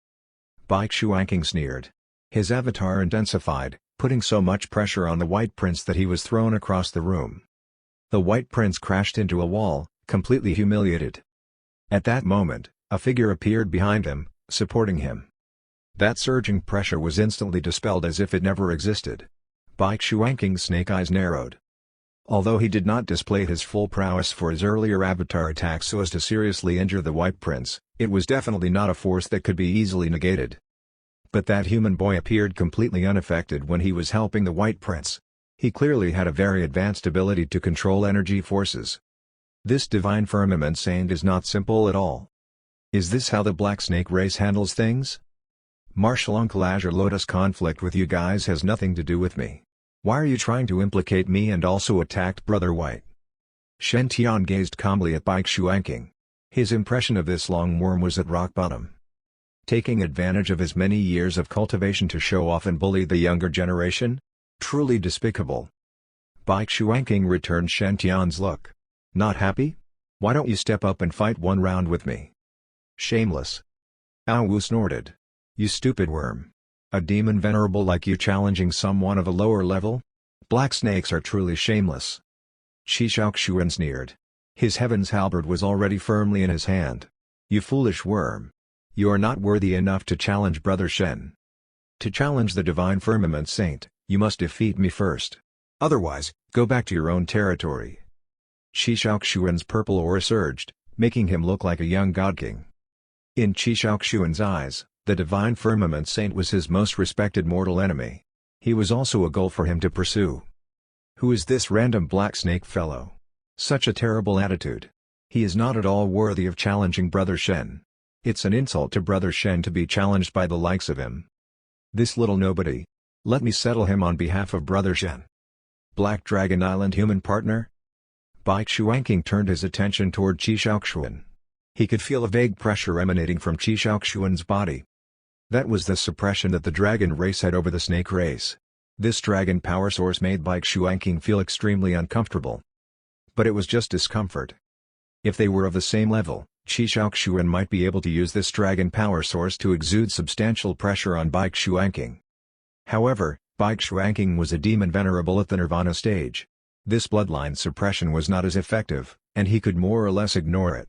Bai Xuanqing sneered. His avatar intensified, putting so much pressure on the White Prince that he was thrown across the room. The White Prince crashed into a wall, completely humiliated. At that moment, a figure appeared behind him, supporting him. That surging pressure was instantly dispelled as if it never existed. Bai Xuanqing's snake eyes narrowed. Although he did not display his full prowess for his earlier avatar attack so as to seriously injure the White Prince, it was definitely not a force that could be easily negated. But that human boy appeared completely unaffected when he was helping the White Prince. He clearly had a very advanced ability to control energy forces. This Divine Firmament Saint is not simple at all. Is this how the Black Snake race handles things? Martial Uncle Azure Lotus conflict with you guys has nothing to do with me. Why are you trying to implicate me and also attacked Brother White? Shen Tian gazed calmly at Bai Xuanqing. His impression of this long worm was at rock bottom. Taking advantage of his many years of cultivation to show off and bully the younger generation? Truly despicable. Bai Xuanqing returned Shen Tian's look. Not happy? Why don't you step up and fight one round with me? Shameless. Ao Wu snorted. You stupid worm. A demon venerable like you challenging someone of a lower level? Black snakes are truly shameless. Shishaoxuan sneered. His heaven's halberd was already firmly in his hand. "You foolish worm. You are not worthy enough to challenge Brother Shen. To challenge the divine firmament saint, you must defeat me first. Otherwise, go back to your own territory." Shishaoxuan's purple aura surged, making him look like a young god king. In Shishaoxuan's eyes, the divine firmament saint was his most respected mortal enemy. He was also a goal for him to pursue. Who is this random black snake fellow? Such a terrible attitude. He is not at all worthy of challenging Brother Shen. It's an insult to Brother Shen to be challenged by the likes of him. This little nobody. Let me settle him on behalf of Brother Shen. Black Dragon Island human partner? Bai Xuanqing turned his attention toward Shishaoxuan. He could feel a vague pressure emanating from Shishaoxuan's body. That was the suppression that the dragon race had over the snake race. This dragon power source made Bai Xuanqing feel extremely uncomfortable. But it was just discomfort. If they were of the same level, Shishaoxuan might be able to use this dragon power source to exude substantial pressure on Bai Xuanqing. However, Bai Xuanqing was a demon venerable at the Nirvana stage. This bloodline suppression was not as effective, and he could more or less ignore it.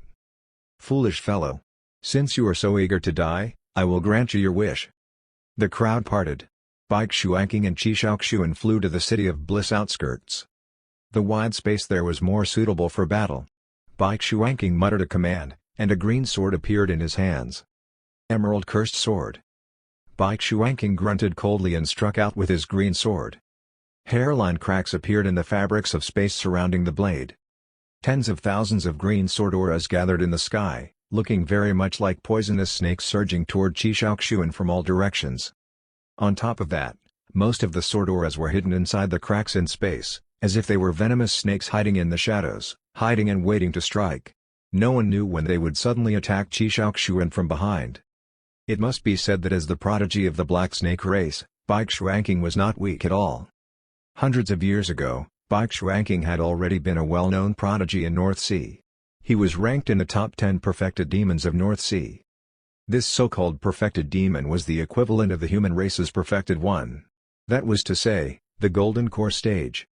"Foolish fellow. Since you are so eager to die, I will grant you your wish." The crowd parted. Bai Xuanqing and Shishaoxuan flew to the city of Bliss outskirts. The wide space there was more suitable for battle. Bai Xuanqing muttered a command, and a green sword appeared in his hands. Emerald Cursed Sword. Bai Xuanqing grunted coldly and struck out with his green sword. Hairline cracks appeared in the fabrics of space surrounding the blade. Tens of thousands of green sword auras gathered in the sky, looking very much like poisonous snakes surging toward Shishaoxuan from all directions. On top of that, most of the sword auras were hidden inside the cracks in space, as if they were venomous snakes hiding in the shadows, hiding and waiting to strike. No one knew when they would suddenly attack Shishaoxuan from behind. It must be said that as the prodigy of the Black Snake race, Bai Xuanqing was not weak at all. Hundreds of years ago, Bai Xuanqing had already been a well-known prodigy in North Sea. He was ranked in the top 10 perfected demons of North Sea. This so-called perfected demon was the equivalent of the human race's perfected one. That was to say, the Golden Core stage.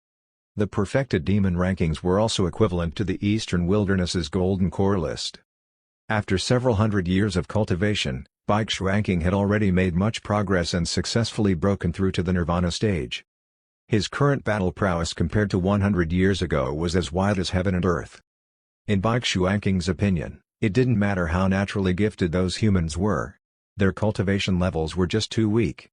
The perfected demon rankings were also equivalent to the Eastern Wilderness's Golden Core list. After several hundred years of cultivation, Bai Xuanqing had already made much progress and successfully broken through to the Nirvana stage. His current battle prowess compared to 100 years ago was as wide as heaven and earth. In Bai Xuanqing's opinion, it didn't matter how naturally gifted those humans were. Their cultivation levels were just too weak.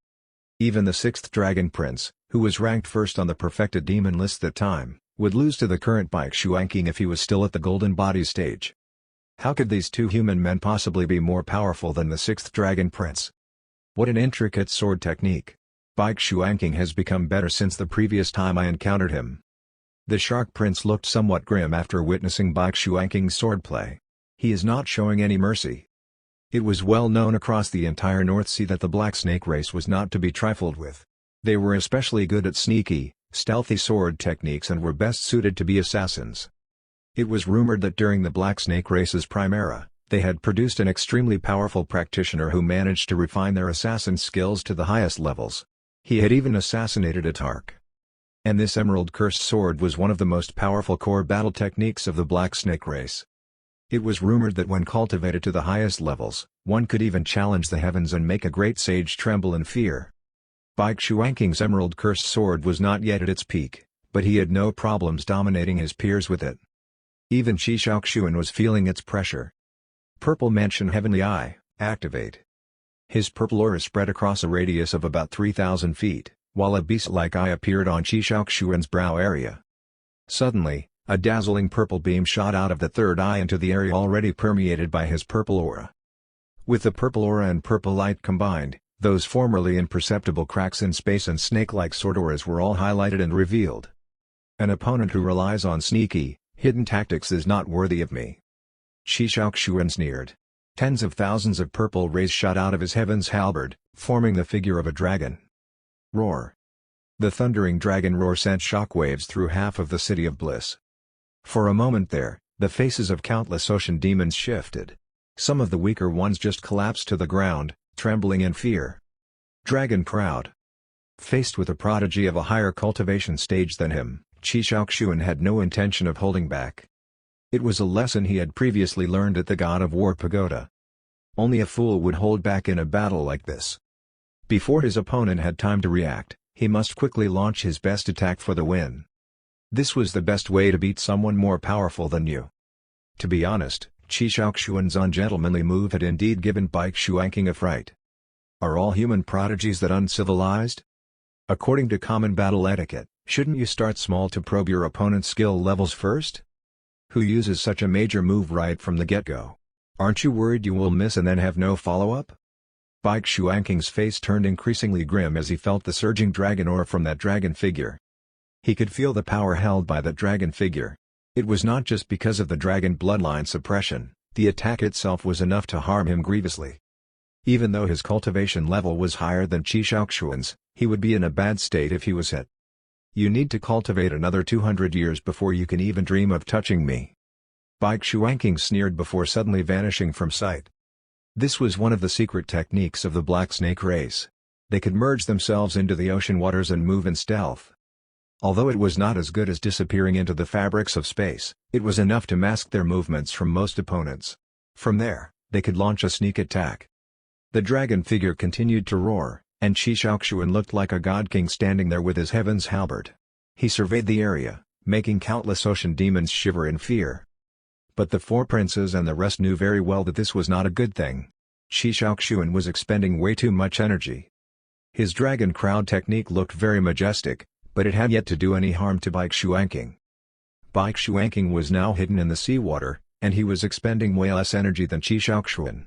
Even the 6th Dragon Prince, who was ranked first on the perfected demon list that time, would lose to the current Bai Xuanqing if he was still at the Golden Body stage. How could these two human men possibly be more powerful than the 6th Dragon Prince? What an intricate sword technique. Bai Xuanqing has become better since the previous time I encountered him. The Shark Prince looked somewhat grim after witnessing Bai Xuanqing's swordplay. He is not showing any mercy. It was well known across the entire North Sea that the Black Snake race was not to be trifled with. They were especially good at sneaky, stealthy sword techniques and were best suited to be assassins. It was rumored that during the Black Snake race's prime era, they had produced an extremely powerful practitioner who managed to refine their assassin skills to the highest levels. He had even assassinated a Tark. And this Emerald Cursed Sword was one of the most powerful core battle techniques of the Black Snake race. It was rumored that when cultivated to the highest levels, one could even challenge the heavens and make a great sage tremble in fear. Bai Xuanqing's Emerald Cursed Sword was not yet at its peak, but he had no problems dominating his peers with it. Even Shishaoxuan was feeling its pressure. Purple Mansion Heavenly Eye, activate. His purple aura spread across a radius of about 3,000 feet, while a beast-like eye appeared on Shishaoxuan's brow area. Suddenly, a dazzling purple beam shot out of the third eye into the area already permeated by his purple aura. With the purple aura and purple light combined, those formerly imperceptible cracks in space and snake-like sword auras were all highlighted and revealed. An opponent who relies on sneaky, hidden tactics is not worthy of me. Shishaoxuan sneered. Tens of thousands of purple rays shot out of his heaven's halberd, forming the figure of a dragon. Roar. The thundering dragon roar sent shockwaves through half of the City of Bliss. For a moment there, the faces of countless ocean demons shifted. Some of the weaker ones just collapsed to the ground, trembling in fear. Dragon proud. Faced with a prodigy of a higher cultivation stage than him, Qi Shaoxuan had no intention of holding back. It was a lesson he had previously learned at the God of War Pagoda. Only a fool would hold back in a battle like this. Before his opponent had time to react, he must quickly launch his best attack for the win. This was the best way to beat someone more powerful than you. To be honest, Qi Shaoxuan's ungentlemanly move had indeed given Bai Xuanqing a fright. Are all human prodigies that uncivilized? According to common battle etiquette, shouldn't you start small to probe your opponent's skill levels first? Who uses such a major move right from the get-go? Aren't you worried you will miss and then have no follow-up? Bai Xuanqing's face turned increasingly grim as he felt the surging dragon aura from that dragon figure. He could feel the power held by that dragon figure. It was not just because of the dragon bloodline suppression, the attack itself was enough to harm him grievously. Even though his cultivation level was higher than Qi Shaoxuan's, he would be in a bad state if he was hit. You need to cultivate another 200 years before you can even dream of touching me. Bai Xuanqing sneered before suddenly vanishing from sight. This was one of the secret techniques of the Black Snake race. They could merge themselves into the ocean waters and move in stealth. Although it was not as good as disappearing into the fabrics of space, it was enough to mask their movements from most opponents. From there, they could launch a sneak attack. The dragon figure continued to roar, and Qi Shaoxuan looked like a god king standing there with his heaven's halberd. He surveyed the area, making countless ocean demons shiver in fear. But the four princes and the rest knew very well that this was not a good thing. Qi Shaoxuan was expending way too much energy. His dragon crowd technique looked very majestic, but it had yet to do any harm to Bai Xuanqing. Bai Xuanqing was now hidden in the seawater, and he was expending way less energy than Qi Shaoxuan.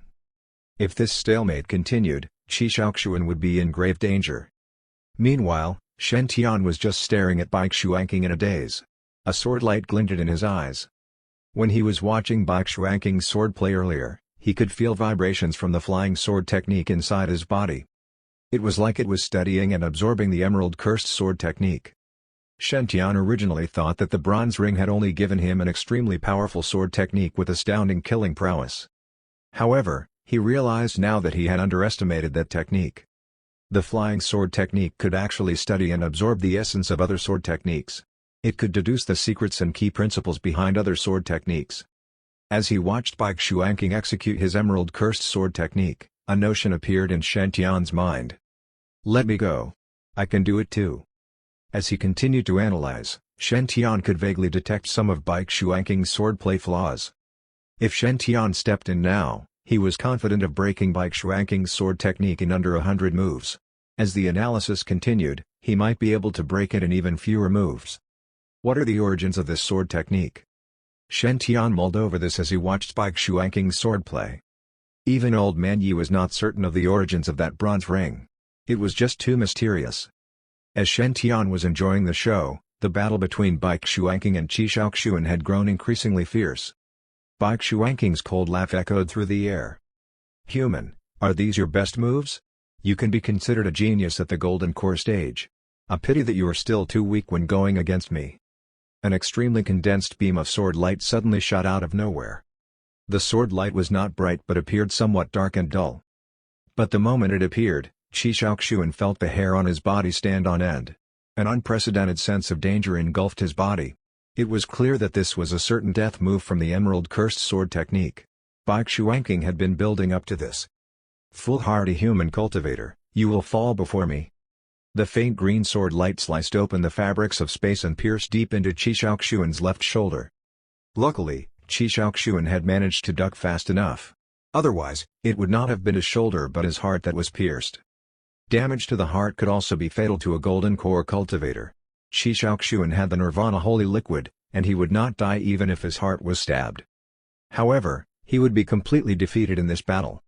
If this stalemate continued, Qi Shaoxuan would be in grave danger. Meanwhile, Shen Tian was just staring at Bai Xuanqing in a daze. A sword light glinted in his eyes. When he was watching Bai Xuanqing's swordplay earlier, he could feel vibrations from the flying sword technique inside his body. It was like it was studying and absorbing the emerald cursed sword technique. Shen Tian originally thought that the bronze ring had only given him an extremely powerful sword technique with astounding killing prowess. However, he realized now that he had underestimated that technique. The flying sword technique could actually study and absorb the essence of other sword techniques. It could deduce the secrets and key principles behind other sword techniques. As he watched Bai Xuanqing execute his emerald cursed sword technique, a notion appeared in Shen Tian's mind. Let me go. I can do it too. As he continued to analyze, Shen Tian could vaguely detect some of Bai Xuanqing's swordplay flaws. If Shen Tian stepped in now, he was confident of breaking Bai Xuanqing's sword technique in under 100 moves. As the analysis continued, he might be able to break it in even fewer moves. What are the origins of this sword technique? Shen Tian mulled over this as he watched Bai Xuanqing's swordplay. Even old man Yi was not certain of the origins of that bronze ring. It was just too mysterious. As Shen Tian was enjoying the show, the battle between Bai Xuanqing and Qi Shaoxuan had grown increasingly fierce. Bai Xuanqing's cold laugh echoed through the air. Human, are these your best moves? You can be considered a genius at the Golden Core stage. A pity that you are still too weak when going against me. An extremely condensed beam of sword light suddenly shot out of nowhere. The sword light was not bright but appeared somewhat dark and dull. But the moment it appeared, Qi Shaoxuan felt the hair on his body stand on end. An unprecedented sense of danger engulfed his body. It was clear that this was a certain death move from the emerald cursed sword technique. Bai Xuanqing had been building up to this. Foolhardy human cultivator, you will fall before me. The faint green sword light sliced open the fabrics of space and pierced deep into Qi Shaoxuan's left shoulder. Luckily, Qi Shaoxuan had managed to duck fast enough. Otherwise, it would not have been his shoulder but his heart that was pierced. Damage to the heart could also be fatal to a golden core cultivator. Qi Shaoxuan had the Nirvana holy liquid, and he would not die even if his heart was stabbed. However, he would be completely defeated in this battle.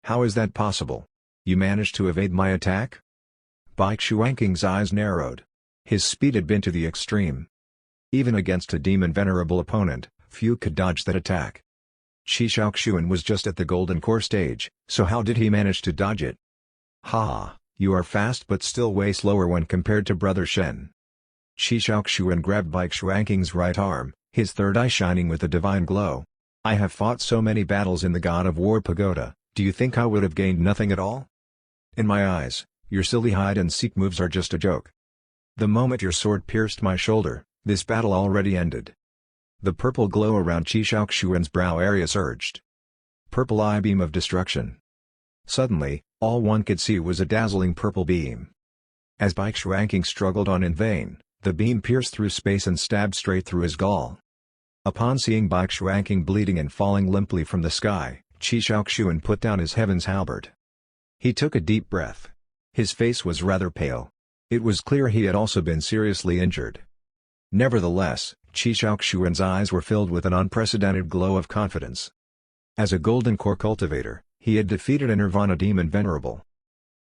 How is that possible? You managed to evade my attack? Bai Xuanqing's eyes narrowed. His speed had been to the extreme. Even against a demon-venerable opponent, few could dodge that attack. Qi Shaoxuan was just at the Golden Core stage, so how did he manage to dodge it? Ha! You are fast but still way slower when compared to Brother Shen. Qi Shaoxuan grabbed Bai Xuanqing's right arm, his third eye shining with a divine glow. I have fought so many battles in the God of War Pagoda, do you think I would have gained nothing at all? In my eyes, your silly hide-and-seek moves are just a joke. The moment your sword pierced my shoulder, This battle already ended. The purple glow around Qishaoxuan's brow area surged. Purple eye beam of destruction. Suddenly, all one could see was a dazzling purple beam. As Baixuanqing struggled on in vain, the beam pierced through space and stabbed straight through his gall. Upon seeing Baixuanqing bleeding and falling limply from the sky, Qishaoxuan put down his heaven's halberd. He took a deep breath. His face was rather pale. It was clear he had also been seriously injured. Nevertheless, Qishaoxuan's eyes were filled with an unprecedented glow of confidence. As a golden core cultivator, he had defeated a Nirvana demon venerable.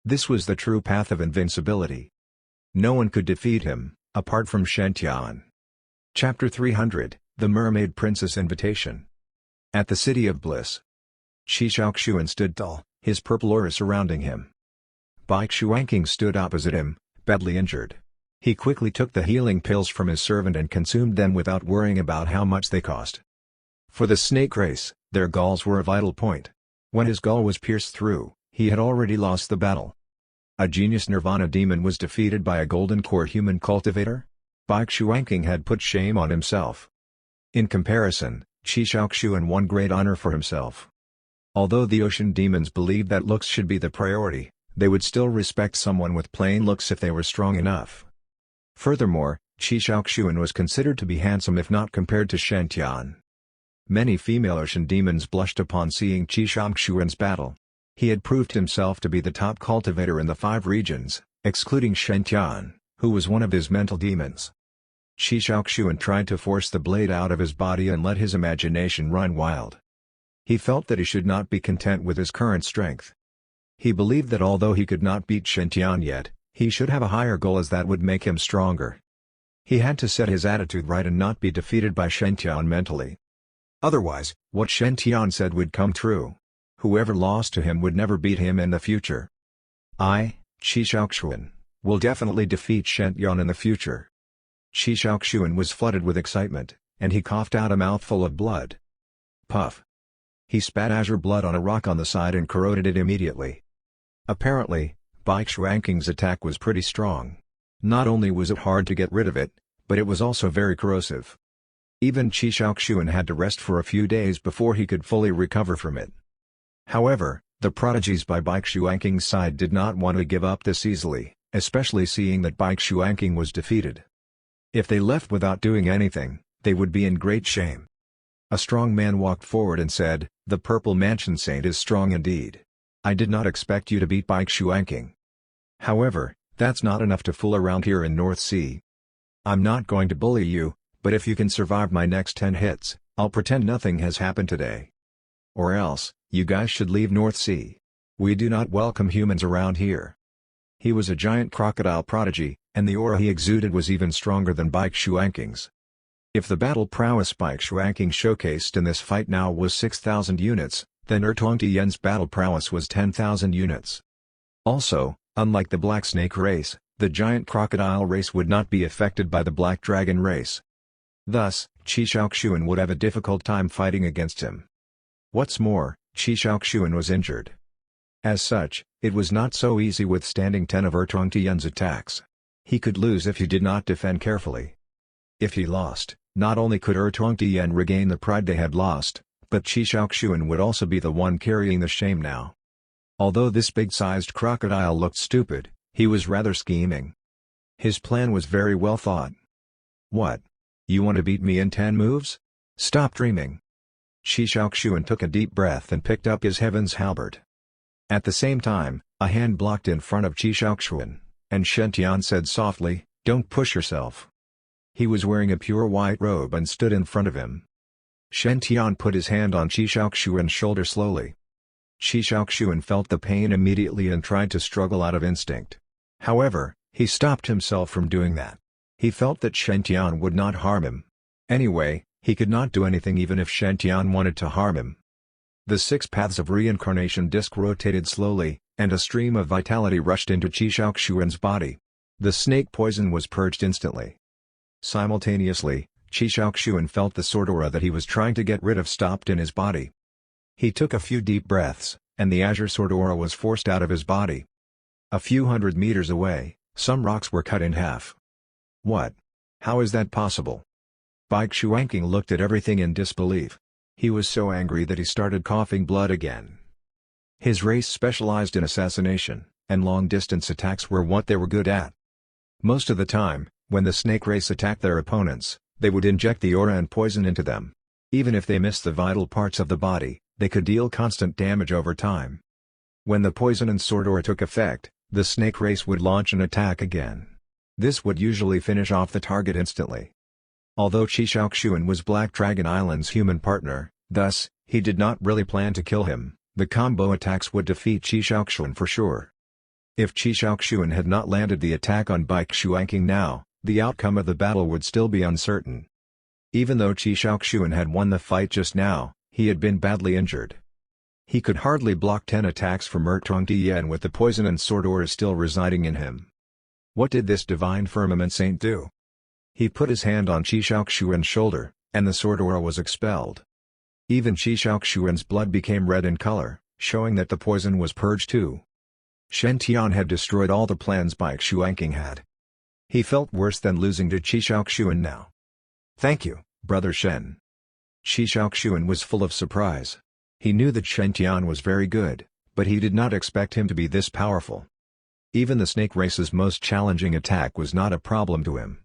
This was the true path of invincibility. No one could defeat him, apart from Shen. Chapter 300, The Mermaid Princess Invitation. At the City of Bliss. Qishaoxuan stood tall, his purple aura surrounding him. Baixuanqing stood opposite him, badly injured. He quickly took the healing pills from his servant and consumed them without worrying about how much they cost. For the snake race, their galls were a vital point. When his gall was pierced through, he had already lost the battle. A genius Nirvana demon was defeated by a golden core human cultivator? Baixuanqing had put shame on himself. In comparison, Qishaoxuan won great honor for himself. Although the ocean demons believed that looks should be the priority, they would still respect someone with plain looks if they were strong enough. Furthermore, Qishaoxuan was considered to be handsome if not compared to Shen. Many female ocean demons blushed upon seeing Qishaoxuan's battle. He had proved himself to be the top cultivator in the 5 regions, excluding Shen, who was one of his mental demons. Qishaoxuan tried to force the blade out of his body and let his imagination run wild. He felt that he should not be content with his current strength. He believed that although he could not beat Shen yet, he should have a higher goal as that would make him stronger. He had to set his attitude right and not be defeated by Shen mentally. Otherwise, what Shen said would come true. Whoever lost to him would never beat him in the future. I, Qishaoxuan, will definitely defeat Shen in the future. Qishaoxuan was flooded with excitement, and he coughed out a mouthful of blood. Puff. He spat azure blood on a rock on the side and corroded it immediately. Apparently, Baixuanqing's attack was pretty strong. Not only was it hard to get rid of it, but it was also very corrosive. Even Qishaoxuan had to rest for a few days before he could fully recover from it. However, the prodigies by Baixuanqing's side did not want to give up this easily, especially seeing that Baixuanqing was defeated. If they left without doing anything, they would be in great shame. A strong man walked forward and said, "The Purple Mansion Saint is strong indeed. I did not expect you to beat Baixuanqing. However, that's not enough to fool around here in North Sea. I'm not going to bully you, but if you can survive my next 10 hits, I'll pretend nothing has happened today. Or else, you guys should leave North Sea. We do not welcome humans around here." He was a giant crocodile prodigy, and the aura he exuded was even stronger than Baixuanqing's. If the battle prowess Baixuanqing showcased in this fight now was 6,000 units, then Ertuangtian's battle prowess was 10,000 units. Also, unlike the Black Snake race, the giant crocodile race would not be affected by the Black Dragon race. Thus, Qishaoxuan would have a difficult time fighting against him. What's more, Qishaoxuan was injured. As such, it was not so easy withstanding 10 of Ertuangtian's attacks. He could lose if he did not defend carefully. If he lost, not only could Ertuangtian regain the pride they had lost, but Qishaoxuan would also be the one carrying the shame now. Although this big-sized crocodile looked stupid, he was rather scheming. His plan was very well thought. "What? You want to beat me in 10 moves? Stop dreaming." Qishaoxuan took a deep breath and picked up his heaven's halberd. At the same time, a hand blocked in front of Qishaoxuan, and Shen said softly, "Don't push yourself." He was wearing a pure white robe and stood in front of him. Shen put his hand on Qishaoxuan's shoulder slowly. Qishaoxuan felt the pain immediately and tried to struggle out of instinct. However, he stopped himself from doing that. He felt that Shen would not harm him. Anyway, he could not do anything even if Shen wanted to harm him. The 6 paths of reincarnation disc rotated slowly, and a stream of vitality rushed into Qishaoxuan's body. The snake poison was purged instantly. Simultaneously, Qishaoxuan felt the sword aura that he was trying to get rid of stopped in his body. He took a few deep breaths, and the azure sword aura was forced out of his body. A few hundred meters away, some rocks were cut in half. What? How is that possible? Bai Xuanqing looked at everything in disbelief. He was so angry that he started coughing blood again. His race specialized in assassination, and long-distance attacks were what they were good at. Most of the time, when the snake race attacked their opponents, they would inject the aura and poison into them. Even if they missed the vital parts of the body, they could deal constant damage over time. When the poison and sword aura took effect, the snake race would launch an attack again. This would usually finish off the target instantly. Although Qi Shaoxuan was Black Dragon Island's human partner, thus, he did not really plan to kill him, the combo attacks would defeat Qi Shaoxuan for sure. If Qi Shaoxuan had not landed the attack on Bai Xuanqing now, the outcome of the battle would still be uncertain. Even though Qi Shaoxuan had won the fight just now, he had been badly injured. He could hardly block 10 attacks from Tongdian with the poison and sword aura still residing in him. What did this divine firmament saint do? He put his hand on Qi Shaoxuan's shoulder, and the sword aura was expelled. Even Qi Shaoxuan's blood became red in color, showing that the poison was purged too. Shen Tian had destroyed all the plans Bai Xuanqing had. He felt worse than losing to Qi Shaoxuan now. "Thank you, Brother Shen." Qi Shaoxuan was full of surprise. He knew that Shen Tian was very good, but he did not expect him to be this powerful. Even the snake race's most challenging attack was not a problem to him.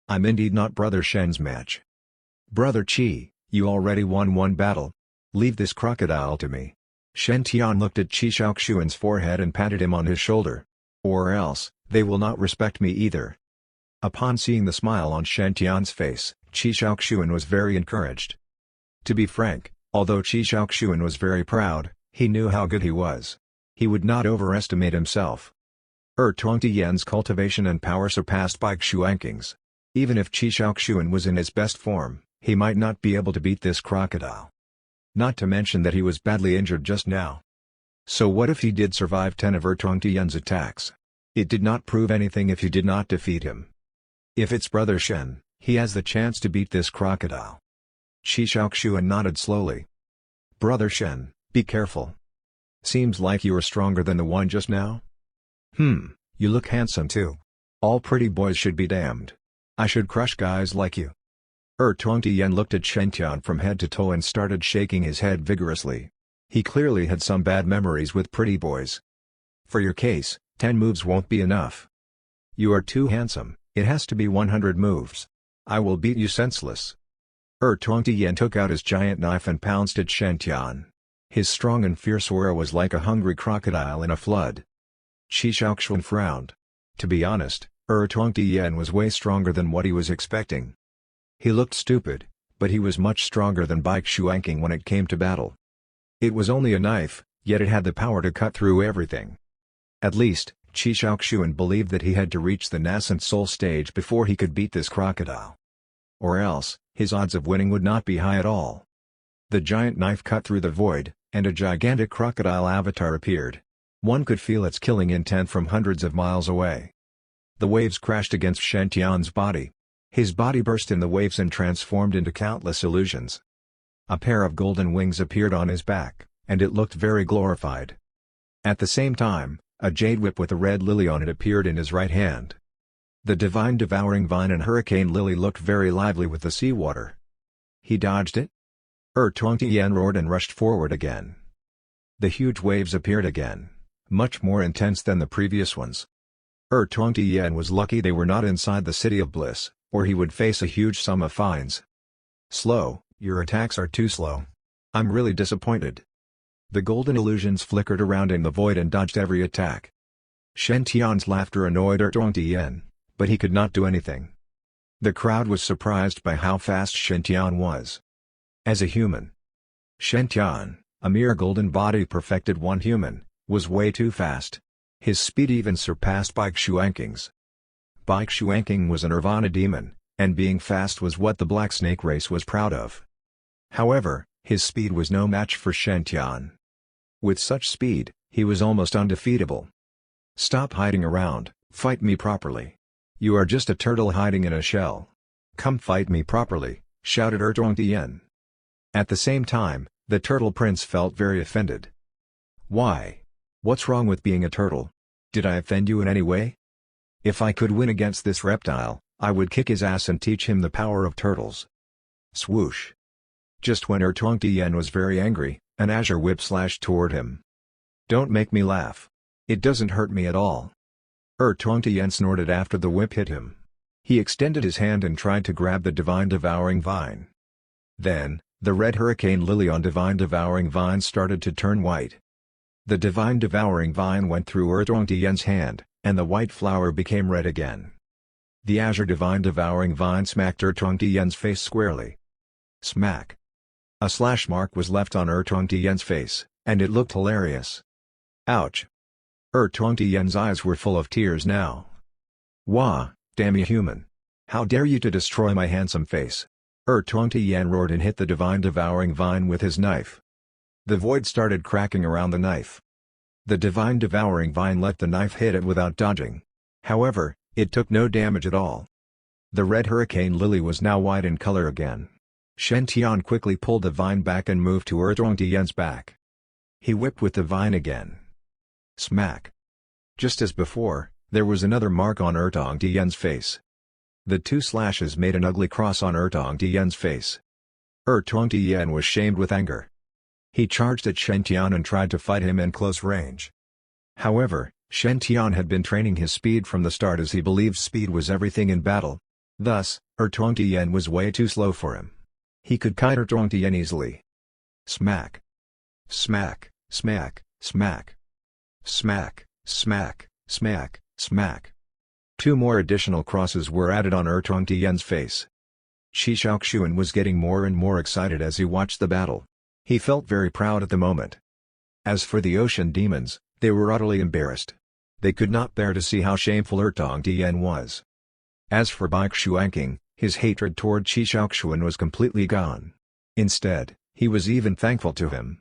"I'm indeed not Brother Shen's match." "Brother Qi, you already won one battle. Leave this crocodile to me." Shen Tian looked at Qi Shaoxuan's forehead and patted him on his shoulder. "Or else, they will not respect me either." Upon seeing the smile on Shen Tian's face, Qi Shaoxuan was very encouraged. To be frank, although Qi Shaoxuan was very proud, he knew how good he was. He would not overestimate himself. Tongdian's cultivation and power surpassed Bai Xuanqing's. Even if Qi Shaoxuan was in his best form, he might not be able to beat this crocodile. Not to mention that he was badly injured just now. So what if he did survive 10 of Tongdian's attacks? It did not prove anything if he did not defeat him. If it's Brother Shen, he has the chance to beat this crocodile. Qi Shaoxuan nodded slowly. "Brother Shen, be careful. Seems like you are stronger than the one just now." You look handsome too. All pretty boys should be damned. I should crush guys like you." Tongdian looked at Shen Tian from head to toe and started shaking his head vigorously. He clearly had some bad memories with pretty boys. "For your case, 10 moves won't be enough. You are too handsome, it has to be 100 moves. I will beat you senseless." Tongdian took out his giant knife and pounced at Shen Tian. His strong and fierce aura was like a hungry crocodile in a flood. Qi Shaoxuan frowned. To be honest, Tongdian was way stronger than what he was expecting. He looked stupid, but he was much stronger than Bai Xuanqing when it came to battle. It was only a knife, yet it had the power to cut through everything. At least, Qi Shaoxuan believed that he had to reach the nascent soul stage before he could beat this crocodile. Or else, his odds of winning would not be high at all. The giant knife cut through the void, and a gigantic crocodile avatar appeared. One could feel its killing intent from hundreds of miles away. The waves crashed against Shen Tian's body. His body burst in the waves and transformed into countless illusions. A pair of golden wings appeared on his back, and it looked very glorified. At the same time, a jade whip with a red lily on it appeared in his right hand. The divine devouring vine and hurricane lily looked very lively with the seawater. He dodged it? Tongdian roared and rushed forward again. The huge waves appeared again, much more intense than the previous ones. Tongdian was lucky they were not inside the City of Bliss, or he would face a huge sum of fines. "Slow, your attacks are too slow. I'm really disappointed." The golden illusions flickered around in the void and dodged every attack. Shen Tian's laughter annoyed Tongdian, but he could not do anything. The crowd was surprised by how fast Shen Tian was. As a human, Shen Tian, a mere golden body perfected one human, was way too fast. His speed even surpassed Bai Xuanqing's. Bai Xuanqing was a nirvana demon, and being fast was what the Black Snake race was proud of. However, his speed was no match for Shen Tian. With such speed, he was almost undefeatable. "Stop hiding around, fight me properly. You are just a turtle hiding in a shell. Come fight me properly," shouted Tongdian. At the same time, the Turtle Prince felt very offended. "Why? What's wrong with being a turtle? Did I offend you in any way? If I could win against this reptile, I would kick his ass and teach him the power of turtles. Swoosh. Just when Tongtian was very angry, an azure whip slashed toward him. Don't make me laugh. It doesn't hurt me at all. Tongtian snorted after the whip hit him. He extended his hand and tried to grab the Divine Devouring Vine. Then, the red hurricane lily on Divine Devouring Vine started to turn white. The Divine Devouring Vine went through Tongtian's hand, and the white flower became red again. The azure Divine Devouring Vine smacked Tongtian's face squarely. Smack. A slash mark was left on Tongtian's face, and it looked hilarious. Ouch. Tongtian's eyes were full of tears now. Wah, damn you human. How dare you to destroy my handsome face. Tongtian roared and hit the Divine Devouring Vine with his knife. The void started cracking around the knife. The Divine Devouring Vine let the knife hit it without dodging. However, it took no damage at all. The red hurricane lily was now white in color again. Shen Tian quickly pulled the vine back and moved to Tongtian's back. He whipped with the vine again. Smack. Just as before, there was another mark on Tongtian's face. The two slashes made an ugly cross on Tongtian's face. Tongtian was shamed with anger. He charged at Shen Tian and tried to fight him in close range. However, Shen Tian had been training his speed from the start as he believed speed was everything in battle. Thus, Tongtian was way too slow for him. He could kite Tongtian easily. Smack. Smack, smack, smack. Smack, smack, smack, smack. Two more additional crosses were added on Tongtian's face. Qi Shaoxuan was getting more and more excited as he watched the battle. He felt very proud at the moment. As for the ocean demons, they were utterly embarrassed. They could not bear to see how shameful Tongtian was. As for Bai Xuanqing, his hatred toward Qi Shaoxuan was completely gone. Instead, he was even thankful to him.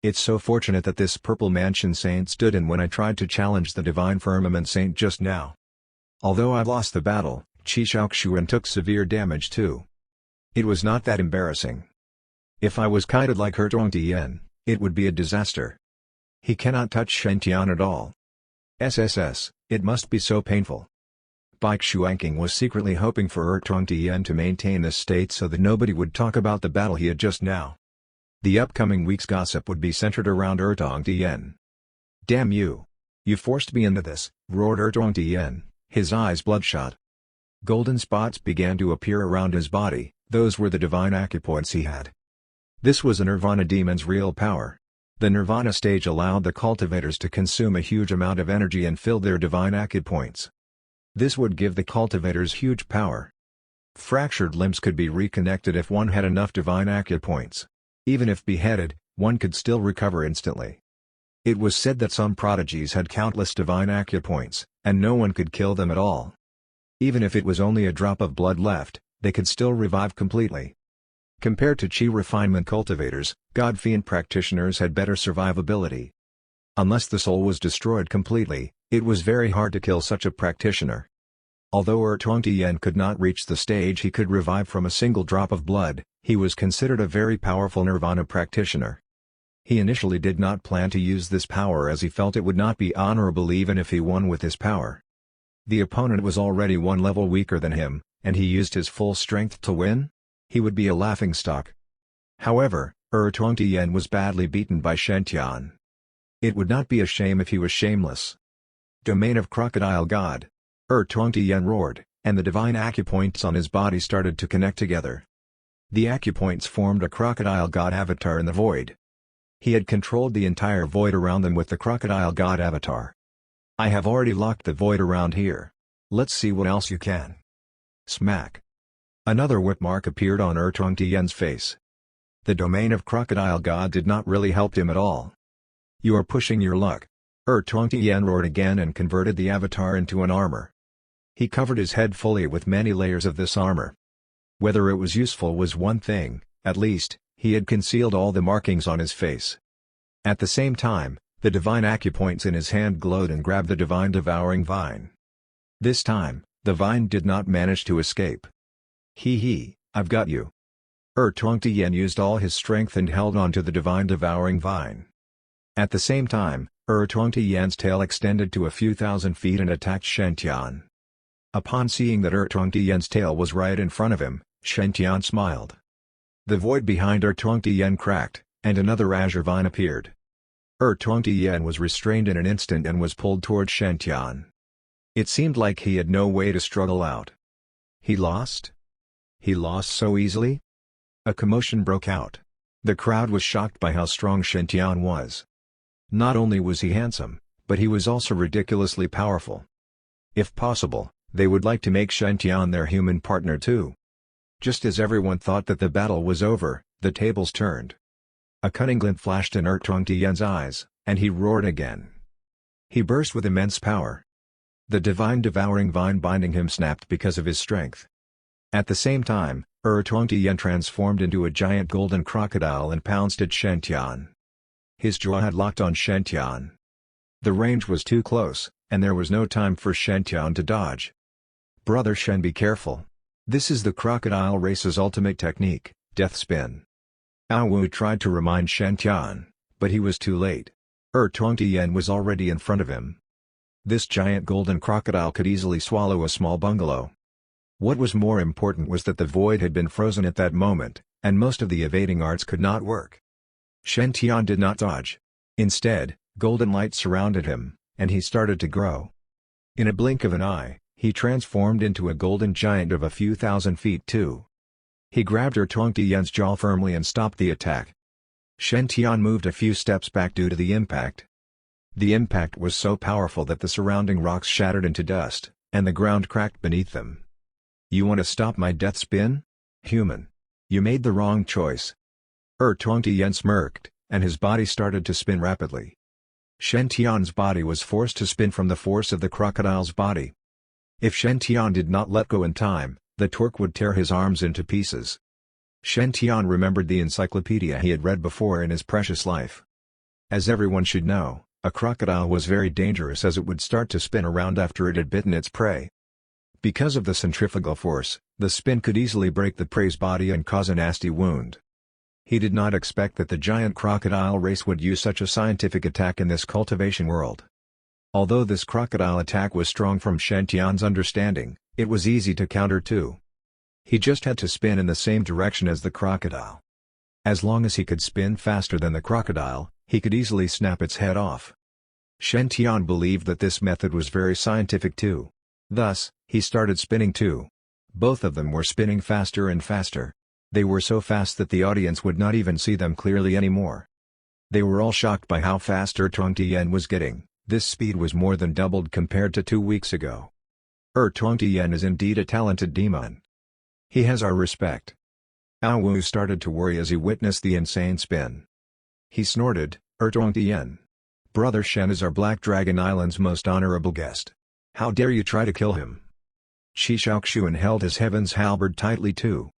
It's so fortunate that this Purple Mansion Saint stood in when I tried to challenge the Divine Firmament Saint just now. Although I lost the battle, Qi Shaoxuan took severe damage too. It was not that embarrassing. If I was kited like Tongtian, it would be a disaster. He cannot touch Shen Tian at all. SSS, it must be so painful. Bai Xuanqing was secretly hoping for Tongtian to maintain this state so that nobody would talk about the battle he had just now. The upcoming week's gossip would be centered around Tongtian. Damn you! You forced me into this, roared Tongtian, his eyes bloodshot. Golden spots began to appear around his body, those were the divine acupoints he had. This was a Nirvana demon's real power. The Nirvana stage allowed the cultivators to consume a huge amount of energy and fill their divine acupoints. This would give the cultivators huge power. Fractured limbs could be reconnected if one had enough divine acupoints. Even if beheaded, one could still recover instantly. It was said that some prodigies had countless divine acupoints, and no one could kill them at all. Even if it was only a drop of blood left, they could still revive completely. Compared to Qi refinement cultivators, God Fiend practitioners had better survivability. Unless the soul was destroyed completely, it was very hard to kill such a practitioner. Although Tongtian could not reach the stage he could revive from a single drop of blood, he was considered a very powerful Nirvana practitioner. He initially did not plan to use this power as he felt it would not be honorable even if he won with his power. The opponent was already one level weaker than him, and he used his full strength to win? He would be a laughingstock. However, Tongtian was badly beaten by Shen Tian. It would not be a shame if he was shameless. Domain of Crocodile God. Tongtian roared, and the divine acupoints on his body started to connect together. The acupoints formed a crocodile god avatar in the void. He had controlled the entire void around them with the crocodile god avatar. I have already locked the void around here. Let's see what else you can. Smack. Another whip mark appeared on Tongtian's face. The domain of crocodile god did not really help him at all. You are pushing your luck. Tongtian roared again and converted the avatar into an armor. He covered his head fully with many layers of this armor. Whether it was useful was one thing, at least, he had concealed all the markings on his face. At the same time, the divine acupoints in his hand glowed and grabbed the divine devouring vine. This time, the vine did not manage to escape. Hee, I've got you. Tongtian used all his strength and held on to the divine devouring vine. At the same time, Tongtian's tail extended to a few thousand feet and attacked Shen Tian. Upon seeing that Tian's tail was right in front of him, Shen Tian smiled. The void behind Tian cracked, and another azure vine appeared. Tian was restrained in an instant and was pulled toward Shen Tian. It seemed like he had no way to struggle out. He lost? He lost so easily? A commotion broke out. The crowd was shocked by how strong Shen Tian was. Not only was he handsome, but he was also ridiculously powerful. If possible, they would like to make Shen Tian their human partner too. Just as everyone thought that the battle was over, the tables turned. A cunning glint flashed in Tian's eyes, and he roared again. He burst with immense power. The divine devouring vine binding him snapped because of his strength. At the same time, Tian transformed into a giant golden crocodile and pounced at Shen Tian. His jaw had locked on Shen Tian. The range was too close, and there was no time for Shen Tian to dodge. "Brother Shen, be careful. This is the crocodile race's ultimate technique, death spin." Wu tried to remind Shen Tian, but he was too late. Tian was already in front of him. This giant golden crocodile could easily swallow a small bungalow. What was more important was that the void had been frozen at that moment, and most of the evading arts could not work. Shen Tian did not dodge. Instead, golden light surrounded him, and he started to grow. In a blink of an eye, he transformed into a golden giant of a few thousand feet too. He grabbed Tian's jaw firmly and stopped the attack. Shen Tian moved a few steps back due to the impact. The impact was so powerful that the surrounding rocks shattered into dust, and the ground cracked beneath them. "You want to stop my death spin? Human. You made the wrong choice." Tian smirked, and his body started to spin rapidly. Shen Tian's body was forced to spin from the force of the crocodile's body. If Shen Tian did not let go in time, the torque would tear his arms into pieces. Shen Tian remembered the encyclopedia he had read before in his precious life. As everyone should know, a crocodile was very dangerous as it would start to spin around after it had bitten its prey. Because of the centrifugal force, the spin could easily break the prey's body and cause a nasty wound. He did not expect that the giant crocodile race would use such a scientific attack in this cultivation world. Although this crocodile attack was strong from Shen Tian's understanding, it was easy to counter too. He just had to spin in the same direction as the crocodile. As long as he could spin faster than the crocodile, he could easily snap its head off. Shen Tian believed that this method was very scientific too. Thus, he started spinning too. Both of them were spinning faster and faster. They were so fast that the audience would not even see them clearly anymore. They were all shocked by how fast Tian was getting. This speed was more than doubled compared to 2 weeks ago. Tian is indeed a talented demon. He has our respect. Wu started to worry as he witnessed the insane spin. He snorted, "Tian. Brother Shen is our Black Dragon Island's most honorable guest. How dare you try to kill him?" Shi Shaoxuan held his heaven's halberd tightly too.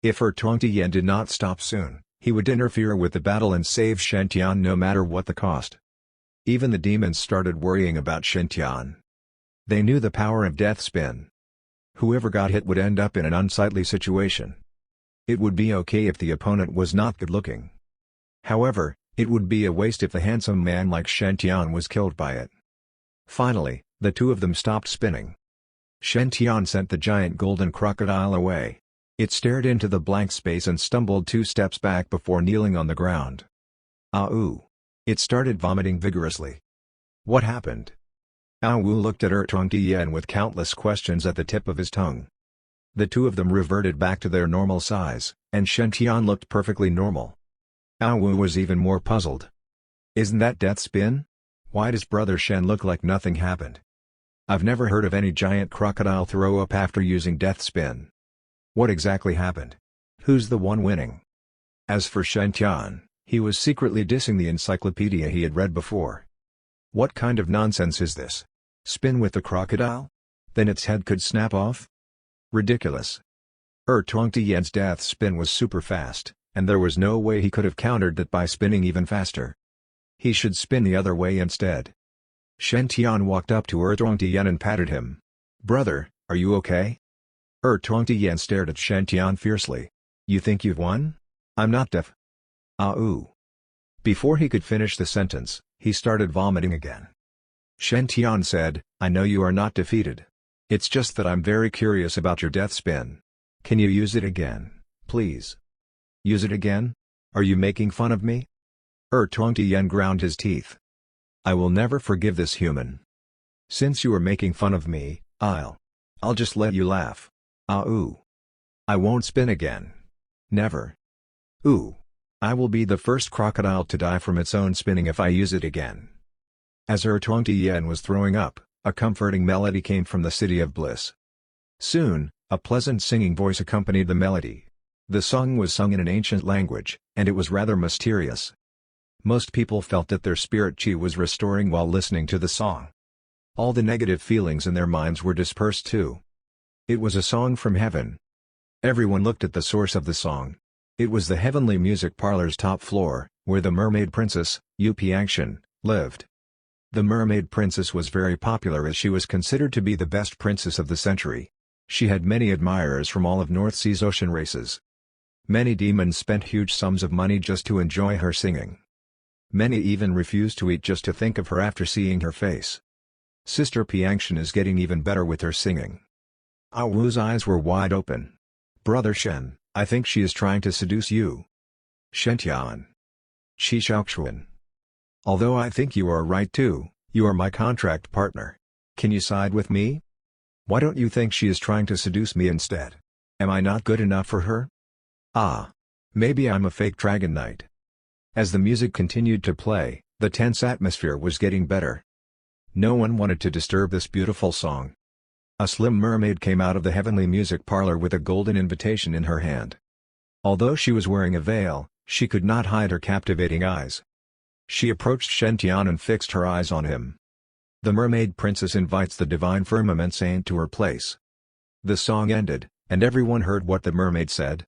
If Tian did not stop soon, he would interfere with the battle and save Shen Tian no matter what the cost. Even the demons started worrying about Shen Tian. They knew the power of death spin. Whoever got hit would end up in an unsightly situation. It would be okay if the opponent was not good-looking. However, it would be a waste if a handsome man like Shen Tian was killed by it. Finally, the two of them stopped spinning. Shen Tian sent the giant golden crocodile away. It stared into the blank space and stumbled 2 steps back before kneeling on the ground. Wu! It started vomiting vigorously. What happened? Wu looked at Tian with countless questions at the tip of his tongue. The two of them reverted back to their normal size, and Shen Tian looked perfectly normal. Wu was even more puzzled. Isn't that death spin? Why does Brother Shen look like nothing happened? I've never heard of any giant crocodile throw up after using death spin. What exactly happened? Who's the one winning? As for Shen Tian, he was secretly dissing the encyclopedia he had read before. What kind of nonsense is this? Spin with the crocodile? Then its head could snap off? Ridiculous. Tian's death spin was super fast, and there was no way he could have countered that by spinning even faster. He should spin the other way instead. Shen Tian walked up to Tian and patted him. "Brother, are you okay?" Tian stared at Shen Tian fiercely. "You think you've won? I'm not deaf." Before he could finish the sentence, he started vomiting again. Shen Tian said, "I know you are not defeated. It's just that I'm very curious about your death spin. Can you use it again, please? Use it again? Are you making fun of me? Tongtian ground his teeth. I will never forgive this human. Since you are making fun of me, I'll just let you laugh. Ooh. I won't spin again. Never. Ooh. I will be the first crocodile to die from its own spinning if I use it again. As Tongtian was throwing up, a comforting melody came from the City of Bliss. Soon, a pleasant singing voice accompanied the melody. The song was sung in an ancient language, and it was rather mysterious. Most people felt that their spirit chi was restoring while listening to the song. All the negative feelings in their minds were dispersed too. It was a song from heaven. Everyone looked at the source of the song. It was the heavenly music parlor's top floor, where the mermaid princess, Yupiangshan, lived. The mermaid princess was very popular as she was considered to be the best princess of the century. She had many admirers from all of North Sea's ocean races. Many demons spent huge sums of money just to enjoy her singing. Many even refused to eat just to think of her after seeing her face. Sister Piangshan is getting even better with her singing. Wu's eyes were wide open. Brother Shen, I think she is trying to seduce you. Shentian. Qi Shaoxuan. Although I think you are right too, you are my contract partner. Can you side with me? Why don't you think she is trying to seduce me instead? Am I not good enough for her? Maybe I'm a fake dragon knight. As the music continued to play, the tense atmosphere was getting better. No one wanted to disturb this beautiful song. A slim mermaid came out of the heavenly music parlor with a golden invitation in her hand. Although she was wearing a veil, she could not hide her captivating eyes. She approached Shentian and fixed her eyes on him. The mermaid princess invites the divine firmament saint to her place. The song ended, and everyone heard what the mermaid said.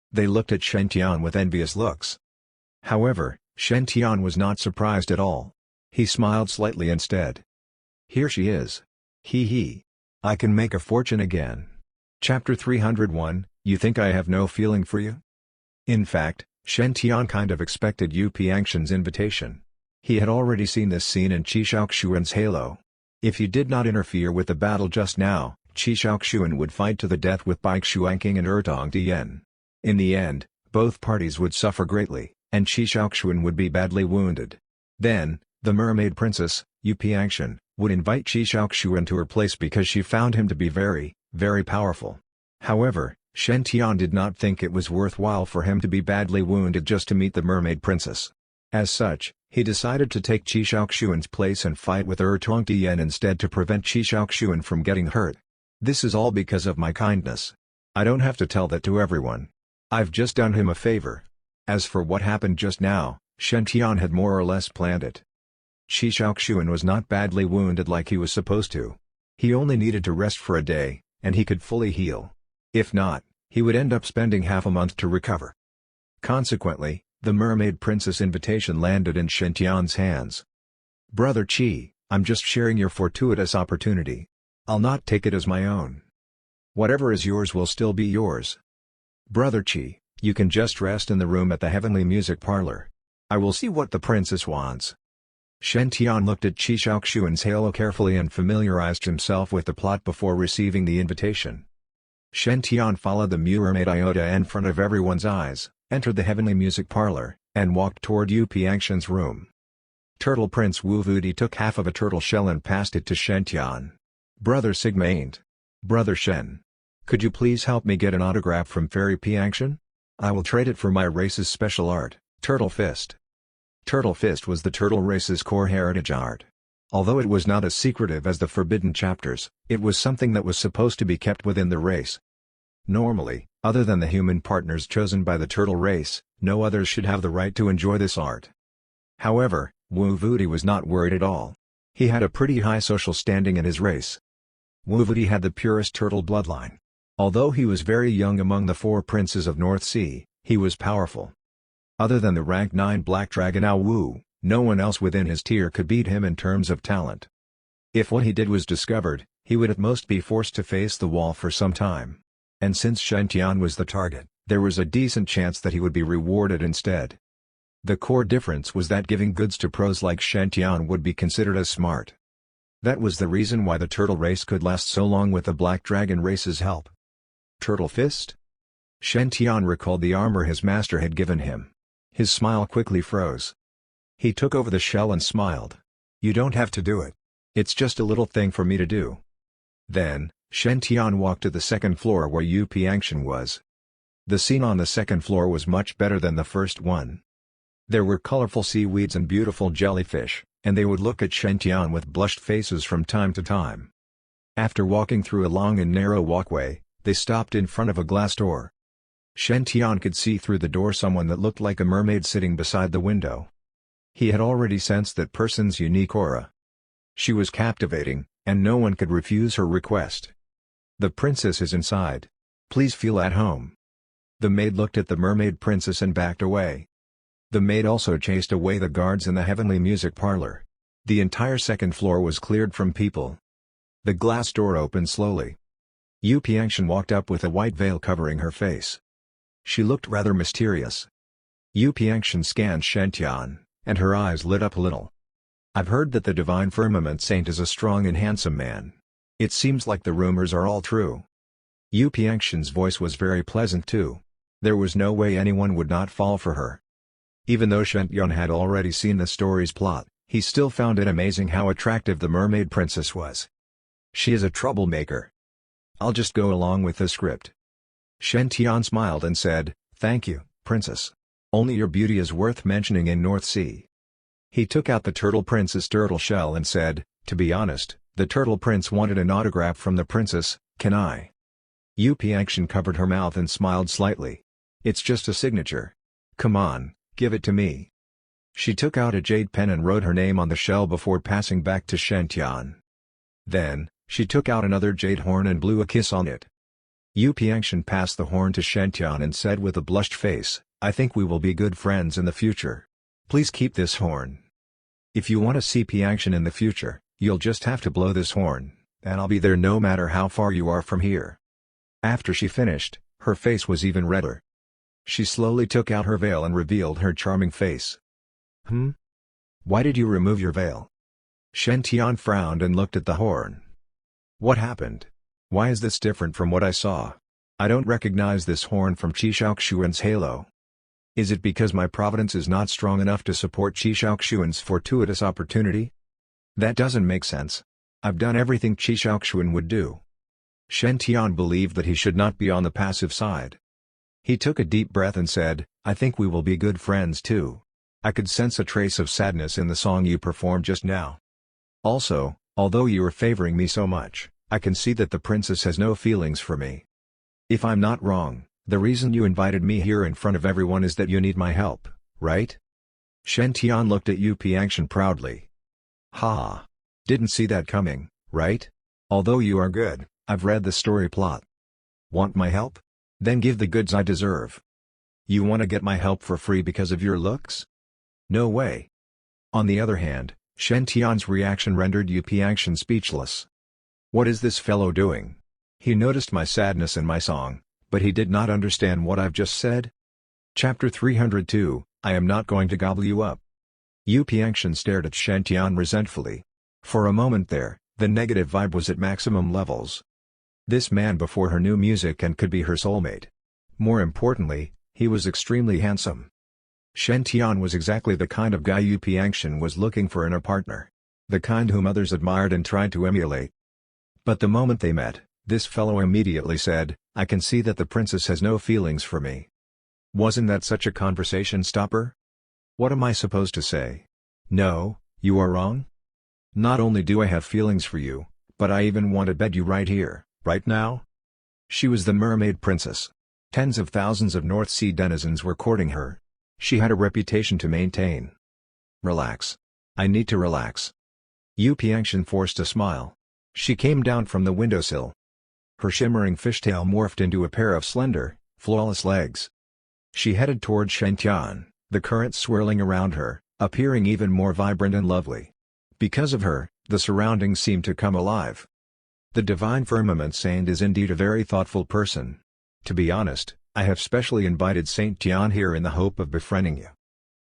They looked at Shentian with envious looks. However, Shentian was not surprised at all. He smiled slightly instead. Here she is. Hee. I can make a fortune again. Chapter 301, You think I have no feeling for you? In fact, Shentian kind of expected Yu Piangshan's invitation. He had already seen this scene in Qi Shaoxuan's halo. If he did not interfere with the battle just now, Qi Shaoxuan would fight to the death with Bai Xuanqing and Tongtian. In the end, both parties would suffer greatly, and Qi Shaoxuan would be badly wounded. Then, the mermaid princess, Yu Piangshan, would invite Qi Shaoxuan to her place because she found him to be very, very powerful. However, Shentian did not think it was worthwhile for him to be badly wounded just to meet the mermaid princess. As such, he decided to take Qi Shaoxuan's place and fight with Tongtian instead to prevent Qi Shaoxuan from getting hurt. This is all because of my kindness. I don't have to tell that to everyone. I've just done him a favor. As for what happened just now, Shentian had more or less planned it. Qi Shaoxuan was not badly wounded like he was supposed to. He only needed to rest for a day, and he could fully heal. If not, he would end up spending half a month to recover. Consequently, the mermaid princess invitation landed in Shentian's hands. Brother Qi, I'm just sharing your fortuitous opportunity. I'll not take it as my own. Whatever is yours will still be yours. Brother Qi, you can just rest in the room at the heavenly music parlor. I will see what the princess wants. Shentian looked at Qi Shaoxuan's halo carefully and familiarized himself with the plot before receiving the invitation. Shentian followed the mermaid iota in front of everyone's eyes, entered the heavenly music parlor, and walked toward Yu Piangshan's room. Turtle Prince Wu Vudi took half of a turtle shell and passed it to Shentian. Brother Sigma ain't. Brother Shen. Could you please help me get an autograph from Fairy Piangshan? I will trade it for my race's special art, Turtle Fist. Turtle Fist was the turtle race's core heritage art. Although it was not as secretive as the Forbidden Chapters, it was something that was supposed to be kept within the race. Normally, other than the human partners chosen by the turtle race, no others should have the right to enjoy this art. However, Wu Vudi was not worried at all. He had a pretty high social standing in his race. Wu Vudi had the purest turtle bloodline. Although he was very young among the 4 princes of North Sea, he was powerful. Other than the rank 9 Black Dragon Wu, no one else within his tier could beat him in terms of talent. If what he did was discovered, he would at most be forced to face the wall for some time. And since Shentian was the target, there was a decent chance that he would be rewarded instead. The core difference was that giving goods to pros like Shentian would be considered as smart. That was the reason why the turtle race could last so long with the Black Dragon race's help. Turtle fist? Shen Tian recalled the armor his master had given him. His smile quickly froze. He took over the shell and smiled. You don't have to do it. It's just a little thing for me to do. Then, Shen Tian walked to the second floor where Yu Piangshan was. The scene on the second floor was much better than the first one. There were colorful seaweeds and beautiful jellyfish, and they would look at Shen Tian with blushed faces from time to time. After walking through a long and narrow walkway, they stopped in front of a glass door. Shen Tian could see through the door someone that looked like a mermaid sitting beside the window. He had already sensed that person's unique aura. She was captivating, and no one could refuse her request. The princess is inside. Please feel at home. The maid looked at the mermaid princess and backed away. The maid also chased away the guards in the heavenly music parlor. The entire second floor was cleared from people. The glass door opened slowly. Yu Piangshan walked up with a white veil covering her face. She looked rather mysterious. Yu Piangshan scanned Shen Tian, and her eyes lit up a little. I've heard that the Divine Firmament Saint is a strong and handsome man. It seems like the rumors are all true. Yu Piangshan's voice was very pleasant too. There was no way anyone would not fall for her. Even though Shen Tian had already seen the story's plot, he still found it amazing how attractive the mermaid princess was. She is a troublemaker. I'll just go along with the script. Shen Tian smiled and said, Thank you, princess. Only your beauty is worth mentioning in North Sea. He took out the turtle prince's turtle shell and said, To be honest, the turtle prince wanted an autograph from the princess, can I? Yu Piangshan covered her mouth and smiled slightly. It's just a signature. Come on, give it to me. She took out a jade pen and wrote her name on the shell before passing back to Shen Tian. Then, she took out another jade horn and blew a kiss on it. Yu Piangshan passed the horn to Shen Tian and said with a blushed face, I think we will be good friends in the future. Please keep this horn. If you want to see Piangshan in the future, you'll just have to blow this horn, and I'll be there no matter how far you are from here. After she finished, her face was even redder. She slowly took out her veil and revealed her charming face. Why did you remove your veil? Shen Tian frowned and looked at the horn. What happened? Why is this different from what I saw? I don't recognize this horn from Qishaoxuan's halo. Is it because my providence is not strong enough to support Qishaoxuan's fortuitous opportunity? That doesn't make sense. I've done everything Qishaoxuan would do. Shen Tian believed that he should not be on the passive side. He took a deep breath and said, I think we will be good friends too. I could sense a trace of sadness in the song you performed just now. Also, although you are favoring me so much, I can see that the princess has no feelings for me. If I'm not wrong, the reason you invited me here in front of everyone is that you need my help, right? Shen Tian looked at Yu Piangshan proudly. Ha! Didn't see that coming, right? Although you are good, I've read the story plot. Want my help? Then give the goods I deserve. You want to get my help for free because of your looks? No way. On the other hand, Shen Tian's reaction rendered Yu Piangshan speechless. What is this fellow doing? He noticed my sadness in my song, but he did not understand what I've just said. Chapter 302, I am not going to gobble you up. Yu Piangshan stared at Shen Tian resentfully. For a moment there, the negative vibe was at maximum levels. This man before her knew music and could be her soulmate. More importantly, he was extremely handsome. Shen Tian was exactly the kind of guy Yu Piangshan was looking for in a partner. The kind whom others admired and tried to emulate. But the moment they met, this fellow immediately said, I can see that the princess has no feelings for me. Wasn't that such a conversation stopper? What am I supposed to say? No, you are wrong? Not only do I have feelings for you, but I even want to bed you right here, right now? She was the mermaid princess. Tens of thousands of North Sea denizens were courting her. She had a reputation to maintain. Relax. I need to relax. Yu Piangshan forced a smile. She came down from the windowsill. Her shimmering fishtail morphed into a pair of slender, flawless legs. She headed toward Shen Tian, the current swirling around her, appearing even more vibrant and lovely. Because of her, the surroundings seemed to come alive. The Divine Firmament Saint is indeed a very thoughtful person. To be honest, I have specially invited Saint Tian here in the hope of befriending you.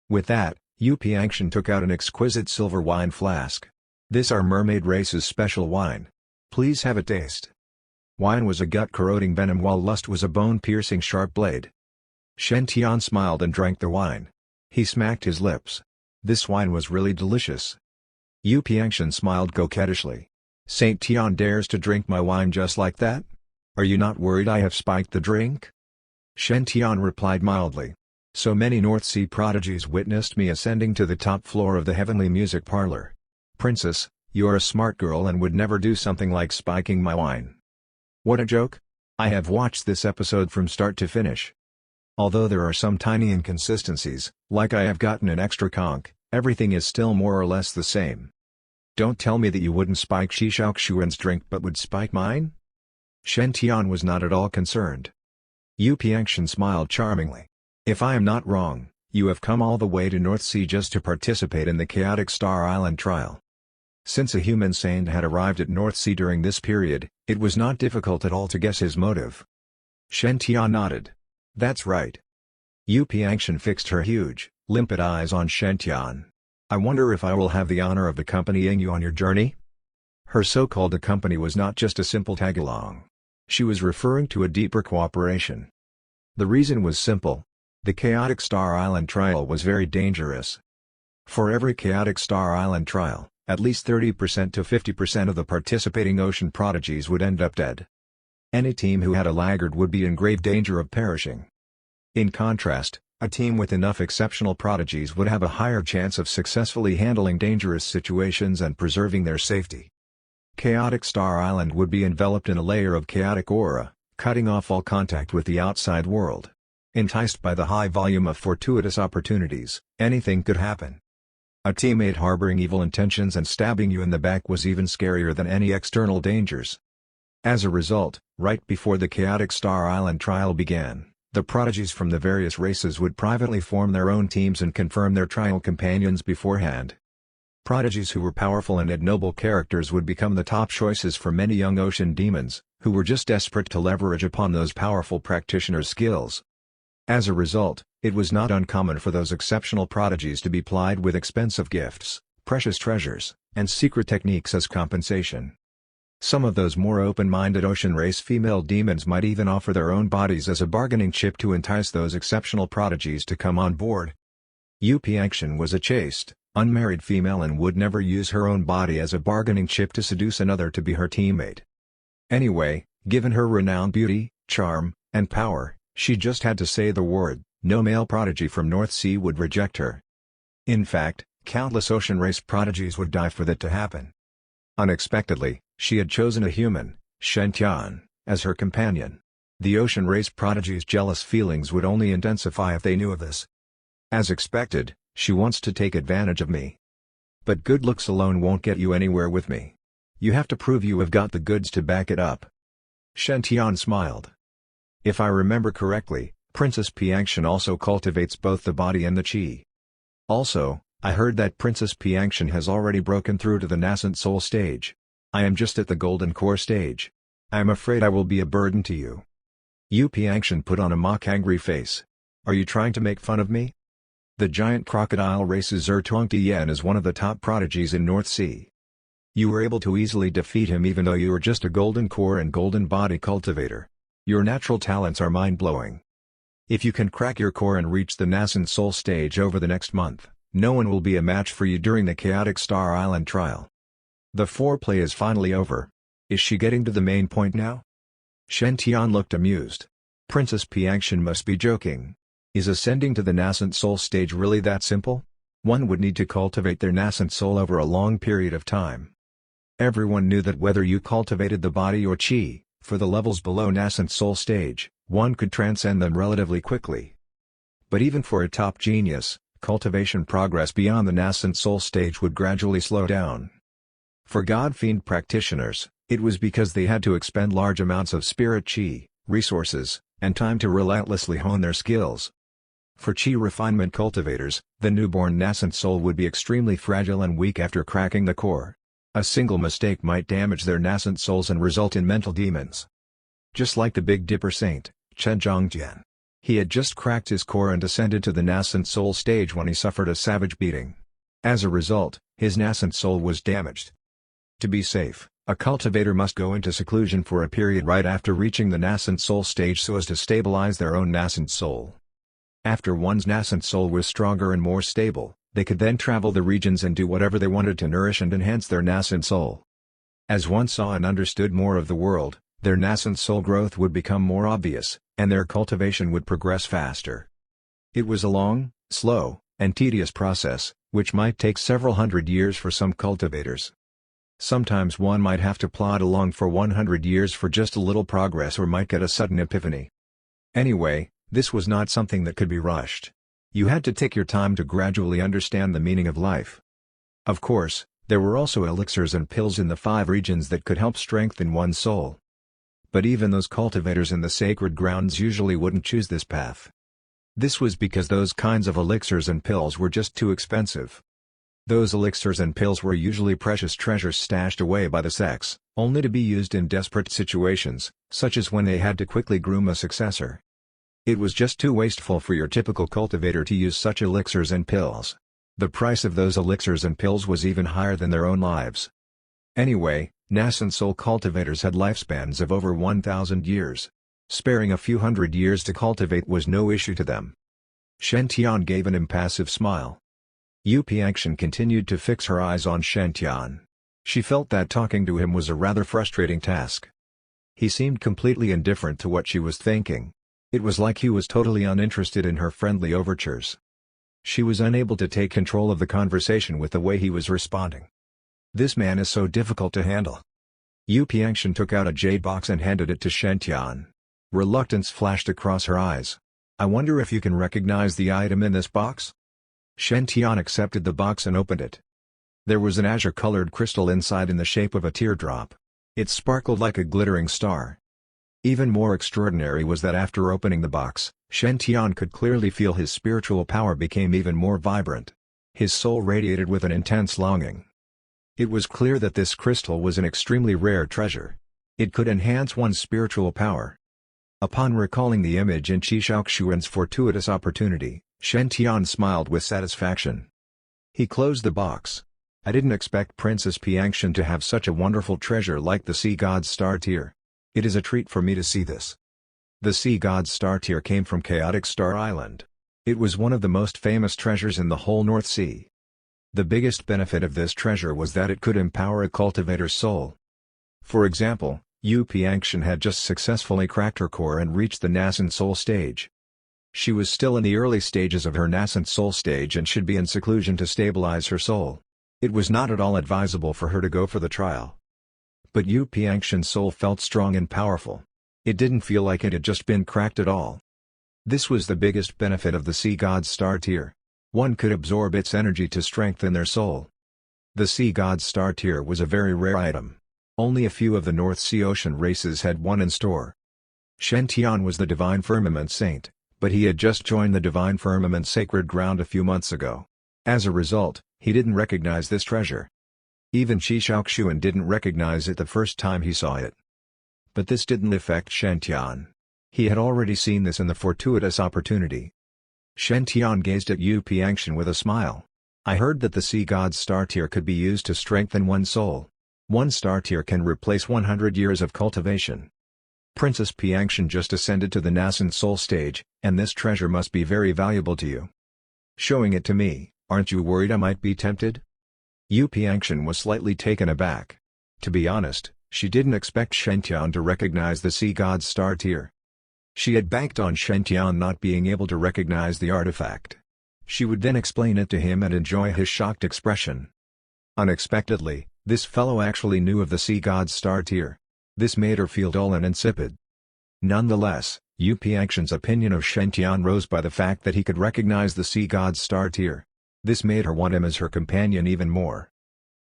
With that, Yu Piangshan took out an exquisite silver wine flask. This our mermaid race's special wine. Please have a taste." Wine was a gut-corroding venom while lust was a bone-piercing sharp blade. Shen Tian smiled and drank the wine. He smacked his lips. This wine was really delicious. Yu Piangshan smiled coquettishly. "Saint Tian dares to drink my wine just like that? Are you not worried I have spiked the drink?" Shen Tian replied mildly. "So many North Sea prodigies witnessed me ascending to the top floor of the heavenly music parlor. Princess, you're a smart girl and would never do something like spiking my wine." What a joke! I have watched this episode from start to finish. Although there are some tiny inconsistencies, like I have gotten an extra conch, everything is still more or less the same. Don't tell me that you wouldn't spike Shi Shaoxuan's drink but would spike mine? Shen Tian was not at all concerned. Yu Piangshan smiled charmingly. "If I am not wrong, you have come all the way to North Sea just to participate in the chaotic Star Island trial." Since a human saint had arrived at North Sea during this period, it was not difficult at all to guess his motive. Shen Tian nodded. "That's right." Yu Piangshan fixed her huge, limpid eyes on Shen Tian. "I wonder if I will have the honor of accompanying you on your journey?" Her so-called accompany was not just a simple tag-along. She was referring to a deeper cooperation. The reason was simple. The chaotic Star Island trial was very dangerous. For every chaotic Star Island trial, at least 30% to 50% of the participating ocean prodigies would end up dead. Any team who had a laggard would be in grave danger of perishing. In contrast, a team with enough exceptional prodigies would have a higher chance of successfully handling dangerous situations and preserving their safety. Chaotic Star Island would be enveloped in a layer of chaotic aura, cutting off all contact with the outside world. Enticed by the high volume of fortuitous opportunities, anything could happen. A teammate harboring evil intentions and stabbing you in the back was even scarier than any external dangers. As a result, right before the chaotic Star Island trial began, the prodigies from the various races would privately form their own teams and confirm their trial companions beforehand. Prodigies who were powerful and had noble characters would become the top choices for many young ocean demons, who were just desperate to leverage upon those powerful practitioners' skills. As a result, it was not uncommon for those exceptional prodigies to be plied with expensive gifts, precious treasures, and secret techniques as compensation. Some of those more open-minded ocean race female demons might even offer their own bodies as a bargaining chip to entice those exceptional prodigies to come on board. Yu Piangshan was a chaste, unmarried female and would never use her own body as a bargaining chip to seduce another to be her teammate. Anyway, given her renowned beauty, charm, and power, she just had to say the word. No male prodigy from North Sea would reject her. In fact, countless ocean race prodigies would die for that to happen. Unexpectedly, she had chosen a human, Shen Tian, as her companion. The ocean race prodigies' jealous feelings would only intensify if they knew of this. As expected, she wants to take advantage of me. But good looks alone won't get you anywhere with me. You have to prove you have got the goods to back it up. Shen Tian smiled. If I remember correctly, Princess Piangshan also cultivates both the body and the chi. Also, I heard that Princess Piangshan has already broken through to the nascent soul stage. I am just at the golden core stage. I am afraid I will be a burden to you. Yu Piangshan put on a mock-angry face. Are you trying to make fun of me? The giant crocodile race's Zertuangtian is one of the top prodigies in North Sea. You were able to easily defeat him even though you are just a golden core and golden body cultivator. Your natural talents are mind-blowing. If you can crack your core and reach the nascent soul stage over the next month, no one will be a match for you during the chaotic Star Island trial. The foreplay is finally over. Is she getting to the main point now? Shen Tian looked amused. Princess Piangshan must be joking. Is ascending to the nascent soul stage really that simple? One would need to cultivate their nascent soul over a long period of time. Everyone knew that whether you cultivated the body or chi, for the levels below nascent soul stage, one could transcend them relatively quickly. But even for a top genius, cultivation progress beyond the nascent soul stage would gradually slow down. For God-fiend practitioners, it was because they had to expend large amounts of spirit chi, resources, and time to relentlessly hone their skills. For chi refinement cultivators, the newborn nascent soul would be extremely fragile and weak after cracking the core. A single mistake might damage their nascent souls and result in mental demons. Just like the Big Dipper Saint, Chen Zhongjian. He had just cracked his core and ascended to the nascent soul stage when he suffered a savage beating. As a result, his nascent soul was damaged, To be safe, a cultivator must go into seclusion for a period right after reaching the nascent soul stage so as to stabilize their own nascent soul. After one's nascent soul was stronger and more stable, they could then travel the regions and do whatever they wanted to nourish and enhance their nascent soul. As one saw and understood more of the world, their nascent soul growth would become more obvious, and their cultivation would progress faster. It was a long, slow, and tedious process, which might take several hundred years for some cultivators. Sometimes one might have to plod along for 100 years for just a little progress or might get a sudden epiphany. Anyway, this was not something that could be rushed. You had to take your time to gradually understand the meaning of life. Of course, there were also elixirs and pills in the 5 regions that could help strengthen one's soul. But even those cultivators in the sacred grounds usually wouldn't choose this path. This was because those kinds of elixirs and pills were just too expensive. Those elixirs and pills were usually precious treasures stashed away by the sects, only to be used in desperate situations, such as when they had to quickly groom a successor. It was just too wasteful for your typical cultivator to use such elixirs and pills. The price of those elixirs and pills was even higher than their own lives. Anyway, nascent soul cultivators had lifespans of over 1,000 years. Sparing a few hundred years to cultivate was no issue to them. Shen Tian gave an impassive smile. Yu Piangshan continued to fix her eyes on Shen Tian. She felt that talking to him was a rather frustrating task. He seemed completely indifferent to what she was thinking. It was like he was totally uninterested in her friendly overtures. She was unable to take control of the conversation with the way he was responding. This man is so difficult to handle. Yu Piangshan took out a jade box and handed it to Shen Tian. Reluctance flashed across her eyes. "I wonder if you can recognize the item in this box?" Shen Tian accepted the box and opened it. There was an azure-colored crystal inside in the shape of a teardrop. It sparkled like a glittering star. Even more extraordinary was that after opening the box, Shen Tian could clearly feel his spiritual power became even more vibrant. His soul radiated with an intense longing. It was clear that this crystal was an extremely rare treasure. It could enhance one's spiritual power. Upon recalling the image in Qi Shaoxuan's fortuitous opportunity, Shen Tian smiled with satisfaction. He closed the box. "I didn't expect Princess Piangshan to have such a wonderful treasure like the Sea God's Star Tear. It is a treat for me to see this." The Sea God's Star Tear came from Chaotic Star Island. It was one of the most famous treasures in the whole North Sea. The biggest benefit of this treasure was that it could empower a cultivator's soul. For example, Yu Piangshan had just successfully cracked her core and reached the nascent soul stage. She was still in the early stages of her nascent soul stage and should be in seclusion to stabilize her soul. It was not at all advisable for her to go for the trial. But Yu Piangshan's soul felt strong and powerful. It didn't feel like it had just been cracked at all. This was the biggest benefit of the Sea God's Star Tear. One could absorb its energy to strengthen their soul. The Sea God's Star Tear was a very rare item. Only a few of the North Sea Ocean races had one in store. Shen Tian was the Divine Firmament Saint, but he had just joined the Divine Firmament Sacred Ground a few months ago. As a result, he didn't recognize this treasure. Even Qi Shaoxuan didn't recognize it the first time he saw it. But this didn't affect Shen Tian. He had already seen this in the fortuitous opportunity. Shen Tian gazed at Yu Piangshan with a smile. "I heard that the Sea God's Star Tear could be used to strengthen one's soul. One star tear can replace 100 years of cultivation. Princess Piangshan just ascended to the nascent soul stage, and this treasure must be very valuable to you. Showing it to me, aren't you worried I might be tempted?" Yu Piangshan was slightly taken aback. To be honest, she didn't expect Shen Tian to recognize the Sea God's Star Tear. She had banked on Shen Tian not being able to recognize the artifact. She would then explain it to him and enjoy his shocked expression. Unexpectedly, this fellow actually knew of the Sea God's Star Tear. This made her feel dull and insipid. Nonetheless, Yu Piangshan's opinion of Shen Tian rose by the fact that he could recognize the Sea God's Star Tear. This made her want him as her companion even more.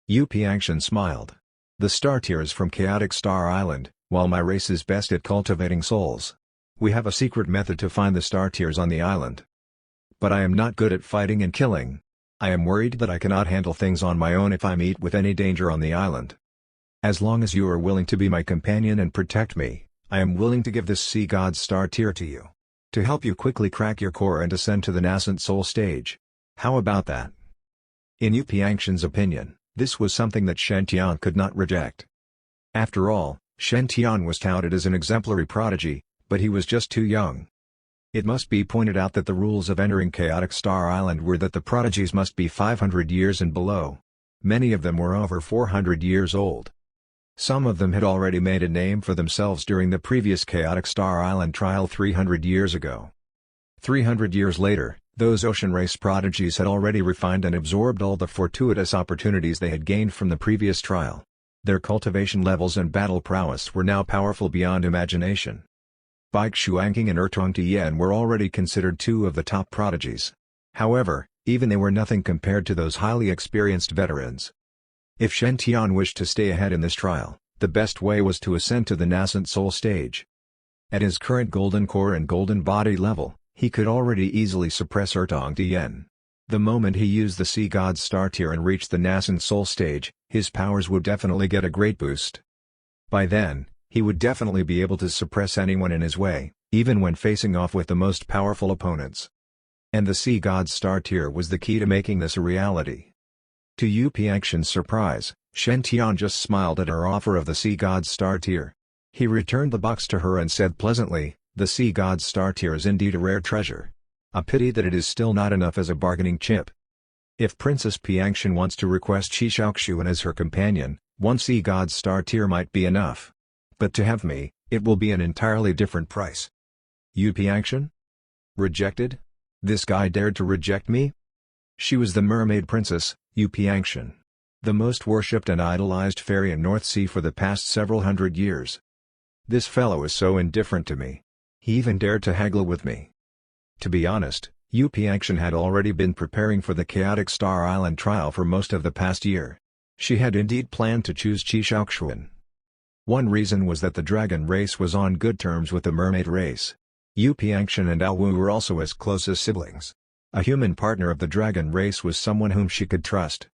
Yu Piangshan smiled. "The Star Tear is from Chaotic Star Island, while my race is best at cultivating souls. We have a secret method to find the Star Tears on the island. But I am not good at fighting and killing. I am worried that I cannot handle things on my own if I meet with any danger on the island. As long as you are willing to be my companion and protect me, I am willing to give this Sea God's Star Tear to you. To help you quickly crack your core and ascend to the nascent soul stage. How about that?" In Yu Piangshan's opinion, This was something that Shen Tian could not reject. After all, Shen Tian was touted as an exemplary prodigy, but he was just too young. It must be pointed out that the rules of entering Chaotic Star Island were that the prodigies must be 500 years and below. Many of them were over 400 years old. Some of them had already made a name for themselves during the previous Chaotic Star Island trial 300 years ago. 300 years later, those ocean race prodigies had already refined and absorbed all the fortuitous opportunities they had gained from the previous trial. Their cultivation levels and battle prowess were now powerful beyond imagination. Bai Xuanqing and Ertong Tian were already considered two of the top prodigies. However, even they were nothing compared to those highly experienced veterans. If Shen Tian wished to stay ahead in this trial, the best way was to ascend to the nascent soul stage. At his current golden core and golden body level, he could already easily suppress Ertong Tian. The moment he used the Sea God's Star Tier and reached the nascent soul stage, his powers would definitely get a great boost. By then, he would definitely be able to suppress anyone in his way, even when facing off with the most powerful opponents. And the Sea God's Star Tier was the key to making this a reality. To Yu Piangshan's surprise, Shen Tian just smiled at her offer of the Sea God's Star Tier. He returned the box to her and said pleasantly, "The Sea God's Star Tier is indeed a rare treasure. A pity that it is still not enough as a bargaining chip. If Princess Piangshan wants to request Qi Shaoxuan as her companion, one Sea God's Star Tier might be enough. But to have me, it will be an entirely different price." Yu Piangshan? Rejected? This guy dared to reject me? She was the mermaid princess, Yu Piangshan. The most worshipped and idolized fairy in North Sea for the past several hundred years. This fellow is so indifferent to me. He even dared to haggle with me. To be honest, Yu Piangshan had already been preparing for the Chaotic Star Island trial for most of the past year. She had indeed planned to choose Qi Shaoxuan. One reason was that the dragon race was on good terms with the mermaid race. Yu Piangshan and Ao Wu were also as close as siblings. A human partner of the dragon race was someone whom she could trust.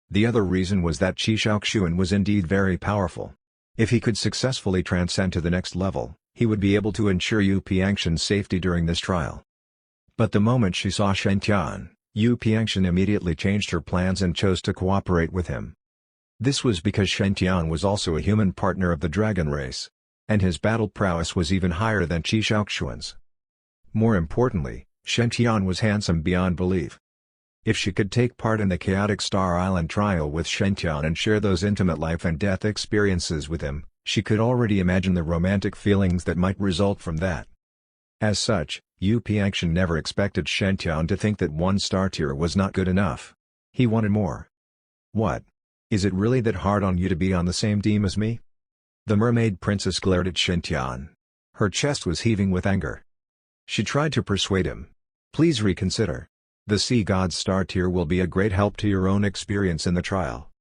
The other reason was that Qi Shaoxuan was indeed very powerful. If he could successfully transcend to the next level, he would be able to ensure Yu Piangshan's safety during this trial. But the moment she saw Shen Tian, Yu Piangshan immediately changed her plans and chose to cooperate with him. This was because Shen Tian was also a human partner of the dragon race. And his battle prowess was even higher than Qi Shaoxuan's. More importantly, Shen Tian was handsome beyond belief. If she could take part in the Chaotic Star Island trial with Shen Tian and share those intimate life and death experiences with him, she could already imagine the romantic feelings that might result from that. As such, Yu Piangshan never expected Shen Tian to think that one star tier was not good enough. He wanted more. "What? Is it really that hard on you to be on the same team as me?" The mermaid princess glared at Shen Tian. Her chest was heaving with anger. She tried to persuade him. "Please reconsider. The Sea God's Star Tier will be a great help to your own experience in the trial."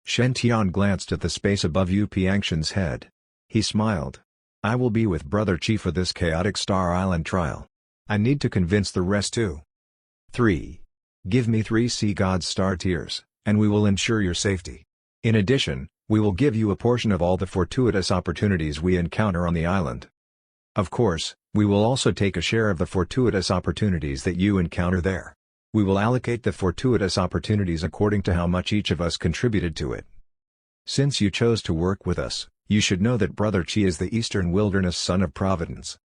Shen Tian glanced at the space above Yu Piangshan's head. He smiled. "I will be with Brother Qi for this Chaotic Star Island trial. I need to convince the rest too. 3. Give me 3 Sea God's Star Tiers, and we will ensure your safety. In addition, we will give you a portion of all the fortuitous opportunities we encounter on the island. Of course, we will also take a share of the fortuitous opportunities that you encounter there. We will allocate the fortuitous opportunities according to how much each of us contributed to it. Since you chose to work with us, you should know that Brother Qi is the Eastern Wilderness son of Providence.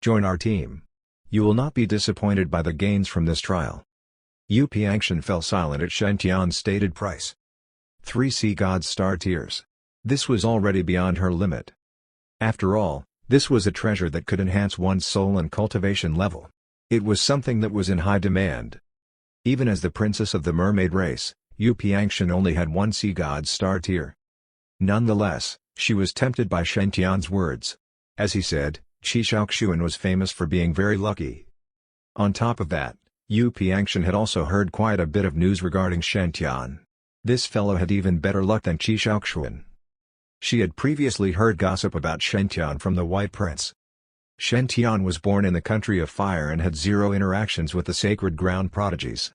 Join our team. You will not be disappointed by the gains from this trial." Yu Piangshan fell silent at Shen Tian's stated price. 3 Sea God's Star Tiers. This was already beyond her limit. After all, this was a treasure that could enhance one's soul and cultivation level. It was something that was in high demand. Even as the princess of the mermaid race, Yu Piangshan only had 1 Sea God's Star Tier. Nonetheless, she was tempted by Shen Tian's words. As he said, Qi Shaoxuan was famous for being very lucky. On top of that, Yu Piangshan had also heard quite a bit of news regarding Shen Tian. This fellow had even better luck than Qi Shaoxuan. She had previously heard gossip about Shen Tian from the White Prince. Shen Tian was born in the country of fire and had 0 interactions with the sacred ground prodigies.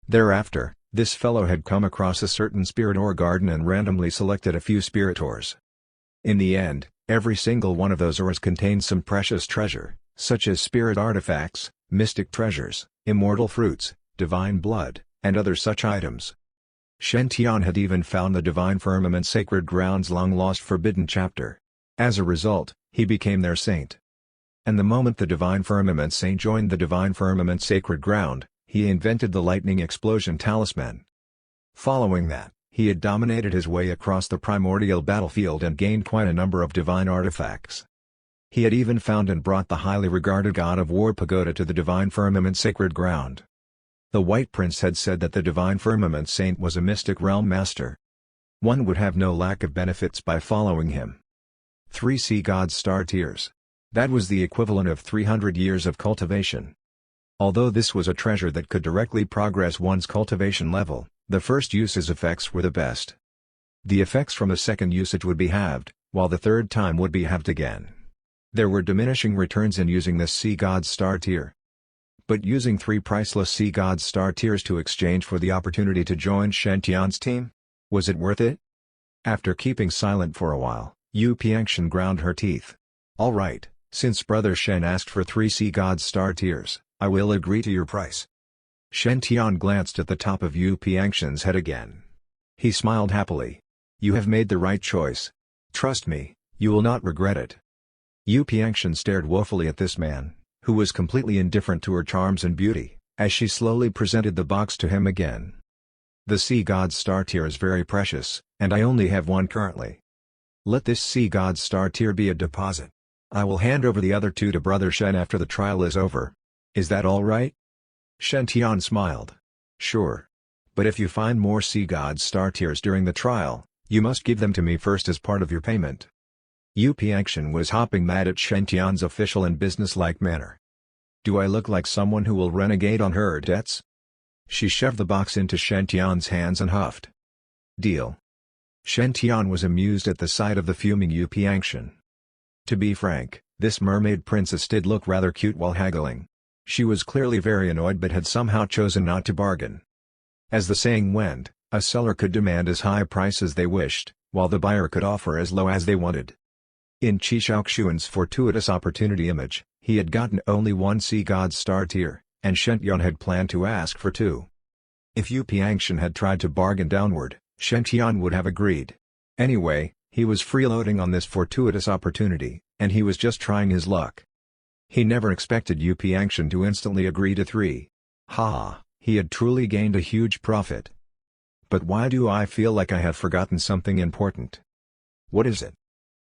Thereafter, this fellow had come across a certain spirit ore garden and randomly selected a few spirit ores. In the end, every single one of those ores contained some precious treasure, such as spirit artifacts, mystic treasures, immortal fruits, divine blood, and other such items. Shen Tian had even found the Divine Firmament Sacred Ground's long-lost Forbidden Chapter. As a result, he became their saint. And the moment the Divine Firmament Saint joined the Divine Firmament Sacred Ground, he invented the Lightning Explosion Talisman. Following that, he had dominated his way across the primordial battlefield and gained quite a number of divine artifacts. He had even found and brought the highly regarded God of War Pagoda to the Divine Firmament Sacred Ground. The White Prince had said that the Divine Firmament Saint was a mystic realm master. One would have no lack of benefits by following him. 3 Sea God's Star Tears. That was the equivalent of 300 years of cultivation. Although this was a treasure that could directly progress one's cultivation level, the first use's effects were the best. The effects from the second usage would be halved, while the third time would be halved again. There were diminishing returns in using this Sea God's Star Tier. But using 3 priceless Sea God's Star Tiers to exchange for the opportunity to join Shen Tian's team? Was it worth it? After keeping silent for a while, Yu Piangshan ground her teeth. All right, since Brother Shen asked for 3 Sea God's Star Tiers, I will agree to your price. Shen Tian glanced at the top of Yu Piangshan's head again. He smiled happily. You have made the right choice. Trust me, you will not regret it. Yu Piangshan stared woefully at this man, who was completely indifferent to her charms and beauty, as she slowly presented the box to him again. The Sea God's Star Tier is very precious, and I only have one currently. Let this Sea God's Star Tier be a deposit. I will hand over the other 2 to Brother Shen after the trial is over. Is that all right? Shen Tian smiled. Sure. But if you find more Sea God's Star Tiers during the trial, you must give them to me first as part of your payment. Yu Piangshan was hopping mad at Shen Tian's official and businesslike manner. Do I look like someone who will renegade on her debts? She shoved the box into Shen Tian's hands and huffed. Deal. Shen Tian was amused at the sight of the fuming Yu Piangshan. To be frank, this mermaid princess did look rather cute while haggling. She was clearly very annoyed but had somehow chosen not to bargain. As the saying went, a seller could demand as high a price as they wished, while the buyer could offer as low as they wanted. In Qi Shaoxuan's fortuitous opportunity image, he had gotten only 1 Sea God's Star Tier, and Shen Tian had planned to ask for 2. If Yu Piangshan had tried to bargain downward, Shen Tian would have agreed. Anyway, he was freeloading on this fortuitous opportunity, and he was just trying his luck. He never expected Yu Piangshan to instantly agree to 3. Ha, he had truly gained a huge profit. But why do I feel like I have forgotten something important? What is it?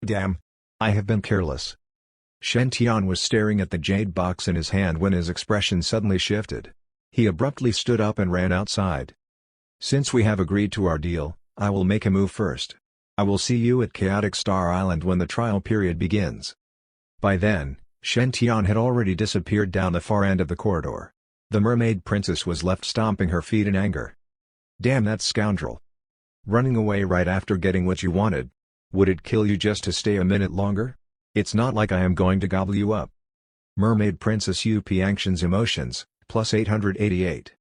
Damn. I have been careless. Shen Tian was staring at the jade box in his hand when his expression suddenly shifted. He abruptly stood up and ran outside. Since we have agreed to our deal, I will make a move first. I will see you at Chaotic Star Island when the trial period begins. By then, Shen Tian had already disappeared down the far end of the corridor. The mermaid princess was left stomping her feet in anger. Damn that scoundrel. Running away right after getting what you wanted. Would it kill you just to stay a minute longer? It's not like I am going to gobble you up. Mermaid Princess Yu Piangshan's emotions, plus 888.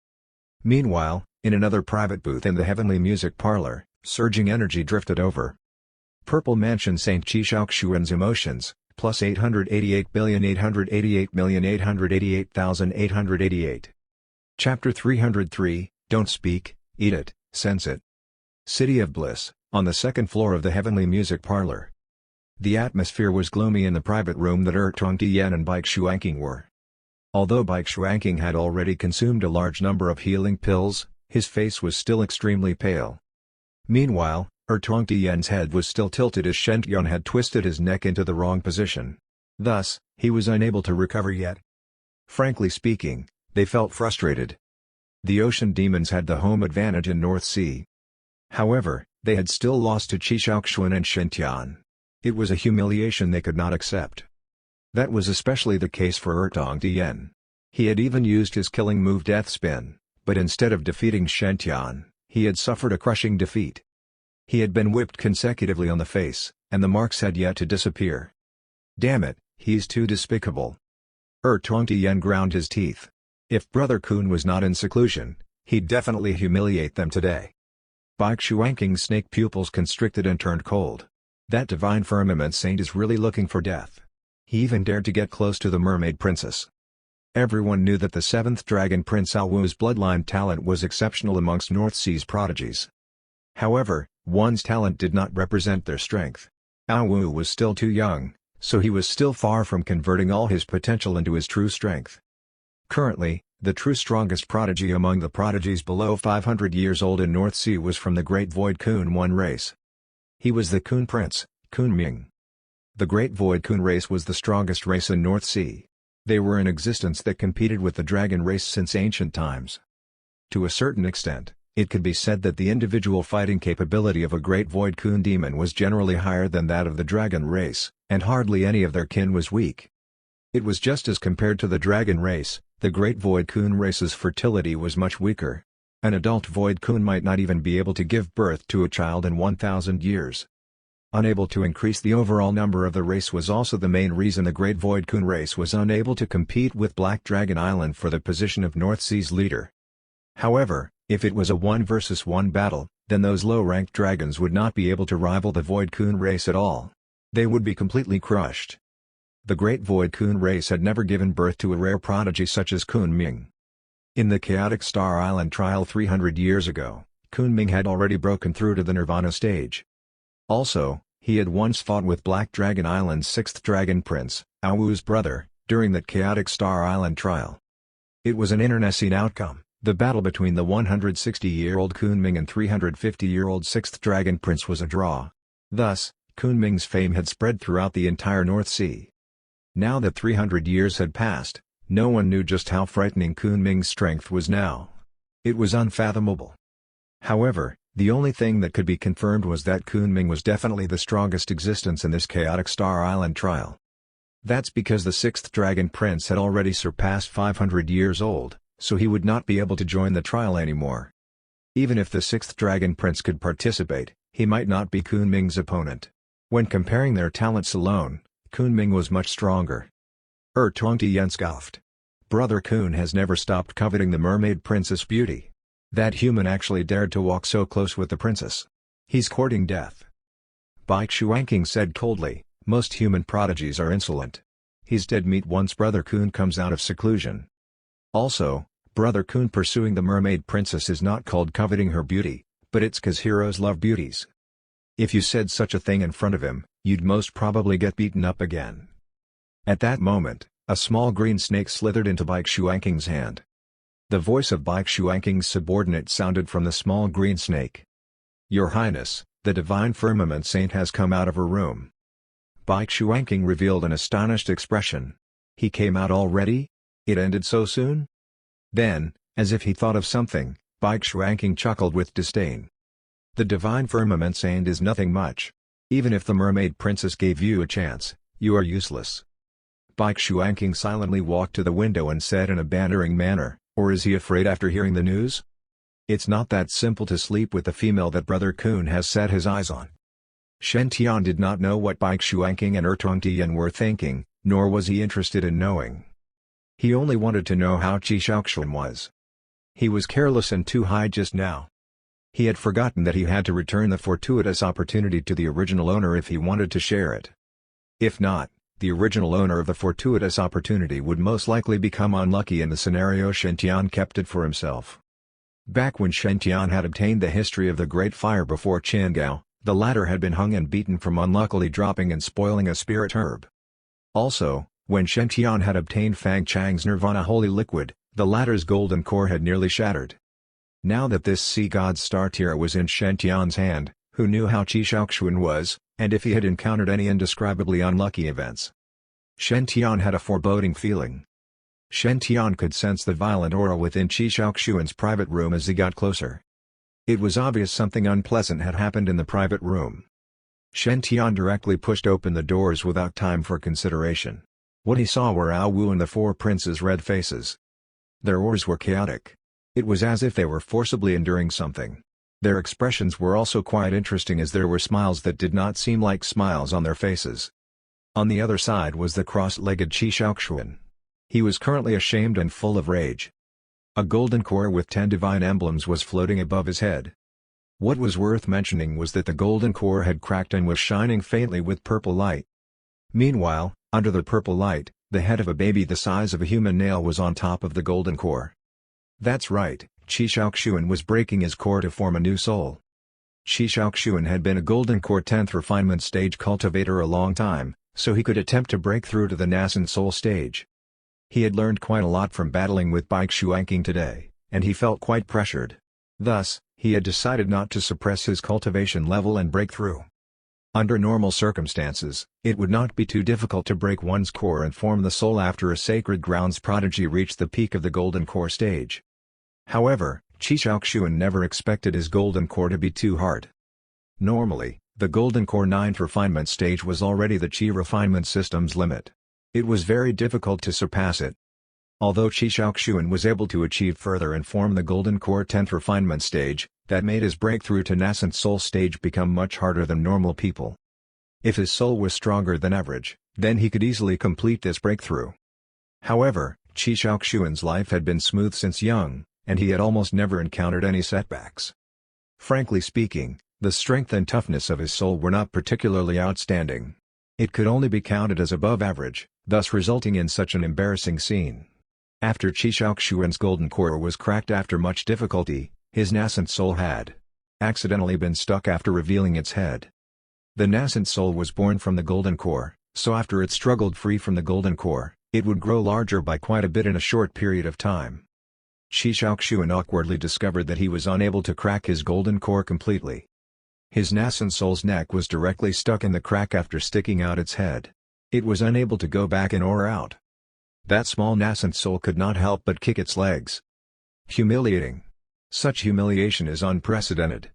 Meanwhile, in another private booth in the Heavenly Music Parlor, surging energy drifted over. Purple Mansion St. Qi Shaoxuan's emotions, plus 888,888,888,888. Chapter 303, Don't Speak, Eat It, Sense It. City of Bliss, on the second floor of the Heavenly Music Parlor. The atmosphere was gloomy in the private room that Tongtian and Baik Shuanqing were. Although Baik Shuanqing had already consumed a large number of healing pills, his face was still extremely pale. Meanwhile, Tongtian's head was still tilted as Shen Tian had twisted his neck into the wrong position. Thus, he was unable to recover yet. Frankly speaking, they felt frustrated. The ocean demons had the home advantage in North Sea. However, they had still lost to Qi Shaoxuan and Shen Tian. It was a humiliation they could not accept. That was especially the case for Tongtian. He had even used his killing move Death Spin, but instead of defeating Shen Tian, he had suffered a crushing defeat. He had been whipped consecutively on the face, and the marks had yet to disappear. Damn it, he's too despicable. Tongtian ground his teeth. If Brother Kun was not in seclusion, he'd definitely humiliate them today. Baik Shuanqing's snake pupils constricted and turned cold. That Divine Firmament Saint is really looking for death. He even dared to get close to the Mermaid Princess. Everyone knew that the 7th Dragon Prince Alwu's bloodline talent was exceptional amongst North Sea's prodigies. However, one's talent did not represent their strength. Alwu was still too young, so he was still far from converting all his potential into his true strength. Currently, the true strongest prodigy among the prodigies below 500 years old in North Sea was from the Great Void Kun 1 race. He was the Kun Prince, Kun Ming. The Great Void Kun race was the strongest race in North Sea. They were an existence that competed with the dragon race since ancient times. To a certain extent, it could be said that the individual fighting capability of a Great Void Kun demon was generally higher than that of the dragon race, and hardly any of their kin was weak. It was just as compared to the dragon race, the Great Void Kun race's fertility was much weaker. An adult Void Kun might not even be able to give birth to a child in 1,000 years. Unable to increase the overall number of the race was also the main reason the Great Void Kun race was unable to compete with Black Dragon Island for the position of North Sea's leader. However, if it was a 1 versus 1 battle, then those low-ranked dragons would not be able to rival the Void Kun race at all. They would be completely crushed. The Great Void Kun race had never given birth to a rare prodigy such as Kun Ming. In the Chaotic Star Island trial 300 years ago, Kun Ming had already broken through to the Nirvana stage. Also, he had once fought with Black Dragon Island's 6th Dragon Prince, Alwu's brother, during that Chaotic Star Island trial. It was an internecine outcome. The battle between the 160-year-old Kun Ming and 350-year-old 6th Dragon Prince was a draw. Thus, Kun Ming's fame had spread throughout the entire North Sea. Now that 300 years had passed, no one knew just how frightening Kun Ming's strength was now. It was unfathomable. However, the only thing that could be confirmed was that Kun Ming was definitely the strongest existence in this Chaotic Star Island trial. That's because the 6th Dragon Prince had already surpassed 500 years old, so he would not be able to join the trial anymore. Even if the 6th Dragon Prince could participate, he might not be Kun Ming's opponent. When comparing their talents alone, Kun Ming was much stronger. Tuongtian scoffed. Brother Kun has never stopped coveting the mermaid princess beauty. That human actually dared to walk so close with the princess. He's courting death. Bai Xuanqing said coldly, most human prodigies are insolent. He's dead meat once Brother Kun comes out of seclusion. Also, Brother Kun pursuing the mermaid princess is not called coveting her beauty, but it's 'cause heroes love beauties. If you said such a thing in front of him, you'd most probably get beaten up again. At that moment, a small green snake slithered into Bai Xuanqing's hand. The voice of Bai Xuanqing's subordinate sounded from the small green snake. Your Highness, the Divine Firmament Saint has come out of her room. Bai Xuanqing revealed an astonished expression. He came out already? It ended so soon? Then, as if he thought of something, Bai Xuanqing chuckled with disdain. The Divine Firmament Saint is nothing much. Even if the mermaid princess gave you a chance, you are useless. Bai Xuanqing silently walked to the window and said in a bantering manner, or is he afraid after hearing the news? It's not that simple to sleep with the female that Brother Kun has set his eyes on. Shen Tian did not know what Bai Xuanqing and Tuongtian were thinking, nor was he interested in knowing. He only wanted to know how Qi Shaoxuan was. He was careless and too high just now. He had forgotten that he had to return the fortuitous opportunity to the original owner if he wanted to share it. If not, the original owner of the fortuitous opportunity would most likely become unlucky in the scenario Shen Tian kept it for himself. Back when Shen Tian had obtained the history of the Great Fire before Qingao, the latter had been hung and beaten from unluckily dropping and spoiling a spirit herb. Also, when Shen Tian had obtained Fang Chang's Nirvana Holy Liquid, the latter's golden core had nearly shattered. Now that this sea god's star tiara was in Shen Tian's hand, who knew how Qi Shaoxuan was, and if he had encountered any indescribably unlucky events? Shen Tian had a foreboding feeling. Shen Tian could sense the violent aura within Qi Shaoxuan's private room as he got closer. It was obvious something unpleasant had happened in the private room. Shen Tian directly pushed open the doors without time for consideration. What he saw were Alwu and the 4 princes' red faces. Their auras were chaotic. It was as if they were forcibly enduring something. Their expressions were also quite interesting as there were smiles that did not seem like smiles on their faces. On the other side was the cross-legged Qi Shaoxuan. He was currently ashamed and full of rage. A golden core with 10 divine emblems was floating above his head. What was worth mentioning was that the golden core had cracked and was shining faintly with purple light. Meanwhile, under the purple light, The head of a baby the size of a human nail was on top of the golden core. That's right, Qi Shaoxuan was breaking his core to form a new soul. Qi Shaoxuan had been a golden core 10th refinement stage cultivator a long time, so he could attempt to break through to the nascent soul stage. He had learned quite a lot from battling with Bai Xuanqing today, and he felt quite pressured. Thus, he had decided not to suppress his cultivation level and break through. Under normal circumstances, it would not be too difficult to break one's core and form the soul after a sacred grounds prodigy reached the peak of the golden core stage. However, Qi Shaoxuan never expected his golden core to be too hard. Normally, the golden core 9th refinement stage was already the Qi refinement system's limit. It was very difficult to surpass it. Although Qi Shaoxuan was able to achieve further and form the golden core 10th refinement stage, that made his breakthrough to nascent soul stage become much harder than normal people. If his soul was stronger than average, then he could easily complete this breakthrough. However, Qi Shaoxuan's life had been smooth since young, and he had almost never encountered any setbacks. Frankly speaking, the strength and toughness of his soul were not particularly outstanding. It could only be counted as above average, thus resulting in such an embarrassing scene. After Qi Shaoxuan's golden core was cracked after much difficulty, his nascent soul had accidentally been stuck after revealing its head. The nascent soul was born from the golden core, so after it struggled free from the golden core, it would grow larger by quite a bit in a short period of time. Qi Shaoxuan awkwardly discovered that he was unable to crack his golden core completely. His nascent soul's neck was directly stuck in the crack after sticking out its head. It was unable to go back in or out. That small nascent soul could not help but kick its legs. Humiliating. Such humiliation is unprecedented.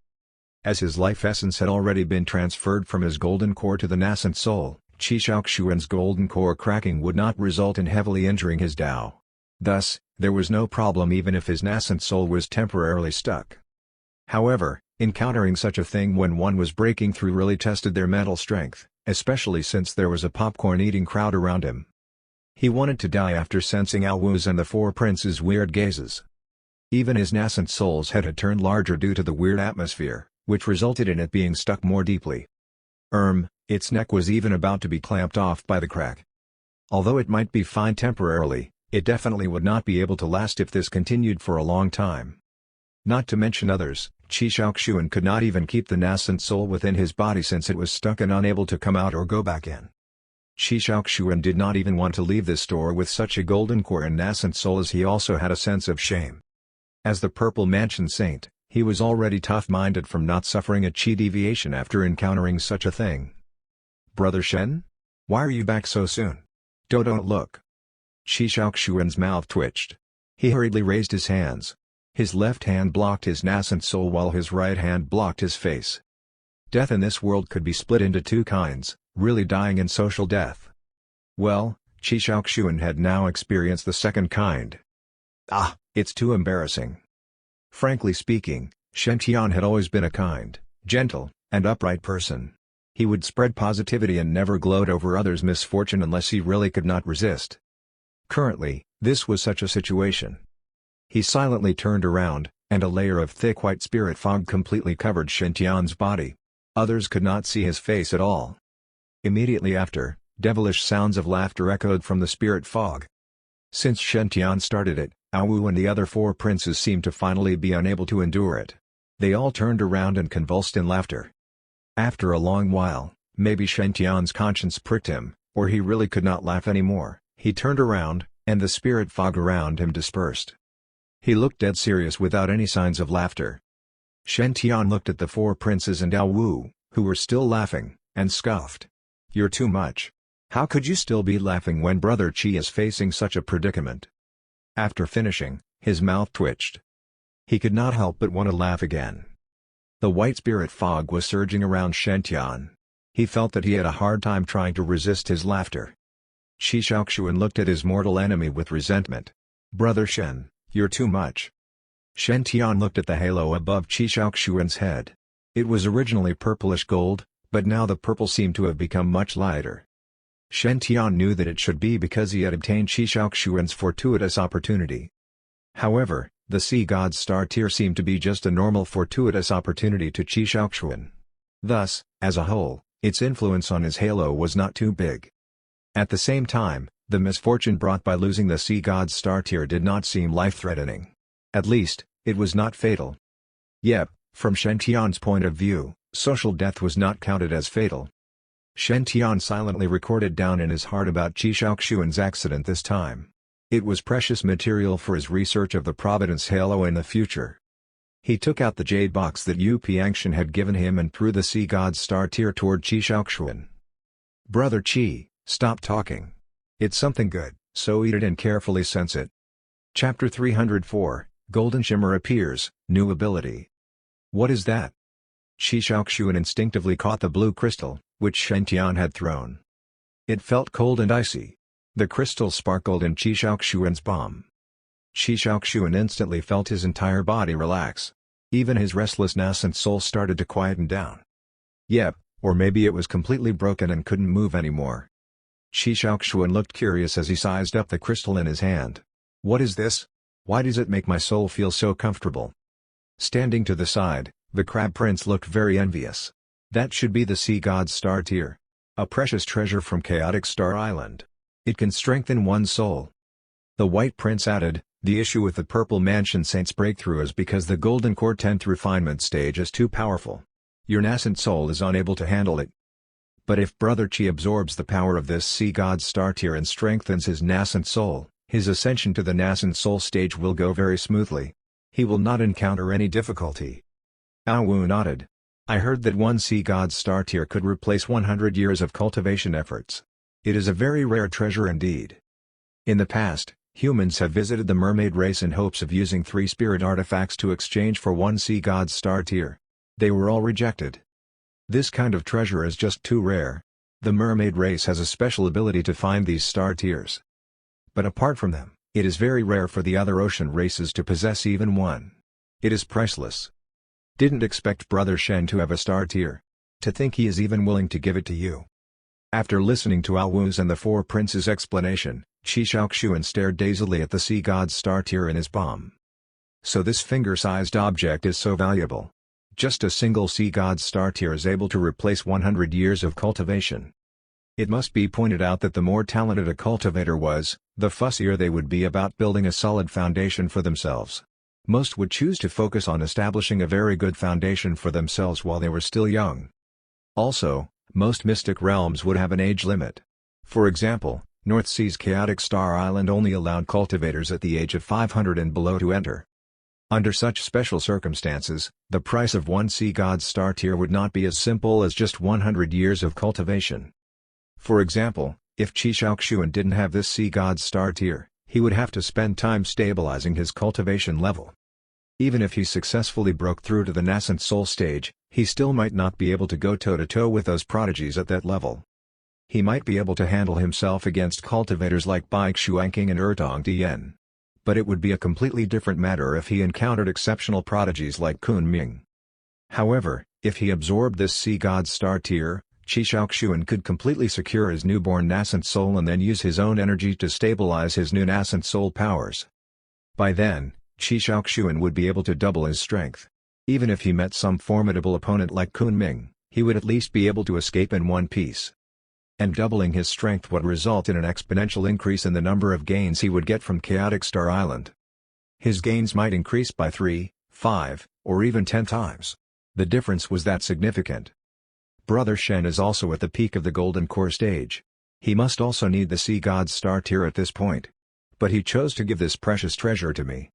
As his life essence had already been transferred from his golden core to the nascent soul, Qi Shaoxuan's golden core cracking would not result in heavily injuring his Dao. Thus, there was no problem even if his nascent soul was temporarily stuck. However, encountering such a thing when one was breaking through really tested their mental strength, especially since there was a popcorn-eating crowd around him. He wanted to die after sensing Ao Wu's and the four princes' weird gazes. Even his nascent soul's head had turned larger due to the weird atmosphere, which resulted in it being stuck more deeply. Its neck was even about to be clamped off by the crack. Although it might be fine temporarily, it definitely would not be able to last if this continued for a long time. Not to mention others, Qi Shaoxuan could not even keep the nascent soul within his body since it was stuck and unable to come out or go back in. Qi Shaoxuan did not even want to leave this store with such a golden core and nascent soul, as he also had a sense of shame. As the Purple Mansion Saint, he was already tough-minded from not suffering a Qi deviation after encountering such a thing. "Brother Shen? Why are you back so soon? Don't look." Qi Shaoxuan's mouth twitched. He hurriedly raised his hands. His left hand blocked his nascent soul while his right hand blocked his face. Death in this world could be split into two kinds, really dying and social death. Well, Qi Shaoxuan had now experienced the second kind. It's too embarrassing. Frankly speaking, Shen Tian had always been a kind, gentle, and upright person. He would spread positivity and never gloat over others' misfortune unless he really could not resist. Currently, this was such a situation. He silently turned around, and a layer of thick white spirit fog completely covered Shen Tian's body. Others could not see his face at all. Immediately after, devilish sounds of laughter echoed from the spirit fog. Since Shen Tian started it, Ao Wu and the other four princes seemed to finally be unable to endure it. They all turned around and convulsed in laughter. After a long while, maybe Shen Tian's conscience pricked him, or he really could not laugh anymore. He turned around, and the spirit fog around him dispersed. He looked dead serious without any signs of laughter. Shen Tian looked at the four princes and Ao Wu, who were still laughing, and scoffed. "You're too much. How could you still be laughing when Brother Qi is facing such a predicament?" After finishing, his mouth twitched. He could not help but want to laugh again. The white spirit fog was surging around Shen Tian. He felt that he had a hard time trying to resist his laughter. Qi Shaoxuan looked at his mortal enemy with resentment. "Brother Shen, you're too much." Shen Tian looked at the halo above Qi Shaoxuan's head. It was originally purplish gold, but now the purple seemed to have become much lighter. Shen Tian knew that it should be because he had obtained Qi Shaoxuan's fortuitous opportunity. However, the Sea God's star tear seemed to be just a normal fortuitous opportunity to Qi Shaoxuan. Thus, as a whole, its influence on his halo was not too big. At the same time, The misfortune brought by losing the sea god's star tier did not seem life-threatening. At least, it was not fatal. Yep, from Shen Tian's point of view, social death was not counted as fatal. Shen Tian silently recorded down in his heart about Qi Shaoxuan's accident this time. It was precious material for his research of the Providence halo in the future. He took out the jade box that Yu Piangshan had given him and threw the sea god's star tier toward Qi Shaoxuan. "Brother Qi, stop talking. It's something good, so eat it and carefully sense it." Chapter 304, Golden Shimmer appears, new ability. What is that? Qi Shaoxuan instinctively caught the blue crystal, which Shen Tian had thrown. It felt cold and icy. The crystal sparkled in Qi Shaoxuan's palm. Qi Shaoxuan instantly felt his entire body relax. Even his restless nascent soul started to quieten down. Yep, or maybe it was completely broken and couldn't move anymore. Qi Shaoxuan looked curious as he sized up the crystal in his hand. What is this? Why does it make my soul feel so comfortable? Standing to the side, the Crab Prince looked very envious. That should be the sea god's star tier. A precious treasure from Chaotic Star Island. It can strengthen one's soul. The White Prince added, the issue with the Purple Mansion Saint's breakthrough is because the Golden Core 10th refinement stage is too powerful. Your nascent soul is unable to handle it. But if Brother Qi absorbs the power of this sea god's star tier and strengthens his nascent soul, his ascension to the nascent soul stage will go very smoothly. He will not encounter any difficulty. Ao Wu nodded. I heard that one sea god's star tier could replace 100 years of cultivation efforts. It is a very rare treasure indeed. In the past, humans have visited the mermaid race in hopes of using 3 spirit artifacts to exchange for one sea god's star tier. They were all rejected. This kind of treasure is just too rare. The mermaid race has a special ability to find these star tiers. But apart from them, it is very rare for the other ocean races to possess even one. It is priceless. Didn't expect Brother Shen to have a star tier. To think he is even willing to give it to you. After listening to Ao Wu's and the 4 princes' explanation, Qi Shaoxuan stared dazedly at the sea god's star tier in his palm. So this finger-sized object is so valuable. Just a single sea god's star tier is able to replace 100 years of cultivation. It must be pointed out that the more talented a cultivator was, the fussier they would be about building a solid foundation for themselves. Most would choose to focus on establishing a very good foundation for themselves while they were still young. Also, most mystic realms would have an age limit. For example, North Sea's Chaotic Star Island only allowed cultivators at the age of 500 and below to enter. Under such special circumstances, the price of one sea god's star tier would not be as simple as just 100 years of cultivation. For example, if Qi Shaoxuan didn't have this sea god's star tier, he would have to spend time stabilizing his cultivation level. Even if he successfully broke through to the nascent soul stage, he still might not be able to go toe-to-toe with those prodigies at that level. He might be able to handle himself against cultivators like Bai Xuanqing and Ertong Tian. But it would be a completely different matter if he encountered exceptional prodigies like Kun Ming. However, if he absorbed this sea god's star tier, Qi Shaoxuan could completely secure his newborn nascent soul and then use his own energy to stabilize his new nascent soul powers. By then, Qi Shaoxuan would be able to double his strength. Even if he met some formidable opponent like Kun Ming, he would at least be able to escape in one piece. And doubling his strength would result in an exponential increase in the number of gains he would get from Chaotic Star Island. His gains might increase by 3, 5, or even 10 times. The difference was that significant. Brother Shen is also at the peak of the Golden Core stage. He must also need the sea god's star tier at this point. But he chose to give this precious treasure to me.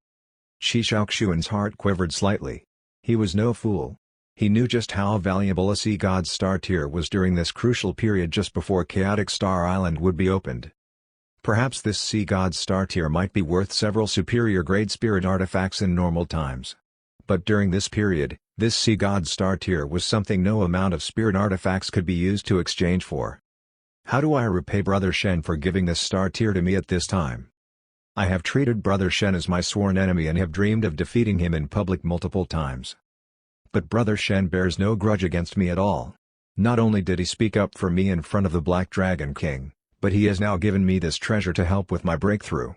Qi Shaoxuan's heart quivered slightly. He was no fool. He knew just how valuable a sea god's star tier was during this crucial period just before Chaotic Star Island would be opened. Perhaps this sea god's star tier might be worth several superior grade spirit artifacts in normal times. But during this period, this sea god's star tier was something no amount of spirit artifacts could be used to exchange for. How do I repay Brother Shen for giving this star tier to me at this time? I have treated Brother Shen as my sworn enemy and have dreamed of defeating him in public multiple times. But Brother Shen bears no grudge against me at all. Not only did he speak up for me in front of the Black Dragon King, but he has now given me this treasure to help with my breakthrough.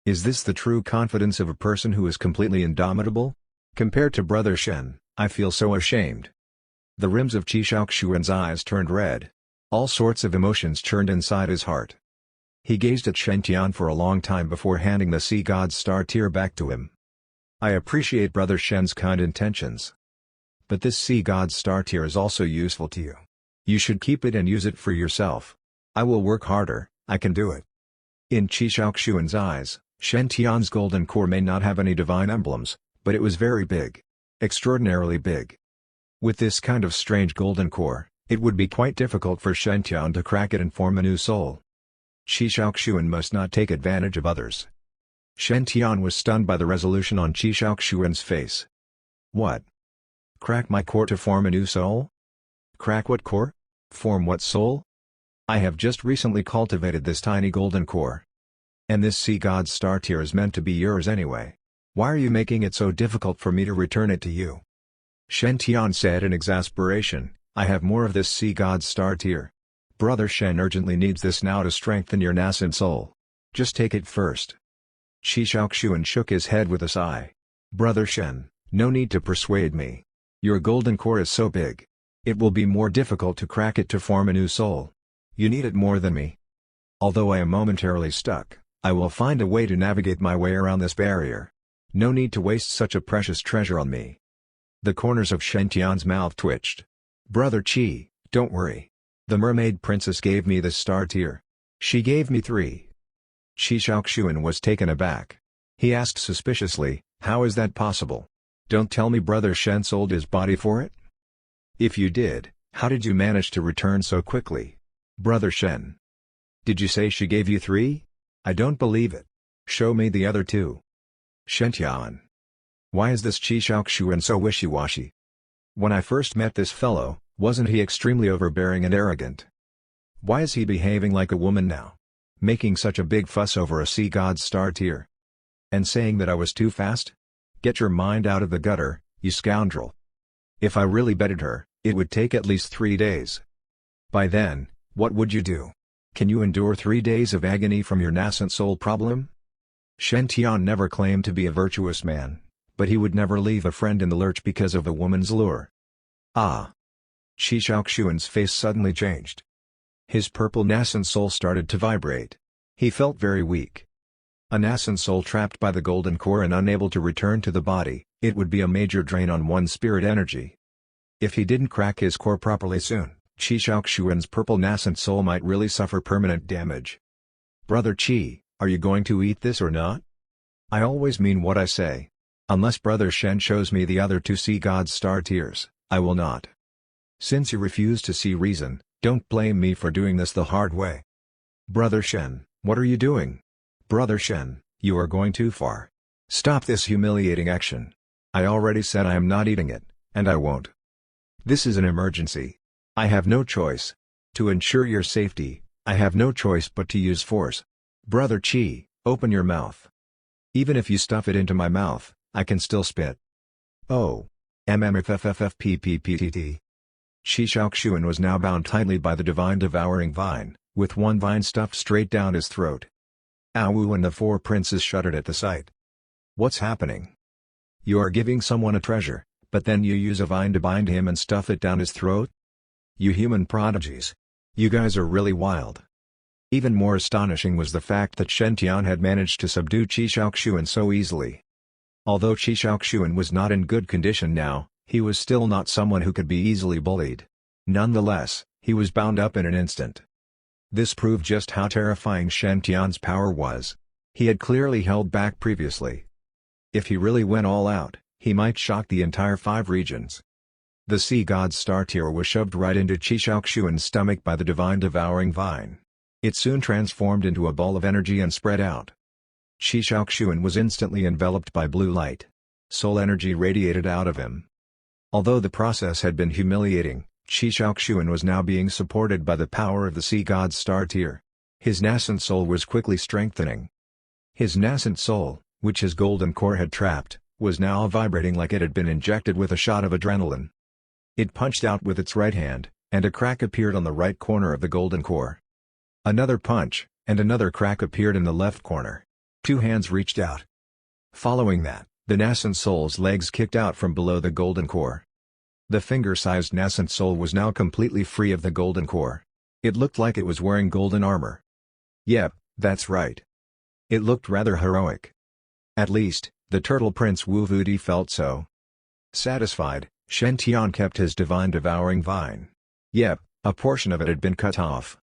Is this the true confidence of a person who is completely indomitable? Compared to Brother Shen, I feel so ashamed. The rims of Qi Shaoxuan's eyes turned red. All sorts of emotions churned inside his heart. He gazed at Shen Tian for a long time before handing the Sea God's star tear back to him. I appreciate Brother Shen's kind intentions. But this Sea God's star tear is also useful to you. You should keep it and use it for yourself. I will work harder, I can do it. In Qi Shaoxuan's eyes, Shen Tian's golden core may not have any divine emblems, but it was very big. Extraordinarily big. With this kind of strange golden core, it would be quite difficult for Shen Tian to crack it and form a new soul. Qi Shaoxuan must not take advantage of others. Shen Tian was stunned by the resolution on Qi Shaoxuan's face. What? Crack my core to form a new soul? Crack what core? Form what soul? I have just recently cultivated this tiny golden core. And this Sea God's star tear is meant to be yours anyway. Why are you making it so difficult for me to return it to you? Shen Tian said in exasperation, I have more of this Sea God's star tear. Brother Shen urgently needs this now to strengthen your nascent soul. Just take it first. Qi Shaoxuan shook his head with a sigh. Brother Shen, no need to persuade me. Your golden core is so big. It will be more difficult to crack it to form a new soul. You need it more than me. Although I am momentarily stuck, I will find a way to navigate my way around this barrier. No need to waste such a precious treasure on me. The corners of Shen Tian's mouth twitched. Brother Qi, don't worry. The mermaid princess gave me this star tear. She gave me 3. Qi Shaoxuan was taken aback. He asked suspiciously, how is that possible? Don't tell me Brother Shen sold his body for it? If you did, how did you manage to return so quickly? Brother Shen. Did you say she gave you 3? I don't believe it. Show me the other 2. Shen Tian. Why is this Qi Shaoxuan so wishy-washy? When I first met this fellow, wasn't he extremely overbearing and arrogant? Why is he behaving like a woman now? Making such a big fuss over a Sea God's star tear? And saying that I was too fast? Get your mind out of the gutter, you scoundrel. If I really betted her, it would take at least 3 days. By then, what would you do? Can you endure 3 days of agony from your nascent soul problem? Shen Tian never claimed to be a virtuous man, but he would never leave a friend in the lurch because of a woman's lure. Ah! Qi Shaoxuan's face suddenly changed. His purple nascent soul started to vibrate. He felt very weak. A nascent soul trapped by the golden core and unable to return to the body, it would be a major drain on one's spirit energy. If he didn't crack his core properly soon, Qi Shaoxuan's purple nascent soul might really suffer permanent damage. Brother Qi, are you going to eat this or not? I always mean what I say. Unless Brother Shen shows me the other 2 Sea God's star tears, I will not. Since you refuse to see reason, don't blame me for doing this the hard way. Brother Shen, what are you doing? Brother Shen, you are going too far. Stop this humiliating action. I already said I am not eating it, and I won't. This is an emergency. I have no choice. To ensure your safety, I have no choice but to use force. Brother Qi, open your mouth. Even if you stuff it into my mouth, I can still spit. Oh. MMFFFPPPTT. Qi Shaoxuan was now bound tightly by the divine devouring vine, with one vine stuffed straight down his throat. Awu and the 4 princes shuddered at the sight. What's happening? You are giving someone a treasure, but then you use a vine to bind him and stuff it down his throat? You human prodigies. You guys are really wild. Even more astonishing was the fact that Shen Tian had managed to subdue Qi Shaoxuan so easily. Although Qi Shaoxuan was not in good condition now, he was still not someone who could be easily bullied. Nonetheless, he was bound up in an instant. This proved just how terrifying Shen Tian's power was. He had clearly held back previously. If he really went all out, he might shock the entire 5 regions. The Sea God's star tear was shoved right into Qi Shaoxuan's stomach by the divine devouring vine. It soon transformed into a ball of energy and spread out. Qi Shaoxuan was instantly enveloped by blue light. Soul energy radiated out of him. Although the process had been humiliating, Qi Shaoxuan was now being supported by the power of the Sea God's star tear. His nascent soul was quickly strengthening. His nascent soul, which his golden core had trapped, was now vibrating like it had been injected with a shot of adrenaline. It punched out with its right hand, and a crack appeared on the right corner of the golden core. Another punch, and another crack appeared in the left corner. 2 hands reached out. Following that, the nascent soul's legs kicked out from below the golden core. The finger-sized nascent soul was now completely free of the golden core. It looked like it was wearing golden armor. Yep, That's right. It looked rather heroic. At least, the Turtle Prince Wu Vudi felt so. Satisfied, Shen Tian kept his divine devouring vine. Yep, a portion of it had been cut off.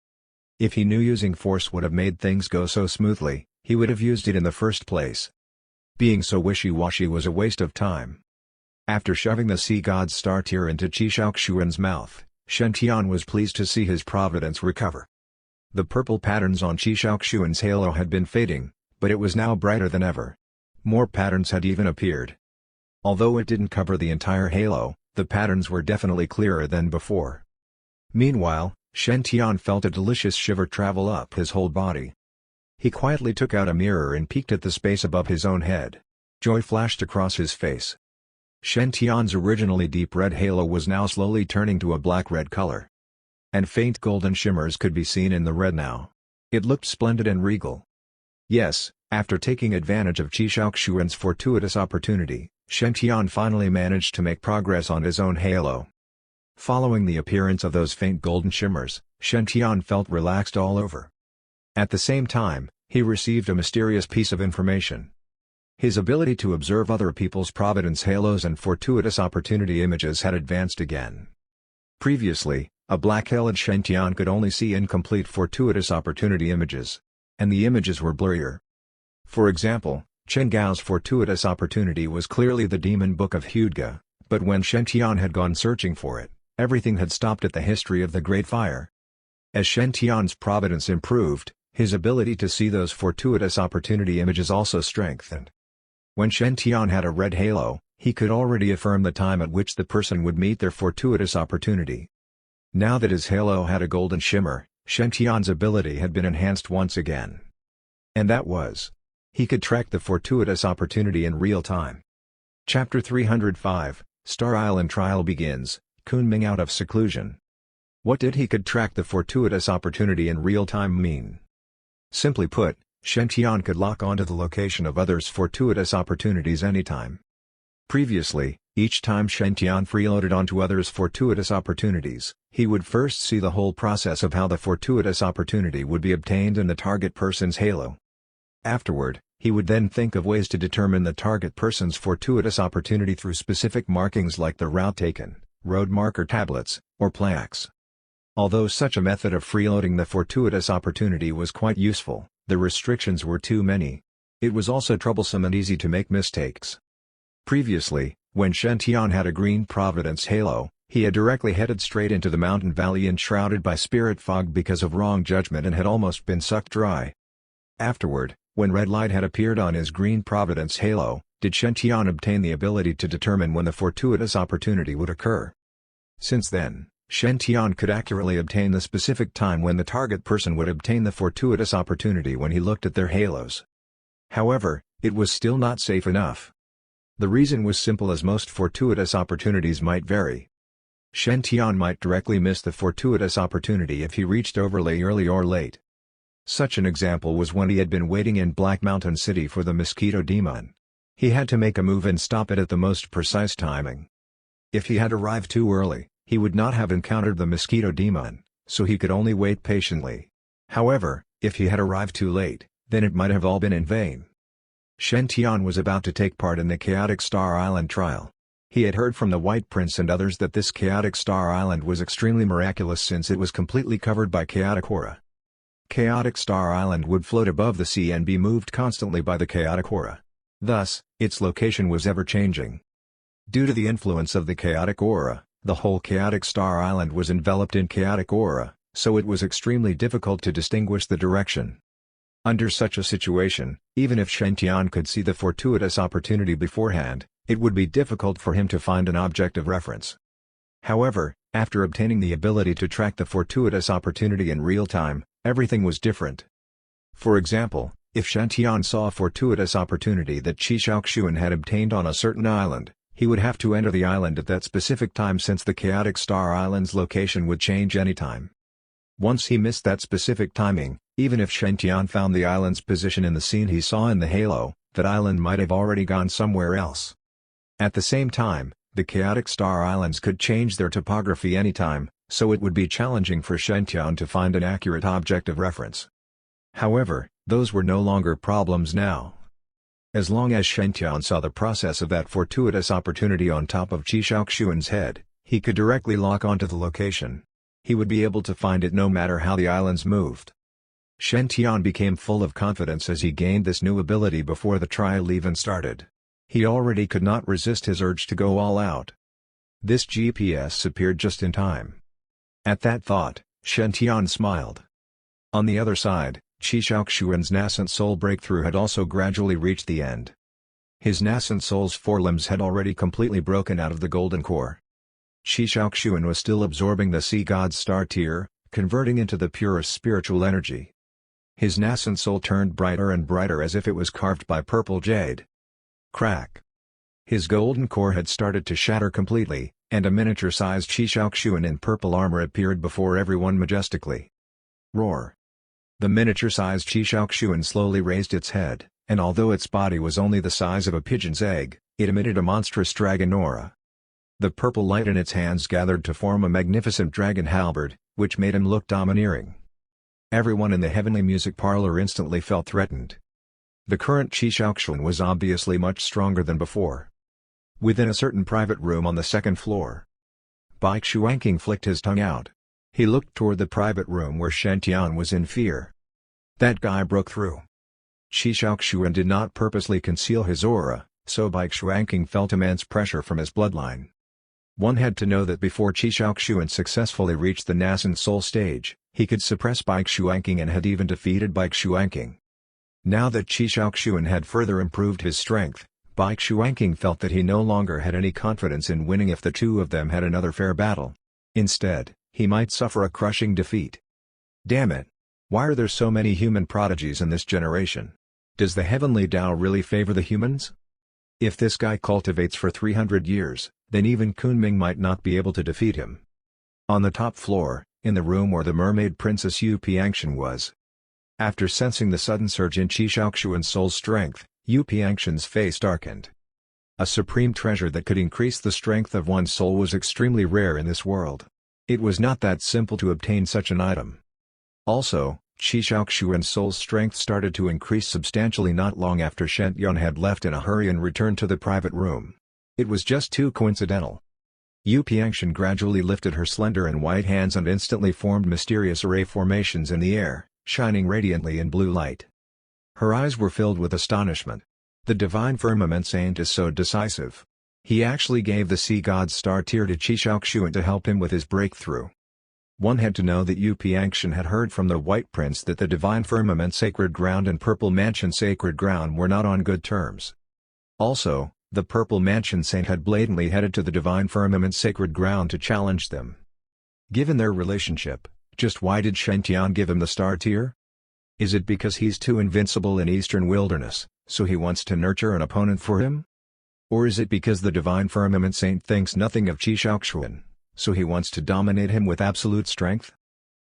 If he knew using force would have made things go so smoothly, he would have used it in the first place. Being so wishy-washy was a waste of time. After shoving the sea god's star tear into Qi Shaoxuan's mouth, Shen Tian was pleased to see his Providence recover. The purple patterns on Qi Shaoxuan's halo had been fading, but it was now brighter than ever. More patterns had even appeared. Although it didn't cover the entire halo, the patterns were definitely clearer than before. Meanwhile, Shen Tian felt a delicious shiver travel up his whole body. He quietly took out a mirror and peeked at the space above his own head. Joy flashed across his face. Shen Tian's originally deep red halo was now slowly turning to a black-red color. And faint golden shimmers could be seen in the red now. It looked splendid and regal. Yes, after taking advantage of Qi Shaoxuan's fortuitous opportunity, Shen Tian finally managed to make progress on his own halo. Following the appearance of those faint golden shimmers, Shen Tian felt relaxed all over. At the same time, he received a mysterious piece of information. His ability to observe other people's providence halos and fortuitous opportunity images had advanced again. Previously, a black-haired Shen Tian could only see incomplete fortuitous opportunity images. And the images were blurrier. For example, Chen Gao's fortuitous opportunity was clearly the Demon Book of Hyuga, but when Shen Tian had gone searching for it, everything had stopped at the history of the Great Fire. As Shen Tian's providence improved, his ability to see those fortuitous opportunity images also strengthened. When Shen Tian had a red halo, he could already affirm the time at which the person would meet their fortuitous opportunity. Now that his halo had a golden shimmer, Shen Tian's ability had been enhanced once again. And that was, he could track the fortuitous opportunity in real time. Chapter 305, Star Island Trial begins, Kunming out of seclusion. What did he could track the fortuitous opportunity in real time mean? Simply put, Shen Tian could lock onto the location of others' fortuitous opportunities anytime. Previously, each time Shen Tian freeloaded onto others' fortuitous opportunities, he would first see the whole process of how the fortuitous opportunity would be obtained in the target person's halo. Afterward, he would then think of ways to determine the target person's fortuitous opportunity through specific markings like the route taken, road marker tablets, or plaques. Although such a method of freeloading the fortuitous opportunity was quite useful, the restrictions were too many. It was also troublesome and easy to make mistakes. Previously, when Shen Tian had a green Providence halo, he had directly headed straight into the mountain valley enshrouded by spirit fog because of wrong judgment and had almost been sucked dry. Afterward, when red light had appeared on his green Providence halo, did Shen Tian obtain the ability to determine when the fortuitous opportunity would occur. Since then, Shen Tian could accurately obtain the specific time when the target person would obtain the fortuitous opportunity when he looked at their halos. However, it was still not safe enough. The reason was simple, as most fortuitous opportunities might vary. Shen Tian might directly miss the fortuitous opportunity if he reached overly early or late. Such an example was when he had been waiting in Black Mountain City for the mosquito demon. He had to make a move and stop it at the most precise timing. If he had arrived too early, he would not have encountered the mosquito demon, so he could only wait patiently. However, if he had arrived too late, then it might have all been in vain. Shen Tian was about to take part in the Chaotic Star Island trial. He had heard from the White Prince and others that this Chaotic Star Island was extremely miraculous since it was completely covered by chaotic aura. Chaotic Star Island would float above the sea and be moved constantly by the chaotic aura. Thus, its location was ever-changing. Due to the influence of the chaotic aura, the whole Chaotic Star Island was enveloped in chaotic aura, so it was extremely difficult to distinguish the direction. Under such a situation, even if Shen Tian could see the fortuitous opportunity beforehand, it would be difficult for him to find an object of reference. However, after obtaining the ability to track the fortuitous opportunity in real time, everything was different. For example, if Shen Tian saw a fortuitous opportunity that Qi Shaoxuan had obtained on a certain island, he would have to enter the island at that specific time since the Chaotic Star Island's location would change anytime. Once he missed that specific timing, even if Shen Tian found the island's position in the scene he saw in the halo, that island might have already gone somewhere else. At the same time, the Chaotic Star Islands could change their topography anytime, so it would be challenging for Shen Tian to find an accurate object of reference. However, Those were no longer problems now. As long as Shen Tian saw the process of that fortuitous opportunity on top of Qi Shaoxuan's head, he could directly lock onto the location. He would be able to find it no matter how the islands moved. Shen Tian became full of confidence as he gained this new ability before the trial even started. He already could not resist his urge to go all out. This GPS appeared just in time. At that thought, Shen Tian smiled. On the other side, Qi Shaoxuan's nascent soul breakthrough had also gradually reached the end. His nascent soul's forelimbs had already completely broken out of the golden core. Qi Shaoxuan was still absorbing the sea god's star tear, converting into the purest spiritual energy. His nascent soul turned brighter and brighter as if it was carved by purple jade. Crack! His golden core had started to shatter completely, and a miniature-sized Qi Shaoxuan in purple armor appeared before everyone majestically. Roar! The miniature-sized Qi Shaoxuan slowly raised its head, and although its body was only the size of a pigeon's egg, it emitted a monstrous dragon aura. The purple light in its hands gathered to form a magnificent dragon halberd, which made him look domineering. Everyone in the heavenly music parlor instantly felt threatened. The current Qi Shaoxuan was obviously much stronger than before. Within a certain private room on the second floor, Bai Xuanqing flicked his tongue out. He looked toward the private room where Shen Tian was in fear. That guy broke through. Qi Shaoxuan did not purposely conceal his aura, so Bai Xuanqing felt immense pressure from his bloodline. One had to know that before Qi Shaoxuan successfully reached the nascent soul stage, he could suppress Bai Xuanqing and had even defeated Bai Xuanqing. Now that Qi Shaoxuan had further improved his strength, Bai Xuanqing felt that he no longer had any confidence in winning if the two of them had another fair battle. Instead, he might suffer a crushing defeat. Damn it! Why are there so many human prodigies in this generation? Does the heavenly Tao really favor the humans? If this guy cultivates for 300 years, then even Kunming might not be able to defeat him. On the top floor, in the room where the mermaid princess Yu Piangshan was. After sensing the sudden surge in Qi Shaoxuan's soul strength, Yu Piangshan's face darkened. A supreme treasure that could increase the strength of one's soul was extremely rare in this world. It was not that simple to obtain such an item. Also, Qi Shaoxuan's soul's strength started to increase substantially not long after Shen Tian had left in a hurry and returned to the private room. It was just too coincidental. Yu Piangshan gradually lifted her slender and white hands and instantly formed mysterious ray formations in the air, shining radiantly in blue light. Her eyes were filled with astonishment. The divine firmament saint is so decisive. He actually gave the sea god's star tear to Qi Shaoxuan to help him with his breakthrough. One had to know that Yu Piangshan had heard from the White Prince that the divine firmament sacred ground and purple mansion sacred ground were not on good terms. Also, the purple mansion saint had blatantly headed to the divine firmament sacred ground to challenge them. Given their relationship, just why did Shen Tian give him the star tear? Is it because he's too invincible in eastern wilderness, so he wants to nurture an opponent for him? Or is it because the divine firmament saint thinks nothing of Qi Shaoxuan, so he wants to dominate him with absolute strength?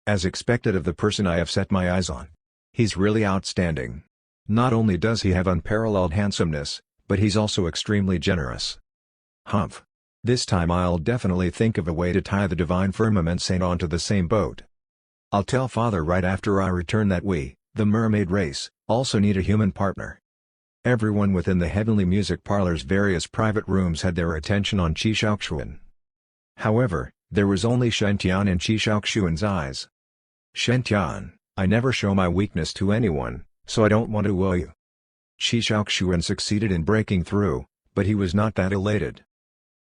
As expected of the person I have set my eyes on. He's really outstanding. Not only does he have unparalleled handsomeness, but he's also extremely generous. Humph. This time I'll definitely think of a way to tie the divine firmament saint onto the same boat. I'll tell father right after I return that we, the mermaid race, also need a human partner. Everyone within the heavenly music parlor's various private rooms had their attention on Qi Shaoxuan. However, there was only Shen Tian in Qi Shaoxuan's eyes. Shen Tian, I never show my weakness to anyone, so I don't want to woe you. Qi Shaoxuan succeeded in breaking through, but he was not that elated.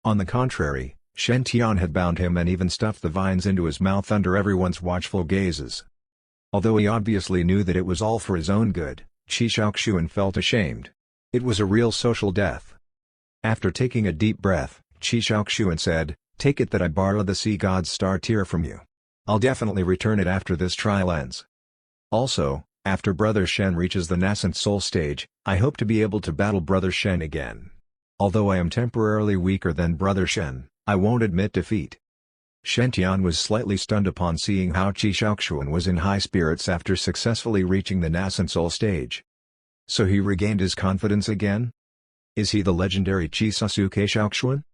On the contrary, Shen Tian had bound him and even stuffed the vines into his mouth under everyone's watchful gazes. Although he obviously knew that it was all for his own good, Qi Shaoxuan felt ashamed. It was a real social death. After taking a deep breath, Qi Shaoxuan said, "Take it that I borrow the sea god's star tear from you. I'll definitely return it after this trial ends. Also, after Brother Shen reaches the nascent soul stage, I hope to be able to battle Brother Shen again. Although I am temporarily weaker than Brother Shen, I won't admit defeat." Shen Tian was slightly stunned upon seeing how Qi Shaoxuan was in high spirits after successfully reaching the nascent soul stage. So he regained his confidence again? Is he the legendary Qi Sasuke Shaoxuan?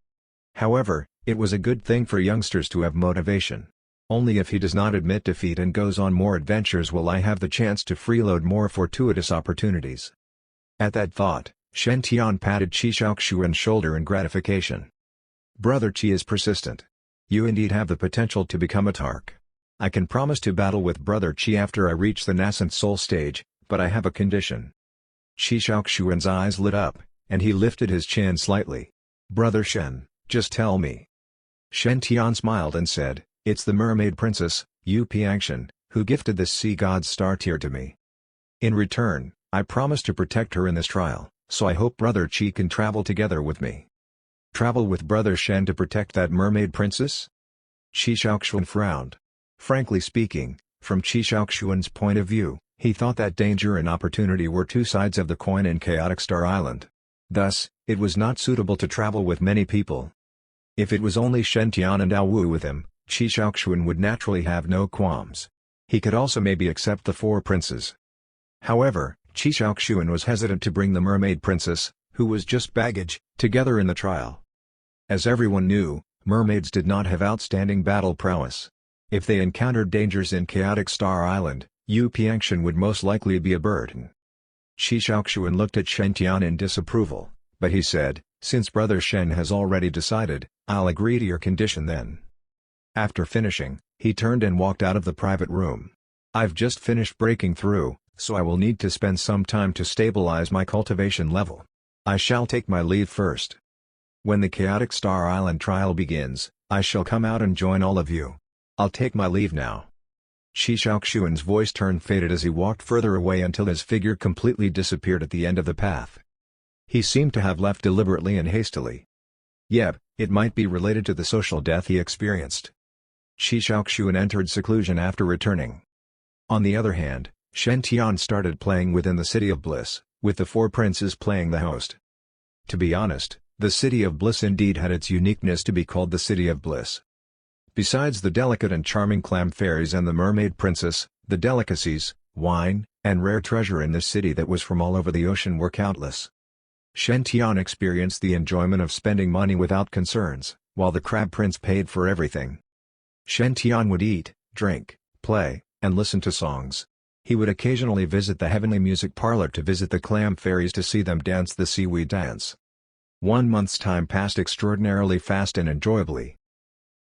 However, it was a good thing for youngsters to have motivation. Only if he does not admit defeat and goes on more adventures will I have the chance to freeload more fortuitous opportunities." At that thought, Shen Tian patted Qi Shaoxuan's shoulder in gratification. "Brother Qi is persistent. You indeed have the potential to become a Tark. I can promise to battle with Brother Qi after I reach the nascent soul stage, but I have a condition." Qi Shaoxuan's eyes lit up, and he lifted his chin slightly. "Brother Shen, just tell me." Shen Tian smiled and said, "It's the mermaid princess, Yu Piangshan, who gifted this sea god's star tear to me. In return, I promise to protect her in this trial, so I hope Brother Qi can travel together with me." "Travel with Brother Shen to protect that mermaid princess?" Qi Shaoxuan frowned. Frankly speaking, from Qi Shaoxuan's point of view, he thought that danger and opportunity were two sides of the coin in Chaotic Star Island. Thus, it was not suitable to travel with many people. If it was only Shen Tian and Ao Wu with him, Qi Shaoxuan would naturally have no qualms. He could also maybe accept the four princes. However, Qi Shaoxuan was hesitant to bring the mermaid princess, who was just baggage, together in the trial. As everyone knew, mermaids did not have outstanding battle prowess. If they encountered dangers in Chaotic Star Island, Yu Piangshan would most likely be a burden. Qi Shaoxuan looked at Shen Tian in disapproval, but he said, "Since Brother Shen has already decided, I'll agree to your condition then." After finishing, he turned and walked out of the private room. "I've just finished breaking through, so I will need to spend some time to stabilize my cultivation level. I shall take my leave first. When the Chaotic Star Island trial begins, I shall come out and join all of you. I'll take my leave now." Qi Shaoxuan's voice turned faded as he walked further away until his figure completely disappeared at the end of the path. He seemed to have left deliberately and hastily. Yep, it might be related to the social death he experienced. Qi Shaoxuan entered seclusion after returning. On the other hand, Shen Tian started playing within the City of Bliss, with the four princes playing the host. To be honest, the City of Bliss indeed had its uniqueness to be called the City of Bliss. Besides the delicate and charming clam fairies and the mermaid princess, the delicacies, wine, and rare treasure in this city that was from all over the ocean were countless. Shen Tian experienced the enjoyment of spending money without concerns, while the Crab Prince paid for everything. Shen Tian would eat, drink, play, and listen to songs. He would occasionally visit the Heavenly Music Parlor to visit the clam fairies to see them dance the seaweed dance. 1 month's time passed extraordinarily fast and enjoyably.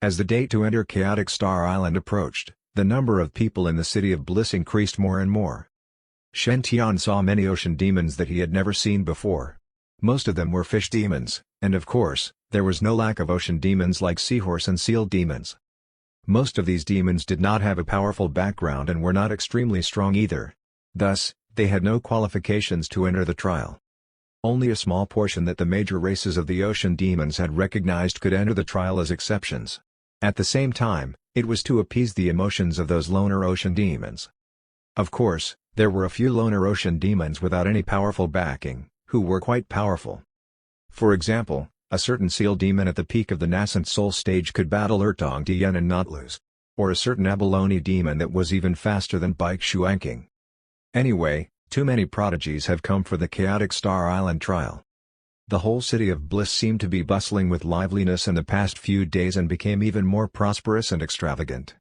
As the date to enter Chaotic Star Island approached, the number of people in the City of Bliss increased more and more. Shen Tian saw many ocean demons that he had never seen before. Most of them were fish demons, and of course, there was no lack of ocean demons like seahorse and seal demons. Most of these demons did not have a powerful background and were not extremely strong either. Thus, they had no qualifications to enter the trial. Only a small portion that the major races of the ocean demons had recognized could enter the trial as exceptions. At the same time, it was to appease the emotions of those loner ocean demons. Of course, there were a few loner ocean demons without any powerful backing, who were quite powerful. For example, a certain seal demon at the peak of the nascent soul stage could battle Ertong Tian and not lose. Or a certain abalone demon that was even faster than Baik Shuanking. Anyway, too many prodigies have come for the Chaotic Star Island trial. The whole City of Bliss seemed to be bustling with liveliness in the past few days and became even more prosperous and extravagant.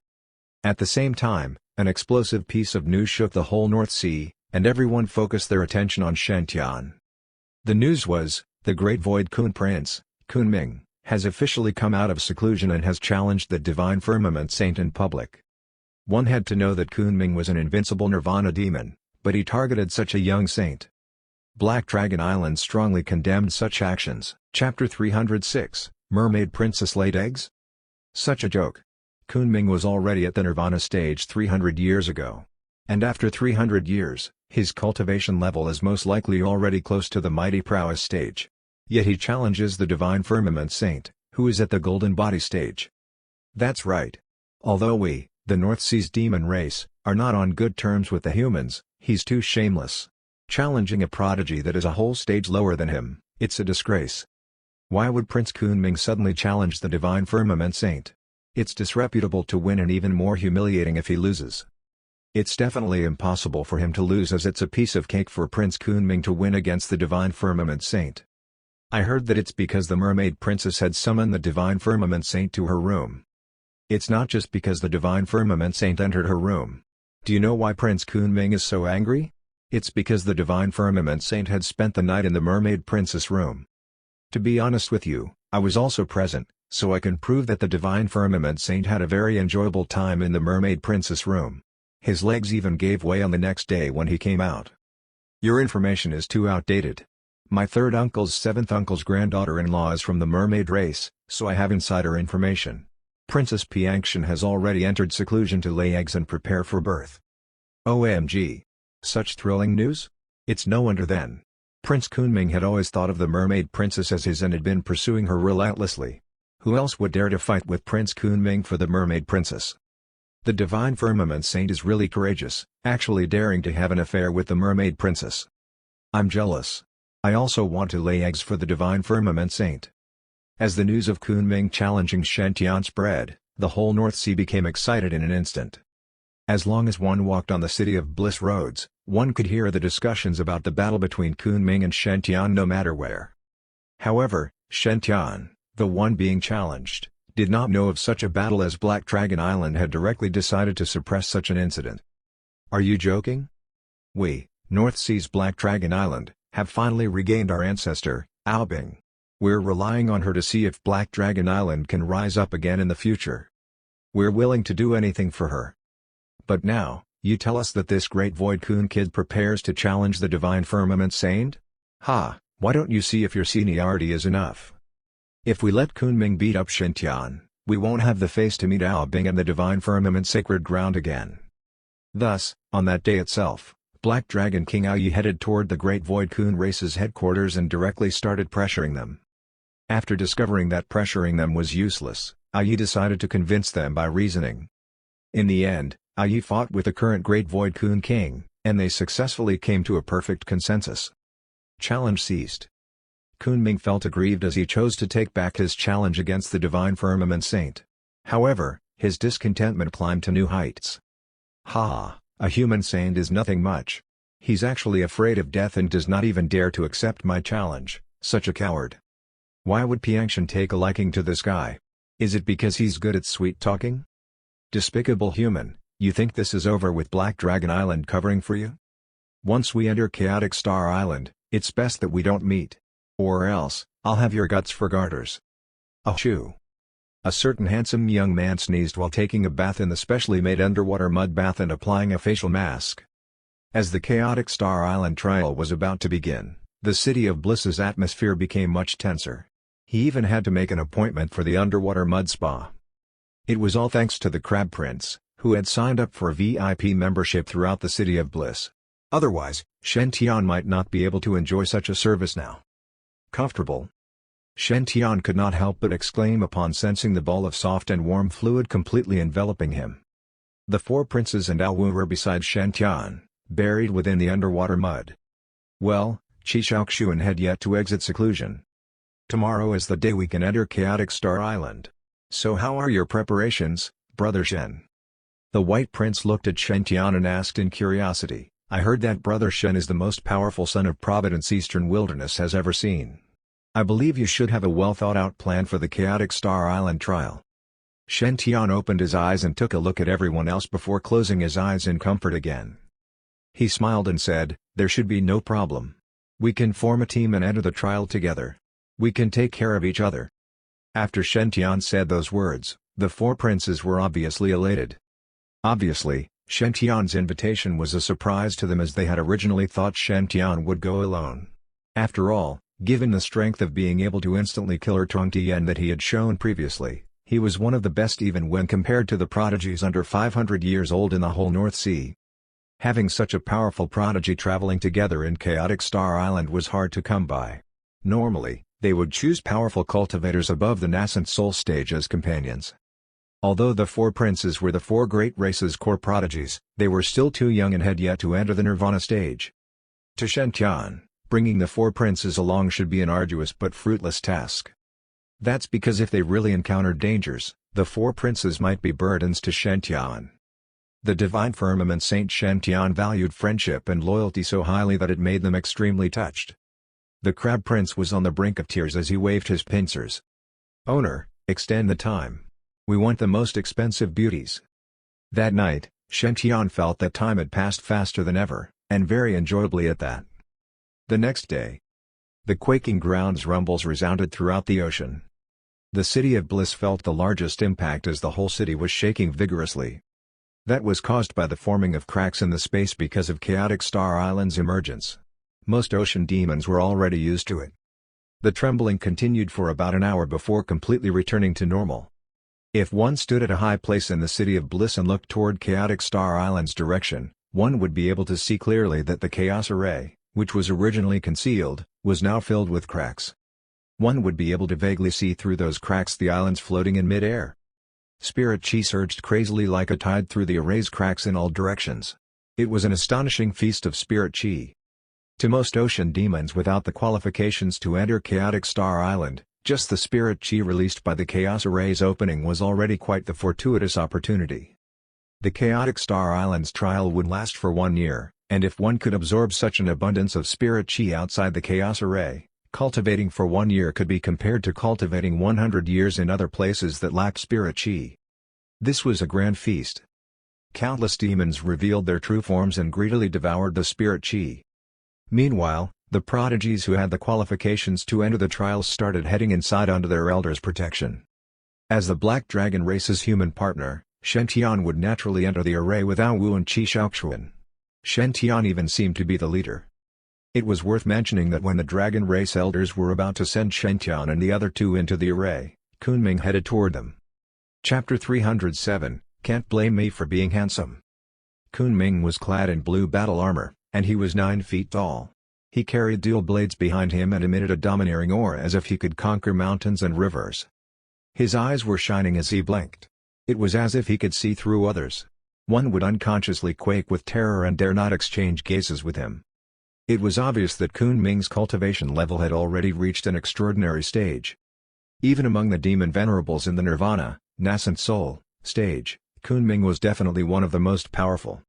At the same time, an explosive piece of news shook the whole North Sea, and everyone focused their attention on Shen Tian. The news was, the Great Void Kun Prince, Kunming, has officially come out of seclusion and has challenged the Divine Firmament Saint in public. One had to know that Kunming was an invincible Nirvana demon, but he targeted such a young saint. Black Dragon Island strongly condemned such actions. Chapter 306, Mermaid Princess Laid Eggs? Such a joke. Kunming was already at the Nirvana stage 300 years ago. And after 300 years, his cultivation level is most likely already close to the mighty prowess stage. Yet he challenges the Divine Firmament Saint, who is at the Golden Body stage. That's right. Although we, the North Sea's demon race, are not on good terms with the humans, he's too shameless. Challenging a prodigy that is a whole stage lower than him, it's a disgrace. Why would Prince Kunming suddenly challenge the Divine Firmament Saint? It's disreputable to win and even more humiliating if he loses. It's definitely impossible for him to lose, as it's a piece of cake for Prince Kunming to win against the Divine Firmament Saint. I heard that it's because the Mermaid Princess had summoned the Divine Firmament Saint to her room. It's not just because the Divine Firmament Saint entered her room. Do you know why Prince Kunming is so angry? It's because the Divine Firmament Saint had spent the night in the Mermaid Princess room. To be honest with you, I was also present, so I can prove that the Divine Firmament Saint had a very enjoyable time in the Mermaid Princess room. His legs even gave way on the next day when he came out. Your information is too outdated. My third uncle's seventh uncle's granddaughter-in-law is from the mermaid race, so I have insider information. Princess Pianxian has already entered seclusion to lay eggs and prepare for birth. OMG! Such thrilling news? It's no wonder then. Prince Kunming had always thought of the mermaid princess as his and had been pursuing her relentlessly. Who else would dare to fight with Prince Kunming for the mermaid princess? The Divine Firmament Saint is really courageous, actually daring to have an affair with the mermaid princess. I'm jealous. I also want to lay eggs for the Divine Firmament Saint. As the news of Kunming challenging Shen Tian spread, the whole North Sea became excited in an instant. As long as one walked on the City of Bliss roads, one could hear the discussions about the battle between Kunming and Shen Tian no matter where. However, Shen Tian, the one being challenged, did not know of such a battle as Black Dragon Island had directly decided to suppress such an incident. Are you joking? We, North Sea's Black Dragon Island, have finally regained our ancestor, Aobing. We're relying on her to see if Black Dragon Island can rise up again in the future. We're willing to do anything for her. But now, you tell us that this great Void Kun kid prepares to challenge the Divine Firmament Saint? Ha, why don't you see if your seniority is enough? If we let Kunming beat up Shen Tian, we won't have the face to meet Aobing and the Divine Firmament Sacred Ground again. Thus, on that day itself, Black Dragon King Aoyi headed toward the Great Void Kun race's headquarters and directly started pressuring them. After discovering that pressuring them was useless, Aoyi decided to convince them by reasoning. In the end, Aoyi fought with the current Great Void Kun King, and they successfully came to a perfect consensus. Challenge ceased. Kunming felt aggrieved as he chose to take back his challenge against the Divine Firmament Saint. However, his discontentment climbed to new heights. Ha! A human saint is nothing much. He's actually afraid of death and does not even dare to accept my challenge, such a coward. Why would Pianxian take a liking to this guy? Is it because he's good at sweet-talking? Despicable human, you think this is over with Black Dragon Island covering for you? Once we enter Chaotic Star Island, it's best that we don't meet. Or else, I'll have your guts for garters. Achoo! A certain handsome young man sneezed while taking a bath in the specially made underwater mud bath and applying a facial mask. As the Chaotic Star Island trial was about to begin, the City of Bliss's atmosphere became much tenser. He even had to make an appointment for the underwater mud spa. It was all thanks to the Crab Prince, who had signed up for a VIP membership throughout the City of Bliss. Otherwise, Shen Tian might not be able to enjoy such a service now. Comfortable? Shen Tian could not help but exclaim upon sensing the ball of soft and warm fluid completely enveloping him. The four princes and Ao Wu were beside Shen Tian, buried within the underwater mud. Well, Qi Shaoxuan had yet to exit seclusion. Tomorrow is the day we can enter Chaotic Star Island. So how are your preparations, Brother Shen? The White Prince looked at Shen Tian and asked in curiosity, I heard that Brother Shen is the most powerful son of Providence Eastern Wilderness has ever seen. I believe you should have a well-thought-out plan for the Chaotic Star Island trial. Shen Tian opened his eyes and took a look at everyone else before closing his eyes in comfort again. He smiled and said, there should be no problem. We can form a team and enter the trial together. We can take care of each other. After Shen Tian said those words, the four princes were obviously elated. Obviously, Shen Tian's invitation was a surprise to them as they had originally thought Shen Tian would go alone. After all, given the strength of being able to instantly kill Ertong Tian that he had shown previously, he was one of the best even when compared to the prodigies under 500 years old in the whole North Sea. Having such a powerful prodigy traveling together in Chaotic Star Island was hard to come by. Normally, they would choose powerful cultivators above the nascent soul stage as companions. Although the four princes were the four great races' core prodigies, they were still too young and had yet to enter the Nirvana stage. To Shen Tian, bringing the four princes along should be an arduous but fruitless task. That's because if they really encountered dangers, the four princes might be burdens to Shen Tian. The Divine Firmament Saint Shen Tian valued friendship and loyalty so highly that it made them extremely touched. The Crab Prince was on the brink of tears as he waved his pincers. Owner, extend the time. We want the most expensive beauties." That night, Shen Tian felt that time had passed faster than ever, and very enjoyably at that. The next day, the quaking ground's rumbles resounded throughout the ocean. The City of Bliss felt the largest impact as the whole city was shaking vigorously. That was caused by the forming of cracks in the space because of Chaotic Star Island's emergence. Most ocean demons were already used to it. The trembling continued for about an hour before completely returning to normal. If one stood at a high place in the City of Bliss and looked toward Chaotic Star Island's direction, one would be able to see clearly that the Chaos Array, which was originally concealed, was now filled with cracks. One would be able to vaguely see through those cracks the islands floating in mid-air. Spirit chi surged crazily like a tide through the array's cracks in all directions. It was an astonishing feast of spirit chi. To most ocean demons without the qualifications to enter Chaotic Star Island, just the spirit chi released by the Chaos Array's opening was already quite the fortuitous opportunity. The Chaotic Star Island's trial would last for 1 year, and if one could absorb such an abundance of spirit chi outside the Chaos Array, cultivating for 1 year could be compared to cultivating 100 years in other places that lacked spirit chi. This was a grand feast. Countless demons revealed their true forms and greedily devoured the spirit chi. Meanwhile, the prodigies who had the qualifications to enter the trials started heading inside under their elders' protection. As the Black Dragon race's human partner, Shen Tian would naturally enter the array with Ao Wu and Qi Shaoxuan. Shen Tian even seemed to be the leader. It was worth mentioning that when the Dragon Race elders were about to send Shen Tian and the other two into the array, Kunming headed toward them. Chapter 307, Can't Blame Me for Being Handsome. Kunming was clad in blue battle armor, and he was 9 feet tall. He carried dual blades behind him and emitted a domineering aura as if he could conquer mountains and rivers. His eyes were shining as he blinked. It was as if he could see through others. One would unconsciously quake with terror and dare not exchange gazes with him. It was obvious that Kunming's cultivation level had already reached an extraordinary stage. Even among the demon venerables in the Nirvana, Nascent Soul, stage, Kunming was definitely one of the most powerful.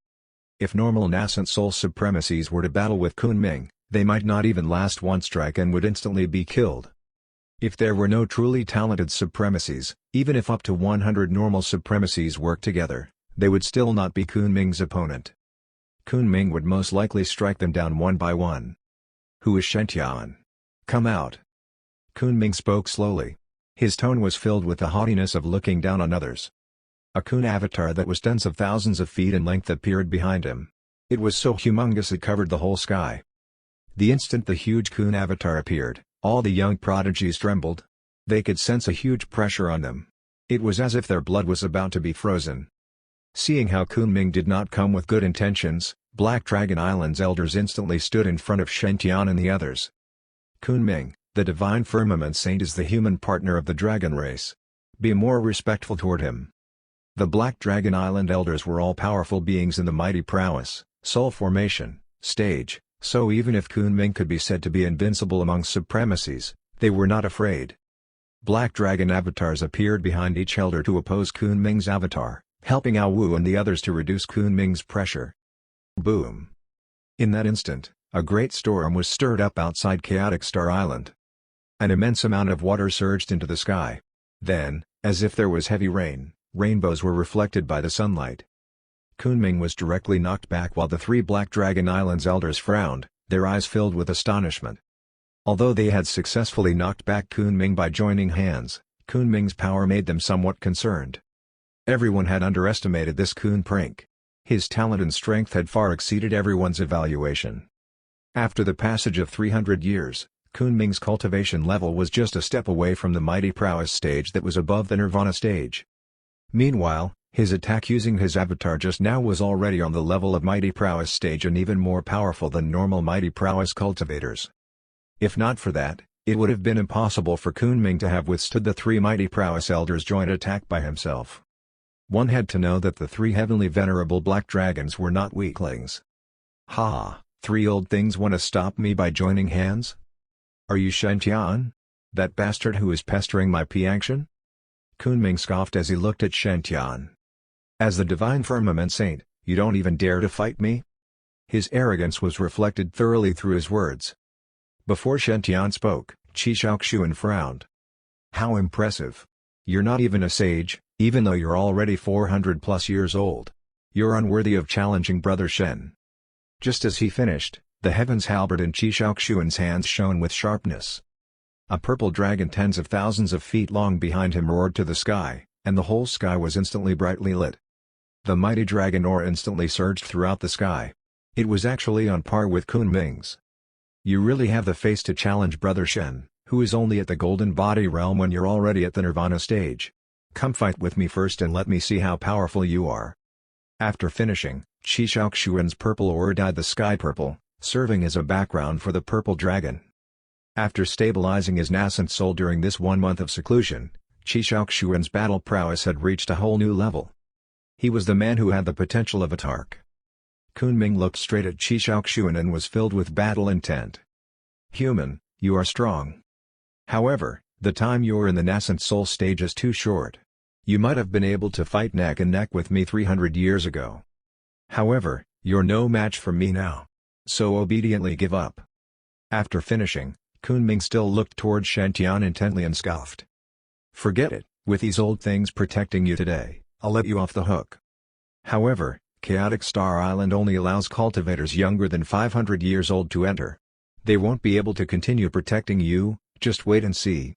If normal Nascent Soul supremacies were to battle with Kunming, they might not even last one strike and would instantly be killed. If there were no truly talented supremacies, even if up to 100 normal supremacies worked together, they would still not be Kunming's opponent. Kunming would most likely strike them down one by one. "Who is Shen Tian? Come out." Kunming spoke slowly. His tone was filled with the haughtiness of looking down on others. A Kun avatar that was tens of thousands of feet in length appeared behind him. It was so humongous it covered the whole sky. The instant the huge Kun avatar appeared, all the young prodigies trembled. They could sense a huge pressure on them. It was as if their blood was about to be frozen. Seeing how Kunming did not come with good intentions, Black Dragon Island's elders instantly stood in front of Shen Tian and the others. "Kunming, the Divine Firmament Saint is the human partner of the dragon race. Be more respectful toward him." The Black Dragon Island elders were all powerful beings in the mighty prowess, soul formation, stage, so even if Kunming could be said to be invincible among supremacies, they were not afraid. Black Dragon avatars appeared behind each elder to oppose Kunming's avatar, helping Ao Wu and the others to reduce Kunming's pressure. Boom! In that instant, a great storm was stirred up outside Chaotic Star Island. An immense amount of water surged into the sky. Then, as if there was heavy rain, rainbows were reflected by the sunlight. Kunming was directly knocked back while the 3 Black Dragon Islands elders frowned, their eyes filled with astonishment. Although they had successfully knocked back Kunming by joining hands, Kunming's power made them somewhat concerned. Everyone had underestimated this Kun prank. His talent and strength had far exceeded everyone's evaluation. After the passage of 300 years, Kunming's cultivation level was just a step away from the mighty prowess stage that was above the Nirvana stage. Meanwhile, his attack using his avatar just now was already on the level of mighty prowess stage and even more powerful than normal mighty prowess cultivators. If not for that, it would have been impossible for Kunming to have withstood the 3 mighty prowess elders' joint attack by himself. One had to know that the 3 heavenly venerable black dragons were not weaklings. "Ha, 3 old things want to stop me by joining hands? Are you Shen Tian? That bastard who is pestering my Piangshan?" Kunming scoffed as he looked at Shen Tian. "As the Divine Firmament Saint, you don't even dare to fight me?" His arrogance was reflected thoroughly through his words. Before Shen Tian spoke, Qi Shaoxuan frowned. "How impressive. You're not even a sage, even though you're already 400 plus years old. You're unworthy of challenging Brother Shen." Just as he finished, the heavens halberd in Qi Shaoxuan's hands shone with sharpness. A purple dragon tens of thousands of feet long behind him roared to the sky, and the whole sky was instantly brightly lit. The mighty dragon aura instantly surged throughout the sky. It was actually on par with Kunming's. "You really have the face to challenge Brother Shen, who is only at the golden body realm when you're already at the nirvana stage. Come fight with me first and let me see how powerful you are." After finishing, Qi Shaoxuan's purple aura dyed the sky purple, serving as a background for the purple dragon. After stabilizing his nascent soul during this 1 month of seclusion, Qi Shaoxuan's battle prowess had reached a whole new level. He was the man who had the potential of a Tark. Kunming looked straight at Qi Shaoxuan and was filled with battle intent. "Human, you are strong. However, the time you're in the nascent soul stage is too short. You might have been able to fight neck and neck with me 300 years ago. However, you're no match for me now. So obediently give up." After finishing, Kunming still looked toward Shen intently and scoffed. "Forget it, with these old things protecting you today, I'll let you off the hook. However, Chaotic Star Island only allows cultivators younger than 500 years old to enter. They won't be able to continue protecting you, just wait and see."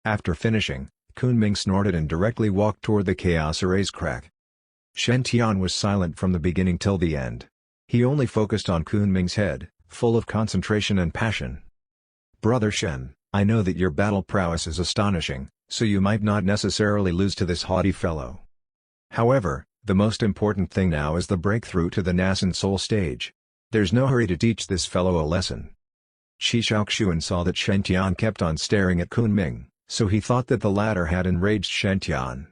After finishing, Kunming snorted and directly walked toward the Chaos Array's crack. Shen Tian was silent from the beginning till the end. He only focused on Kunming's head, full of concentration and passion. "Brother Shen, I know that your battle prowess is astonishing, so you might not necessarily lose to this haughty fellow. However, the most important thing now is the breakthrough to the nascent soul stage. There's no hurry to teach this fellow a lesson." Qi Shaoxuan saw that Shen Tian kept on staring at Kunming, so he thought that the latter had enraged Shen Tian.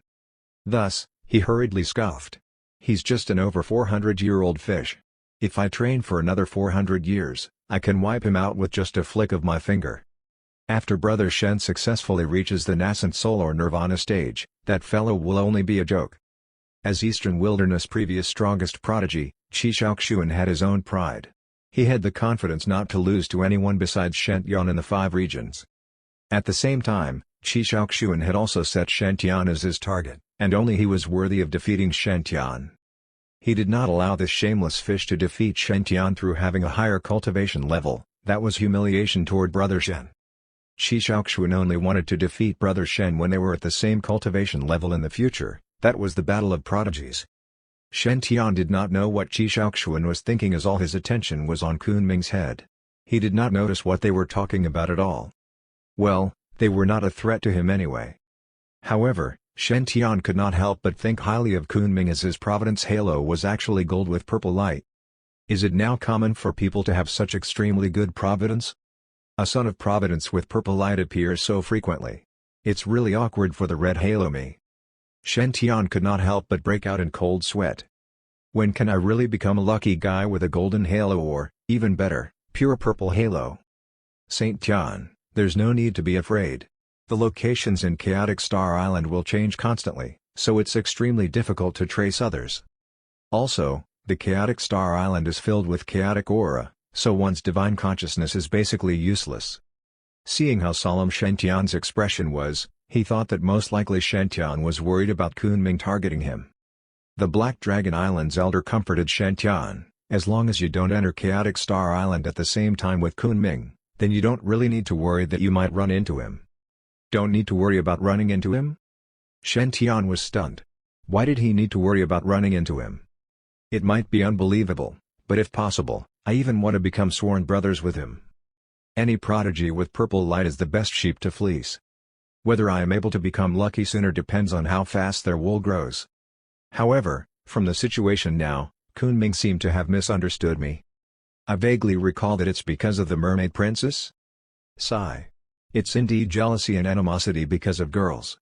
Thus, he hurriedly scoffed. "He's just an over 400-year-old fish. If I train for another 400 years, I can wipe him out with just a flick of my finger." After Brother Shen successfully reaches the nascent soul or nirvana stage, that fellow will only be a joke. As Eastern Wilderness' previous strongest prodigy, Qi Shaoxuan had his own pride. He had the confidence not to lose to anyone besides Shen Tian in the 5 regions. At the same time, Qi Shaoxuan had also set Shen Tian as his target, and only he was worthy of defeating Shen Tian. He did not allow this shameless fish to defeat Shen Tian through having a higher cultivation level. That was humiliation toward Brother Shen. Qi Shaoxuan only wanted to defeat Brother Shen when they were at the same cultivation level in the future. That was the battle of prodigies. Shen Tian did not know what Qi Shaoxuan was thinking as all his attention was on Kunming's head. He did not notice what they were talking about at all. Well, they were not a threat to him anyway. However, Shen Tian could not help but think highly of Kunming as his Providence halo was actually gold with purple light. Is it now common for people to have such extremely good Providence? A son of Providence with purple light appears so frequently. It's really awkward for the red halo me. Shen Tian could not help but break out in cold sweat. When can I really become a lucky guy with a golden halo or, even better, pure purple halo? Saint Tian, there's no need to be afraid. The locations in Chaotic Star Island will change constantly, so it's extremely difficult to trace others. Also, the Chaotic Star Island is filled with chaotic aura, so one's divine consciousness is basically useless. Seeing how solemn Shen Tian's expression was, he thought that most likely Shen Tian was worried about Kunming targeting him. The Black Dragon Island's elder comforted Shen Tian, as long as you don't enter Chaotic Star Island at the same time with Kunming, then you don't really need to worry that you might run into him. Don't need to worry about running into him? Shen Tian was stunned. Why did he need to worry about running into him? It might be unbelievable, but if possible, I even want to become sworn brothers with him. Any prodigy with purple light is the best sheep to fleece. Whether I am able to become lucky sooner depends on how fast their wool grows. However, from the situation now, Kunming seemed to have misunderstood me. I vaguely recall that it's because of the mermaid princess? Sigh. It's indeed jealousy and animosity because of girls.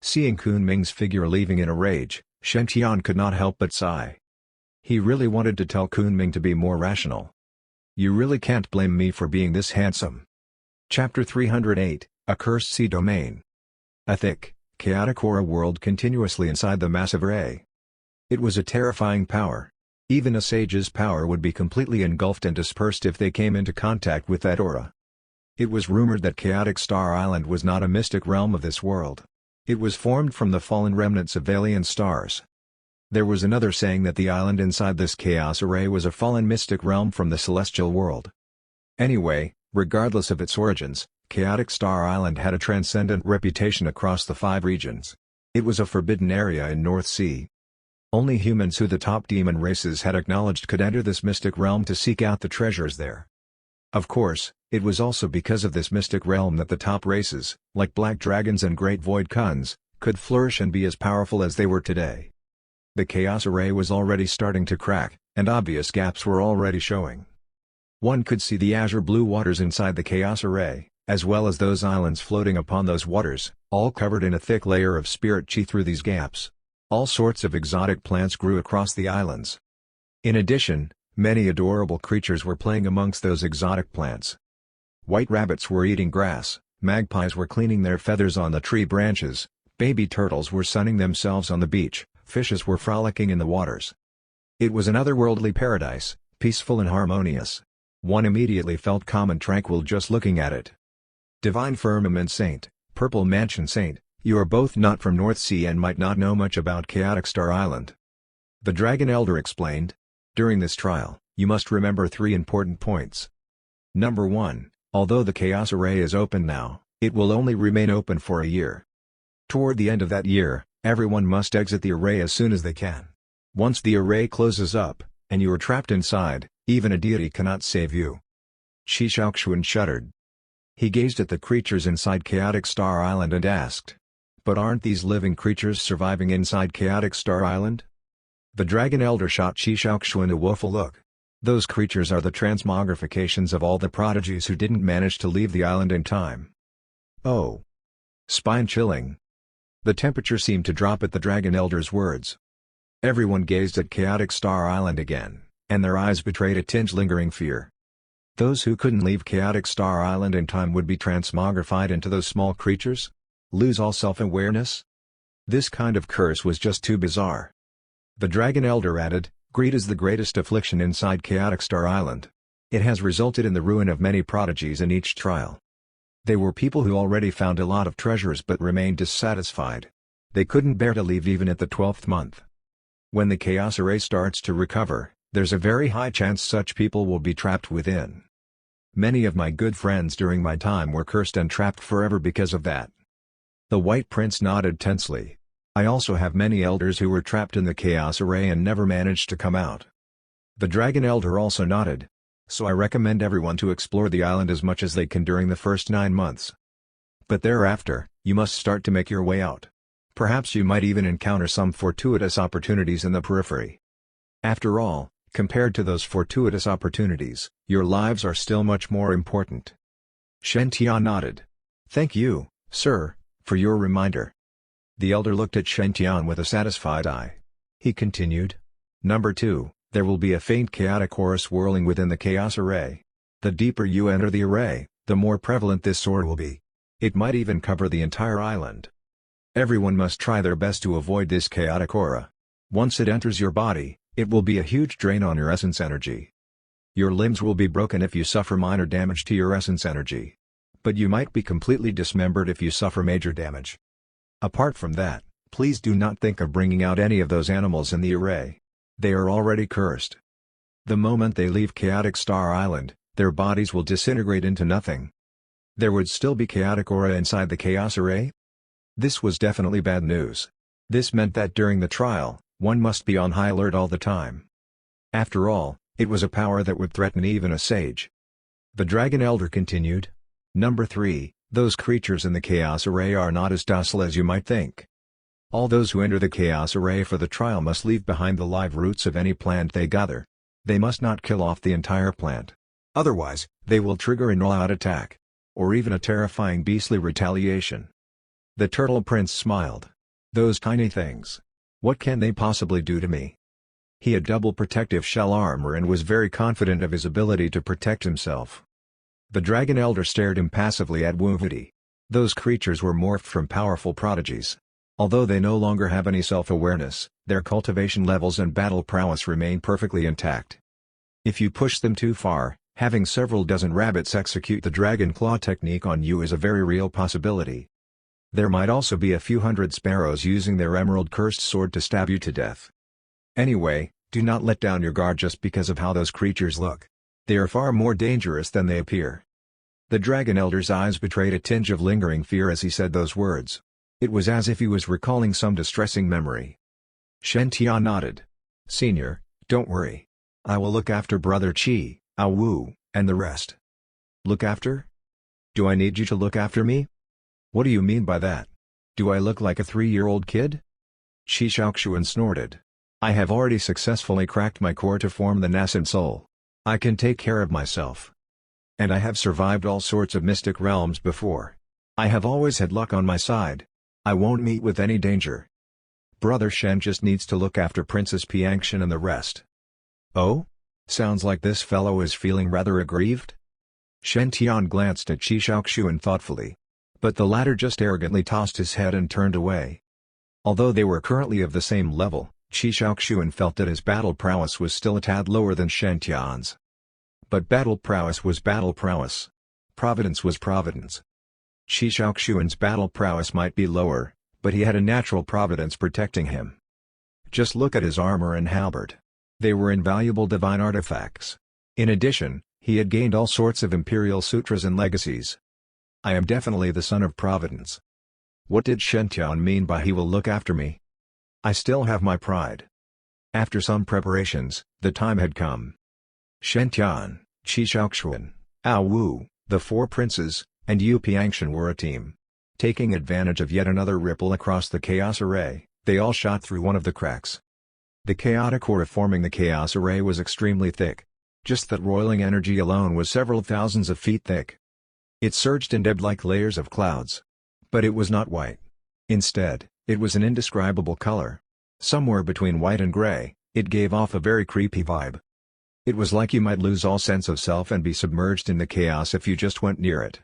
Seeing Kunming's figure leaving in a rage, Shen Tian could not help but sigh. He really wanted to tell Kunming to be more rational. You really can't blame me for being this handsome. Chapter 308, A Cursed Sea Domain. A thick, chaotic aura whirled continuously inside the massive ray. It was a terrifying power. Even a sage's power would be completely engulfed and dispersed if they came into contact with that aura. It was rumored that Chaotic Star Island was not a mystic realm of this world. It was formed from the fallen remnants of alien stars. There was another saying that the island inside this chaos array was a fallen mystic realm from the celestial world. Anyway, regardless of its origins, Chaotic Star Island had a transcendent reputation across the 5 regions. It was a forbidden area in North Sea. Only humans who the top demon races had acknowledged could enter this mystic realm to seek out the treasures there. Of course, it was also because of this mystic realm that the top races, like Black Dragons and Great Void Kuns, could flourish and be as powerful as they were today. The Chaos Array was already starting to crack, and obvious gaps were already showing. One could see the azure blue waters inside the Chaos Array, as well as those islands floating upon those waters, all covered in a thick layer of spirit chi through these gaps. All sorts of exotic plants grew across the islands. In addition, many adorable creatures were playing amongst those exotic plants. White rabbits were eating grass, magpies were cleaning their feathers on the tree branches, baby turtles were sunning themselves on the beach, fishes were frolicking in the waters. It was an otherworldly paradise, peaceful and harmonious. One immediately felt calm and tranquil just looking at it. Divine Firmament Saint, Purple Mansion Saint, you are both not from North Sea and might not know much about Chaotic Star Island. The Dragon Elder explained. During this trial, you must remember 3 important points. Number 1, although the Chaos Array is open now, it will only remain open for a year. Toward the end of that year, everyone must exit the array as soon as they can. Once the array closes up, and you are trapped inside, even a deity cannot save you. Shi Shaoxuan shuddered. He gazed at the creatures inside Chaotic Star Island and asked, "But aren't these living creatures surviving inside Chaotic Star Island?" The Dragon Elder shot Shi Shaoxuan a woeful look. Those creatures are the transmogrifications of all the prodigies who didn't manage to leave the island in time. Oh. Spine-chilling. The temperature seemed to drop at the Dragon Elder's words. Everyone gazed at Chaotic Star Island again, and their eyes betrayed a tinge lingering fear. Those who couldn't leave Chaotic Star Island in time would be transmogrified into those small creatures? Lose all self-awareness? This kind of curse was just too bizarre. The Dragon Elder added, "Greed is the greatest affliction inside Chaotic Star Island. It has resulted in the ruin of many prodigies in each trial. They were people who already found a lot of treasures but remained dissatisfied. They couldn't bear to leave even at the 12th month. When the Chaos Array starts to recover, there's a very high chance such people will be trapped within. Many of my good friends during my time were cursed and trapped forever because of that." The White Prince nodded tensely. "I also have many elders who were trapped in the Chaos Array and never managed to come out." The Dragon Elder also nodded. "So I recommend everyone to explore the island as much as they can during the first 9 months. But thereafter, you must start to make your way out. Perhaps you might even encounter some fortuitous opportunities in the periphery. After all, compared to those fortuitous opportunities, your lives are still much more important." Shen Tian nodded. "Thank you, sir, for your reminder." The elder looked at Shen Tian with a satisfied eye. He continued. "Number 2, there will be a faint chaotic aura swirling within the Chaos Array. The deeper you enter the array, the more prevalent this aura will be. It might even cover the entire island. Everyone must try their best to avoid this chaotic aura. Once it enters your body, it will be a huge drain on your essence energy. Your limbs will be broken if you suffer minor damage to your essence energy. But you might be completely dismembered if you suffer major damage. Apart from that, please do not think of bringing out any of those animals in the array. They are already cursed. The moment they leave Chaotic Star Island, their bodies will disintegrate into nothing." There would still be chaotic aura inside the Chaos Array? This was definitely bad news. This meant that during the trial, one must be on high alert all the time. After all, it was a power that would threaten even a sage. The Dragon Elder continued. Number 3, those creatures in the Chaos Array are not as docile as you might think. All those who enter the Chaos Array for the trial must leave behind the live roots of any plant they gather. They must not kill off the entire plant. Otherwise, they will trigger an all-out attack. Or even a terrifying beastly retaliation. The Turtle Prince smiled. Those tiny things. What can they possibly do to me? He had double protective shell armor and was very confident of his ability to protect himself. The Dragon Elder stared impassively at Wu Viti. Those creatures were morphed from powerful prodigies. Although they no longer have any self-awareness, their cultivation levels and battle prowess remain perfectly intact. If you push them too far, having several dozen rabbits execute the Dragon Claw technique on you is a very real possibility. There might also be a few hundred sparrows using their emerald cursed sword to stab you to death. Anyway, do not let down your guard just because of how those creatures look. They are far more dangerous than they appear. The Dragon Elder's eyes betrayed a tinge of lingering fear as he said those words. It was as if he was recalling some distressing memory. Shen Tian nodded. Senior, don't worry. I will look after Brother Qi, Ao Wu, and the rest. Look after? Do I need you to look after me? What do you mean by that? Do I look like a 3-year-old kid? Qi Shaoxuan snorted. I have already successfully cracked my core to form the nascent soul. I can take care of myself. And I have survived all sorts of mystic realms before. I have always had luck on my side. I won't meet with any danger. Brother Shen just needs to look after Princess Piangxian and the rest. Oh? Sounds like this fellow is feeling rather aggrieved? Shen Tian glanced at Qi Shaoxuan thoughtfully. But the latter just arrogantly tossed his head and turned away. Although they were currently of the same level, Qi Shaoxuan felt that his battle prowess was still a tad lower than Shen Tian's. But battle prowess was battle prowess. Providence was Providence. Qi Shaoxuan's battle prowess might be lower, but he had a natural providence protecting him. Just look at his armor and halberd. They were invaluable divine artifacts. In addition, he had gained all sorts of imperial sutras and legacies. I am definitely the son of Providence. What did Shen Tian mean by he will look after me? I still have my pride. After some preparations, the time had come. Shen Tian, Qi Shaoxuan, Ao Wu, the 4 princes, and Yu Piangxian were a team. Taking advantage of yet another ripple across the chaos array, they all shot through one of the cracks. The chaotic aura forming the chaos array was extremely thick. Just that roiling energy alone was several thousands of feet thick. It surged and ebbed like layers of clouds. But it was not white. Instead, it was an indescribable color. Somewhere between white and gray, it gave off a very creepy vibe. It was like you might lose all sense of self and be submerged in the chaos if you just went near it.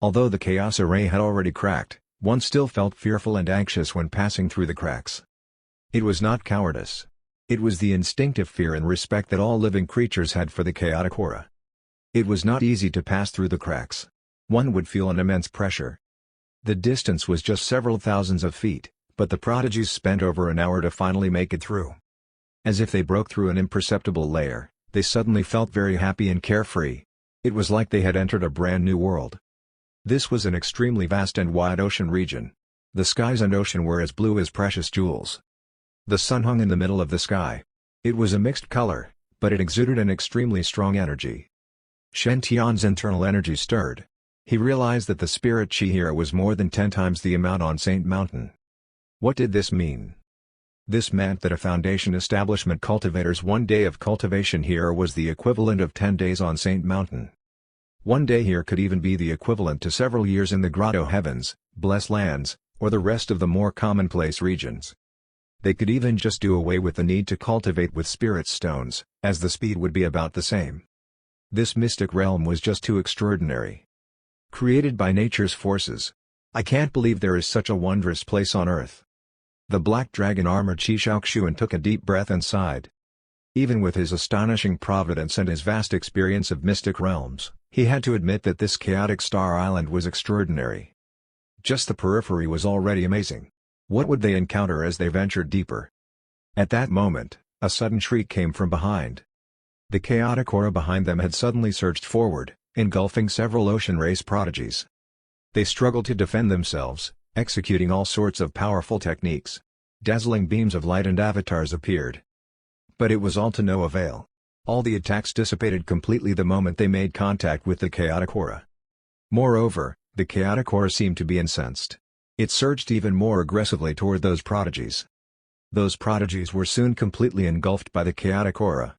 Although the chaos array had already cracked, one still felt fearful and anxious when passing through the cracks. It was not cowardice. It was the instinctive fear and respect that all living creatures had for the chaotic aura. It was not easy to pass through the cracks. One would feel an immense pressure. The distance was just several thousands of feet, but the prodigies spent over an hour to finally make it through. As if they broke through an imperceptible layer, they suddenly felt very happy and carefree. It was like they had entered a brand new world. This was an extremely vast and wide ocean region. The skies and ocean were as blue as precious jewels. The sun hung in the middle of the sky. It was a mixed color, but it exuded an extremely strong energy. Shen Tian's internal energy stirred. He realized that the spirit chi here was more than 10 times the amount on Saint Mountain. What did this mean? This meant that a foundation establishment cultivator's 1 day of cultivation here was the equivalent of 10 days on Saint Mountain. 1 day here could even be the equivalent to several years in the Grotto Heavens, Blessed Lands, or the rest of the more commonplace regions. They could even just do away with the need to cultivate with spirit stones, as the speed would be about the same. This mystic realm was just too extraordinary. Created by nature's forces. I can't believe there is such a wondrous place on earth. The black dragon armored Qi Shaoxuan took a deep breath and sighed. Even with his astonishing providence and his vast experience of mystic realms, he had to admit that this chaotic star island was extraordinary. Just the periphery was already amazing. What would they encounter as they ventured deeper? At that moment, a sudden shriek came from behind. The chaotic aura behind them had suddenly surged forward, engulfing several ocean race prodigies. They struggled to defend themselves, executing all sorts of powerful techniques. Dazzling beams of light and avatars appeared. But it was all to no avail. All the attacks dissipated completely the moment they made contact with the chaotic aura. Moreover, the chaotic aura seemed to be incensed. It surged even more aggressively toward those prodigies. Those prodigies were soon completely engulfed by the chaotic aura.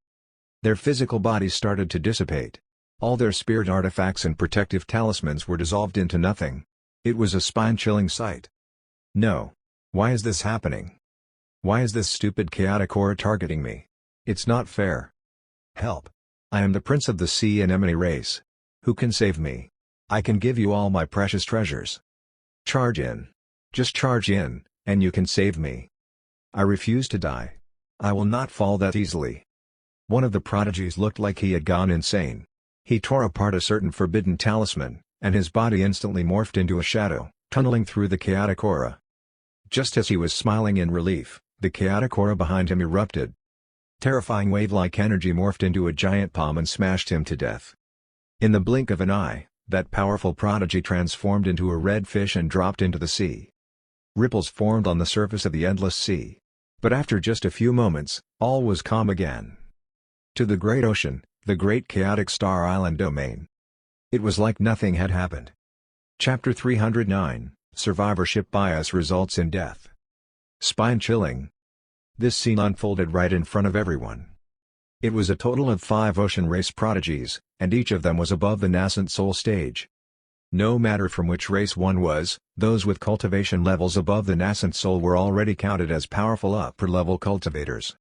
Their physical bodies started to dissipate. All their spirit artifacts and protective talismans were dissolved into nothing. It was a spine-chilling sight. No. Why is this happening? Why is this stupid chaotic aura targeting me? It's not fair. Help. I am the prince of the sea anemone race. Who can save me? I can give you all my precious treasures. Charge in. Just charge in, and you can save me. I refuse to die. I will not fall that easily. One of the prodigies looked like he had gone insane. He tore apart a certain forbidden talisman, and his body instantly morphed into a shadow, tunneling through the chaotic aura. Just as he was smiling in relief, the chaotic aura behind him erupted. Terrifying wave-like energy morphed into a giant palm and smashed him to death. In the blink of an eye, that powerful prodigy transformed into a red fish and dropped into the sea. Ripples formed on the surface of the endless sea. But after just a few moments, all was calm again. To the great ocean, the great chaotic Star Island domain. It was like nothing had happened. Chapter 309, Survivorship Bias Results in Death. Spine-chilling. This scene unfolded right in front of everyone. It was a total of 5 ocean race prodigies, and each of them was above the nascent soul stage. No matter from which race one was, those with cultivation levels above the nascent soul were already counted as powerful upper-level cultivators.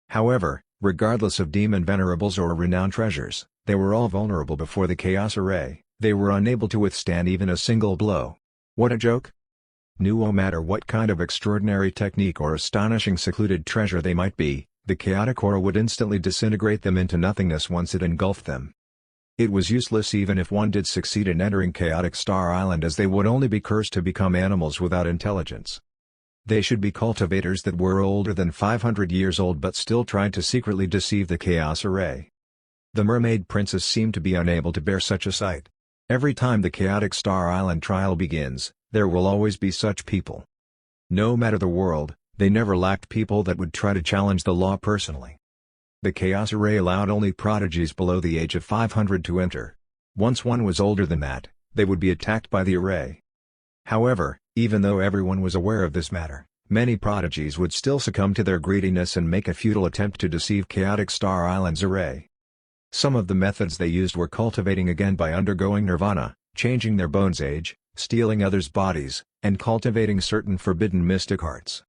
However, regardless of demon venerables or renowned treasures, they were all vulnerable before the chaos array. They were unable to withstand even a single blow. What a joke! No matter what kind of extraordinary technique or astonishing secluded treasure they might be, the chaotic aura would instantly disintegrate them into nothingness once it engulfed them. It was useless even if one did succeed in entering Chaotic Star Island, as they would only be cursed to become animals without intelligence. They should be cultivators that were older than 500 years old but still tried to secretly deceive the Chaos Array. The Mermaid Princess seemed to be unable to bear such a sight. Every time the Chaotic Star Island trial begins, there will always be such people. No matter the world, they never lacked people that would try to challenge the law personally. The Chaos Array allowed only prodigies below the age of 500 to enter. Once one was older than that, they would be attacked by the Array. However, even though everyone was aware of this matter, many prodigies would still succumb to their greediness and make a futile attempt to deceive Chaotic Star Island's Array. Some of the methods they used were cultivating again by undergoing nirvana, changing their bones age, stealing others' bodies, and cultivating certain forbidden mystic arts.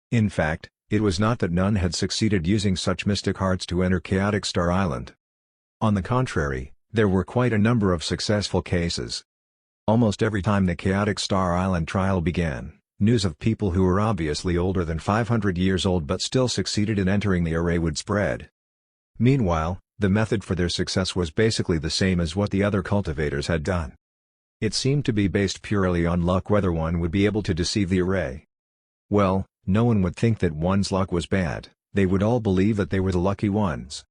In fact, it was not that none had succeeded using such mystic arts to enter Chaotic Star Island. On the contrary, there were quite a number of successful cases. Almost every time the Chaotic Star Island trial began, news of people who were obviously older than 500 years old but still succeeded in entering the array would spread. Meanwhile, the method for their success was basically the same as what the other cultivators had done. It seemed to be based purely on luck whether one would be able to deceive the array. Well, no one would think that one's luck was bad, they would all believe that they were the lucky ones.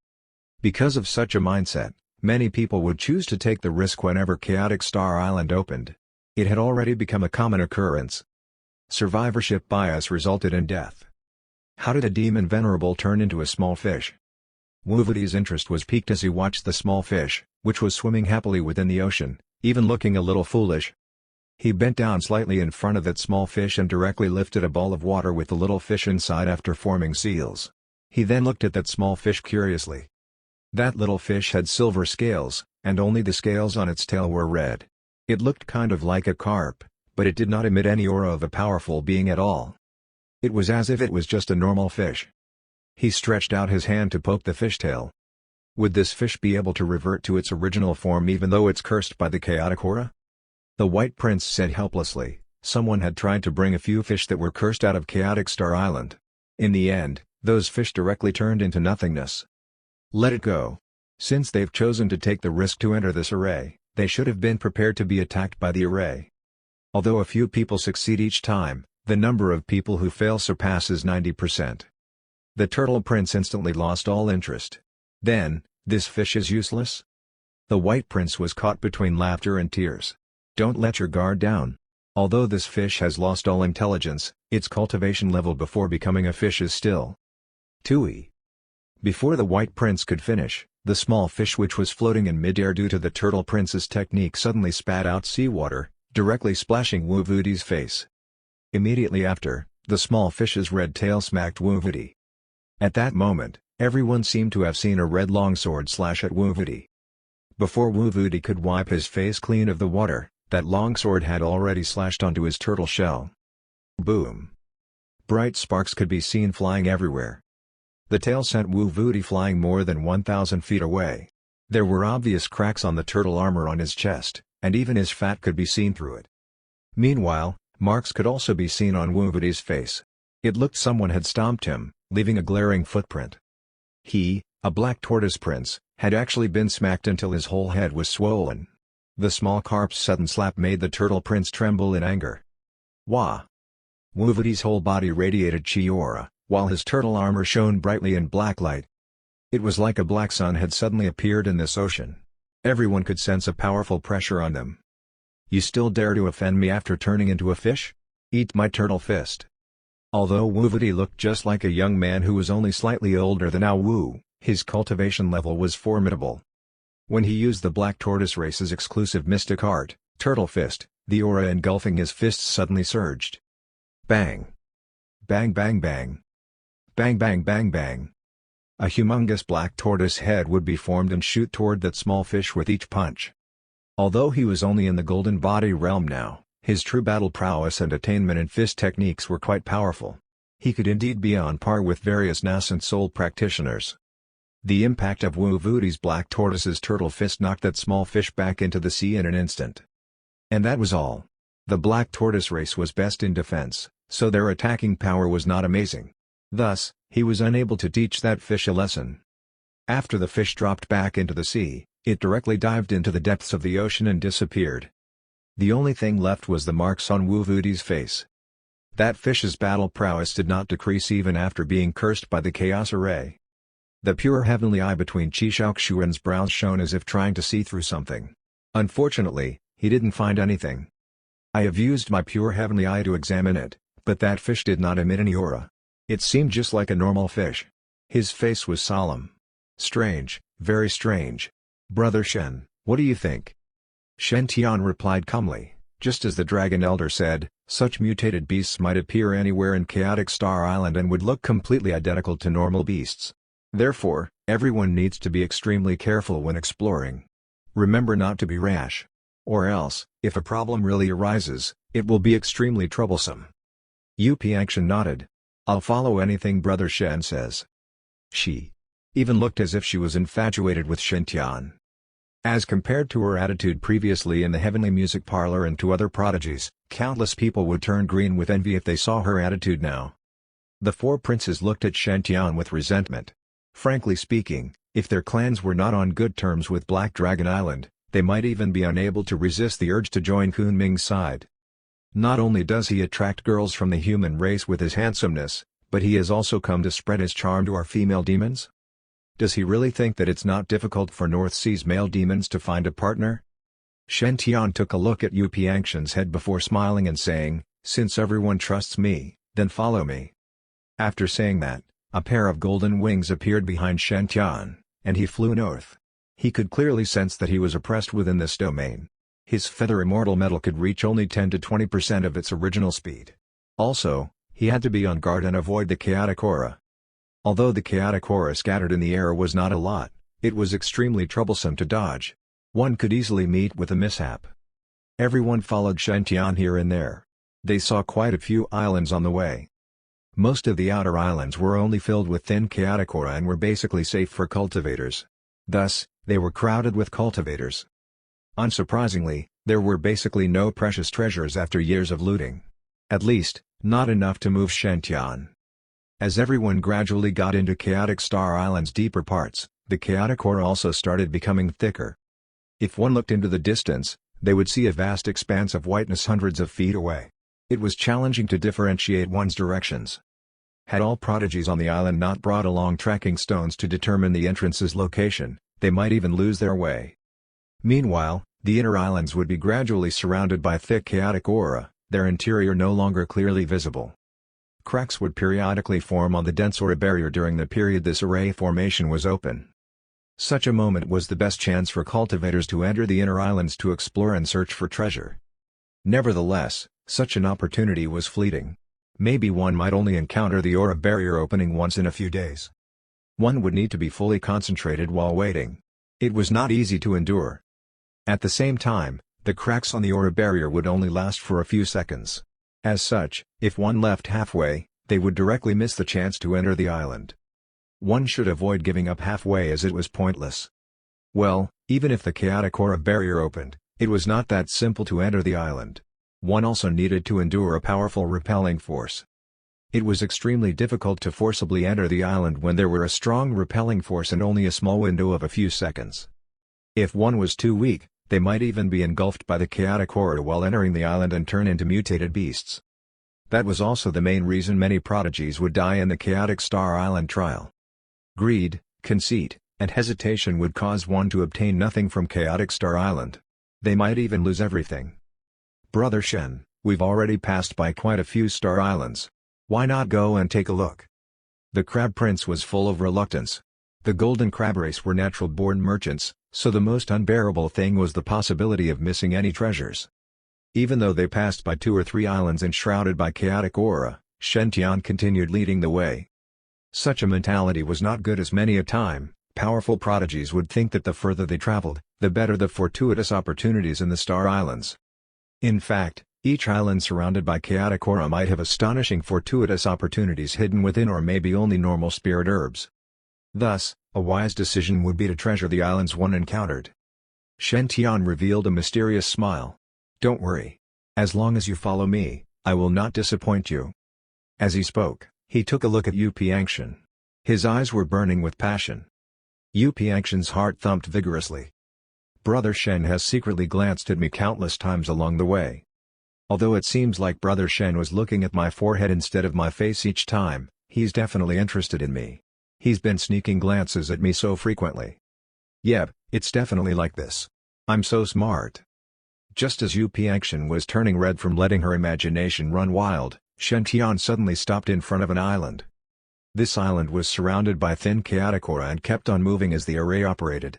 Because of such a mindset, many people would choose to take the risk whenever Chaotic Star Island opened. It had already become a common occurrence. Survivorship bias resulted in death. How did a demon venerable turn into a small fish? Wuvudi's interest was piqued as he watched the small fish, which was swimming happily within the ocean, even looking a little foolish. He bent down slightly in front of that small fish and directly lifted a ball of water with the little fish inside after forming seals. He then looked at that small fish curiously. That little fish had silver scales, and only the scales on its tail were red. It looked kind of like a carp, but it did not emit any aura of a powerful being at all. It was as if it was just a normal fish. He stretched out his hand to poke the fishtail. Would this fish be able to revert to its original form even though it's cursed by the chaotic aura? The White Prince said helplessly, someone had tried to bring a few fish that were cursed out of Chaotic Star Island. In the end, those fish directly turned into nothingness. Let it go. Since they've chosen to take the risk to enter this array, they should have been prepared to be attacked by the array. Although a few people succeed each time, the number of people who fail surpasses 90%. The Turtle Prince instantly lost all interest. Then, this fish is useless? The White Prince was caught between laughter and tears. Don't let your guard down. Although this fish has lost all intelligence, its cultivation level before becoming a fish is still Tui. Before the White Prince could finish, the small fish which was floating in midair due to the Turtle Prince's technique suddenly spat out seawater, directly splashing Wuvudi's face. Immediately after, the small fish's red tail smacked Wuvudi. At that moment, everyone seemed to have seen a red longsword slash at Wuvudi. Before Wuvudi could wipe his face clean of the water, that longsword had already slashed onto his turtle shell. Boom! Bright sparks could be seen flying everywhere. The tail sent Wuvudi flying more than 1,000 feet away. There were obvious cracks on the turtle armor on his chest, and even his fat could be seen through it. Meanwhile, marks could also be seen on Wuvudi's face. It looked someone had stomped him, leaving a glaring footprint. He, a black tortoise prince, had actually been smacked until his whole head was swollen. The small carp's sudden slap made the turtle prince tremble in anger. Wah! Wuvudi's whole body radiated chi aura, while his turtle armor shone brightly in black light. It was like a black sun had suddenly appeared in this ocean. Everyone could sense a powerful pressure on them. You still dare to offend me after turning into a fish? Eat my turtle fist. Although Wuvudi looked just like a young man who was only slightly older than Ao Wu, his cultivation level was formidable. When he used the Black Tortoise Race's exclusive mystic art, Turtle Fist, the aura engulfing his fists suddenly surged. Bang! Bang bang bang! Bang bang bang bang! A humongous black tortoise head would be formed and shoot toward that small fish with each punch. Although he was only in the golden body realm now, his true battle prowess and attainment in fist techniques were quite powerful. He could indeed be on par with various nascent soul practitioners. The impact of Wuvudi's Black Tortoise's turtle fist knocked that small fish back into the sea in an instant. And that was all. The Black Tortoise race was best in defense, so their attacking power was not amazing. Thus, he was unable to teach that fish a lesson. After the fish dropped back into the sea, it directly dived into the depths of the ocean and disappeared. The only thing left was the marks on Wuvudi's face. That fish's battle prowess did not decrease even after being cursed by the Chaos Array. The pure heavenly eye between Qi Shaoxuan's brows shone as if trying to see through something. Unfortunately, he didn't find anything. I have used my pure heavenly eye to examine it, but that fish did not emit any aura. It seemed just like a normal fish. His face was solemn. Strange, very strange. Brother Shen, what do you think? Shen Tian replied calmly, just as the Dragon Elder said, such mutated beasts might appear anywhere in Chaotic Star Island and would look completely identical to normal beasts. Therefore, everyone needs to be extremely careful when exploring. Remember not to be rash. Or else, if a problem really arises, it will be extremely troublesome. Yu Piangshan nodded. I'll follow anything Brother Shen says. She even looked as if she was infatuated with Shen Tian. As compared to her attitude previously in the Heavenly Music Parlor and to other prodigies, countless people would turn green with envy if they saw her attitude now. The four princes looked at Shen Tian with resentment. Frankly speaking, if their clans were not on good terms with Black Dragon Island, they might even be unable to resist the urge to join Kunming's side. Not only does he attract girls from the human race with his handsomeness, but he has also come to spread his charm to our female demons? Does he really think that it's not difficult for North Sea's male demons to find a partner? Shen Tian took a look at Yu Piangshan's head before smiling and saying, since everyone trusts me, then follow me. After saying that, a pair of golden wings appeared behind Shen Tian, and he flew north. He could clearly sense that he was oppressed within this domain. His feather immortal metal could reach only 10 to 20% of its original speed. Also, he had to be on guard and avoid the chaotic aura. Although the chaotic aura scattered in the air was not a lot, it was extremely troublesome to dodge. One could easily meet with a mishap. Everyone followed Shen Tian here and there. They saw quite a few islands on the way. Most of the outer islands were only filled with thin chaotic aura and were basically safe for cultivators. Thus, they were crowded with cultivators. Unsurprisingly, there were basically no precious treasures after years of looting. At least, not enough to move Shen Tian. As everyone gradually got into Chaotic Star Island's deeper parts, the chaotic aura also started becoming thicker. If one looked into the distance, they would see a vast expanse of whiteness hundreds of feet away. It was challenging to differentiate one's directions. Had all prodigies on the island not brought along tracking stones to determine the entrance's location, they might even lose their way. Meanwhile, the inner islands would be gradually surrounded by thick chaotic aura, their interior no longer clearly visible. Cracks would periodically form on the dense aura barrier during the period this array formation was open. Such a moment was the best chance for cultivators to enter the inner islands to explore and search for treasure. Nevertheless, such an opportunity was fleeting. Maybe one might only encounter the aura barrier opening once in a few days. One would need to be fully concentrated while waiting. It was not easy to endure. At the same time, the cracks on the aura barrier would only last for a few seconds. As such, if one left halfway, they would directly miss the chance to enter the island. One should avoid giving up halfway as it was pointless. Well, even if the chaotic aura barrier opened, it was not that simple to enter the island. One also needed to endure a powerful repelling force. It was extremely difficult to forcibly enter the island when there were a strong repelling force and only a small window of a few seconds. If one was too weak, They might even be engulfed by the chaotic aura while entering the island and turn into mutated beasts. That was also the main reason many prodigies would die in the chaotic Star Island trial. Greed, conceit, and hesitation would cause one to obtain nothing from chaotic Star Island. They might even lose everything. Brother Shen, we've already passed by quite a few Star Islands. Why not go and take a look? The Crab Prince was full of reluctance. The Golden Crab race were natural-born merchants, so the most unbearable thing was the possibility of missing any treasures. Even though they passed by 2 or 3 islands enshrouded by chaotic aura, Shen Tian continued leading the way. Such a mentality was not good, as many a time, powerful prodigies would think that the further they traveled, the better the fortuitous opportunities in the Star Islands. In fact, each island surrounded by chaotic aura might have astonishing fortuitous opportunities hidden within, or maybe only normal spirit herbs. Thus, a wise decision would be to treasure the islands one encountered. Shen Tian revealed a mysterious smile. "Don't worry. As long as you follow me, I will not disappoint you." As he spoke, he took a look at Yu Piangshan. His eyes were burning with passion. Yu Piangshan's heart thumped vigorously. Brother Shen has secretly glanced at me countless times along the way. Although it seems like Brother Shen was looking at my forehead instead of my face each time, he's definitely interested in me. He's been sneaking glances at me so frequently. Yep, it's definitely like this. I'm so smart. Just as Yu Piangshan was turning red from letting her imagination run wild, Shen Tian suddenly stopped in front of an island. This island was surrounded by thin chaotic aura and kept on moving as the array operated.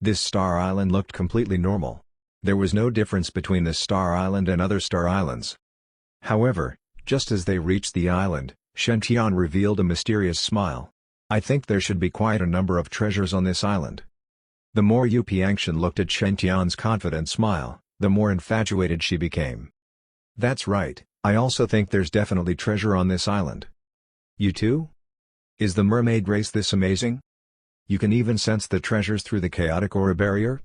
This Star Island looked completely normal. There was no difference between this Star Island and other Star Islands. However, just as they reached the island, Shen Tian revealed a mysterious smile. "I think there should be quite a number of treasures on this island." The more Yu Piangshan looked at Shen Tian's confident smile, the more infatuated she became. "That's right, I also think there's definitely treasure on this island." "You too? Is the mermaid race this amazing? You can even sense the treasures through the chaotic aura barrier?"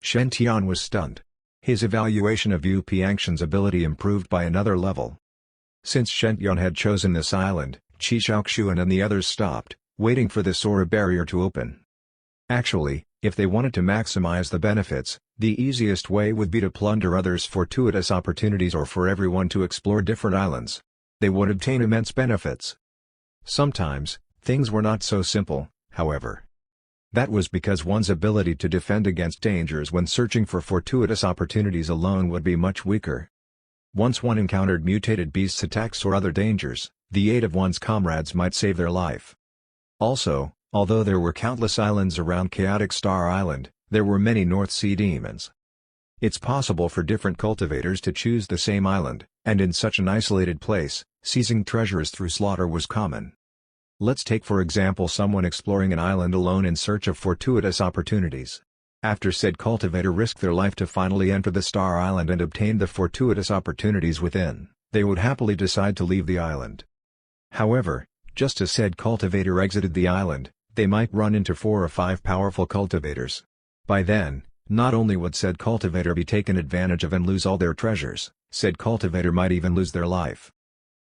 Shen Tian was stunned. His evaluation of Yu Piangshan's ability improved by another level. Since Shen Tian had chosen this island, Qi Shaoxuan and the others stopped, waiting for this aura barrier to open. Actually, if they wanted to maximize the benefits, the easiest way would be to plunder others' fortuitous opportunities, or for everyone to explore different islands. They would obtain immense benefits. Sometimes, things were not so simple, however. That was because one's ability to defend against dangers when searching for fortuitous opportunities alone would be much weaker. Once one encountered mutated beasts' attacks or other dangers, the aid of one's comrades might save their life. Also, although there were countless islands around Chaotic Star Island, there were many North Sea demons. It's possible for different cultivators to choose the same island, and in such an isolated place, seizing treasures through slaughter was common. Let's take for example someone exploring an island alone in search of fortuitous opportunities. After said cultivator risked their life to finally enter the Star Island and obtain the fortuitous opportunities within, they would happily decide to leave the island. However, just as said cultivator exited the island, they might run into 4 or 5 powerful cultivators. By then, not only would said cultivator be taken advantage of and lose all their treasures, said cultivator might even lose their life.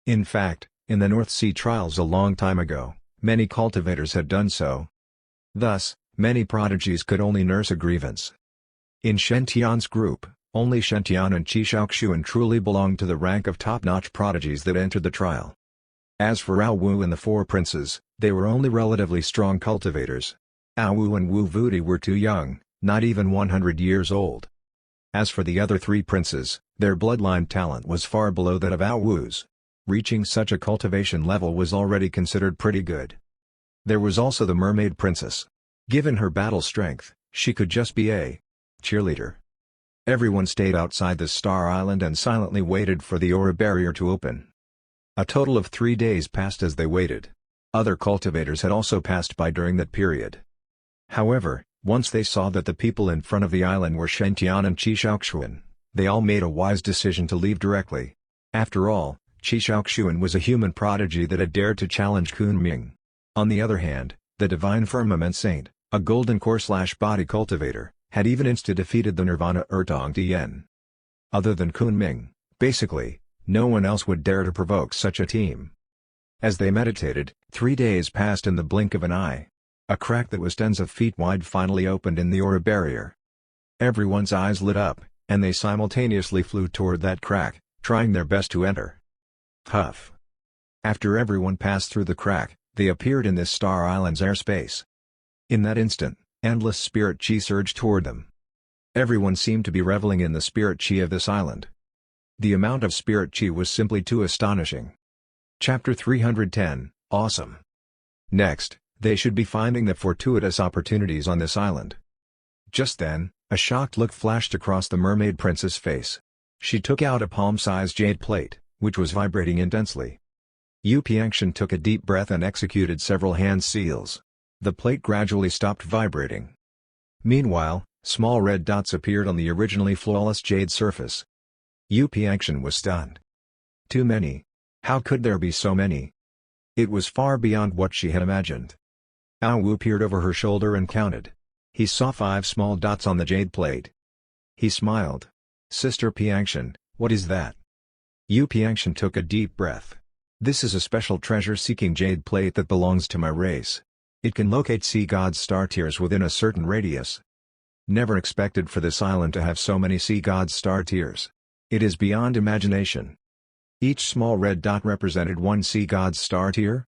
In fact, in the North Sea trials a long time ago, many cultivators had done so. Thus, many prodigies could only nurse a grievance. In Shen Tian's group, only Shen Tian and Qi Shaoxuan truly belonged to the rank of top-notch prodigies that entered the trial. As for Ao Wu and the 4 princes, they were only relatively strong cultivators. Ao Wu and Wu Vudi were too young, not even 100 years old. As for the other 3 princes, their bloodline talent was far below that of Ao Wu's. Reaching such a cultivation level was already considered pretty good. There was also the mermaid princess. Given her battle strength, she could just be a cheerleader. Everyone stayed outside the Star Island and silently waited for the aura barrier to open. A total of 3 days passed as they waited. Other cultivators had also passed by during that period. However, once they saw that the people in front of the island were Shen Tian and Qi Shaoxuan, they all made a wise decision to leave directly. After all, Qi Shaoxuan was a human prodigy that had dared to challenge Kunming. On the other hand, the Divine Firmament Saint, a golden core/body cultivator, had even insta-defeated the Nirvana Ertong Tien. Other than Kunming, basically, no one else would dare to provoke such a team. As they meditated, 3 days passed in the blink of an eye. A crack that was tens of feet wide finally opened in the aura barrier. Everyone's eyes lit up, and they simultaneously flew toward that crack, trying their best to enter. Huff. After everyone passed through the crack, they appeared in this star island's airspace. In that instant, endless spirit chi surged toward them. Everyone seemed to be reveling in the spirit chi of this island. The amount of spirit chi was simply too astonishing. Chapter 310, Awesome. Next, they should be finding the fortuitous opportunities on this island. Just then, a shocked look flashed across the mermaid princess' face. She took out a palm-sized jade plate, which was vibrating intensely. Yu Piangshan took a deep breath and executed several hand seals. The plate gradually stopped vibrating. Meanwhile, small red dots appeared on the originally flawless jade surface. Yu Piangshan was stunned. Too many. How could there be so many? It was far beyond what she had imagined. Ao Wu peered over her shoulder and counted. He saw 5 small dots on the jade plate. He smiled. Sister Piangshan, what is that? Yu Piangshan took a deep breath. This is a special treasure-seeking jade plate that belongs to my race. It can locate sea gods' star tiers within a certain radius. Never expected for this island to have so many sea gods' star tiers. It is beyond imagination. Each small red dot represented one sea god's star tier?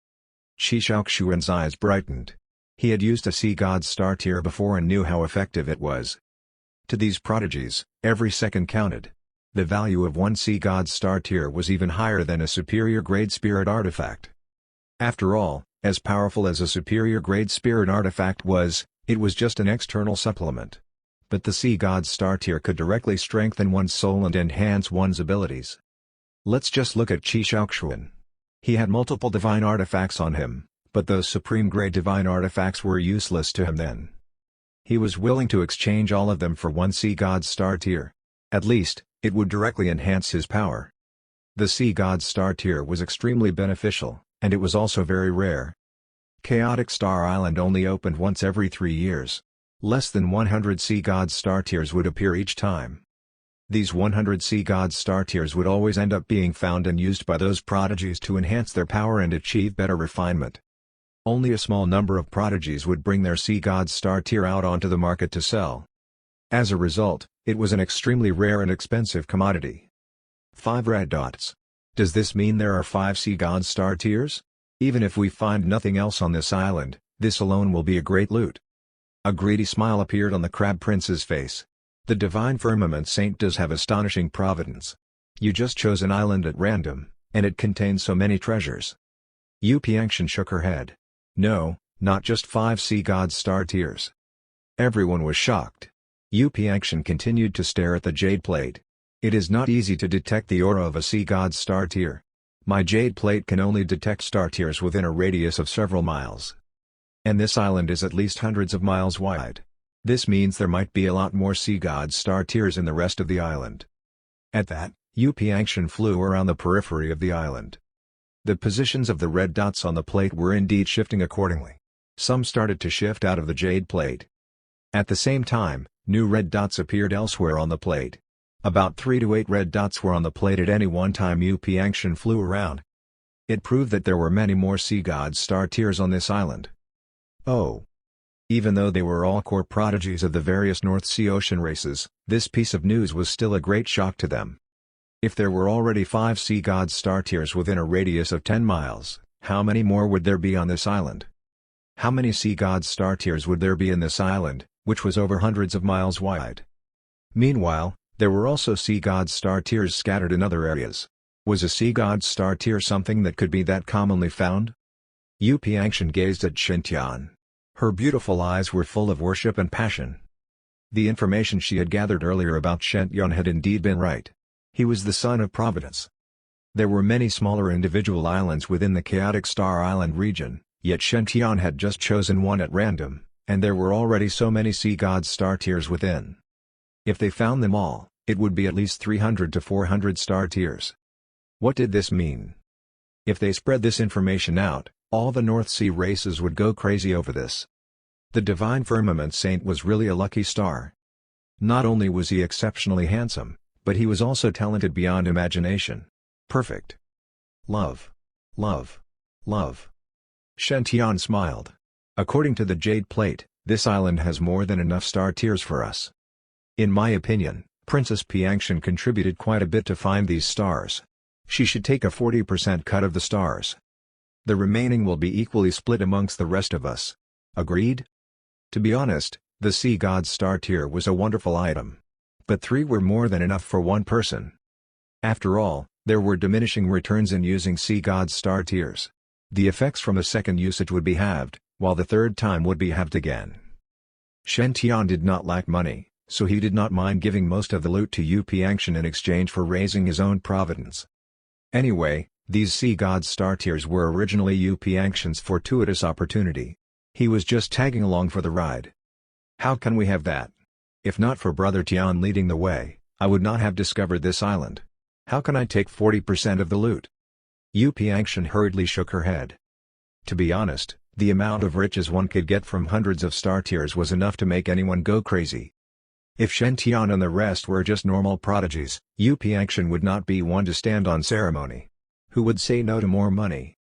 Qi Shaoxuan's eyes brightened. He had used a sea god's star tier before and knew how effective it was. To these prodigies, every second counted. The value of one sea god's star tier was even higher than a superior grade spirit artifact. After all, as powerful as a superior grade spirit artifact was, it was just an external supplement. But the sea god's star tier could directly strengthen one's soul and enhance one's abilities. Let's just look at Qi Shaoxuan. He had multiple divine artifacts on him, but those supreme grade divine artifacts were useless to him then. He was willing to exchange all of them for one sea god's star tier. At least, it would directly enhance his power. The sea god's star tier was extremely beneficial, and it was also very rare. Chaotic Star Island only opened once every 3 years. Less than 100 sea god's star tiers would appear each time. These 100 sea gods' star tiers would always end up being found and used by those prodigies to enhance their power and achieve better refinement. Only a small number of prodigies would bring their sea gods' star tier out onto the market to sell. As a result, it was an extremely rare and expensive commodity. 5 red dots. Does this mean there are 5 sea gods' star tiers? Even if we find nothing else on this island, this alone will be a great loot. A greedy smile appeared on the Crab Prince's face. The Divine Firmament Saint does have astonishing providence. You just chose an island at random, and it contains so many treasures. Yu Piangshan shook her head. No, not just 5 sea gods' star tiers. Everyone was shocked. Yu Piangshan continued to stare at the jade plate. It is not easy to detect the aura of a sea god's star tier. My jade plate can only detect star tiers within a radius of several miles. And this island is at least hundreds of miles wide. This means there might be a lot more sea gods' star tiers in the rest of the island. At that, Yu Piangshan flew around the periphery of the island. The positions of the red dots on the plate were indeed shifting accordingly. Some started to shift out of the jade plate. At the same time, new red dots appeared elsewhere on the plate. About 3 to 8 red dots were on the plate at any one time Yu Piangshan flew around. It proved that there were many more sea gods' star tiers on this island. Oh! Even though they were all core prodigies of the various North Sea ocean races, this piece of news was still a great shock to them. If there were already 5 sea gods' star tiers within a radius of 10 miles, how many more would there be on this island? How many sea gods' star tiers would there be in this island, which was over hundreds of miles wide? Meanwhile, there were also sea gods' star tiers scattered in other areas. Was a sea god's star tier something that could be that commonly found? Yu Piangshan gazed at Xintian. Her beautiful eyes were full of worship and passion. The information she had gathered earlier about Xintian had indeed been right. He was the son of Providence. There were many smaller individual islands within the chaotic Star Island region, yet Xintian had just chosen one at random, and there were already so many sea gods' star tiers within. If they found them all, it would be at least 300 to 400 star tiers. What did this mean? If they spread this information out, all the North Sea races would go crazy over this. The Divine Firmament Saint was really a lucky star. Not only was he exceptionally handsome, but he was also talented beyond imagination. Perfect. Love. Love. Love. Xintian smiled. According to the jade plate, this island has more than enough star tiers for us. In my opinion, Princess Piangshan contributed quite a bit to find these stars. She should take a 40% cut of the stars. The remaining will be equally split amongst the rest of us. Agreed? To be honest, the Sea God's star tier was a wonderful item. But 3 were more than enough for one person. After all, there were diminishing returns in using Sea God's star tiers. The effects from a second usage would be halved, while the third time would be halved again. Shen Tian did not lack money, so he did not mind giving most of the loot to Yu Piangshan in exchange for raising his own Providence. Anyway, these Sea God's star tiers were originally Yu Piangshan's fortuitous opportunity. He was just tagging along for the ride. How can we have that? If not for Brother Tian leading the way, I would not have discovered this island. How can I take 40% of the loot? Yu Piangshan hurriedly shook her head. To be honest, the amount of riches one could get from hundreds of star tiers was enough to make anyone go crazy. If Shen Tian and the rest were just normal prodigies, Yu Piangshan would not be one to stand on ceremony. Who would say no to more money?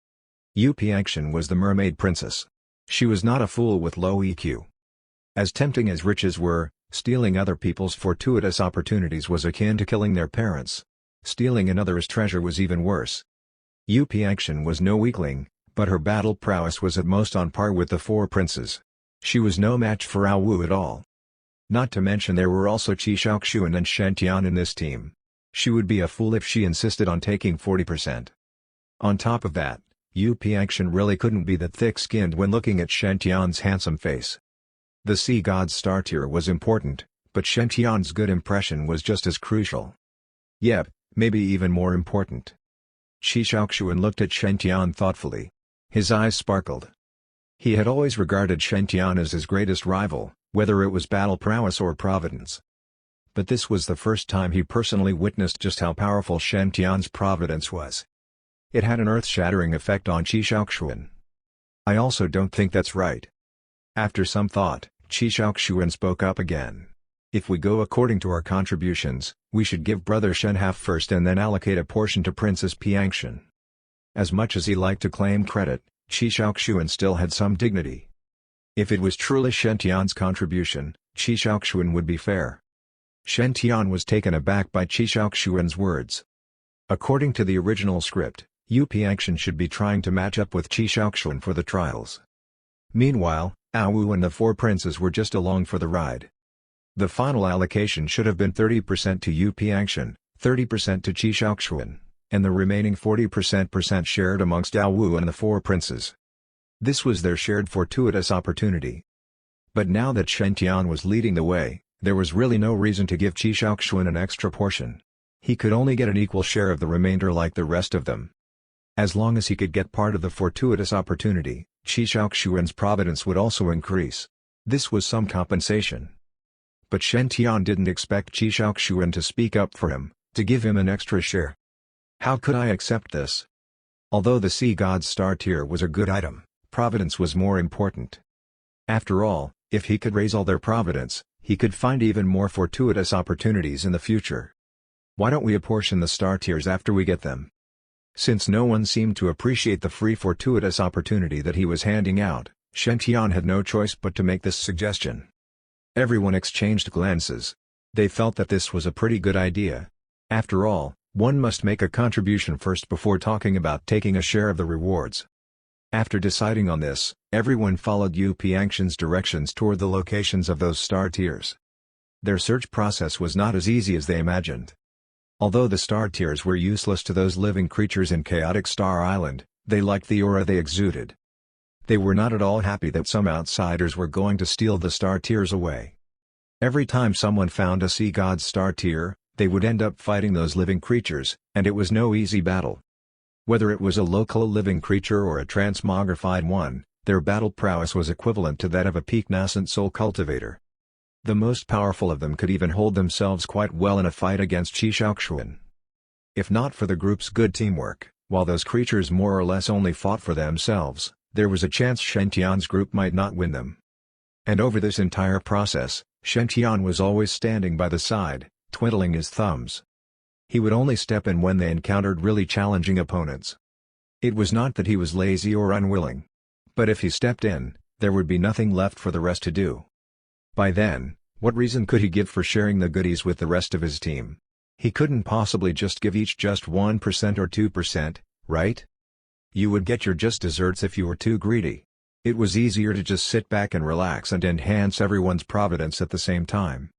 Yu Piangshan was the mermaid princess. She was not a fool with low EQ. As tempting as riches were, stealing other people's fortuitous opportunities was akin to killing their parents. Stealing another's treasure was even worse. Yu Piangshan was no weakling, but her battle prowess was at most on par with the 4 princes. She was no match for Ao Wu at all. Not to mention there were also Qi Shaoxuan and Shen Tian in this team. She would be a fool if she insisted on taking 40%. On top of that, Yu Piangshan really couldn't be that thick-skinned when looking at Shen Tian's handsome face. The Sea God's star tier was important, but Shen Tian's good impression was just as crucial. Yep, maybe even more important. Qi Shaoxuan looked at Shen Tian thoughtfully. His eyes sparkled. He had always regarded Shen Tian as his greatest rival, whether it was battle prowess or providence. But this was the first time he personally witnessed just how powerful Shen Tian's providence was. It had an earth-shattering effect on Qi Shaoxuan. I also don't think that's right. After some thought, Qi Shaoxuan spoke up again. If we go according to our contributions, we should give Brother Shen half first and then allocate a portion to Princess Piangshan. As much as he liked to claim credit, Qi Shaoxuan still had some dignity. If it was truly Shen Tian's contribution, Qi Shaoxuan would be fair. Shen Tian was taken aback by Qi Shaoxuan's words. According to the original script, Yu Piangshan should be trying to match up with Qi Shaoxuan for the trials. Meanwhile, Ao Wu and the 4 princes were just along for the ride. The final allocation should have been 30% to Yu Piangshan, 30% to Qi Shaoxuan, and the remaining 40% shared amongst Ao Wu and the 4 princes. This was their shared fortuitous opportunity. But now that Shen Tian was leading the way, there was really no reason to give Qi Shaoxuan an extra portion. He could only get an equal share of the remainder like the rest of them. As long as he could get part of the fortuitous opportunity, Qi Shaoxuan's providence would also increase. This was some compensation. But Shen Tian didn't expect Qi Shaoxuan to speak up for him, to give him an extra share. How could I accept this? Although the Sea God's star tier was a good item, providence was more important. After all, if he could raise all their providence, he could find even more fortuitous opportunities in the future. Why don't we apportion the star tiers after we get them? Since no one seemed to appreciate the free fortuitous opportunity that he was handing out, Shen Tian had no choice but to make this suggestion. Everyone exchanged glances. They felt that this was a pretty good idea. After all, one must make a contribution first before talking about taking a share of the rewards. After deciding on this, everyone followed Yu Piangshan's directions toward the locations of those star tiers. Their search process was not as easy as they imagined. Although the star tiers were useless to those living creatures in Chaotic Star Island, they liked the aura they exuded. They were not at all happy that some outsiders were going to steal the star tiers away. Every time someone found a Sea God's star tier, they would end up fighting those living creatures, and it was no easy battle. Whether it was a local living creature or a transmogrified one, their battle prowess was equivalent to that of a peak nascent soul cultivator. The most powerful of them could even hold themselves quite well in a fight against Qi Shaoxuan. If not for the group's good teamwork, while those creatures more or less only fought for themselves, there was a chance Shen Tian's group might not win them. And over this entire process, Shen Tian was always standing by the side, twiddling his thumbs. He would only step in when they encountered really challenging opponents. It was not that he was lazy or unwilling. But if he stepped in, there would be nothing left for the rest to do. By then, What reason could he give for sharing the goodies with the rest of his team? He couldn't possibly just give each just 1% or 2%, right? You would get your just desserts if you were too greedy. It was easier to just sit back and relax and enhance everyone's providence at the same time.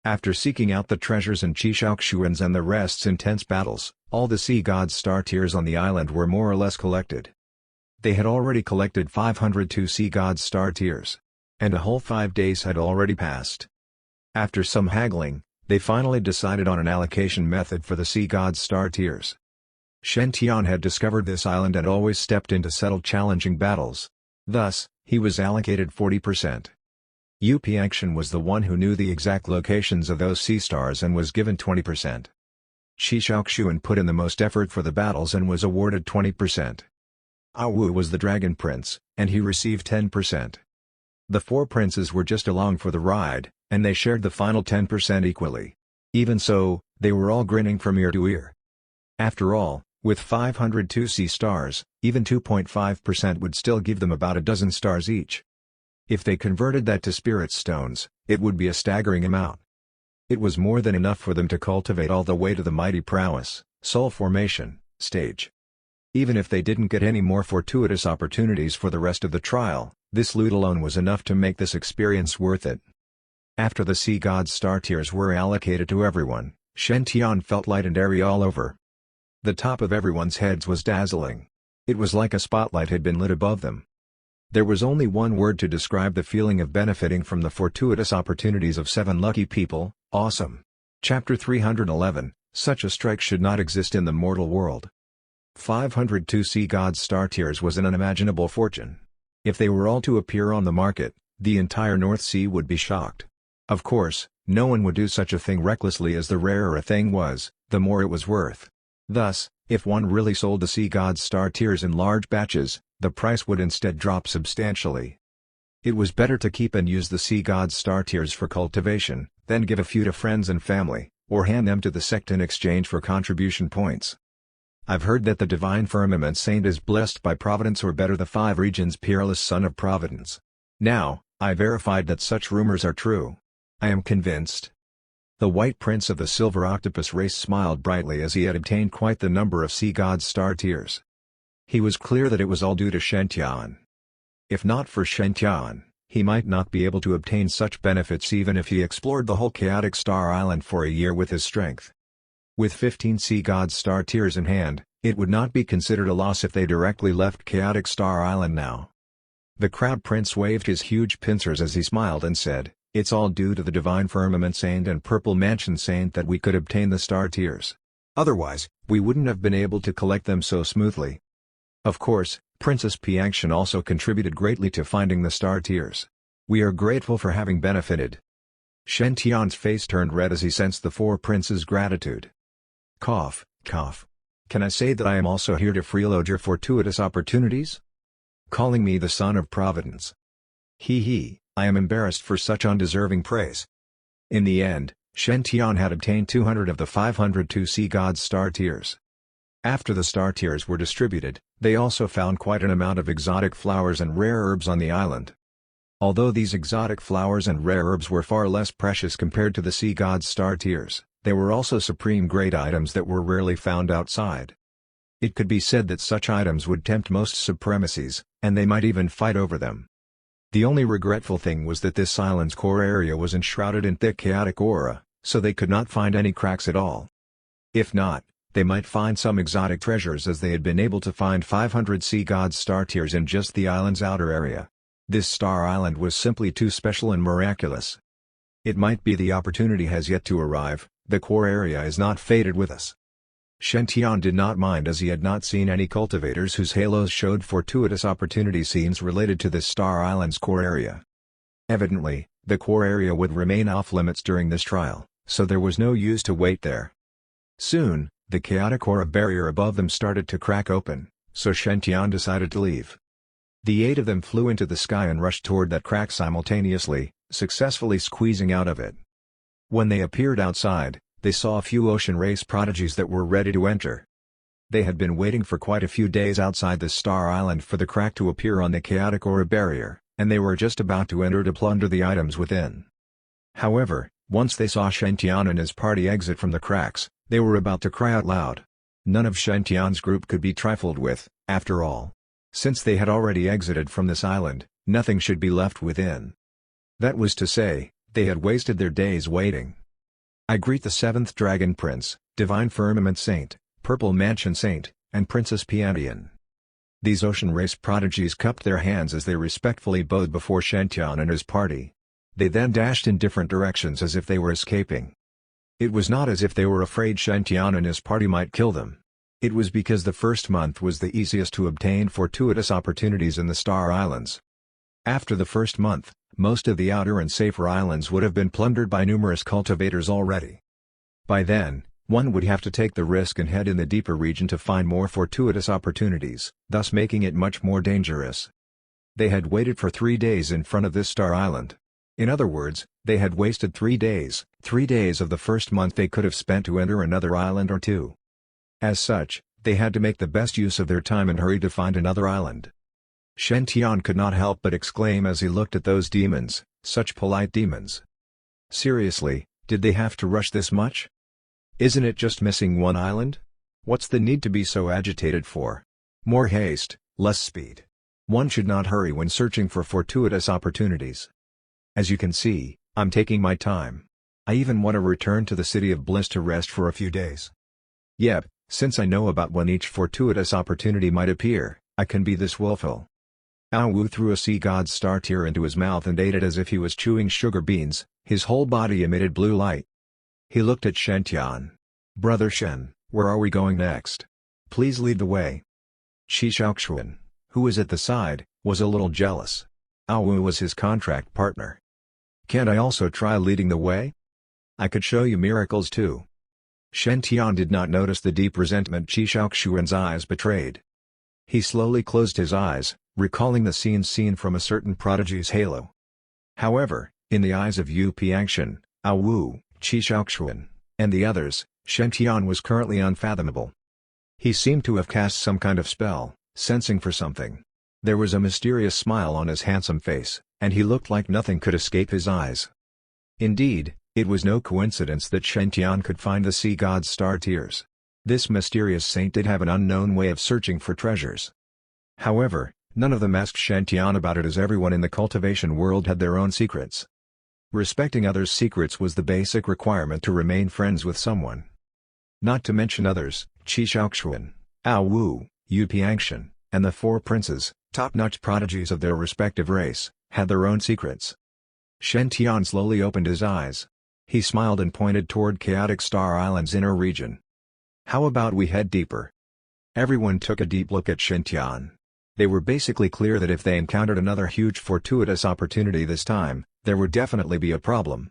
After seeking out the treasures in Chishaoxuan's and the rest's intense battles, all the sea gods' star tears on the island were more or less collected. They had already collected 502 sea gods' star tears. And a whole 5 days had already passed. After some haggling, they finally decided on an allocation method for the sea gods' star tears. Shen Tian had discovered this island and always stepped in to settle challenging battles. Thus, he was allocated 40%. Yu Piangshan was the one who knew the exact locations of those sea stars and was given 20%. Shi Shaoxuan put in the most effort for the battles and was awarded 20%. Ah Wu was the Dragon Prince, and he received 10%. The 4 princes were just along for the ride, and they shared the final 10% equally. Even so, they were all grinning from ear to ear. After all, with 502 sea stars, even 2.5% would still give them about a dozen stars each. If they converted that to spirit stones, it would be a staggering amount. It was more than enough for them to cultivate all the way to the mighty prowess, soul formation, stage. Even if they didn't get any more fortuitous opportunities for the rest of the trial, this loot alone was enough to make this experience worth it. After the sea gods' star tears were allocated to everyone, Shen Tian felt light and airy all over. The top of everyone's heads was dazzling. It was like a spotlight had been lit above them. There was only one word to describe the feeling of benefiting from the fortuitous opportunities of 7 lucky people: awesome. Chapter 311, Such a strike should not exist in the mortal world. 502 sea gods' star tears was an unimaginable fortune. If they were all to appear on the market, the entire North Sea would be shocked. Of course, no one would do such a thing recklessly, as the rarer a thing was, the more it was worth. Thus, if one really sold the sea gods' star tears in large batches, the price would instead drop substantially. It was better to keep and use the sea gods' star tears for cultivation, than give a few to friends and family, or hand them to the sect in exchange for contribution points. I've heard that the divine firmament saint is blessed by Providence, or better, the 5 regions' peerless son of Providence. Now, I verified that such rumors are true. I am convinced. The White Prince of the Silver Octopus race smiled brightly as he had obtained quite the number of sea gods' star tears. He was clear that it was all due to Shen Tian. If not for Shen Tian, he might not be able to obtain such benefits even if he explored the whole chaotic star island for a year with his strength. With 15 sea gods' star tears in hand, it would not be considered a loss if they directly left chaotic Star Island now. The Crowd Prince waved his huge pincers as he smiled and said, "It's all due to the Divine Firmament Saint and Purple Mansion Saint that we could obtain the star tears. Otherwise, we wouldn't have been able to collect them so smoothly." Of course, Princess Piangshan also contributed greatly to finding the star tears. We are grateful for having benefited. Shen Tian's face turned red as he sensed the 4 princes' gratitude. Cough, cough. Can I say that I am also here to freeload your fortuitous opportunities? Calling me the son of Providence. He, I am embarrassed for such undeserving praise. In the end, Shen Tian had obtained 200 of the 502 sea gods' star tears. After the star tears were distributed, they also found quite an amount of exotic flowers and rare herbs on the island. Although these exotic flowers and rare herbs were far less precious compared to the sea gods' star tears, they were also supreme grade items that were rarely found outside. It could be said that such items would tempt most supremacies, and they might even fight over them. The only regretful thing was that this island's core area was enshrouded in thick chaotic aura, so they could not find any cracks at all. If not, they might find some exotic treasures, as they had been able to find 500 sea gods' star tears in just the island's outer area. This star island was simply too special and miraculous. It might be the opportunity has yet to arrive. The core area is not fated with us. Shen Tian did not mind, as he had not seen any cultivators whose halos showed fortuitous opportunity scenes related to this star island's core area. Evidently, the core area would remain off-limits during this trial, so there was no use to wait there. Soon, the chaotic aura barrier above them started to crack open, so Shen Tian decided to leave. The 8 of them flew into the sky and rushed toward that crack simultaneously, successfully squeezing out of it. When they appeared outside, they saw a few ocean race prodigies that were ready to enter. They had been waiting for quite a few days outside the Star Island for the crack to appear on the chaotic aura barrier, and they were just about to enter to plunder the items within. However, once they saw Shen and his party exit from the cracks, they were about to cry out loud. None of Shen group could be trifled with, after all. Since they had already exited from this island, nothing should be left within. That was to say, they had wasted their days waiting. I greet the 7th Dragon Prince, Divine Firmament Saint, Purple Mansion Saint, and Princess Piantian. These ocean race prodigies cupped their hands as they respectfully bowed before Shen and his party. They then dashed in different directions as if they were escaping. It was not as if they were afraid Shen and his party might kill them. It was because the first month was the easiest to obtain fortuitous opportunities in the Star Islands. After the first month, most of the outer and safer islands would have been plundered by numerous cultivators already. By then, one would have to take the risk and head in the deeper region to find more fortuitous opportunities, thus making it much more dangerous. They had waited for 3 days in front of this Star Island. In other words, they had wasted 3 days. 3 days of the first month they could have spent to enter another island or two. As such, they had to make the best use of their time and hurry to find another island. Shen could not help but exclaim as he looked at those demons, such polite demons. Seriously, did they have to rush this much? Isn't it just missing one island? What's the need to be so agitated for? More haste, less speed. One should not hurry when searching for fortuitous opportunities. As you can see, I'm taking my time. I even want to return to the City of Bliss to rest for a few days. Yep, since I know about when each fortuitous opportunity might appear, I can be this willful. Ao Wu threw a sea god's star tear into his mouth and ate it as if he was chewing sugar beans. His whole body emitted blue light. He looked at Shen Brother Shen, where are we going next? Please lead the way. Qi Shaoxuan, who was at the side, was a little jealous. Ao Wu was his contract partner. Can't I also try leading the way? I could show you miracles too. Shen did not notice the deep resentment Qi Shaoxuan's eyes betrayed. He slowly closed his eyes, recalling the scenes seen from a certain prodigy's halo. However, in the eyes of Yu Piangshan, Ao Wu, Qi Shaoxuan, and the others, Shen was currently unfathomable. He seemed to have cast some kind of spell, sensing for something. There was a mysterious smile on his handsome face, and he looked like nothing could escape his eyes. Indeed, it was no coincidence that Shen could find the sea god's star tears. This mysterious saint did have an unknown way of searching for treasures. However, none of them asked Shen about it, as everyone in the cultivation world had their own secrets. Respecting others' secrets was the basic requirement to remain friends with someone. Not to mention others, Qi Shaoxuan, Ao Wu, Yu Piangshan, and the 4 princes, top-notch prodigies of their respective race, had their own secrets. Shen slowly opened his eyes. He smiled and pointed toward Chaotic Star Island's inner region. How about we head deeper? Everyone took a deep look at Shen. They were basically clear that if they encountered another huge fortuitous opportunity this time, there would definitely be a problem.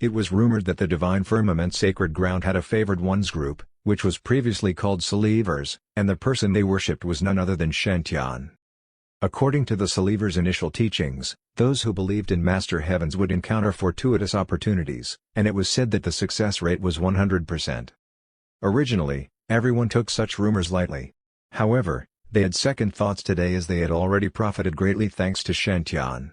It was rumored that the Divine Firmament Sacred Ground had a favored ones group, which was previously called Salivers, and the person they worshipped was none other than Shen. According to the Salivers' initial teachings, those who believed in Master Heavens would encounter fortuitous opportunities, and it was said that the success rate was 100%. Originally, everyone took such rumors lightly. However, they had second thoughts today, as they had already profited greatly thanks to Shen.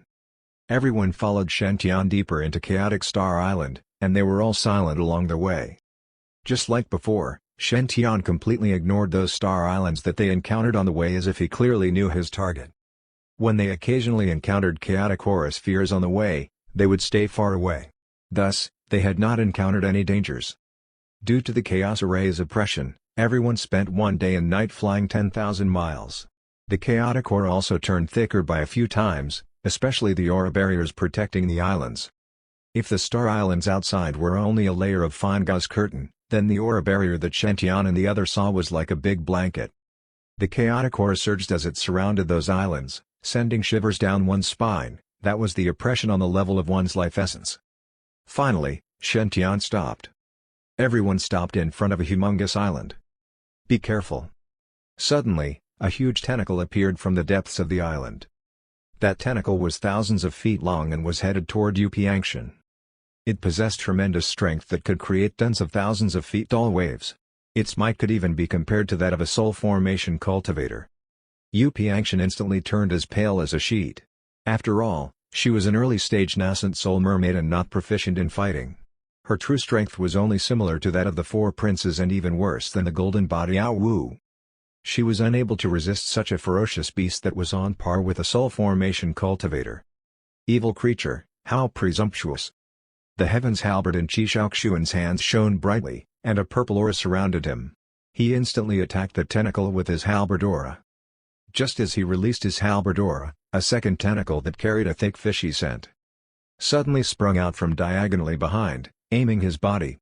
Everyone followed Shen deeper into Chaotic Star Island, and they were all silent along the way. Just like before, Shen completely ignored those star islands that they encountered on the way, as if he clearly knew his target. When they occasionally encountered chaotic aura spheres on the way, they would stay far away. Thus, they had not encountered any dangers. Due to the chaos array's oppression, everyone spent one day and night flying 10,000 miles. The chaotic aura also turned thicker by a few times, especially the aura barriers protecting the islands. If the star islands outside were only a layer of fine gauze curtain, then the aura barrier that Shen and the others saw was like a big blanket. The chaotic aura surged as it surrounded those islands, sending shivers down one's spine. That was the oppression on the level of one's life essence. Finally, Shen stopped. Everyone stopped in front of a humongous island. Be careful. Suddenly, a huge tentacle appeared from the depths of the island. That tentacle was thousands of feet long and was headed toward Yu Piangshan. It possessed tremendous strength that could create tens of thousands of feet tall waves. Its might could even be compared to that of a soul formation cultivator. Yu Piangshan instantly turned as pale as a sheet. After all, She was an early-stage nascent soul mermaid and not proficient in fighting. Her true strength was only similar to that of the four princes and even worse than the golden body Ao Wu. She was unable to resist such a ferocious beast that was on par with a soul formation cultivator. Evil creature, how presumptuous! The heavens halberd in Qi Shaoxuan's hands shone brightly, and a purple aura surrounded him. He instantly attacked the tentacle with his halberd aura. Just as he released his halberd aura, a second tentacle that carried a thick fishy scent suddenly sprung out from diagonally behind, aiming his body.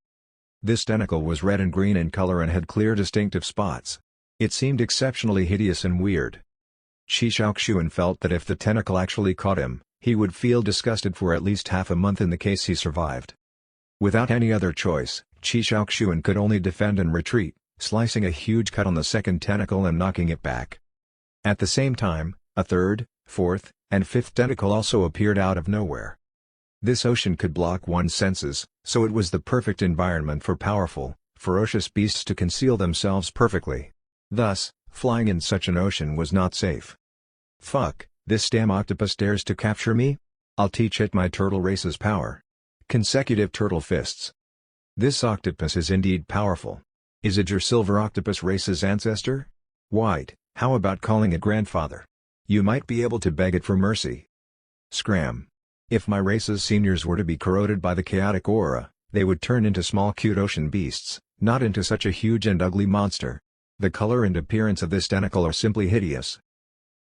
This tentacle was red and green in color and had clear distinctive spots. It seemed exceptionally hideous and weird. Qi Shaoxuan felt that if the tentacle actually caught him, he would feel disgusted for at least half a month in the case he survived. Without any other choice, Qi Shaoxuan could only defend and retreat, slicing a huge cut on the second tentacle and knocking it back. At the same time, a third, fourth, and fifth tentacle also appeared out of nowhere. This ocean could block one's senses, so it was the perfect environment for powerful, ferocious beasts to conceal themselves perfectly. Thus, flying in such an ocean was not safe. Fuck, this damn octopus dares to capture me? I'll teach it my turtle race's power. Consecutive turtle fists. This octopus is indeed powerful. Is it your silver octopus race's ancestor? White, how about calling it grandfather? You might be able to beg it for mercy. Scram. If my race's seniors were to be corroded by the chaotic aura, they would turn into small cute ocean beasts, not into such a huge and ugly monster. The color and appearance of this tentacle are simply hideous.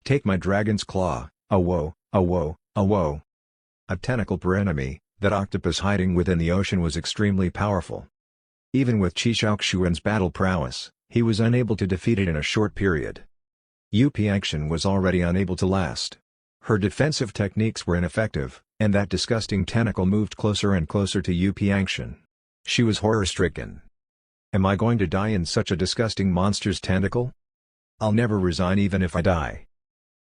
Take my dragon's claw, awo, awo, awo. A tentacle per enemy, that octopus hiding within the ocean was extremely powerful. Even with Qi Shaoxuan's battle prowess, he was unable to defeat it in a short period. Yu Piangshan was already unable to last. Her defensive techniques were ineffective, and that disgusting tentacle moved closer and closer to Yu Piangshan. She was horror-stricken. Am I going to die in such a disgusting monster's tentacle? I'll never resign even if I die.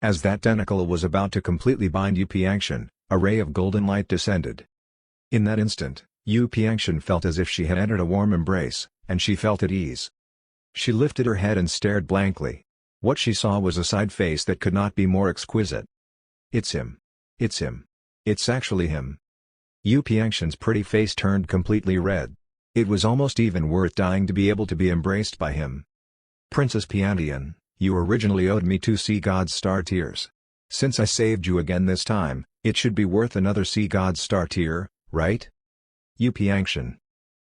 As that tentacle was about to completely bind Yu Piangshan, a ray of golden light descended. In that instant, Yu Piangshan felt as if she had entered a warm embrace, and she felt at ease. She lifted her head and stared blankly. What she saw was a side face that could not be more exquisite. It's him. It's him. It's actually him. Yu Piangshan's pretty face turned completely red. It was almost even worth dying to be able to be embraced by him. Princess Piantian, you originally owed me 2 sea god's star tears. Since I saved you again this time, it should be worth another sea god's star tear, right? Yu Piangshan.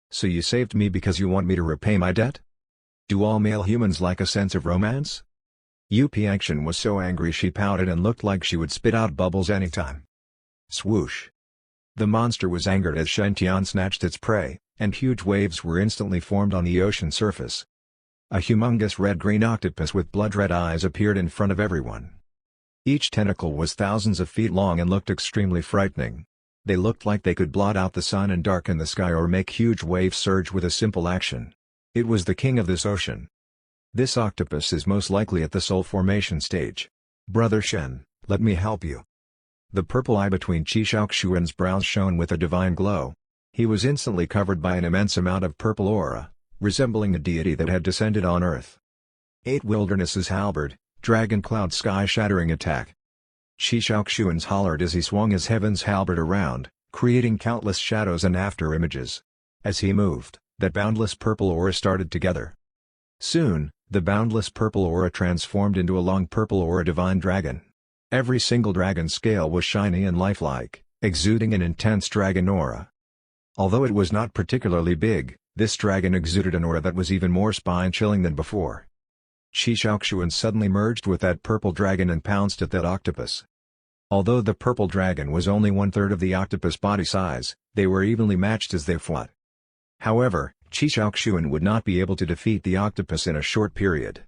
So you saved me because you want me to repay my debt? Do all male humans like a sense of romance? Yu Piangshan was so angry she pouted and looked like she would spit out bubbles anytime. Swoosh. The monster was angered as Shen snatched its prey, and huge waves were instantly formed on the ocean surface. A humongous red-green octopus with blood-red eyes appeared in front of everyone. Each tentacle was thousands of feet long and looked extremely frightening. They looked like they could blot out the sun and darken the sky or make huge waves surge with a simple action. It was the king of this ocean. This octopus is most likely at the soul formation stage. Brother Shen, let me help you. The purple eye between Qi Shaoxuan's brows shone with a divine glow. He was instantly covered by an immense amount of purple aura, resembling a deity that had descended on earth. 8 Wilderness's halberd, dragon cloud sky-shattering attack. Qi Shaoxuan's hollered as he swung his heaven's halberd around, creating countless shadows and after-images. As he moved, that boundless purple aura started to gather. Soon, the boundless purple aura transformed into a long purple aura divine dragon. Every single dragon scale was shiny and lifelike, exuding an intense dragon aura. Although it was not particularly big, this dragon exuded an aura that was even more spine-chilling than before. Qi Shaoxuan suddenly merged with that purple dragon and pounced at that octopus. Although the purple dragon was only 1/3 of the octopus body size, they were evenly matched as they fought. However, Qi Shaoxuan would not be able to defeat the octopus in a short period.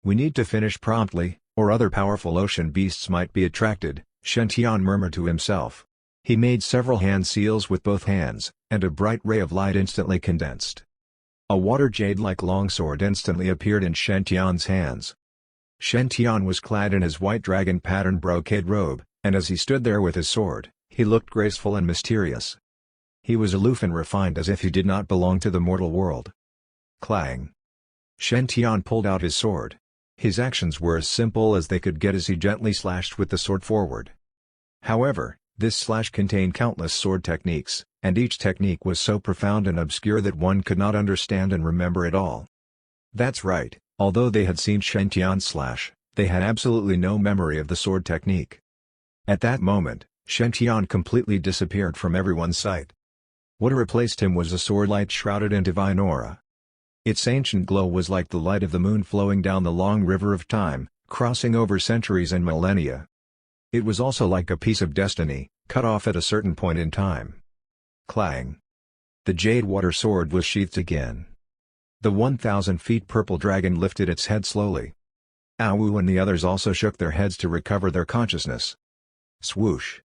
We need to finish promptly, or other powerful ocean beasts might be attracted, Shen Tian murmured to himself. He made several hand seals with both hands, and a bright ray of light instantly condensed. A water jade-like longsword instantly appeared in Shen Tian's hands. Shen Tian was clad in his white dragon pattern brocade robe, and as he stood there with his sword, he looked graceful and mysterious. He was aloof and refined as if he did not belong to the mortal world. Clang! Shen Tian pulled out his sword. His actions were as simple as they could get as he gently slashed with the sword forward. However, This slash contained countless sword techniques, and each technique was so profound and obscure that one could not understand and remember it all. That's right, although they had seen Shen Tian's slash, they had absolutely no memory of the sword technique. At that moment, Shen Tian completely disappeared from everyone's sight. What replaced him was a sword light shrouded in divine aura. Its ancient glow was like the light of the moon flowing down the long river of time, crossing over centuries and millennia. It was also like a piece of destiny, cut off at a certain point in time. Clang! The jade water sword was sheathed again. The 1,000 feet purple dragon lifted its head slowly. Awu and the others also shook their heads to recover their consciousness. Swoosh!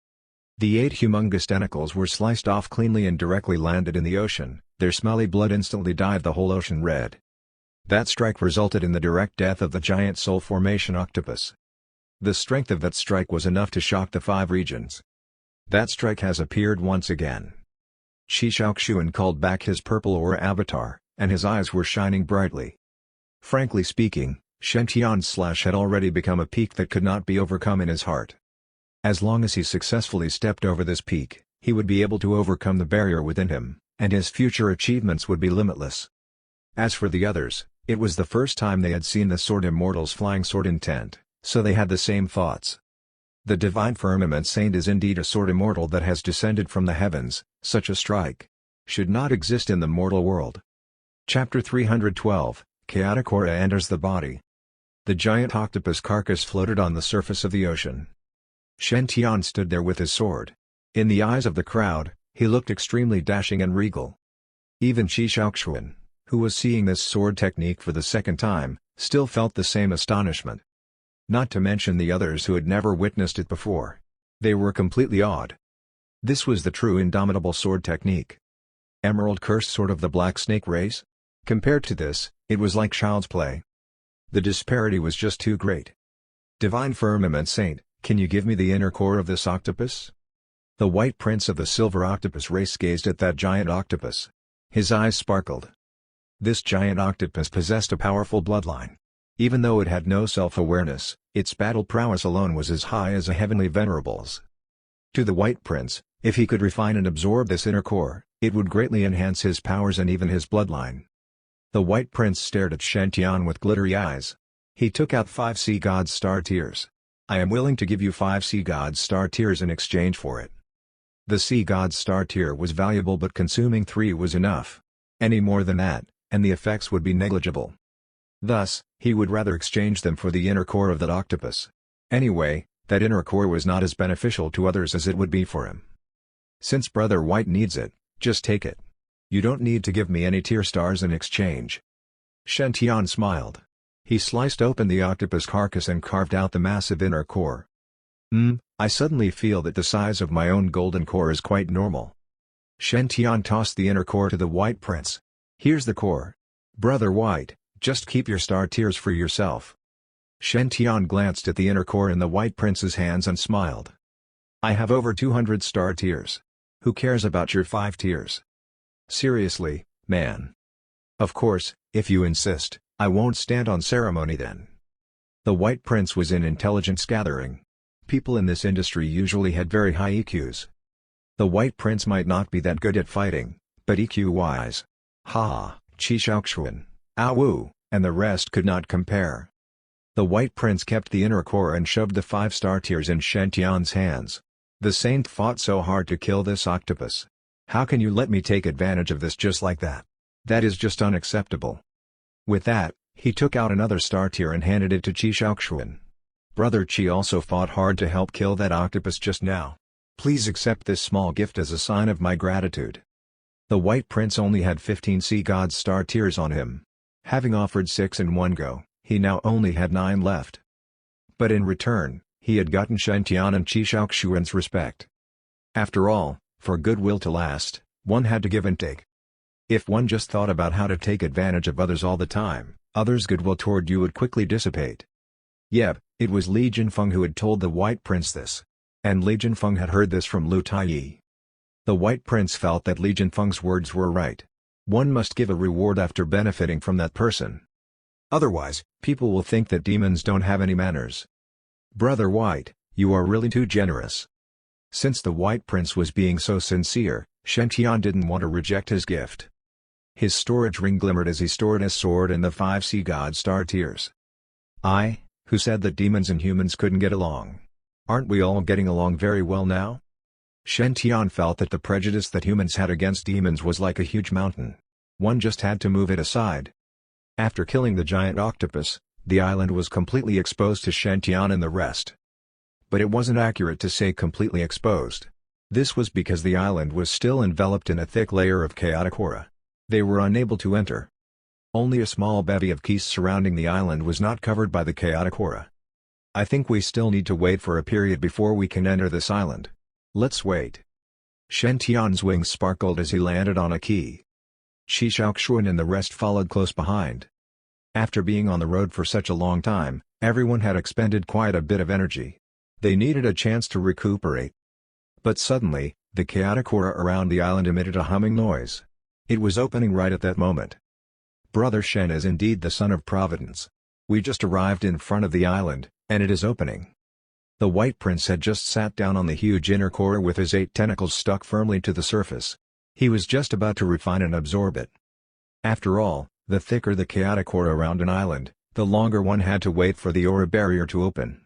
The 8 humongous tentacles were sliced off cleanly and directly landed in the ocean. Their smelly blood instantly dyed the whole ocean red. That strike resulted in the direct death of the giant soul formation octopus. The strength of that strike was enough to shock the 5 regions. That strike has appeared once again. Qi Shaoxuan called back his purple aura avatar, and his eyes were shining brightly. Frankly speaking, Shen Tian's slash had already become a peak that could not be overcome in his heart. As long as he successfully stepped over this peak, he would be able to overcome the barrier within him, and his future achievements would be limitless. As for the others, it was the first time they had seen the Sword Immortal's flying sword intent, so they had the same thoughts. The Divine Firmament Saint is indeed a Sword Immortal that has descended from the heavens. Such a strike should not exist in the mortal world. Chapter 312, Chaotic Aura enters the body. The giant octopus carcass floated on the surface of the ocean. Shen Tian stood there with his sword. In the eyes of the crowd, he looked extremely dashing and regal. Even Qi Shaoxuan, who was seeing this sword technique for the second time, still felt the same astonishment. Not to mention the others who had never witnessed it before. They were completely awed. This was the true indomitable sword technique. Emerald Cursed Sword of the Black Snake race? Compared to this, it was like child's play. The disparity was just too great. Divine Firmament Saint, can you give me the inner core of this octopus? The White Prince of the Silver Octopus race gazed at that giant octopus. His eyes sparkled. This giant octopus possessed a powerful bloodline. Even though it had no self-awareness, its battle prowess alone was as high as a heavenly venerable's. To the White Prince, if he could refine and absorb this inner core, it would greatly enhance his powers and even his bloodline. The White Prince stared at Shen Tian with glittery eyes. He took out 5 Sea God's Star Tears. I am willing to give you 5 Sea God's Star Tears in exchange for it. The Sea God's Star Tear was valuable, but consuming 3 was enough. Any more than that, and the effects would be negligible. Thus, he would rather exchange them for the inner core of that octopus. Anyway, that inner core was not as beneficial to others as it would be for him. Since Brother White needs it, just take it. You don't need to give me any tear stars in exchange. Shen Tian smiled. He sliced open the octopus carcass and carved out the massive inner core. I suddenly feel that the size of my own golden core is quite normal. Shen Tian tossed the inner core to the White Prince. Here's the core. Brother White, just keep your star tears for yourself. Shen Tian glanced at the inner core in the White Prince's hands and smiled. I have over 200 star tears. Who cares about your 5 tears? Seriously, man. Of course, if you insist, I won't stand on ceremony then. The White Prince was in intelligence gathering. People in this industry usually had very high EQs. The White Prince might not be that good at fighting, but EQ-wise. Qi Shaoxuan, Awu, and the rest could not compare. The White Prince kept the inner core and shoved the 5 star tears in Shen Tian's hands. The saint fought so hard to kill this octopus. How can you let me take advantage of this just like that? That is just unacceptable. With that, he took out another star tear and handed it to Qi Shaoxuan. Brother Qi also fought hard to help kill that octopus just now. Please accept this small gift as a sign of my gratitude. The White Prince only had 15 Sea God's Star Tears on him. Having offered 6 in one go, he now only had 9 left. But in return, he had gotten Shen Tian and Qi Shaoxuan's respect. After all, for goodwill to last, one had to give and take. If one just thought about how to take advantage of others all the time, others' goodwill toward you would quickly dissipate. Yep, it was Li Jinfeng who had told the White Prince this. And Li Jinfeng had heard this from Lu Taiyi. The White Prince felt that Li Jinfeng's words were right. One must give a reward after benefiting from that person. Otherwise, people will think that demons don't have any manners. Brother White, you are really too generous. Since the White Prince was being so sincere, Shen Tian didn't want to reject his gift. His storage ring glimmered as he stored his sword and the 5 sea god star tears. Who said that demons and humans couldn't get along? Aren't we all getting along very well now? Shen Tian felt that the prejudice that humans had against demons was like a huge mountain. One just had to move it aside. After killing the giant octopus, the island was completely exposed to Shen Tian and the rest. But it wasn't accurate to say completely exposed. This was because the island was still enveloped in a thick layer of chaotic aura. They were unable to enter. Only a small bevy of keys surrounding the island was not covered by the chaotic aura. I think we still need to wait for a period before we can enter this island. Let's wait. Shen Tian's wings sparkled as he landed on a key. Qi Shaoxuan and the rest followed close behind. After being on the road for such a long time, everyone had expended quite a bit of energy. They needed a chance to recuperate. But suddenly, the chaotic aura around the island emitted a humming noise. It was opening right at that moment. Brother Shen is indeed the son of Providence. We just arrived in front of the island, and it is opening. The White Prince had just sat down on the huge inner core with his 8 tentacles stuck firmly to the surface. He was just about to refine and absorb it. After all, the thicker the chaotic aura around an island, the longer one had to wait for the aura barrier to open.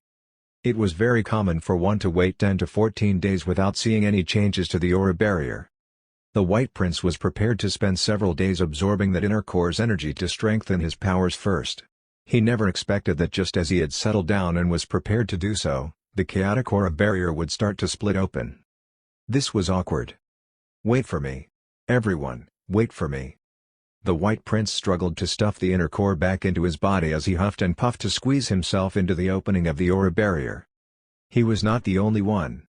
It was very common for one to wait 10 to 14 days without seeing any changes to the aura barrier. The White Prince was prepared to spend several days absorbing that inner core's energy to strengthen his powers first. He never expected that just as he had settled down and was prepared to do so, the chaotic aura barrier would start to split open. This was awkward. Wait for me. Everyone, wait for me. The White Prince struggled to stuff the inner core back into his body as he huffed and puffed to squeeze himself into the opening of the aura barrier. He was not the only one.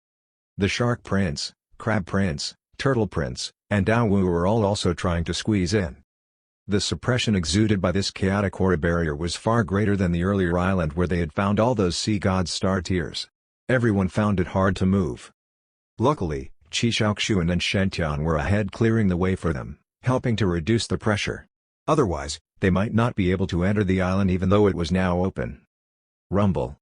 The Shark Prince, Crab Prince, Turtle Prince, and Daowu were all also trying to squeeze in. The suppression exuded by this chaotic aura barrier was far greater than the earlier island where they had found all those sea gods' star tears. Everyone found it hard to move. Luckily, Qi Shaoxuan and Shen Tian were ahead, clearing the way for them, helping to reduce the pressure. Otherwise, they might not be able to enter the island even though it was now open. Rumble.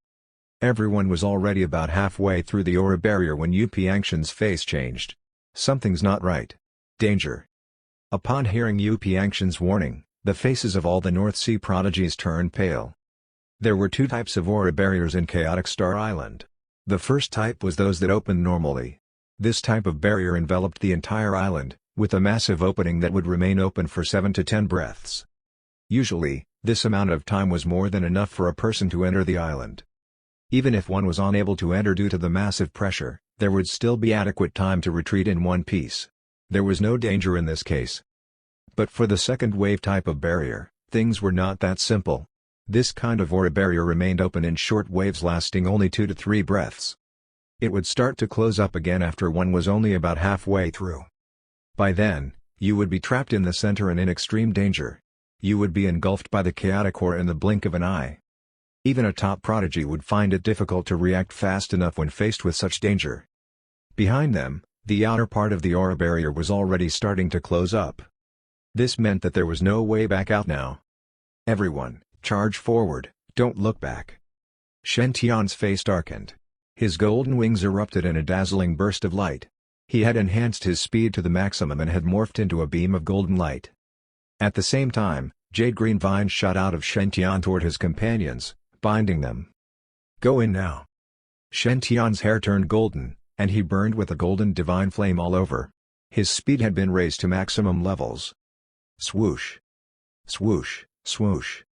Everyone was already about halfway through the aura barrier when Yu Piangshan's face changed. Something's not right. Danger. Upon hearing Yu Piangshan's warning, the faces of all the North Sea prodigies turned pale. There were 2 types of aura barriers in Chaotic Star Island. The first type was those that opened normally. This type of barrier enveloped the entire island, with a massive opening that would remain open for 7 to 10 breaths. Usually, this amount of time was more than enough for a person to enter the island. Even if one was unable to enter due to the massive pressure, there would still be adequate time to retreat in one piece. There was no danger in this case. But for the second wave type of barrier, things were not that simple. This kind of aura barrier remained open in short waves lasting only 2 to 3 breaths. It would start to close up again after one was only about halfway through. By then, you would be trapped in the center and in extreme danger. You would be engulfed by the chaotic aura in the blink of an eye. Even a top prodigy would find it difficult to react fast enough when faced with such danger. Behind them, the outer part of the aura barrier was already starting to close up. This meant that there was no way back out now. Everyone, charge forward, don't look back. Shen Tian's face darkened. His golden wings erupted in a dazzling burst of light. He had enhanced his speed to the maximum and had morphed into a beam of golden light. At the same time, jade green vines shot out of Shen Tian toward his companions, binding them. Go in now. Shen Tian's hair turned golden, and he burned with a golden divine flame all over. His speed had been raised to maximum levels. Swoosh. Swoosh, swoosh.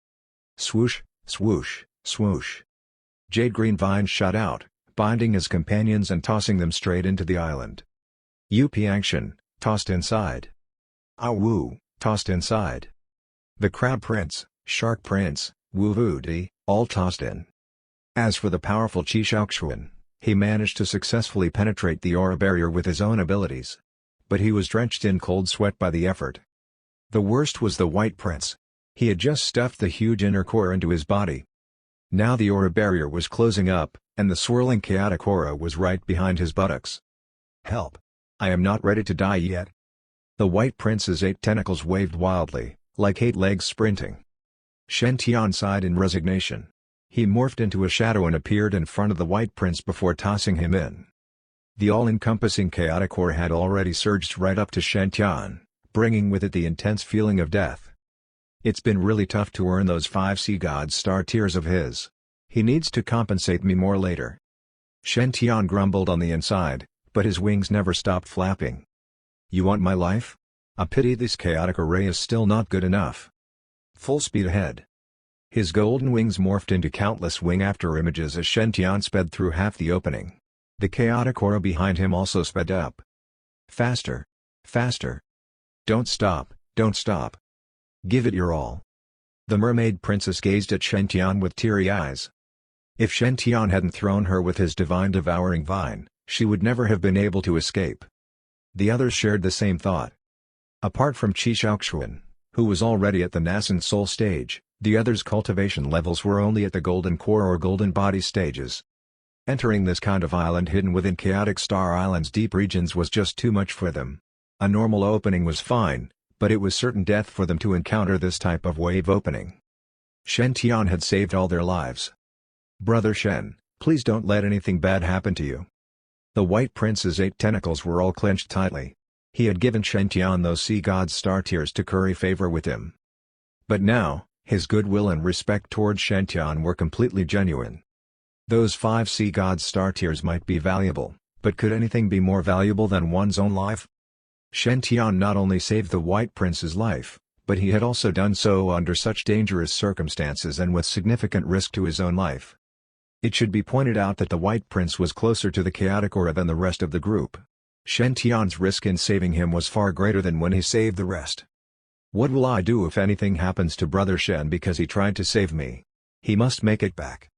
Swoosh, swoosh, swoosh. Jade green vines shot out, binding his companions and tossing them straight into the island. Yu Piangshan, tossed inside. Wu, tossed inside. The Crab Prince, Shark Prince, Wu Vudi, all tossed in. As for the powerful Qi Shaoxuan, he managed to successfully penetrate the aura barrier with his own abilities. But he was drenched in cold sweat by the effort. The worst was the White Prince. He had just stuffed the huge inner core into his body. Now the aura barrier was closing up, and the swirling chaotic aura was right behind his buttocks. Help! I am not ready to die yet. The White Prince's 8 tentacles waved wildly, like 8 legs sprinting. Shen Tian sighed in resignation. He morphed into a shadow and appeared in front of the White Prince before tossing him in. The all-encompassing chaotic aura had already surged right up to Shen Tian, bringing with it the intense feeling of death. It's been really tough to earn those 5 sea gods' star tiers of his. He needs to compensate me more later. Shen Tian grumbled on the inside, but his wings never stopped flapping. You want my life? A pity this chaotic array is still not good enough. Full speed ahead. His golden wings morphed into countless wing after images as Shen Tian sped through half the opening. The chaotic aura behind him also sped up. Faster. Faster. Don't stop, don't stop. Give it your all. The mermaid princess gazed at Shen Tian with teary eyes. If Shen Tian hadn't thrown her with his divine devouring vine, she would never have been able to escape. The others shared the same thought. Apart from Qi Shaoxuan, who was already at the nascent soul stage, the others' cultivation levels were only at the golden core or golden body stages. Entering this kind of island hidden within chaotic Star Island's deep regions was just too much for them. A normal opening was fine, but it was certain death for them to encounter this type of wave opening. Shen Tian had saved all their lives. Brother Shen, please don't let anything bad happen to you. The White Prince's 8 tentacles were all clenched tightly. He had given Shen Tian those sea gods' star tiers to curry favor with him. But now, his goodwill and respect towards Shen Tian were completely genuine. Those 5 sea gods' star tiers might be valuable, but could anything be more valuable than one's own life? Shen Tian not only saved the White Prince's life, but he had also done so under such dangerous circumstances and with significant risk to his own life. It should be pointed out that the White Prince was closer to the chaotic aura than the rest of the group. Shen Tian's risk in saving him was far greater than when he saved the rest. What will I do if anything happens to Brother Shen because he tried to save me? He must make it back.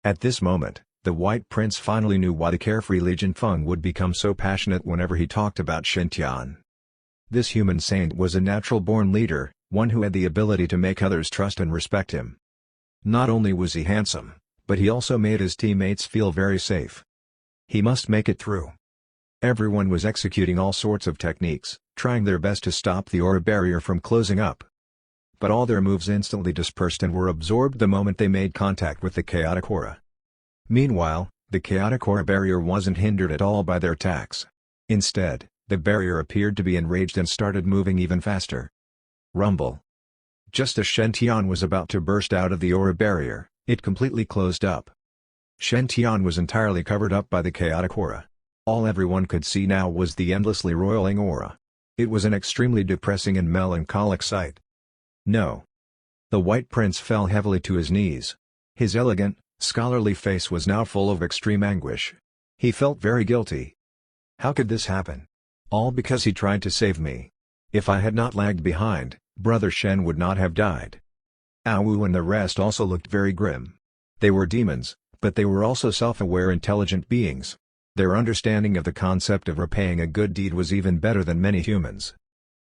At this moment, the White Prince finally knew why the carefree Legion Feng would become so passionate whenever he talked about Shen Tian. This human saint was a natural-born leader, one who had the ability to make others trust and respect him. Not only was he handsome, but he also made his teammates feel very safe. He must make it through. Everyone was executing all sorts of techniques, trying their best to stop the aura barrier from closing up. But all their moves instantly dispersed and were absorbed the moment they made contact with the chaotic aura. Meanwhile, the chaotic aura barrier wasn't hindered at all by their attacks. Instead, the barrier appeared to be enraged and started moving even faster. Rumble. Just as Shen Tian was about to burst out of the aura barrier, it completely closed up. Shen Tian was entirely covered up by the chaotic aura. All everyone could see now was the endlessly roiling aura. It was an extremely depressing and melancholic sight. No. The White Prince fell heavily to his knees. His elegant, scholarly face was now full of extreme anguish. He felt very guilty. How could this happen? All because he tried to save me. If I had not lagged behind, Brother Shen would not have died. Awu and the rest also looked very grim. They were demons, but they were also self-aware intelligent beings. Their understanding of the concept of repaying a good deed was even better than many humans.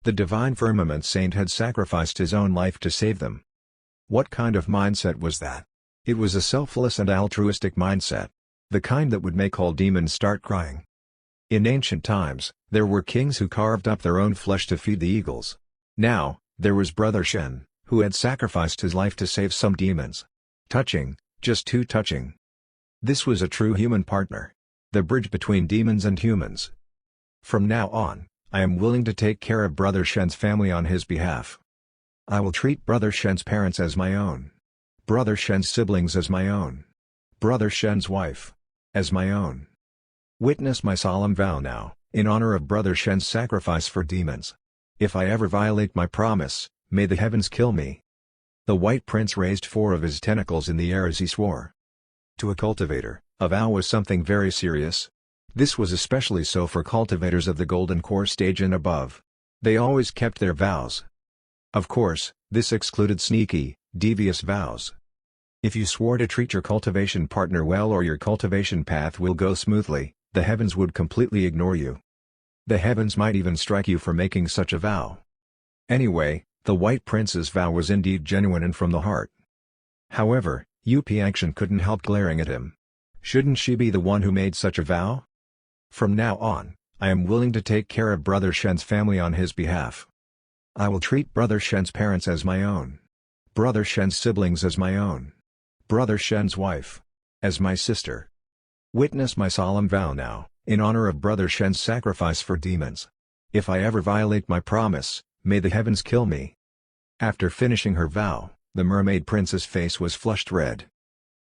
The Divine Firmament Saint had sacrificed his own life to save them. What kind of mindset was that? It was a selfless and altruistic mindset. The kind that would make all demons start crying. In ancient times, there were kings who carved up their own flesh to feed the eagles. Now, there was Brother Shen, who had sacrificed his life to save some demons. Touching, just too touching. This was a true human partner. The bridge between demons and humans. From now on, I am willing to take care of Brother Shen's family on his behalf. I will treat Brother Shen's parents as my own. Brother Shen's siblings as my own. Brother Shen's wife as my own. Witness my solemn vow now, in honor of Brother Shen's sacrifice for demons. If I ever violate my promise, may the heavens kill me. The White Prince raised 4 of his tentacles in the air as he swore. To a cultivator, a vow was something very serious. This was especially so for cultivators of the Golden Core stage and above. They always kept their vows. Of course, this excluded sneaky, devious vows. If you swore to treat your cultivation partner well or your cultivation path will go smoothly, the heavens would completely ignore you. The heavens might even strike you for making such a vow. Anyway, the White Prince's vow was indeed genuine and from the heart. However, Yu Piangshan couldn't help glaring at him. Shouldn't she be the one who made such a vow? From now on, I am willing to take care of Brother Shen's family on his behalf. I will treat Brother Shen's parents as my own. Brother Shen's siblings as my own. Brother Shen's wife as my sister. Witness my solemn vow now, in honor of Brother Shen's sacrifice for demons. If I ever violate my promise, may the heavens kill me." After finishing her vow, the mermaid princess' face was flushed red.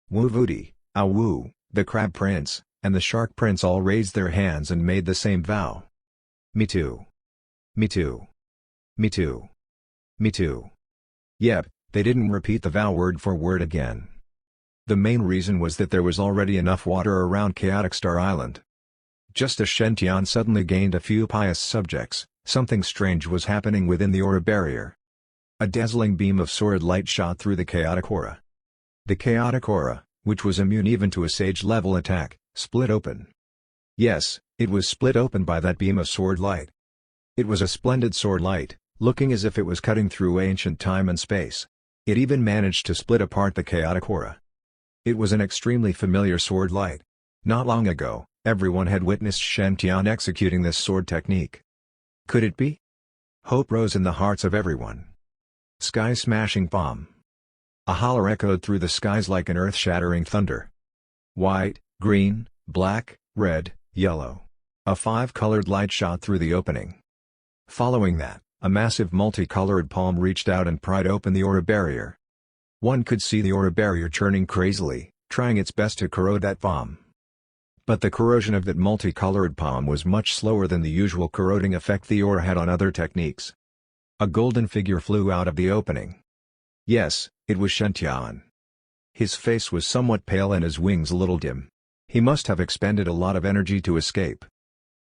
Wu Vudi, Wu, the crab prince, and the shark prince all raised their hands and made the same vow. "Me too. Me too. Me too. Me too." Yep, they didn't repeat the vow word for word again. The main reason was that there was already enough water around Chaotic Star Island. Just as Shen Tian suddenly gained a few pious subjects, something strange was happening within the aura barrier. A dazzling beam of sword light shot through the chaotic aura. The chaotic aura, which was immune even to a sage-level attack, split open. Yes, it was split open by that beam of sword light. It was a splendid sword light, looking as if it was cutting through ancient time and space. It even managed to split apart the chaotic aura. It was an extremely familiar sword light. Not long ago, everyone had witnessed Shen Tian executing this sword technique. Could it be? Hope rose in the hearts of everyone. Sky-smashing bomb. A holler echoed through the skies like an earth-shattering thunder. White, green, black, red, yellow. A five-colored light shot through the opening. Following that, a massive multicolored palm reached out and pried open the aura barrier. One could see the aura barrier churning crazily, trying its best to corrode that palm. But the corrosion of that multicolored palm was much slower than the usual corroding effect the aura had on other techniques. A golden figure flew out of the opening. Yes, it was Shen Tian. His face was somewhat pale and his wings a little dim. He must have expended a lot of energy to escape.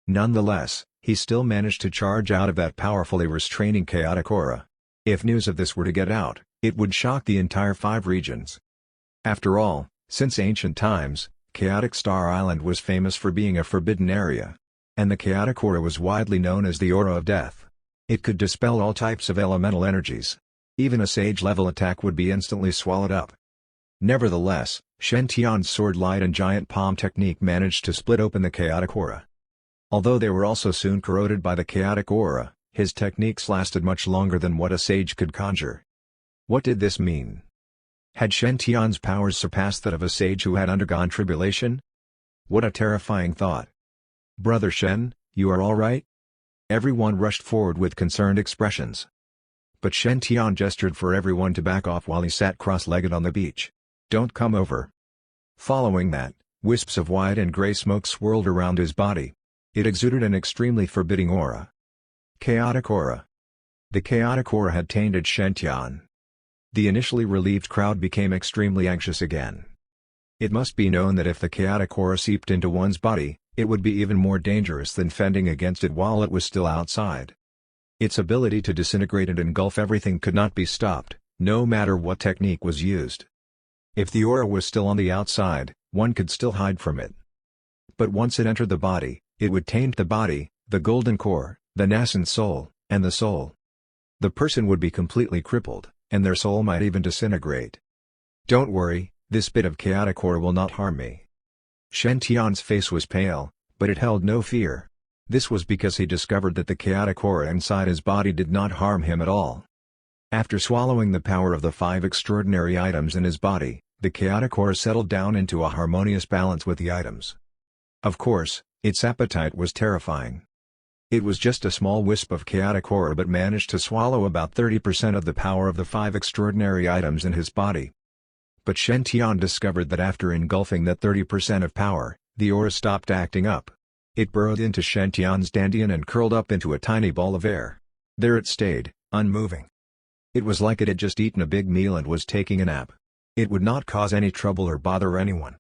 Nonetheless, he still managed to charge out of that powerfully restraining chaotic aura. If news of this were to get out, it would shock the entire 5 regions. After all, since ancient times, Chaotic Star Island was famous for being a forbidden area. And the chaotic aura was widely known as the aura of death. It could dispel all types of elemental energies. Even a sage-level attack would be instantly swallowed up. Nevertheless, Shen Tian's sword light and giant palm technique managed to split open the chaotic aura. Although they were also soon corroded by the chaotic aura, his techniques lasted much longer than what a sage could conjure. What did this mean? Had Shen Tian's powers surpassed that of a sage who had undergone tribulation? What a terrifying thought. "Brother Shen, you are all right?" Everyone rushed forward with concerned expressions. But Shen Tian gestured for everyone to back off while he sat cross-legged on the beach. "Don't come over." Following that, wisps of white and gray smoke swirled around his body. It exuded an extremely forbidding aura. Chaotic aura. The chaotic aura had tainted Shen Tian. The initially relieved crowd became extremely anxious again. It must be known that if the chaotic aura seeped into one's body, it would be even more dangerous than fending against it while it was still outside. Its ability to disintegrate and engulf everything could not be stopped, no matter what technique was used. If the aura was still on the outside, one could still hide from it. But once it entered the body, it would taint the body, the golden core, the nascent soul, and the soul. The person would be completely crippled, and their soul might even disintegrate. "Don't worry, this bit of chaotic aura will not harm me." Shen Tian's face was pale, but it held no fear. This was because he discovered that the chaotic aura inside his body did not harm him at all. After swallowing the power of the 5 extraordinary items in his body, the chaotic aura settled down into a harmonious balance with the items. Of course, its appetite was terrifying. It was just a small wisp of chaotic aura but managed to swallow about 30% of the power of the 5 extraordinary items in his body. But Shen Tian discovered that after engulfing that 30% of power, the aura stopped acting up. It burrowed into Shen Tian's dantian and curled up into a tiny ball of air. There it stayed, unmoving. It was like it had just eaten a big meal and was taking a nap. It would not cause any trouble or bother anyone.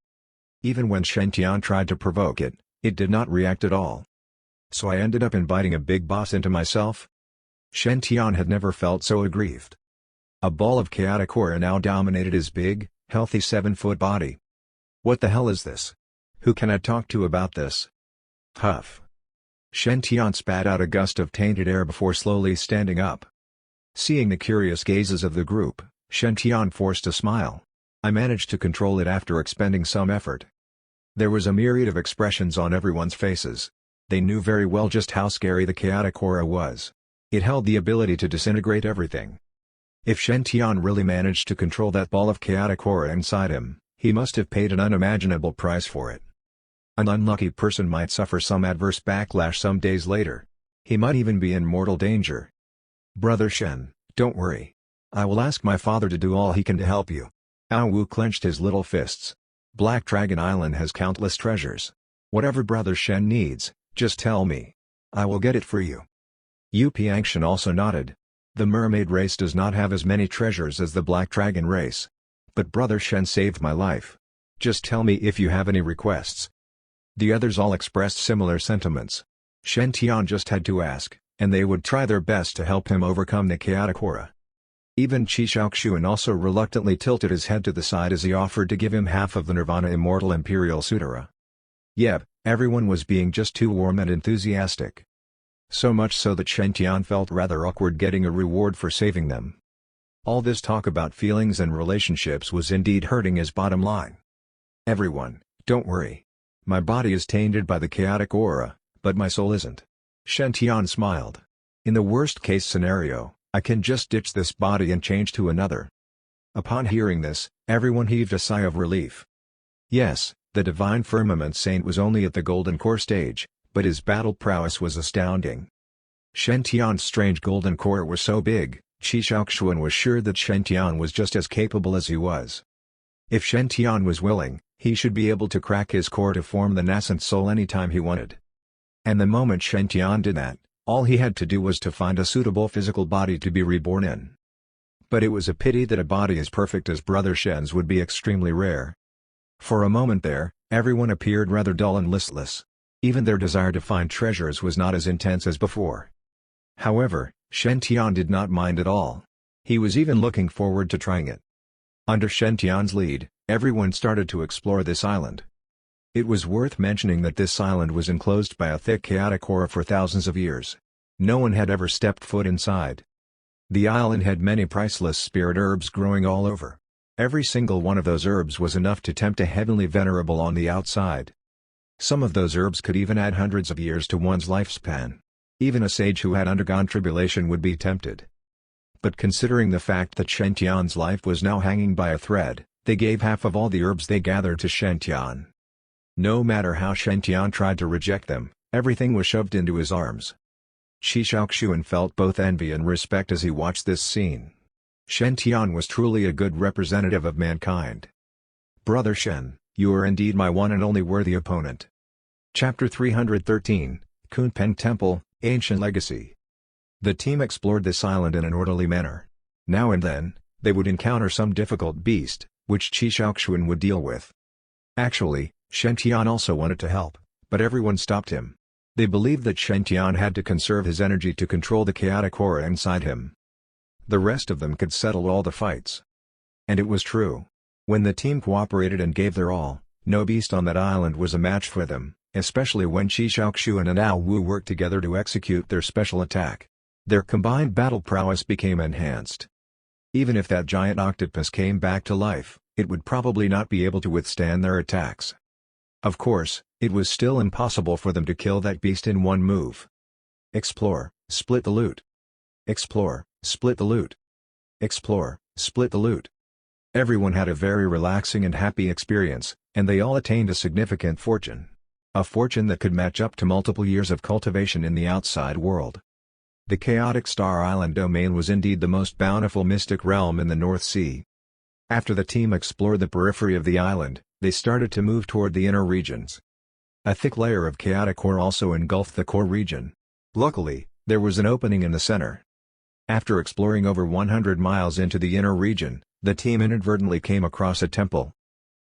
Even when Shen Tian tried to provoke it, it did not react at all. So I ended up inviting a big boss into myself? Shen Tian had never felt so aggrieved. A ball of chaotic aura now dominated his big, healthy 7-foot body. What the hell is this? Who can I talk to about this? Huff. Shen Tian spat out a gust of tainted air before slowly standing up. Seeing the curious gazes of the group, Shen Tian forced a smile. I managed to control it after expending some effort. There was a myriad of expressions on everyone's faces. They knew very well just how scary the chaotic aura was. It held the ability to disintegrate everything. If Shen Tian really managed to control that ball of chaotic aura inside him, he must have paid an unimaginable price for it. An unlucky person might suffer some adverse backlash some days later. He might even be in mortal danger. Brother Shen, don't worry. I will ask my father to do all he can to help you. Ao Wu clenched his little fists. Black Dragon Island has countless treasures. Whatever Brother Shen needs, just tell me. I will get it for you. Yu Piangshan also nodded. The mermaid race does not have as many treasures as the Black Dragon race. But Brother Shen saved my life. Just tell me if you have any requests. The others all expressed similar sentiments. Shen Tian just had to ask, and they would try their best to help him overcome the chaotic aura. Even Qi Shaoxuan also reluctantly tilted his head to the side as he offered to give him half of the Nirvana Immortal Imperial Sutara. Yep, everyone was being just too warm and enthusiastic. So much so that Shen Tian felt rather awkward getting a reward for saving them. All this talk about feelings and relationships was indeed hurting his bottom line. Everyone, don't worry. My body is tainted by the chaotic aura, but my soul isn't. Shen Tian smiled. In the worst-case scenario, I can just ditch this body and change to another. Upon hearing this, everyone heaved a sigh of relief. Yes, the Divine Firmament Saint was only at the Golden Core stage, but his battle prowess was astounding. Shen Tian's strange Golden Core was so big, Qi Shaoxuan was sure that Shen Tian was just as capable as he was. If Shen Tian was willing, he should be able to crack his core to form the nascent soul anytime he wanted. And the moment Shen Tian did that, all he had to do was to find a suitable physical body to be reborn in. But it was a pity that a body as perfect as Brother Shen's would be extremely rare. For a moment there, everyone appeared rather dull and listless. Even their desire to find treasures was not as intense as before. However, Shen Tian did not mind at all. He was even looking forward to trying it. Under Shen Tian's lead, everyone started to explore this island. It was worth mentioning that this island was enclosed by a thick chaotic aura for thousands of years. No one had ever stepped foot inside. The island had many priceless spirit herbs growing all over. Every single one of those herbs was enough to tempt a heavenly venerable on the outside. Some of those herbs could even add hundreds of years to one's lifespan. Even a sage who had undergone tribulation would be tempted. But considering the fact that Shen Tian's life was now hanging by a thread, they gave half of all the herbs they gathered to Shen Tian. No matter how Shen Tian tried to reject them, everything was shoved into his arms. Qi Shaoxuan felt both envy and respect as he watched this scene. Shen Tian was truly a good representative of mankind. Brother Shen, you are indeed my one and only worthy opponent. Chapter 313, Kunpeng Temple, Ancient Legacy. The team explored this island in an orderly manner. Now and then, they would encounter some difficult beast, which Qi Shaoxuan would deal with. Actually, Shen Tian also wanted to help, but everyone stopped him. They believed that Shen Tian had to conserve his energy to control the chaotic aura inside him. The rest of them could settle all the fights. And it was true. When the team cooperated and gave their all, no beast on that island was a match for them, especially when Qi Shaoxuan and Ao Wu worked together to execute their special attack. Their combined battle prowess became enhanced. Even if that giant octopus came back to life, it would probably not be able to withstand their attacks. Of course, it was still impossible for them to kill that beast in one move. Explore, split the loot. Explore, split the loot. Explore, split the loot. Everyone had a very relaxing and happy experience, and they all attained a significant fortune. A fortune that could match up to multiple years of cultivation in the outside world. The chaotic Star Island domain was indeed the most bountiful mystic realm in the North Sea. After the team explored the periphery of the island, they started to move toward the inner regions. A thick layer of chaotic core also engulfed the core region. Luckily, there was an opening in the center. After exploring over 100 miles into the inner region, the team inadvertently came across a temple.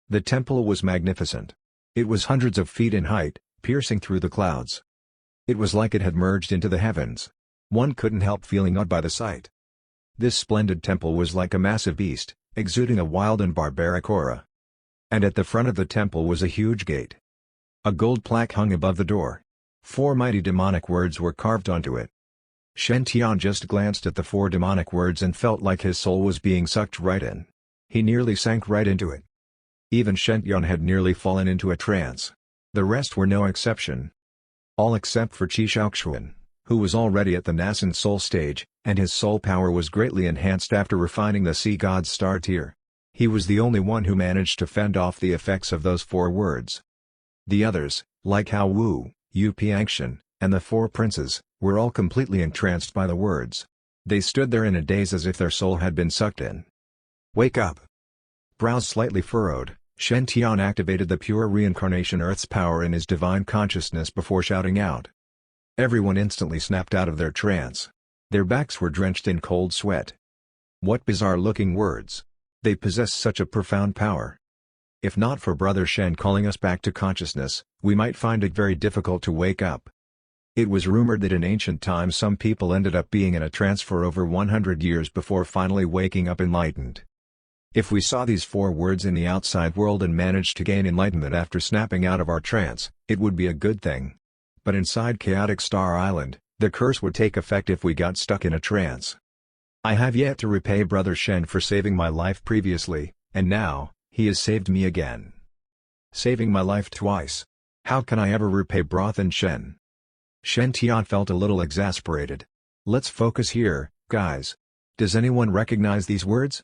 The temple was magnificent. It was hundreds of feet in height, piercing through the clouds. It was like it had merged into the heavens. One couldn't help feeling awed by the sight. This splendid temple was like a massive beast, exuding a wild and barbaric aura. And at the front of the temple was a huge gate. A gold plaque hung above the door. 4 mighty demonic words were carved onto it. Shen Tian just glanced at the 4 demonic words and felt like his soul was being sucked right in. He nearly sank right into it. Even Shen Tian had nearly fallen into a trance. The rest were no exception. All except for Qi Shaoxuan, who was already at the nascent soul stage, and his soul power was greatly enhanced after refining the Sea God's star tier. He was the only one who managed to fend off the effects of those 4 words. The others, like Hao Wu, Yu Piangshan, and the four princes, were all completely entranced by the words. They stood there in a daze as if their soul had been sucked in. "Wake up!" Brows slightly furrowed, Shen Tian activated the pure reincarnation Earth's power in his divine consciousness before shouting out. Everyone instantly snapped out of their trance. Their backs were drenched in cold sweat. What bizarre-looking words! They possess such a profound power. If not for Brother Shen calling us back to consciousness, we might find it very difficult to wake up. It was rumored that in ancient times some people ended up being in a trance for over 100 years before finally waking up enlightened. If we saw these four words in the outside world and managed to gain enlightenment after snapping out of our trance, it would be a good thing. But inside Chaotic Star Island, the curse would take effect if we got stuck in a trance. I have yet to repay Brother Shen for saving my life previously, and now, he has saved me again. Saving my life twice. How can I ever repay Brother Shen? Shen Tian felt a little exasperated. Let's focus here, guys. Does anyone recognize these words?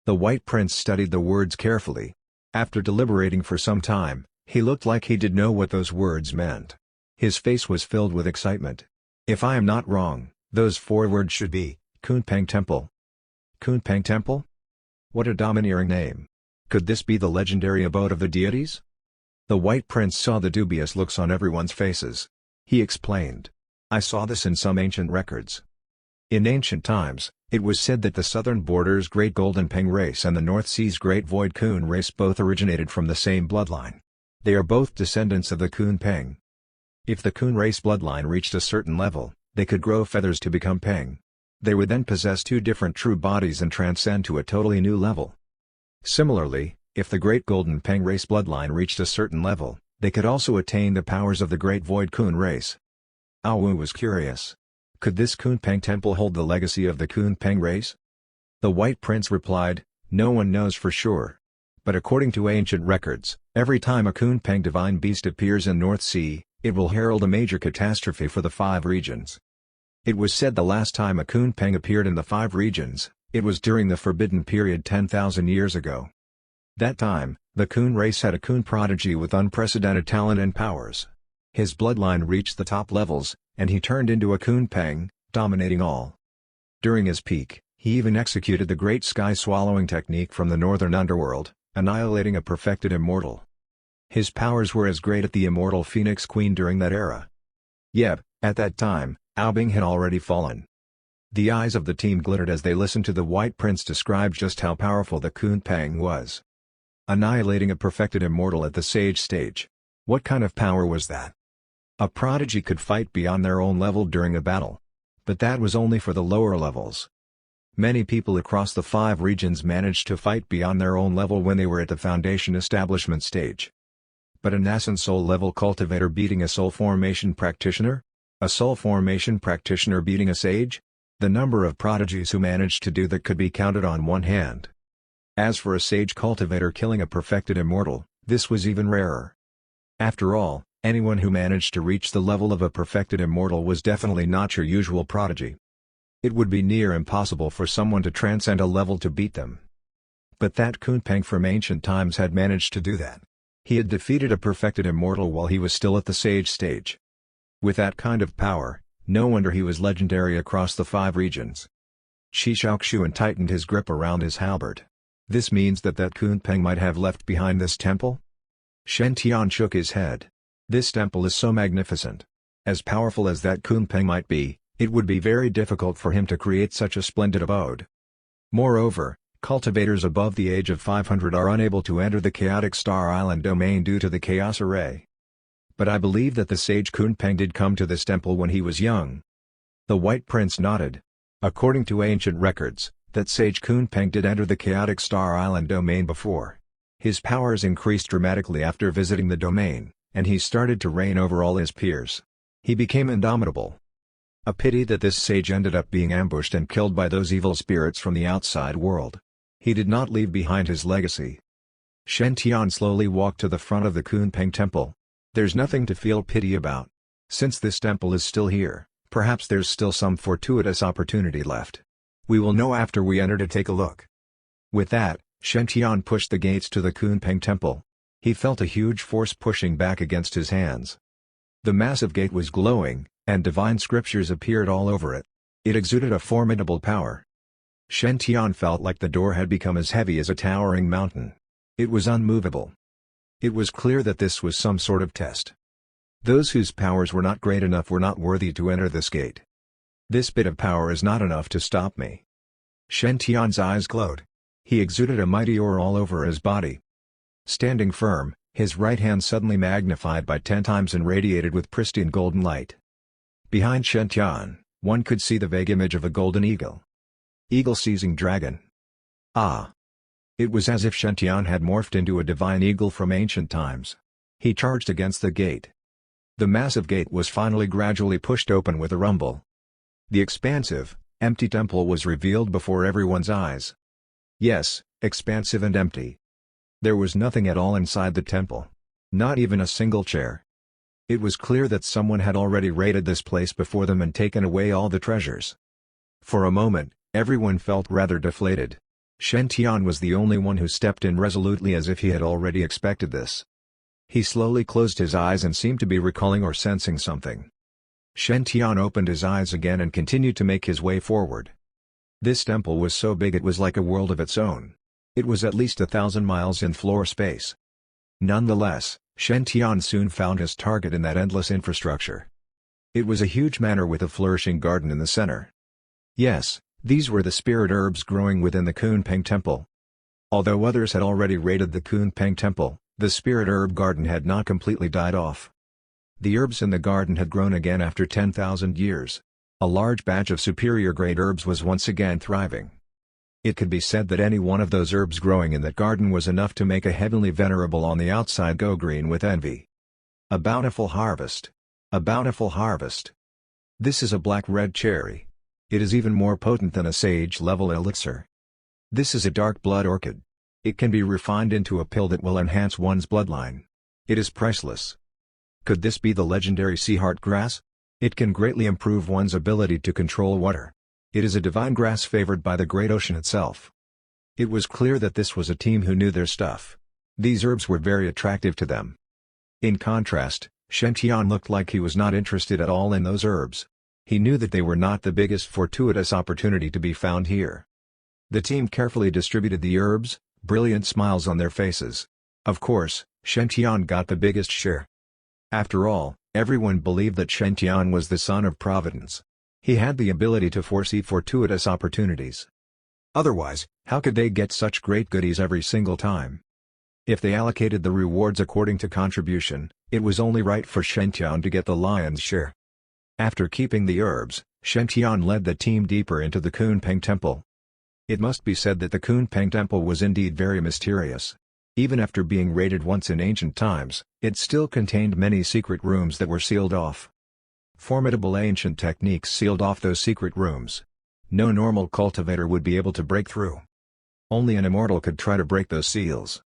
The White Prince studied the words carefully. After deliberating for some time, he looked like he did know what those words meant. His face was filled with excitement. If I am not wrong, those four words should be, Kunpeng Temple. Kunpeng Temple? What a domineering name. Could this be the legendary abode of the deities? The White Prince saw the dubious looks on everyone's faces. He explained. I saw this in some ancient records. In ancient times, it was said that the southern border's Great Golden Peng race and the North Sea's Great Void Kun race both originated from the same bloodline. They are both descendants of the Kun Peng. If the Kun race bloodline reached a certain level, they could grow feathers to become Peng. They would then possess two different true bodies and transcend to a totally new level. Similarly, if the Great Golden Peng race bloodline reached a certain level, they could also attain the powers of the Great Void Kun race. Awu was curious. Could this Kunpeng Temple hold the legacy of the Kunpeng race? The White Prince replied, no one knows for sure. But according to ancient records, every time a Kunpeng divine beast appears in North Sea, it will herald a major catastrophe for the 5 regions. It was said the last time a Kunpeng appeared in the 5 regions, it was during the Forbidden Period 10,000 years ago. That time, the Kun race had a Kun prodigy with unprecedented talent and powers. His bloodline reached the top levels, and he turned into a Kunpeng, dominating all. During his peak, he even executed the great sky-swallowing technique from the northern underworld, annihilating a perfected immortal. His powers were as great as the immortal Phoenix Queen during that era. Yep, at that time, Aobing had already fallen. The eyes of the team glittered as they listened to the White Prince describe just how powerful the Kunpeng was. Annihilating a perfected immortal at the sage stage. What kind of power was that? A prodigy could fight beyond their own level during a battle. But that was only for the lower levels. Many people across the 5 regions managed to fight beyond their own level when they were at the foundation establishment stage. But a nascent soul level cultivator beating a soul formation practitioner? A soul formation practitioner beating a sage? The number of prodigies who managed to do that could be counted on one hand. As for a sage cultivator killing a perfected immortal, this was even rarer. After all, anyone who managed to reach the level of a perfected immortal was definitely not your usual prodigy. It would be near impossible for someone to transcend a level to beat them. But that Kunpeng from ancient times had managed to do that. He had defeated a perfected immortal while he was still at the sage stage. With that kind of power, no wonder he was legendary across the 5 regions. Qi Shaoxuan tightened his grip around his halberd. This means that Kunpeng might have left behind this temple? Shen Tian shook his head. This temple is so magnificent. As powerful as that Kunpeng might be, it would be very difficult for him to create such a splendid abode. Moreover, cultivators above the age of 500 are unable to enter the Chaotic Star Island domain due to the Chaos Array. But I believe that the sage Kunpeng did come to this temple when he was young. The White Prince nodded. According to ancient records, that sage Kunpeng did enter the Chaotic Star Island domain before. His powers increased dramatically after visiting the domain, and he started to reign over all his peers. He became indomitable. A pity that this sage ended up being ambushed and killed by those evil spirits from the outside world. He did not leave behind his legacy. Shen Tian slowly walked to the front of the Kunpeng temple. There's nothing to feel pity about. Since this temple is still here, perhaps there's still some fortuitous opportunity left. We will know after we enter to take a look. With that, Shen Tian pushed the gates to the Kunpeng temple. He felt a huge force pushing back against his hands. The massive gate was glowing, and divine scriptures appeared all over it. It exuded a formidable power. Shen Tian felt like the door had become as heavy as a towering mountain. It was unmovable. It was clear that this was some sort of test. Those whose powers were not great enough were not worthy to enter this gate. This bit of power is not enough to stop me. Shen Tian's eyes glowed. He exuded a mighty aura all over his body. Standing firm, his right hand suddenly magnified by 10 times and radiated with pristine golden light. Behind Shen Tian, one could see the vague image of a golden eagle. Eagle seizing dragon. Ah! It was as if Shen Tian had morphed into a divine eagle from ancient times. He charged against the gate. The massive gate was finally gradually pushed open with a rumble. The expansive, empty temple was revealed before everyone's eyes. Yes, expansive and empty. There was nothing at all inside the temple. Not even a single chair. It was clear that someone had already raided this place before them and taken away all the treasures. For a moment, everyone felt rather deflated. Shen Tian was the only one who stepped in resolutely as if he had already expected this. He slowly closed his eyes and seemed to be recalling or sensing something. Shen Tian opened his eyes again and continued to make his way forward. This temple was so big it was like a world of its own. It was at least 1,000 miles in floor space. Nonetheless, Shen Tian soon found his target in that endless infrastructure. It was a huge manor with a flourishing garden in the center. Yes, these were the spirit herbs growing within the Kunpeng Temple. Although others had already raided the Kunpeng Temple, the spirit herb garden had not completely died off. The herbs in the garden had grown again after 10,000 years. A large batch of superior grade herbs was once again thriving. It could be said that any one of those herbs growing in that garden was enough to make a heavenly venerable on the outside go green with envy. A bountiful harvest. A bountiful harvest. This is a black-red cherry. It is even more potent than a sage-level elixir. This is a dark blood orchid. It can be refined into a pill that will enhance one's bloodline. It is priceless. Could this be the legendary sea heart grass? It can greatly improve one's ability to control water. It is a divine grass favored by the great ocean itself. It was clear that this was a team who knew their stuff. These herbs were very attractive to them. In contrast, Shen Tian looked like he was not interested at all in those herbs. He knew that they were not the biggest fortuitous opportunity to be found here. The team carefully distributed the herbs, brilliant smiles on their faces. Of course, Shen Tian got the biggest share. After all, everyone believed that Shen Tian was the son of Providence. He had the ability to foresee fortuitous opportunities. Otherwise, how could they get such great goodies every single time? If they allocated the rewards according to contribution, it was only right for Shen Tian to get the lion's share. After keeping the herbs, Shen Tian led the team deeper into the Kunpeng Temple. It must be said that the Kunpeng Temple was indeed very mysterious. Even after being raided once in ancient times, it still contained many secret rooms that were sealed off. Formidable ancient techniques sealed off those secret rooms. No normal cultivator would be able to break through. Only an immortal could try to break those seals.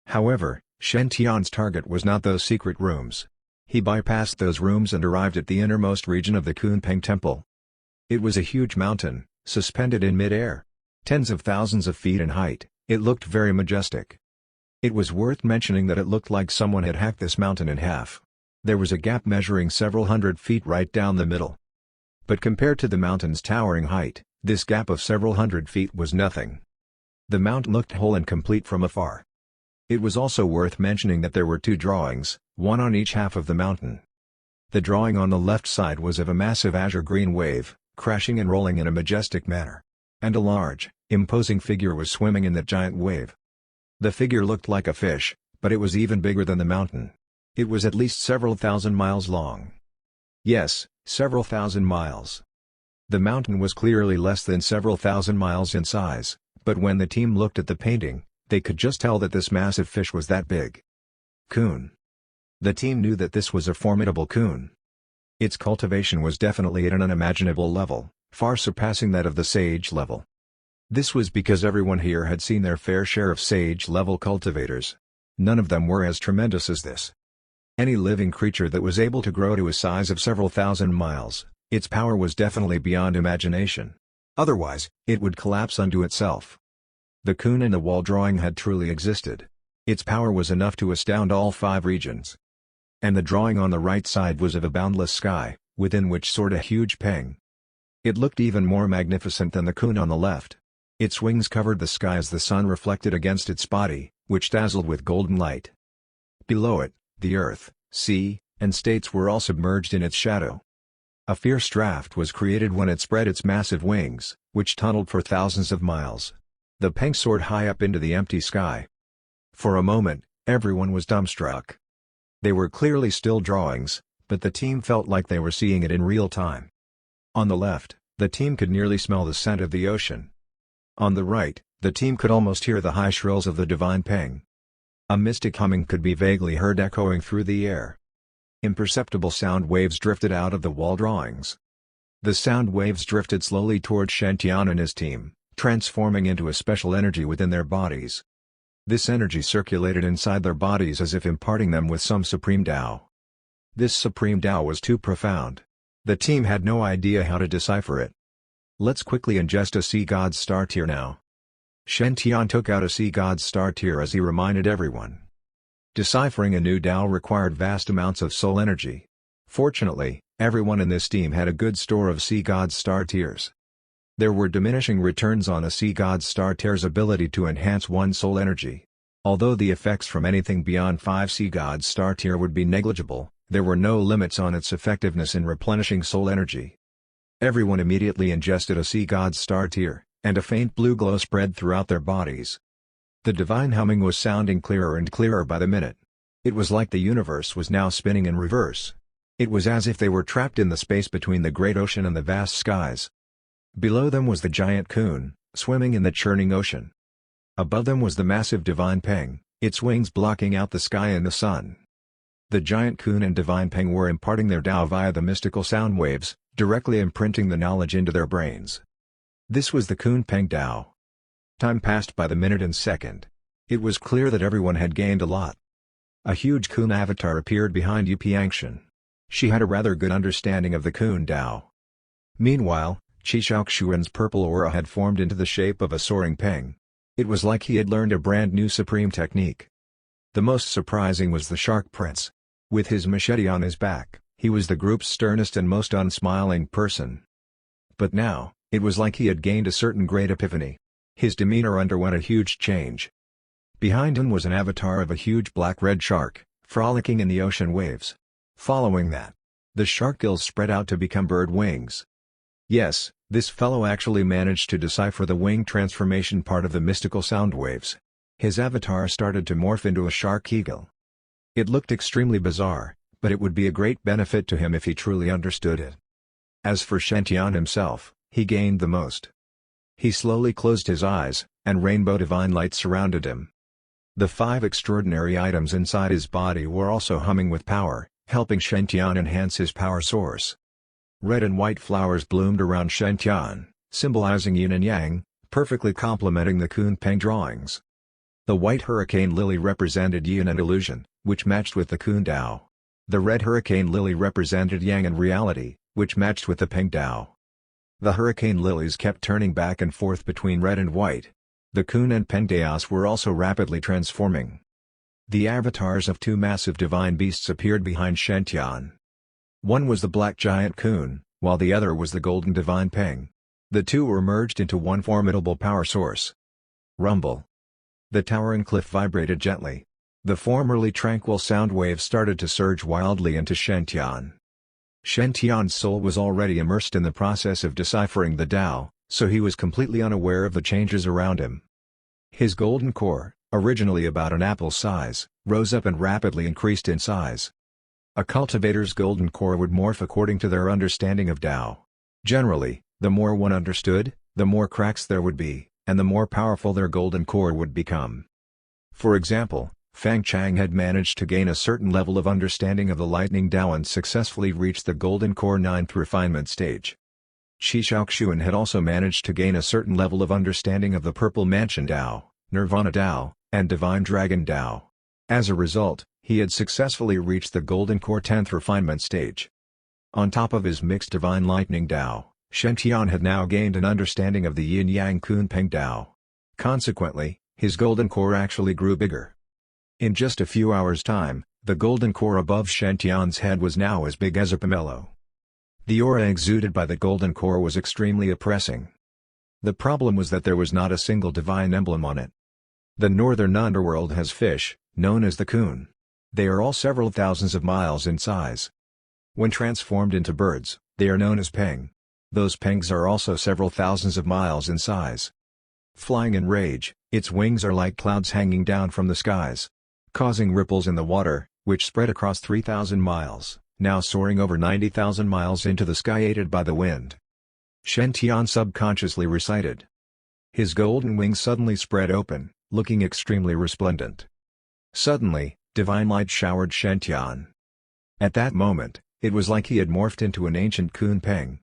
However, Shen Tian's target was not those secret rooms. He bypassed those rooms and arrived at the innermost region of the Kunpeng Temple. It was a huge mountain, suspended in mid-air. Tens of thousands of feet in height, it looked very majestic. It was worth mentioning that it looked like someone had hacked this mountain in half. There was a gap measuring several hundred feet right down the middle. But compared to the mountain's towering height, this gap of several hundred feet was nothing. The mountain looked whole and complete from afar. It was also worth mentioning that there were 2 drawings, one on each half of the mountain. The drawing on the left side was of a massive azure green wave, crashing and rolling in a majestic manner. And a large, imposing figure was swimming in that giant wave. The figure looked like a fish, but it was even bigger than the mountain. It was at least several thousand miles long. Yes, several thousand miles. The mountain was clearly less than several thousand miles in size, but when the team looked at the painting, they could just tell that this massive fish was that big. Coon. The team knew that this was a formidable coon. Its cultivation was definitely at an unimaginable level, far surpassing that of the sage level. This was because everyone here had seen their fair share of sage-level cultivators. None of them were as tremendous as this. Any living creature that was able to grow to a size of several thousand miles, its power was definitely beyond imagination. Otherwise, it would collapse unto itself. The coon in the wall drawing had truly existed. Its power was enough to astound all 5 regions. And the drawing on the right side was of a boundless sky, within which soared a huge peng. It looked even more magnificent than the kun on the left. Its wings covered the sky as the sun reflected against its body, which dazzled with golden light. Below it, the earth, sea, and states were all submerged in its shadow. A fierce draft was created when it spread its massive wings, which tunneled for thousands of miles. The peng soared high up into the empty sky. For a moment, everyone was dumbstruck. They were clearly still drawings, but the team felt like they were seeing it in real time. On the left, the team could nearly smell the scent of the ocean. On the right, the team could almost hear the high shrills of the divine peng. A mystic humming could be vaguely heard echoing through the air. Imperceptible sound waves drifted out of the wall drawings. The sound waves drifted slowly toward Shen and his team, transforming into a special energy within their bodies. This energy circulated inside their bodies as if imparting them with some supreme Tao. This supreme Tao was too profound. The team had no idea how to decipher it. "Let's quickly ingest a Sea God's Star Tear now." Shen Tian took out a Sea God's Star Tear as he reminded everyone. Deciphering a new Tao required vast amounts of soul energy. Fortunately, everyone in this team had a good store of Sea God's Star Tears. There were diminishing returns on a Sea God's Star Tear's ability to enhance one's soul energy. Although the effects from anything beyond 5 Sea God's Star Tear would be negligible, there were no limits on its effectiveness in replenishing soul energy. Everyone immediately ingested a Sea God's Star Tear, and a faint blue glow spread throughout their bodies. The divine humming was sounding clearer and clearer by the minute. It was like the universe was now spinning in reverse. It was as if they were trapped in the space between the great ocean and the vast skies. Below them was the giant kun, swimming in the churning ocean. Above them was the massive divine peng, its wings blocking out the sky and the sun. The giant kun and divine peng were imparting their Tao via the mystical sound waves, directly imprinting the knowledge into their brains. This was the kun peng Tao. Time passed by the minute and second. It was clear that everyone had gained a lot. A huge kun avatar appeared behind Yu Piangshan. She had a rather good understanding of the kun Tao. Meanwhile, Qi Shaoxuan's purple aura had formed into the shape of a soaring peng. It was like he had learned a brand new supreme technique. The most surprising was the Shark Prince. With his machete on his back, he was the group's sternest and most unsmiling person. But now, it was like he had gained a certain great epiphany. His demeanor underwent a huge change. Behind him was an avatar of a huge black-red shark, frolicking in the ocean waves. Following that, the shark gills spread out to become bird wings. Yes, this fellow actually managed to decipher the wing transformation part of the mystical sound waves. His avatar started to morph into a shark eagle. It looked extremely bizarre, but it would be a great benefit to him if he truly understood it. As for Shen Tian himself, he gained the most. He slowly closed his eyes, and rainbow divine light surrounded him. The 5 extraordinary items inside his body were also humming with power, helping Shen Tian enhance his power source. Red and white flowers bloomed around Shen Tian, symbolizing yin and yang, perfectly complementing the kun peng drawings. The white hurricane lily represented yin and illusion, which matched with the kun Tao. The red hurricane lily represented yang and reality, which matched with the peng Tao. The hurricane lilies kept turning back and forth between red and white. The kun and peng Taos were also rapidly transforming. The avatars of 2 massive divine beasts appeared behind Shen Tian. One was the black giant kun, while the other was the golden divine peng. The 2 were merged into one formidable power source. Rumble. The towering cliff vibrated gently. The formerly tranquil sound waves started to surge wildly into Shen Tian. Shen Tian's soul was already immersed in the process of deciphering the Tao, so he was completely unaware of the changes around him. His golden core, originally about an apple size, rose up and rapidly increased in size. A cultivator's golden core would morph according to their understanding of Tao. Generally, the more one understood, the more cracks there would be, and the more powerful their golden core would become. For example, Fang Chang had managed to gain a certain level of understanding of the lightning Tao and successfully reached the golden core 9th refinement stage. Qi Shaoxuan had also managed to gain a certain level of understanding of the purple mansion Tao, nirvana Tao, and divine dragon Tao. As a result, he had successfully reached the golden core 10th refinement stage. On top of his mixed divine lightning Tao, Shen Tian had now gained an understanding of the yin-yang kun peng Tao. Consequently, his golden core actually grew bigger. In just a few hours' time, the golden core above Shention's head was now as big as a pomelo. The aura exuded by the golden core was extremely oppressing. The problem was that there was not a single divine emblem on it. The northern underworld has fish, known as the coon. They are all several thousands of miles in size. When transformed into birds, they are known as peng. Those pengs are also several thousands of miles in size. Flying in rage, its wings are like clouds hanging down from the skies, causing ripples in the water, which spread across 3,000 miles, now soaring over 90,000 miles into the sky aided by the wind. Shention subconsciously recited. His golden wings suddenly spread open, looking extremely resplendent. Suddenly, divine light showered Shention. At that moment, it was like he had morphed into an ancient Kun Peng.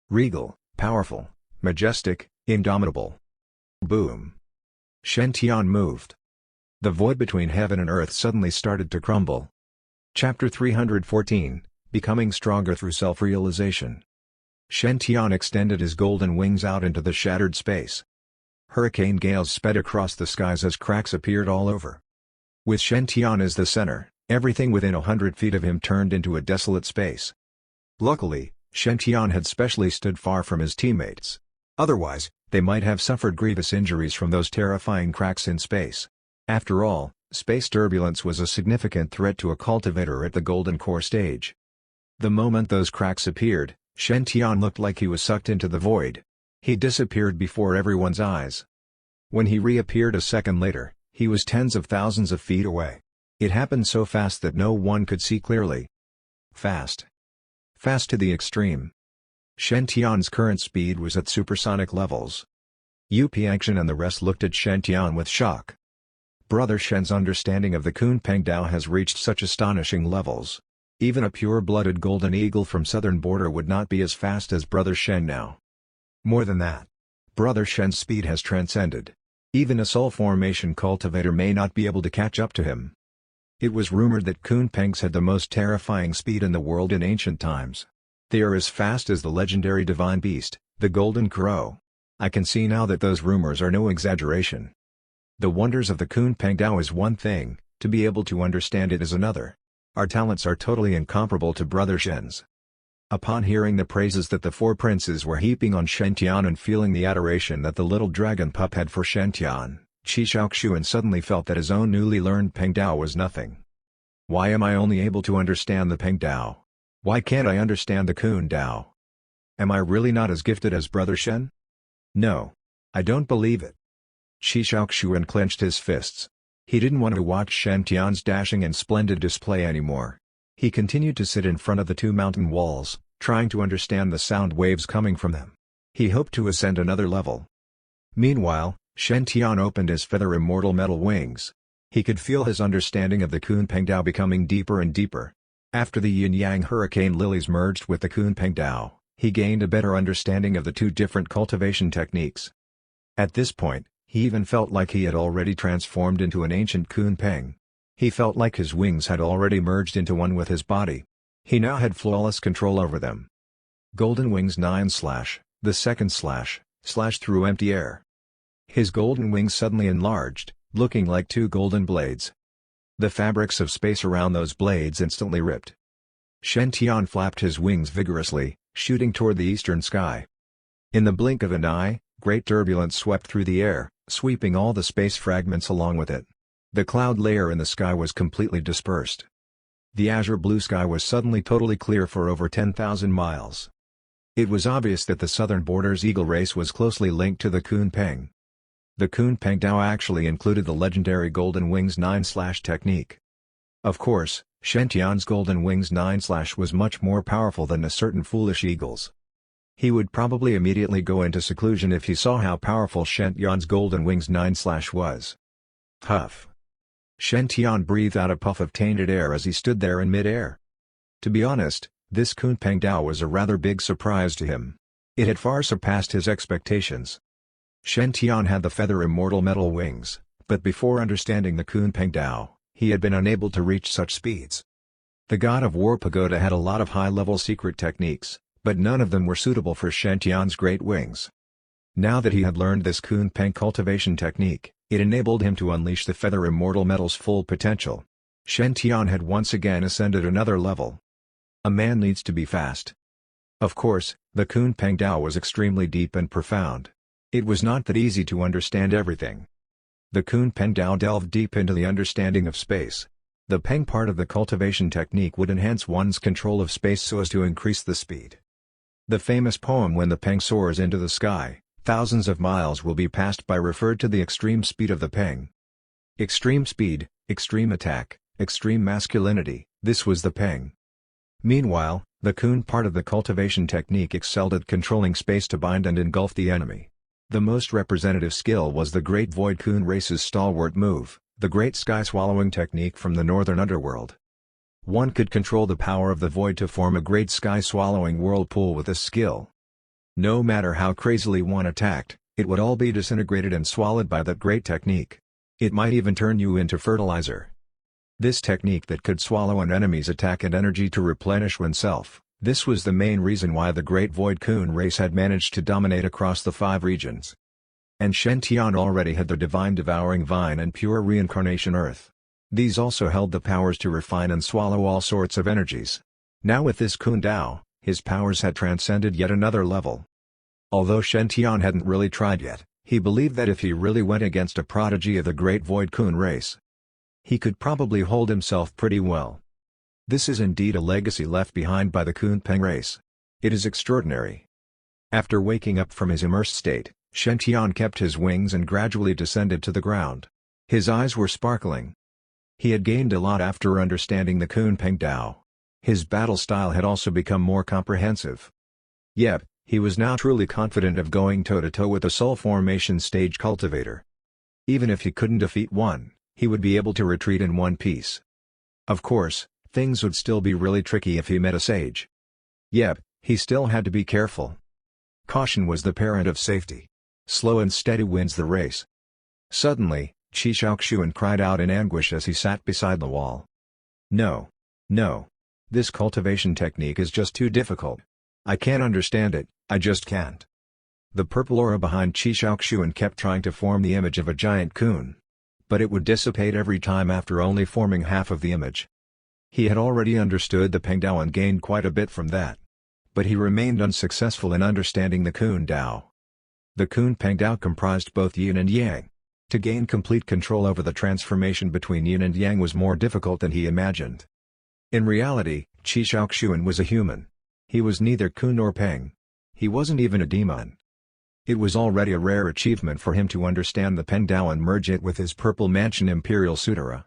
Regal, powerful, majestic, indomitable. Boom! Shention moved. The void between heaven and earth suddenly started to crumble. Chapter 314, Becoming Stronger Through Self-Realization. Shention extended his golden wings out into the shattered space. Hurricane gales sped across the skies as cracks appeared all over. With Shention as the center, everything within 100 feet of him turned into a desolate space. Luckily, Shention had specially stood far from his teammates. Otherwise, they might have suffered grievous injuries from those terrifying cracks in space. After all, space turbulence was a significant threat to a cultivator at the Golden Core stage. The moment those cracks appeared, Shention looked like he was sucked into the void. He disappeared before everyone's eyes. When he reappeared a second later, he was tens of thousands of feet away. It happened so fast that no one could see clearly. Fast. Fast to the extreme. Shention's current speed was at supersonic levels. Action and the rest looked at Shention with shock. Brother Shen's understanding of the Kunpeng Dao has reached such astonishing levels. Even a pure-blooded golden eagle from southern border would not be as fast as Brother Shen now. More than that, Brother Shen's speed has transcended. Even a soul formation cultivator may not be able to catch up to him. It was rumored that Kunpengs had the most terrifying speed in the world in ancient times. They are as fast as the legendary divine beast, the Golden Crow. I can see now that those rumors are no exaggeration. The wonders of the Kunpeng Dao is one thing, to be able to understand it is another. Our talents are totally incomparable to Brother Shen's. Upon hearing the praises that the four princes were heaping on Shention and feeling the adoration that the little dragon pup had for Shention, Qi Shaoxuan suddenly felt that his own newly learned Peng Dao was nothing. Why am I only able to understand the Peng Dao? Why can't I understand the Kun Dao? Am I really not as gifted as Brother Shen? No. I don't believe it. Qi Shaoxuan clenched his fists. He didn't want to watch Shention's dashing and splendid display anymore. He continued to sit in front of the two mountain walls, trying to understand the sound waves coming from them. He hoped to ascend another level. Meanwhile, Shention opened his feather immortal metal wings. He could feel his understanding of the Kunpeng Dao becoming deeper and deeper. After the yin-yang hurricane lilies merged with the Kunpeng Dao, he gained a better understanding of the two different cultivation techniques. At this point, he even felt like he had already transformed into an ancient Kunpeng. He felt like his wings had already merged into one with his body. He now had flawless control over them. Golden Wings 9 / the second / through empty air. His golden wings suddenly enlarged, looking like two golden blades. The fabrics of space around those blades instantly ripped. Shention flapped his wings vigorously, shooting toward the eastern sky. In the blink of an eye, great turbulence swept through the air, sweeping all the space fragments along with it. The cloud layer in the sky was completely dispersed. The azure blue sky was suddenly totally clear for over 10,000 miles. It was obvious that the southern border's eagle race was closely linked to the Kunpeng. The Kunpeng Dao actually included the legendary Golden Wings 9 / technique. Of course, Shention's Golden Wings 9 / was much more powerful than a certain foolish eagle's. He would probably immediately go into seclusion if he saw how powerful Shention's Golden Wings 9 / was. Huff. Shention breathed out a puff of tainted air as he stood there in mid-air. To be honest, this Kunpeng Dao was a rather big surprise to him. It had far surpassed his expectations. Shention had the feather immortal metal wings, but before understanding the Kunpeng Dao, he had been unable to reach such speeds. The God of War Pagoda had a lot of high-level secret techniques, but none of them were suitable for Shention's great wings. Now that he had learned this Kunpeng cultivation technique, It enabled him to unleash the Feather Immortal Metal's full potential. Shen Tian had once again ascended another level. A man needs to be fast. Of course, the Kunpeng Dao was extremely deep and profound. It was not that easy to understand everything. The Kunpeng Dao delved deep into the understanding of space. The Peng part of the cultivation technique would enhance one's control of space so as to increase the speed. The famous poem "When the Peng soars into the sky, thousands of miles will be passed by" referred to the extreme speed of the Peng. Extreme speed, extreme attack, extreme masculinity, this was the Peng. Meanwhile, the Kun part of the cultivation technique excelled at controlling space to bind and engulf the enemy. The most representative skill was the Great Void Kun race's stalwart move, the Great Sky Swallowing technique from the Northern Underworld. One could control the power of the void to form a great sky-swallowing whirlpool with this skill. No matter how crazily one attacked, it would all be disintegrated and swallowed by that great technique. It might even turn you into fertilizer. This technique that could swallow an enemy's attack and energy to replenish oneself, this was the main reason why the Great Void Kun race had managed to dominate across the 5 regions. And Shen Tian already had the Divine Devouring Vine and Pure Reincarnation Earth. These also held the powers to refine and swallow all sorts of energies. Now with this Kun Dao, his powers had transcended yet another level. Although Shen Tian hadn't really tried yet, he believed that if he really went against a prodigy of the Great Void Kun race, he could probably hold himself pretty well. This is indeed a legacy left behind by the Kunpeng race. It is extraordinary. After waking up from his immersed state, Shen Tian kept his wings and gradually descended to the ground. His eyes were sparkling. He had gained a lot after understanding the Kunpeng Dao. His battle style had also become more comprehensive. Yep, he was now truly confident of going toe-to-toe with the Soul Formation stage cultivator. Even if he couldn't defeat one, he would be able to retreat in one piece. Of course, things would still be really tricky if he met a sage. Yep, he still had to be careful. Caution was the parent of safety. Slow and steady wins the race. Suddenly, Qi Shaoxuan cried out in anguish as he sat beside the wall. No. No. This cultivation technique is just too difficult. I can't understand it, I just can't. The purple aura behind Qi Shaoxuan kept trying to form the image of a giant kun. But it would dissipate every time after only forming half of the image. He had already understood the Peng Dao and gained quite a bit from that. But he remained unsuccessful in understanding the Kun Dao. The Kunpeng Dao comprised both yin and yang. To gain complete control over the transformation between yin and yang was more difficult than he imagined. In reality, Qi Shaoxuan was a human. He was neither kun nor peng. He wasn't even a demon. It was already a rare achievement for him to understand the Peng Dao and merge it with his Purple Mansion Imperial Sutara.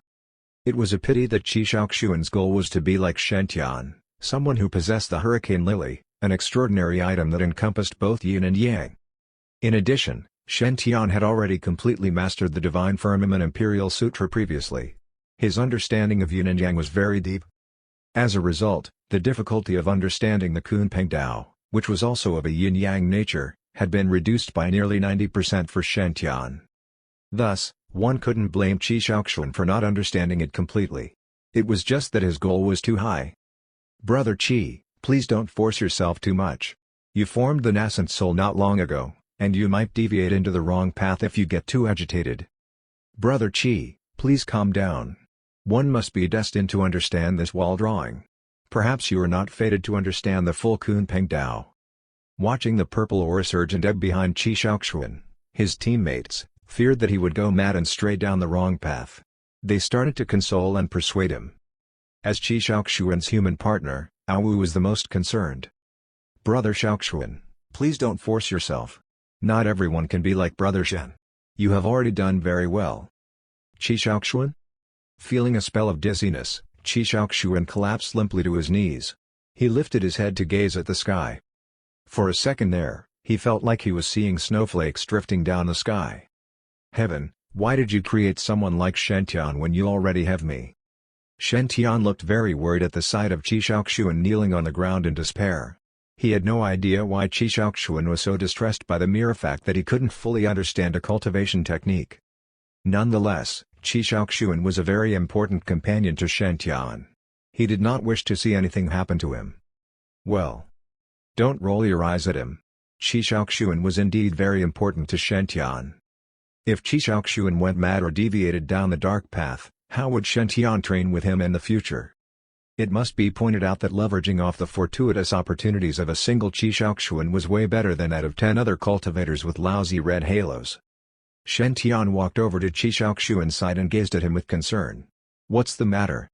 It was a pity that Qi Shaoxuan's goal was to be like Shen Tian, someone who possessed the Hurricane Lily, an extraordinary item that encompassed both yin and yang. In addition, Shen Tian had already completely mastered the Divine Firmament Imperial Sutra previously. His understanding of yin and yang was very deep. As a result, the difficulty of understanding the Kunpeng Dao, which was also of a yin-yang nature, had been reduced by nearly 90% for Shen Tian. Thus, one couldn't blame Qi Shaoxuan for not understanding it completely. It was just that his goal was too high. Brother Qi, please don't force yourself too much. You formed the nascent soul not long ago, and you might deviate into the wrong path if you get too agitated. Brother Qi, please calm down. One must be destined to understand this wall drawing. Perhaps you are not fated to understand the full Kunpeng Dao. Watching the purple aura surge and ebb behind Qi Shaoxuan, his teammates feared that he would go mad and stray down the wrong path. They started to console and persuade him. As Qi Shaoxuan's human partner, Aowu was the most concerned. Brother Shaoxuan, please don't force yourself. Not everyone can be like Brother Shen. You have already done very well. Qi Shaoxuan? Feeling a spell of dizziness, Qi Shaoxuan collapsed limply to his knees. He lifted his head to gaze at the sky. For a second there, he felt like he was seeing snowflakes drifting down the sky. Heaven, why did you create someone like Shen Tian when you already have me? Shen Tian looked very worried at the sight of Qi Shaoxuan kneeling on the ground in despair. He had no idea why Qi Shaoxuan was so distressed by the mere fact that he couldn't fully understand a cultivation technique. Nonetheless, Qi Shaoxuan was a very important companion to Shen Tian. He did not wish to see anything happen to him. Well, don't roll your eyes at him. Qi Shaoxuan was indeed very important to Shen Tian. If Qi Shaoxuan went mad or deviated down the dark path, how would Shen Tian train with him in the future? It must be pointed out that leveraging off the fortuitous opportunities of a single Qi Shaoxuan was way better than that of 10 other cultivators with lousy red halos. Shen Tian walked over to Qi Shaoxuan's side and gazed at him with concern. "What's the matter?"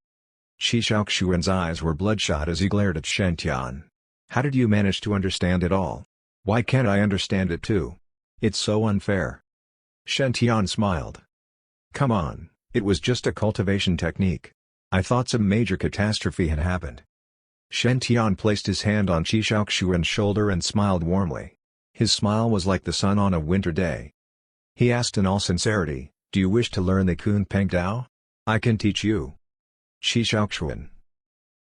Qi Shaoxuan's eyes were bloodshot as he glared at Shen Tian. "How did you manage to understand it all? Why can't I understand it too? It's so unfair." Shen Tian smiled. "Come on, it was just a cultivation technique. I thought some major catastrophe had happened." Shen Tian placed his hand on Qi Shaoxuan's shoulder and smiled warmly. His smile was like the sun on a winter day. He asked in all sincerity, "Do you wish to learn the Kunpeng Dao? I can teach you." Qi Shaoxuan.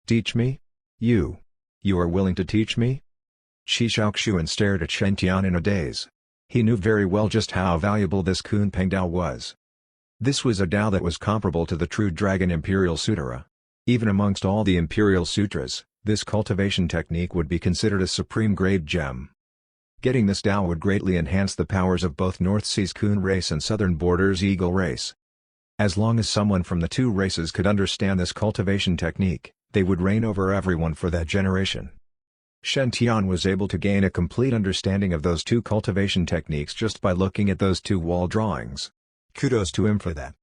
"Teach me? You? You are willing to teach me?" Qi Shaoxuan stared at Shen Tian in a daze. He knew very well just how valuable this Kunpeng Dao was. This was a Dao that was comparable to the true Dragon Imperial Sutra. Even amongst all the Imperial Sutras, this cultivation technique would be considered a supreme-grade gem. Getting this Dao would greatly enhance the powers of both North Sea's Kun race and Southern Border's Eagle race. As long as someone from the two races could understand this cultivation technique, they would reign over everyone for that generation. Shen Tian was able to gain a complete understanding of those two cultivation techniques just by looking at those two wall drawings. Kudos to him for that.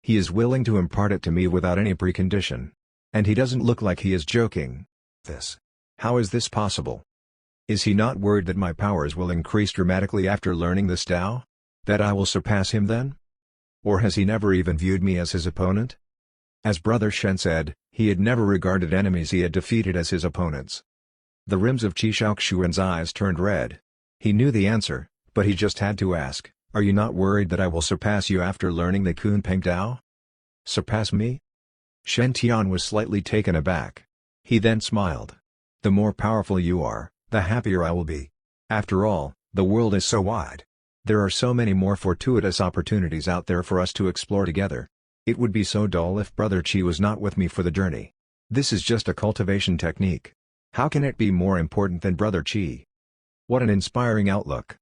He is willing to impart it to me without any precondition. And he doesn't look like he is joking. How is this possible? Is he not worried that my powers will increase dramatically after learning this Dao? That I will surpass him then? Or has he never even viewed me as his opponent? As Brother Shen said, he had never regarded enemies he had defeated as his opponents. The rims of Qi Shaoxuan's eyes turned red. He knew the answer, but he just had to ask, "Are you not worried that I will surpass you after learning the Kunpeng Dao?" "Surpass me?" Shen Tian was slightly taken aback. He then smiled. "The more powerful you are, the happier I will be. After all, the world is so wide. There are so many more fortuitous opportunities out there for us to explore together. It would be so dull if Brother Qi was not with me for the journey. This is just a cultivation technique. How can it be more important than Brother Qi?" What an inspiring outlook.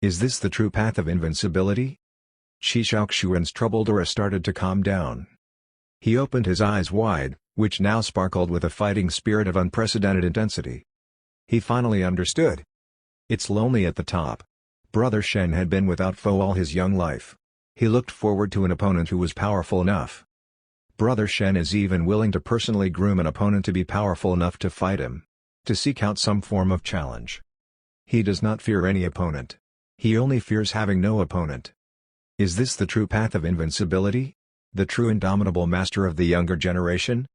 Is this the true path of invincibility? Qi Shaoxuan's troubled aura started to calm down. He opened his eyes wide, which now sparkled with a fighting spirit of unprecedented intensity. He finally understood. It's lonely at the top. Brother Shen had been without foe all his young life. He looked forward to an opponent who was powerful enough. Brother Shen is even willing to personally groom an opponent to be powerful enough to fight him. To seek out some form of challenge. He does not fear any opponent. He only fears having no opponent. Is this the true path of invincibility? The true indomitable master of the younger generation?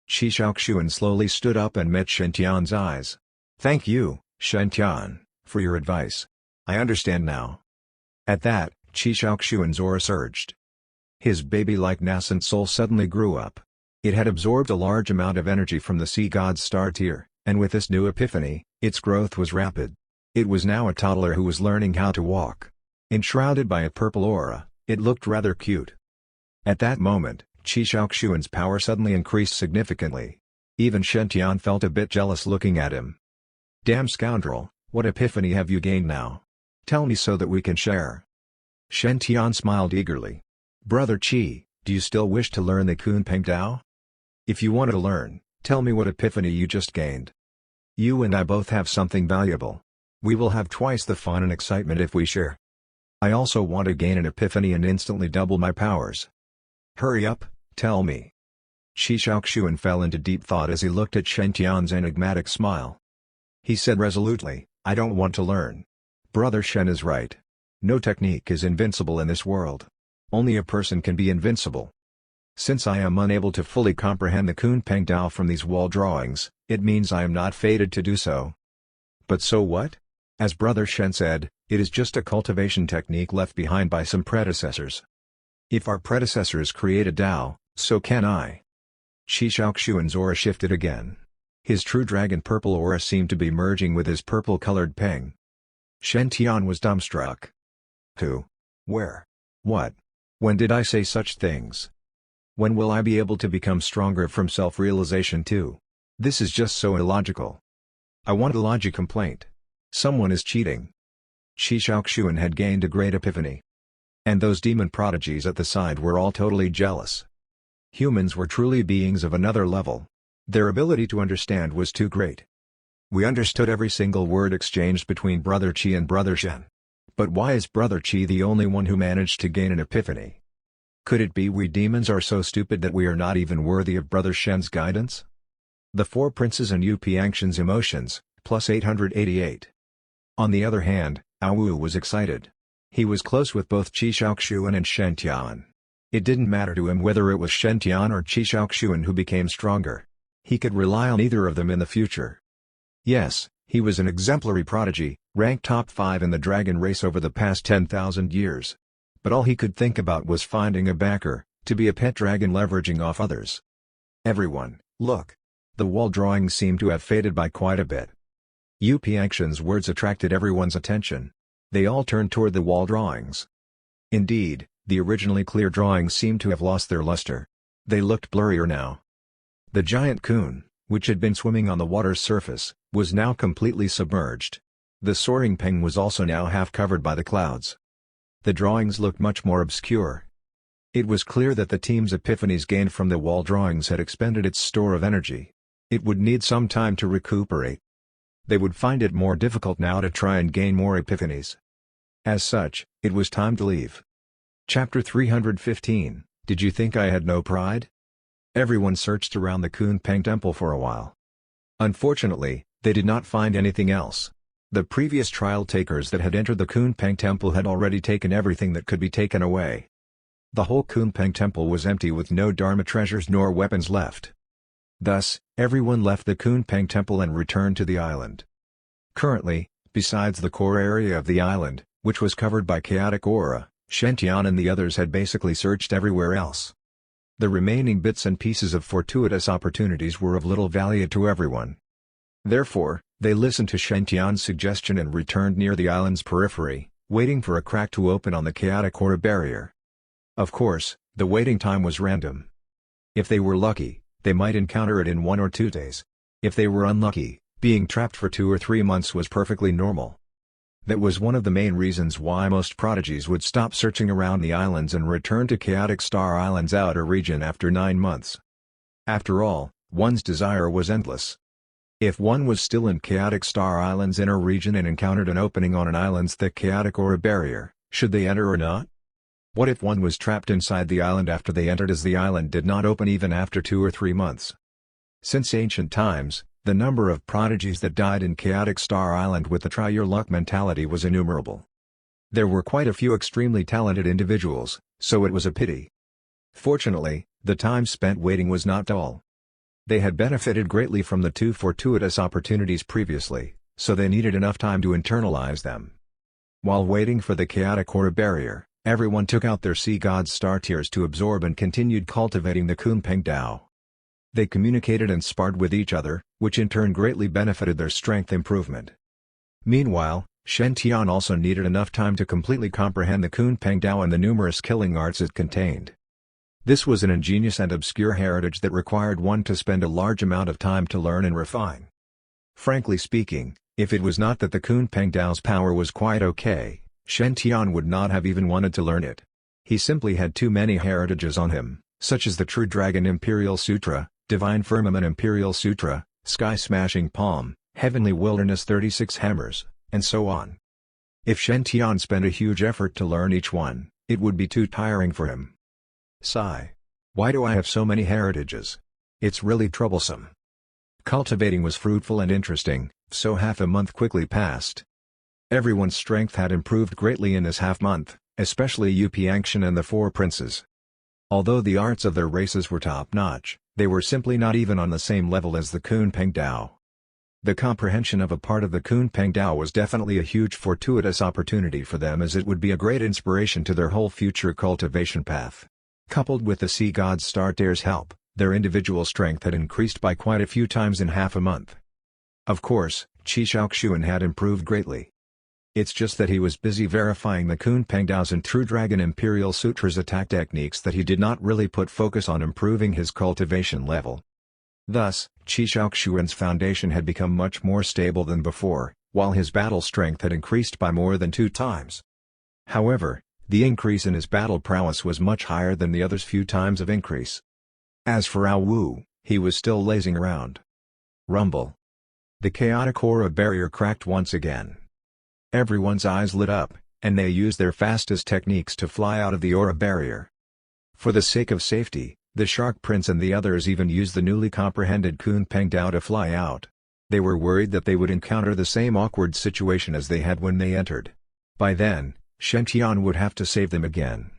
Qi Shaoxuan slowly stood up and met Shen Tian's eyes. "Thank you, Shen Tian, for your advice. I understand now." At that, Qi Shaoxuan's aura surged. His baby-like nascent soul suddenly grew up. It had absorbed a large amount of energy from the sea god's star tier, and with this new epiphany, its growth was rapid. It was now a toddler who was learning how to walk. Enshrouded by a purple aura, it looked rather cute. At that moment, Qi Shaoxuan's power suddenly increased significantly. Even Shen Tian felt a bit jealous looking at him. "Damn scoundrel, what epiphany have you gained now? Tell me so that we can share." Shen Tian smiled eagerly. "Brother Qi, do you still wish to learn the Kunpeng Dao? If you want to learn, tell me what epiphany you just gained. You and I both have something valuable. We will have twice the fun and excitement if we share. I also want to gain an epiphany and instantly double my powers. Hurry up, tell me." Qi Shaoxuan fell into deep thought as he looked at Shen Tian's enigmatic smile. He said resolutely, "I don't want to learn. Brother Shen is right. No technique is invincible in this world. Only a person can be invincible. Since I am unable to fully comprehend the Kunpeng Dao from these wall drawings, it means I am not fated to do so. But so what? As Brother Shen said, it is just a cultivation technique left behind by some predecessors. If our predecessors created Dao, so can I." Qi Shaoxuan's aura shifted again. His true dragon purple aura seemed to be merging with his purple-colored peng. Shen Tian was dumbstruck. Who? Where? What? When did I say such things? When will I be able to become stronger from self-realization too? This is just so illogical. I want to lodge a complaint. Someone is cheating. Qi Shaoxuan had gained a great epiphany. And those demon prodigies at the side were all totally jealous. Humans were truly beings of another level. Their ability to understand was too great. We understood every single word exchanged between Brother Chi and Brother Shen. But why is Brother Chi the only one who managed to gain an epiphany? Could it be we demons are so stupid that we are not even worthy of Brother Shen's guidance? The Four Princes and Yu Piangshen's emotions, plus 888. On the other hand, Ao Wu was excited. He was close with both Qi Shaoxuan and Shen Tian. It didn't matter to him whether it was Shen Tian or Qi Shaoxuan who became stronger. He could rely on either of them in the future. Yes, he was an exemplary prodigy, ranked top 5 in the dragon race over the past 10,000 years. But all he could think about was finding a backer, to be a pet dragon leveraging off others. Everyone, look! The wall drawings seemed to have faded by quite a bit. Yu Piangshen's words attracted everyone's attention. They all turned toward the wall drawings. Indeed, the originally clear drawings seemed to have lost their luster. They looked blurrier now. The giant Kun, which had been swimming on the water's surface, was now completely submerged. The soaring Peng was also now half covered by the clouds. The drawings looked much more obscure. It was clear that the team's epiphanies gained from the wall drawings had expended its store of energy. It would need some time to recuperate. They would find it more difficult now to try and gain more epiphanies. As such, it was time to leave. Chapter 315, Did you think I had no pride? Everyone searched around the Kunpeng temple for a while. Unfortunately, they did not find anything else. The previous trial takers that had entered the Kunpeng temple had already taken everything that could be taken away. The whole Kunpeng temple was empty with no Dharma treasures nor weapons left. Thus, everyone left the Kunpeng temple and returned to the island. Currently, besides the core area of the island, which was covered by chaotic aura, Shen Tian and the others had basically searched everywhere else. The remaining bits and pieces of fortuitous opportunities were of little value to everyone. Therefore, they listened to Shen Tian's suggestion and returned near the island's periphery, waiting for a crack to open on the chaotic aura barrier. Of course, the waiting time was random. If they were lucky, they might encounter it in 1 or 2 days. If they were unlucky, being trapped for 2 or 3 months was perfectly normal. That was one of the main reasons why most prodigies would stop searching around the islands and return to Chaotic Star Island's outer region after 9 months. After all, one's desire was endless. If one was still in Chaotic Star Island's inner region and encountered an opening on an island's thick chaotic aura barrier, should they enter or not? What if one was trapped inside the island after they entered, as the island did not open even after 2 or 3 months? Since ancient times, the number of prodigies that died in Chaotic Star Island with the try your luck mentality was innumerable. There were quite a few extremely talented individuals, so it was a pity. Fortunately, the time spent waiting was not dull. They had benefited greatly from the 2 fortuitous opportunities previously, so they needed enough time to internalize them. While waiting for the chaotic aura barrier, everyone took out their sea god's star tears to absorb and continued cultivating the Kunpeng Dao. They communicated and sparred with each other, which in turn greatly benefited their strength improvement. Meanwhile, Shen Tian also needed enough time to completely comprehend the Kunpeng Dao and the numerous killing arts it contained. This was an ingenious and obscure heritage that required one to spend a large amount of time to learn and refine. Frankly speaking, if it was not that the Kunpeng Dao's power was quite okay, Shen Tian would not have even wanted to learn it. He simply had too many heritages on him, such as the True Dragon Imperial Sutra, Divine Firmament Imperial Sutra, Sky Smashing Palm, Heavenly Wilderness 36 Hammers, and so on. If Shen Tian spent a huge effort to learn each one, it would be too tiring for him. Sigh. Why do I have so many heritages? It's really troublesome. Cultivating was fruitful and interesting, so half a month quickly passed. Everyone's strength had improved greatly in this half-month, especially Yu Piangshen and the 4 princes. Although the arts of their races were top-notch, they were simply not even on the same level as the Kunpeng Dao. The comprehension of a part of the Kunpeng Dao was definitely a huge fortuitous opportunity for them, as it would be a great inspiration to their whole future cultivation path. Coupled with the Sea God's Star Tear's help, their individual strength had increased by quite a few times in half a month. Of course, Qi Shaoxuan had improved greatly. It's just that he was busy verifying the Kunpeng Dao's and True Dragon Imperial Sutra's attack techniques that he did not really put focus on improving his cultivation level. Thus, Qi Shaoxuan's foundation had become much more stable than before, while his battle strength had increased by more than 2 times. However, The increase in his battle prowess was much higher than the other's few times of increase. As for Ao Wu, he was still lazing around. Rumble. The chaotic aura barrier cracked once again. Everyone's eyes lit up, and they used their fastest techniques to fly out of the aura barrier. For the sake of safety, the Shark Prince and the others even used the newly comprehended Kunpeng Dao to fly out. They were worried that they would encounter the same awkward situation as they had when they entered. By then, Shen Tian would have to save them again.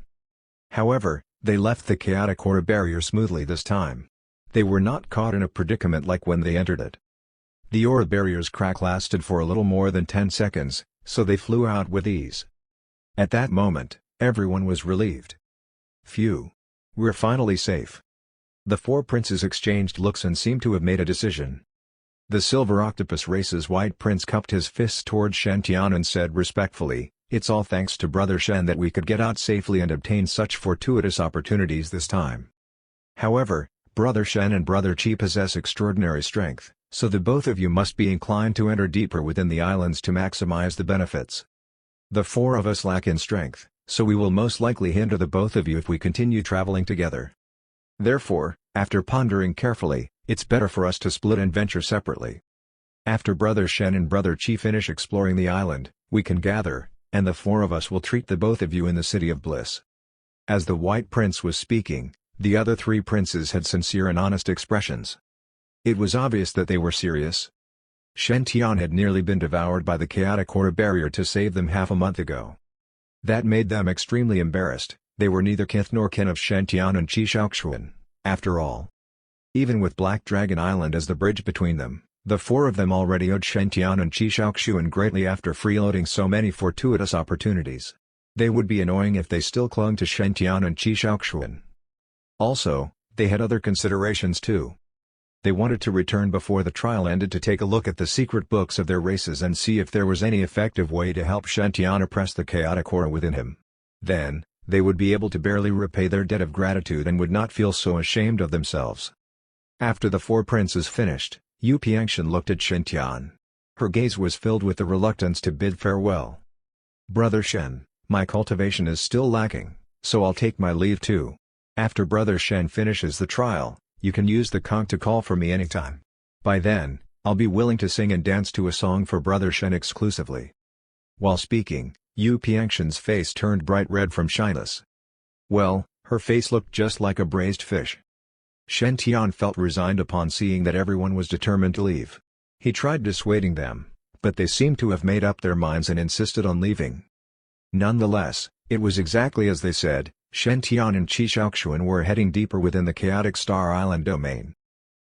However, they left the chaotic aura barrier smoothly this time. They were not caught in a predicament like when they entered it. The aura barrier's crack lasted for a little more than 10 seconds, so they flew out with ease. At that moment, everyone was relieved. Phew! We're finally safe. The four princes exchanged looks and seemed to have made a decision. The Silver Octopus Race's White Prince cupped his fists toward Shen Tian and said respectfully, "It's all thanks to Brother Shen that we could get out safely and obtain such fortuitous opportunities this time. However, Brother Shen and Brother Qi possess extraordinary strength, so the both of you must be inclined to enter deeper within the islands to maximize the benefits. The four of us lack in strength, so we will most likely hinder the both of you if we continue traveling together. Therefore, after pondering carefully, it's better for us to split and venture separately. After Brother Shen and Brother Qi finish exploring the island, we can gather, and the four of us will treat the both of you in the City of Bliss." As the White Prince was speaking, the other three princes had sincere and honest expressions. It was obvious that they were serious. Shen Tian had nearly been devoured by the chaotic aura barrier to save them half a month ago. That made them extremely embarrassed. They were neither kith nor kin of Shen Tian and Qi Shaoxuan, after all. Even with Black Dragon Island as the bridge between them, the four of them already owed Shen Tian and Qi Shaoxuan greatly after freeloading so many fortuitous opportunities. They would be annoying if they still clung to Shen Tian and Qi Shaoxuan. Also, they had other considerations too. They wanted to return before the trial ended to take a look at the secret books of their races and see if there was any effective way to help Shen Tian oppress the chaotic aura within him. Then, they would be able to barely repay their debt of gratitude and would not feel so ashamed of themselves. After the four princes finished, Yu Piangshan looked at Shen Tian. Her gaze was filled with the reluctance to bid farewell. "Brother Shen, my cultivation is still lacking, so I'll take my leave too. After Brother Shen finishes the trial, you can use the conch to call for me anytime. By then, I'll be willing to sing and dance to a song for Brother Shen exclusively." While speaking, Yu Piangshan's face turned bright red from shyness. Well, her face looked just like a braised fish. Shen Tian felt resigned upon seeing that everyone was determined to leave. He tried dissuading them, but they seemed to have made up their minds and insisted on leaving. Nonetheless, it was exactly as they said. Shen Tian and Qi Shaoxuan were heading deeper within the chaotic Star Island domain.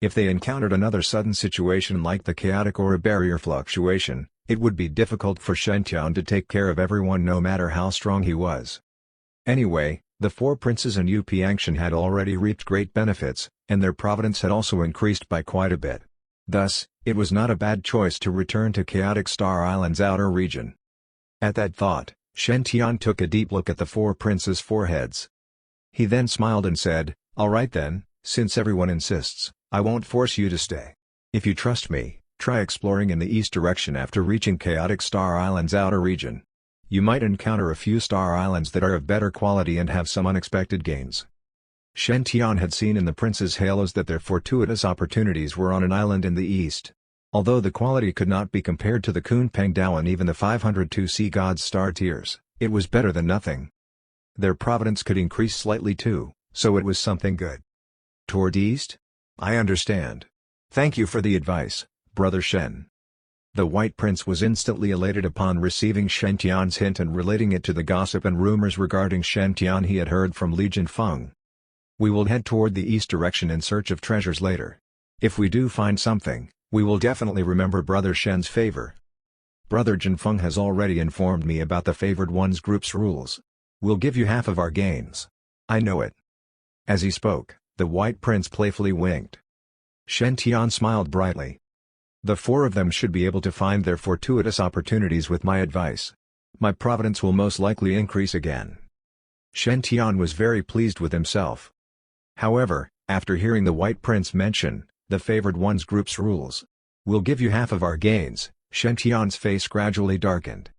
If they encountered another sudden situation like the chaotic aura barrier fluctuation, it would be difficult for Shen Tian to take care of everyone no matter how strong he was. Anyway, the four princes and Yu Piangshan had already reaped great benefits, and their providence had also increased by quite a bit. Thus, it was not a bad choice to return to chaotic Star Island's outer region. At that thought, Shen Tian took a deep look at the four princes' foreheads. He then smiled and said, "All right then, since everyone insists, I won't force you to stay. If you trust me, try exploring in the east direction after reaching chaotic Star Island's outer region. You might encounter a few star islands that are of better quality and have some unexpected gains." Shen Tian had seen in the prince's halos that their fortuitous opportunities were on an island in the east. Although the quality could not be compared to the Kunpeng Dao and even the 502 Sea God's star tiers, it was better than nothing. Their providence could increase slightly too, so it was something good. "Toward east? I understand. Thank you for the advice, Brother Shen." The White Prince was instantly elated upon receiving Shen Tian's hint and relating it to the gossip and rumors regarding Shen Tian he had heard from Li Jinfeng. "We will head toward the east direction in search of treasures later. If we do find something, we will definitely remember Brother Shen's favor. Brother Jinfeng has already informed me about the Favored Ones group's rules. We'll give you half of our gains. I know it." As he spoke, the White Prince playfully winked. Shen Tian smiled brightly. "The four of them should be able to find their fortuitous opportunities with my advice. My providence will most likely increase again." Shen Tian was very pleased with himself. However, after hearing the White Prince mention the Favored Ones group's rules, "We'll give you half of our gains," Shen Tian's face gradually darkened.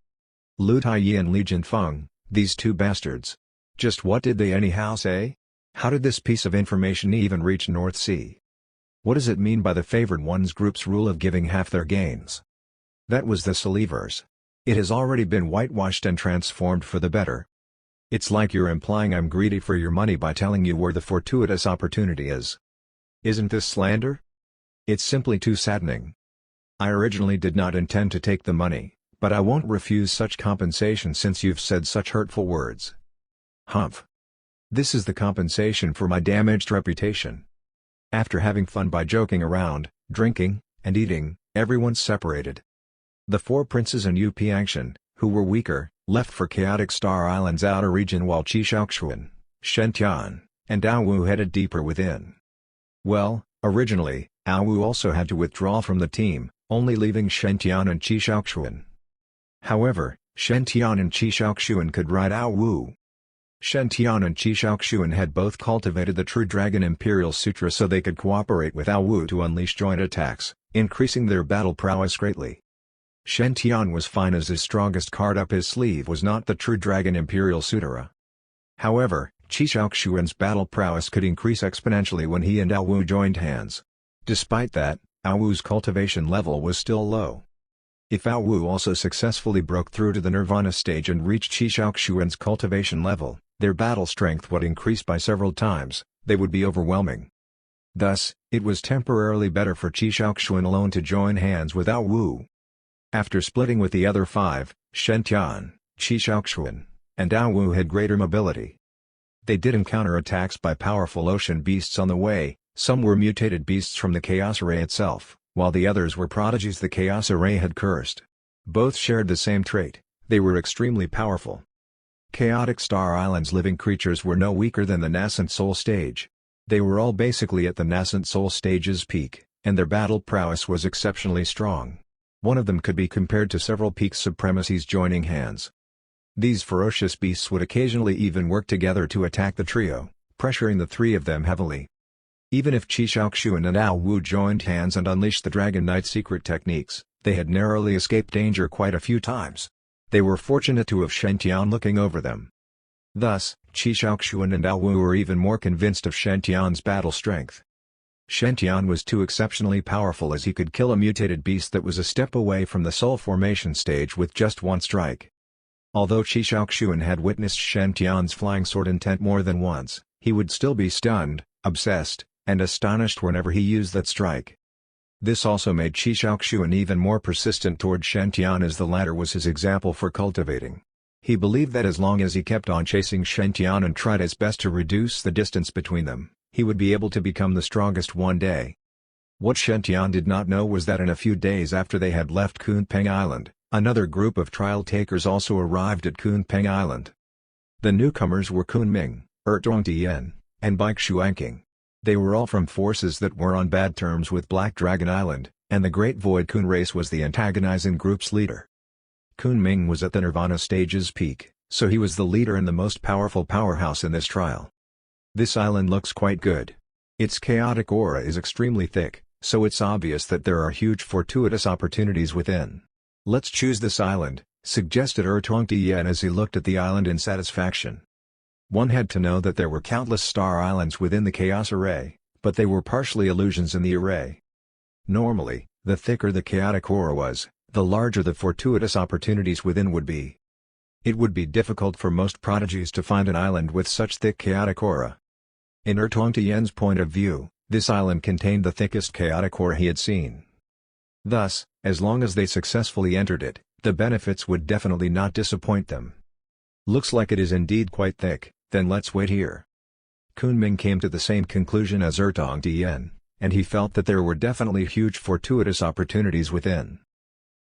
Lu Taiyi and Li Jinfeng, These two bastards. Just what did they anyhow say? How did this piece of information even reach North Sea? What does it mean by the favored ones group's rule of giving half their gains? That was the Saliverse. It has already been whitewashed and transformed for the better. It's like you're implying I'm greedy for your money by telling you where the fortuitous opportunity is. Isn't this slander? It's simply too saddening. I originally did not intend to take the money, but I won't refuse such compensation since you've said such hurtful words. Humph. This is the compensation for my damaged reputation. After having fun by joking around, drinking, and eating, everyone separated. The four princes and Yu Piangshan, who were weaker, left for Chaotic Star Island's outer region while Qi Shaoxuan, Shen Tian, and Ao Wu headed deeper within. Well, originally, Ao Wu also had to withdraw from the team, only leaving Shen Tian and Qi Shaoxuan. However, Shen Tian and Qi Shaoxuan could ride Ao Wu. Shen Tian and Qi Shaoxuan had both cultivated the True Dragon Imperial Sutra so they could cooperate with Ao Wu to unleash joint attacks, increasing their battle prowess greatly. Shen Tian was fine as his strongest card up his sleeve was not the True Dragon Imperial Sutra. However, Qi Shaoxuan's battle prowess could increase exponentially when he and Ao Wu joined hands. Despite that, Ao Wu's cultivation level was still low. If Ao Wu also successfully broke through to the Nirvana stage and reached Qi Shaoxuan's cultivation level, their battle strength would increase by several times, they would be overwhelming. Thus, it was temporarily better for Qi Shaoxuan alone to join hands with Ao Wu. After splitting with the other five, Shen Tian, Qi Shaoxuan, and Ao Wu had greater mobility. They did encounter attacks by powerful ocean beasts on the way, some were mutated beasts from the Chaos Array itself, while the others were prodigies the Chaos Array had cursed. Both shared the same trait, they were extremely powerful. Chaotic Star Island's living creatures were no weaker than the nascent soul stage. They were all basically at the nascent soul stage's peak, and their battle prowess was exceptionally strong. One of them could be compared to several peak supremacies joining hands. These ferocious beasts would occasionally even work together to attack the trio, pressuring the three of them heavily. Even if Qi Shaoxuan and Ao Wu joined hands and unleashed the Dragon Knight's secret techniques, they had narrowly escaped danger quite a few times. They were fortunate to have Shen Tian looking over them. Thus, Qi Shaoxuan and Ao Wu were even more convinced of Shen Tian's battle strength. Shen Tian was too exceptionally powerful as he could kill a mutated beast that was a step away from the soul formation stage with just one strike. Although Qi Shaoxuan had witnessed Shen Tian's flying sword intent more than once, he would still be stunned, obsessed, and astonished whenever he used that strike. This also made Qi Shaoxuan even more persistent toward Shen Tian as the latter was his example for cultivating. He believed that as long as he kept on chasing Shen Tian and tried his best to reduce the distance between them, he would be able to become the strongest one day. What Shen Tian did not know was that in a few days after they had left Kunpeng Island, another group of trial takers also arrived at Kunpeng Island. The newcomers were Kunming, Ertongtian, and Baik Shuanking. They were all from forces that were on bad terms with Black Dragon Island, and the Great Void Kun race was the antagonizing group's leader. Kunming was at the Nirvana stage's peak, so he was the leader and the most powerful powerhouse in this trial. This island looks quite good. Its chaotic aura is extremely thick, so it's obvious that there are huge fortuitous opportunities within. Let's choose this island, suggested Ertongtian as he looked at the island in satisfaction. One had to know that there were countless star islands within the Chaos Array, but they were partially illusions in the array. Normally, the thicker the chaotic aura was, the larger the fortuitous opportunities within would be. It would be difficult for most prodigies to find an island with such thick chaotic aura. In Ertongtian's point of view, this island contained the thickest chaotic aura he had seen. Thus, as long as they successfully entered it, the benefits would definitely not disappoint them. Looks like it is indeed quite thick, then let's wait here. Kunming came to the same conclusion as Ertongtian, and he felt that there were definitely huge fortuitous opportunities within.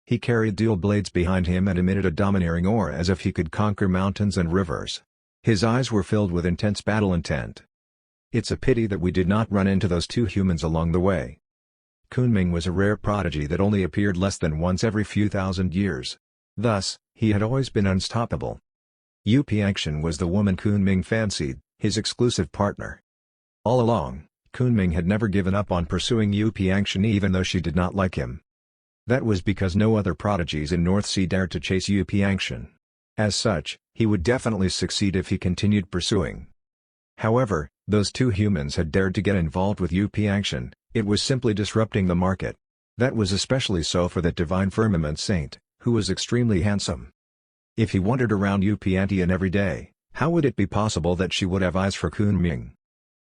He carried dual blades behind him and emitted a domineering aura as if he could conquer mountains and rivers. His eyes were filled with intense battle intent. It's a pity that we did not run into those two humans along the way. Kunming was a rare prodigy that only appeared less than once every few thousand years. Thus, he had always been unstoppable. Yu Piangshan was the woman Kunming fancied, his exclusive partner. All along, Kunming had never given up on pursuing Yu Piangshan even though she did not like him. That was because no other prodigies in North Sea dared to chase Yu Piangshan. As such, He would definitely succeed if he continued pursuing. However, those two humans had dared to get involved with UP action. It was simply disrupting the market. That was especially so for that divine firmament saint, who was extremely handsome. If he wandered around UP Antian every day, how would it be possible that she would have eyes for Kunming?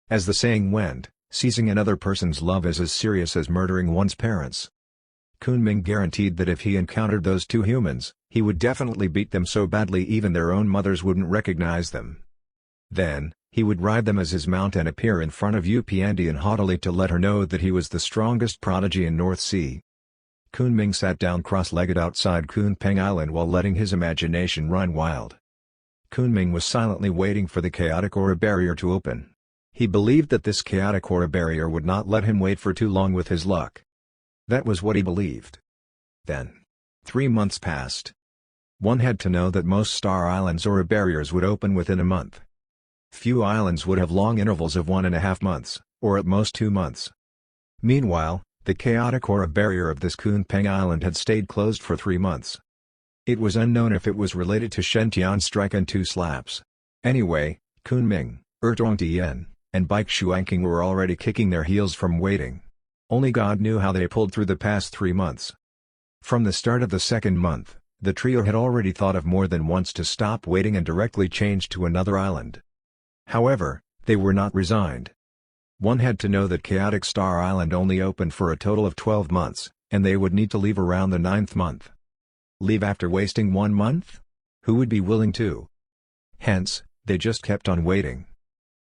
As the saying went, seizing another person's love is as serious as murdering one's parents. Kunming guaranteed that if he encountered those two humans, he would definitely beat them so badly even their own mothers wouldn't recognize them. Then, he would ride them as his mount and appear in front of UP Antian haughtily to let her know that he was the strongest prodigy in North Sea. Kunming sat down cross-legged outside Kunpeng Island while letting his imagination run wild. Kunming was silently waiting for the chaotic aura barrier to open. He believed that this chaotic aura barrier would not let him wait for too long with his luck. That was what he believed. Then, 3 months passed. One had to know that most star islands' aura barriers would open within a month. Few islands would have long intervals of 1.5 months, or at most 2 months. Meanwhile, the chaotic aura barrier of this Kunpeng Island had stayed closed for 3 months. It was unknown if it was related to Shentian's strike and 2 slaps. Anyway, Kunming, Tongtian, and Baik Shuangqing were already kicking their heels from waiting. Only God knew how they pulled through the past 3 months. From the start of the second month, the trio had already thought of more than once to stop waiting and directly change to another island. However, they were not resigned. One had to know that Chaotic Star Island only opened for a total of 12 months, and they would need to leave around the 9th month. Leave after wasting 1 month? Who would be willing to? Hence, they just kept on waiting.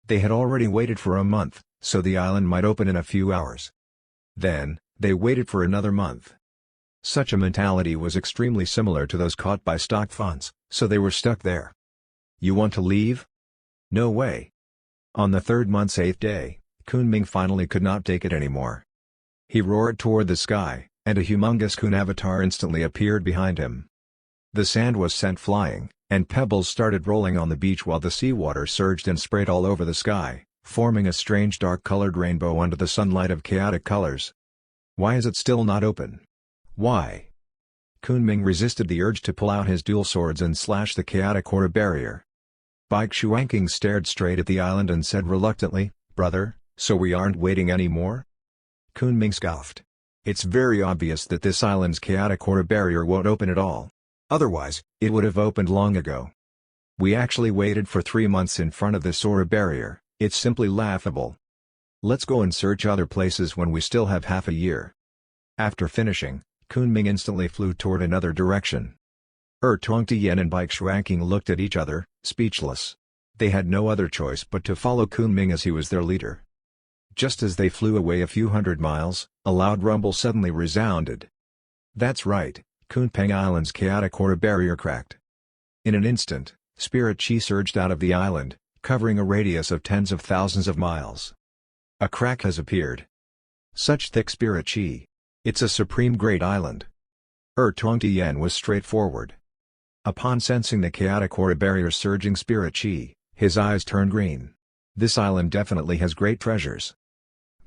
They had already waited for a month, so the island might open in a few hours. Then, they waited for another month. Such a mentality was extremely similar to those caught by stock funds, so they were stuck there. You want to leave? No way. On the 3rd month's 8th day, Kunming finally could not take it anymore. He roared toward the sky, and a humongous Kun avatar instantly appeared behind him. The sand was sent flying, and pebbles started rolling on the beach while the seawater surged and sprayed all over the sky, forming a strange dark-colored rainbow under the sunlight of chaotic colors. Why is it still not open? Why? Kunming resisted the urge to pull out his dual swords and slash the chaotic aura barrier. Baik Shuangqing stared straight at the island and said reluctantly, "Brother, so we aren't waiting anymore?" Kunming scoffed. It's very obvious that this island's chaotic aura barrier won't open at all. Otherwise, it would have opened long ago. We actually waited for 3 months in front of this aura barrier, it's simply laughable. Let's go and search other places when we still have half a year. After finishing, Kunming instantly flew toward another direction. Tongtian and Baik Shuangqing looked at each other, speechless. They had no other choice but to follow Kunming as he was their leader. Just as they flew away a few hundred miles, a loud rumble suddenly resounded. That's right, Kunpeng Island's chaotic aura barrier cracked. In an instant, spirit chi surged out of the island, covering a radius of tens of thousands of miles. A crack has appeared. Such thick spirit chi. It's a supreme great island. Tongtian was straightforward. Upon sensing the chaotic aura barrier's surging spirit chi, his eyes turned green. This island definitely has great treasures.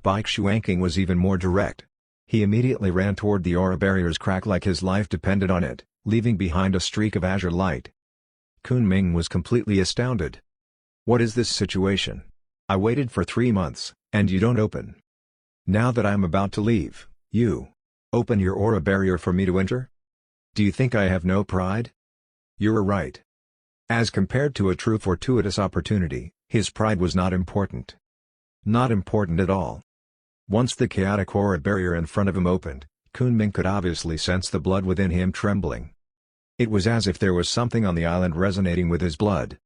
Baik Shuangqing was even more direct. He immediately ran toward the aura barrier's crack like his life depended on it, leaving behind a streak of azure light. Kunming was completely astounded. What is this situation? I waited for 3 months, and you don't open. Now that I'm about to leave, you open your aura barrier for me to enter? Do you think I have no pride? You're right. As compared to a true fortuitous opportunity, his pride was not important. Not important at all. Once the chaotic aura barrier in front of him opened, Kunming could obviously sense the blood within him trembling. It was as if there was something on the island resonating with his blood.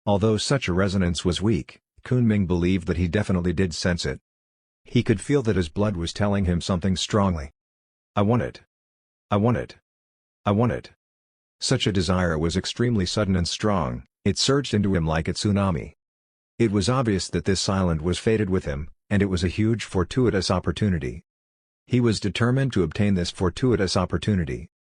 Although such a resonance was weak, Kunming believed that he definitely did sense it. He could feel that his blood was telling him something strongly. I want it. I want it. I want it. Such a desire was extremely sudden and strong, it surged into him like a tsunami. It was obvious that this island was fated with him, and it was a huge fortuitous opportunity. He was determined to obtain this fortuitous opportunity.